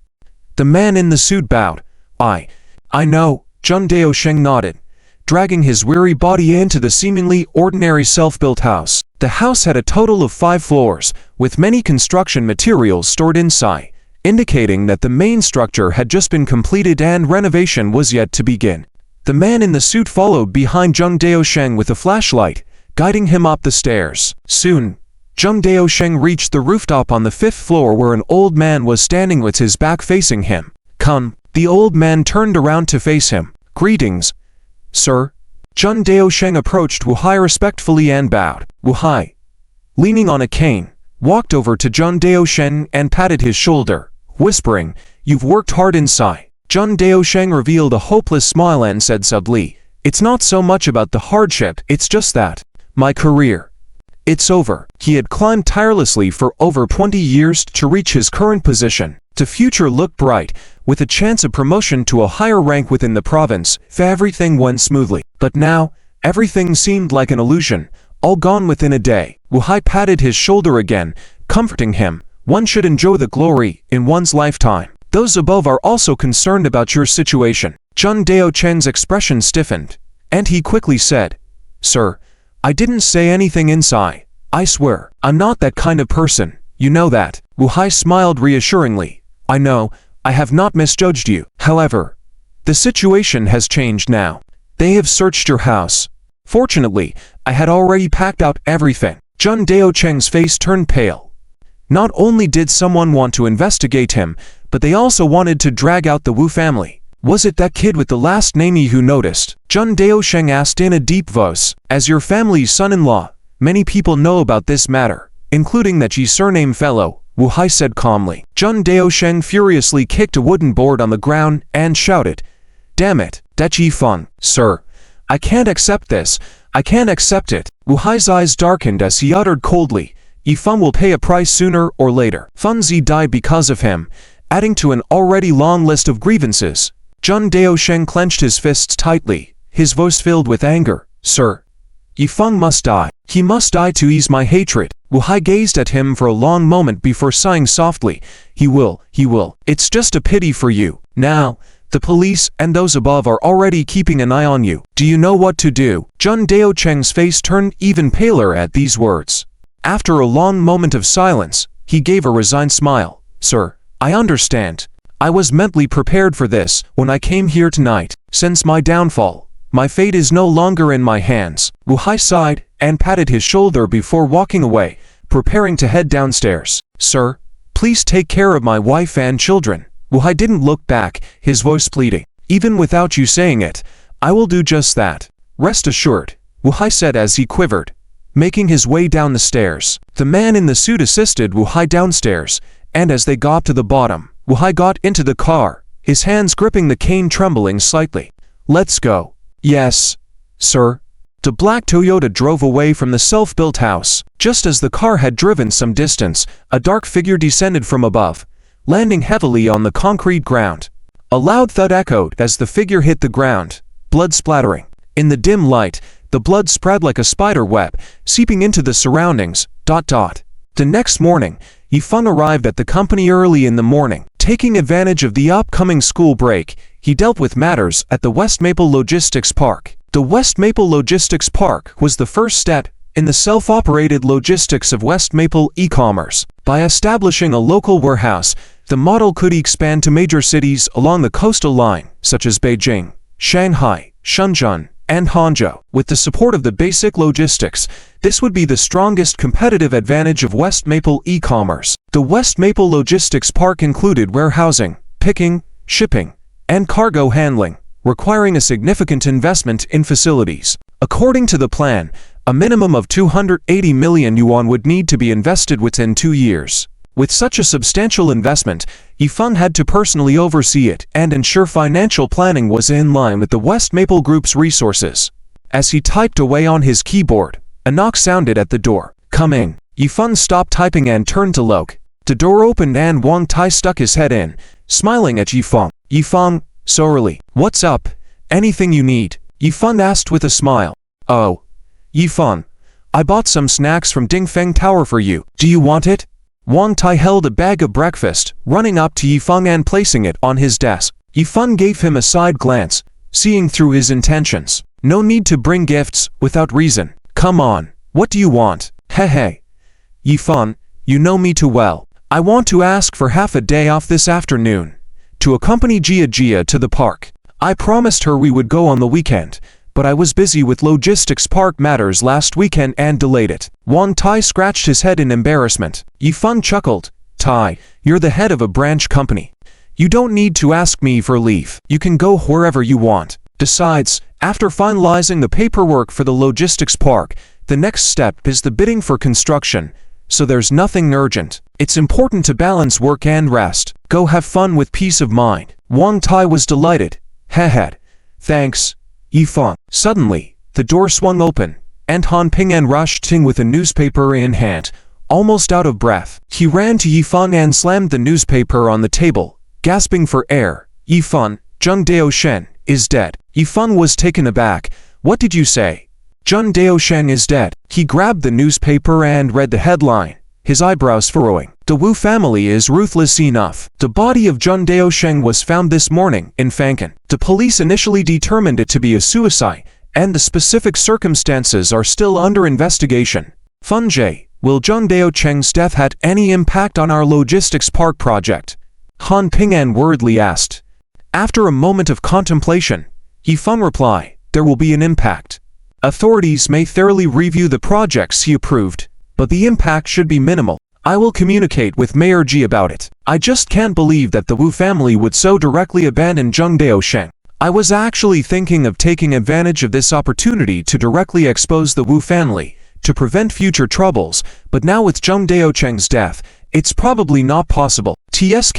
The man in the suit bowed. I know, Zheng Daosheng nodded, dragging his weary body into the seemingly ordinary self-built house. The house had a total of 5 floors, with many construction materials stored inside, indicating that the main structure had just been completed and renovation was yet to begin. The man in the suit followed behind Zheng Daosheng with a flashlight, guiding him up the stairs. Soon, Zheng Daosheng reached the rooftop on the 5th floor where an old man was standing with his back facing him. Come. The old man turned around to face him. Greetings, sir. Zheng Daosheng approached Wu Hai respectfully and bowed. Wu Hai, leaning on a cane, walked over to Zheng Daosheng and patted his shoulder, whispering, You've worked hard inside. Zheng Daosheng revealed a hopeless smile and said subtly, It's not so much about the hardship, it's just that my career It's over. He had climbed tirelessly for over 20 years to reach his current position. The future looked bright, with a chance of promotion to a higher rank within the province if everything went smoothly. But now, everything seemed like an illusion, all gone within a day. Wuhai patted his shoulder again, comforting him. One should enjoy the glory in one's lifetime. Those above are also concerned about your situation. Zheng Daocheng's expression stiffened, and he quickly said, Sir, I didn't say anything inside. I swear, I'm not that kind of person. You know that. Wuhai smiled reassuringly. I know, I have not misjudged you. However, the situation has changed now. They have searched your house. Fortunately, I had already packed out everything. Zheng Daocheng's face turned pale. Not only did someone want to investigate him, but they also wanted to drag out the Wu family. Was it that kid with the last name Yi who noticed? Zheng Daocheng asked in a deep voice. As your family's son-in-law, many people know about this matter, including that Yi's surname fellow, Wuhai said calmly. Zheng Daocheng furiously kicked a wooden board on the ground and shouted, Damn it, that Yi Feng, sir. I can't accept this. I can't accept it. Wuhai's eyes darkened as he uttered coldly, Yi Feng will pay a price sooner or later. Feng Zi died because of him, adding to an already long list of grievances. Zheng Daocheng clenched his fists tightly, his voice filled with anger. Sir, Yi Feng must die. He must die to ease my hatred. Wuhai gazed at him for a long moment before sighing softly. He will. It's just a pity for you. Now, the police and those above are already keeping an eye on you. Do you know what to do? Zheng Daocheng's face turned even paler at these words. After a long moment of silence, he gave a resigned smile. Sir, I understand. I was mentally prepared for this when I came here tonight. Since my downfall, my fate is no longer in my hands. Wuhai sighed and patted his shoulder before walking away, preparing to head downstairs. Sir, please take care of my wife and children. Wuhai didn't look back, his voice pleading. Even without you saying it, I will do just that. Rest assured, Wuhai said as he quivered, making his way down the stairs. The man in the suit assisted Wuhai downstairs, and as they got to the bottom, Wuhai got into the car, his hands gripping the cane trembling slightly. Let's go. Yes, sir. The black Toyota drove away from the self-built house. Just as the car had driven some distance, a dark figure descended from above, landing heavily on the concrete ground. A loud thud echoed as the figure hit the ground, blood splattering. In the dim light, the blood spread like a spider web, seeping into the surroundings. The next morning, Yi Feng arrived at the company early in the morning. Taking advantage of the upcoming school break, he dealt with matters at the West Maple Logistics Park. The West Maple Logistics Park was the first step in the self-operated logistics of West Maple e-commerce. By establishing a local warehouse, the model could expand to major cities along the coastal line, such as Beijing, Shanghai, Shenzhen, and Hangzhou. With the support of the basic logistics, this would be the strongest competitive advantage of West Maple e-commerce. The West Maple Logistics Park included warehousing, picking, shipping, and cargo handling, requiring a significant investment in facilities. According to the plan, a minimum of 280 million yuan would need to be invested within 2 years. With such a substantial investment, Yi Feng had to personally oversee it and ensure financial planning was in line with the West Maple Group's resources. As he typed away on his keyboard, a knock sounded at the door. Come in. Yi Feng stopped typing and turned to look. The door opened and Wang Tai stuck his head in, smiling at Yi Feng. Yi Feng, so early. What's up? Anything you need? Yi Feng asked with a smile. Oh, Yi Feng, I bought some snacks from Dingfeng Tower for you. Do you want it? Wang Tai held a bag of breakfast, running up to Yi Feng and placing it on his desk. Yi Feng gave him a side glance, seeing through his intentions. No need to bring gifts without reason. Come on, what do you want? Hey. Yi Feng, you know me too well. I want to ask for half a day off this afternoon, to accompany Jia to the park. I promised her we would go on the weekend, but I was busy with logistics park matters last weekend and delayed it. Wang Tai scratched his head in embarrassment. Yi Feng chuckled. Tai, you're the head of a branch company. You don't need to ask me for leave. You can go wherever you want. Besides, after finalizing the paperwork for the logistics park, the next step is the bidding for construction, so there's nothing urgent. It's important to balance work and rest. Go have fun with peace of mind. Wang Tai was delighted. Thanks, Yi Feng. Suddenly, the door swung open, and Han Ping'an rushed in with a newspaper in hand, almost out of breath. He ran to Yifan and slammed the newspaper on the table, gasping for air. Yifan, Zheng Daoshen, is dead. Yifan was taken aback. What did you say? Zheng Daoshen is dead. He grabbed the newspaper and read the headline, his eyebrows furrowing. The Wu family is ruthless enough. The body of Zheng Daoshen was found this morning in Fankan. The police initially determined it to be a suicide, and the specific circumstances are still under investigation. Funjie, will Zheng Daosheng's death had any impact on our logistics park project? Han Ping'an worriedly asked. After a moment of contemplation, Yifan replied, there will be an impact. Authorities may thoroughly review the projects he approved, but the impact should be minimal. I will communicate with Mayor Ji about it. I just can't believe that the Wu family would so directly abandon Zheng Daosheng. I was actually thinking of taking advantage of this opportunity to directly expose the Wu family, to prevent future troubles, but now with Zheng Daosheng's death, it's probably not possible. TSK,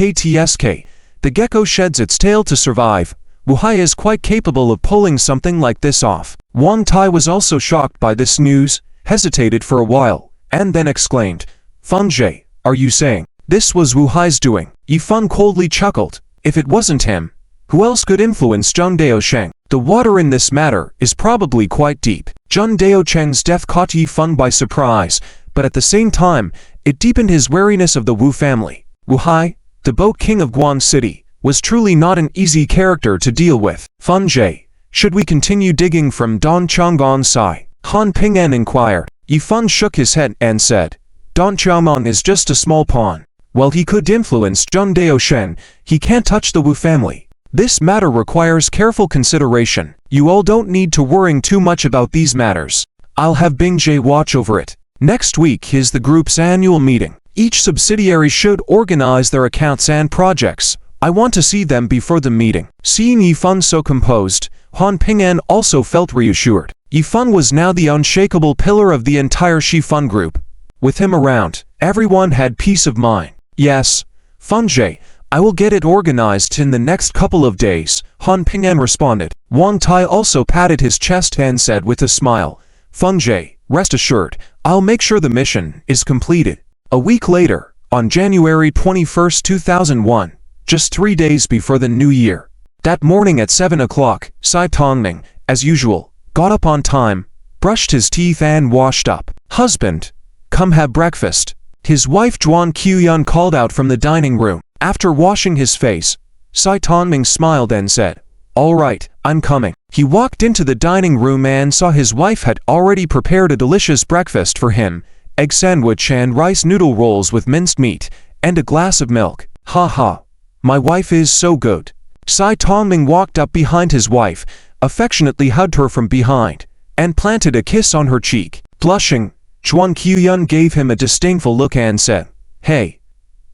the gecko sheds its tail to survive. Wuhai is quite capable of pulling something like this off. Wang Tai was also shocked by this news, hesitated for a while, and then exclaimed, Funjie, are you saying this was Wuhai's doing? Yifan coldly chuckled. If it wasn't him, who else could influence Zheng Daosheng? The water in this matter is probably quite deep. Zheng Daosheng's death caught Yifan by surprise, but at the same time, it deepened his wariness of the Wu family. Wuhai, the boat king of Guan City, was truly not an easy character to deal with. Funjie, should we continue digging from Don Chang'an Sai? Han Ping'an inquired. Yifan shook his head and said, Don Chang'an is just a small pawn. While he could influence Zheng Daoshen, he can't touch the Wu family. This matter requires careful consideration. You all don't need to worry too much about these matters. I'll have Bingjie watch over it. Next week is the group's annual meeting. Each subsidiary should organize their accounts and projects. I want to see them before the meeting. Seeing Yifan so composed, Han Ping'an also felt reassured. Yifan was now the unshakable pillar of the entire Shifan group. With him around, everyone had peace of mind. Yes, Funjie, I will get it organized in the next couple of days, Han Ping'an responded. Wang Tai also patted his chest and said with a smile, Funjie, rest assured, I'll make sure the mission is completed. A week later, on January 21, 2001, just 3 days before the new year. That morning at 7 o'clock, Sai Tongming, as usual, got up on time, brushed his teeth and washed up. Husband, come have breakfast. His wife Zhuan Qiyun called out from the dining room. After washing his face, Sai Tongming smiled and said, all right, I'm coming. He walked into the dining room and saw his wife had already prepared a delicious breakfast for him, egg sandwich and rice noodle rolls with minced meat, and a glass of milk. Ha ha, my wife is so good. Sai Tongming walked up behind his wife, affectionately hugged her from behind, and planted a kiss on her cheek. Blushing, Zhuan Qiyun gave him a disdainful look and said, hey,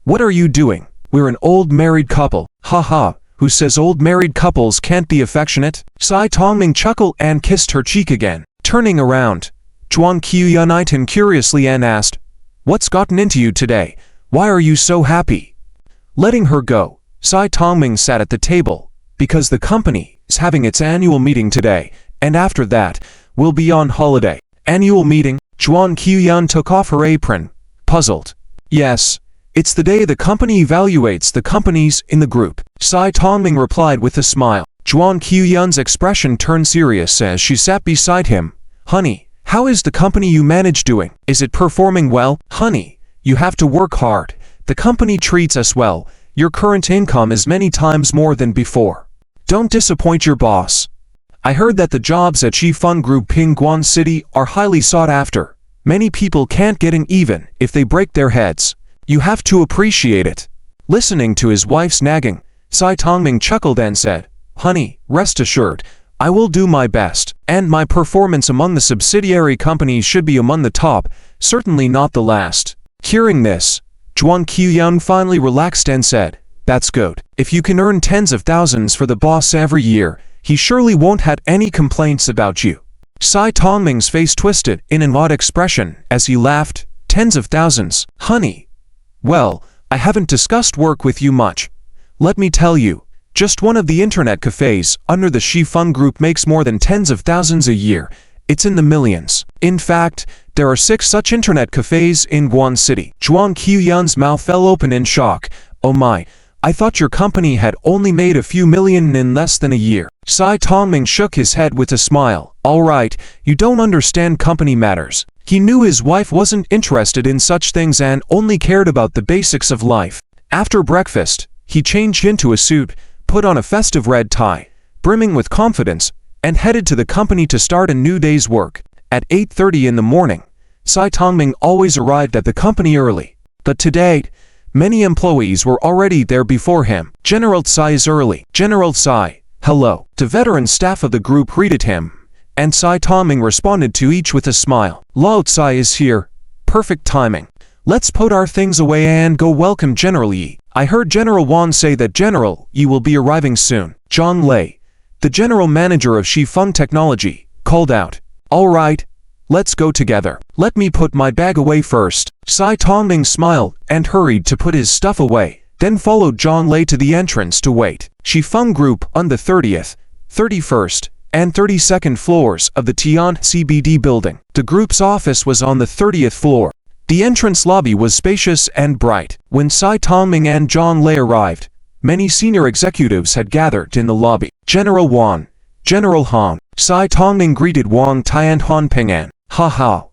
what are you doing? We're an old married couple. Ha ha, who says old married couples can't be affectionate? Sai Tongming chuckled and kissed her cheek again. Turning around, Zhuan Qiyun eyed him curiously and asked, what's gotten into you today? Why are you so happy? Letting her go, Sai Tongming sat at the table, because the company is having its annual meeting today, and after that, we'll be on holiday. Annual meeting? Zhuan Qiyun took off her apron, puzzled. Yes, it's the day the company evaluates the companies in the group. Sai Tongming replied with a smile. Zhuan Qiyun's expression turned serious as she sat beside him. Honey, how is the company you manage doing? Is it performing well? Honey, you have to work hard. The company treats us well. Your current income is many times more than before. Don't disappoint your boss. I heard that the jobs at Shifan Group in Guan City are highly sought after. Many people can't get in even if they break their heads. You have to appreciate it. Listening to his wife's nagging, Sai Tongming chuckled and said, honey, rest assured, I will do my best, and my performance among the subsidiary companies should be among the top, certainly not the last. Hearing this, Zhuan Qiyun finally relaxed and said, that's good. If you can earn tens of thousands for the boss every year, he surely won't have any complaints about you. Sai Tongming's face twisted in an odd expression as he laughed. Tens of thousands, honey. Well, I haven't discussed work with you much. Let me tell you, just one of the internet cafes under the Shifan Group makes more than tens of thousands a year, It's in the millions. In fact, there are 6 such internet cafes in Guan City. Zhuang Qiuyan's mouth fell open in shock. Oh my, I thought your company had only made a few million in less than a year. Sai Tongming shook his head with a smile. All right, you don't understand company matters. He knew his wife wasn't interested in such things and only cared about the basics of life. After breakfast, he changed into a suit, put on a festive red tie, brimming with confidence, and headed to the company to start a new day's work. At 8:30 in the morning, Sai Tongming always arrived at the company early. But today, many employees were already there before him. General Tsai is early. General Tsai, hello. The veteran staff of the group greeted him, and Sai Tongming responded to each with a smile. Lao Tsai is here. Perfect timing. Let's put our things away and go welcome General Yi. I heard General Wan say that General Yi will be arriving soon. Zhang Lei, the general manager of Shifeng Technology, called out. All right, let's go together. Let me put my bag away first. Sai Tongming smiled and hurried to put his stuff away, then followed Zhang Lei to the entrance to wait. Shifeng Group on the 30th, 31st, and 32nd floors of the Tian CBD building. The group's office was on the 30th floor. The entrance lobby was spacious and bright. When Sai Tongming and Zhang Lei arrived, many senior executives had gathered in the lobby. General Wan, General Han. Sai Tongming greeted Wang Tai and Han Ping'an. Ha ha.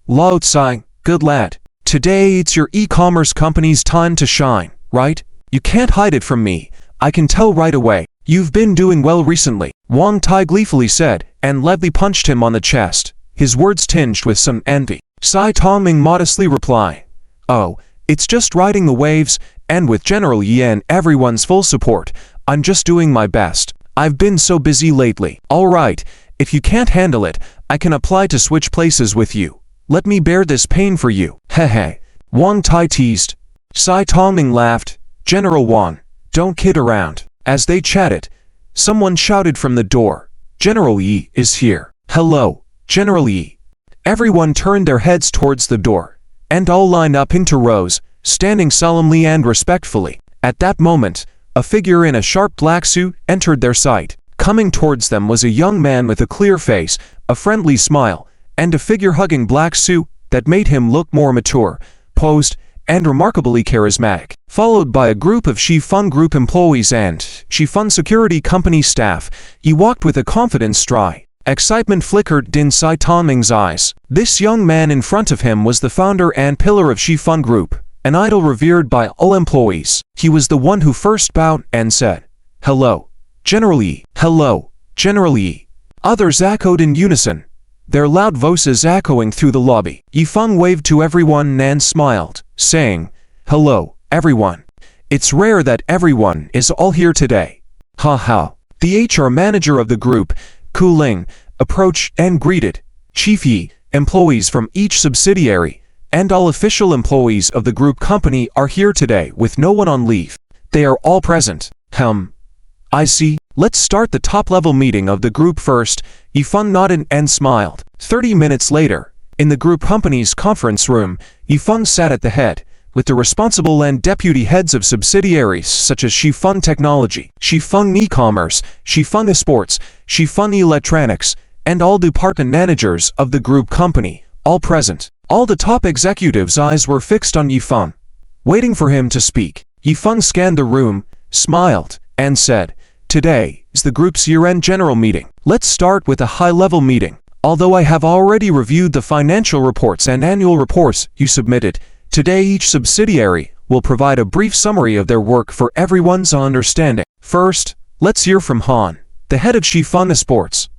Lao Tsai, good lad. Today it's your e-commerce company's time to shine, right? You can't hide it from me. I can tell right away. You've been doing well recently, Wang Tai gleefully said, and Levy punched him on the chest, his words tinged with some envy. Sai Tongming modestly replied, oh, it's just riding the waves, and with General Yi and everyone's full support, I'm just doing my best. I've been so busy lately. All right, if you can't handle it, I can apply to switch places with you. Let me bear this pain for you. Hehe. Wang Tai teased. Sai Tongming laughed. General Wan, don't kid around. As they chatted, someone shouted from the door. General Yi is here. Hello, General Yi. Everyone turned their heads towards the door, and all lined up into rows, standing solemnly and respectfully. At that moment, a figure in a sharp black suit entered their sight. Coming towards them was a young man with a clear face, a friendly smile, and a figure-hugging black suit that made him look more mature, posed, and remarkably charismatic. Followed by a group of Shifeng Group employees and Shifeng Security Company staff, he walked with a confident stride. Excitement flickered in Sai Tongming's eyes. This young man in front of him was the founder and pillar of Shifeng Group, an idol revered by all employees. He was the one who first bowed and said, hello, General Yi. Hello, General Yi. Others echoed in unison, their loud voices echoing through the lobby. Yifeng waved to everyone and smiled, saying, hello, everyone. It's rare that everyone is all here today. Ha ha. The HR manager of the group, Ku Ling, approached and greeted Chief Yi. Employees from each subsidiary and all official employees of the group company are here today with no one on leave. They are all present. I see. Let's start the top-level meeting of the group first. Yifeng nodded and smiled. 30 minutes later, in the group company's conference room, Yifeng sat at the head, with the responsible and deputy heads of subsidiaries such as Shifeng Technology, Shifeng E-Commerce, Shifeng Esports, Shifeng Electronics, and all department managers of the group company, all present. All the top executives' eyes were fixed on Yifeng, waiting for him to speak. Yifeng scanned the room, smiled, and said, today is the group's year-end general meeting. Let's start with a high-level meeting. Although I have already reviewed the financial reports and annual reports you submitted, today each subsidiary will provide a brief summary of their work for everyone's understanding. First, let's hear from Han, the head of Shifeng Esports.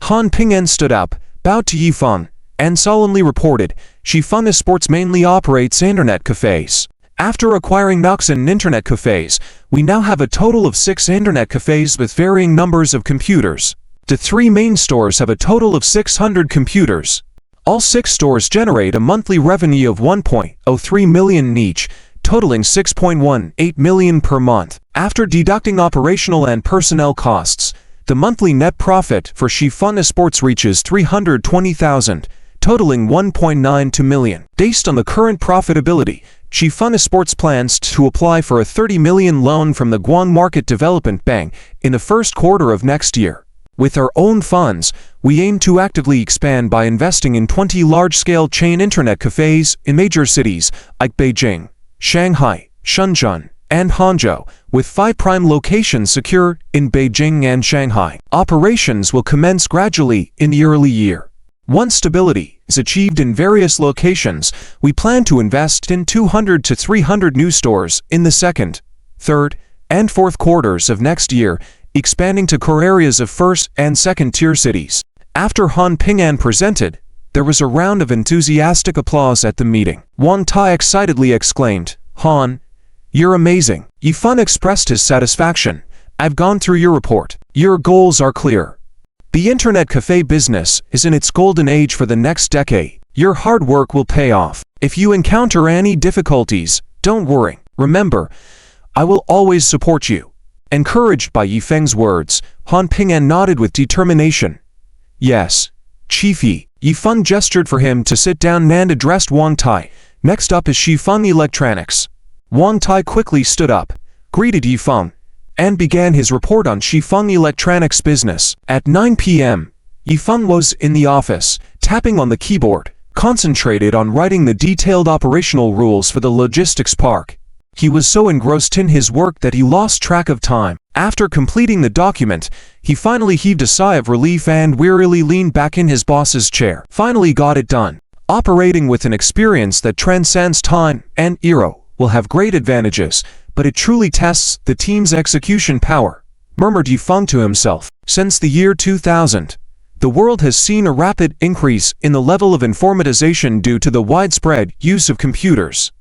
Han Ping'an stood up, bowed to Yifeng, and solemnly reported, Shifeng Esports mainly operates internet cafes. After acquiring Noxon internet cafes, we now have a total of 6 internet cafes with varying numbers of computers. The 3 main stores have a total of 600 computers. All 6 stores generate a monthly revenue of 1.03 million each, totaling 6.18 million per month. After deducting operational and personnel costs, the monthly net profit for Shifeng Esports reaches 320,000, totaling 1.92 million. Based on the current profitability, Shifeng Esports plans to apply for a 30 million loan from the Guan Market Development Bank in the first quarter of next year. With our own funds, we aim to actively expand by investing in 20 large-scale chain internet cafes in major cities like Beijing, Shanghai, Shenzhen, and Hangzhou, with 5 prime locations secure in Beijing and Shanghai. Operations will commence gradually in the early year. Once stability is achieved in various locations, we plan to invest in 200 to 300 new stores in the second, third, and fourth quarters of next year, expanding to core areas of first and second-tier cities. After Han Ping'an presented, there was a round of enthusiastic applause at the meeting. Wang Tai excitedly exclaimed, "Han, you're amazing." Yifan expressed his satisfaction. "I've gone through your report. Your goals are clear. The internet cafe business is in its golden age for the next decade. Your hard work will pay off. If you encounter any difficulties, don't worry. Remember, I will always support you." Encouraged by Yifeng's words, Han Ping'an nodded with determination. "Yes, Chief Yi." Yifeng gestured for him to sit down and addressed Wang Tai. "Next up is Shifeng Electronics." Wang Tai quickly stood up, greeted Yifeng, and began his report on Shifeng Electronics business. At 9 p.m., Yifeng was in the office, tapping on the keyboard, concentrated on writing the detailed operational rules for the logistics park. He was so engrossed in his work that he lost track of time. After completing the document, he finally heaved a sigh of relief and wearily leaned back in his boss's chair. Finally got it done. Operating with an experience that transcends time and era will have great advantages, but it truly tests the team's execution power, murmured Yifeng to himself. Since the year 2000, the world has seen a rapid increase in the level of informatization due to the widespread use of computers.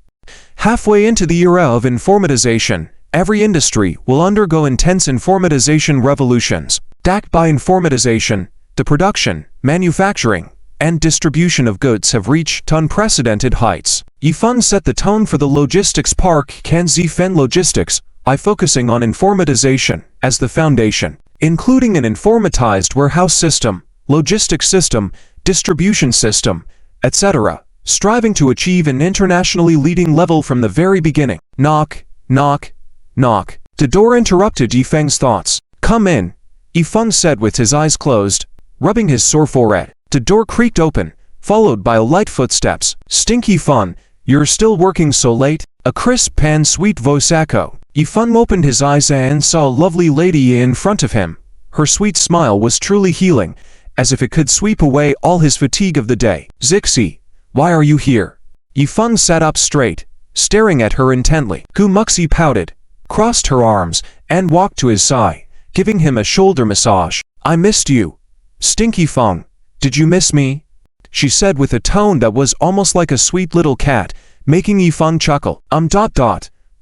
Halfway into the era of informatization, every industry will undergo intense informatization revolutions. Backed by informatization, the production, manufacturing, and distribution of goods have reached unprecedented heights. Yifeng set the tone for the logistics park Kanzifen Logistics by focusing on informatization as the foundation, including an informatized warehouse system, logistics system, distribution system, etc., striving to achieve an internationally leading level from the very beginning. Knock, knock, knock. The door interrupted Yifeng's thoughts. "Come in," Yifeng said with his eyes closed, rubbing his sore forehead. The door creaked open, followed by light footsteps. "Stinky Fun, you're still working so late?" A crisp and sweet voice echoed. Yifeng opened his eyes and saw a lovely lady in front of him. Her sweet smile was truly healing, as if it could sweep away all his fatigue of the day. "Zixi, why are you here?" Yifeng sat up straight, staring at her intently. Gu Muxi pouted, crossed her arms, and walked to his side, giving him a shoulder massage. "I missed you. Stinky Feng, did you miss me?" she said with a tone that was almost like a sweet little cat, making Yifeng chuckle.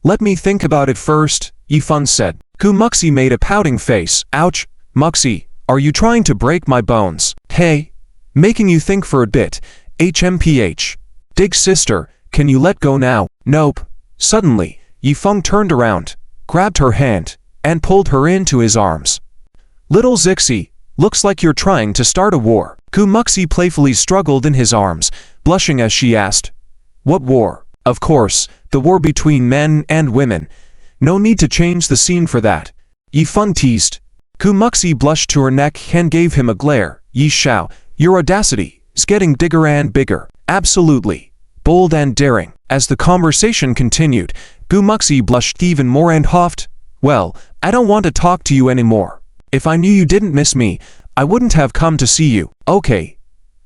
Let me think about it first," Yifeng said. Gu Muxi made a pouting face. "Ouch, Muxi, are you trying to break my bones?" "Hey, making you think for a bit. HMPH. Dig sister, can you let go now?" "Nope." Suddenly, Yifeng turned around, grabbed her hand, and pulled her into his arms. "Little Zixi, looks like you're trying to start a war." Gu Muxi playfully struggled in his arms, blushing as she asked, "What war?" "Of course, the war between men and women. No need to change the scene for that," Yifeng teased. Gu Muxi blushed to her neck and gave him a glare. "Yi Shao, your audacity is getting bigger and bigger." "Absolutely. Bold and daring." As the conversation continued, Gu Muxi blushed even more and huffed, "Well, I don't want to talk to you anymore. If I knew you didn't miss me, I wouldn't have come to see you. Okay,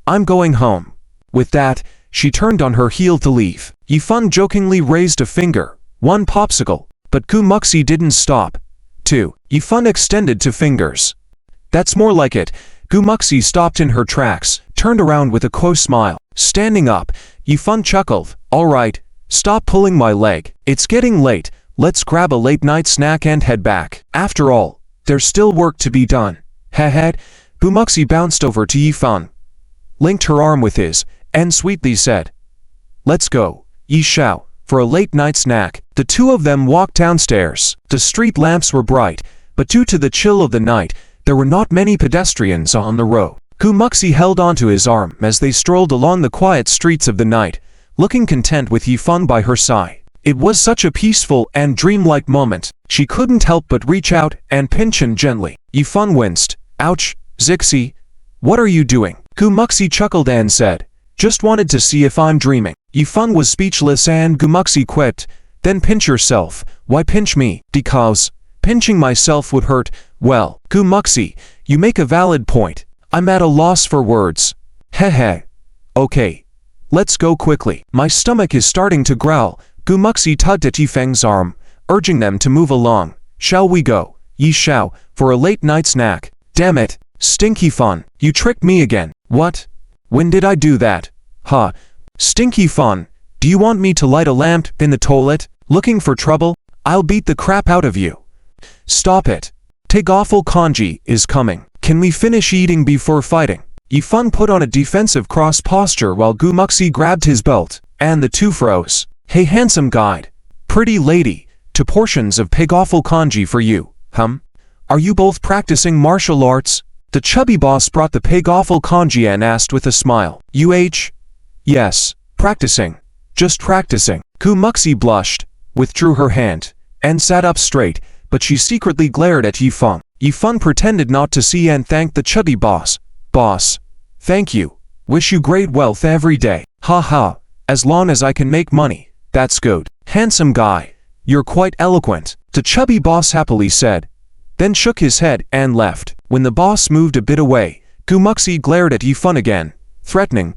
I'm going home." With that, she turned on her heel to leave. Yifeng jokingly raised a finger, one popsicle, but Gu Muxi didn't stop. Two. Yifeng extended two fingers. "That's more like it." Gu Muxi stopped in her tracks, turned around with a close smile. Standing up, Yifeng chuckled. "All right, stop pulling my leg. It's getting late. Let's grab a late-night snack and head back. After all, there's still work to be done." Head. Gu Muxi bounced over to Yifeng, linked her arm with his, and sweetly said, "Let's go, Yi Shao, for a late-night snack." The two of them walked downstairs. The street lamps were bright, but due to the chill of the night, there were not many pedestrians on the road. Gu Muxi held onto his arm as they strolled along the quiet streets of the night, looking content with Yifeng by her side. It was such a peaceful and dreamlike moment, she couldn't help but reach out and pinch him gently. Yifeng winced, Ouch, Zixi. What are you doing? Gumuxi chuckled and said, just wanted to see if I'm dreaming. Yifeng was speechless and Gumuxi quipped, then pinch yourself. Why pinch me? Because pinching myself would hurt. Well, Gumuxi, you make a valid point. I'm at a loss for words. Hehe. Okay. Let's go quickly. My stomach is starting to growl. Gumuxi tugged at Yifeng's arm, urging them to move along. Shall we go? Yi shao, for a late night snack. Damn it. Stinky Fun, you tricked me again. What? When did I do that? Ha. Stinky Fun, do you want me to light a lamp in the toilet? Looking for trouble? I'll beat the crap out of you. Stop it. Take awful kanji is coming. Can we finish eating before fighting? Yifeng put on a defensive cross posture while Gumuxi grabbed his belt, and the two froze. Hey handsome guide. Pretty lady, to portions of pig awful kanji for you. Are you both practicing martial arts? The chubby boss brought the pig awful kanji and asked with a smile. Yes, practicing. Just practicing. Gumuxi blushed, withdrew her hand, and sat up straight, but she secretly glared at Yifeng. Yifeng pretended not to see and thanked the chubby boss. Boss. Thank you. Wish you great wealth every day. Ha ha. As long as I can make money, that's good. Handsome guy. You're quite eloquent. The chubby boss happily said, then shook his head and left. When the boss moved a bit away, Gumuxi glared at Yifeng again, threatening,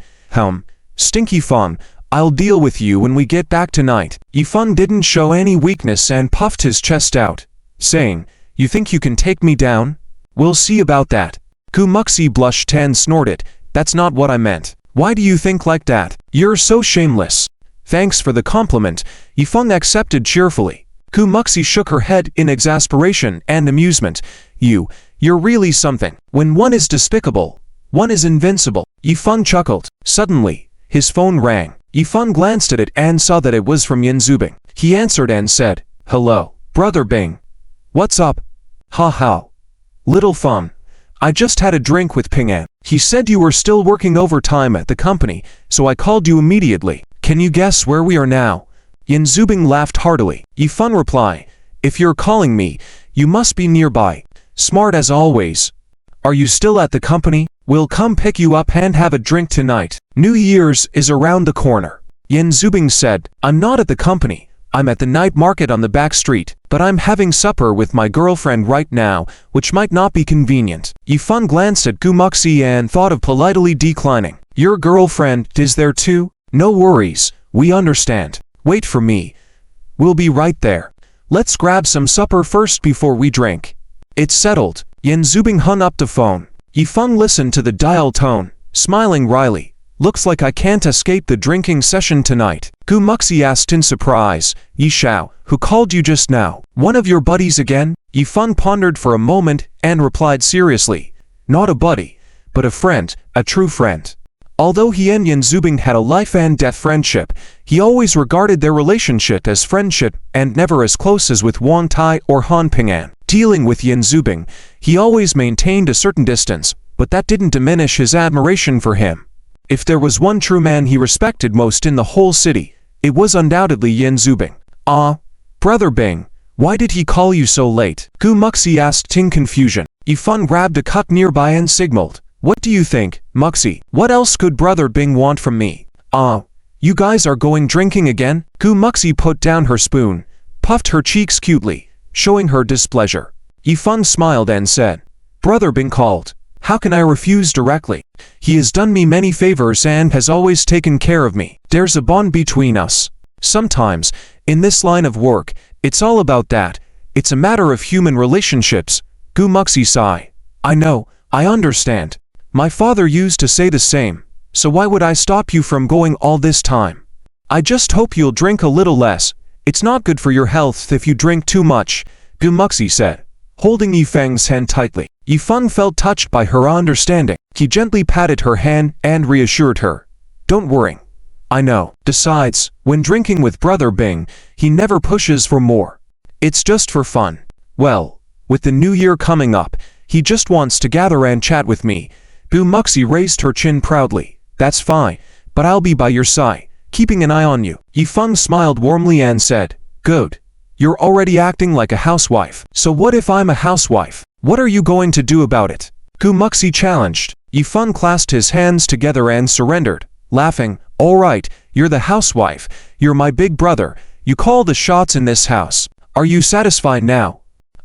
Stinky Fun, I'll deal with you when we get back tonight. Yifeng didn't show any weakness and puffed his chest out, saying, you think you can take me down? We'll see about that. Gumuxi blushed and snorted, that's not what I meant. Why do you think like that? You're so shameless. Thanks for the compliment, Yifeng accepted cheerfully. Gumuxi shook her head in exasperation and amusement. You're really something. When one is despicable, one is invincible. Yifeng chuckled. Suddenly, his phone rang. Yifeng glanced at it and saw that it was from Yan Zubing. He answered and said, hello, Brother Bing. What's up? Ha ha. Little fun. I just had a drink with Ping An. He said you were still working overtime at the company, so I called you immediately. Can you guess where we are now? Yan Zubing laughed heartily. Yifeng replied, if you're calling me, you must be nearby. Smart as always. Are you still at the company? We'll come pick you up and have a drink tonight. New Year's is around the corner. Yan Zubing said, I'm not at the company. I'm at the night market on the back street, but I'm having supper with my girlfriend right now, which might not be convenient. Yifeng glanced at Gumuxi and thought of politely declining. Your girlfriend is there too? No worries, we understand. Wait for me. We'll be right there. Let's grab some supper first before we drink. It's settled. Yan Zubing hung up the phone. Yifeng listened to the dial tone, smiling wryly. Looks like I can't escape the drinking session tonight. Gumuxi asked in surprise. Yi Shao, who called you just now? One of your buddies again? Yifeng pondered for a moment and replied seriously. Not a buddy, but a friend, a true friend. Although he and Yan Zubing had a life and death friendship, he always regarded their relationship as friendship and never as close as with Wang Tai or Han Ping'an. Dealing with Yan Zubing, he always maintained a certain distance, but that didn't diminish his admiration for him. If there was one true man he respected most in the whole city, it was undoubtedly Yan Zubing. Ah, Brother Bing, why did he call you so late? Gumuxi asked in confusion. Yifeng grabbed a cup nearby and signaled. What do you think, Muxi? What else could Brother Bing want from me? Ah, you guys are going drinking again? Gumuxi put down her spoon, puffed her cheeks cutely, showing her displeasure. Yifeng smiled and said, Brother Bing called. How can I refuse directly? He has done me many favors and has always taken care of me. There's a bond between us. Sometimes, in this line of work, it's all about that. It's a matter of human relationships. Gumuxi sighed. I know, I understand. My father used to say the same, so why would I stop you from going all this time? I just hope you'll drink a little less. It's not good for your health if you drink too much, Gumuxi said, holding Yifeng's hand tightly. Yifeng felt touched by her understanding. He gently patted her hand and reassured her. Don't worry. I know. Besides, when drinking with Brother Bing, he never pushes for more. It's just for fun. Well, with the new year coming up, he just wants to gather and chat with me. Gumuxi raised her chin proudly. That's fine, but I'll be by your side, keeping an eye on you. Yifeng smiled warmly and said, Good. You're already acting like a housewife. So what if I'm a housewife? What are you going to do about it? Gumuxi challenged. Yifeng clasped his hands together and surrendered, laughing. All right, you're the housewife. You're my big brother. You call the shots in this house. Are you satisfied now?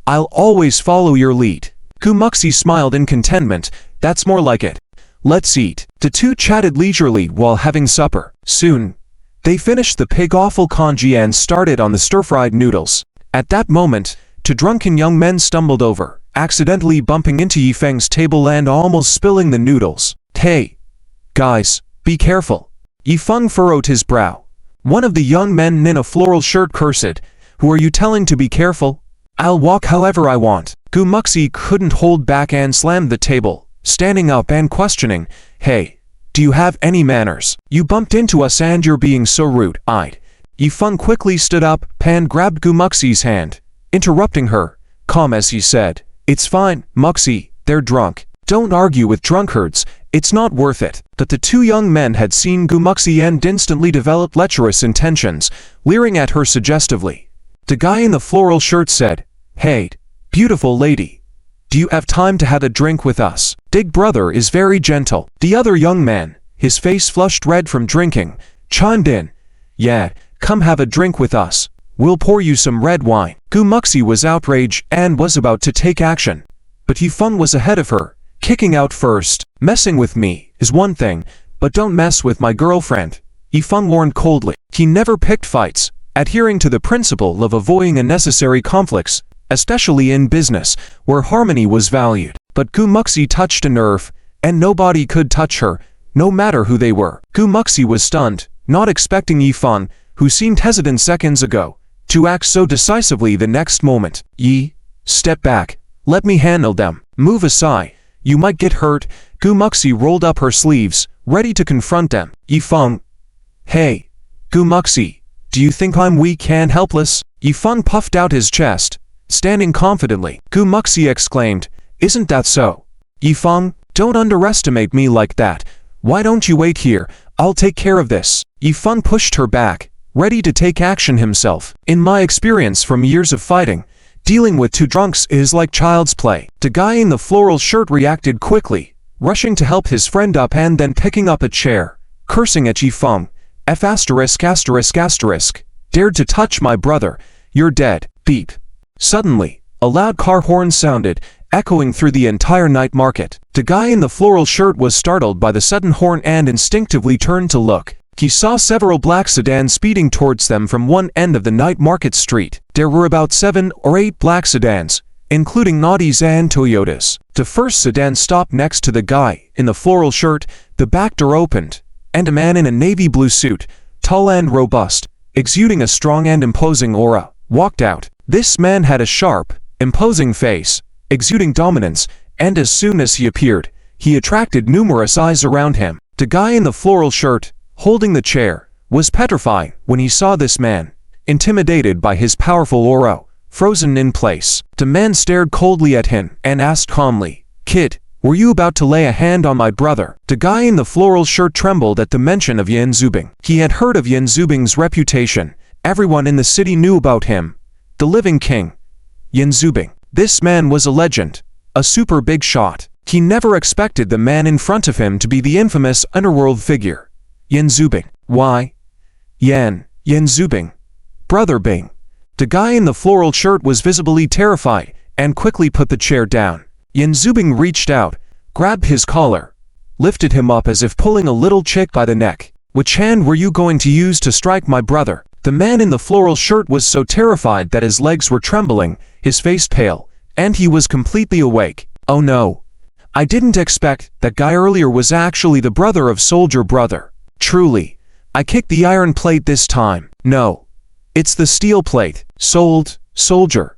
I'll always follow your lead. Gumuxi smiled in contentment. That's more like it. Let's eat. The two chatted leisurely while having supper. Soon, they finished the pig offal congee and started on the stir-fried noodles. At that moment, two drunken young men stumbled over, accidentally bumping into Yifeng's table and almost spilling the noodles. Hey, guys, be careful. Yifeng furrowed his brow. One of the young men in a floral shirt cursed. Who are you telling to be careful? I'll walk however I want. Gumuxi couldn't hold back and slammed the table, standing up and questioning. Hey, do you have any manners? You bumped into us and you're being so rude. Yifeng quickly stood up and grabbed Gumuxi's hand, interrupting her, calm as he said. It's fine, Muxi, they're drunk. Don't argue with drunkards, it's not worth it. But the two young men had seen Gumuxi and instantly developed lecherous intentions, leering at her suggestively. The guy in the floral shirt said, Hey, beautiful lady. Do you have time to have a drink with us? Big brother is very gentle. The other young man, his face flushed red from drinking, chimed in. Yeah, come have a drink with us. We'll pour you some red wine. Gumuxi was outraged and was about to take action. But Yifeng was ahead of her, kicking out first. Messing with me is one thing, but don't mess with my girlfriend. Yifeng warned coldly. He never picked fights, adhering to the principle of avoiding unnecessary conflicts, especially in business, where harmony was valued. But Gumuxi touched a nerve, and nobody could touch her, no matter who they were. Gumuxi was stunned, not expecting Yifeng, who seemed hesitant seconds ago, to act so decisively the next moment. Step back. Let me handle them. Move aside. You might get hurt. Gumuxi rolled up her sleeves, ready to confront them. Yifeng. Hey, Gumuxi, do you think I'm weak and helpless? Yifeng puffed out his chest, standing confidently. Gumuxi exclaimed, Isn't that so? Yifeng, don't underestimate me like that. Why don't you wait here? I'll take care of this. Yifeng pushed her back, ready to take action himself. In my experience from years of fighting, dealing with two drunks is like child's play. The guy in the floral shirt reacted quickly, rushing to help his friend up and then picking up a chair, cursing at Yifeng. Dared to touch my brother. You're dead. Beep. Suddenly, a loud car horn sounded, echoing through the entire night market. The guy in the floral shirt was startled by the sudden horn and instinctively turned to look. He saw several black sedans speeding towards them from one end of the night market street. There were about 7 or 8 black sedans, including Audis and Toyotas. The first sedan stopped next to the guy in the floral shirt. The back door opened, and a man in a navy blue suit, tall and robust, exuding a strong and imposing aura, walked out. This man had a sharp, imposing face, exuding dominance, and as soon as he appeared, he attracted numerous eyes around him. The guy in the floral shirt, holding the chair, was petrified when he saw this man, intimidated by his powerful aura, frozen in place. The man stared coldly at him and asked calmly, Kid, were you about to lay a hand on my brother? The guy in the floral shirt trembled at the mention of Yan Zubing. He had heard of Yan Zubing's reputation. Everyone in the city knew about him. The living king, Yan Zubing. This man was a legend, a super big shot. He never expected the man in front of him to be the infamous underworld figure, Yan Zubing. Why? Yan Zubing. Brother Bing. The guy in the floral shirt was visibly terrified and quickly put the chair down. Yan Zubing reached out, grabbed his collar, lifted him up as if pulling a little chick by the neck. Which hand were you going to use to strike my brother? The man in the floral shirt was so terrified that his legs were trembling, his face pale, and he was completely awake. Oh no. I didn't expect that guy earlier was actually the brother of Soldier Brother. Truly. I kicked the iron plate this time. No. It's the steel plate. Soldier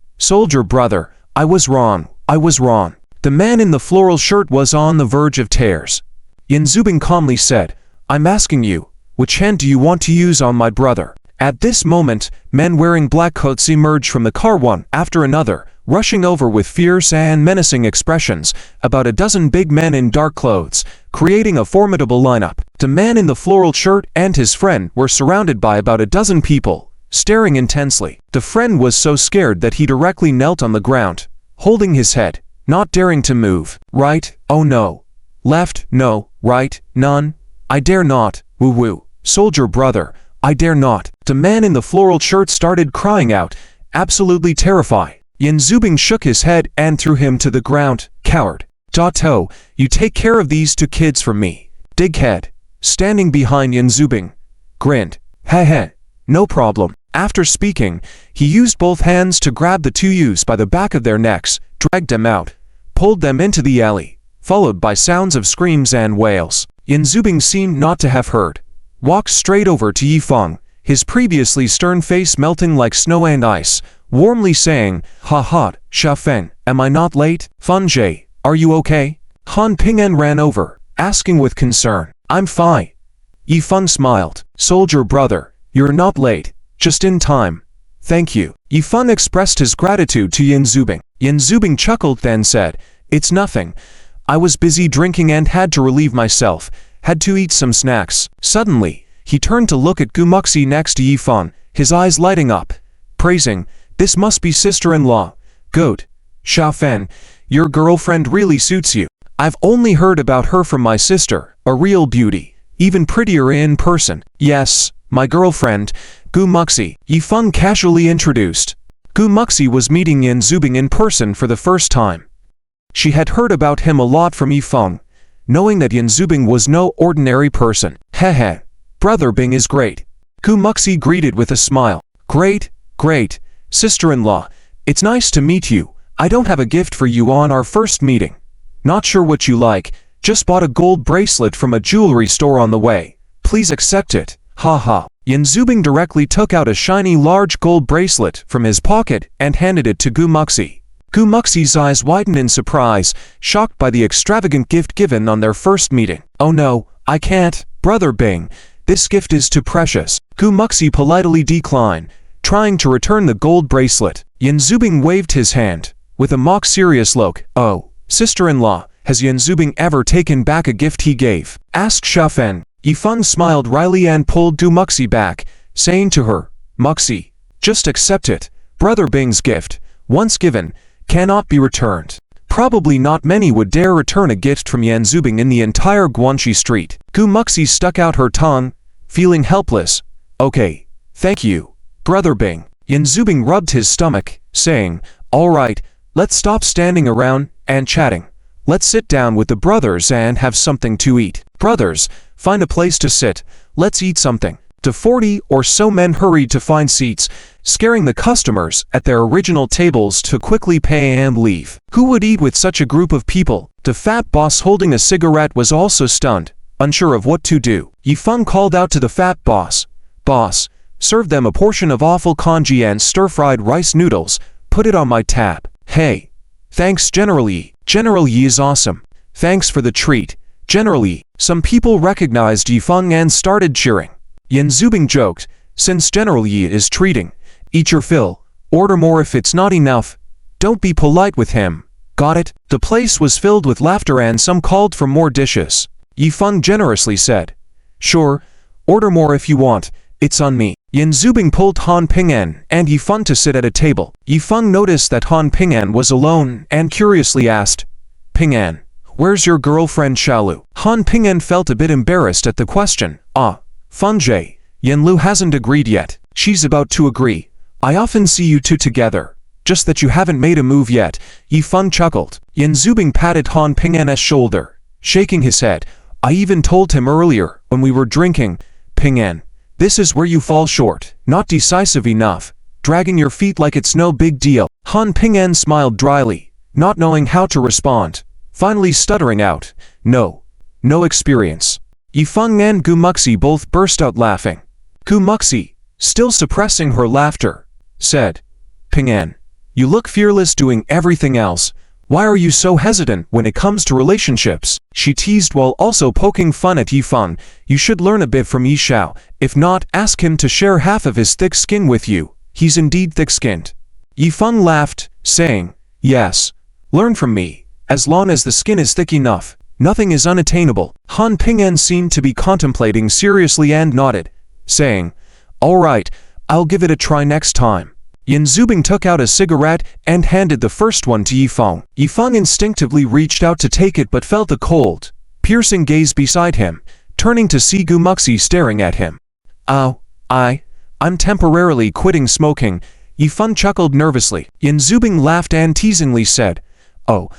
Brother. I was wrong. The man in the floral shirt was on the verge of tears. Yan Zubing calmly said, I'm asking you, which hand do you want to use on my brother? At this moment, men wearing black coats emerged from the car one after another, rushing over with fierce and menacing expressions, about a dozen big men in dark clothes, creating a formidable lineup. The man in the floral shirt and his friend were surrounded by about a dozen people, staring intensely. The friend was so scared that he directly knelt on the ground, holding his head, not daring to move. Right? Oh no. Left? No. Right? None? I dare not. Woo woo. Soldier brother, I dare not. The man in the floral shirt started crying out, absolutely terrified. Yan Zubing shook his head and threw him to the ground. Coward. Dato, you take care of these 2 kids for me. Dighead, standing behind Yan Zubing, grinned. Heh. No problem. After speaking, he used both hands to grab the 2 youths by the back of their necks, dragged them out, pulled them into the alley, followed by sounds of screams and wails. Yan Zubing seemed not to have heard. Walked straight over to Yifeng, his previously stern face melting like snow and ice, warmly saying, "Ha ha, Sha Feng, am I not late? Funjie, are you okay?" Han Ping'an ran over, asking with concern. "I'm fine." Yifeng smiled. "Soldier brother, you're not late, just in time. Thank you." Yifeng expressed his gratitude to Yan Zubing. Yan Zubing chuckled then said, "It's nothing. I was busy drinking and had to relieve myself. Had to eat some snacks." Suddenly, he turned to look at Gumuxi next to Yifeng, his eyes lighting up, praising, "This must be sister-in-law. Good. Sha Fen, your girlfriend really suits you. I've only heard about her from my sister, a real beauty, even prettier in person." "Yes, my girlfriend, Gumuxi," Yifeng casually introduced. Gumuxi was meeting Yan Zubing in person for the first time. She had heard about him a lot from Yifeng, knowing that Yan Zubing was no ordinary person. "Heh. Brother Bing is great." Gumuxi greeted with a smile. Great, sister-in-law, it's nice to meet you. I don't have a gift for you on our first meeting. Not sure what you like, just bought a gold bracelet from a jewelry store on the way. Please accept it. Ha. Yan Zubing directly took out a shiny large gold bracelet from his pocket and handed it to Gumuxi. Gumuxi's eyes widened in surprise, shocked by the extravagant gift given on their first meeting. "Oh no, I can't, Brother Bing. This gift is too precious." Gumuxi politely declined, trying to return the gold bracelet. Yan Zubing waved his hand, with a mock-serious look. "Oh, sister-in-law, has Yan Zubing ever taken back a gift he gave?" asked Sha Fen. Yifeng smiled wryly and pulled Gumuxi back, saying to her, "Muxi, just accept it. Brother Bing's gift, once given, cannot be returned." Probably not many would dare return a gift from Yan Zubing in the entire Guanxi street. Gumuxi stuck out her tongue, feeling helpless. "Okay, thank you, Brother Bing." Yan Zubing rubbed his stomach, saying, "All right, let's stop standing around and chatting. Let's sit down with the brothers and have something to eat. Brothers, find a place to sit. Let's eat something." The 40 or so men hurried to find seats, scaring the customers at their original tables to quickly pay and leave. Who would eat with such a group of people? The fat boss holding a cigarette was also stunned, unsure of what to do. Yifeng called out to the fat boss, "Boss, serve them a portion of awful congee and stir-fried rice noodles. Put it on my tab." "Hey. Thanks General Yi. General Yi is awesome. Thanks for the treat, General Yi." Some people recognized Yifeng and started cheering. Yan Zubing joked, "Since General Yi is treating, eat your fill, order more if it's not enough. Don't be polite with him. Got it?" The place was filled with laughter and some called for more dishes. Yifeng generously said, "Sure, order more if you want, it's on me." Yan Zubing pulled Han Ping'an and Yifeng to sit at a table. Yifeng noticed that Han Ping'an was alone and curiously asked, "Ping'an, where's your girlfriend Shalu?" Han Ping'an felt a bit embarrassed at the question. "Ah, Funjie, Yanlu hasn't agreed yet. She's about to agree. I often see you two together. Just that you haven't made a move yet." Yifeng chuckled. Yan Zubing patted Han Ping'an's shoulder, shaking his head. "I even told him earlier, when we were drinking, Ping'an, this is where you fall short. Not decisive enough. Dragging your feet like it's no big deal." Han Ping'an smiled dryly, not knowing how to respond, finally stuttering out, No experience." Yifeng and Gumuxi both burst out laughing. Gumuxi, still suppressing her laughter, said, "Ping'an, you look fearless doing everything else. Why are you so hesitant when it comes to relationships?" She teased while also poking fun at Yifeng. "You should learn a bit from Yishao. If not, ask him to share half of his thick skin with you. He's indeed thick-skinned." Yifeng laughed, saying, "Yes, learn from me. As long as the skin is thick enough, nothing is unattainable." Han Ping'an seemed to be contemplating seriously and nodded, saying, "All right, I'll give it a try next time." Yan Zubing took out a cigarette and handed the first one to Yifeng. Yifeng instinctively reached out to take it but felt the cold, piercing gaze beside him, turning to see Gumuxi staring at him. "Oh, I'm temporarily quitting smoking." Yifeng chuckled nervously. Yan Zubing laughed and teasingly said, "Oh,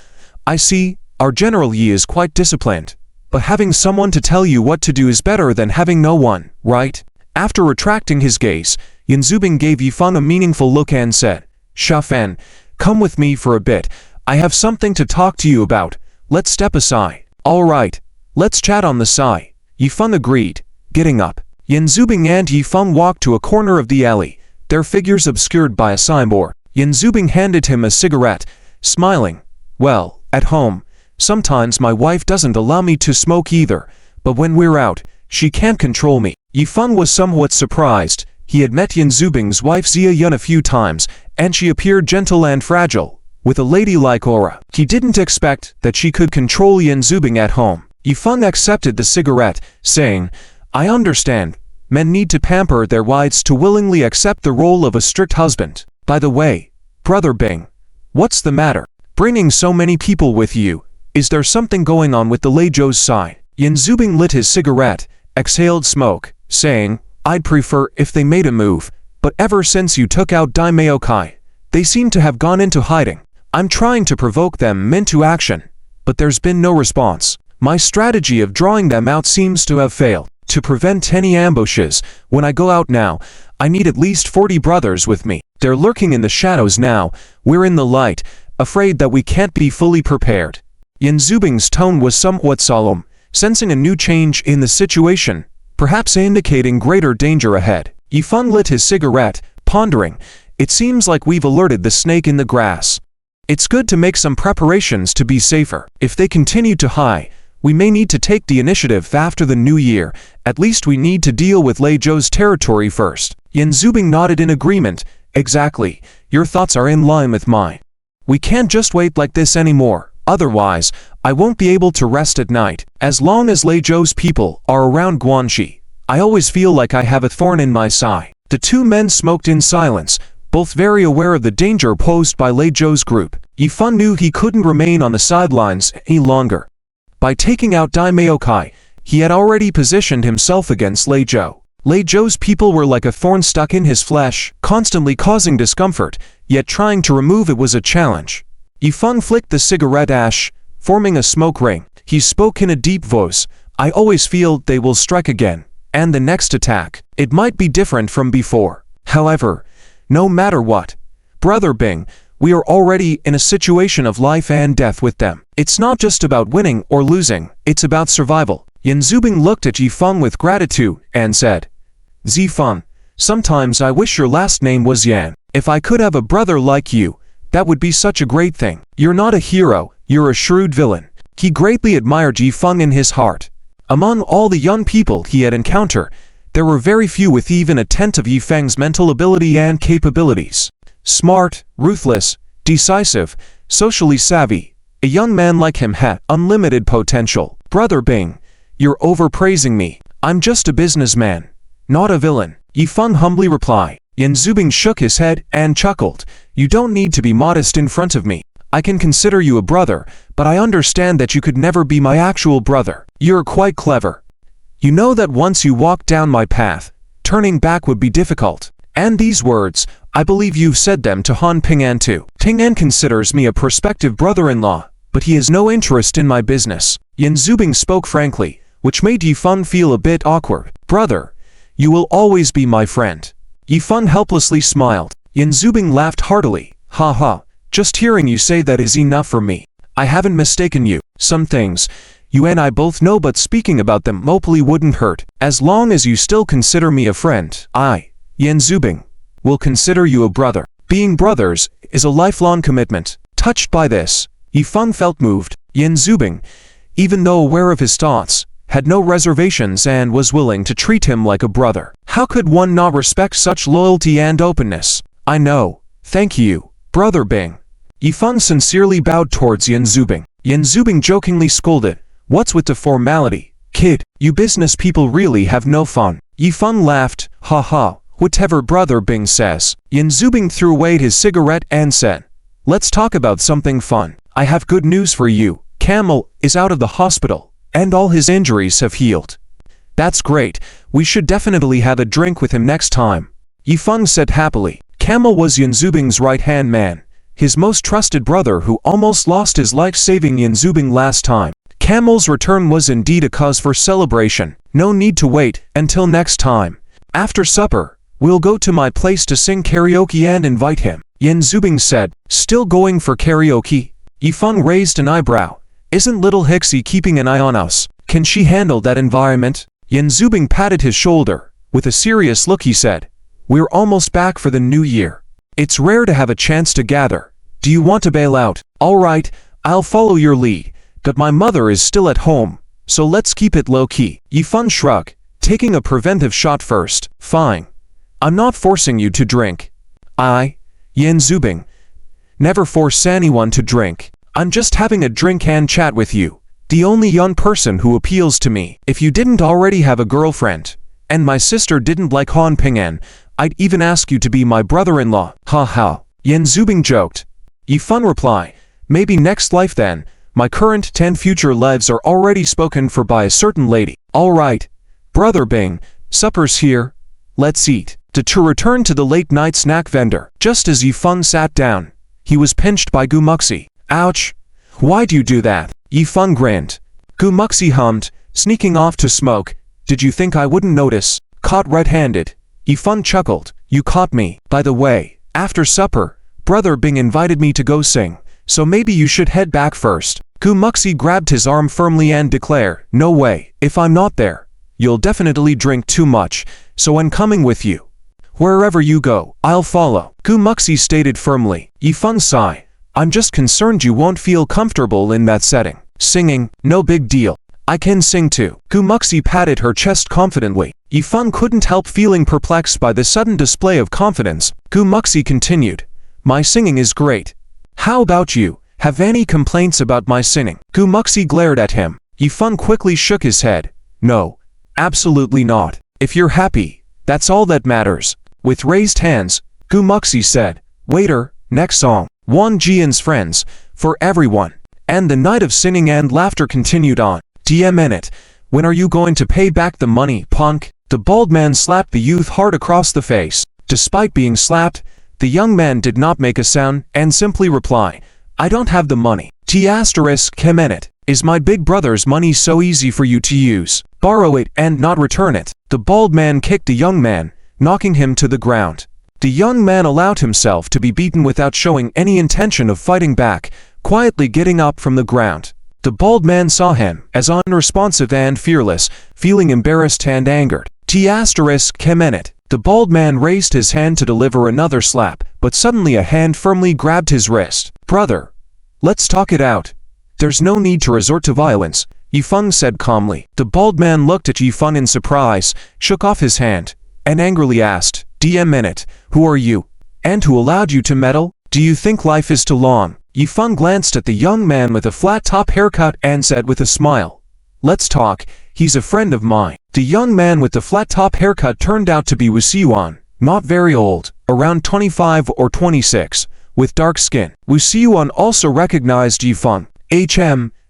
I see, our General Yi is quite disciplined. But having someone to tell you what to do is better than having no one, right?" After retracting his gaze, Yan Zubing gave Yifeng a meaningful look and said, "Shafan, come with me for a bit. I have something to talk to you about. Let's step aside." "All right, let's chat on the side." Yifeng agreed, getting up. Yan Zubing and Yifeng walked to a corner of the alley, their figures obscured by a signboard. Yan Zubing handed him a cigarette, smiling. "Well, at home, sometimes my wife doesn't allow me to smoke either, but when we're out, she can't control me." Yifeng was somewhat surprised. He had met Yan Zubing's wife Xia Yun a few times, and she appeared gentle and fragile, with a ladylike aura. He didn't expect that she could control Yan Zubing at home. Yifeng accepted the cigarette, saying, "I understand. Men need to pamper their wives to willingly accept the role of a strict husband. By the way, Brother Bing, what's the matter? Bringing so many people with you, is there something going on with the Leizhou's side?" Yan Zubing lit his cigarette, exhaled smoke, saying, "I'd prefer if they made a move, but ever since you took out Daimeokai, they seem to have gone into hiding. I'm trying to provoke them into action, but there's been no response. My strategy of drawing them out seems to have failed. To prevent any ambushes, when I go out now, I need at least 40 brothers with me. They're lurking in the shadows now, we're in the light, afraid that we can't be fully prepared." Yan Zubing's tone was somewhat solemn, sensing a new change in the situation, perhaps indicating greater danger ahead. Yifeng lit his cigarette, pondering, "It seems like we've alerted the snake in the grass. It's good to make some preparations to be safer. If they continue to hide, we may need to take the initiative after the new year. At least we need to deal with Leizhou's territory first." Yan Zubing nodded in agreement. "Exactly, your thoughts are in line with mine. We can't just wait like this anymore, otherwise, I won't be able to rest at night. As long as Leizhou's people are around Guanxi, I always feel like I have a thorn in my side." The two men smoked in silence, both very aware of the danger posed by Leizhou's group. Yifeng knew he couldn't remain on the sidelines any longer. By taking out Daimeokai, he had already positioned himself against Leizhou. Leizhou's people were like a thorn stuck in his flesh, constantly causing discomfort, yet trying to remove it was a challenge. Yifeng flicked the cigarette ash, forming a smoke ring. He spoke in a deep voice, "I always feel they will strike again, and the next attack, it might be different from before. However, no matter what, Brother Bing, we are already in a situation of life and death with them. It's not just about winning or losing, it's about survival." Yan Zubing looked at Yifeng with gratitude and said, "Zifeng, sometimes I wish your last name was Yan. If I could have a brother like you, that would be such a great thing. You're not a hero, you're a shrewd villain." He greatly admired Yifeng in his heart. Among all the young people he had encountered, there were very few with even a tenth of Yifeng's mental ability and capabilities. Smart, ruthless, decisive, socially savvy, a young man like him had unlimited potential. "Brother Bing, you're overpraising me. I'm just a businessman, not a villain," Yifeng humbly replied. Yan Zubing shook his head and chuckled. "You don't need to be modest in front of me. I can consider you a brother, but I understand that you could never be my actual brother. You're quite clever. You know that once you walk down my path, turning back would be difficult." And these words, I believe you've said them to Han Ping'an too. "Ping'an considers me a prospective brother-in-law, but he has no interest in my business." Yan Zubing spoke frankly, which made Yifeng feel a bit awkward. "Brother, you will always be my friend." Yifeng helplessly smiled. Yan Zubing laughed heartily. "Ha ha, just hearing you say that is enough for me. I haven't mistaken you. Some things, you and I both know, but speaking about them openly wouldn't hurt. As long as you still consider me a friend, I, Yan Zubing, will consider you a brother. Being brothers is a lifelong commitment." Touched by this, Yifeng felt moved. Yan Zubing, even though aware of his thoughts, had no reservations and was willing to treat him like a brother. How could one not respect such loyalty and openness? "I know. Thank you, Brother Bing." Yifeng sincerely bowed towards Yan Zubing. Yan Zubing jokingly scolded, "What's with the formality? Kid, you business people really have no fun." Yifeng laughed, "Ha ha, Whatever Brother Bing says. Yan Zubing threw away his cigarette and said, let's talk about something fun. I have good news for you. Camel is out of the hospital, and all his injuries have healed. That's great. We should definitely have a drink with him next time. Yifeng said happily. Camel was Yan Zubing's right-hand man, his most trusted brother who almost lost his life saving Yan Zubing last time. Camel's return was indeed a cause for celebration. No need to wait until next time. After supper, we'll go to my place to sing karaoke and invite him. Yan Zubing said, still going for karaoke? Yifeng raised an eyebrow. Isn't little Hixie keeping an eye on us? Can she handle that environment? Yan Zubing patted his shoulder. With a serious look he said, we're almost back for the new year. It's rare to have a chance to gather. Do you want to bail out? All right, I'll follow your lead. But my mother is still at home, so let's keep it low-key. Yifeng shrugged, taking a preventive shot first. Fine. I'm not forcing you to drink. Yan Zubing, never force anyone to drink. I'm just having a drink and chat with you. The only young person who appeals to me. If you didn't already have a girlfriend, and my sister didn't like Han Ping'an, I'd even ask you to be my brother-in-law. Ha ha. Yan Zubing joked. Yifeng replied, maybe next life then. My current 10 future lives are already spoken for by a certain lady. All right, Brother Bing, supper's here. Let's eat. To return to the late-night snack vendor. Just as Yifeng sat down, he was pinched by Gumuxi. Ouch. Why'd you do that? Yifeng grinned. Gumuxi hummed, sneaking off to smoke. Did you think I wouldn't notice? Caught red-handed. Yifeng chuckled. You caught me. By the way, after supper, Brother Bing invited me to go sing, so maybe you should head back first. Gumuxi grabbed his arm firmly and declared, no way. If I'm not there, you'll definitely drink too much, so I'm coming with you. Wherever you go, I'll follow. Gumuxi stated firmly. Yifeng sighed. I'm just concerned you won't feel comfortable in that setting. Singing, no big deal. I can sing too. Gumuxi patted her chest confidently. Yifeng couldn't help feeling perplexed by the sudden display of confidence. Gumuxi continued. My singing is great. How about you? Have any complaints about my singing? Gumuxi glared at him. Yifeng quickly shook his head. No, absolutely not. If you're happy, that's all that matters. With raised hands, Gumuxi said, waiter, next song. Wang Jian's friends, for everyone. And the night of singing and laughter continued on. Minute. When are you going to pay back the money, punk? The bald man slapped the youth hard across the face. Despite being slapped, the young man did not make a sound and simply replied, I don't have the money. Minute. Is my big brother's money so easy for you to use? Borrow it and not return it. The bald man kicked the young man, knocking him to the ground. The young man allowed himself to be beaten without showing any intention of fighting back, quietly getting up from the ground. The bald man saw him as unresponsive and fearless, feeling embarrassed and angered. Minute. The bald man raised his hand to deliver another slap, but suddenly a hand firmly grabbed his wrist. Brother, let's talk it out. There's no need to resort to violence, Yifeng said calmly. The bald man looked at Yifeng in surprise, shook off his hand, and angrily asked, Minute, who are you? And who allowed you to meddle? Do you think life is too long? Yifeng glanced at the young man with a flat-top haircut and said with a smile, let's talk, he's a friend of mine. The young man with the flat-top haircut turned out to be Wu Siyuan, not very old, around 25 or 26, with dark skin. Wu Siyuan also recognized Yifeng.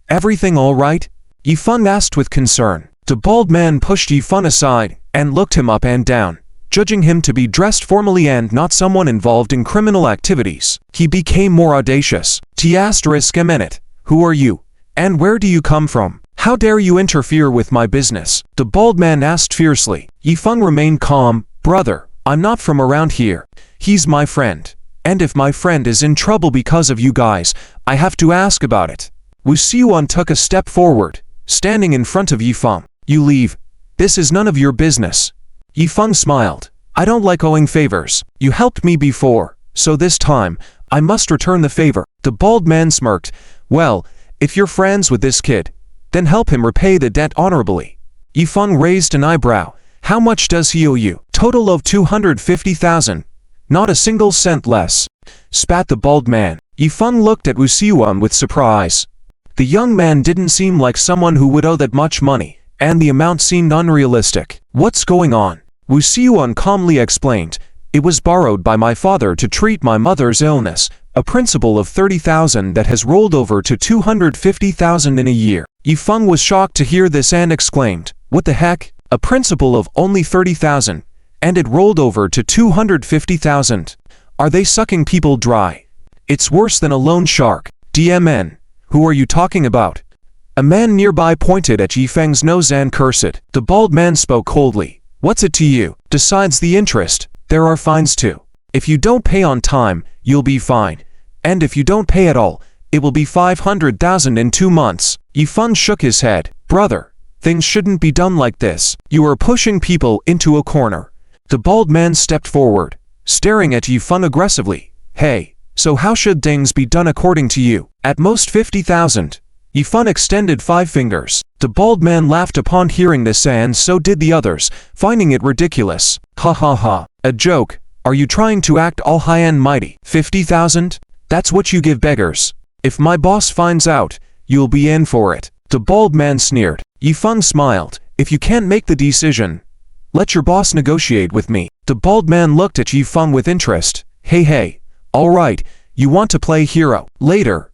Everything all right? Yifeng asked with concern. The bald man pushed Yifeng aside and looked him up and down, judging him to be dressed formally and not someone involved in criminal activities. He became more audacious. Minute. Who are you? And where do you come from? How dare you interfere with my business? The bald man asked fiercely. Yifeng remained calm. Brother, I'm not from around here. He's my friend. And if my friend is in trouble because of you guys, I have to ask about it. Wu Siyuan took a step forward, standing in front of Yifeng. You leave. This is none of your business. Yifeng smiled. I don't like owing favors. You helped me before, so this time, I must return the favor. The bald man smirked. Well, if you're friends with this kid, then help him repay the debt honorably. Yifeng raised an eyebrow. How much does he owe you? Total of 250,000. Not a single cent less. Spat the bald man. Yifeng looked at Wu Siyuan with surprise. The young man didn't seem like someone who would owe that much money, and the amount seemed unrealistic. What's going on? Wu Xiuan calmly explained. It was borrowed by my father to treat my mother's illness, a principal of 30,000 that has rolled over to 250,000 in a year. Yifeng was shocked to hear this and exclaimed, what the heck? A principal of only 30,000, and it rolled over to 250,000. Are they sucking people dry? It's worse than a loan shark. DMN, who are you talking about? A man nearby pointed at Yifeng's nose and cursed. The bald man spoke coldly. What's it to you? Besides the interest, there are fines too. If you don't pay on time, you'll be fined. And if you don't pay at all, it will be 500,000 in 2 months. Yifeng shook his head. Brother, things shouldn't be done like this. You are pushing people into a corner. The bald man stepped forward, staring at Yifeng aggressively. Hey, so how should things be done according to you? At most 50,000. Yifeng extended 5 fingers. The bald man laughed upon hearing this and so did the others, finding it ridiculous. Ha ha ha. A joke. Are you trying to act all high and mighty? 50,000? That's what you give beggars. If my boss finds out, you'll be in for it. The bald man sneered. Yifeng smiled. If you can't make the decision, let your boss negotiate with me. The bald man looked at Yifeng with interest. Hey, all right, you want to play hero. Later.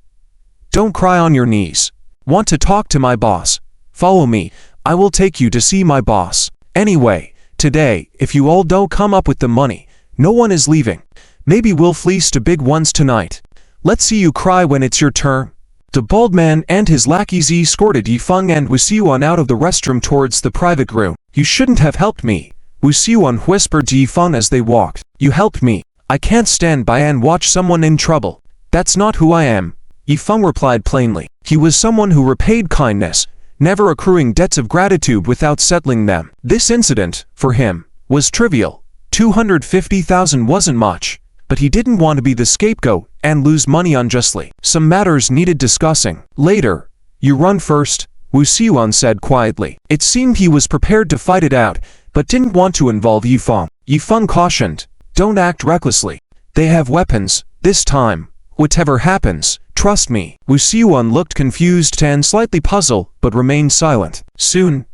Don't cry on your knees. Want to talk to my boss? Follow me, I will take you to see my boss. Anyway, today, if you all don't come up with the money, no one is leaving. Maybe we'll fleece the big ones tonight. Let's see you cry when it's your turn. The bald man and his lackeys escorted Yifeng and Wu Xiuan out of the restroom towards the private room. You shouldn't have helped me, Wu Xiuan whispered to Yifeng as they walked. You helped me. I can't stand by and watch someone in trouble. That's not who I am, Yifeng replied plainly. He was someone who repaid kindness, never accruing debts of gratitude without settling them. This incident, for him, was trivial. 250,000 wasn't much, but he didn't want to be the scapegoat and lose money unjustly. Some matters needed discussing. Later. You run first, Wu Xiuan said quietly. It seemed he was prepared to fight it out, but didn't want to involve Yifeng. Yifeng cautioned, don't act recklessly. They have weapons, this time. Whatever happens, trust me. Wu Xiuan looked confused and slightly puzzled, but remained silent. Soon,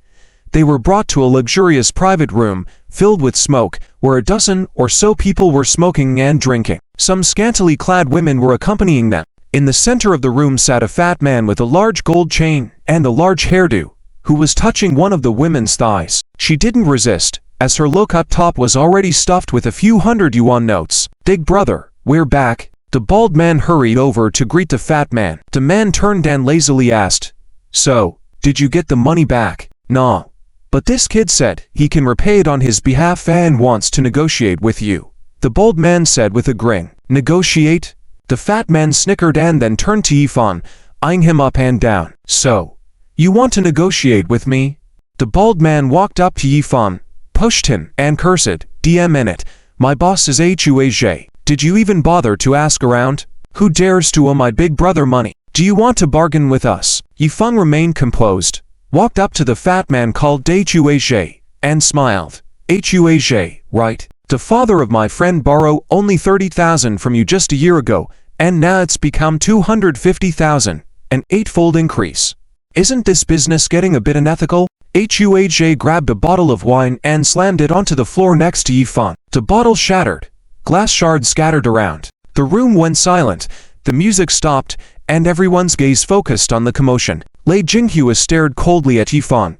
they were brought to a luxurious private room, filled with smoke, where a dozen or so people were smoking and drinking. Some scantily clad women were accompanying them. In the center of the room sat a fat man with a large gold chain and a large hairdo, who was touching one of the women's thighs. She didn't resist, as her low-cut top was already stuffed with a few hundred yuan notes. Big brother, we're back. The bald man hurried over to greet the fat man. The man turned and lazily asked, so, did you get the money back? Nah. But this kid said he can repay it on his behalf and wants to negotiate with you. The bald man said with a grin. Negotiate? The fat man snickered and then turned to Yifeng, eyeing him up and down. So, you want to negotiate with me? The bald man walked up to Yifeng, pushed him, and cursed. DMN it. My boss is Huaj. Did you even bother to ask around? Who dares to owe my big brother money? Do you want to bargain with us? Yifeng remained composed, walked up to the fat man called Huaj, and smiled. Huaj, right? The father of my friend borrowed only 30,000 from you just a year ago, and now it's become 250,000, an 8-fold increase. Isn't this business getting a bit unethical? Huaj grabbed a bottle of wine and slammed it onto the floor next to Yifeng. The bottle shattered. Glass shards scattered around. The room went silent, the music stopped, and everyone's gaze focused on the commotion. Lei Jinghua stared coldly at Yifeng.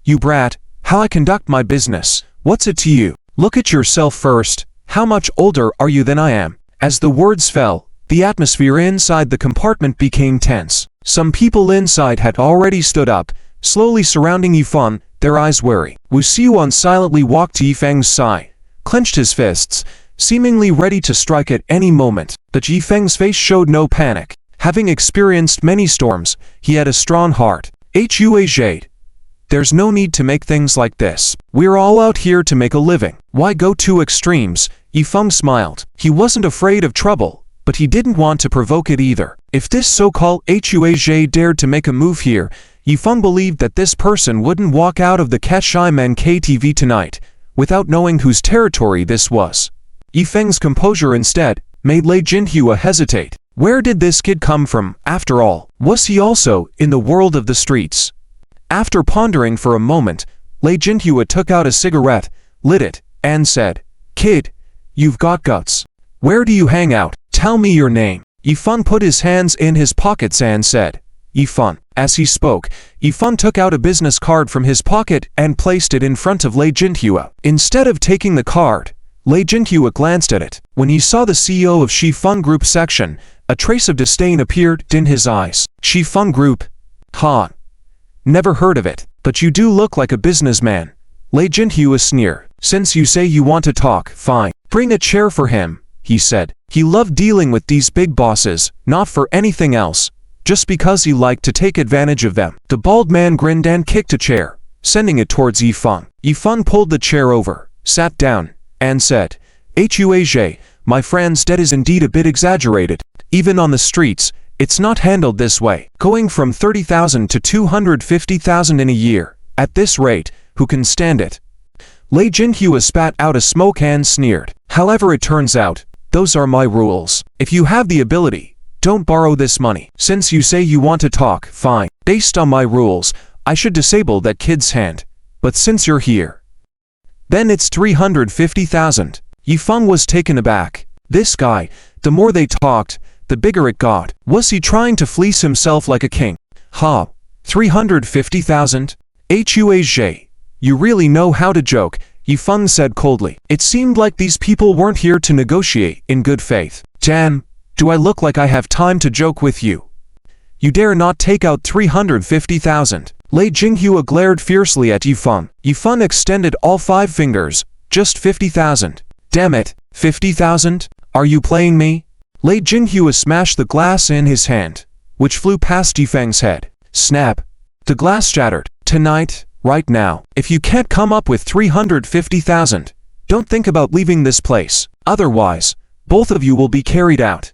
You brat, how I conduct my business, what's it to you? Look at yourself first. How much older are you than I am? As the words fell, the atmosphere inside the compartment became tense. Some people inside had already stood up, slowly surrounding Yifeng, their eyes wary. Wu Xiuan silently walked to Yifeng's side, clenched his fists, seemingly ready to strike at any moment. But Yifeng's face showed no panic. Having experienced many storms, he had a strong heart. Huaj, there's no need to make things like this. We're all out here to make a living. Why go to extremes? Yifeng smiled. He wasn't afraid of trouble, but he didn't want to provoke it either. If this so-called Huaj dared to make a move here, Yifeng believed that this person wouldn't walk out of the Kashaimen KTV tonight, without knowing whose territory this was. Yifeng's composure instead made Lei Jinghua hesitate. Where did this kid come from, after all? Was he also in the world of the streets? After pondering for a moment, Lei Jinghua took out a cigarette, lit it, and said, "Kid, you've got guts. Where do you hang out? Tell me your name." Yifeng put his hands in his pockets and said, "Yifeng." As he spoke, Yifeng took out a business card from his pocket and placed it in front of Lei Jinhua. Instead of taking the card, Lei Jinhua glanced at it. When he saw the CEO of Shifeng Group section, a trace of disdain appeared in his eyes. "Shifeng Group? Ha. Never heard of it, but you do look like a businessman." Lei Jinhua sneered. "Since you say you want to talk, fine. Bring a chair for him," he said. He loved dealing with these big bosses, not for anything else, just because he liked to take advantage of them. The bald man grinned and kicked a chair, sending it towards Yifeng. Yifeng pulled the chair over, sat down, and said, "Huaj, my friend's debt is indeed a bit exaggerated. Even on the streets, it's not handled this way. Going from 30,000 to 250,000 in a year. At this rate, who can stand it?" Lei Jinhua spat out a smoke and sneered. "However it turns out, those are my rules. If you have the ability, don't borrow this money. Since you say you want to talk, fine. Based on my rules, I should disable that kid's hand. But since you're here, then it's 350,000. Yifeng was taken aback. This guy, the more they talked, the bigger it got. Was he trying to fleece himself like a king? Ha, 350,000? Huaj, you really know how to joke, Yifeng said coldly. It seemed like these people weren't here to negotiate in good faith. Damn. Do I look like I have time to joke with you? You dare not take out 350,000. Lei Jinhua glared fiercely at Yifeng. Yifeng extended all 5 fingers. Just 50,000. Damn it, 50,000? Are you playing me? Lei Jinhua smashed the glass in his hand, which flew past Yifeng's head. Snap. The glass shattered. Tonight, right now, if you can't come up with 350,000, don't think about leaving this place. Otherwise, both of you will be carried out.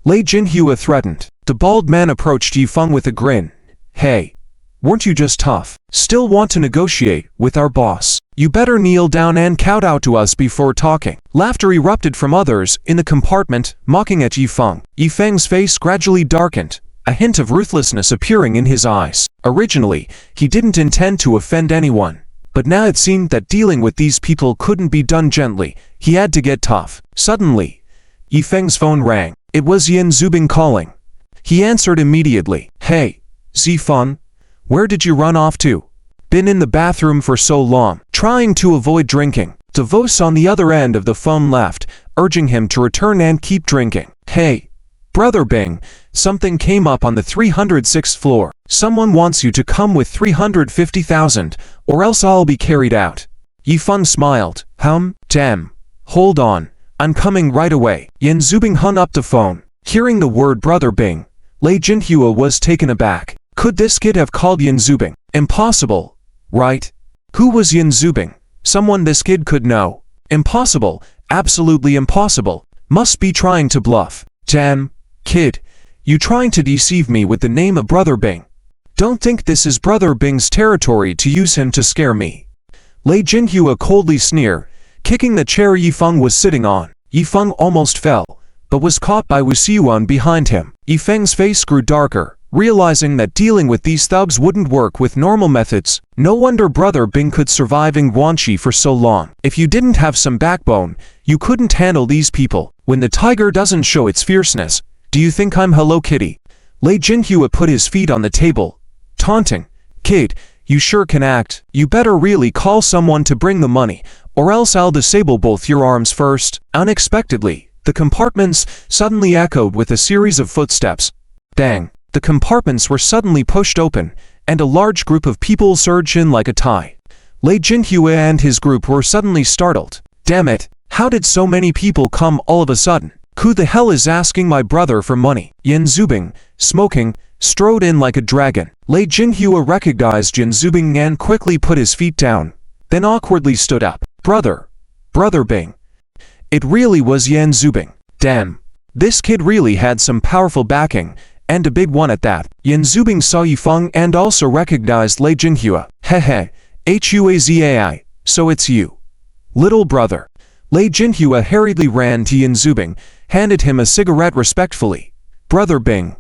Lei Jinhua threatened. The bald man approached Yifeng with a grin. "Hey, weren't you just tough? Still want to negotiate with our boss? You better kneel down and kowtow to us before talking." Laughter erupted from others in the compartment, mocking at Yifeng. Yifeng's face gradually darkened, a hint of ruthlessness appearing in his eyes. Originally, he didn't intend to offend anyone, but now it seemed that dealing with these people couldn't be done gently. He had to get tough. Suddenly, Yifeng's phone rang. It was Yan Zubing calling. He answered immediately. "Hey, Zifeng, where did you run off to? Been in the bathroom for so long, trying to avoid drinking." The voice on the other end of the phone laughed, urging him to return and keep drinking. "Hey, Brother Bing, something came up on the 306th floor. Someone wants you to come with 350,000, or else I'll be carried out." Yifeng smiled. Damn. Hold on. I'm coming right away." Yan Zubing hung up the phone. Hearing the word Brother Bing, Lei Jinhua was taken aback. Could this kid have called Yan Zubing? Impossible, right? Who was Yan Zubing? Someone this kid could know. Impossible, absolutely impossible. Must be trying to bluff. Damn, kid, you trying to deceive me with the name of Brother Bing. Don't think this is Brother Bing's territory to use him to scare me. Lei Jinhua coldly sneered, kicking the chair Yifeng was sitting on. Yifeng almost fell, but was caught by Wu Xiyuan behind him. Yifeng's face grew darker, realizing that dealing with these thugs wouldn't work with normal methods. No wonder Brother Bing could survive in Guanxi for so long. If you didn't have some backbone, you couldn't handle these people. When the tiger doesn't show its fierceness, do you think I'm Hello Kitty? Lei Jinhua put his feet on the table, taunting. "Kid, you sure can act. You better really call someone to bring the money, or else I'll disable both your arms first." Unexpectedly, the compartments suddenly echoed with a series of footsteps. Bang! The compartments were suddenly pushed open, and a large group of people surged in like a tide. Lei Jinhua and his group were suddenly startled. Damn it! How did so many people come all of a sudden? Who the hell is asking my brother for money? Yan Zubing, smoking, strode in like a dragon. Lei Jinhua recognized Yan Zubing and quickly put his feet down, then awkwardly stood up. Brother Bing. It really was Yan Zubing. Damn. This kid really had some powerful backing, and a big one at that. Yan Zubing saw Yifeng and also recognized Lei Jinhua. Hehe. Huazai. So it's you. Little brother. Lei Jinhua hurriedly ran to Yan Zubing, handed him a cigarette respectfully. Brother Bing.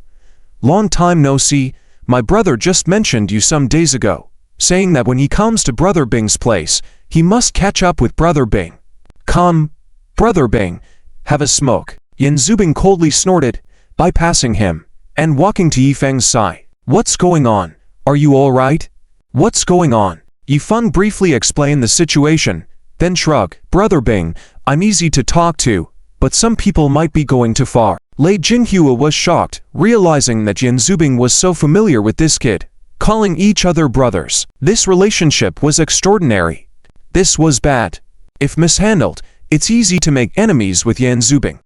Long time no see. My brother just mentioned you some days ago, saying that when he comes to Brother Bing's place, He must catch up with Brother Bing. Come, Brother Bing, have a smoke. Yan Zubing coldly snorted, bypassing him, and walking to Yifeng's side. What's going on? Are you alright? What's going on? Yifeng briefly explained the situation, then shrugged. Brother Bing, I'm easy to talk to, but some people might be going too far. Lei Jinhua was shocked, realizing that Yan Zubing was so familiar with this kid, calling each other brothers. This relationship was extraordinary. This was bad. If mishandled, it's easy to make enemies with Yan Zubing.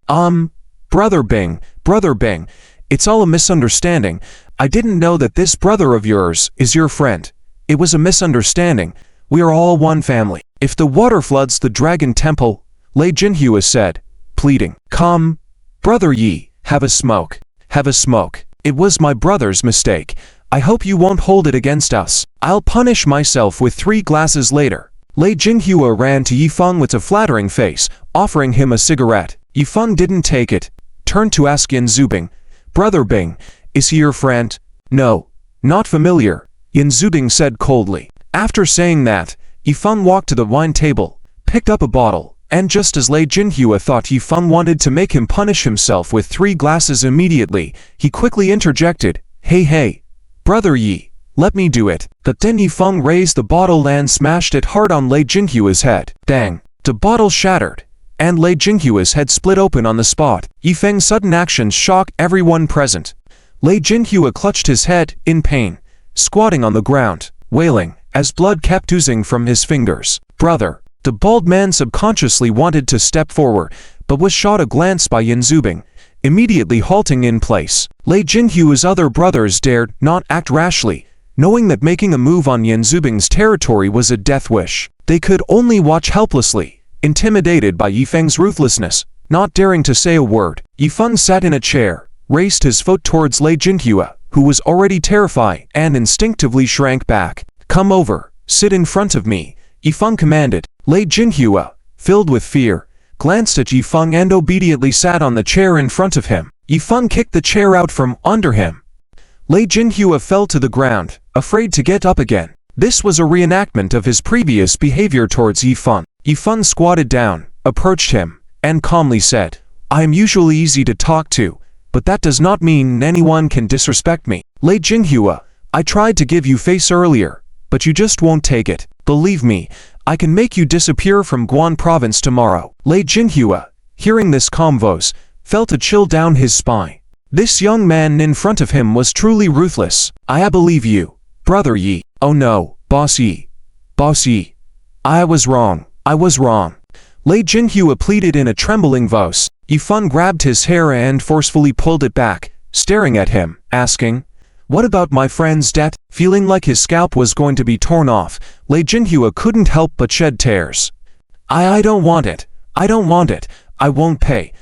Brother Bing, it's all a misunderstanding. I didn't know that this brother of yours is your friend. It was a misunderstanding. We are all one family. If the water floods the dragon temple, Lei Jinhua said, pleading. Come, Brother Yi, have a smoke. Have a smoke. It was my brother's mistake. I hope you won't hold it against us. I'll punish myself with 3 glasses later. Lei Jinhua ran to Yifeng with a flattering face, offering him a cigarette. Yifeng didn't take it, turned to ask Yan Zubing, Brother Bing, is he your friend? No, not familiar, Yan Zubing said coldly. After saying that, Yifeng walked to the wine table, picked up a bottle, and just as Lei Jinhua thought Yifeng wanted to make him punish himself with 3 glasses immediately, he quickly interjected, Hey, Brother Yi, let me do it. But then Yifeng raised the bottle and smashed it hard on Lei Jinhua's head. Dang, the bottle shattered, and Lei Jinhua's head split open on the spot. Yifeng's sudden actions shocked everyone present. Lei Jinhua clutched his head, in pain, squatting on the ground, wailing, as blood kept oozing from his fingers. Brother. The bald man subconsciously wanted to step forward, but was shot a glance by Yan Zubing, immediately halting in place. Lei Jinhua's other brothers dared not act rashly, knowing that making a move on Yan Zubing's territory was a death wish. They could only watch helplessly, intimidated by Yifeng's ruthlessness, not daring to say a word. Yifeng sat in a chair, raised his foot towards Lei Jinhua, who was already terrified, and instinctively shrank back. Come over, sit in front of me, Yifeng commanded. Lei Jinhua, filled with fear, glanced at Yifeng and obediently sat on the chair in front of him. Yifeng kicked the chair out from under him. Lei Jinhua fell to the ground, afraid to get up again. This was a reenactment of his previous behavior towards Yifeng. Yifeng squatted down, approached him, and calmly said, I am usually easy to talk to, but that does not mean anyone can disrespect me. Lei Jinhua, I tried to give you face earlier, but you just won't take it. Believe me, I can make you disappear from Guan province tomorrow. Lei Jinhua, hearing this calm voice, felt a chill down his spine. This young man in front of him was truly ruthless. I believe you, Brother Yi. Oh no, Boss Yi. Boss Yi. I was wrong. Lei Jinhua pleaded in a trembling voice. Yifeng grabbed his hair and forcefully pulled it back, staring at him, asking, What about my friend's debt? Feeling like his scalp was going to be torn off, Lei Jinhua couldn't help but shed tears. I don't want it. I won't pay.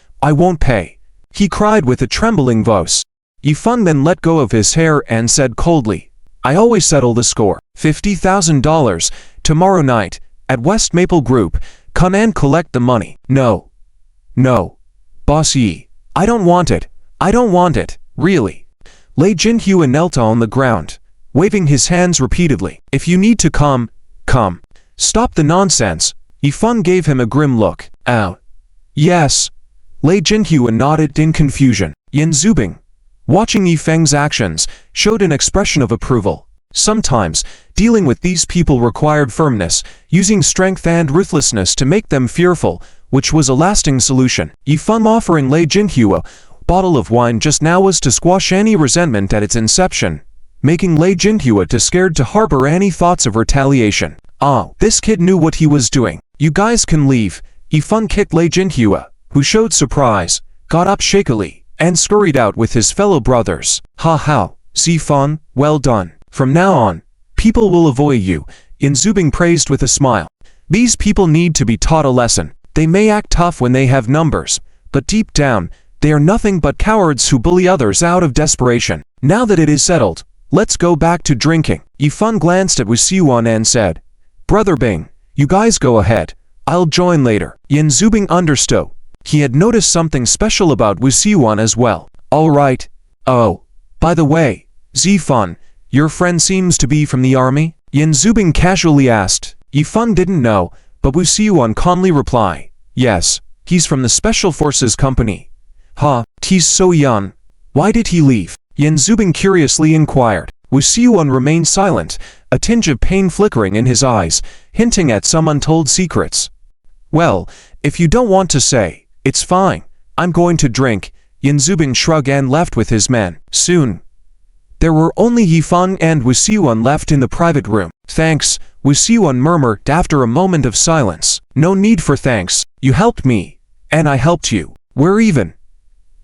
He cried with a trembling voice. Yifeng then let go of his hair and said coldly, I always settle the score. $50,000, tomorrow night, at West Maple Group, come and collect the money. No, Boss Yi, I don't want it, really. Lei Jinhua knelt on the ground, waving his hands repeatedly. If you need to come. Stop the nonsense. Yifeng gave him a grim look. Ow. Yes. Lei Jinhua nodded in confusion. Yan Zubing, watching Yifeng's actions, showed an expression of approval. Sometimes, dealing with these people required firmness, using strength and ruthlessness to make them fearful, which was a lasting solution. Yifeng offering Lei Jinhua a bottle of wine just now was to squash any resentment at its inception, making Lei Jinhua too scared to harbor any thoughts of retaliation. This kid knew what he was doing. You guys can leave. Yifeng kicked Lei Jinhua, who showed surprise, got up shakily, and scurried out with his fellow brothers. Zifeng, well done. From now on, people will avoid you, Yan Zubing praised with a smile. These people need to be taught a lesson. They may act tough when they have numbers, but deep down, they are nothing but cowards who bully others out of desperation. Now that it is settled, let's go back to drinking. Yifeng glanced at Wu Siwan and said, Brother Bing, you guys go ahead. I'll join later. Yan Zubing understood. He had noticed something special about Wu Siwan as well. Alright. Oh, by the way, Zifeng, your friend seems to be from the army? Yan Zubing casually asked, Yifeng didn't know, but Wu Siyuan calmly replied, yes, he's from the Special Forces Company. Huh, he's so young. Why did he leave? Yan Zubing curiously inquired. Wu Siyuan remained silent, a tinge of pain flickering in his eyes, hinting at some untold secrets. Well, if you don't want to say, it's fine. I'm going to drink. Yan Zubing shrugged and left with his men. Soon, there were only Yifeng and Wu Siyuan left in the private room. Thanks, Wu Siyuan murmured after a moment of silence. No need for thanks. You helped me, and I helped you. We're even.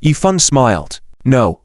Yifeng smiled. No.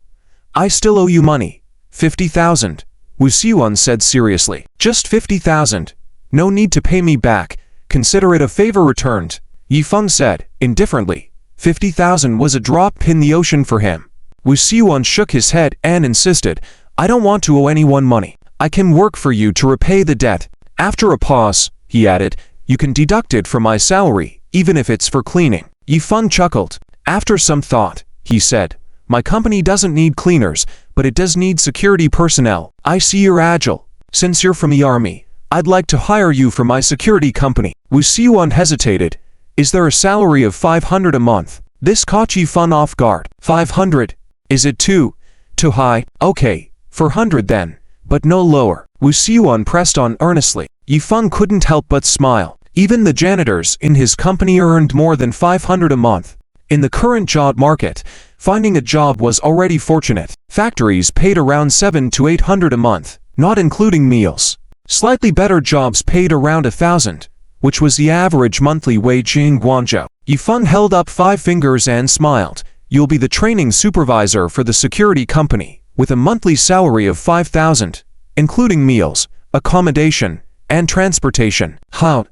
I still owe you money. 50,000. Wu Siyuan said seriously. Just 50,000. No need to pay me back. Consider it a favor returned. Yifeng said, indifferently. 50,000 was a drop in the ocean for him. Wu Siyuan shook his head and insisted, I don't want to owe anyone money. I can work for you to repay the debt. After a pause, he added, you can deduct it from my salary, even if it's for cleaning. Yifeng chuckled. After some thought, he said, my company doesn't need cleaners, but it does need security personnel. I see you're agile. Since you're from the army, I'd like to hire you for my security company. Wu Siyuan hesitated. Is there a salary of 500 a month? This caught Yifeng off guard. 500? Is it too high? Okay, 400 then, but no lower. Wu Siyuan pressed on earnestly. Yifeng couldn't help but smile. Even the janitors in his company earned more than 500 a month. In the current job market, finding a job was already fortunate. Factories paid around 700 to 800 a month, not including meals. Slightly better jobs paid around 1,000, which was the average monthly wage in Guangzhou. Yifeng held up 5 fingers and smiled. You'll be the training supervisor for the security company, with a monthly salary of 5,000, including meals, accommodation, and transportation. How?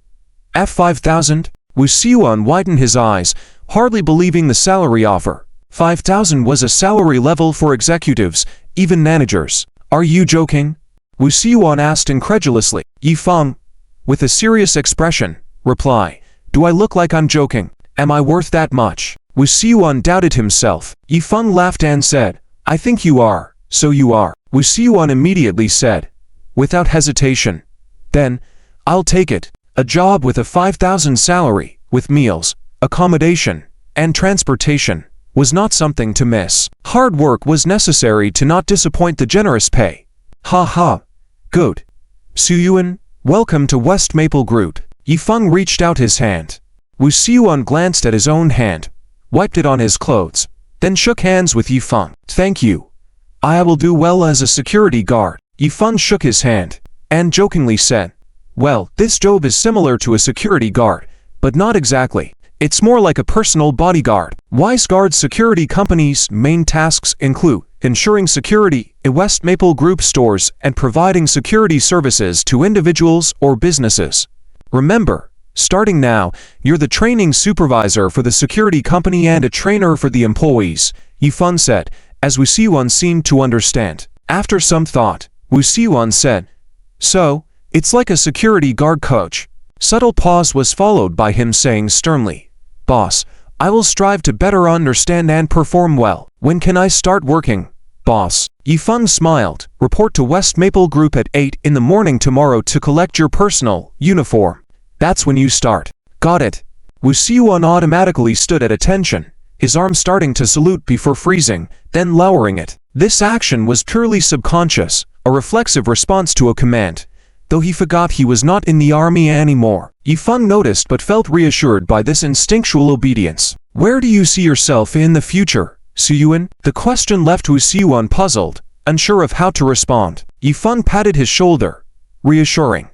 F5,000? Wu Siyuan widened his eyes, hardly believing the salary offer. 5,000 was a salary level for executives, even managers. Are you joking? Wu Siyuan asked incredulously. Yifeng, with a serious expression, reply, do I look like I'm joking? Am I worth that much? Wu Siyuan doubted himself. Yifeng laughed and said, I think you are, so you are. Wu Siyuan immediately said, without hesitation, then, I'll take it. A job with a 5,000 salary, with meals, accommodation, and transportation, was not something to miss. Hard work was necessary to not disappoint the generous pay. Ha ha. Good. Suyuan, welcome to West Maple Group. Yifeng reached out his hand. Wu Siyuan glanced at his own hand, wiped it on his clothes, then shook hands with Yifeng. Thank you. I will do well as a security guard. Yifeng shook his hand, and jokingly said, well, this job is similar to a security guard, but not exactly. It's more like a personal bodyguard. Wise Guard's security company's main tasks include ensuring security in West Maple Group stores and providing security services to individuals or businesses. Remember, starting now, you're the training supervisor for the security company and a trainer for the employees, Yifeng said, as Wu Siyuan seemed to understand. After some thought, Wu Siyuan said, so, it's like a security guard coach. Subtle pause was followed by him saying sternly, Boss, I will strive to better understand and perform well. When can I start working, boss? Yifeng smiled. Report to West Maple Group at 8 in the morning tomorrow to collect your personal uniform. That's when you start. Got it. Wu Siyuan automatically stood at attention, his arm starting to salute before freezing, then lowering it. This action was purely subconscious, a reflexive response to a command. Though he forgot he was not in the army anymore, Yifeng noticed but felt reassured by this instinctual obedience. Where do you see yourself in the future, Suyuan? The question left Wu Siyuan puzzled, unsure of how to respond. Yifeng patted his shoulder, reassuring.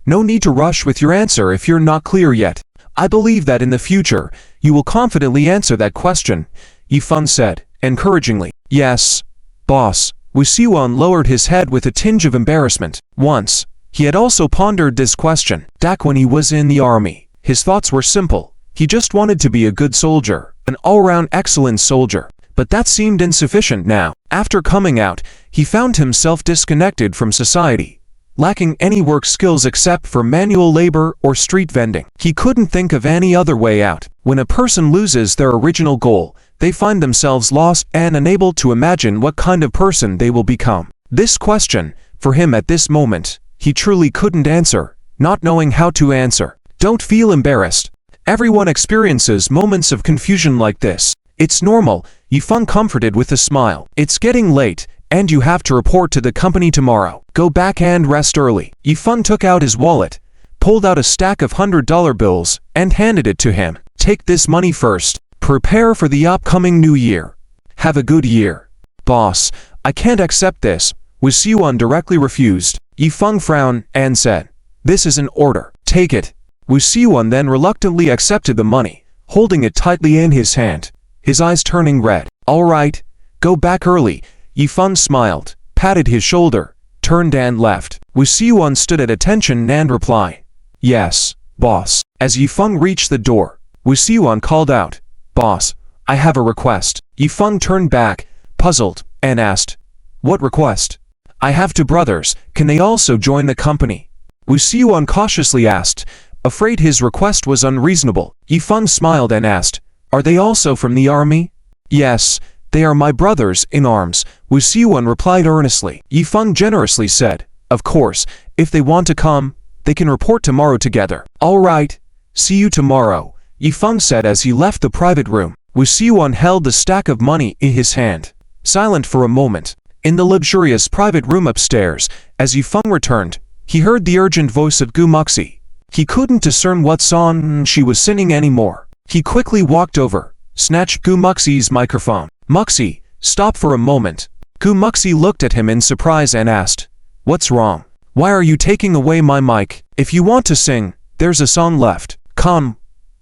No need to rush with your answer if you're not clear yet. I believe that in the future, you will confidently answer that question, Yifeng said, encouragingly. Yes, boss. Wu Siyuan lowered his head with a tinge of embarrassment. Once, he had also pondered this question. Back when he was in the army, his thoughts were simple. He just wanted to be a good soldier, an all-round excellent soldier. But that seemed insufficient now. After coming out, he found himself disconnected from society, lacking any work skills except for manual labor or street vending. He couldn't think of any other way out. When a person loses their original goal, they find themselves lost and unable to imagine what kind of person they will become. This question, for him at this moment, he truly couldn't answer, not knowing how to answer. Don't feel embarrassed. Everyone experiences moments of confusion like this. It's normal, Yifeng comforted with a smile. It's getting late, and you have to report to the company tomorrow. Go back and rest early. Yifeng took out his wallet, pulled out a stack of $100 bills, and handed it to him. Take this money first. Prepare for the upcoming new year. Have a good year. Boss, I can't accept this. Wu Xiuan directly refused. Yifeng frowned and said, this is an order. Take it. Wu Xiuan then reluctantly accepted the money, holding it tightly in his hand, his eyes turning red. All right, go back early. Yifeng smiled, patted his shoulder, turned and left. Wu Xiuan stood at attention and replied, yes, boss. As Yifeng reached the door, Wu Xiuan called out, boss, I have a request. Yifeng turned back, puzzled, and asked, what request? I have two brothers, can they also join the company? Wu Xiuan cautiously asked, afraid his request was unreasonable. Yifeng smiled and asked, are they also from the army? Yes, they are my brothers in arms, Wu Xiuan replied earnestly. Yifeng generously said, of course, if they want to come, they can report tomorrow together. All right, see you tomorrow, Yifeng said as he left the private room. Wu Xiuan held the stack of money in his hand, silent for a moment. In the luxurious private room upstairs, as Yifeng returned, he heard the urgent voice of Gu Muxi. He couldn't discern what song she was singing anymore. He quickly walked over, snatched Gu Muxi's microphone. Muxi, stop for a moment. Gu Muxi looked at him in surprise and asked, what's wrong? Why are you taking away my mic? If you want to sing, there's a song left. Come,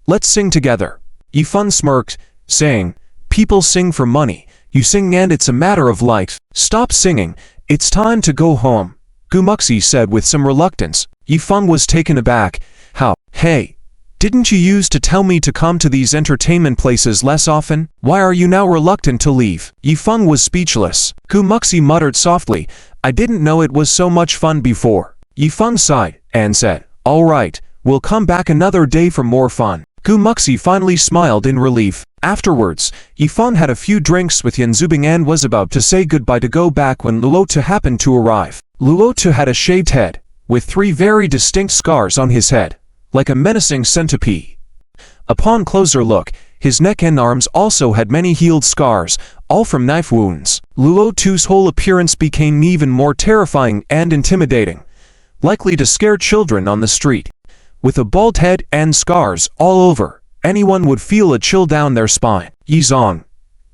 let's sing together. Yifeng smirked, saying, people sing for money. You sing and it's a matter of life. Stop singing, it's time to go home, Gu Muxi said with some reluctance. Yifeng was taken aback. How? Hey, didn't you used to tell me to come to these entertainment places less often? Why are you now reluctant to leave? Yifeng was speechless. Gu Muxi muttered softly, I didn't know it was so much fun before. Yifeng sighed and said, all right, we'll come back another day for more fun. Gu Muxi finally smiled in relief. Afterwards, Yifeng had a few drinks with Yan Zubing and was about to say goodbye to go back when Luotu happened to arrive. Luotu had a shaved head, with 3 very distinct scars on his head, like a menacing centipede. Upon closer look, his neck and arms also had many healed scars, all from knife wounds. Luotu's whole appearance became even more terrifying and intimidating, likely to scare children on the street. With a bald head and scars all over, anyone would feel a chill down their spine. Yizong,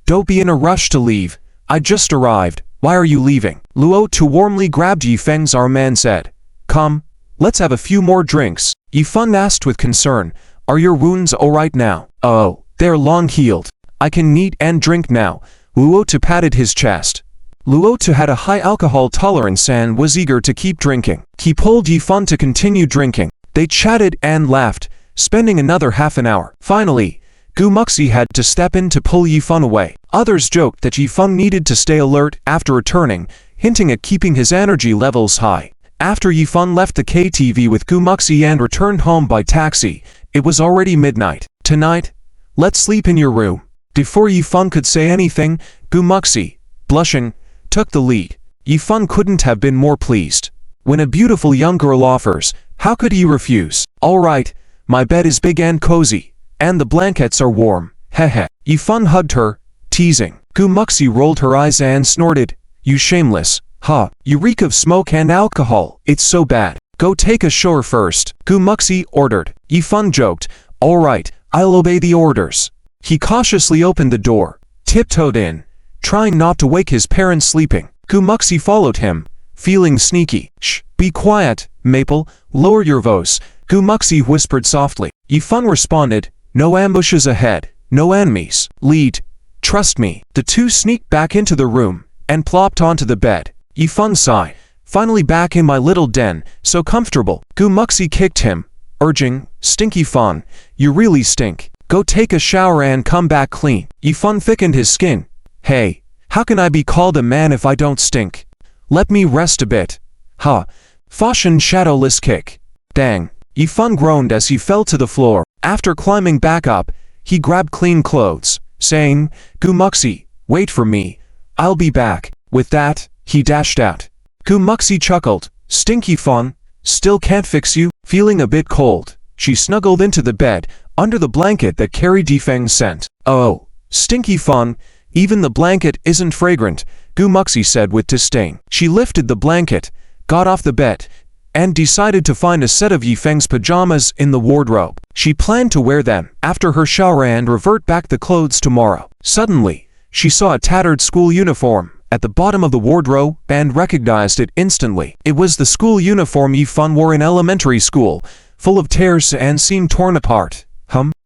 don't be in a rush to leave. I just arrived. Why are you leaving? Luotu warmly grabbed Yifeng's arm and said, come, let's have a few more drinks. Yifeng asked with concern, are your wounds alright now? Oh, they're long healed. I can eat and drink now. Luotu patted his chest. Luotu had a high alcohol tolerance and was eager to keep drinking. He pulled Yifeng to continue drinking. They chatted and laughed, spending another half an hour. Finally, Gu Muxi had to step in to pull Yifeng away. Others joked that Yifeng needed to stay alert after returning, hinting at keeping his energy levels high. After Yifeng left the KTV with Gu Muxi and returned home by taxi, it was already midnight. Tonight, let's sleep in your room. Before Yifeng could say anything, Gu Muxi, blushing, took the lead. Yifeng couldn't have been more pleased. When a beautiful young girl offers, how could he refuse? All right, my bed is big and cozy, and the blankets are warm. Heh. Yifeng hugged her, teasing. Gu Muxi rolled her eyes and snorted, you shameless. Ha, you reek of smoke and alcohol. It's so bad. Go take a shower first, Gu Muxi ordered. Yifeng joked, all right, I'll obey the orders. He cautiously opened the door, tiptoed in, trying not to wake his parents sleeping. Gu Muxi followed him, feeling sneaky. Shh, be quiet, Maple, lower your voice, Gu Muxi whispered softly. Yifeng responded, no ambushes ahead, no enemies. Lead, trust me. The two sneaked back into the room and plopped onto the bed. Yifeng sighed, finally back in my little den, so comfortable. Gu Muxi kicked him, urging, stinky Feng, you really stink. Go take a shower and come back clean. Yifeng thickened his skin. Hey, how can I be called a man if I don't stink? Let me rest a bit. Ha. Fashion shadowless kick. Dang. Yifeng groaned as he fell to the floor. After climbing back up, he grabbed clean clothes, saying, Gu Muxi, wait for me. I'll be back. With that, he dashed out. Gu Muxi chuckled. Stinky Feng, Still can't fix you? Feeling a bit cold, she snuggled into the bed, under the blanket that carried Defeng's scent. Oh, stinky fun. Even the blanket isn't fragrant, Gumuxi said with disdain. She lifted the blanket, got off the bed, and decided to find a set of Yifeng's pajamas in the wardrobe. She planned to wear them after her shower and revert back the clothes tomorrow. Suddenly, she saw a tattered school uniform at the bottom of the wardrobe and recognized it instantly. It was the school uniform Yifeng wore in elementary school, full of tears and seemed torn apart.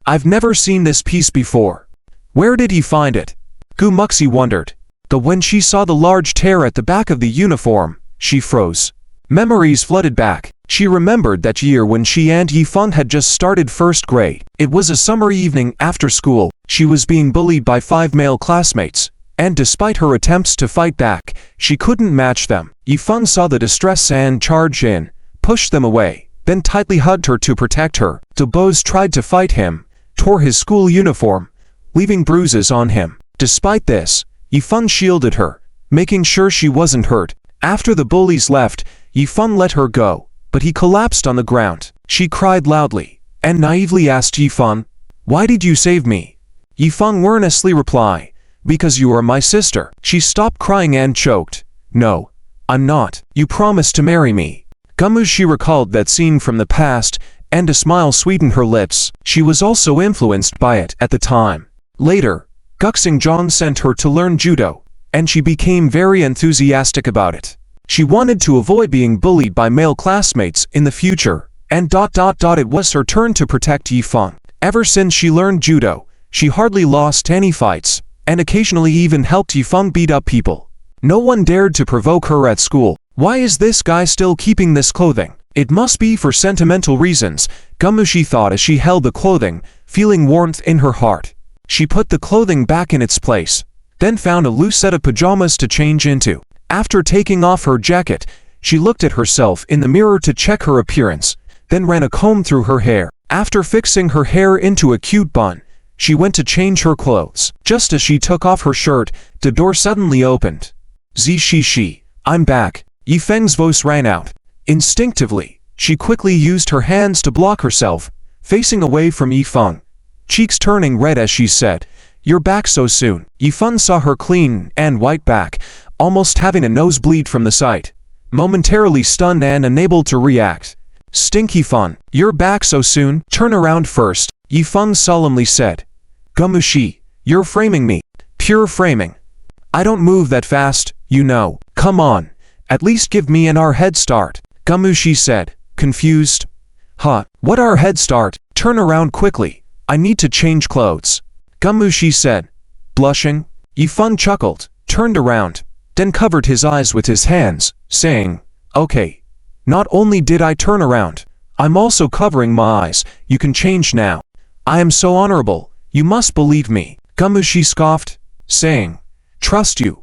I've never seen this piece before. Where did he find it? Gumuxi wondered. But when she saw the large tear at the back of the uniform, she froze. Memories flooded back. She remembered that year when she and Yifeng had just started first grade. It was a summer evening after school. She was being bullied by 5 male classmates, and despite her attempts to fight back, she couldn't match them. Yifeng saw the distress and charged in, pushed them away, then tightly hugged her to protect her. The boys tried to fight him, tore his school uniform, leaving bruises on him. Despite this, Yifeng shielded her, making sure she wasn't hurt. After the bullies left, Yifeng let her go, but he collapsed on the ground. She cried loudly, and naively asked Yifeng, "Why did you save me?" Yifeng earnestly replied, "Because you are my sister." She stopped crying and choked. "No, I'm not. You promised to marry me." Gumuxi recalled that scene from the past, and a smile sweetened her lips. She was also influenced by it at the time. Later, Guxingzhang sent her to learn judo, and she became very enthusiastic about it. She wanted to avoid being bullied by male classmates in the future, and it was her turn to protect Yifeng. Ever since she learned judo, she hardly lost any fights, and occasionally even helped Yifeng beat up people. No one dared to provoke her at school. Why is this guy still keeping this clothing? It must be for sentimental reasons, Gumuxi thought as she held the clothing, feeling warmth in her heart. She put the clothing back in its place, then found a loose set of pajamas to change into. After taking off her jacket, she looked at herself in the mirror to check her appearance, then ran a comb through her hair. After fixing her hair into a cute bun, she went to change her clothes. Just as she took off her shirt, the door suddenly opened. "Zishi, I'm back." Yifeng's voice rang out. Instinctively, she quickly used her hands to block herself, facing away from Yifeng, cheeks turning red as she said, "You're back so soon." Yifeng saw her clean and white back, almost having a nosebleed from the sight. Momentarily stunned and unable to react. "Stinky fun, you're back so soon? Turn around first," Yifeng solemnly said. "Gumuxi, you're framing me." "Pure framing. I don't move that fast, you know. Come on, at least give me an our head start," Gumuxi said, confused. "Huh, what our head start? Turn around quickly. I need to change clothes," Gumuxi said, blushing. Yifeng chuckled, turned around, then covered his eyes with his hands, saying, "Okay. Not only did I turn around, I'm also covering my eyes. You can change now. I am so honorable, you must believe me," Gumuxi scoffed, saying, "Trust you.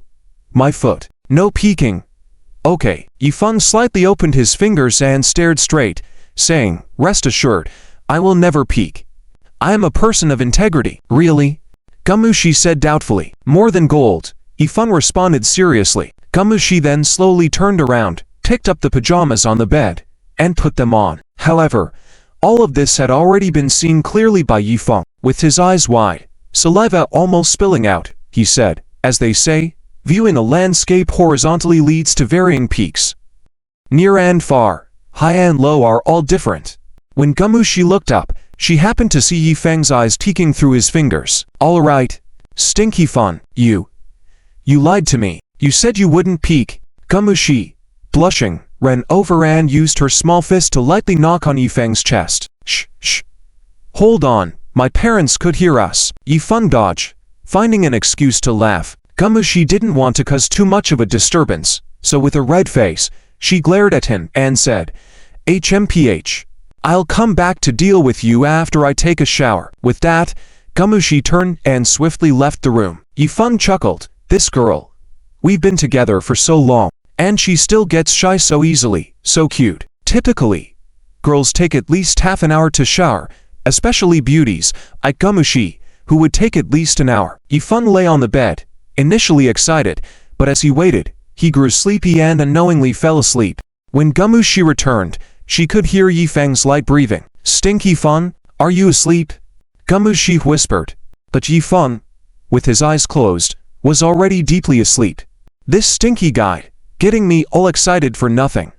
My foot. No peeking." "Okay." Yifeng slightly opened his fingers and stared straight, saying, "Rest assured, I will never peek. I am a person of integrity." "Really?" Gumuxi said doubtfully. "More than gold," Yifeng responded seriously. Gumuxi then slowly turned around, picked up the pajamas on the bed, and put them on. However, all of this had already been seen clearly by Yifeng. With his eyes wide, saliva almost spilling out, he said, "As they say, viewing a landscape horizontally leads to varying peaks. Near and far, high and low are all different." When Gumuxi looked up, she happened to see Yifeng's eyes peeking through his fingers. "All right. Stinky fun, you lied to me. You said you wouldn't peek." Gumuxi, blushing, ran over and used her small fist to lightly knock on Yifeng's chest. Shh. Hold on, my parents could hear us." Yifeng dodged, finding an excuse to laugh. Gumuxi didn't want to cause too much of a disturbance, so with a red face, she glared at him and said, "HMPH. I'll come back to deal with you after I take a shower." With that, Gumuxi turned and swiftly left the room. Yifeng chuckled. "This girl. We've been together for so long, and she still gets shy so easily, so cute." Typically, girls take at least half an hour to shower, especially beauties like Gumuxi, who would take at least an hour. Yifeng lay on the bed, initially excited, but as he waited, he grew sleepy and unknowingly fell asleep. When Gumuxi returned, she could hear Yifeng's light breathing. "Stinky Feng, are you asleep?" Gumushi whispered. But Yifeng, with his eyes closed, was already deeply asleep. "This stinky guy, getting me all excited for nothing."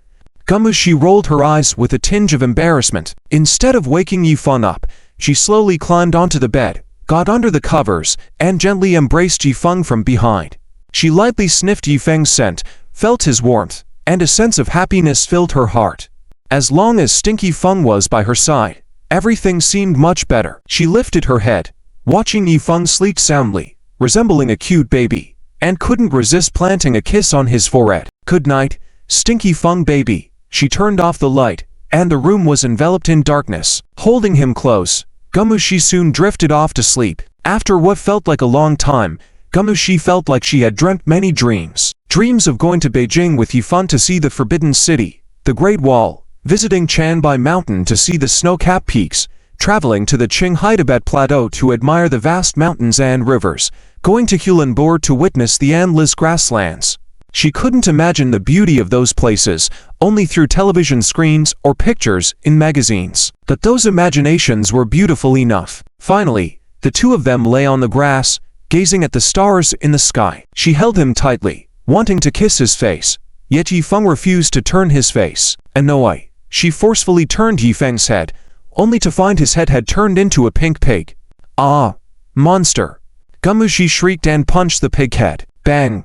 Gumushi rolled her eyes with a tinge of embarrassment. Instead of waking Yifeng up, she slowly climbed onto the bed, got under the covers, and gently embraced Yifeng from behind. She lightly sniffed Yifeng's scent, felt his warmth, and a sense of happiness filled her heart. As long as Stinky Feng was by her side, everything seemed much better. She lifted her head, watching Yifeng sleep soundly, resembling a cute baby, and couldn't resist planting a kiss on his forehead. "Good night, Stinky Feng baby." She turned off the light, and the room was enveloped in darkness. Holding him close, Gumushi soon drifted off to sleep. After what felt like a long time, Gumushi felt like she had dreamt many dreams. Dreams of going to Beijing with Yifeng to see the Forbidden City, the Great Wall, visiting Chanbai Mountain to see the snow-capped peaks, traveling to the Qinghai Tibet Plateau to admire the vast mountains and rivers, going to Hulanbor to witness the endless grasslands. She couldn't imagine the beauty of those places, only through television screens or pictures in magazines. But those imaginations were beautiful enough. Finally, the two of them lay on the grass, gazing at the stars in the sky. She held him tightly, wanting to kiss his face, yet Yifeng refused to turn his face. Annoyed, she forcefully turned Yifeng's head, only to find his head had turned into a pink pig. "Ah, monster!" Gumushi shrieked and punched the pig head. Bang!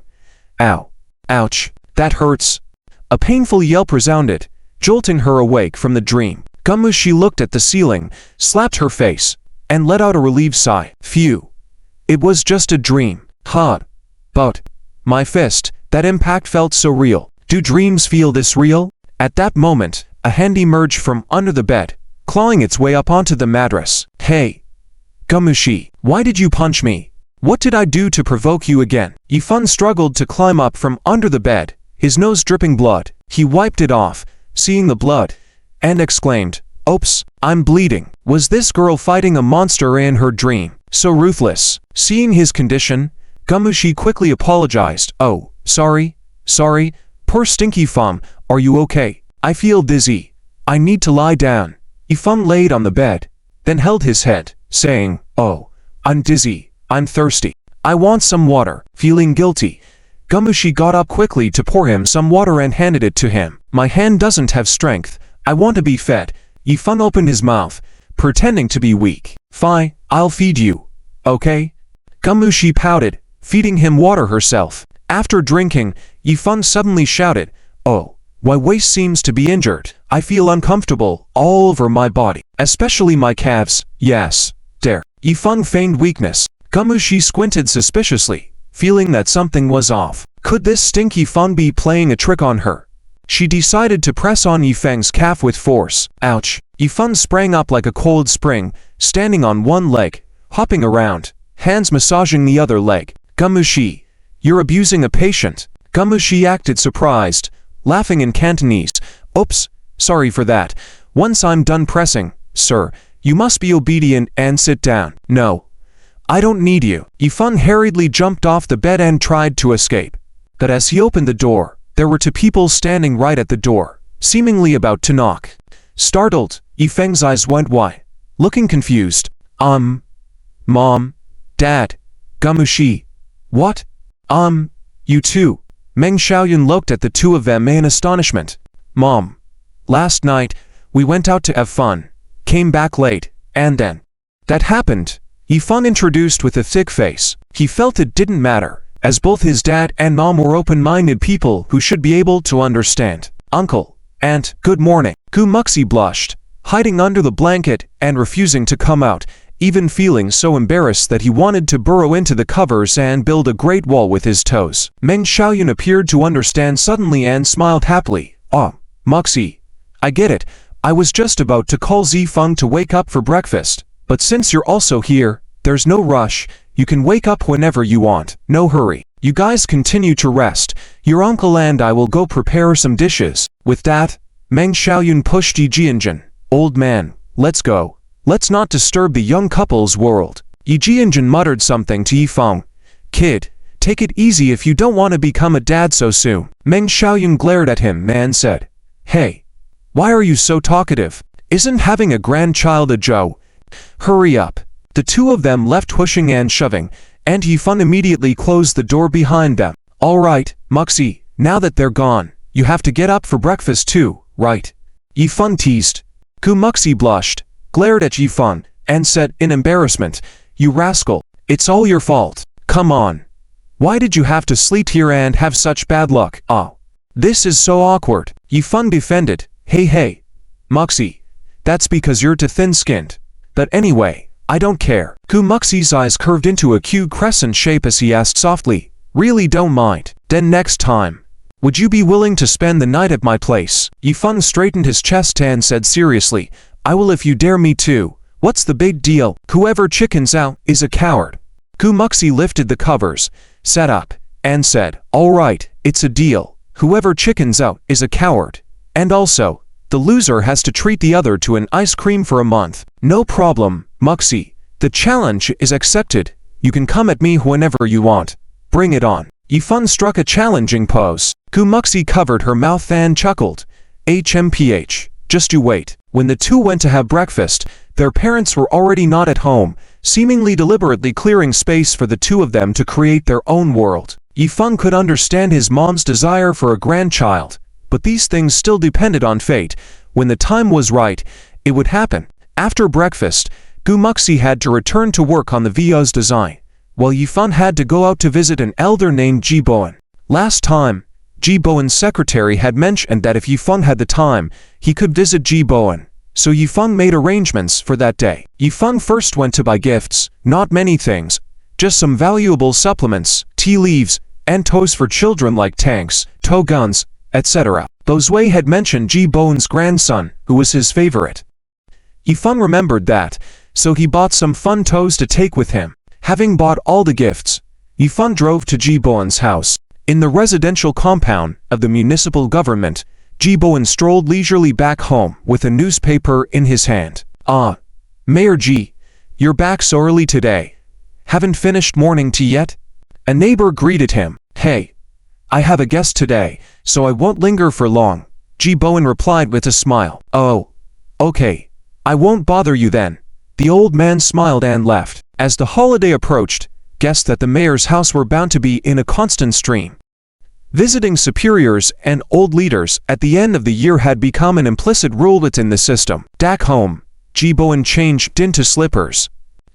Ow! Ouch! That hurts! A painful yelp resounded, jolting her awake from the dream. Gumushi looked at the ceiling, slapped her face, and let out a relieved sigh. Phew! It was just a dream. Huh. But my fist, that impact felt so real. Do dreams feel this real? At that moment, a hand emerged from under the bed, clawing its way up onto the mattress. "Hey! Gumushi, why did you punch me? What did I do to provoke you again?" Yifeng struggled to climb up from under the bed, his nose dripping blood. He wiped it off, seeing the blood, and exclaimed, "Oops, I'm bleeding." Was this girl fighting a monster in her dream? So ruthless. Seeing his condition, Gumushi quickly apologized. "Oh, sorry, poor Stinky Feng, are you okay? I feel dizzy. I need to lie down." Yifeng laid on the bed, then held his head, saying, "Oh, I'm dizzy. I'm thirsty. I want some water." Feeling guilty, Gumushi got up quickly to pour him some water and handed it to him. "My hand doesn't have strength. I want to be fed." Yifeng opened his mouth, pretending to be weak. "Fine, I'll feed you. Okay?" Gumushi pouted, feeding him water herself. After drinking, Yifeng suddenly shouted, "Oh, my waist seems to be injured. I feel uncomfortable all over my body, especially my calves. Yes, there." Yifeng feigned weakness. Gumushi squinted suspiciously, feeling that something was off. Could this Stinky Feng be playing a trick on her? She decided to press on Yifeng's calf with force. Ouch! Yifeng sprang up like a cold spring, standing on one leg, hopping around, hands massaging the other leg. "Gumushi, you're abusing a patient." Gumushi acted surprised, laughing in Cantonese. "Oops, sorry for that. Once I'm done pressing, sir, you must be obedient and sit down." "No, I don't need you." Yifeng hurriedly jumped off the bed and tried to escape. But as he opened the door, there were two people standing right at the door, seemingly about to knock. Startled, Yifeng's eyes went wide, looking confused. Mom, Dad, Gumushi. What? You two." Meng Xiaoyun looked at the two of them in astonishment. "Mom, last night, we went out to have fun, came back late, and then that happened." Yifeng introduced with a thick face. He felt it didn't matter, as both his dad and mom were open-minded people who should be able to understand. "Uncle, Aunt, good morning." Gumuxi blushed, hiding under the blanket and refusing to come out, even feeling so embarrassed that he wanted to burrow into the covers and build a great wall with his toes. Meng Xiaoyun appeared to understand suddenly and smiled happily. "Oh, Muxi, I get it. I was just about to call Zifeng to wake up for breakfast. But since you're also here, there's no rush. You can wake up whenever you want. No hurry. You guys continue to rest. Your uncle and I will go prepare some dishes." With that, Meng Xiaoyun pushed Yi Jianjun. "Old man, let's go. Let's not disturb the young couple's world." Yi Jianjun muttered something to Yifeng. "Kid, take it easy if you don't want to become a dad so soon." Meng Xiaoyun glared at him and said, "Hey, Why are you so talkative? Isn't having a grandchild a joke? Hurry up. The two of them left pushing and shoving, and Yifan immediately closed the door behind them. All right, Muxi, now that they're gone, you have to get up for breakfast too, right? Yifan teased. Muxi blushed, glared at Yifan, and said in embarrassment, "You rascal, it's all your fault. Come on. Why did you have to sleep here and have such bad luck? Oh, this is so awkward." Yifan defended. Hey, Muxi, that's because you're too thin-skinned. But anyway, I don't care. Muxi's eyes curved into a cute crescent shape as he asked softly, "Really don't mind? Then next time, would you be willing to spend the night at my place?" Yifan straightened his chest and said seriously, "I will if you dare me to. What's the big deal? Whoever chickens out is a coward." Muxi lifted the covers, sat up, and said, "All right, it's a deal. Whoever chickens out is a coward. And also, the loser has to treat the other to an ice cream for a month." "No problem, Muxi. The challenge is accepted. You can come at me whenever you want. Bring it on." Yifan struck a challenging pose. Muxi covered her mouth and chuckled. HMPH, just you wait. When the two went to have breakfast, their parents were already not at home, seemingly deliberately clearing space for the two of them to create their own world. Yifan could understand his mom's desire for a grandchild, but these things still depended on fate. When the time was right, it would happen. After breakfast, Muxi had to return to work on the VO's design, while Yifan had to go out to visit an elder named Jiboen. Last time, Jiboen's secretary had mentioned that if Yifan had the time, he could visit Jiboen, so Yifan made arrangements for that day. Yifan first went to buy gifts, not many things, just some valuable supplements, tea leaves, and toys for children like tanks, tow guns, etc. Bozue had mentioned Jiboen's grandson, who was his favorite. Yifan remembered that, so he bought some fun toys to take with him. Having bought all the gifts, Yifan drove to Jiboen's house. In the residential compound of the municipal government, Jiboen strolled leisurely back home with a newspaper in his hand. "Ah, Mayor Ji, you're back so early today. Haven't finished morning tea yet?" A neighbor greeted him. "Hey, I have a guest today, so I won't linger for long," Jiboen replied with a smile. "Oh, okay. I won't bother you then." The old man smiled and left. As the holiday approached, guests at the mayor's house were bound to be in a constant stream. Visiting superiors and old leaders at the end of the year had become an implicit rule within the system. Back home, Jiboen changed into slippers.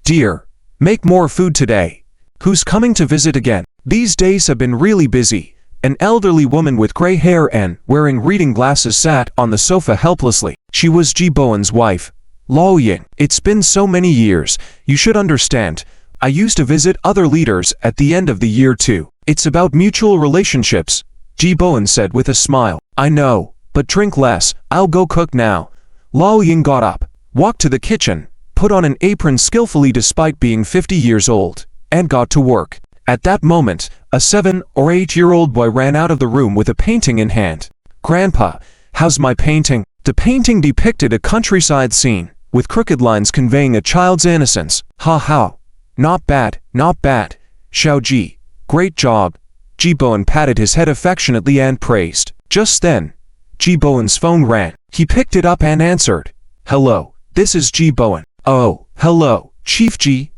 "Dear, make more food today. Who's coming to visit again?" These days have been really busy. An elderly woman with gray hair and wearing reading glasses sat on the sofa helplessly. She was Jiboen's wife, Lao Ying. "It's been so many years, you should understand. I used to visit other leaders at the end of the year too. It's about mutual relationships," Jiboen said with a smile. "I know, but drink less. I'll go cook now." Lao Ying got up, walked to the kitchen, put on an apron skillfully despite being 50 years old, and got to work. At that moment, a 7 or 8-year-old boy ran out of the room with a painting in hand. "Grandpa, how's my painting?" The painting depicted a countryside scene, with crooked lines conveying a child's innocence. "Ha ha. Not bad, not bad. Xiaoji, great job." Jiboen patted his head affectionately and praised. Just then, Jiboen's phone rang. He picked it up and answered. "Hello, this is Jiboen." "Oh, hello, Chief Ji.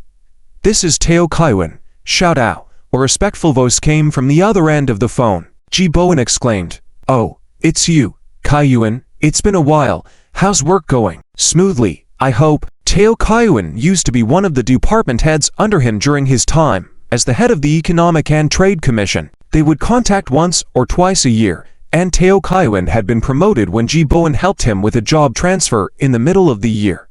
This is Teo Kaiwan." Shout out. A respectful voice came from the other end of the phone. Jiboen exclaimed. "Oh, it's you, Kaiwan. It's been a while. How's work going?" "Smoothly, I hope." Teo Kaiwan used to be one of the department heads under him during his time as the head of the Economic and Trade Commission. They would contact once or twice a year, and Teo Kaiwan had been promoted when Jiboen helped him with a job transfer in the middle of the year.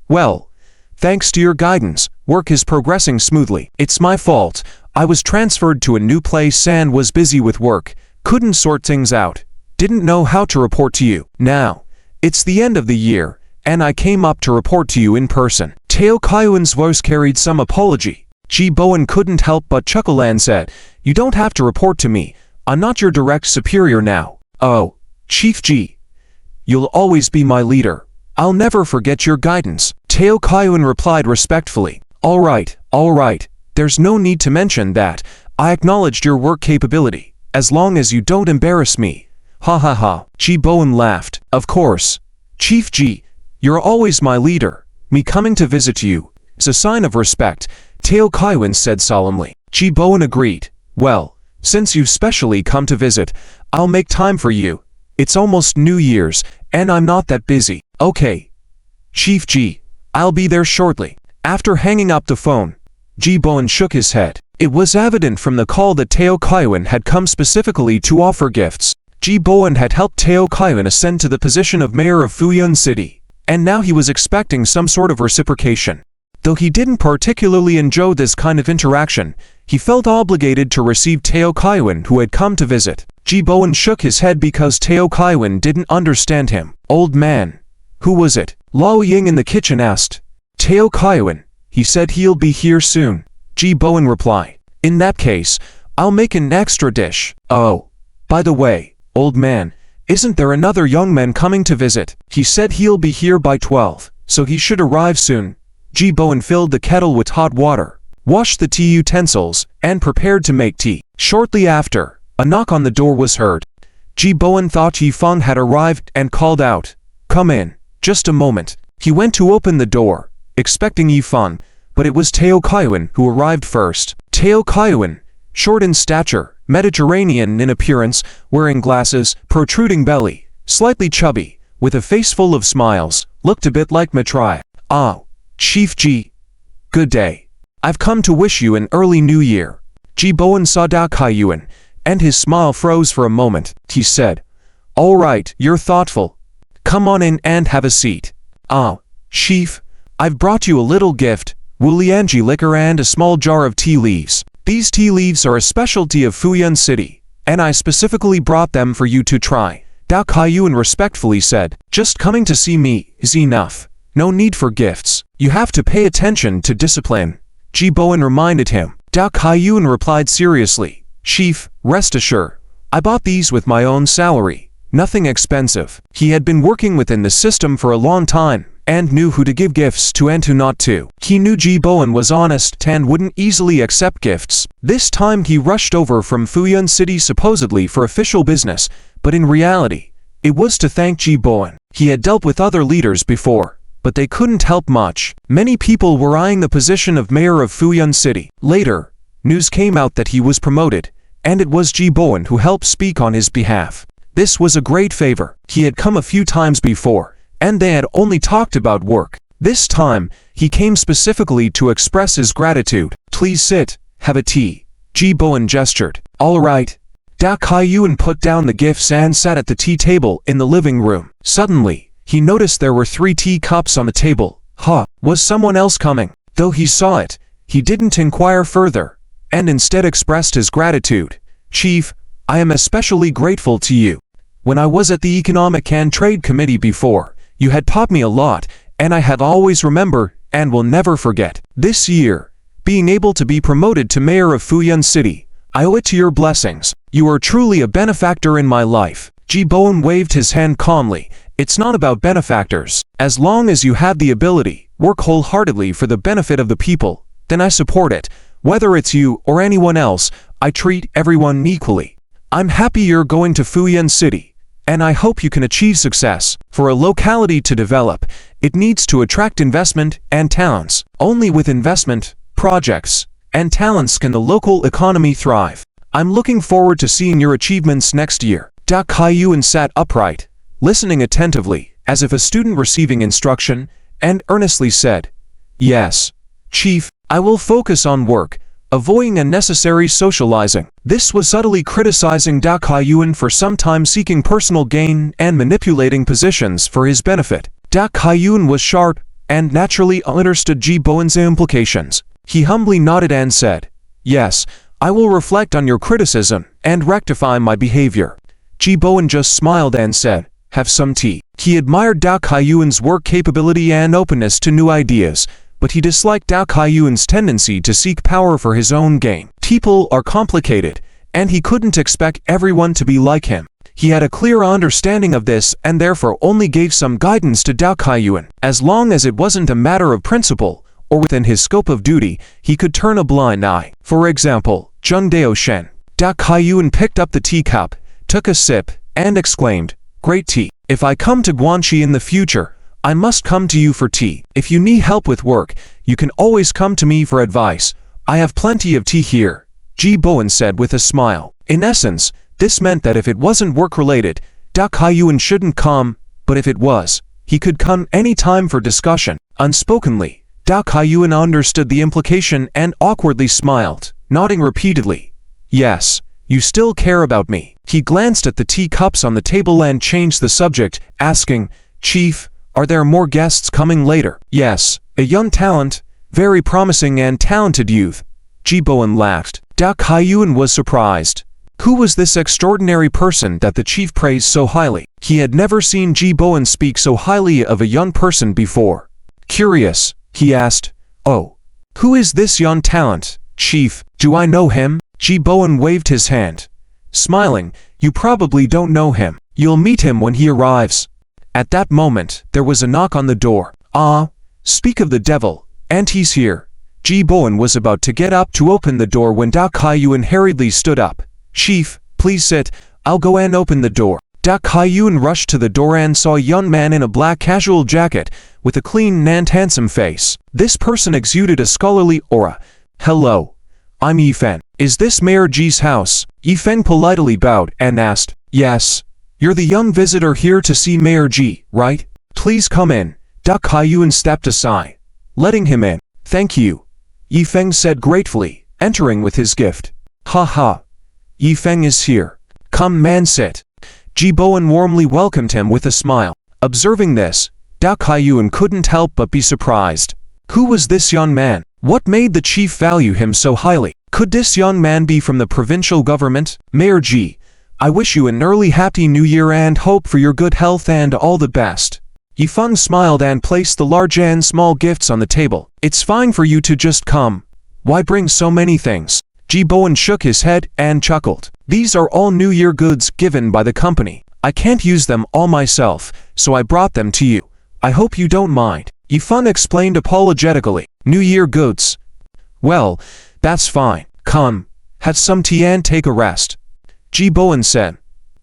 "Well, thanks to your guidance, work is progressing smoothly. It's my fault. I was transferred to a new place and was busy with work, couldn't sort things out, didn't know how to report to you. Now, it's the end of the year, and I came up to report to you in person." Teo Kaiwan's voice carried some apology. Jiboen couldn't help but chuckle and said, "You don't have to report to me. I'm not your direct superior now." "Oh, Chief Ji, you'll always be my leader. I'll never forget your guidance." Teo Kaiwan replied respectfully. All right. There's no need to mention that. I acknowledged your work capability. As long as you don't embarrass me, Ha ha ha. Ji Bowen laughed. Of course. Chief Ji, you're always my leader. Me coming to visit you is a sign of respect, Teo Kaiwan said solemnly. Ji Bowen agreed. Well, since you've specially come to visit, I'll make time for you. It's almost New Year's, and I'm not that busy. Okay. Chief Ji, I'll be there shortly. After hanging up the phone, Ji Bowen shook his head. It was evident from the call that Teo Kaiwan had come specifically to offer gifts. Ji Bowen had helped Teo Kaiwan ascend to the position of mayor of Fuyun City, and now he was expecting some sort of reciprocation. Though he didn't particularly enjoy this kind of interaction, he felt obligated to receive Teo Kaiwan, who had come to visit. Ji Bowen shook his head because Teo Kaiwan didn't understand him. Old man. Who was it? Lao Ying in the kitchen asked. Teo Kaiwan. He said he'll be here soon. Ji Bowen replied. In that case, I'll make an extra dish. Oh. By the way, old man, isn't there another young man coming to visit? He said he'll be here by 12, so he should arrive soon. Ji Bowen filled the kettle with hot water, washed the tea utensils, and prepared to make tea. Shortly after, a knock on the door was heard. Ji Bowen thought Yi Feng had arrived and called out, "Come in, just a moment." He went to open the door, expecting Yi Feng, but it was Teo Kaiwan who arrived first. Teo Kaiwan, short in stature, Mediterranean in appearance, wearing glasses, protruding belly, slightly chubby, with a face full of smiles, looked a bit like Matrai. Ah, Chief Ji. Good day. I've come to wish you an early new year. Ji Bowen saw Teo Kaiwan, and his smile froze for a moment. He said, All right, you're thoughtful. Come on in and have a seat. Ah, Chief, I've brought you a little gift, Wulianji liquor and a small jar of tea leaves. These tea leaves are a specialty of Fuyun City, and I specifically brought them for you to try. Teo Kaiwan respectfully said, Just coming to see me is enough. No need for gifts. You have to pay attention to discipline. Ji Bowen reminded him. Teo Kaiwan replied seriously, Chief, rest assured, I bought these with my own salary. Nothing expensive. He had been working within the system for a long time, and knew who to give gifts to and who not to. He knew Ji Bowen was honest and wouldn't easily accept gifts. This time he rushed over from Fuyun City supposedly for official business, but in reality, it was to thank Ji Bowen. He had dealt with other leaders before, but they couldn't help much. Many people were eyeing the position of mayor of Fuyun City. Later, news came out that he was promoted, and it was Ji Bowen who helped speak on his behalf. This was a great favor. He had come a few times before, and they had only talked about work. This time, he came specifically to express his gratitude. Please sit, have a tea. Ji Bowen gestured. All right. Teo Kaiwan put down the gifts and sat at the tea table in the living room. Suddenly, he noticed there were 3 tea cups on the table. Was someone else coming? Though he saw it, he didn't inquire further, and instead expressed his gratitude. Chief, I am especially grateful to you. When I was at the Economic and Trade Committee before, you had taught me a lot, and I had always remembered and will never forget. This year, being able to be promoted to mayor of Fuyun City, I owe it to your blessings. You are truly a benefactor in my life. Ji Bowen waved his hand calmly. It's not about benefactors. As long as you have the ability, work wholeheartedly for the benefit of the people, then I support it. Whether it's you or anyone else, I treat everyone equally. I'm happy you're going to Fuyun City, and I hope you can achieve success. For a locality to develop, it needs to attract investment and talents. Only with investment, projects, and talents can the local economy thrive. I'm looking forward to seeing your achievements next year. Teo Kaiwan sat upright, listening attentively, as if a student receiving instruction, and earnestly said, Yes, Chief, I will focus on work, avoiding unnecessary socializing. This was subtly criticizing Teo Kaiwan for sometimes seeking personal gain and manipulating positions for his benefit. Teo Kaiwan was sharp and naturally understood Ji Bowen's implications. He humbly nodded and said, Yes, I will reflect on your criticism and rectify my behavior. Ji Bowen just smiled and said, Have some tea. He admired Teo Kaiwan's work capability and openness to new ideas, but he disliked Teo Kaiwan's tendency to seek power for his own gain. People are complicated, and he couldn't expect everyone to be like him. He had a clear understanding of this and therefore only gave some guidance to Teo Kaiwan. As long as it wasn't a matter of principle, or within his scope of duty, he could turn a blind eye. For example, Zheng Dao Shen. Teo Kaiwan picked up the teacup, took a sip, and exclaimed, "Great tea. If I come to Guanxi in the future, I must come to you for tea. If you need help with work, you can always come to me for advice. I have plenty of tea here," Ji Bowen said with a smile. In essence, this meant that if it wasn't work-related, Da Kaiyuan shouldn't come, but if it was, he could come any time for discussion. Unspokenly, Da Kaiyuan understood the implication and awkwardly smiled, nodding repeatedly. "Yes, you still care about me." He glanced at the teacups on the table and changed the subject, asking, "Chief, are there more guests coming later?" "Yes, a young talent, very promising and talented youth." Ji Bowen laughed. Da Kaiyuan was surprised. Who was this extraordinary person that the chief praised so highly? He had never seen Ji Bowen speak so highly of a young person before. Curious, he asked, "Oh, who is this young talent, Chief? Do I know him?" Ji Bowen waved his hand, smiling. "You probably don't know him. You'll meet him when he arrives." At that moment, there was a knock on the door. "Ah, speak of the devil, and he's here." Ji Bowen was about to get up to open the door when Da Kaiyuan hurriedly stood up. "Chief, please sit. I'll go and open the door." Da Kaiyuan rushed to the door and saw a young man in a black casual jacket with a clean and handsome face. This person exuded a scholarly aura. "Hello. I'm Yifeng. Is this Mayor Ji's house?" Yifeng politely bowed and asked, "Yes. You're the young visitor here to see Mayor Ji, right? Please come in." Da Kaiyuan stepped aside, letting him in. "Thank you," Yifeng said gratefully, entering with his gift. "Ha ha. Yifeng is here. Come man, sit." Ji Bowen warmly welcomed him with a smile. Observing this, Da Kaiyuan couldn't help but be surprised. Who was this young man? What made the chief value him so highly? Could this young man be from the provincial government? "Mayor Ji, I wish you an early happy new year and hope for your good health and all the best." Yifeng smiled and placed the large and small gifts on the table. "It's fine for you to just come. Why bring so many things?" Ji Bowen shook his head and chuckled. "These are all New Year goods given by the company. I can't use them all myself, so I brought them to you. I hope you don't mind." Yifeng explained apologetically. "New Year goods? Well, that's fine. Come, have some tea and take a rest," Ji Bowen said,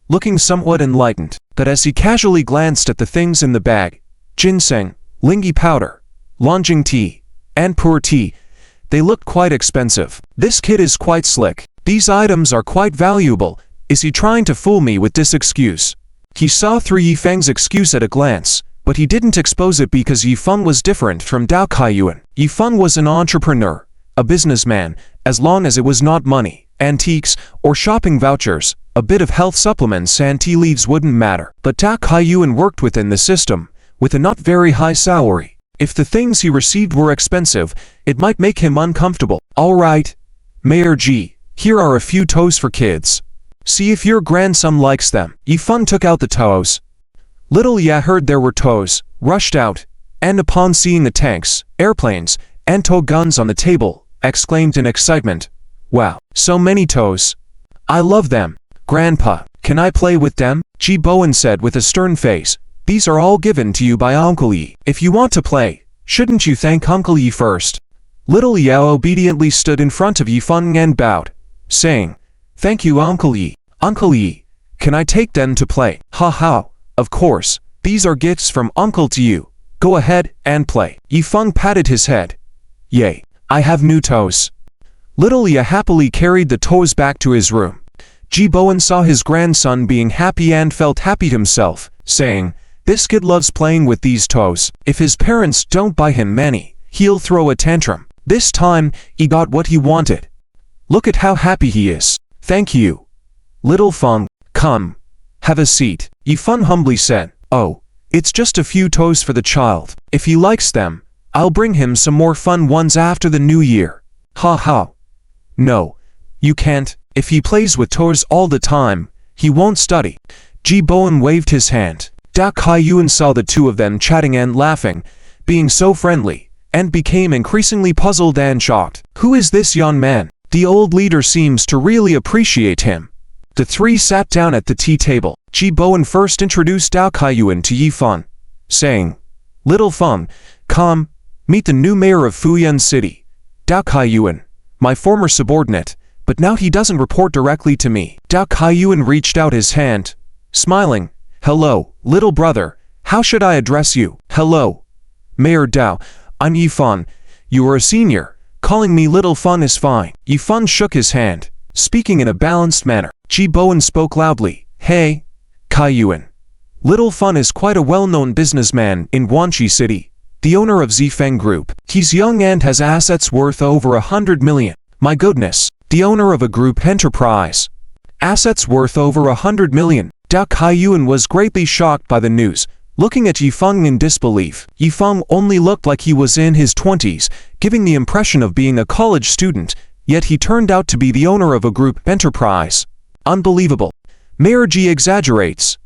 looking somewhat enlightened. But as he casually glanced at the things in the bag, ginseng, lingi powder, longjing tea, and pu'er tea, they looked quite expensive. "This kid is quite slick. These items are quite valuable. Is he trying to fool me with this excuse?" He saw through Yifeng's excuse at a glance, but he didn't expose it because Yifeng was different from Da Kaiyuan. Yifeng was an entrepreneur, a businessman. As long as it was not money, antiques, or shopping vouchers, a bit of health supplements and tea leaves wouldn't matter. But Da Kaiyuan worked within the system, with a not very high salary. If the things he received were expensive, it might make him uncomfortable. "All right, Mayor Ji, here are a few toes for kids. See if your grandson likes them." Yifeng took out the toes. Little Ya heard there were toes, rushed out, and upon seeing the tanks, airplanes, and tow guns on the table, exclaimed in excitement, "Wow, so many toes. I love them. Grandpa, can I play with them?" Ji Bowen said with a stern face. "These are all given to you by Uncle Yi. If you want to play, shouldn't you thank Uncle Yi first?" Little Yao obediently stood in front of Yifeng and bowed, saying, "Thank you, Uncle Yi. Uncle Yi, can I take them to play?" "Ha ha, of course. These are gifts from Uncle to you. Go ahead and play." Yifeng patted his head. "Yay, I have new toes." Little Ya happily carried the toes back to his room. Ji Bowen saw his grandson being happy and felt happy himself, saying, "This kid loves playing with these toes. If his parents don't buy him many, he'll throw a tantrum." This time, he got what he wanted. Look at how happy he is. "Thank you. Little Feng, come, have a seat," Yifeng humbly said. "Oh, it's just a few toes for the child. If he likes them, I'll bring him some more fun ones after the new year." "Ha ha. No, you can't. If he plays with toes all the time, he won't study." Ji Bowen waved his hand. Da Kaiyuan saw the two of them chatting and laughing, being so friendly, and became increasingly puzzled and shocked. Who is this young man? The old leader seems to really appreciate him. The three sat down at the tea table. Ji Bowen first introduced Da Kaiyuan to Yifeng, saying, "Little Feng, come, meet the new mayor of Fuyuan City, Da Kaiyuan, my former subordinate, but now he doesn't report directly to me." Da Kaiyuan reached out his hand, smiling. Hello, little brother. How should I address you? Hello. Mayor Dao, I'm Yifan. You are a senior. Calling me Little Fun is fine. Yifan shook his hand, speaking in a balanced manner. Ji Bowen spoke loudly. Hey, Kaiyuan. Little Fun is quite a well-known businessman in Guangxi City, the owner of Zifeng Group. He's young and has assets worth over 100 million. My goodness, the owner of a group enterprise. Assets worth over 100 million. Dao Kaiyuan was greatly shocked by the news, looking at Yifeng in disbelief. Yifeng only looked like he was in his 20s, giving the impression of being a college student, yet he turned out to be the owner of a group enterprise. Unbelievable. Mayor Ji exaggerates.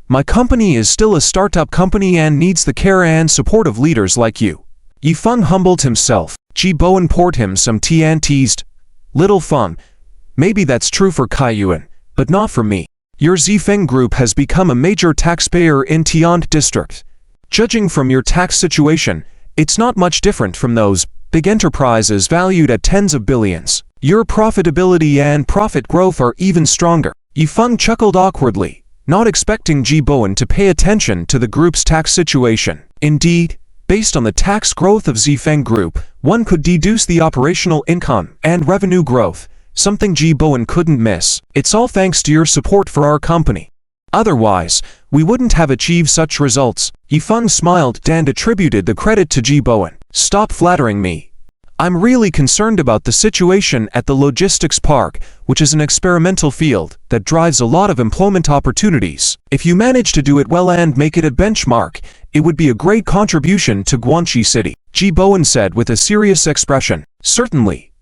My company is still a startup company and needs the care and support of leaders like you. Yifeng humbled himself. Ji Bowen poured him some tea and teased. Little Fun. Maybe that's true for Kaiyuan, but not for me. Your Zifeng Group has become a major taxpayer in Tian District. Judging from your tax situation, it's not much different from those big enterprises valued at tens of billions. Your profitability and profit growth are even stronger. Yifeng chuckled awkwardly, not expecting Ji Bowen to pay attention to the group's tax situation. Indeed, based on the tax growth of Zifeng Group, one could deduce the operational income and revenue growth, something Ji Bowen couldn't miss. It's all thanks to your support for our company. Otherwise, we wouldn't have achieved such results. Yifeng smiled and attributed the credit to Ji Bowen. Stop flattering me. I'm really concerned about the situation at the logistics park, which is an experimental field that drives a lot of employment opportunities. If you manage to do it well and make it a benchmark, it would be a great contribution to Guangxi City, Ji Bowen said with a serious expression. Certainly.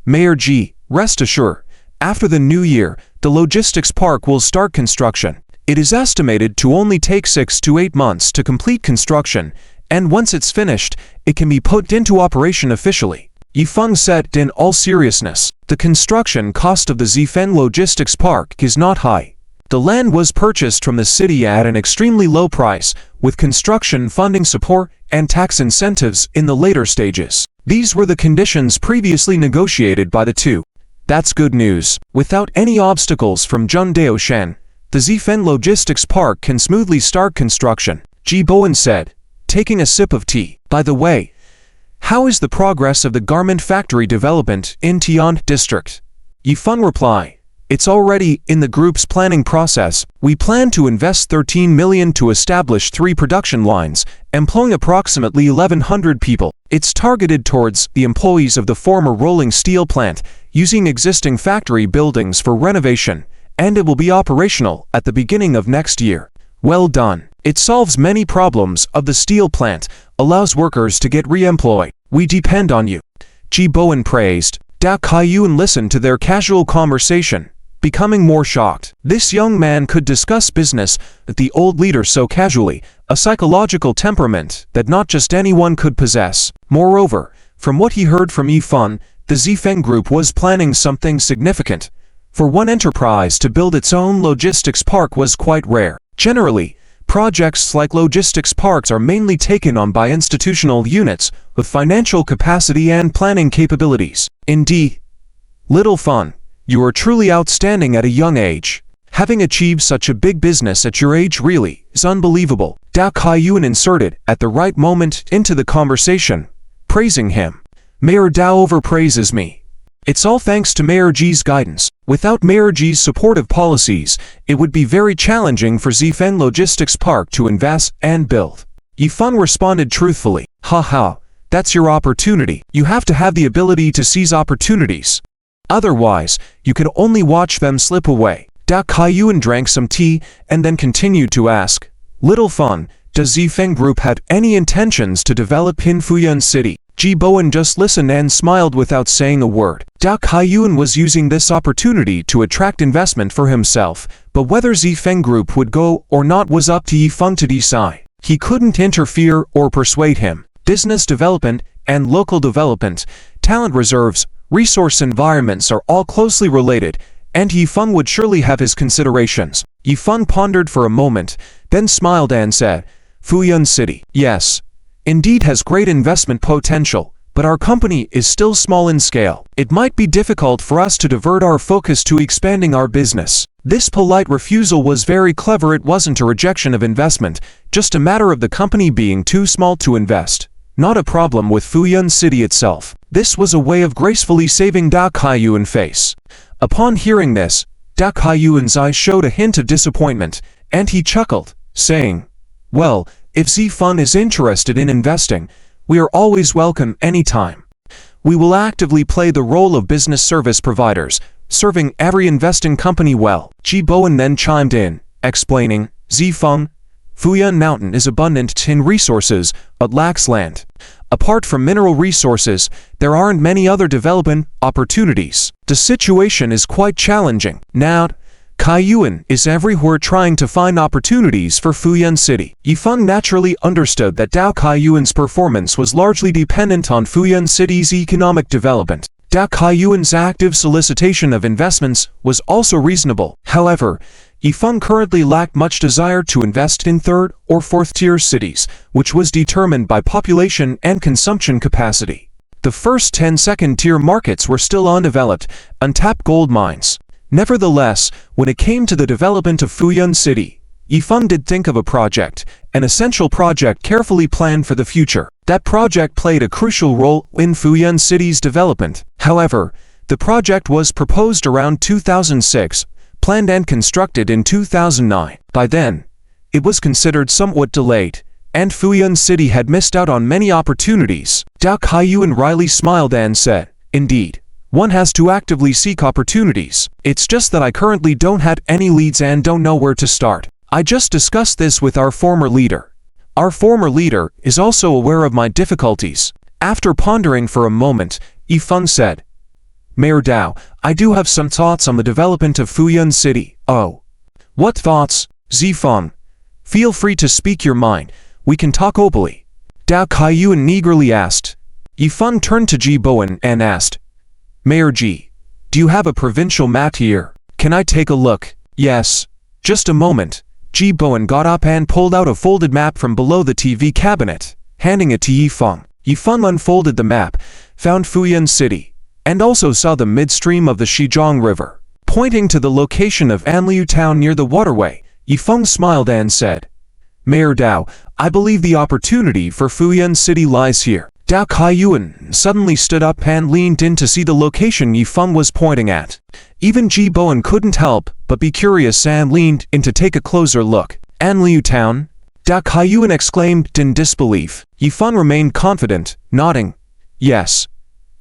Mayor Ji, rest assured, after the new year, the logistics park will start construction. It is estimated to only take 6 to 8 months to complete construction, and once it's finished, it can be put into operation officially. Yifeng said in all seriousness. The construction cost of the Zifeng Logistics Park is not high. The land was purchased from the city at an extremely low price, with construction funding support and tax incentives in the later stages. These were the conditions previously negotiated by the two. That's good news. Without any obstacles from Zhengdao Shan, the Zifeng Logistics Park can smoothly start construction, Ji Bowen said, taking a sip of tea. By the way, how is the progress of the garment factory development in Tian District? Yifeng replied. It's already in the group's planning process. We plan to invest 13 million to establish 3 production lines, employing approximately 1,100 people. It's targeted towards the employees of the former rolling steel plant, using existing factory buildings for renovation, and it will be operational at the beginning of next year. Well done. It solves many problems of the steel plant, allows workers to get re-employed. We depend on you. Ji Bowen praised. Dao Kaiyuan listened to their casual conversation, becoming more shocked. This young man could discuss business with the old leader so casually, a psychological temperament that not just anyone could possess. Moreover, from what he heard from Yifeng, the Zifeng Group was planning something significant. For one enterprise to build its own logistics park was quite rare. Generally, projects like logistics parks are mainly taken on by institutional units with financial capacity and planning capabilities. Indeed, Little Fun, you are truly outstanding at a young age. Having achieved such a big business at your age really is unbelievable. Dao Kaiyuan inserted at the right moment into the conversation, praising him. Mayor Dao overpraises me. It's all thanks to Mayor Ji's guidance. Without Mayor Ji's supportive policies, it would be very challenging for Zifeng Logistics Park to invest and build. Yifeng responded truthfully. Haha, that's your opportunity. You have to have the ability to seize opportunities. Otherwise, you can only watch them slip away. Dao Kaiyuan drank some tea and then continued to ask, Little Fun, does Zifeng Group have any intentions to develop in Fuyun City? Ji Bowen just listened and smiled without saying a word. Dao Kaiyuan was using this opportunity to attract investment for himself, but whether Zifeng Group would go or not was up to Yifeng to decide. He couldn't interfere or persuade him. Business development and local development, talent reserves, resource environments are all closely related, and Yifeng would surely have his considerations. Yifeng pondered for a moment, then smiled and said, Fuyun City, yes, indeed has great investment potential, but our company is still small in scale. It might be difficult for us to divert our focus to expanding our business. This polite refusal was very clever. It wasn't a rejection of investment, just a matter of the company being too small to invest. Not a problem with Fuyun City itself. This was a way of gracefully saving Da Kaiyuan face. Upon hearing this, Da Kaiyuan's eyes showed a hint of disappointment, and he chuckled, saying, "Well, if Zifeng is interested in investing, we are always welcome anytime. We will actively play the role of business service providers, serving every investing company well." Ji Bowen then chimed in, explaining, "Zifeng, Fuyun Mountain is abundant in resources, but lacks land. Apart from mineral resources, there aren't many other development opportunities. The situation is quite challenging. Now, Kaiyuan is everywhere trying to find opportunities for Fuyun City." Yifeng naturally understood that Dao Kaiyuan's performance was largely dependent on Fuyun City's economic development. Dao Kaiyuan's active solicitation of investments was also reasonable. However, Yifeng currently lacked much desire to invest in third or fourth tier cities, which was determined by population and consumption capacity. The first 10 second tier markets were still undeveloped, untapped gold mines. Nevertheless, when it came to the development of Fuyun City, Yifeng did think of a project, an essential project carefully planned for the future. That project played a crucial role in Fuyun City's development. However, the project was proposed around 2006, planned and constructed in 2009. By then, it was considered somewhat delayed, and Fuyun City had missed out on many opportunities. Dao Kaiyuan wryly smiled and said, "Indeed, one has to actively seek opportunities. It's just that I currently don't have any leads and don't know where to start. I just discussed this with our former leader. Our former leader is also aware of my difficulties." After pondering for a moment, Yifeng said, "Mayor Dao, I do have some thoughts on the development of Fuyun City." "Oh. What thoughts, Zifeng? Feel free to speak your mind. We can talk openly." Dao Kaiyuan eagerly asked. Yifeng turned to Ji Bowen and asked, "Mayor Ji, do you have a provincial map here? Can I take a look?" "Yes. Just a moment." Ji Bowen got up and pulled out a folded map from below the TV cabinet, handing it to Yifeng. Yifeng unfolded the map, found Fuyun City, and also saw the midstream of the Xizang River. Pointing to the location of Anliu Town near the waterway, Yifeng smiled and said, "Mayor Dao, I believe the opportunity for Fuyun City lies here." Dao Kaiyuan suddenly stood up and leaned in to see the location Yifeng was pointing at. Even Ji Bowen couldn't help but be curious and leaned in to take a closer look. "Anliu Town?" Dao Kaiyuan exclaimed in disbelief. Yifeng remained confident, nodding. "Yes.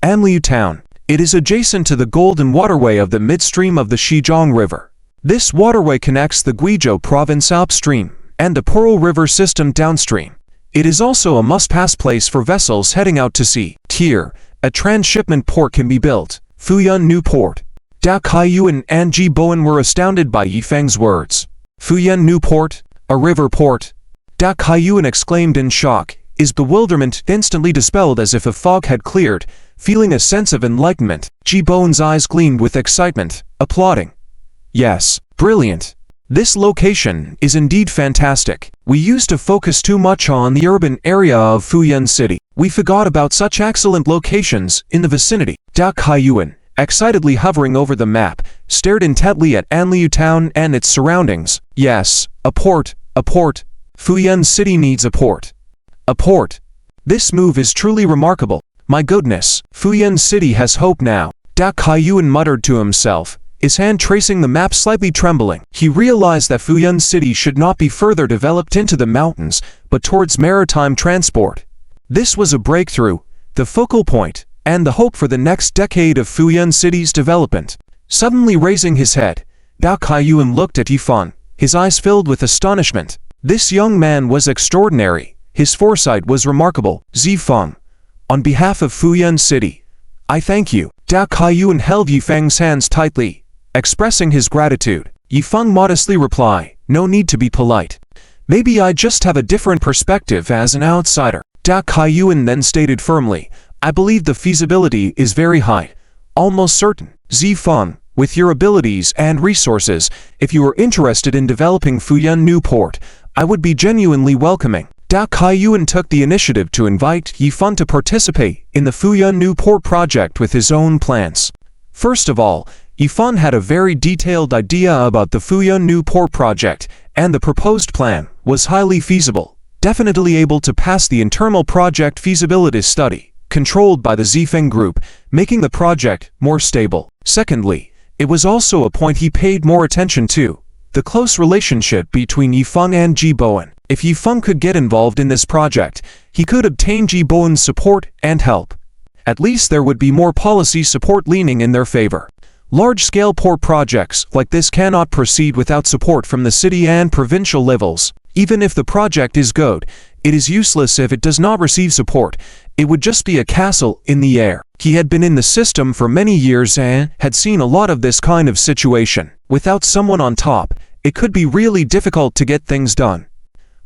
Anliu Town. It is adjacent to the golden waterway of the midstream of the Xizang River. This waterway connects the Guizhou province upstream and the Pearl River system downstream. It is also a must-pass place for vessels heading out to sea. Here, a transshipment port can be built. Fuyun New Port." Dao Kaiyuan and Ji Bowen were astounded by Yifeng's words. "Fuyun New Port? A river port?" Dao Kaiyuan exclaimed in shock, his bewilderment instantly dispelled as if a fog had cleared, feeling a sense of enlightenment. Ji Bowen's eyes gleamed with excitement, applauding. "Yes, brilliant. This location is indeed fantastic. We used to focus too much on the urban area of Fuyun City. We forgot about such excellent locations in the vicinity." Dao Kaiyuan, excitedly hovering over the map, stared intently at Anliu Town and its surroundings. "Yes, a port, a port. Fuyun City needs a port. A port. This move is truly remarkable. My goodness, Fuyun City has hope now." Dao Kaiyuan muttered to himself, his hand tracing the map slightly trembling. He realized that Fuyun City should not be further developed into the mountains, but towards maritime transport. This was a breakthrough, the focal point, and the hope for the next decade of Fuyun City's development. Suddenly raising his head, Dao Kaiyuan looked at Yifeng, his eyes filled with astonishment. This young man was extraordinary. His foresight was remarkable. "Zifeng, on behalf of Fuyun City, I thank you." Dao Kaiyuan held Yifeng's hands tightly, expressing his gratitude. Yifeng modestly replied, "No need to be polite. Maybe I just have a different perspective as an outsider." Dao Kaiyuan then stated firmly, "I believe the feasibility is very high, almost certain. Zifeng, with your abilities and resources, if you are interested in developing Fuyun New Port, I would be genuinely welcoming." Dao Kaiyuan took the initiative to invite Yifeng to participate in the Fuyun New Port project with his own plans. First of all, Yifan had a very detailed idea about the Fuyun New Port project, and the proposed plan was highly feasible, definitely able to pass the internal project feasibility study, controlled by the Zifeng Group, making the project more stable. Secondly, it was also a point he paid more attention to, the close relationship between Yifeng and Ji Bowen. If Yifeng could get involved in this project, he could obtain Ji Bowen's support and help. At least there would be more policy support leaning in their favor. Large-scale port projects like this cannot proceed without support from the city and provincial levels. Even if the project is good, it is useless if it does not receive support. It would just be a castle in the air. He had been in the system for many years and had seen a lot of this kind of situation. Without someone on top, it could be really difficult to get things done.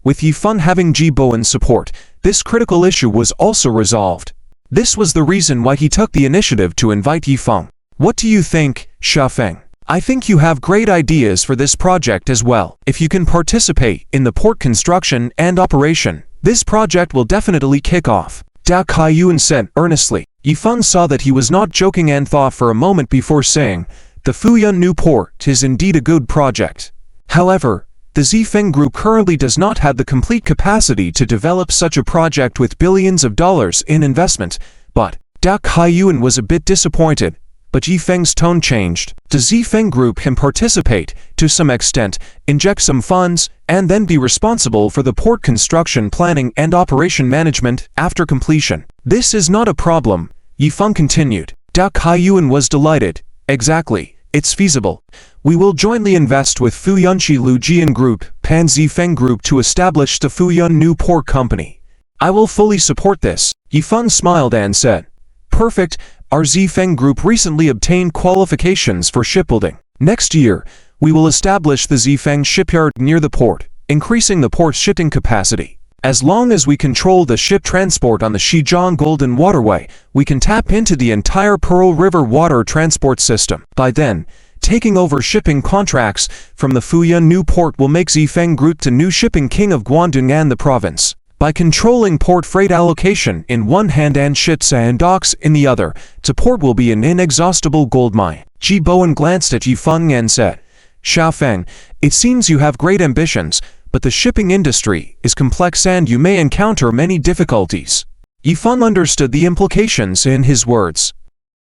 With Yifeng having Ji Bowen's support, this critical issue was also resolved. This was the reason why he took the initiative to invite Yifeng. What do you think, Xiaofeng? I think you have great ideas for this project as well. If you can participate in the port construction and operation, this project will definitely kick off. Dao Kaiyuan said earnestly. Yifeng saw that he was not joking and thought for a moment before saying, the Fuyun New Port is indeed a good project. However, the Zifeng Group currently does not have the complete capacity to develop such a project with billions of dollars in investment, but Dao Kaiyuan was a bit disappointed. But Yifeng's tone changed. The Zifeng Group can participate, to some extent, inject some funds, and then be responsible for the port construction planning and operation management after completion. This is not a problem, Yifeng continued. Dao Kaiyuan was delighted. Exactly, it's feasible. We will jointly invest with Fuyunshi Lujian Group, Pan Zifeng Group to establish the Fuyun New Port Company. I will fully support this. Yifeng smiled and said, perfect. Our Zifeng Group recently obtained qualifications for shipbuilding. Next year, we will establish the Zifeng shipyard near the port, increasing the port's shipping capacity. As long as we control the ship transport on the Xizang Golden Waterway, we can tap into the entire Pearl River water transport system. By then, taking over shipping contracts from the Fuyun New Port will make Zifeng Group the new shipping king of Guangdong and the province. By controlling port freight allocation in one hand and ships and docks in the other, the port will be an inexhaustible goldmine. Ji Bowen glanced at Yifeng and said, Xiaofeng, it seems you have great ambitions, but the shipping industry is complex and you may encounter many difficulties. Yifeng understood the implications in his words.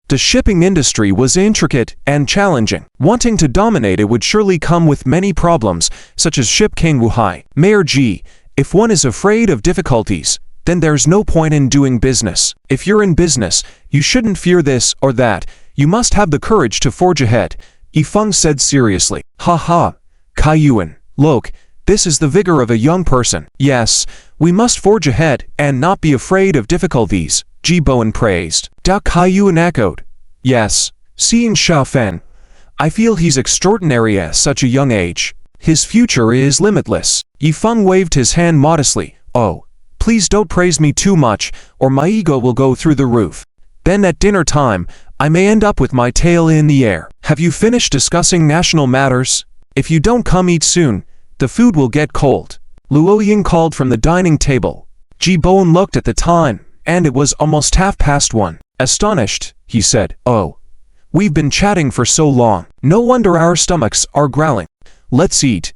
The shipping industry was intricate and challenging. Wanting to dominate it would surely come with many problems, such as ship king Wuhai. Mayor Ji, if one is afraid of difficulties, then there's no point in doing business. If you're in business, you shouldn't fear this or that. You must have the courage to forge ahead, Yifeng said seriously. Ha ha, Kaiyuan, look, this is the vigor of a young person. Yes, we must forge ahead and not be afraid of difficulties, Ji Bowen praised. Dao Kaiyuan echoed. Yes, seeing Xiaofeng, I feel he's extraordinary at such a young age. His future is limitless. Yifeng waved his hand modestly. Oh, please don't praise me too much, or my ego will go through the roof. Then at dinner time, I may end up with my tail in the air. Have you finished discussing national matters? If you don't come eat soon, the food will get cold. Luo Ying called from the dining table. Ji Bowen looked at the time, and it was almost 1:30. Astonished, he said, oh, we've been chatting for so long. No wonder our stomachs are growling. Let's eat.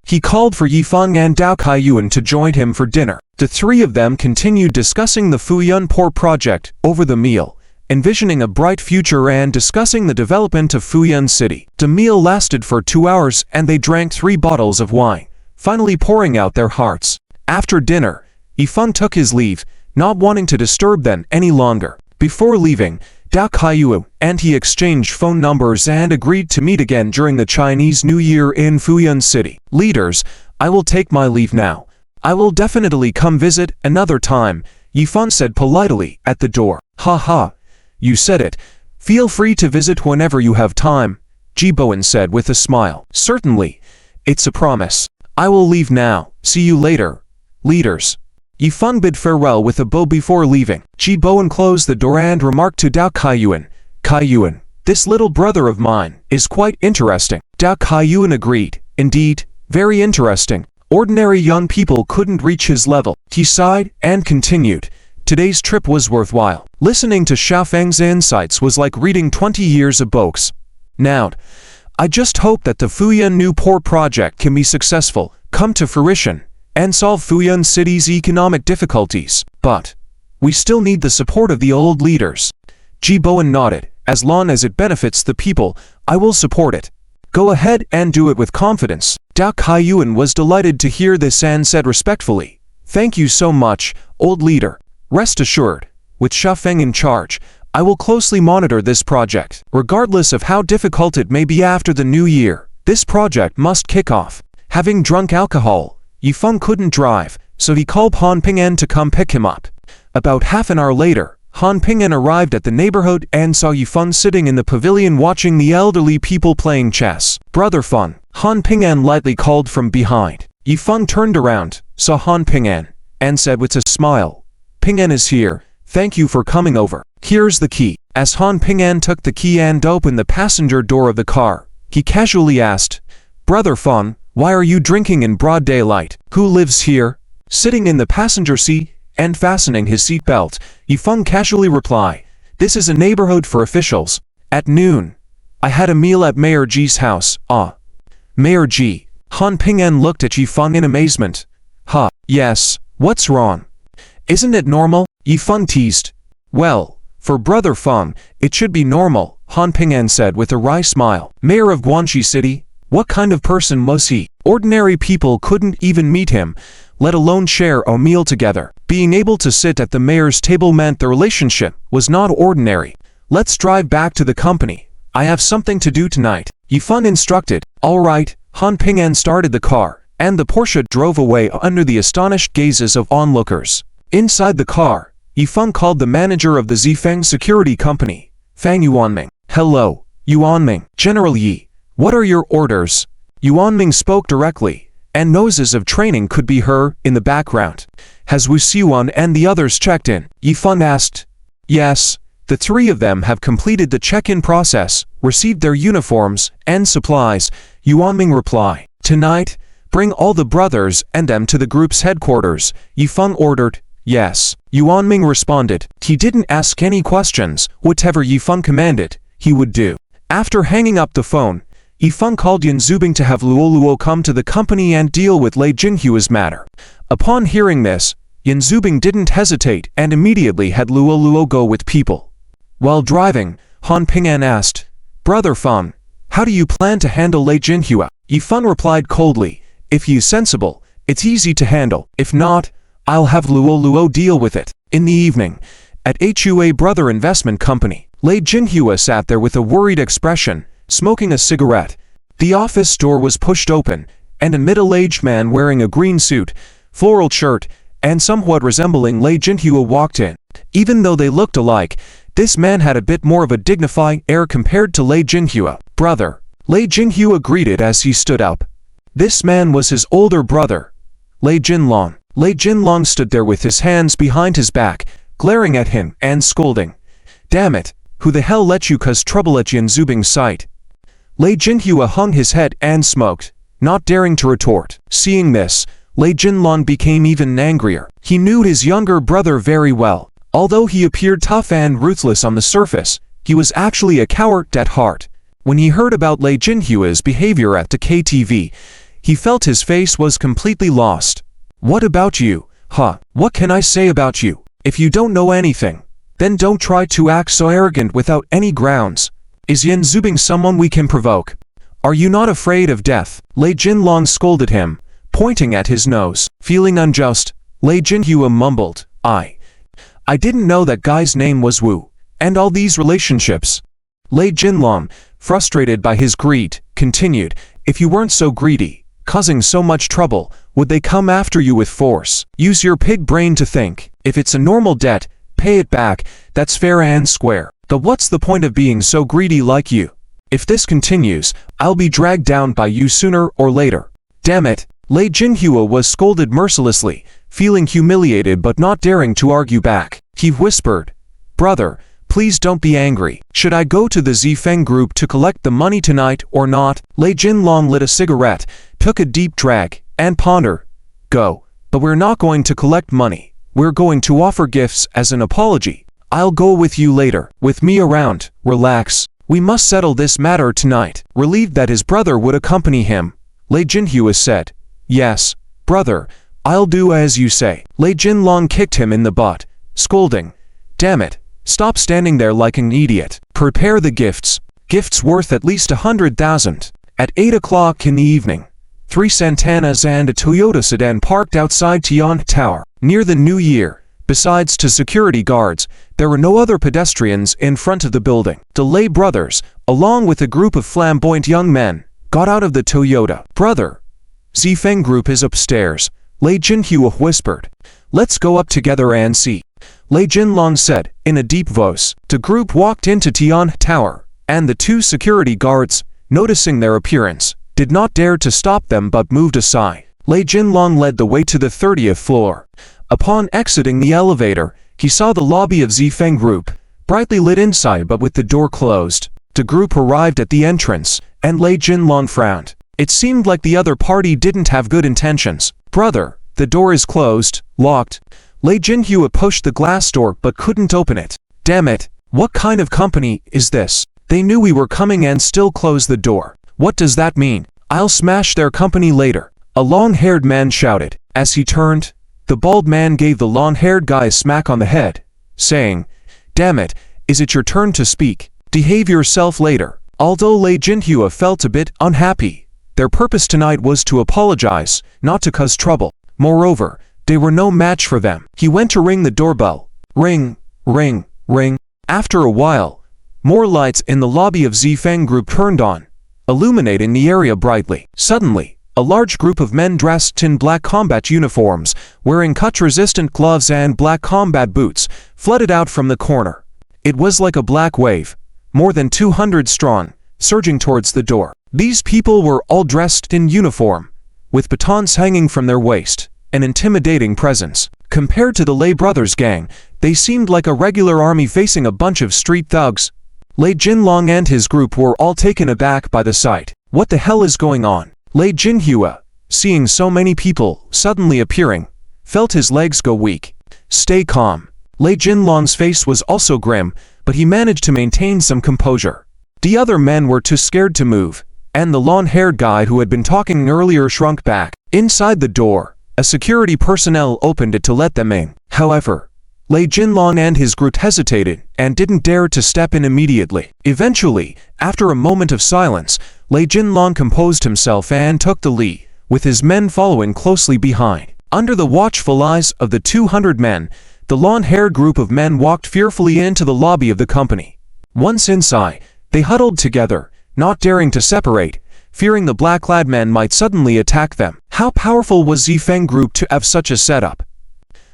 He called for Yifeng and Dao Kaiyuan to join him for dinner. The three of them continued discussing the Fuyun Port project over the meal, envisioning a bright future and discussing the development of Fuyun City. The meal lasted for 2 hours and they drank 3 bottles of wine, finally pouring out their hearts. After dinner, Yifeng took his leave, not wanting to disturb them any longer. Before leaving, Dao Kaiyuan and he exchanged phone numbers and agreed to meet again during the Chinese New Year in Fuyun City. Leaders, I will take my leave now. I will definitely come visit another time, Yifeng said politely at the door. Ha ha, you said it. Feel free to visit whenever you have time, Ji Bowen said with a smile. Certainly, it's a promise. I will leave now. See you later, leaders. Yifeng bid farewell with a bow before leaving. Ji Bowen closed the door and remarked to Dao Kaiyuan, Kaiyuan, this little brother of mine is quite interesting. Dao Kaiyuan agreed. Indeed, very interesting. Ordinary young people couldn't reach his level. He sighed and continued. Today's trip was worthwhile. Listening to Xiaofeng's insights was like reading 20 years of books. Now, I just hope that the Fuyun New Port project can be successful, come to fruition, and solve Fuyun City's economic difficulties. But we still need the support of the old leaders. Ji Bowen nodded. As long as it benefits the people, I will support it. Go ahead and do it with confidence. Dao Kaiyuan was delighted to hear this and said respectfully, "Thank you so much, old leader. Rest assured, with Sha Feng in charge, I will closely monitor this project. Regardless of how difficult it may be after the new year, this project must kick off." Having drunk alcohol, Yifeng couldn't drive, so he called Han Ping'an to come pick him up. About half an hour later, Han Ping'an arrived at the neighborhood and saw Yifeng sitting in the pavilion watching the elderly people playing chess. "Brother Feng," Han Ping'an lightly called from behind. Yifeng turned around, saw Han Ping'an, and said with a smile, "Ping'an is here, thank you for coming over. Here's the key." As Han Ping'an took the key and opened the passenger door of the car, he casually asked, "Brother Feng, why are you drinking in broad daylight? Who lives here?" Sitting in the passenger seat and fastening his seatbelt, Yifeng casually replied, "This is a neighborhood for officials. At noon, I had a meal at Mayor Ji's house." "Ah, Mayor Ji." Han Ping'an looked at Yifeng in amazement. "Huh, yes, what's wrong? Isn't it normal?" Yifeng teased. "Well, for Brother Feng, it should be normal," Han Ping'an said with a wry smile. "Mayor of Guangxi City? What kind of person was he? Ordinary people couldn't even meet him, let alone share a meal together. Being able to sit at the mayor's table meant the relationship was not ordinary. Let's drive back to the company. I have something to do tonight." Yifeng instructed. "All right." Han Ping'an started the car, and the Porsche drove away under the astonished gazes of onlookers. Inside the car, Yifeng called the manager of the Zifeng security company, Fang Yuanming. "Hello, Yuanming. General Yi, what are your orders?" Yuanming spoke directly, and noises of training could be heard in the background. "Has Wu Xiuan and the others checked in?" Yifeng asked. "Yes, the three of them have completed the check-in process, received their uniforms and supplies," Yuanming replied. "Tonight, bring all the brothers and them to the group's headquarters," Yifeng ordered. "Yes," Yuanming responded. He didn't ask any questions. Whatever Yifeng commanded, he would do. After hanging up the phone, Yifeng called Yan Zubing to have Luo come to the company and deal with Lei Jinghua's matter. Upon hearing this, Yan Zubing didn't hesitate and immediately had Luo go with people. While driving, Han Ping'an asked, "Brother Feng, how do you plan to handle Lei Jinghua?" Yifeng replied coldly, "If he's sensible, it's easy to handle. If not, I'll have Luo deal with it." In the evening, at Hua Brother Investment Company, Lei Jinghua sat there with a worried expression, smoking a cigarette. The office door was pushed open, and a middle-aged man wearing a green suit, floral shirt, and somewhat resembling Lei Jinghua walked in. Even though they looked alike, this man had a bit more of a dignified air compared to Lei Jinghua. "Brother," Lei Jinghua greeted as he stood up. This man was his older brother, Lei Jinlong. Lei Jinlong stood there with his hands behind his back, glaring at him and scolding. "Damn it, who the hell let you cause trouble at Yan Zubing's site?" Lei Jinhua hung his head and smoked, not daring to retort. Seeing this, Lei Jinlong became even angrier. He knew his younger brother very well. Although he appeared tough and ruthless on the surface, he was actually a coward at heart. When he heard about Lei Jinhua's behavior at the KTV, he felt his face was completely lost. "What about you? Huh? What can I say about you? If you don't know anything, then don't try to act so arrogant without any grounds. Is Yan Zubing someone we can provoke? Are you not afraid of death?" Lei Jinlong scolded him, pointing at his nose. Feeling unjust, Lei Jinhua mumbled, I didn't know that guy's name was Wu, and all these relationships." Lei Jinlong, frustrated by his greed, continued, "If you weren't so greedy, causing so much trouble, would they come after you with force? Use your pig brain to think. If it's a normal debt, pay it back, that's fair and square. But what's the point of being so greedy like you? If this continues, I'll be dragged down by you sooner or later." "Damn it!" Lei Jinhua was scolded mercilessly, feeling humiliated but not daring to argue back. He whispered, "Brother, please don't be angry. Should I go to the Zifeng group to collect the money tonight or not?" Lei Jinlong lit a cigarette, took a deep drag, and pondered. "Go. But we're not going to collect money. We're going to offer gifts as an apology. I'll go with you later. With me around, relax. We must settle this matter tonight. Relieved that his brother would accompany him, Lei Jinhua said, Yes, brother, I'll do as you say. Lei Jinlong kicked him in the butt, scolding, Damn it, stop standing there like an idiot. Prepare the gifts. Gifts worth at least 100,000. At 8 o'clock in the evening, 3 Santanas and a Toyota sedan parked outside Tian Tower. Near the new year, besides two security guards, there were no other pedestrians in front of the building. The Lei brothers, along with a group of flamboyant young men, got out of the Toyota. Brother, Zifeng group is upstairs, Lei Jinhua whispered. Let's go up together and see. Lei Jinlong said, in a deep voice. The group walked into Tian Tower, and the 2 security guards, noticing their appearance, did not dare to stop them but moved aside. Lei Jinlong led the way to the 30th floor. Upon exiting the elevator, he saw the lobby of Zifeng group, brightly lit inside but with the door closed. The group arrived at the entrance, and Lei Jinlong frowned. It seemed like the other party didn't have good intentions. Brother, the door is closed, locked. Lei Jinhua pushed the glass door but couldn't open it. Damn it, what kind of company is this? They knew we were coming and still closed the door. What does that mean? I'll smash their company later. A long-haired man shouted. As he turned, the bald man gave the long-haired guy a smack on the head, saying, Damn it, is it your turn to speak? Behave yourself later. Although Lei Jinhua felt a bit unhappy, their purpose tonight was to apologize, not to cause trouble. Moreover, they were no match for them. He went to ring the doorbell. Ring, ring, ring. After a while, more lights in the lobby of Zifeng group turned on, illuminating the area brightly. Suddenly, a large group of men dressed in black combat uniforms, wearing cut-resistant gloves and black combat boots, flooded out from the corner. It was like a black wave, more than 200 strong, surging towards the door. These people were all dressed in uniform, with batons hanging from their waist, an intimidating presence. Compared to the Lei brothers gang, they seemed like a regular army facing a bunch of street thugs. Lei Jinlong and his group were all taken aback by the sight. What the hell is going on? Lei Jinhua, seeing so many people suddenly appearing, felt his legs go weak. Stay calm. Lei Jinlong's face was also grim, but he managed to maintain some composure. The other men were too scared to move, and the long-haired guy who had been talking earlier shrunk back. Inside the door, a security personnel opened it to let them in. However, Lei Jinlong and his group hesitated and didn't dare to step in immediately. Eventually, after a moment of silence, Lei Jinlong composed himself and took the lead, with his men following closely behind. Under the watchful eyes of the 200 men, the long-haired group of men walked fearfully into the lobby of the company. Once inside, they huddled together, not daring to separate, fearing the black-clad men might suddenly attack them. How powerful was Zifeng group to have such a setup?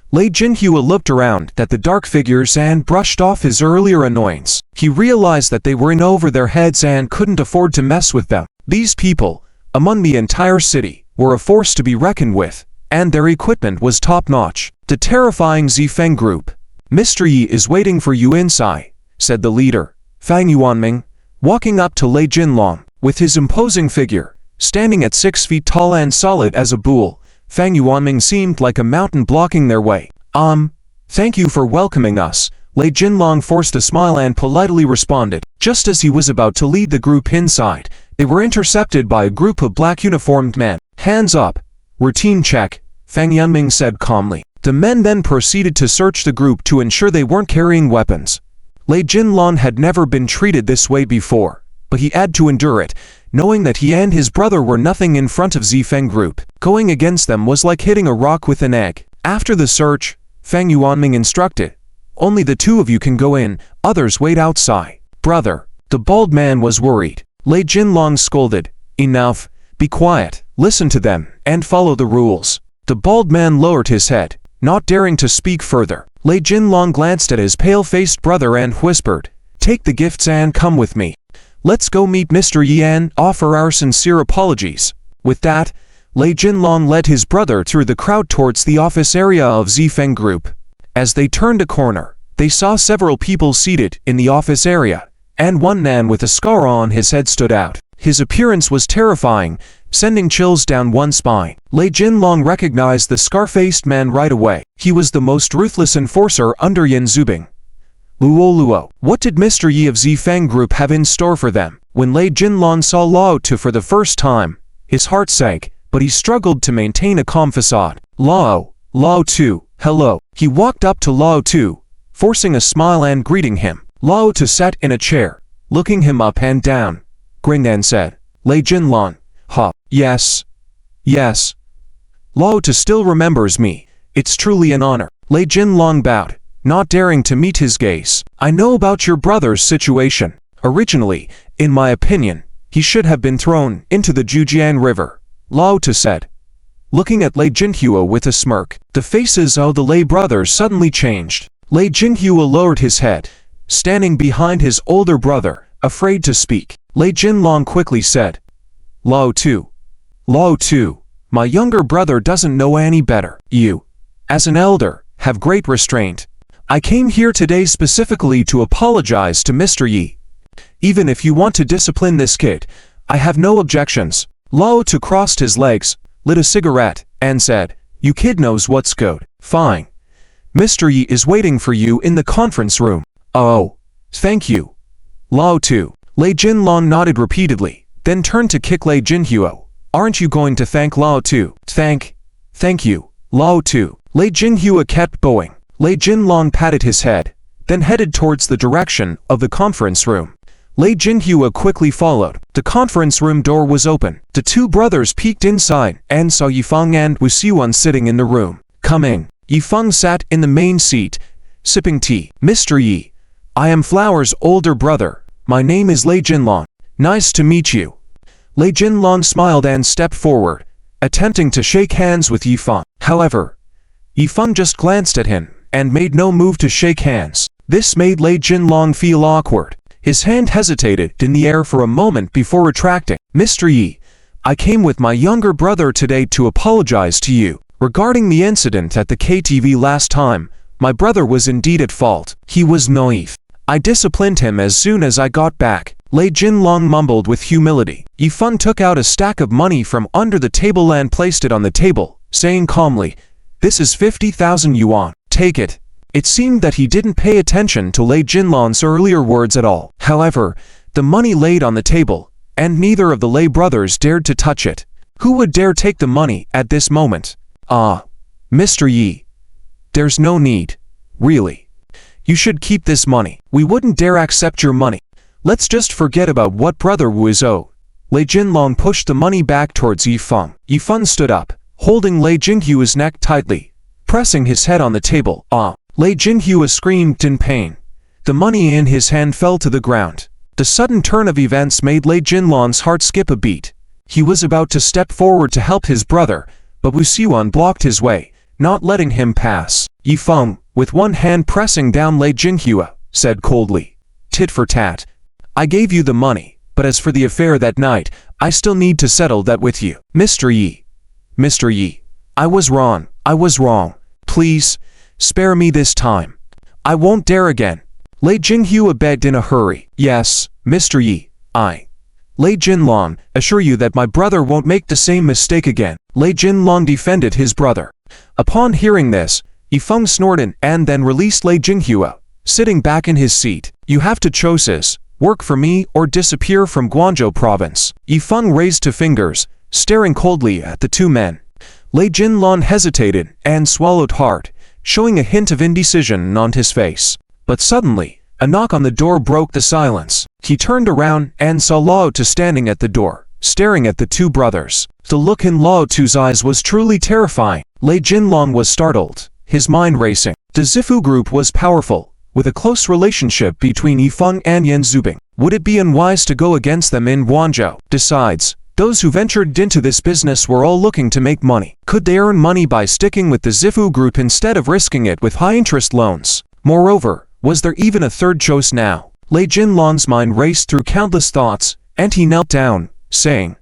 Lei Jinhua looked around at the dark figures and brushed off his earlier annoyance. He realized that they were in over their heads and couldn't afford to mess with them. These people, among the entire city, were a force to be reckoned with, and their equipment was top-notch. The terrifying Zifeng group. Mr. Yi is waiting for you inside, said the leader, Fang Yuanming, walking up to Lei Jinlong. With his imposing figure, standing at 6 feet tall and solid as a bull, Fang Yuanming seemed like a mountain blocking their way. Thank you for welcoming us. Lei Jinlong forced a smile and politely responded. Just as he was about to lead the group inside, they were intercepted by a group of black uniformed men. Hands up. Routine check, Fang Yuanming said calmly. The men then proceeded to search the group to ensure they weren't carrying weapons. Lei Jinlong had never been treated this way before, but he had to endure it, knowing that he and his brother were nothing in front of Zifeng group. Going against them was like hitting a rock with an egg. After the search, Fang Yuanming instructed, only the 2 of you can go in, others wait outside. Brother, the bald man was worried. Lei Jinlong scolded, enough, be quiet, listen to them, and follow the rules. The bald man lowered his head, not daring to speak further. Lei Jinlong glanced at his pale-faced brother and whispered, take the gifts and come with me. Let's go meet Mr. Yi and offer our sincere apologies. With that, Lei Jinlong led his brother through the crowd towards the office area of Zifeng group. As they turned a corner, they saw several people seated in the office area, and one man with a scar on his head stood out. His appearance was terrifying, sending chills down one spine. Lei Jinlong recognized the scar-faced man right away. He was the most ruthless enforcer under Yan Zubing, Luo. What did Mr. Yi of Zifeng Group have in store for them? When Lei Jinlong saw Lao Tu for the first time, his heart sank, but he struggled to maintain a calm facade. Lao Tu, hello. He walked up to Lao Tu, forcing a smile and greeting him. Lao Tu sat in a chair, looking him up and down, grinned and said, Lei Jinlong, yes. Lao Tu still remembers me. It's truly an honor. Lei Jinlong bowed, not daring to meet his gaze. I know about your brother's situation. Originally, in my opinion, he should have been thrown into the Jujiang River, Lao Tu said, looking at Lei Jinhua with a smirk. The faces of the Lei brothers suddenly changed. Lei Jinhua lowered his head, standing behind his older brother, afraid to speak. Lei Jinlong quickly said, Lao Tu, my younger brother doesn't know any better. You, as an elder, have great restraint. I came here today specifically to apologize to Mr. Yi. Even if you want to discipline this kid, I have no objections. Lao Tu crossed his legs, lit a cigarette, and said, You kid knows what's good. Fine. Mr. Yi is waiting for you in the conference room. Oh, thank you. Lao Tu. Lei Jinlong nodded repeatedly, then turned to kick Lei Jinhua. Aren't you going to thank Lao Tu? Thank you, Lao Tu. Lei Jinhua kept bowing. Lei Jinlong patted his head, then headed towards the direction of the conference room. Lei Jinhua quickly followed. The conference room door was open. The two brothers peeked inside and saw Yifeng and Wu Siwan sitting in the room. Coming. Yifeng sat in the main seat, sipping tea. Mr. Yi, I am Flower's older brother. My name is Lei Jinlong. Nice to meet you. Lei Jinlong smiled and stepped forward, attempting to shake hands with Yifeng. However, Yifeng just glanced at him and made no move to shake hands. This made Lei Jinlong feel awkward. His hand hesitated in the air for a moment before retracting. Mr. Yi, I came with my younger brother today to apologize to you. Regarding the incident at the KTV last time, my brother was indeed at fault. He was naive. I disciplined him as soon as I got back. Lei Jinlong mumbled with humility. Yifeng took out a stack of money from under the table and placed it on the table, saying calmly, This is 50,000 yuan. Take it. It seemed that he didn't pay attention to Lei Jinlong's earlier words at all. However, the money laid on the table, and neither of the Lei brothers dared to touch it. Who would dare take the money at this moment? Mr. Yi. There's no need. Really. You should keep this money. We wouldn't dare accept your money. Let's just forget about what Brother Wu is owed. Lei Jinlong pushed the money back towards Yifeng. Yifeng stood up, holding Lei Jinghua's neck tightly, pressing his head on the table. Lei Jinhua screamed in pain. The money in his hand fell to the ground. The sudden turn of events made Lei Jinlong's heart skip a beat. He was about to step forward to help his brother, but Wu Siwan blocked his way, not letting him pass. Yifeng, with one hand pressing down Lei Jinhua, said coldly, Tit for tat. I gave you the money, but as for the affair that night, I still need to settle that with you. Mr. Yi, I was wrong. Please, spare me this time. I won't dare again. Lei Jinhua begged in a hurry. Yes, Mr. Yi, Lei Jinlong, assure you that my brother won't make the same mistake again. Lei Jinlong defended his brother. Upon hearing this, Yifeng snorted and then released Lei Jinhua, sitting back in his seat. You have to choose, work for me or disappear from Guangzhou province. Yifeng raised two fingers, staring coldly at the two men. Lei Jinlong hesitated and swallowed hard, showing a hint of indecision on his face. But suddenly, a knock on the door broke the silence. He turned around and saw Lao Tu standing at the door, staring at the two brothers. The look in Lao Tu's eyes was truly terrifying. Lei Jinlong was startled, his mind racing. The Zifu group was powerful, with a close relationship between Yifeng and Yan Zubing. Would it be unwise to go against them in Guangzhou? Besides, those who ventured into this business were all looking to make money. Could they earn money by sticking with the Zifu group instead of risking it with high-interest loans? Moreover, was there even a third choice now? Lei Jinlong's mind raced through countless thoughts, and he knelt down, saying,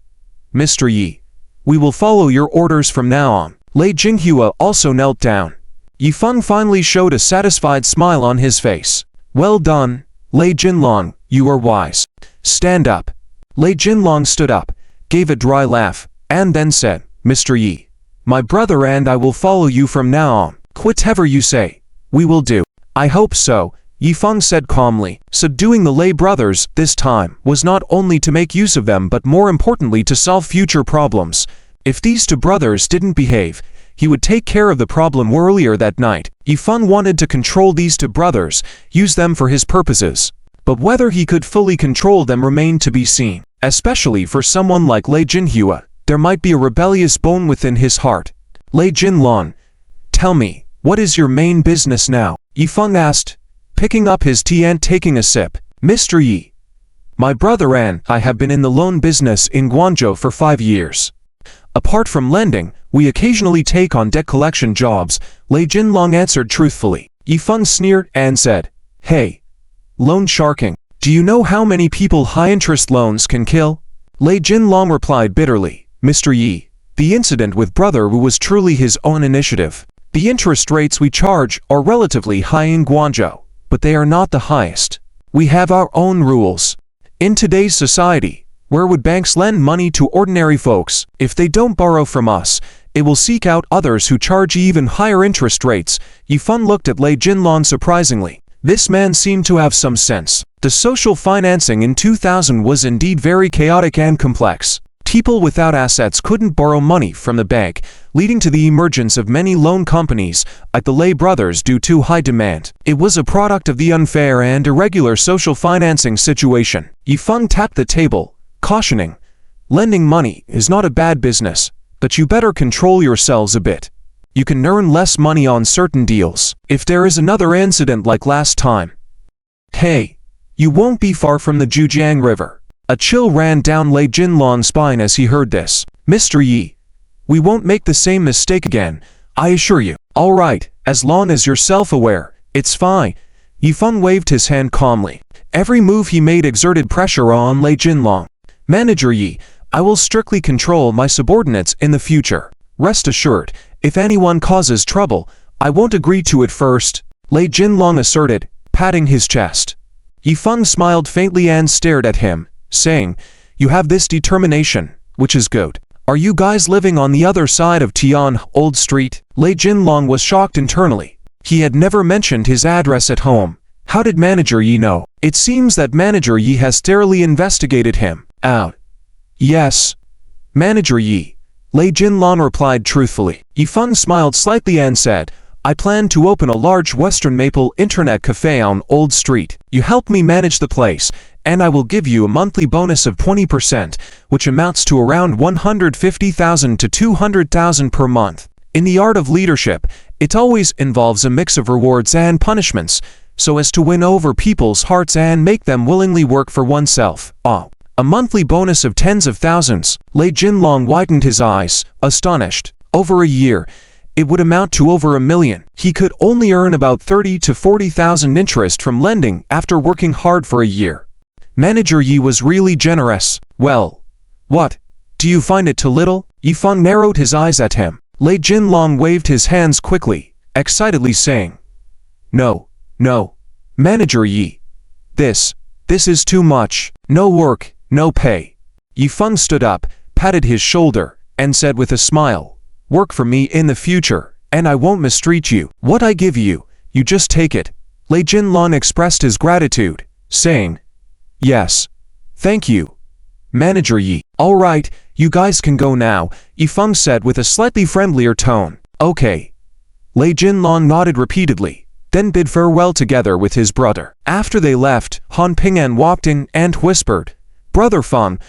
Mr. Yi, we will follow your orders from now on. Lei Jinhua also knelt down. Yifeng finally showed a satisfied smile on his face. Well done, Lei Jinlong, you are wise. Stand up. Lei Jinlong stood up, gave a dry laugh, and then said, Mr. Yi, my brother and I will follow you from now on. Whatever you say, we will do. I hope so, Yifeng said calmly. Subduing the Lei brothers, this time, was not only to make use of them but more importantly to solve future problems. If these two brothers didn't behave, he would take care of the problem earlier that night. Yifeng wanted to control these two brothers, use them for his purposes. But whether he could fully control them remained to be seen. Especially for someone like Lei Jinhua, there might be a rebellious bone within his heart. Lei Jinlong, tell me, what is your main business now? Yifeng asked, picking up his tea and taking a sip. Mr. Yi, my brother and I have been in the loan business in Guangzhou for 5 years. Apart from lending, we occasionally take on debt collection jobs, Lei Jinlong answered truthfully. Yifeng sneered and said, hey, loan sharking. Do you know how many people high-interest loans can kill? Lei Jinlong replied bitterly. Mr. Yi, the incident with Brother Wu was truly his own initiative. The interest rates we charge are relatively high in Guangzhou, but they are not the highest. We have our own rules. In today's society, where would banks lend money to ordinary folks? If they don't borrow from us, it will seek out others who charge even higher interest rates. Yifeng looked at Lei Jinlong surprisingly. This man seemed to have some sense. The social financing in 2000 was indeed very chaotic and complex. People without assets couldn't borrow money from the bank, leading to the emergence of many loan companies like the Lei brothers due to high demand. It was a product of the unfair and irregular social financing situation. Yifeng tapped the table, cautioning, lending money is not a bad business, but you better control yourselves a bit. You can earn less money on certain deals. If there is another incident like last time, hey, you won't be far from the Zhujiang River. A chill ran down Lei Jinlong's spine as he heard this. Mr. Yi, we won't make the same mistake again, I assure you. All right, as long as you're self-aware, it's fine. Yifeng waved his hand calmly. Every move he made exerted pressure on Lei Jinlong. Manager Yi, I will strictly control my subordinates in the future. Rest assured, if anyone causes trouble, I won't agree to it first, Lei Jinlong asserted, patting his chest. Yifeng smiled faintly and stared at him, saying, you have this determination, which is good. Are you guys living on the other side of Tian Old Street? Lei Jinlong was shocked internally. He had never mentioned his address at home. How did Manager Yi know? It seems that Manager Yi has thoroughly investigated him. Out. Yes. Manager Yi, Lei Jinlong replied truthfully. Yifeng smiled slightly and said, I plan to open a large Western Maple internet cafe on Old Street. You help me manage the place, and I will give you a monthly bonus of 20%, which amounts to around 150,000 to 200,000 per month. In the art of leadership, it always involves a mix of rewards and punishments, so as to win over people's hearts and make them willingly work for oneself. A monthly bonus of tens of thousands. Lei Jinlong widened his eyes, astonished. Over a year, it would amount to over 1 million. He could only earn about 30 to 40,000 interest from lending after working hard for a year. Manager Yi was really generous. Well, what? Do you find it too little? Yifeng narrowed his eyes at him. Lei Jinlong waved his hands quickly, excitedly saying, no, no. Manager Yi. This is too much. No work, no pay. Yifeng stood up, patted his shoulder, and said with a smile, work for me in the future, and I won't mistreat you. What I give you, you just take it. Lei Jinlong expressed his gratitude, saying, yes. Thank you, Manager Yi. All right, you guys can go now, Yifeng said with a slightly friendlier tone. Okay. Lei Jinlong nodded repeatedly, then bid farewell together with his brother. After they left, Han Ping'an walked in and whispered, Brother Feng,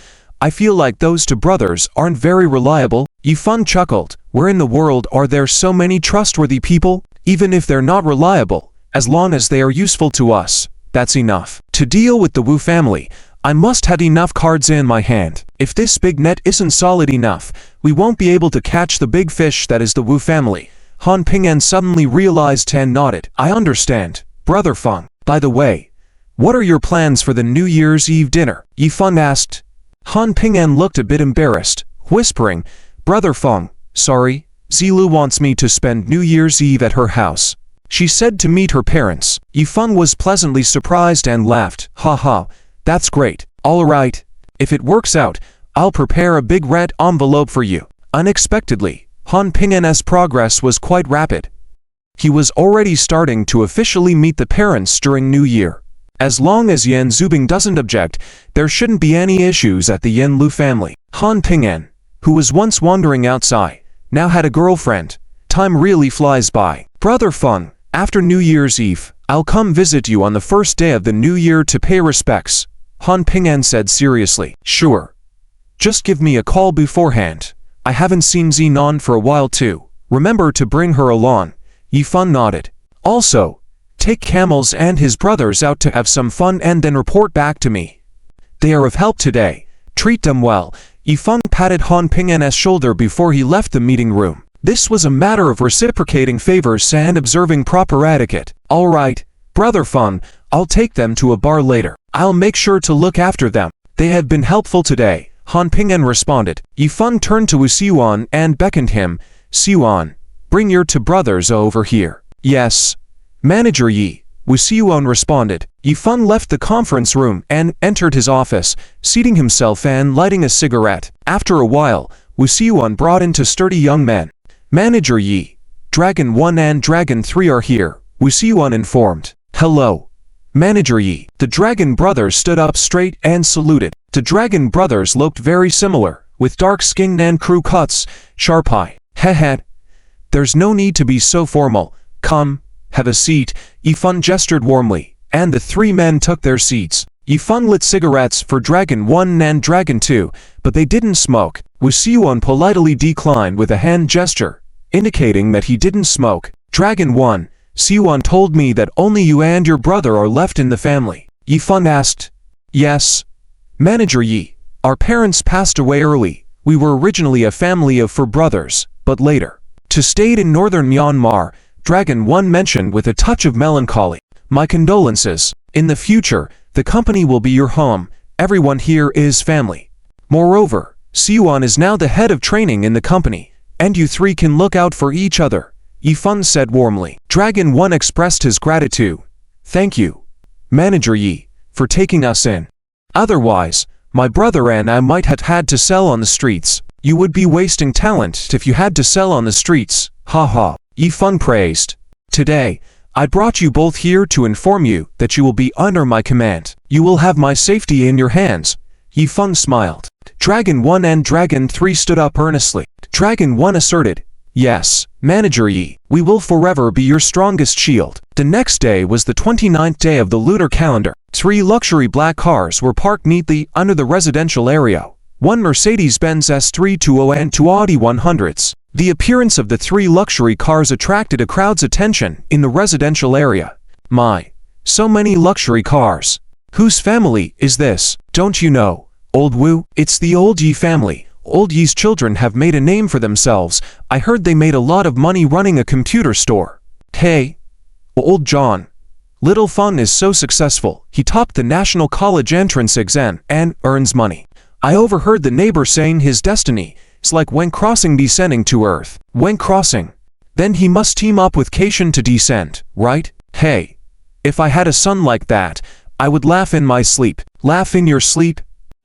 I feel like those two brothers aren't very reliable. Yifeng chuckled. Where in the world are there so many trustworthy people? Even if they're not reliable, as long as they are useful to us, that's enough. To deal with the Wu family, I must have enough cards in my hand. If this big net isn't solid enough, we won't be able to catch the big fish that is the Wu family. Han Ping'an suddenly realized and nodded. I understand, Brother Feng. By the way, what are your plans for the New Year's Eve dinner? Yifeng asked. Han Ping'an looked a bit embarrassed, whispering, Brother Feng, sorry, Zilu wants me to spend New Year's Eve at her house. She said to meet her parents. Yifeng was pleasantly surprised and laughed. Ha, that's great. All right. If it works out, I'll prepare a big red envelope for you. Unexpectedly, Han Ping'an's progress was quite rapid. He was already starting to officially meet the parents during New Year. As long as Yan Zubing doesn't object, there shouldn't be any issues at the Yan Lu family. Han Ping'an, who was once wandering outside, now had a girlfriend. Time really flies by. Brother Feng, after New Year's Eve, I'll come visit you on the first day of the new year to pay respects, Han Ping'an said seriously. Sure. Just give me a call beforehand. I haven't seen Zinon for a while too. Remember to bring her along. Yifan nodded. Also, take Camels and his brothers out to have some fun and then report back to me. They are of help today. Treat them well. Yifan patted Han Ping'an's shoulder before he left the meeting room. This was a matter of reciprocating favors and observing proper etiquette. All right, Brother Feng, I'll take them to a bar later. I'll make sure to look after them. They have been helpful today, Han Ping'an responded. Yifan turned to Wu Siuan and beckoned him. Siuan, bring your two brothers over here. Yes. Manager Yi, Wu Siuan responded. Yifan left the conference room and entered his office, seating himself and lighting a cigarette. After a while, Wu Siuan brought in two sturdy young men. Manager Yi, Dragon 1 and Dragon 3 are here, Wu Siuan informed. Hello. Manager Yi. The Dragon brothers stood up straight and saluted. The Dragon brothers looked very similar, with dark skin and crew cuts, sharp eye. Hehe. There's no need to be so formal. Come, have a seat. Yifan gestured warmly, and the three men took their seats. Yifan lit cigarettes for Dragon 1 and Dragon 2, but they didn't smoke. Wu Siuan politely declined with a hand gesture, indicating that he didn't smoke. Dragon 1, Siuan told me that only you and your brother are left in the family. Yifan asked. Yes. Manager Yi, our parents passed away early. We were originally a family of 4 brothers, but later, to stayed in northern Myanmar, Dragon 1 mentioned with a touch of melancholy. My condolences. In the future, the company will be your home. Everyone here is family. Moreover, Siuan is now the head of training in the company, and you three can look out for each other, Yifan said warmly. Dragon 1 expressed his gratitude. Thank you, Manager Yi, for taking us in. Otherwise, my brother and I might have had to sell on the streets. You would be wasting talent if you had to sell on the streets, haha, Yifan praised. Today, I brought you both here to inform you that you will be under my command. You will have my safety in your hands. Yifan smiled. Dragon 1 and Dragon 3 stood up earnestly. Dragon 1 asserted, Yes, Manager Yi, we will forever be your strongest shield. The next day was the 29th day of the lunar calendar. 3 luxury black cars were parked neatly under the residential area. 1 Mercedes-Benz S320 and 2 Audi 100s. The appearance of the 3 luxury cars attracted a crowd's attention in the residential area. My, so many luxury cars. Whose family is this? Don't you know? Old Wu? It's the Old Yi family. Old Yi's children have made a name for themselves. I heard they made a lot of money running a computer store. Hey, Old John. Little Fun is so successful. He topped the National College entrance exam and earns money. I overheard the neighbor saying his destiny is like when crossing descending to Earth. When crossing, then he must team up with Cation to descend, right? Hey, if I had a son like that, I would laugh in my sleep. Laugh in your sleep?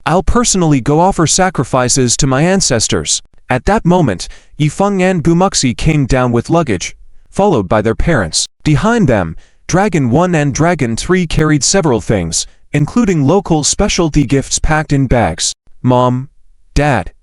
I'll personally go offer sacrifices to my ancestors. At that moment, Yifeng and Bumuxi came down with luggage, followed by their parents. Behind them, Dragon 1 and Dragon 3 carried several things, including local specialty gifts packed in bags. Mom, Dad,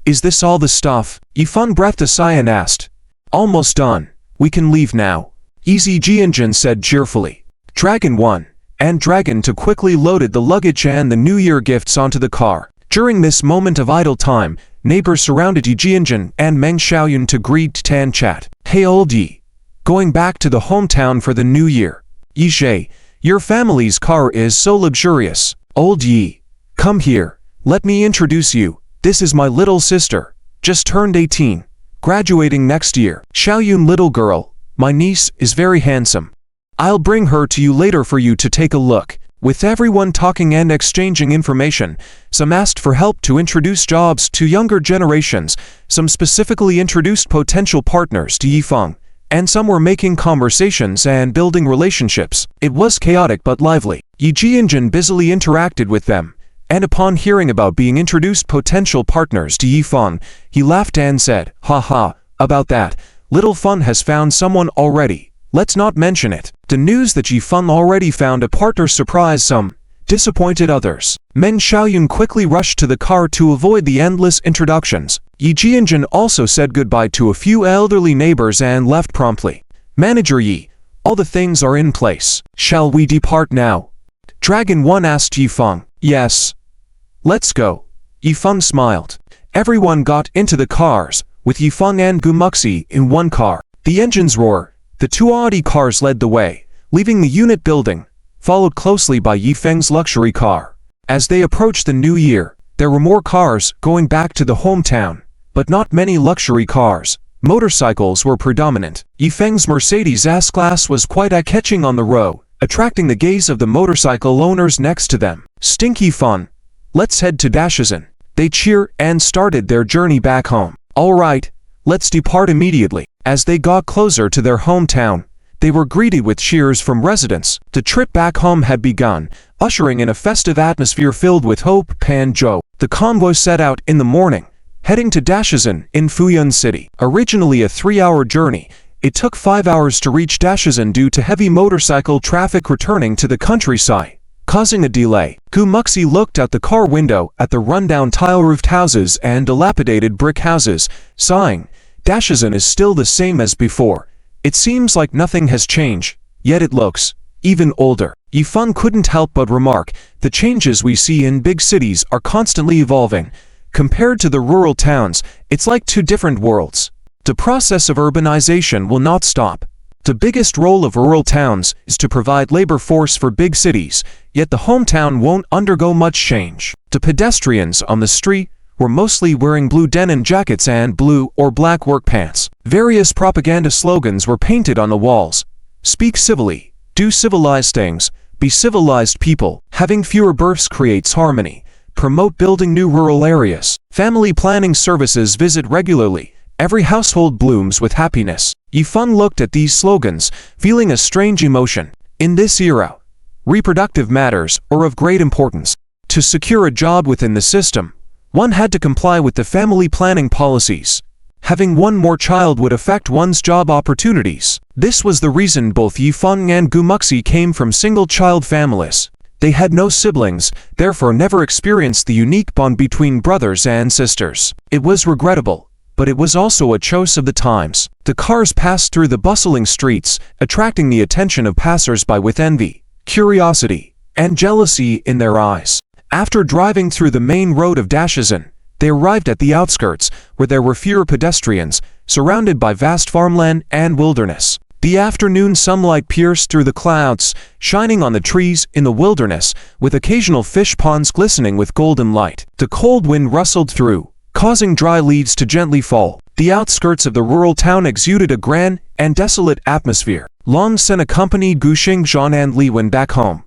is this all the stuff? Yifeng breathed a sigh and asked. Almost done. We can leave now. Easy Jianjin said cheerfully. Dragon 1 and Dragon 2 quickly loaded the luggage and the New Year gifts onto the car. During this moment of idle time, neighbors surrounded Yi Jianjin and Meng Xiaoyun to greet Tan chat. Hey Old Yi, going back to the hometown for the new year. Yi Zhe, your family's car is so luxurious. Old Yi, come here. Let me introduce you. This is my little sister, just turned 18, graduating next year. Xiaoyun little girl, my niece is very handsome. I'll bring her to you later for you to take a look. With everyone talking and exchanging information, some asked for help to introduce jobs to younger generations, some specifically introduced potential partners to Yifeng, and some were making conversations and building relationships. It was chaotic but lively. Yi Jianjin busily interacted with them, and upon hearing about being introduced potential partners to Yifeng, he laughed and said, haha, about that, Little Fun has found someone already. let's not mention it. The news that Yifeng already found a partner surprised some, disappointed others. Men Xiaoyun quickly rushed to the car to avoid the endless introductions. Yi Jianjun also said goodbye to a few elderly neighbors and left promptly. Manager Yi, all the things are in place. Shall we depart now? Dragon 1 asked Yifeng. Yes. Let's go. Yifeng smiled. Everyone got into the cars, with Yifeng and Gumuxi in one car. The engines roar. The two Audi cars led the way, leaving the unit building, followed closely by Yifeng's luxury car. As they approached the new year, there were more cars going back to the hometown, but not many luxury cars. Motorcycles were predominant. Yifeng's Mercedes S-Class was quite eye-catching on the road, attracting the gaze of the motorcycle owners next to them. Stinky fun. Let's head to Defusing. They cheer and started their journey back home. All right, let's depart immediately. As they got closer to their hometown, they were greeted with cheers from residents. The trip back home had begun, ushering in a festive atmosphere filled with hope and joy. The convoy set out in the morning, heading to Defusing in Fuyun City. Originally a 3-hour journey, it took 5 hours to reach Defusing due to heavy motorcycle traffic returning to the countryside, causing a delay. Gumuxi looked out the car window at the rundown tile-roofed houses and dilapidated brick houses, sighing. Defusing is still the same as before. It seems like nothing has changed, yet it looks even older. Yifeng couldn't help but remark, the changes we see in big cities are constantly evolving. Compared to the rural towns, it's like two different worlds. The process of urbanization will not stop. The biggest role of rural towns is to provide labor force for big cities, yet the hometown won't undergo much change. The pedestrians on the street were mostly wearing blue denim jackets and blue or black work pants. Various propaganda slogans were painted on the walls. Speak civilly, do civilized things, be civilized people. Having fewer births creates harmony. Promote building new rural areas. Family planning services visit regularly. Every household blooms with happiness. Yifeng looked at these slogans, feeling a strange emotion. In this era, reproductive matters are of great importance. To secure a job within the system, one had to comply with the family planning policies. Having one more child would affect one's job opportunities. This was the reason both Yifeng and Gumuxi came from single-child families. They had no siblings, therefore never experienced the unique bond between brothers and sisters. It was regrettable, but it was also a choice of the times. The cars passed through the bustling streets, attracting the attention of passers-by with envy, curiosity, and jealousy in their eyes. After driving through the main road of Defusing, they arrived at the outskirts, where there were fewer pedestrians, surrounded by vast farmland and wilderness. The afternoon sunlight pierced through the clouds, shining on the trees in the wilderness, with occasional fish ponds glistening with golden light. The cold wind rustled through, causing dry leaves to gently fall. The outskirts of the rural town exuded a grand and desolate atmosphere. Long Sen accompanied Guxing, Zhan and Li Wen back home,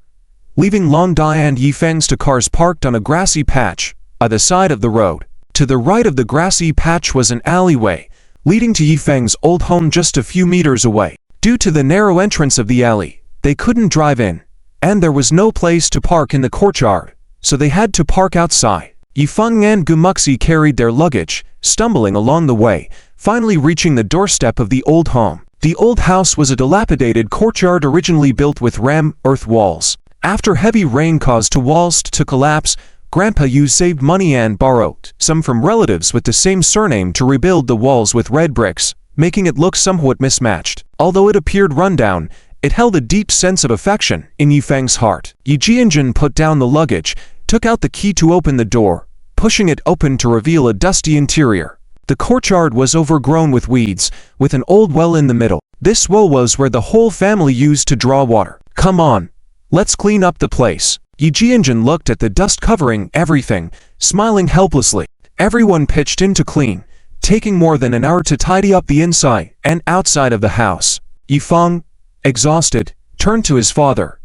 leaving Long Dai and Yifeng's two cars parked on a grassy patch by the side of the road. To the right of the grassy patch was an alleyway, leading to Yifeng's old home just a few meters away. Due to the narrow entrance of the alley, they couldn't drive in, and there was no place to park in the courtyard, so they had to park outside. Yifeng and Gumuxi carried their luggage, stumbling along the way, finally reaching the doorstep of the old home. The old house was a dilapidated courtyard originally built with ram earth walls. After heavy rain caused the walls to collapse, Grandpa Yu saved money and borrowed some from relatives with the same surname to rebuild the walls with red bricks, making it look somewhat mismatched. Although it appeared rundown, it held a deep sense of affection in Yifeng's heart. Yi Jianjun put down the luggage, took out the key to open the door, pushing it open to reveal a dusty interior. The courtyard was overgrown with weeds, with an old well in the middle. This well was where the whole family used to draw water. Come on, let's clean up the place. Yi Jianjun looked at the dust covering everything, smiling helplessly. Everyone pitched in to clean, taking more than an hour to tidy up the inside and outside of the house. Yifeng, exhausted, turned to his father.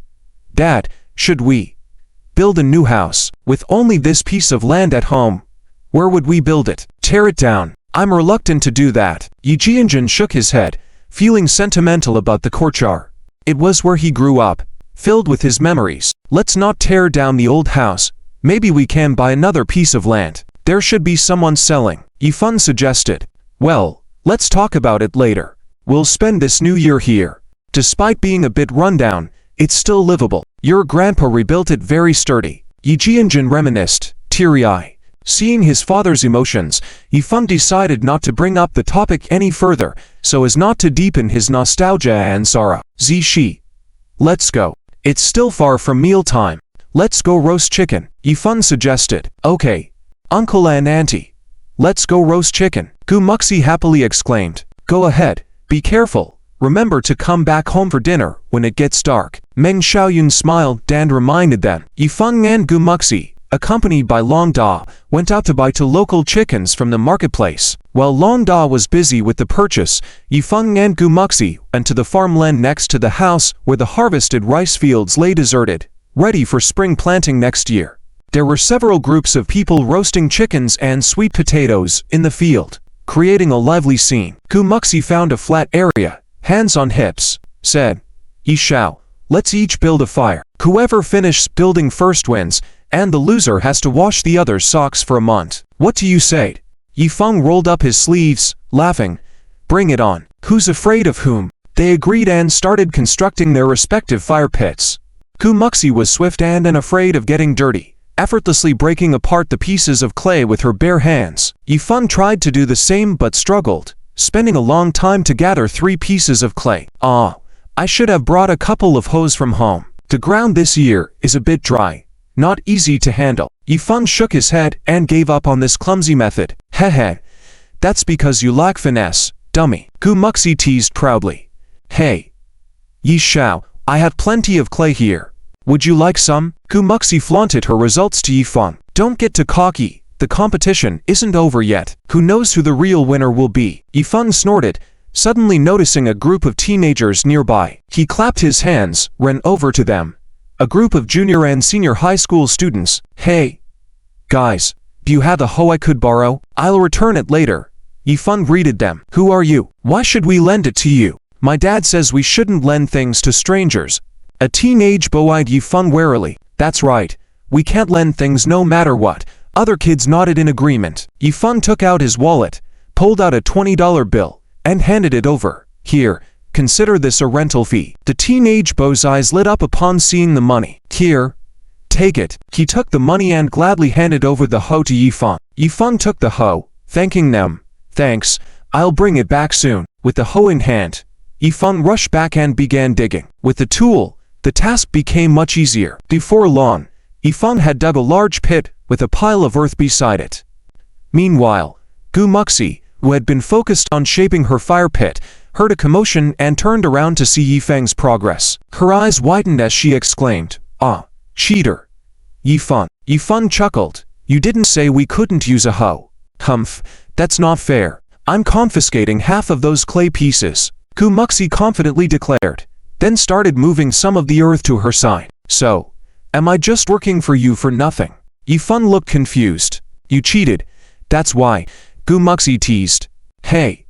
Dad, should we build a new house? With only this piece of land at home, where would we build it? Tear it down. I'm reluctant to do that. Yi Jianjun shook his head, feeling sentimental about the courtyard. It was where he grew up, filled with his memories. Let's not tear down the old house. Maybe we can buy another piece of land. There should be someone selling. Yifeng suggested. Well, let's talk about it later. We'll spend this new year here. Despite being a bit rundown, it's still livable. Your grandpa rebuilt it very sturdy. Yi Jianjun reminisced, teary-eyed. Seeing his father's emotions, Yifeng decided not to bring up the topic any further, so as not to deepen his nostalgia and sorrow. Zishi. Let's go. It's still far from mealtime. Let's go roast chicken, Yifeng suggested. Okay. Uncle and Auntie. Let's go roast chicken, Gu Muxi happily exclaimed. Go ahead. Be careful. Remember to come back home for dinner when it gets dark. Meng Xiaoyun smiled and reminded them. Yifeng and Gu Muxi, accompanied by Long Da, went out to buy 2 local chickens from the marketplace. While Long Da was busy with the purchase, Yifeng and Gu Muxi went to the farmland next to the house where the harvested rice fields lay deserted, ready for spring planting next year. There were several groups of people roasting chickens and sweet potatoes in the field, creating a lively scene. Gu Muxi found a flat area, hands on hips, said, Yi Shao, let's each build a fire. Whoever finishes building first wins, and the loser has to wash the other's socks for a month. What do you say? Yifeng rolled up his sleeves, laughing. Bring it on. Who's afraid of whom? They agreed and started constructing their respective fire pits. Gu Muxi was swift and unafraid of getting dirty, effortlessly breaking apart the pieces of clay with her bare hands. Yifeng tried to do the same but struggled, spending a long time to gather 3 pieces of clay. I should have brought a couple of hoes from home. The ground this year is a bit dry, not easy to handle. Yifeng shook his head and gave up on this clumsy method. Heh. That's because you lack finesse, dummy, Gu Muxi teased proudly. Hey, Yi Shao, I have plenty of clay here. Would you like some? Gu Muxi flaunted her results to Yifeng. Don't get too cocky. The competition isn't over yet. Who knows who the real winner will be? Yifeng snorted, suddenly noticing a group of teenagers nearby. He clapped his hands, ran over to them. A group of junior and senior high school students. Hey, guys, do you have a hoe I could borrow? I'll return it later. Yifeng greeted them. Who are you? Why should we lend it to you? My dad says we shouldn't lend things to strangers. A teenage boy-eyed Yifeng warily. That's right. We can't lend things no matter what. Other kids nodded in agreement. Yifeng took out his wallet, pulled out a $20 bill, and handed it over. Here, consider this a rental fee. The teenage beau's eyes lit up upon seeing the money. Here, take it. He took the money and gladly handed over the hoe to Yifeng. Yifeng took the hoe, thanking them. Thanks, I'll bring it back soon. With the hoe in hand, Yifeng rushed back and began digging. With the tool, the task became much easier. Before long, Yifeng had dug a large pit with a pile of earth beside it. Meanwhile, Gu Muxi, who had been focused on shaping her fire pit, heard a commotion and turned around to see Yifeng's progress. Her eyes widened as she exclaimed, Ah, cheater. Yifeng. Yifeng chuckled. You didn't say we couldn't use a hoe. Humph, that's not fair. I'm confiscating half of those clay pieces, Gu Muxi confidently declared, then started moving some of the earth to her side. So, am I just working for you for nothing? Yifeng looked confused. You cheated. That's why, Gu Muxi teased. Hey,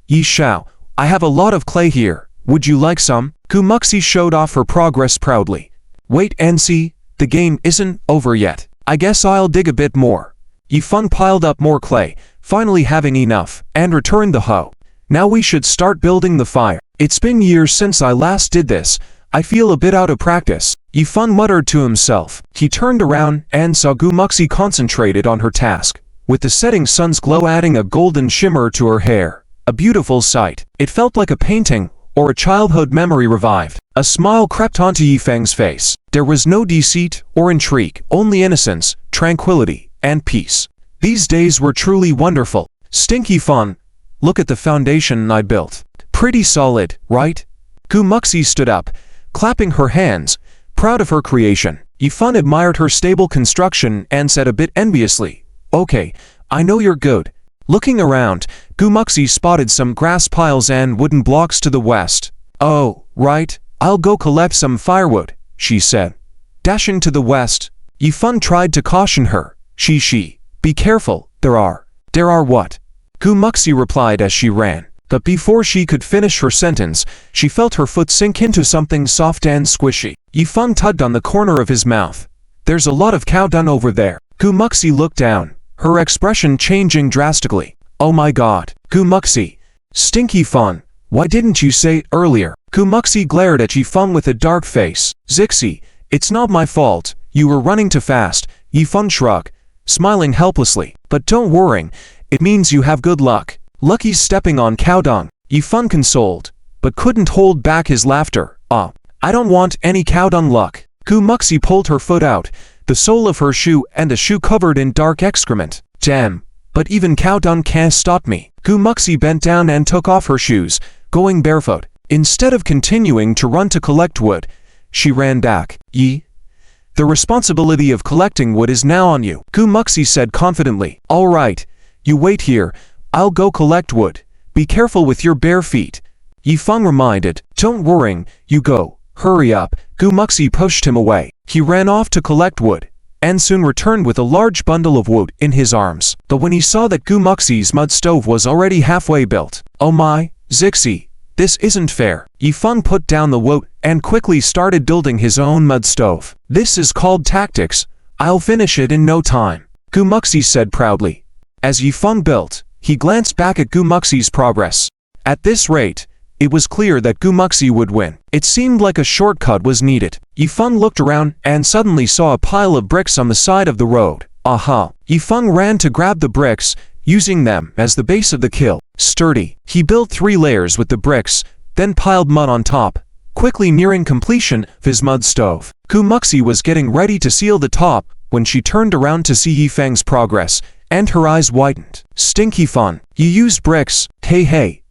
Yi Shao, I have a lot of clay here. Would you like some? Gu Muxi showed off her progress proudly. Wait and see, the game isn't over yet. I guess I'll dig a bit more. Yifeng piled up more clay, finally having enough, and returned the hoe. Now we should start building the fire. It's been years since I last did this. I feel a bit out of practice. Yifeng muttered to himself. He turned around and saw Gu Muxi concentrated on her task, with the setting sun's glow adding a golden shimmer to her hair. A beautiful sight. It felt like a painting, or a childhood memory revived. A smile crept onto Yifeng's face. There was no deceit or intrigue, only innocence, tranquility, and peace. These days were truly wonderful. Stinky fun. Look at the foundation I built. Pretty solid, right? Gu Muxi stood up, clapping her hands, proud of her creation. Yifeng admired her stable construction and said a bit enviously, Okay, I know you're good. Looking around, Gu Muxi spotted some grass piles and wooden blocks to the west. Oh, right, I'll go collect some firewood, she said. Dashing to the west, Yifeng tried to caution her. She, be careful, there are what? Gu Muxi replied as she ran. But before she could finish her sentence, she felt her foot sink into something soft and squishy. Yifeng tugged on the corner of his mouth. There's a lot of cow dung over there. Gu Muxi looked down, her expression changing drastically. Oh my god. Gu Muxi. Stinky fun. Why didn't you say earlier? Gumuxi glared at Yifeng with a dark face. Zixi, it's not my fault. You were running too fast. Yifeng shrugged, smiling helplessly. But don't worry, it means you have good luck. Lucky's stepping on cow dung. Yifeng consoled, but couldn't hold back his laughter. I don't want any cow dung luck. Gumuxi pulled her foot out, the sole of her shoe and a shoe covered in dark excrement. Damn, but even cow dung can't stop me. Gumuxi bent down and took off her shoes, going barefoot. Instead of continuing to run to collect wood, she ran back. The responsibility of collecting wood is now on you, Gumuxi said confidently. All right, you wait here. I'll go collect wood. Be careful with your bare feet. Yifeng reminded. Don't worry, you go. Hurry up. Gumuxi pushed him away. He ran off to collect wood, and soon returned with a large bundle of wood in his arms. But when he saw that Gumuxi's mud stove was already halfway built, oh my, Zixi, this isn't fair. Yifeng put down the wood and quickly started building his own mud stove. This is called tactics. I'll finish it in no time, Gumuxi said proudly. As Yifeng built, he glanced back at Gumuxi's progress. At this rate, it was clear that Gumuxi would win. It seemed like a shortcut was needed. Yifeng looked around and suddenly saw a pile of bricks on the side of the road. Aha! Yifeng ran to grab the bricks, using them as the base of the kill. Sturdy. He built 3 layers with the bricks, then piled mud on top, quickly nearing completion of his mud stove. Gumuxi was getting ready to seal the top when she turned around to see Yifeng's progress, and her eyes widened. Stinky fun. You used bricks. Hey.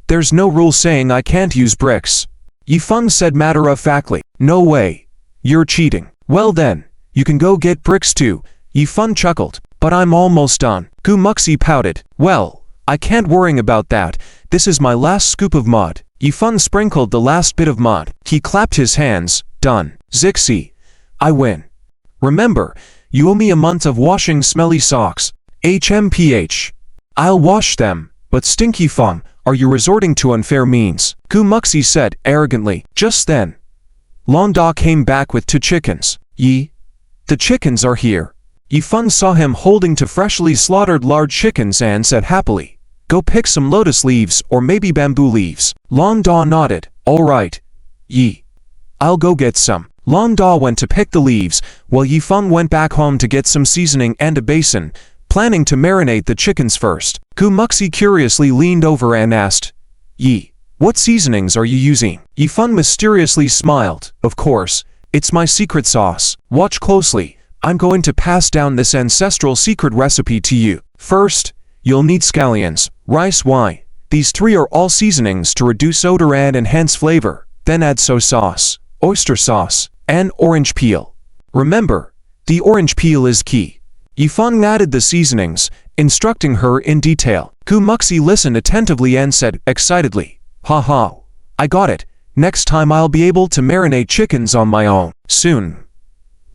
There's no rule saying I can't use bricks. Yifeng said matter-of-factly. No way. You're cheating. Well then, you can go get bricks too. Yifeng chuckled. But I'm almost done. Gumuxi pouted. Well, I can't worry about that. This is my last scoop of mud. Yifeng sprinkled the last bit of mud. He clapped his hands. Done. Zixi, I win. Remember, you owe me a month of washing smelly socks. HMPH. I'll wash them. But Stinky Feng, are you resorting to unfair means? Gumuxi said arrogantly. Just then, Londa came back with 2 chickens. The chickens are here. Yifeng saw him holding 2 freshly slaughtered large chickens and said happily, go pick some lotus leaves or maybe bamboo leaves. Londa nodded. All right. I'll go get some. Londa went to pick the leaves, while Yifeng went back home to get some seasoning and a basin, planning to marinate the chickens first. Gumuxi curiously leaned over and asked, what seasonings are you using? Yifeng mysteriously smiled. Of course, it's my secret sauce. Watch closely. I'm going to pass down this ancestral secret recipe to you. First, you'll need scallions, rice wine. These 3 are all seasonings to reduce odor and enhance flavor. Then add soy sauce, oyster sauce, and orange peel. Remember, the orange peel is key. Yifeng added the seasonings, instructing her in detail. Gumuxi listened attentively and said excitedly, ha, I got it. Next time I'll be able to marinate chickens on my own. Soon,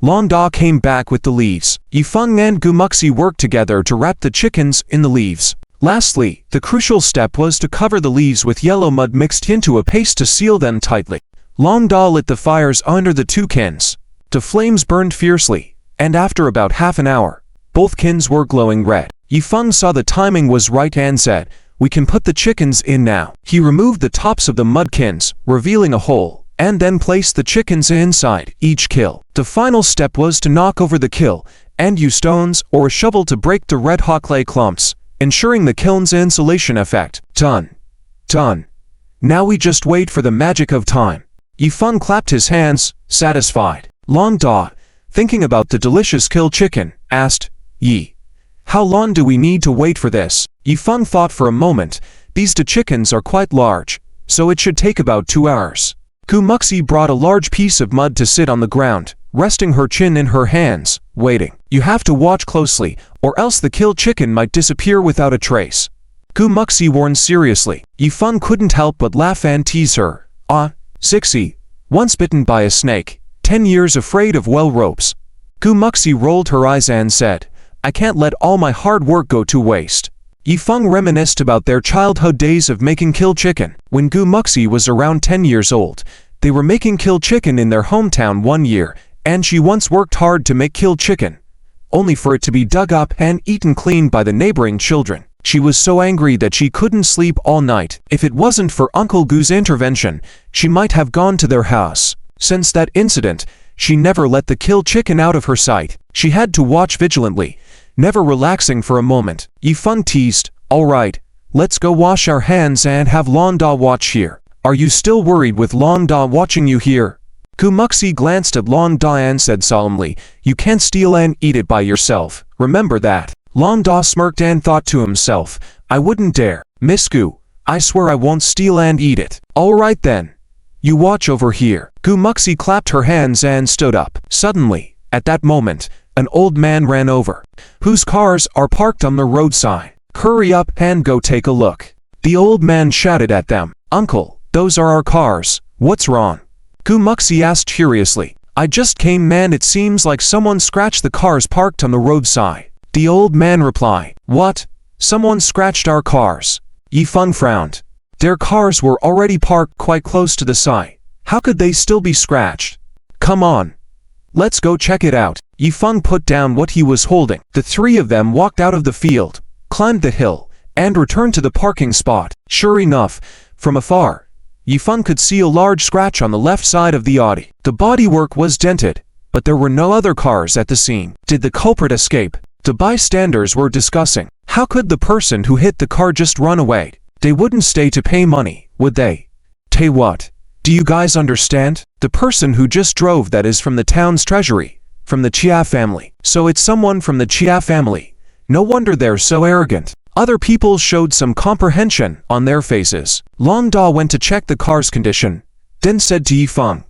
Londa came back with the leaves. Yifeng and Gumuxi worked together to wrap the chickens in the leaves. Lastly, the crucial step was to cover the leaves with yellow mud mixed into a paste to seal them tightly. Londa lit the fires under the 2 kins. The flames burned fiercely, and after about half an hour, both kins were glowing red. Yifeng saw the timing was right and said, we can put the chickens in now. He removed the tops of the mud kins, revealing a hole, and then placed the chickens inside each kill. The final step was to knock over the kill, and use stones or a shovel to break the red-hot clay clumps, ensuring the kiln's insulation effect. Done. Now we just wait for the magic of time. Yifeng clapped his hands, satisfied. Londa, thinking about the delicious kill chicken, asked, how long do we need to wait for this? Yifeng thought for a moment. These 2 chickens are quite large, so it should take about 2 hours. Gumuxi brought a large piece of mud to sit on the ground, resting her chin in her hands, waiting. You have to watch closely, or else the killed chicken might disappear without a trace. Gumuxi warned seriously. Yifeng couldn't help but laugh and tease her. Zixi, once bitten by a snake, 10 years afraid of well ropes. Gumuxi rolled her eyes and said, I can't let all my hard work go to waste. Yifeng reminisced about their childhood days of making kill chicken. When Gumuxi was around 10 years old, they were making kill chicken in their hometown one year, and she once worked hard to make kill chicken, only for it to be dug up and eaten clean by the neighboring children. She was so angry that she couldn't sleep all night. If it wasn't for Uncle Gu's intervention, she might have gone to their house. Since that incident, she never let the kill chicken out of her sight. She had to watch vigilantly, never relaxing for a moment. Yifeng teased, "All right, let's go wash our hands and have Londa watch here. Are you still worried with Londa watching you here?" Gu Muxi glanced at Londa and said solemnly, "You can't steal and eat it by yourself. Remember that." Londa smirked and thought to himself, "I wouldn't dare. Miss Gu, I swear I won't steal and eat it." "All right then. You watch over here." Gu Muxi clapped her hands and stood up. Suddenly, at that moment, an old man ran over, whose cars are parked on the roadside. "Hurry up and go take a look." The old man shouted at them, "Uncle, those are our cars. What's wrong?" Gu Muxi asked curiously. "I just came, man. It seems like someone scratched the cars parked on the roadside." The old man replied, "What? Someone scratched our cars?" Yifeng frowned. Their cars were already parked quite close to the side. How could they still be scratched? "Come on. Let's go check it out." Yifeng put down what he was holding. The three of them walked out of the field, climbed the hill, and returned to the parking spot. Sure enough, from afar, Yifeng could see a large scratch on the left side of the Audi. The bodywork was dented, but there were no other cars at the scene. Did the culprit escape? The bystanders were discussing. How could the person who hit the car just run away? They wouldn't stay to pay money, would they? "Tay what? Do you guys understand? The person who just drove that is from the town's treasury, from the Chia family. So it's someone from the Chia family. No wonder they're so arrogant." Other people showed some comprehension on their faces. Long Da went to check the car's condition, then said to Yifeng,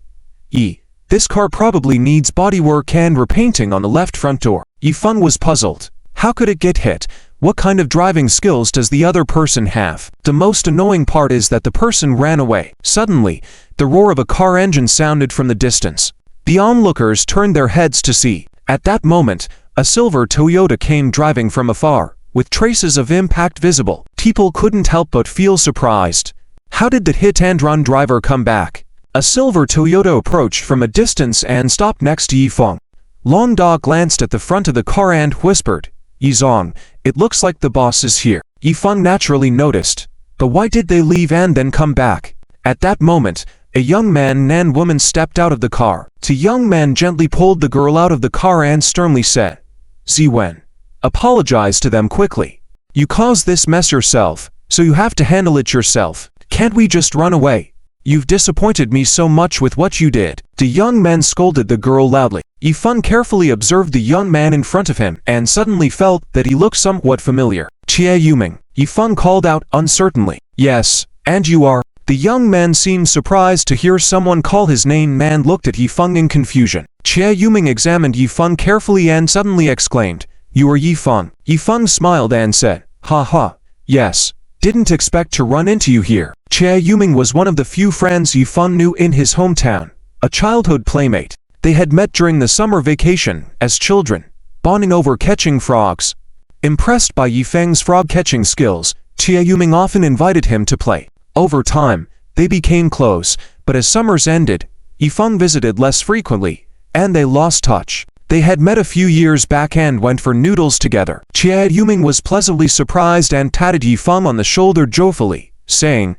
"This car probably needs bodywork and repainting on the left front door." Yifeng was puzzled. How could it get hit? What kind of driving skills does the other person have? The most annoying part is that the person ran away. Suddenly, the roar of a car engine sounded from the distance. The onlookers turned their heads to see. At that moment, a silver Toyota came driving from afar, with traces of impact visible. People couldn't help but feel surprised. How did the hit-and-run driver come back? A silver Toyota approached from a distance and stopped next to Yifeng. Long Da glanced at the front of the car and whispered, "Yizong, it looks like the boss is here." Yifeng naturally noticed. But why did they leave and then come back? At that moment, a young man and woman stepped out of the car. The young man gently pulled the girl out of the car and sternly said, "Ziwen, apologize to them quickly. You caused this mess yourself, so you have to handle it yourself. Can't we just run away? You've disappointed me so much with what you did." The young man scolded the girl loudly. Yifeng carefully observed the young man in front of him and suddenly felt that he looked somewhat familiar. "Chia Yuming," Yifeng called out uncertainly. "Yes, and you are?" The young man seemed surprised to hear someone call his name and looked at Yifeng in confusion. Chia Yuming examined Yifeng carefully and suddenly exclaimed, "You are Yifeng." Yifeng smiled and said, "Ha ha, yes. Didn't expect to run into you here." Chia Yuming was one of the few friends Yifeng knew in his hometown, a childhood playmate. They had met during the summer vacation as children, bonding over catching frogs. Impressed by Yifeng's frog-catching skills, Chia Yuming often invited him to play. Over time, they became close, but as summers ended, Yifeng visited less frequently, and they lost touch. They had met a few years back and went for noodles together. Chia Yuming was pleasantly surprised and patted Yifeng on the shoulder joyfully, saying,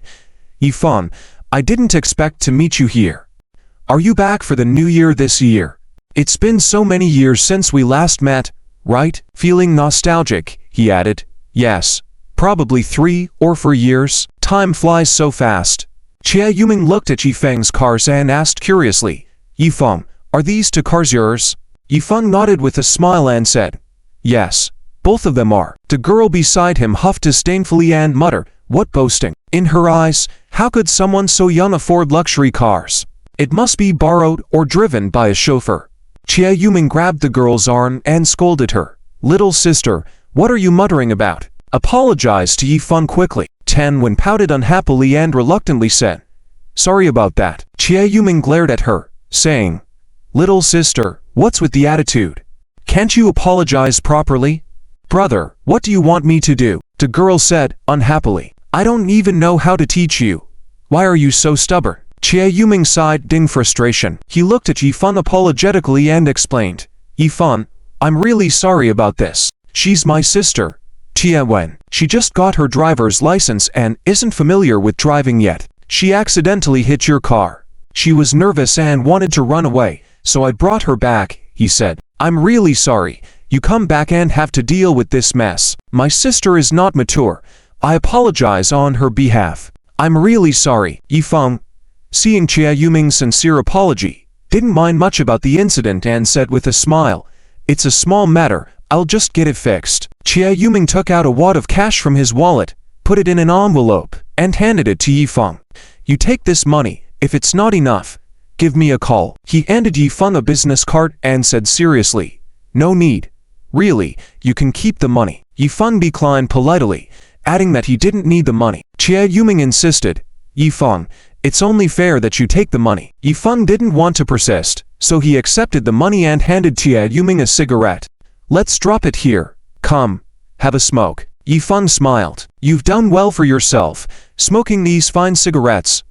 "Yifeng, I didn't expect to meet you here. Are you back for the new year this year? It's been so many years since we last met, right?" Feeling nostalgic, he added, "Yes, probably 3 or 4 years. Time flies so fast." Chia Yuming looked at Yifeng's cars and asked curiously, "Yifeng, are these 2 cars yours?" Yifeng nodded with a smile and said, "Yes, both of them are." The girl beside him huffed disdainfully and muttered, "What boasting." In her eyes, how could someone so young afford luxury cars? It must be borrowed or driven by a chauffeur. Chia Yuming grabbed the girl's arm and scolded her. "Little sister, what are you muttering about?" Apologized to Yifeng quickly. Wen pouted unhappily and reluctantly said, "Sorry about that." Chia Yuming glared at her, saying, "Little sister, what's with the attitude? Can't you apologize properly?" "Brother, what do you want me to do?" the girl said, unhappily. "I don't even know how to teach you. Why are you so stubborn?" Chia Yuming sighed in frustration. He looked at Yifeng apologetically and explained, "Yifeng, I'm really sorry about this. She's my sister. Tia Wen. She just got her driver's license and isn't familiar with driving yet. She accidentally hit your car. She was nervous and wanted to run away, so I brought her back," he said. "I'm really sorry. You come back and have to deal with this mess. My sister is not mature. I apologize on her behalf." "I'm really sorry," Yifeng, seeing Chia Yuming's sincere apology, didn't mind much about the incident and said with a smile, "It's a small matter, I'll just get it fixed." Chia Yuming took out a wad of cash from his wallet, put it in an envelope, and handed it to Yifeng. "You take this money. If it's not enough, give me a call." He handed Yifeng a business card and said seriously, "No need. Really, you can keep the money." Yifeng declined politely, adding that he didn't need the money. Chia Yuming insisted, "Yifeng, it's only fair that you take the money." Yifeng didn't want to persist, so he accepted the money and handed Chia Yuming a cigarette. "Let's drop it here. Come, have a smoke." Yifeng smiled. "You've done well for yourself, smoking these fine cigarettes.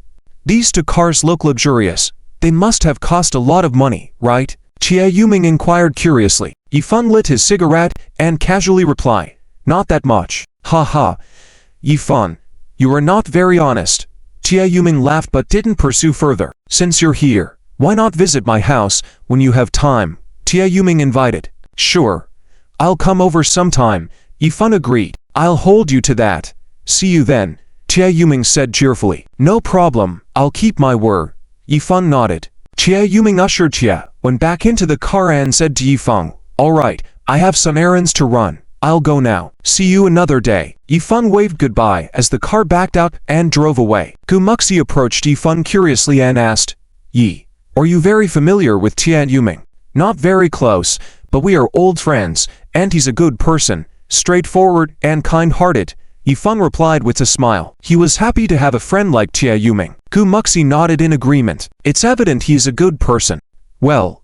These two cars look luxurious. They must have cost a lot of money, right?" Chia Yuming inquired curiously. Yifeng lit his cigarette and casually replied, "Not that much." "Ha ha. Yifeng, you are not very honest." Chia Yuming laughed but didn't pursue further. "Since you're here, why not visit my house when you have time?" Chia Yuming invited. "Sure. I'll come over sometime," Yifeng agreed. "I'll hold you to that. See you then," Chia Yuming said cheerfully. "No problem, I'll keep my word." Yifeng nodded. Chia Yuming ushered Chia Wen back into the car and said to Yifeng, "All right, I have some errands to run. I'll go now. See you another day." Yifeng waved goodbye as the car backed out and drove away. Gumuxi approached Yifeng curiously and asked, "Yi, are you very familiar with Tia Yuming?" "Not very close, but we are old friends, and he's a good person, straightforward and kind-hearted," Yifeng replied with a smile. He was happy to have a friend like Tia Yuming. Gumuxi nodded in agreement. "It's evident he's a good person. Well,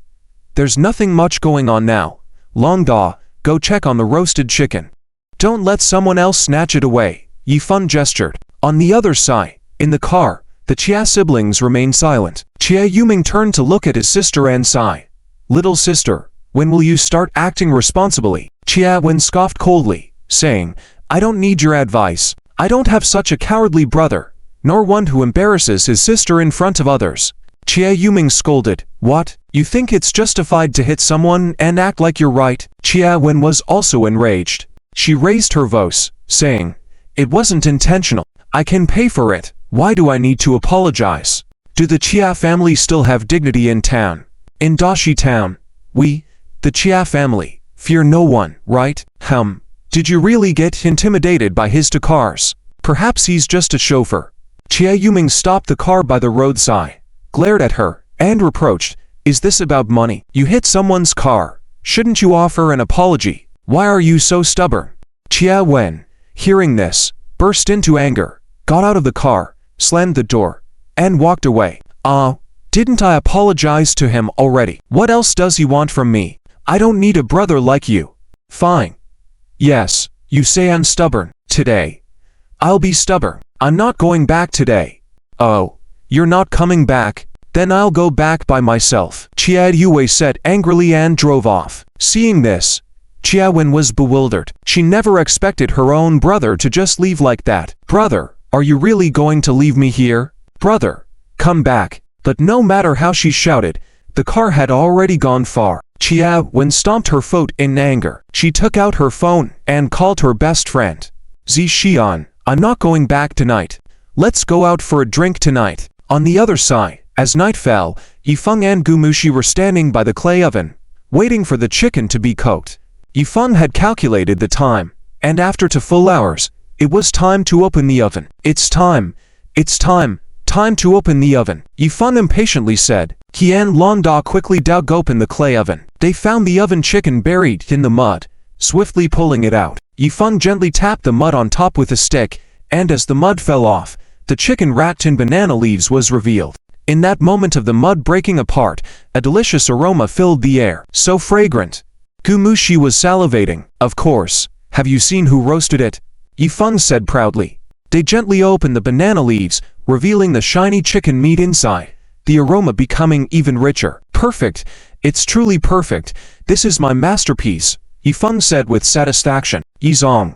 there's nothing much going on now. Long Da, go check on the roasted chicken. Don't let someone else snatch it away," Yifeng gestured. On the other side, in the car, the Chia siblings remained silent. Chia Yuming turned to look at his sister and sighed. "Little sister, when will you start acting responsibly?" Chia Wen scoffed coldly, saying, "I don't need your advice. I don't have such a cowardly brother, nor one who embarrasses his sister in front of others." Chia Yuming scolded, "What? You think it's justified to hit someone and act like you're right?" Chia Wen was also enraged. She raised her voice, saying, "It wasn't intentional. I can pay for it. Why do I need to apologize? Do the Chia family still have dignity in town? In Dashi town, we, the Chia family, fear no one, right?" Did you really get intimidated by his two cars? Perhaps he's just a chauffeur." Chia Yuming stopped the car by the roadside, glared at her, and reproached, "Is this about money? You hit someone's car. Shouldn't you offer an apology? Why are you so stubborn?" Chia Wen, hearing this, burst into anger, got out of the car, slammed the door, and walked away. Didn't I apologize to him already? What else does he want from me? I don't need a brother like you." "Fine. Yes, you say I'm stubborn. Today, I'll be stubborn. I'm not going back today." "Oh, you're not coming back? Then I'll go back by myself," Chia Yue said angrily and drove off. Seeing this, Chia Wen was bewildered. She never expected her own brother to just leave like that. "Brother, are you really going to leave me here? Brother, come back." But no matter how she shouted, the car had already gone far. Chia Wen stomped her foot in anger. She took out her phone and called her best friend. "Xian, I'm not going back tonight. Let's go out for a drink tonight." On the other side, as night fell, Yifeng and Gumushi were standing by the clay oven, waiting for the chicken to be cooked. Yifeng had calculated the time, and after 2 full hours, it was time to open the oven. It's time to open the oven," Yifeng impatiently said. He and Long Da quickly dug open the clay oven. They found the oven chicken buried in the mud, swiftly pulling it out. Yifeng gently tapped the mud on top with a stick, and as the mud fell off, the chicken wrapped in banana leaves was revealed. In that moment of the mud breaking apart, a delicious aroma filled the air. So fragrant. Gumushi was salivating. "Of course. Have you seen who roasted it?" Yifeng said proudly. They gently opened the banana leaves, revealing the shiny chicken meat inside, the aroma becoming even richer. "Perfect. It's truly perfect. This is my masterpiece," Yifeng said with satisfaction. "Yizong,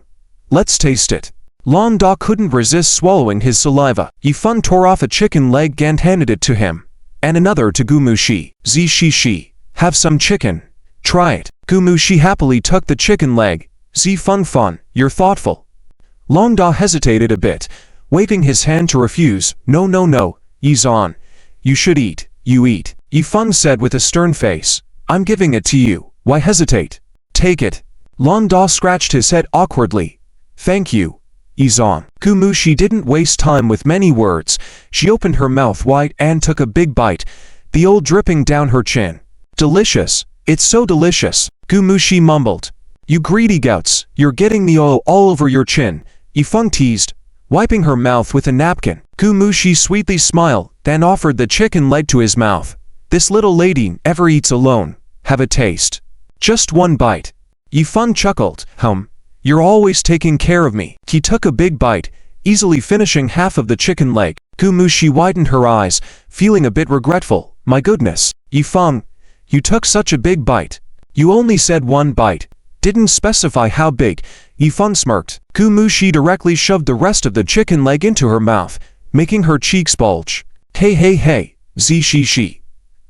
Let's taste it. Long Da couldn't resist swallowing his saliva. Yifeng tore off a chicken leg and handed it to him. And another to Gumushi. Shi. Have some chicken. Try it. Gumushi happily took the chicken leg. Fun, you're thoughtful. Long Da hesitated a bit, waving his hand to refuse. No, Yizan. You should eat. You eat. Yifeng said with a stern face. I'm giving it to you. Why hesitate? Take it. Long Da scratched his head awkwardly. Thank you, Yizan. Gumushi didn't waste time with many words. She opened her mouth wide and took a big bite, the oil dripping down her chin. Delicious. It's so delicious. Gumushi mumbled. You greedy gouts, you're getting the oil all over your chin, Yifeng teased, wiping her mouth with a napkin. Gumushi sweetly smiled, then offered the chicken leg to his mouth. This little lady ever eats alone. Have a taste. Just one bite. Yifeng chuckled. You're always taking care of me. He took a big bite, easily finishing half of the chicken leg. Gumushi widened her eyes, feeling a bit regretful. My goodness, Yifeng, you took such a big bite. You only said one bite. Didn't specify how big. Yifeng smirked. Gumushi directly shoved the rest of the chicken leg into her mouth, making her cheeks bulge. Hey, Shi.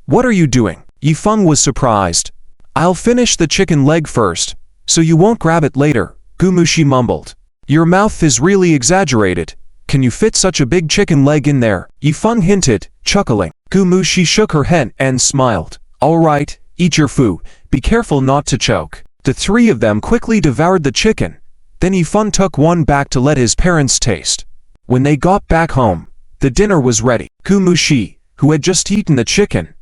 What are you doing? Yifeng was surprised. I'll finish the chicken leg first, so you won't grab it later, Gumushi mumbled. Your mouth is really exaggerated. Can you fit such a big chicken leg in there? Yifeng hinted, chuckling. Gumushi shook her head and smiled. All right, eat your food. Be careful not to choke. The three of them quickly devoured the chicken. Then Yifeng took one back to let his parents taste. When they got back home, the dinner was ready. Gumushi, who had just eaten the chicken,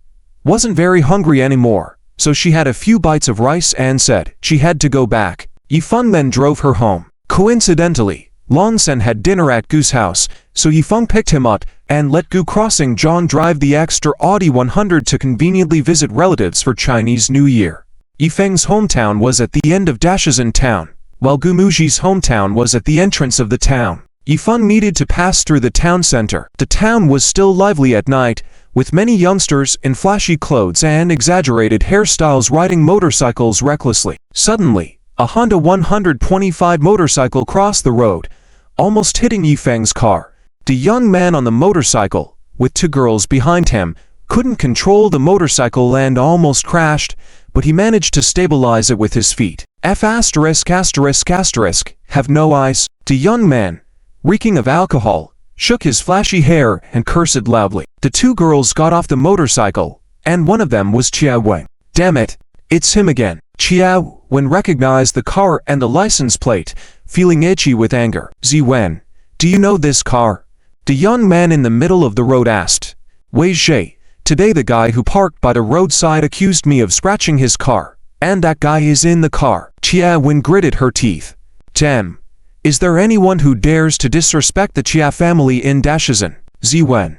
wasn't very hungry anymore, so she had a few bites of rice and said she had to go back. Yifeng then drove her home. Coincidentally, Longsen had dinner at Gu's house, so Yifeng picked him up and let Gu Crossing John drive the extra Audi 100 to conveniently visit relatives for Chinese New Year. Yifeng's hometown was at the end of Dashizan town, while Gumushi's hometown was at the entrance of the town. Yifeng needed to pass through the town center. The town was still lively at night, with many youngsters in flashy clothes and exaggerated hairstyles riding motorcycles recklessly. Suddenly, a Honda 125 motorcycle crossed the road, almost hitting Yifeng's car. The young man on the motorcycle, with two girls behind him, couldn't control the motorcycle and almost crashed, but he managed to stabilize it with his feet. Have no eyes. The young man, reeking of alcohol, shook his flashy hair and cursed loudly. The two girls got off the motorcycle, and one of them was Chia Wen. Damn it, it's him again. Chia Wen recognized the car and the license plate, feeling itchy with anger. Wen, do you know this car? The young man in the middle of the road asked. Wei Zhe, today the guy who parked by the roadside accused me of scratching his car, and that guy is in the car. Chia Wen gritted her teeth. Damn. Is there anyone who dares to disrespect the Chia family in Dashizan? Wen.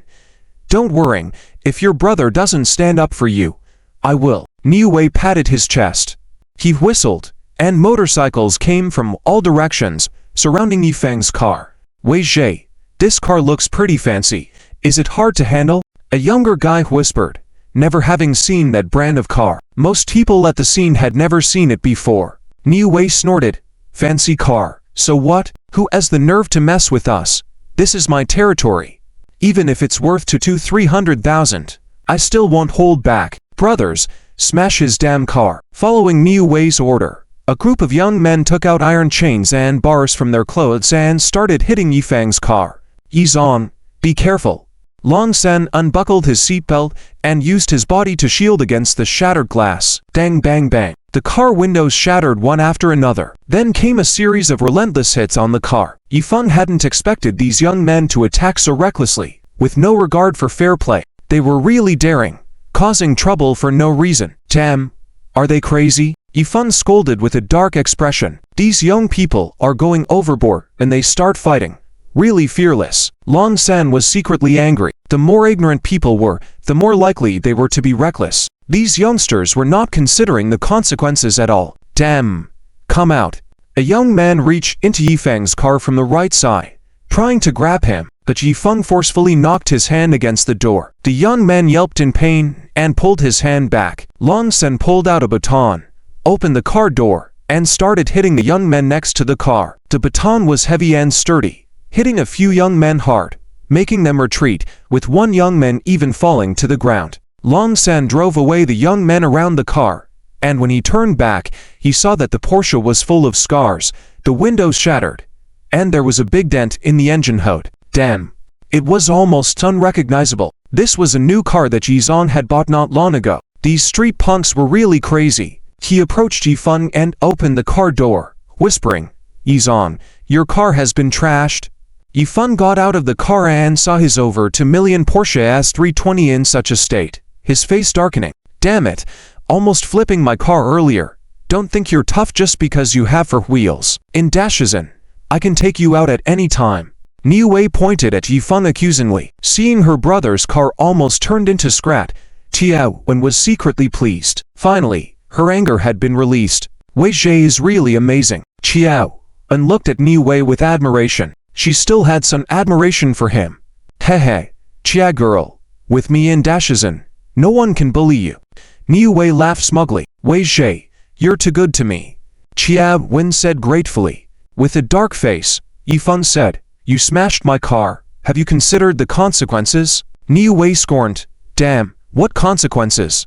Don't worry, if your brother doesn't stand up for you, I will. Niu Wei patted his chest. He whistled, and motorcycles came from all directions, surrounding Yifeng's car. Wei Zhe, this car looks pretty fancy. Is it hard to handle? A younger guy whispered, never having seen that brand of car. Most people at the scene had never seen it before. Niu Wei snorted. Fancy car. So what? Who has the nerve to mess with us? This is my territory. Even if it's worth 200,000-300,000, I still won't hold back. Brothers, smash his damn car. Following Niu Wei's order, a group of young men took out iron chains and bars from their clothes and started hitting Yifeng's car. Yizong, be careful. Long Sen unbuckled his seatbelt and used his body to shield against the shattered glass. Dang bang bang. The car windows shattered one after another. Then came a series of relentless hits on the car. Yifeng hadn't expected these young men to attack so recklessly, with no regard for fair play. They were really daring, causing trouble for no reason. Damn, are they crazy? Yifeng scolded with a dark expression. These young people are going overboard and they start fighting. Really fearless. Long San was secretly angry. The more ignorant people were, the more likely they were to be reckless. These youngsters were not considering the consequences at all. Damn. Come out. A young man reached into Yifeng's car from the right side, trying to grab him, but Yifeng forcefully knocked his hand against the door. The young man yelped in pain and pulled his hand back. Long Sen pulled out a baton, opened the car door, and started hitting the young men next to the car. The baton was heavy and sturdy, hitting a few young men hard, making them retreat, with one young man even falling to the ground. Long San drove away the young men around the car, and when he turned back, he saw that the Porsche was full of scars, the windows shattered, and there was a big dent in the engine hood. Damn. It was almost unrecognizable. This was a new car that Yizong had bought not long ago. These street punks were really crazy. He approached Yifeng and opened the car door, whispering, "Yizong, your car has been trashed." Yifeng got out of the car and saw his over 2 million Porsche S320 in such a state, his face darkening. "Damn it, almost flipping my car earlier. Don't think you're tough just because you have 4 wheels. In Defusing, I can take you out at any time." Niu Wei pointed at Yifeng accusingly. Seeing her brother's car almost turned into scrap, Tiao Wen was secretly pleased. Finally, her anger had been released. Wei Zhe is really amazing. Tiao Wen looked at Niu Wei with admiration. She still had some admiration for him. Hehe, Chia girl, with me in Defusing, no one can bully you. Niu Wei laughed smugly. Wei Zhe, you're too good to me. Chia Wen said gratefully. With a dark face, Yifeng said, "You smashed my car. Have you considered the consequences?" Niu Wei scorned. "Damn, what consequences?